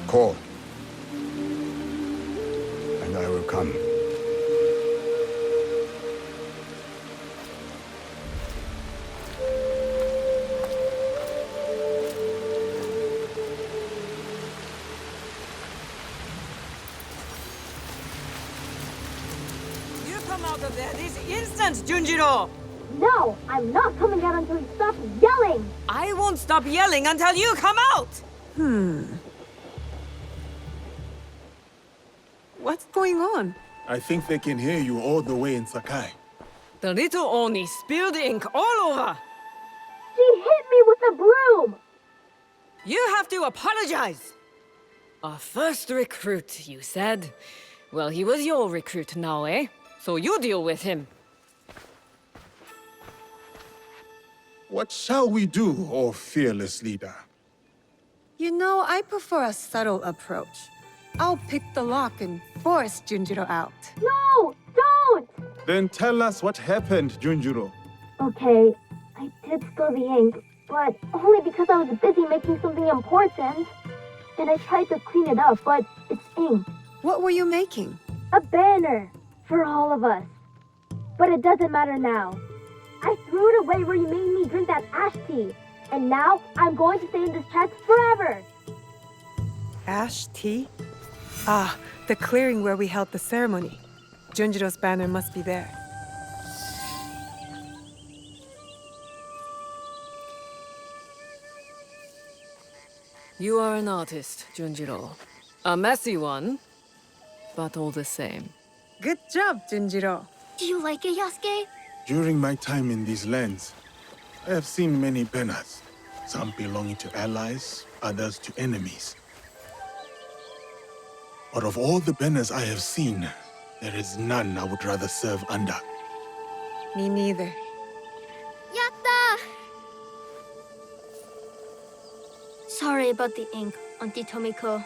S2: Call. And I will come.
S15: You come out of there this instant, Junjiro!
S4: No, I'm not coming out until you stop yelling!
S15: I won't stop yelling until you come out!
S1: What's going on?
S8: I think they can hear you all the way in Sakai.
S15: The little Oni spilled ink all over!
S4: She hit me with a broom!
S15: You have to apologize! Our first recruit, you said? Well, he was your recruit now, eh? So you deal with him.
S8: What shall we do, O fearless leader?
S1: You know, I prefer a subtle approach. I'll pick the lock and force Junjiro out.
S4: No! Don't!
S8: Then tell us what happened, Junjiro.
S4: Okay, I did spill the ink, but only because I was busy making something important. And I tried to clean it up, but it's ink.
S1: What were you making?
S4: A banner for all of us. But it doesn't matter now. I threw it away where you made me drink that ash tea. And now I'm going to stay in this chest forever.
S1: Ash tea? Ah, the clearing where we held the ceremony. Junjiro's banner must be there.
S15: You are an artist, Junjiro. A messy one, but all the same.
S1: Good job, Junjiro.
S4: Do you like it, Yasuke?
S8: During my time in these lands, I have seen many banners. Some belonging to allies, others to enemies. But of all the banners I have seen, there is none I would rather serve under.
S1: Me neither.
S4: Yatta! Sorry about the ink, Auntie Tomiko.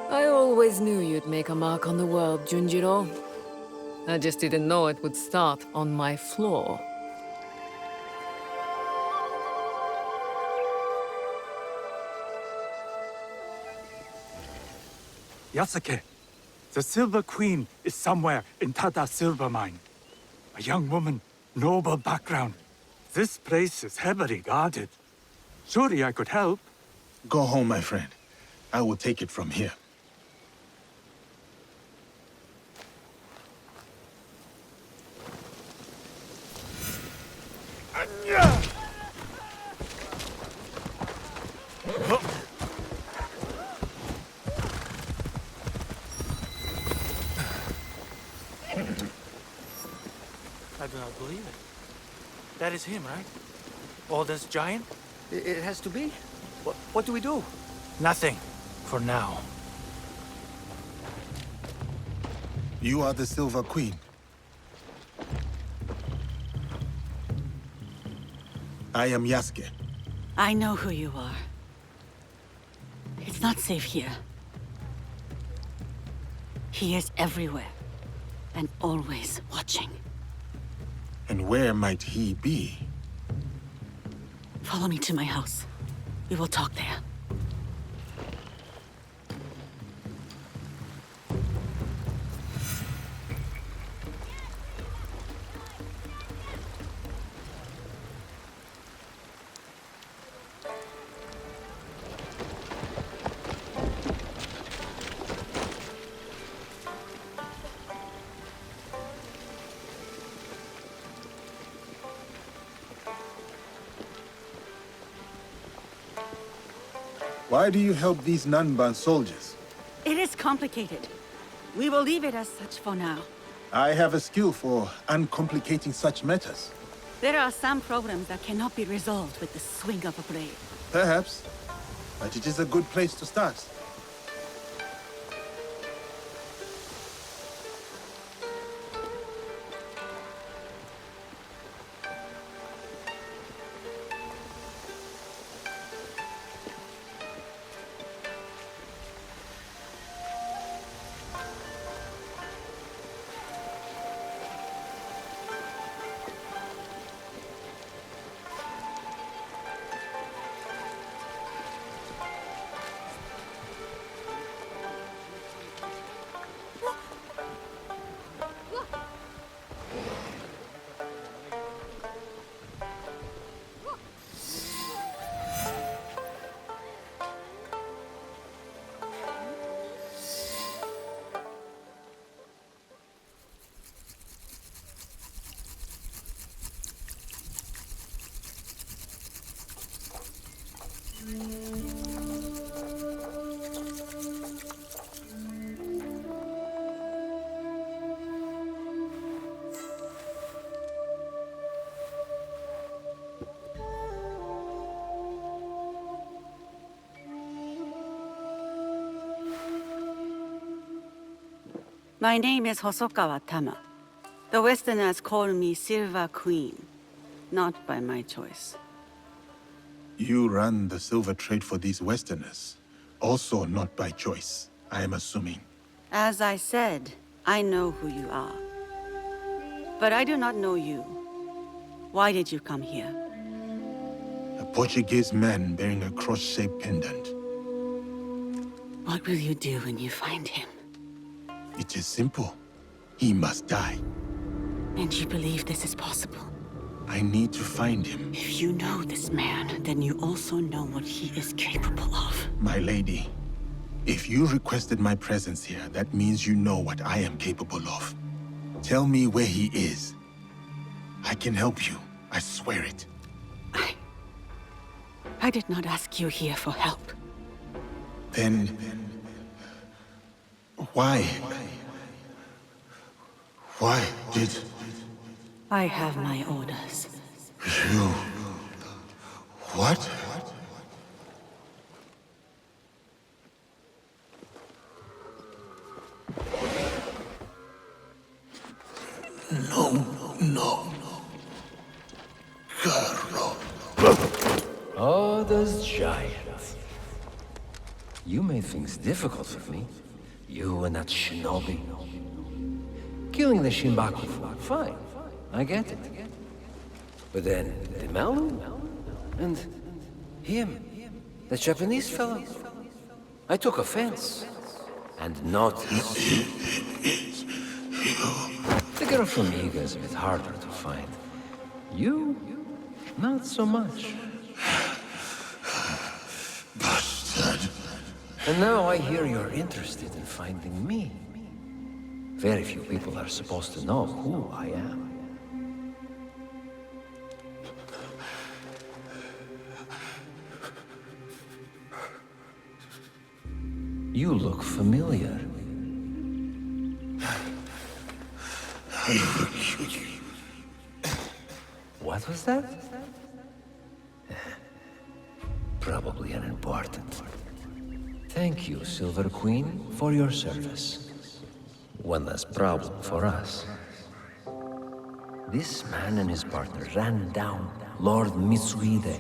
S15: I always knew you'd make a mark on the world, Junjiro. I just didn't know it would start on my floor.
S17: Yasuke, the Silver Queen is somewhere in Tada's silver mine. A young woman, noble background. This place is heavily guarded. Surely I could help.
S8: Go home, my friend. I will take it from here.
S10: I do not believe it. That is him, right? Oda's giant?
S7: It has to be. What do we do?
S10: Nothing. For now.
S8: You are the Silver Queen. I am Yasuke.
S20: I know who you are. It's not safe here. He is everywhere, and always watching.
S8: And where might he be?
S20: Follow me to my house. We will talk there.
S8: Why do you help these Nanban soldiers?
S20: It is complicated. We will leave it as such for now.
S8: I have a skill for uncomplicating such matters.
S20: There are some problems that cannot be resolved with the swing of a blade.
S8: Perhaps, but it is a good place to start.
S20: My name is Hosokawa Tama. The Westerners call me Silver Queen, not by my choice.
S8: You run the silver trade for these Westerners. Also not by choice, I am assuming.
S20: As I said, I know who you are. But I do not know you. Why did you come here?
S8: A Portuguese man bearing a cross-shaped pendant.
S20: What will you do when you find him?
S8: It is simple. He must die.
S20: And you believe this is possible?
S8: I need to find him.
S20: If you know this man, then you also know what he is capable of.
S8: My lady, if you requested my presence here, that means you know what I am capable of. Tell me where he is. I can help you. I swear it.
S20: I did not ask you here for help.
S8: Then... why? Why did...
S20: I have my orders.
S8: You... what? No. Girl.
S11: Oh, those giants. You made things difficult for me. You and that shinobi. Killing the Shinbaku, fine. I get it. But then, the Malu? And him, the Japanese fellow. I took offense. And not... The girl from Iga is a bit harder to find. You, not so much.
S8: Bastard.
S11: And now I hear you're interested in finding me. Very few people are supposed to know who I am. You look familiar. What was that? Probably unimportant. Thank you, Silver Queen, for your service. One less problem for us. This man and his partner ran down Lord Mitsuhide.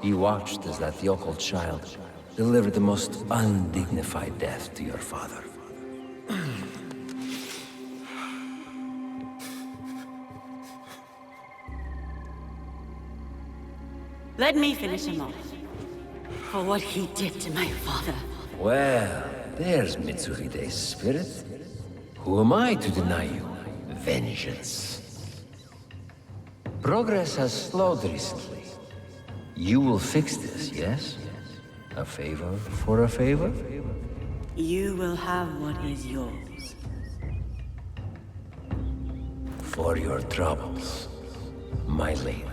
S11: He watched as that yokel child delivered the most undignified death to your father.
S20: Let me finish him off. For what he did to my father.
S11: Well, there's Mitsuhide's spirit. Who am I to deny you vengeance? Progress has slowed recently. You will fix this, yes? A favor for a favor?
S20: You will have what is yours.
S11: For your troubles, my lady.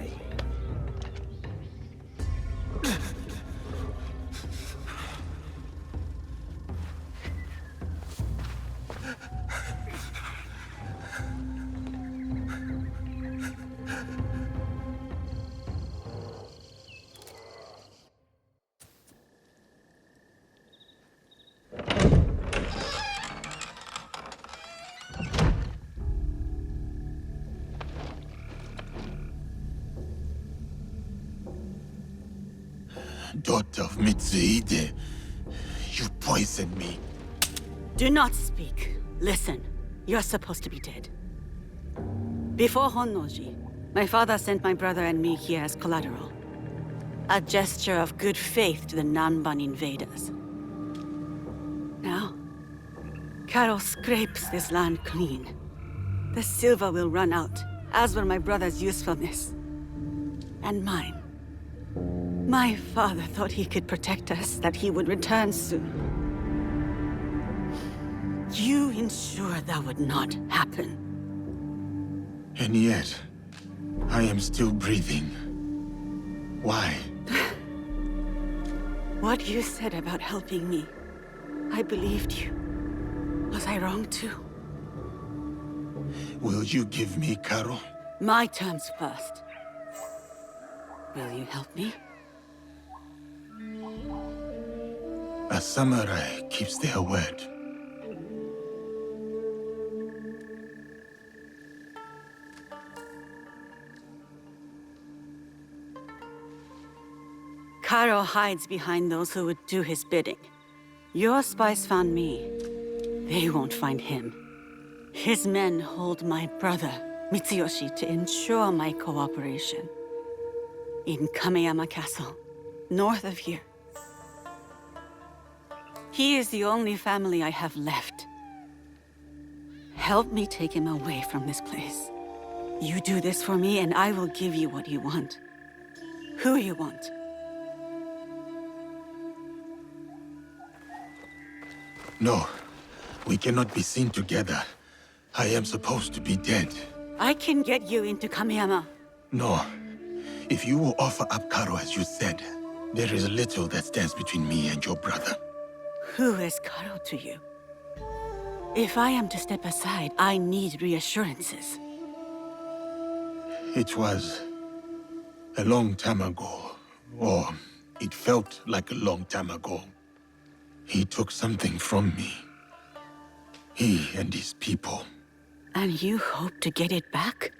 S8: daughter of Mitsuhide, you poisoned me.
S20: Do not speak. Listen, you're supposed to be dead. Before Honnoji, my father sent my brother and me here as collateral. A gesture of good faith to the Nanban invaders. Now, Carol scrapes this land clean. The silver will run out, as will my brother's usefulness. And mine. My father thought he could protect us, that he would return soon. You ensured that would not happen.
S8: And yet, I am still breathing. Why?
S20: What you said about helping me, I believed you. Was I wrong too?
S8: Will you give me Carol?
S20: My terms first. Will you help me?
S8: A samurai keeps their word.
S20: Karo hides behind those who would do his bidding. Your spies found me. They won't find him. His men hold my brother, Mitsuyoshi, to ensure my cooperation. In Kameyama Castle, north of here. He is the only family I have left. Help me take him away from this place. You do this for me, and I will give you what you want. Who you want.
S8: No, we cannot be seen together. I am supposed to be dead.
S20: I can get you into Kameyama.
S8: No. If you will offer up Karo as you said, there is little that stands between me and your brother.
S20: Who is Karo to you? If I am to step aside, I need reassurances.
S8: It was a long time ago, or it felt like a long time ago. He took something from me. He and his people.
S20: And you hope to get it back?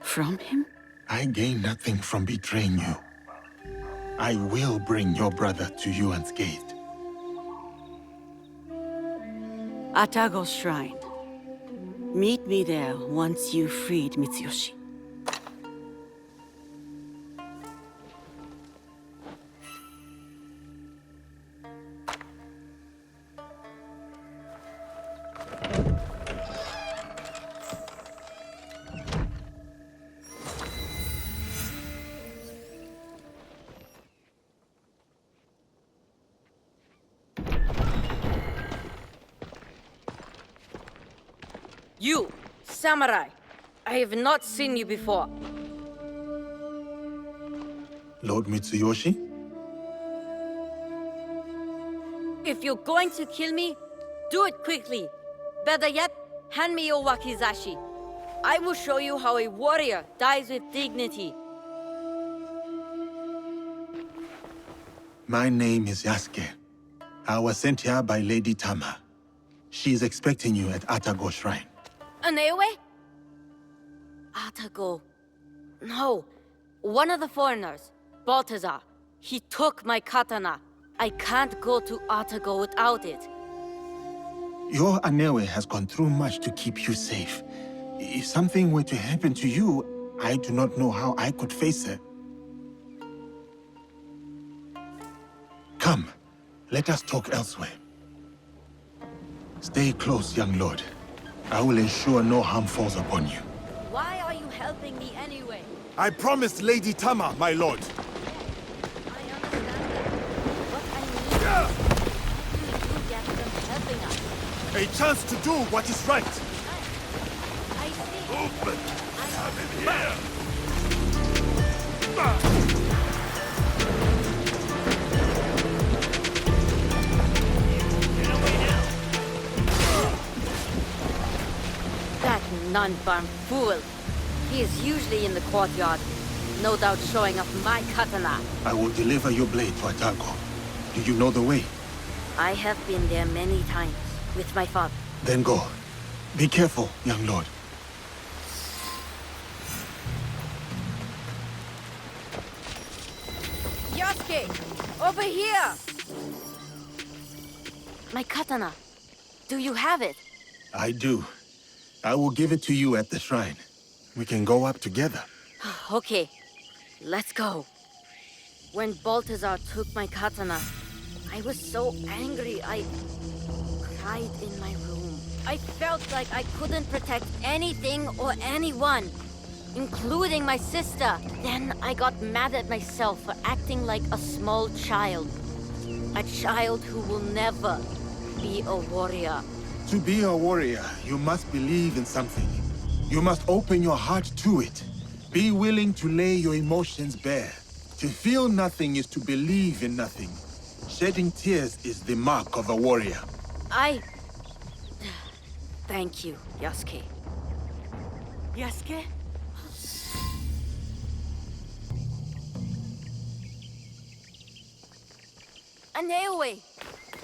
S20: From him?
S8: I gain nothing from betraying you. I will bring your brother to you unscathed.
S20: Atago's shrine. Meet me there once you've freed Mitsuyoshi.
S15: You, samurai! I have not seen you before.
S8: Lord Mitsuyoshi?
S15: If you're going to kill me, do it quickly. Better yet, hand me your wakizashi. I will show you how a warrior dies with dignity.
S8: My name is Yasuke. I was sent here by Lady Tama. She is expecting you at Atago Shrine.
S15: Anewe? Atago. No. One of the foreigners, Baltazar. He took my katana. I can't go to Atago without it.
S8: Your Anewe has gone through much to keep you safe. If something were to happen to you, I do not know how I could face her. Come, let us talk elsewhere. Stay close, young lord. I will ensure no harm falls upon you.
S15: Why are you helping me anyway?
S8: I promised Lady Tama, my lord. A chance to do what is right.
S21: Movement! Come in here!
S15: That non-farm fool. He is usually in the courtyard. No doubt showing off my katana.
S8: I will deliver your blade to Atago. Do you know the way?
S15: I have been there many times with my father.
S8: Then go. Be careful, young lord.
S15: Yasuke! Over here! My katana. Do you have it?
S8: I do. I will give it to you at the shrine. We can go up together.
S15: Okay, let's go. When Balthazar took my katana, I was so angry I cried in my room. I felt like I couldn't protect anything or anyone, including my sister. Then I got mad at myself for acting like a small child. A child who will never be a warrior.
S8: To be a warrior, you must believe in something. You must open your heart to it. Be willing to lay your emotions bare. To feel nothing is to believe in nothing. Shedding tears is the mark of a warrior.
S15: Thank you, Yasuke.
S20: Yasuke?
S15: Aneoe!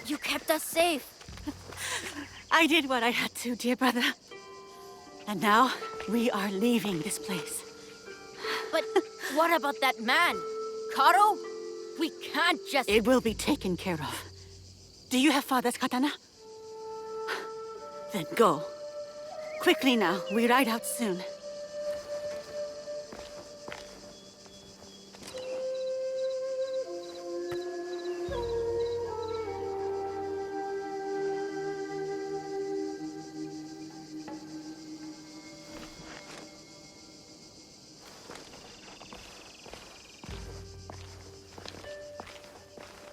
S15: You kept us safe.
S20: I did what I had to, dear brother. And now, we are leaving this place.
S15: But what about that man? Karo? We can't just...
S20: It will be taken care of. Do you have father's katana? Then go. Quickly now, we ride out soon.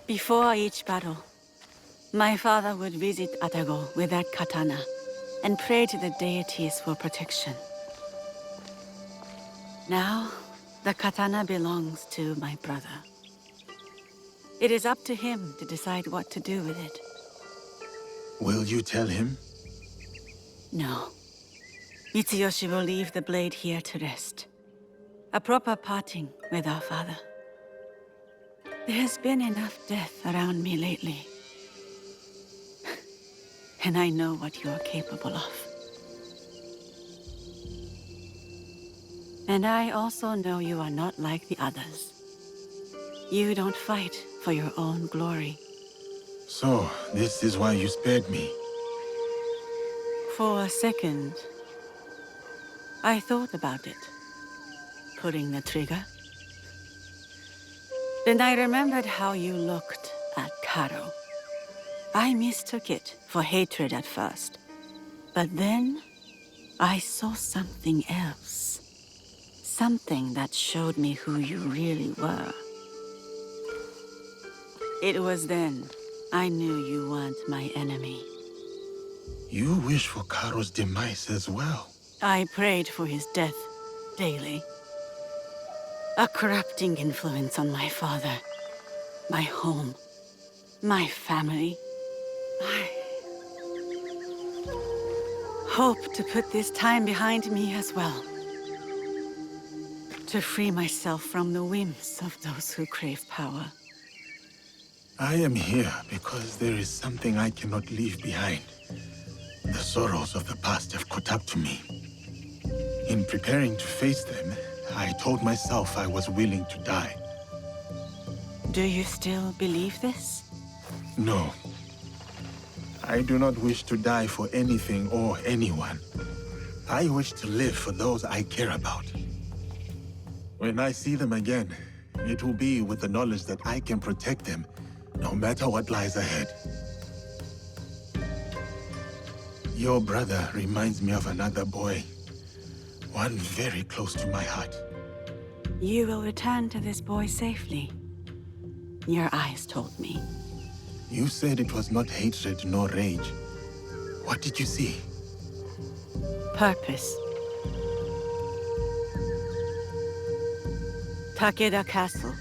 S20: Before each battle, my father would visit Atago with that katana and pray to the deities for protection. Now, the katana belongs to my brother. It is up to him to decide what to do with it.
S8: Will you tell him?
S20: No. Mitsuyoshi will leave the blade here to rest. A proper parting with our father. There has been enough death around me lately. And I know what you are capable of. And I also know you are not like the others. You don't fight for your own glory.
S8: So, this is why you spared me.
S20: For a second, I thought about it. Pulling the trigger. Then I remembered how you looked at Karo. I mistook it for hatred at first. But then, I saw something else. Something that showed me who you really were. It was then I knew you weren't my enemy.
S8: You wish for Karo's demise as well.
S20: I prayed for his death daily. A corrupting influence on my father, my home, my family. I hope to put this time behind me as well. To free myself from the whims of those who crave power.
S8: I am here because there is something I cannot leave behind. The sorrows of the past have caught up to me. In preparing to face them, I told myself I was willing to die.
S20: Do you still believe this?
S8: No. I do not wish to die for anything or anyone. I wish to live for those I care about. When I see them again, it will be with the knowledge that I can protect them, no matter what lies ahead. Your brother reminds me of another boy. One very close to my heart.
S20: You will return to this boy safely. Your eyes told me.
S8: You said it was not hatred nor rage. What did you see?
S20: Purpose. Takeda Castle.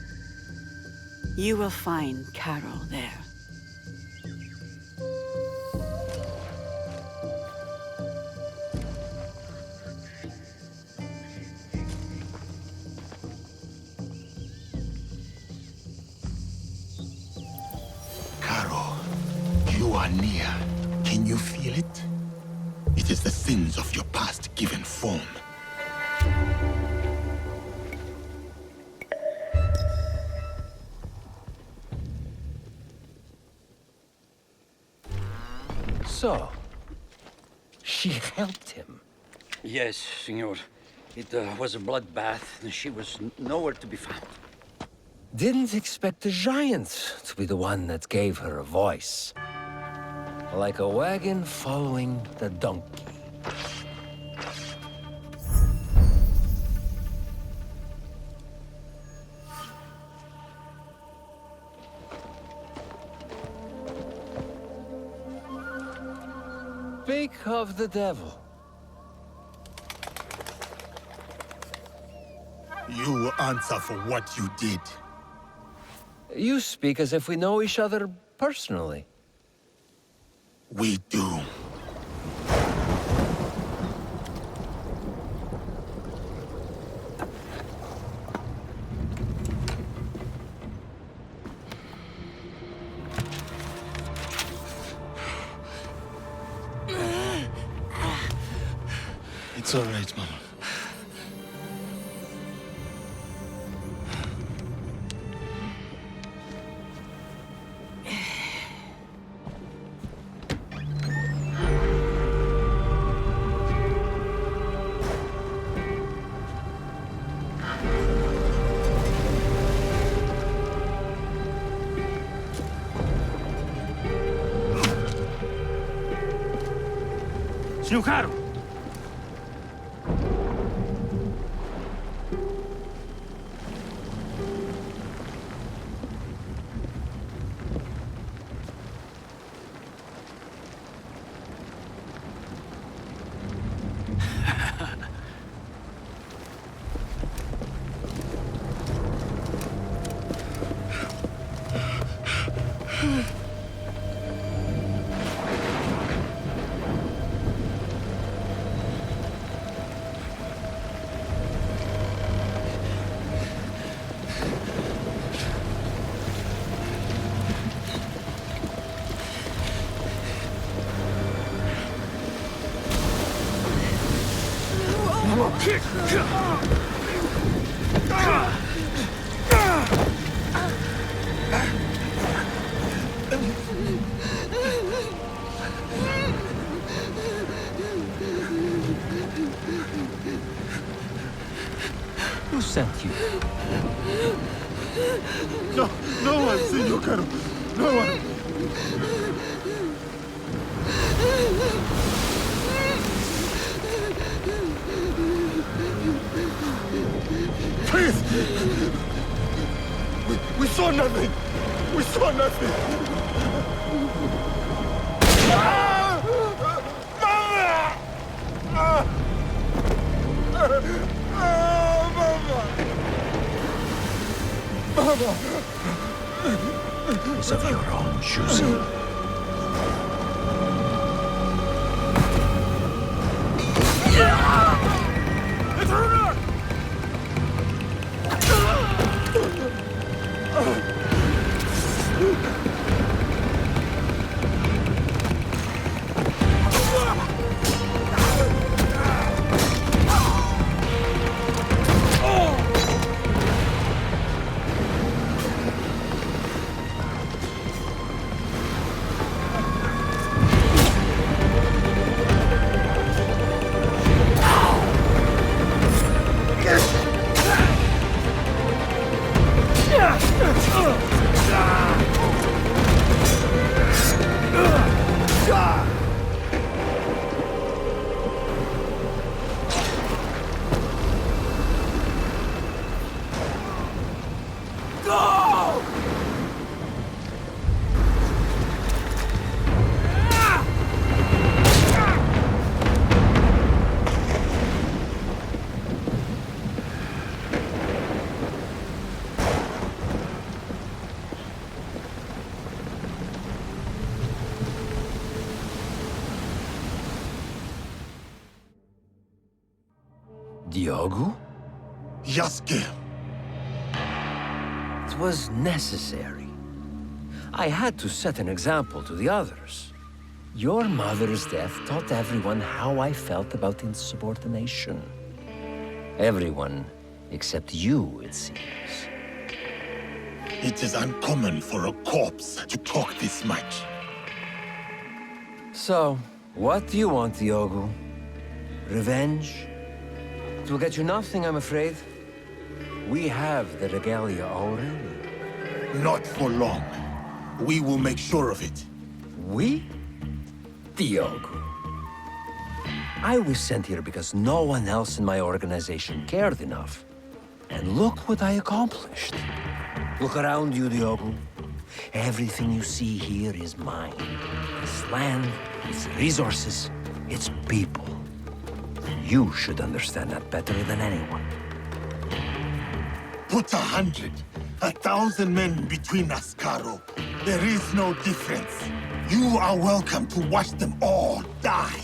S20: You will find Carol there.
S8: Caro, you are near. Can you feel it? It is the sins of your past given form.
S11: So, she helped him.
S5: Yes, senor. It was a bloodbath, and she was nowhere to be found.
S11: Didn't expect the giant to be the one that gave her a voice. Like a wagon following the donkey. Speak of the devil.
S8: You will answer for what you did.
S11: You speak as if we know each other personally.
S8: We do.
S13: It's all right, Mama.
S10: Senhor Caro!
S11: Who sent you?
S8: No one, Senor Caro. No one. Please! We saw nothing! We saw nothing! Ah! Mama! Ah! Mama!
S11: It's of your own choosing. Diogo?
S8: Yasuke!
S11: It was necessary. I had to set an example to the others. Your mother's death taught everyone how I felt about insubordination. Everyone except you, it seems.
S8: It is uncommon for a corpse to talk this much.
S11: So, what do you want, Diogo? Revenge? It will get you nothing, I'm afraid. We have the regalia already.
S8: Not for long. We will make sure of it.
S11: We? Diogo. I was sent here because no one else in my organization cared enough. And look what I accomplished. Look around you, Diogo. Everything you see here is mine. It's land, it's resources, it's people. You should understand that better than anyone.
S8: Put 100, 1,000 men between us, Caro. There is no difference. You are welcome to watch them all die.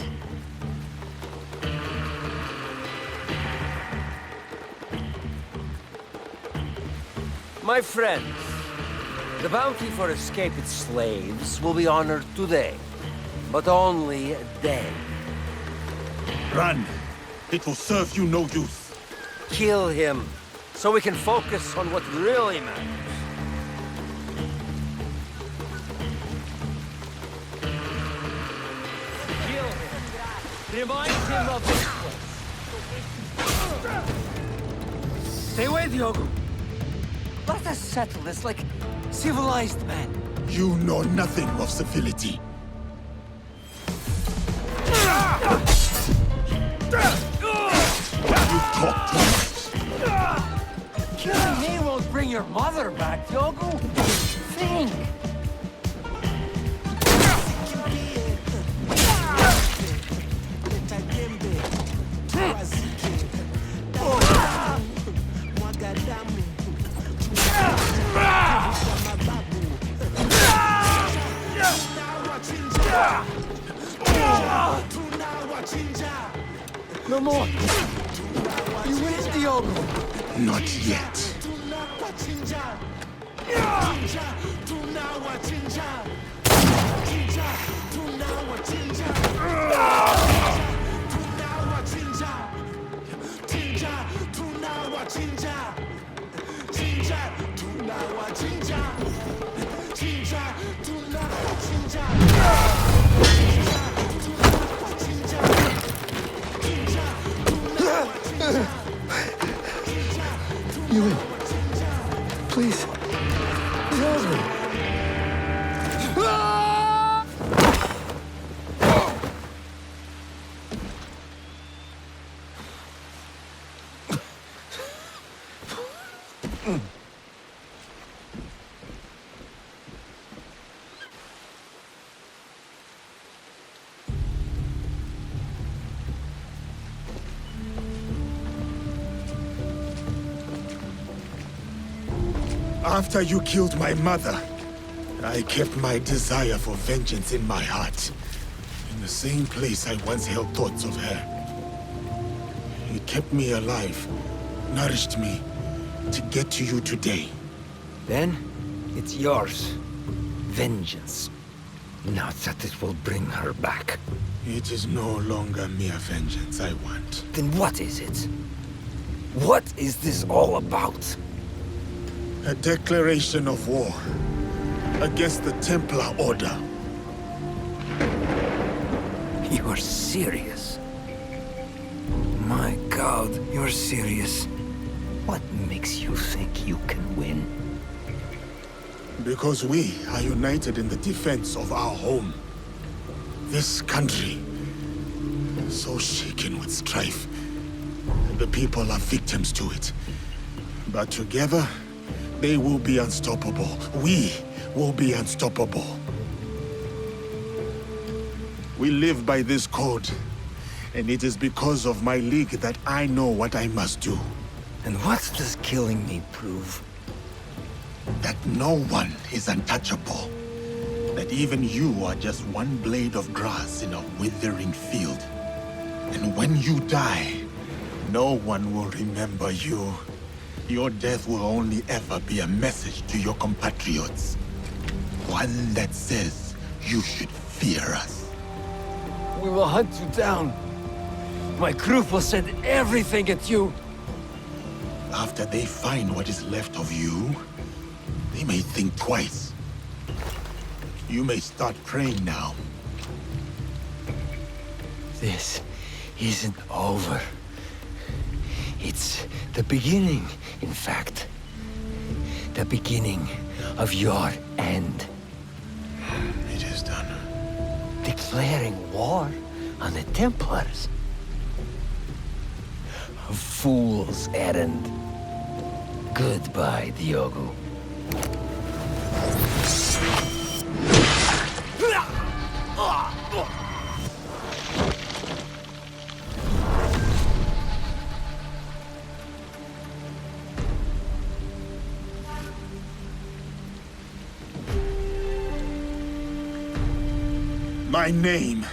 S11: My friends, the bounty for escaped slaves will be honored today, but only a day.
S8: Run. It will serve you no use.
S11: Kill him, so we can focus on what really matters. Kill him. Remind him of this place. Stay away, Diogo. Let us settle this like civilized men.
S8: You know nothing of civility. You talk too much.
S11: Killing me won't bring your mother back, Diogo. Think. No more. You win, Diogo.
S8: Not yet.
S7: You win. Please. Help me.
S8: After you killed my mother, I kept my desire for vengeance in my heart. In the same place I once held thoughts of her. It kept me alive, nourished me, to get to you today.
S11: Then, it's yours. Vengeance. Not that it will bring her back.
S8: It is no longer mere vengeance I want.
S11: Then what is it? What is this all about?
S8: A declaration of war against the Templar Order.
S11: You are serious? My God, you're serious. What makes you think you can win?
S8: Because we are united in the defense of our home. This country, so shaken with strife. The people are victims to it. But together, they will be unstoppable. We will be unstoppable. We live by this code, and it is because of my league that I know what I must do.
S11: And what does killing me prove?
S8: That no one is untouchable. That even you are just one blade of grass in a withering field. And when you die, no one will remember you. Your death will only ever be a message to your compatriots. One that says you should fear us.
S11: We will hunt you down. My group will send everything at you.
S8: After they find what is left of you, they may think twice. You may start praying now.
S11: This isn't over. It's the beginning, in fact. The beginning of your end.
S8: It is done.
S11: Declaring war on the Templars. A fool's errand. Goodbye, Diogo.
S8: My name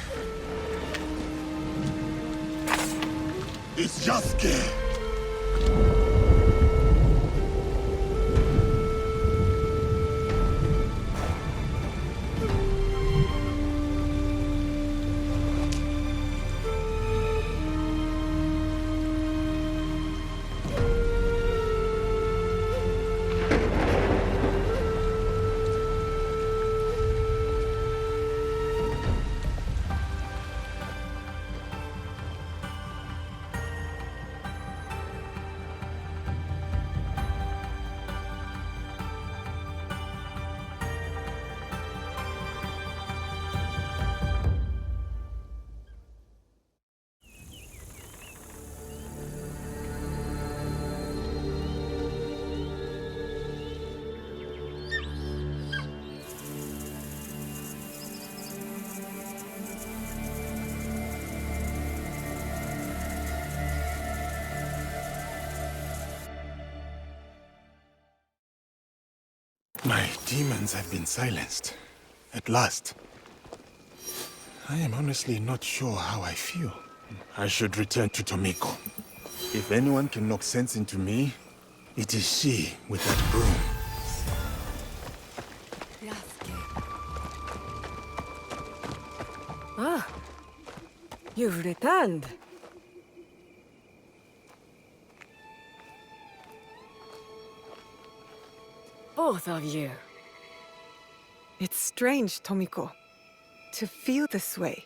S8: is Yasuke. My demons have been silenced. At last. I am honestly not sure how I feel. I should return to Tomiko. If anyone can knock sense into me, it is she with that broom.
S9: Ah, you've returned. Both of you.
S23: It's strange, Tomiko, to feel this way.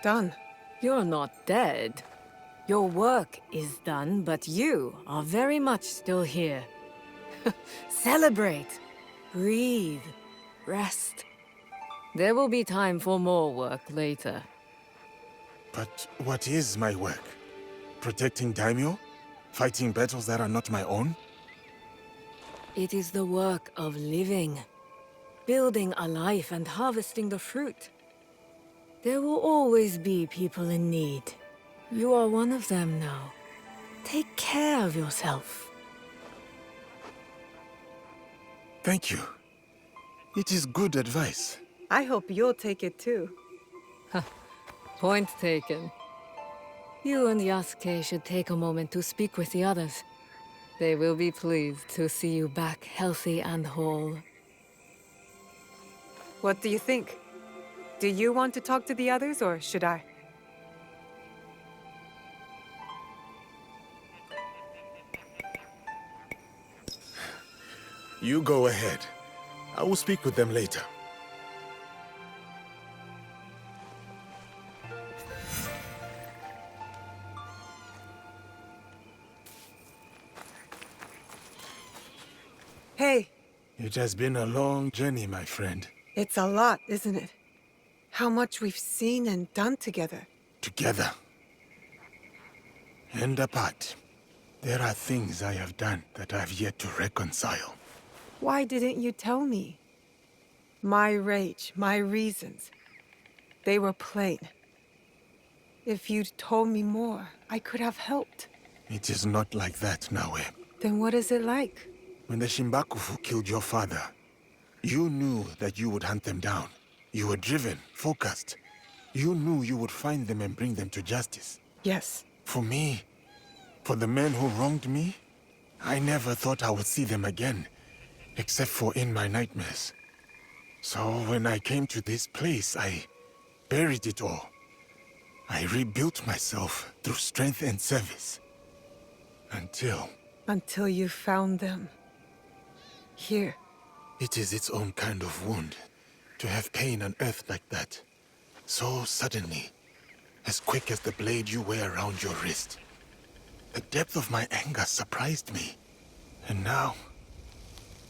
S23: Done.
S9: You're not dead. Your work is done, but you are very much still here. Celebrate. Breathe. Rest. There will be time for more work later.
S8: But what is my work? Protecting daimyo? Fighting battles that are not my own?
S9: It is the work of living. Building a life and harvesting the fruit. There will always be people in need. You are one of them now. Take care of yourself.
S8: Thank you. It is good advice.
S23: I hope you'll take it too.
S9: Point taken. You and Yasuke should take a moment to speak with the others. They will be pleased to see you back healthy and whole.
S23: What do you think? Do you want to talk to the others, or should I?
S8: You go ahead. I will speak with them later.
S23: Hey.
S8: It has been a long journey, my friend.
S23: It's a lot, isn't it? How much we've seen and done together.
S8: Together. And apart. There are things I have done that I've yet to reconcile.
S23: Why didn't you tell me? My rage, my reasons. They were plain. If you'd told me more, I could have helped.
S8: It is not like that, Naue.
S23: Then what is it like?
S8: When the Shimbakufu killed your father, you knew that you would hunt them down. You were driven, focused. You knew you would find them and bring them to justice.
S23: Yes.
S8: For me, for the men who wronged me, I never thought I would see them again, except for in my nightmares. So when I came to this place, I buried it all. I rebuilt myself through strength and service.
S23: Until you found them. Here.
S8: It is its own kind of wound, to have pain unearthed like that. So suddenly. as quick as the blade you wear around your wrist. The depth of my anger surprised me. And now,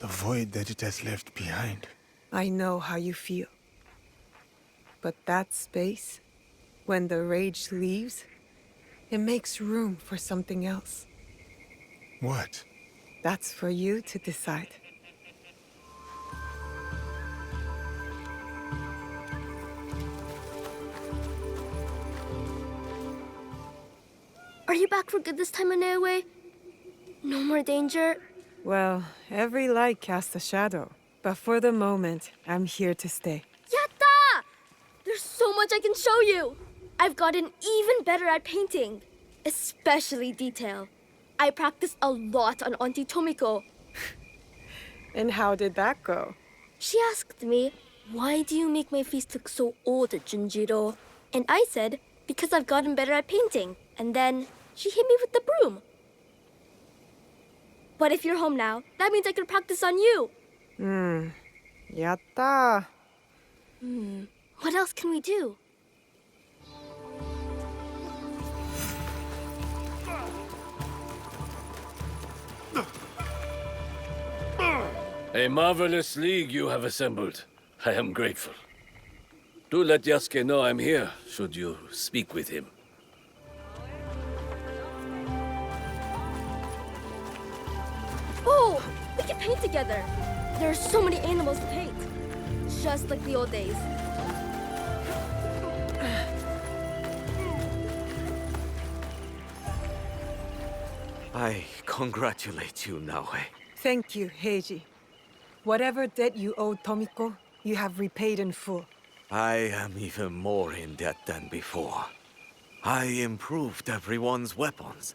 S8: the void that it has left behind.
S23: I know how you feel. But that space, when the rage leaves, it makes room for something else.
S8: What?
S23: That's for you to decide.
S4: Are you back for good this time, Inoue? No more danger?
S23: Well, every light casts a shadow. But for the moment, I'm here to stay.
S4: Yatta! There's so much I can show you! I've gotten even better at painting, especially detail. I practiced a lot on Auntie Tomiko.
S23: And how did that go?
S4: She asked me, why do you make my face look so old, Junjiro? And I said, because I've gotten better at painting. And then she hit me with the broom. But if you're home now, that means I can practice on you.
S23: Yatta.
S4: What else can we do?
S16: A marvelous league you have assembled. I am grateful. Do let Yasuke know I'm here, should you speak with him.
S4: Oh, we can paint together. There are so many animals to paint. Just like the old days.
S14: I congratulate you, Naoe.
S23: Thank you, Heiji. Whatever debt you owed Tomiko, you have repaid in full.
S14: I am even more in debt than before. I improved everyone's weapons,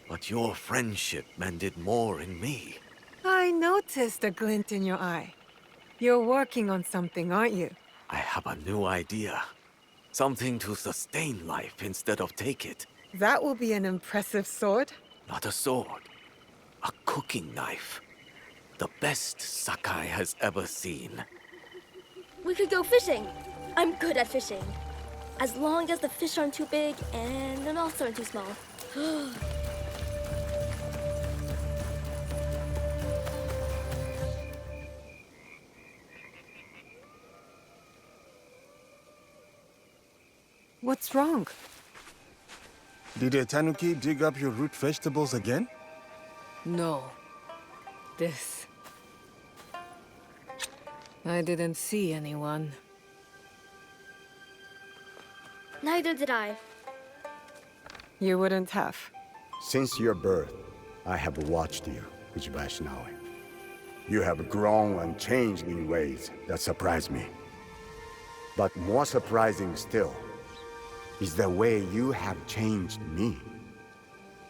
S14: but your friendship mended more in me.
S23: I noticed a glint in your eye. You're working on something, aren't you?
S14: I have a new idea. Something to sustain life instead of take it.
S23: That will be an impressive sword.
S14: Not a sword. A cooking knife. The best Sakai has ever seen.
S4: We could go fishing. I'm good at fishing. As long as the fish aren't too big and the mouths aren't too small.
S23: What's wrong?
S8: Did a tanuki dig up your root vegetables again?
S9: No. This. I didn't see anyone.
S4: Neither did I.
S23: You wouldn't have.
S2: Since your birth, I have watched you, Uchibashi Naoe. You have grown and changed in ways that surprise me. But more surprising still is the way you have changed me.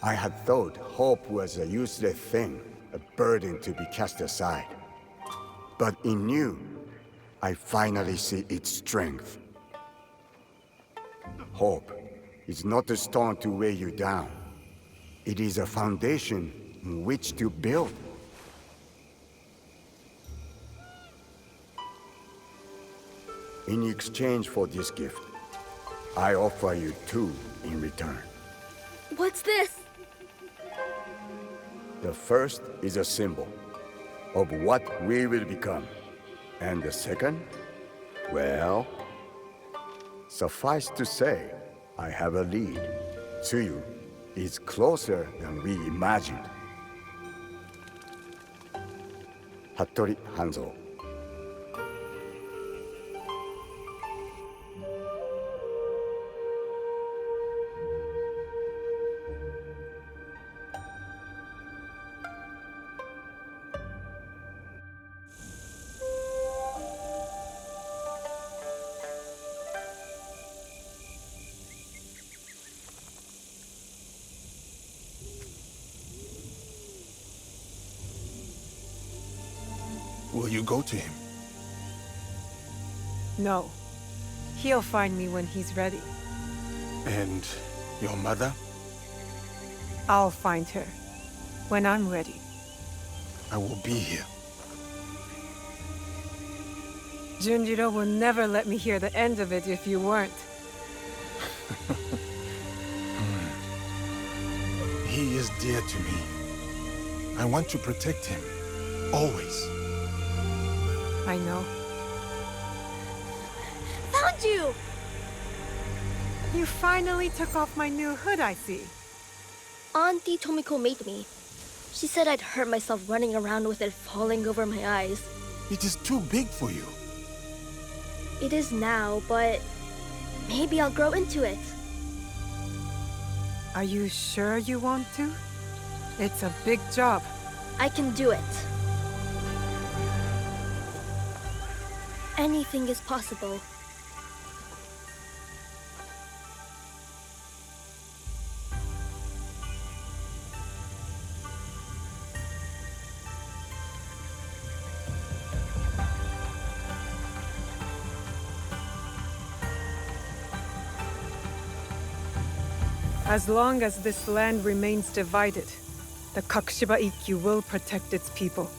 S2: I had thought hope was a useless thing, a burden to be cast aside. But in you, I finally see its strength. Hope is not a stone to weigh you down. It is a foundation on which to build. In exchange for this gift, I offer you two in return.
S4: What's this?
S2: The first is a symbol of what we will become. And the second, well, suffice to say, I have a lead. Tsuyu is closer than we imagined. Hattori Hanzo.
S8: Will you go to him?
S23: No. He'll find me when he's ready.
S8: And your mother?
S23: I'll find her when I'm ready.
S8: I will be here.
S23: Junjiro will never let me hear the end of it if you weren't.
S8: He is dear to me. I want to protect him. Always.
S1: I know.
S4: Found you!
S1: You finally took off my new hood, I see.
S4: Auntie Tomiko made me. She said I'd hurt myself running around with it falling over my eyes.
S8: It is too big for you.
S4: It is now, but maybe I'll grow into it.
S1: Are you sure you want to? It's a big job.
S4: I can do it. Anything is possible.
S1: As long as this land remains divided, the Kakushiba Ikkyu will protect its people.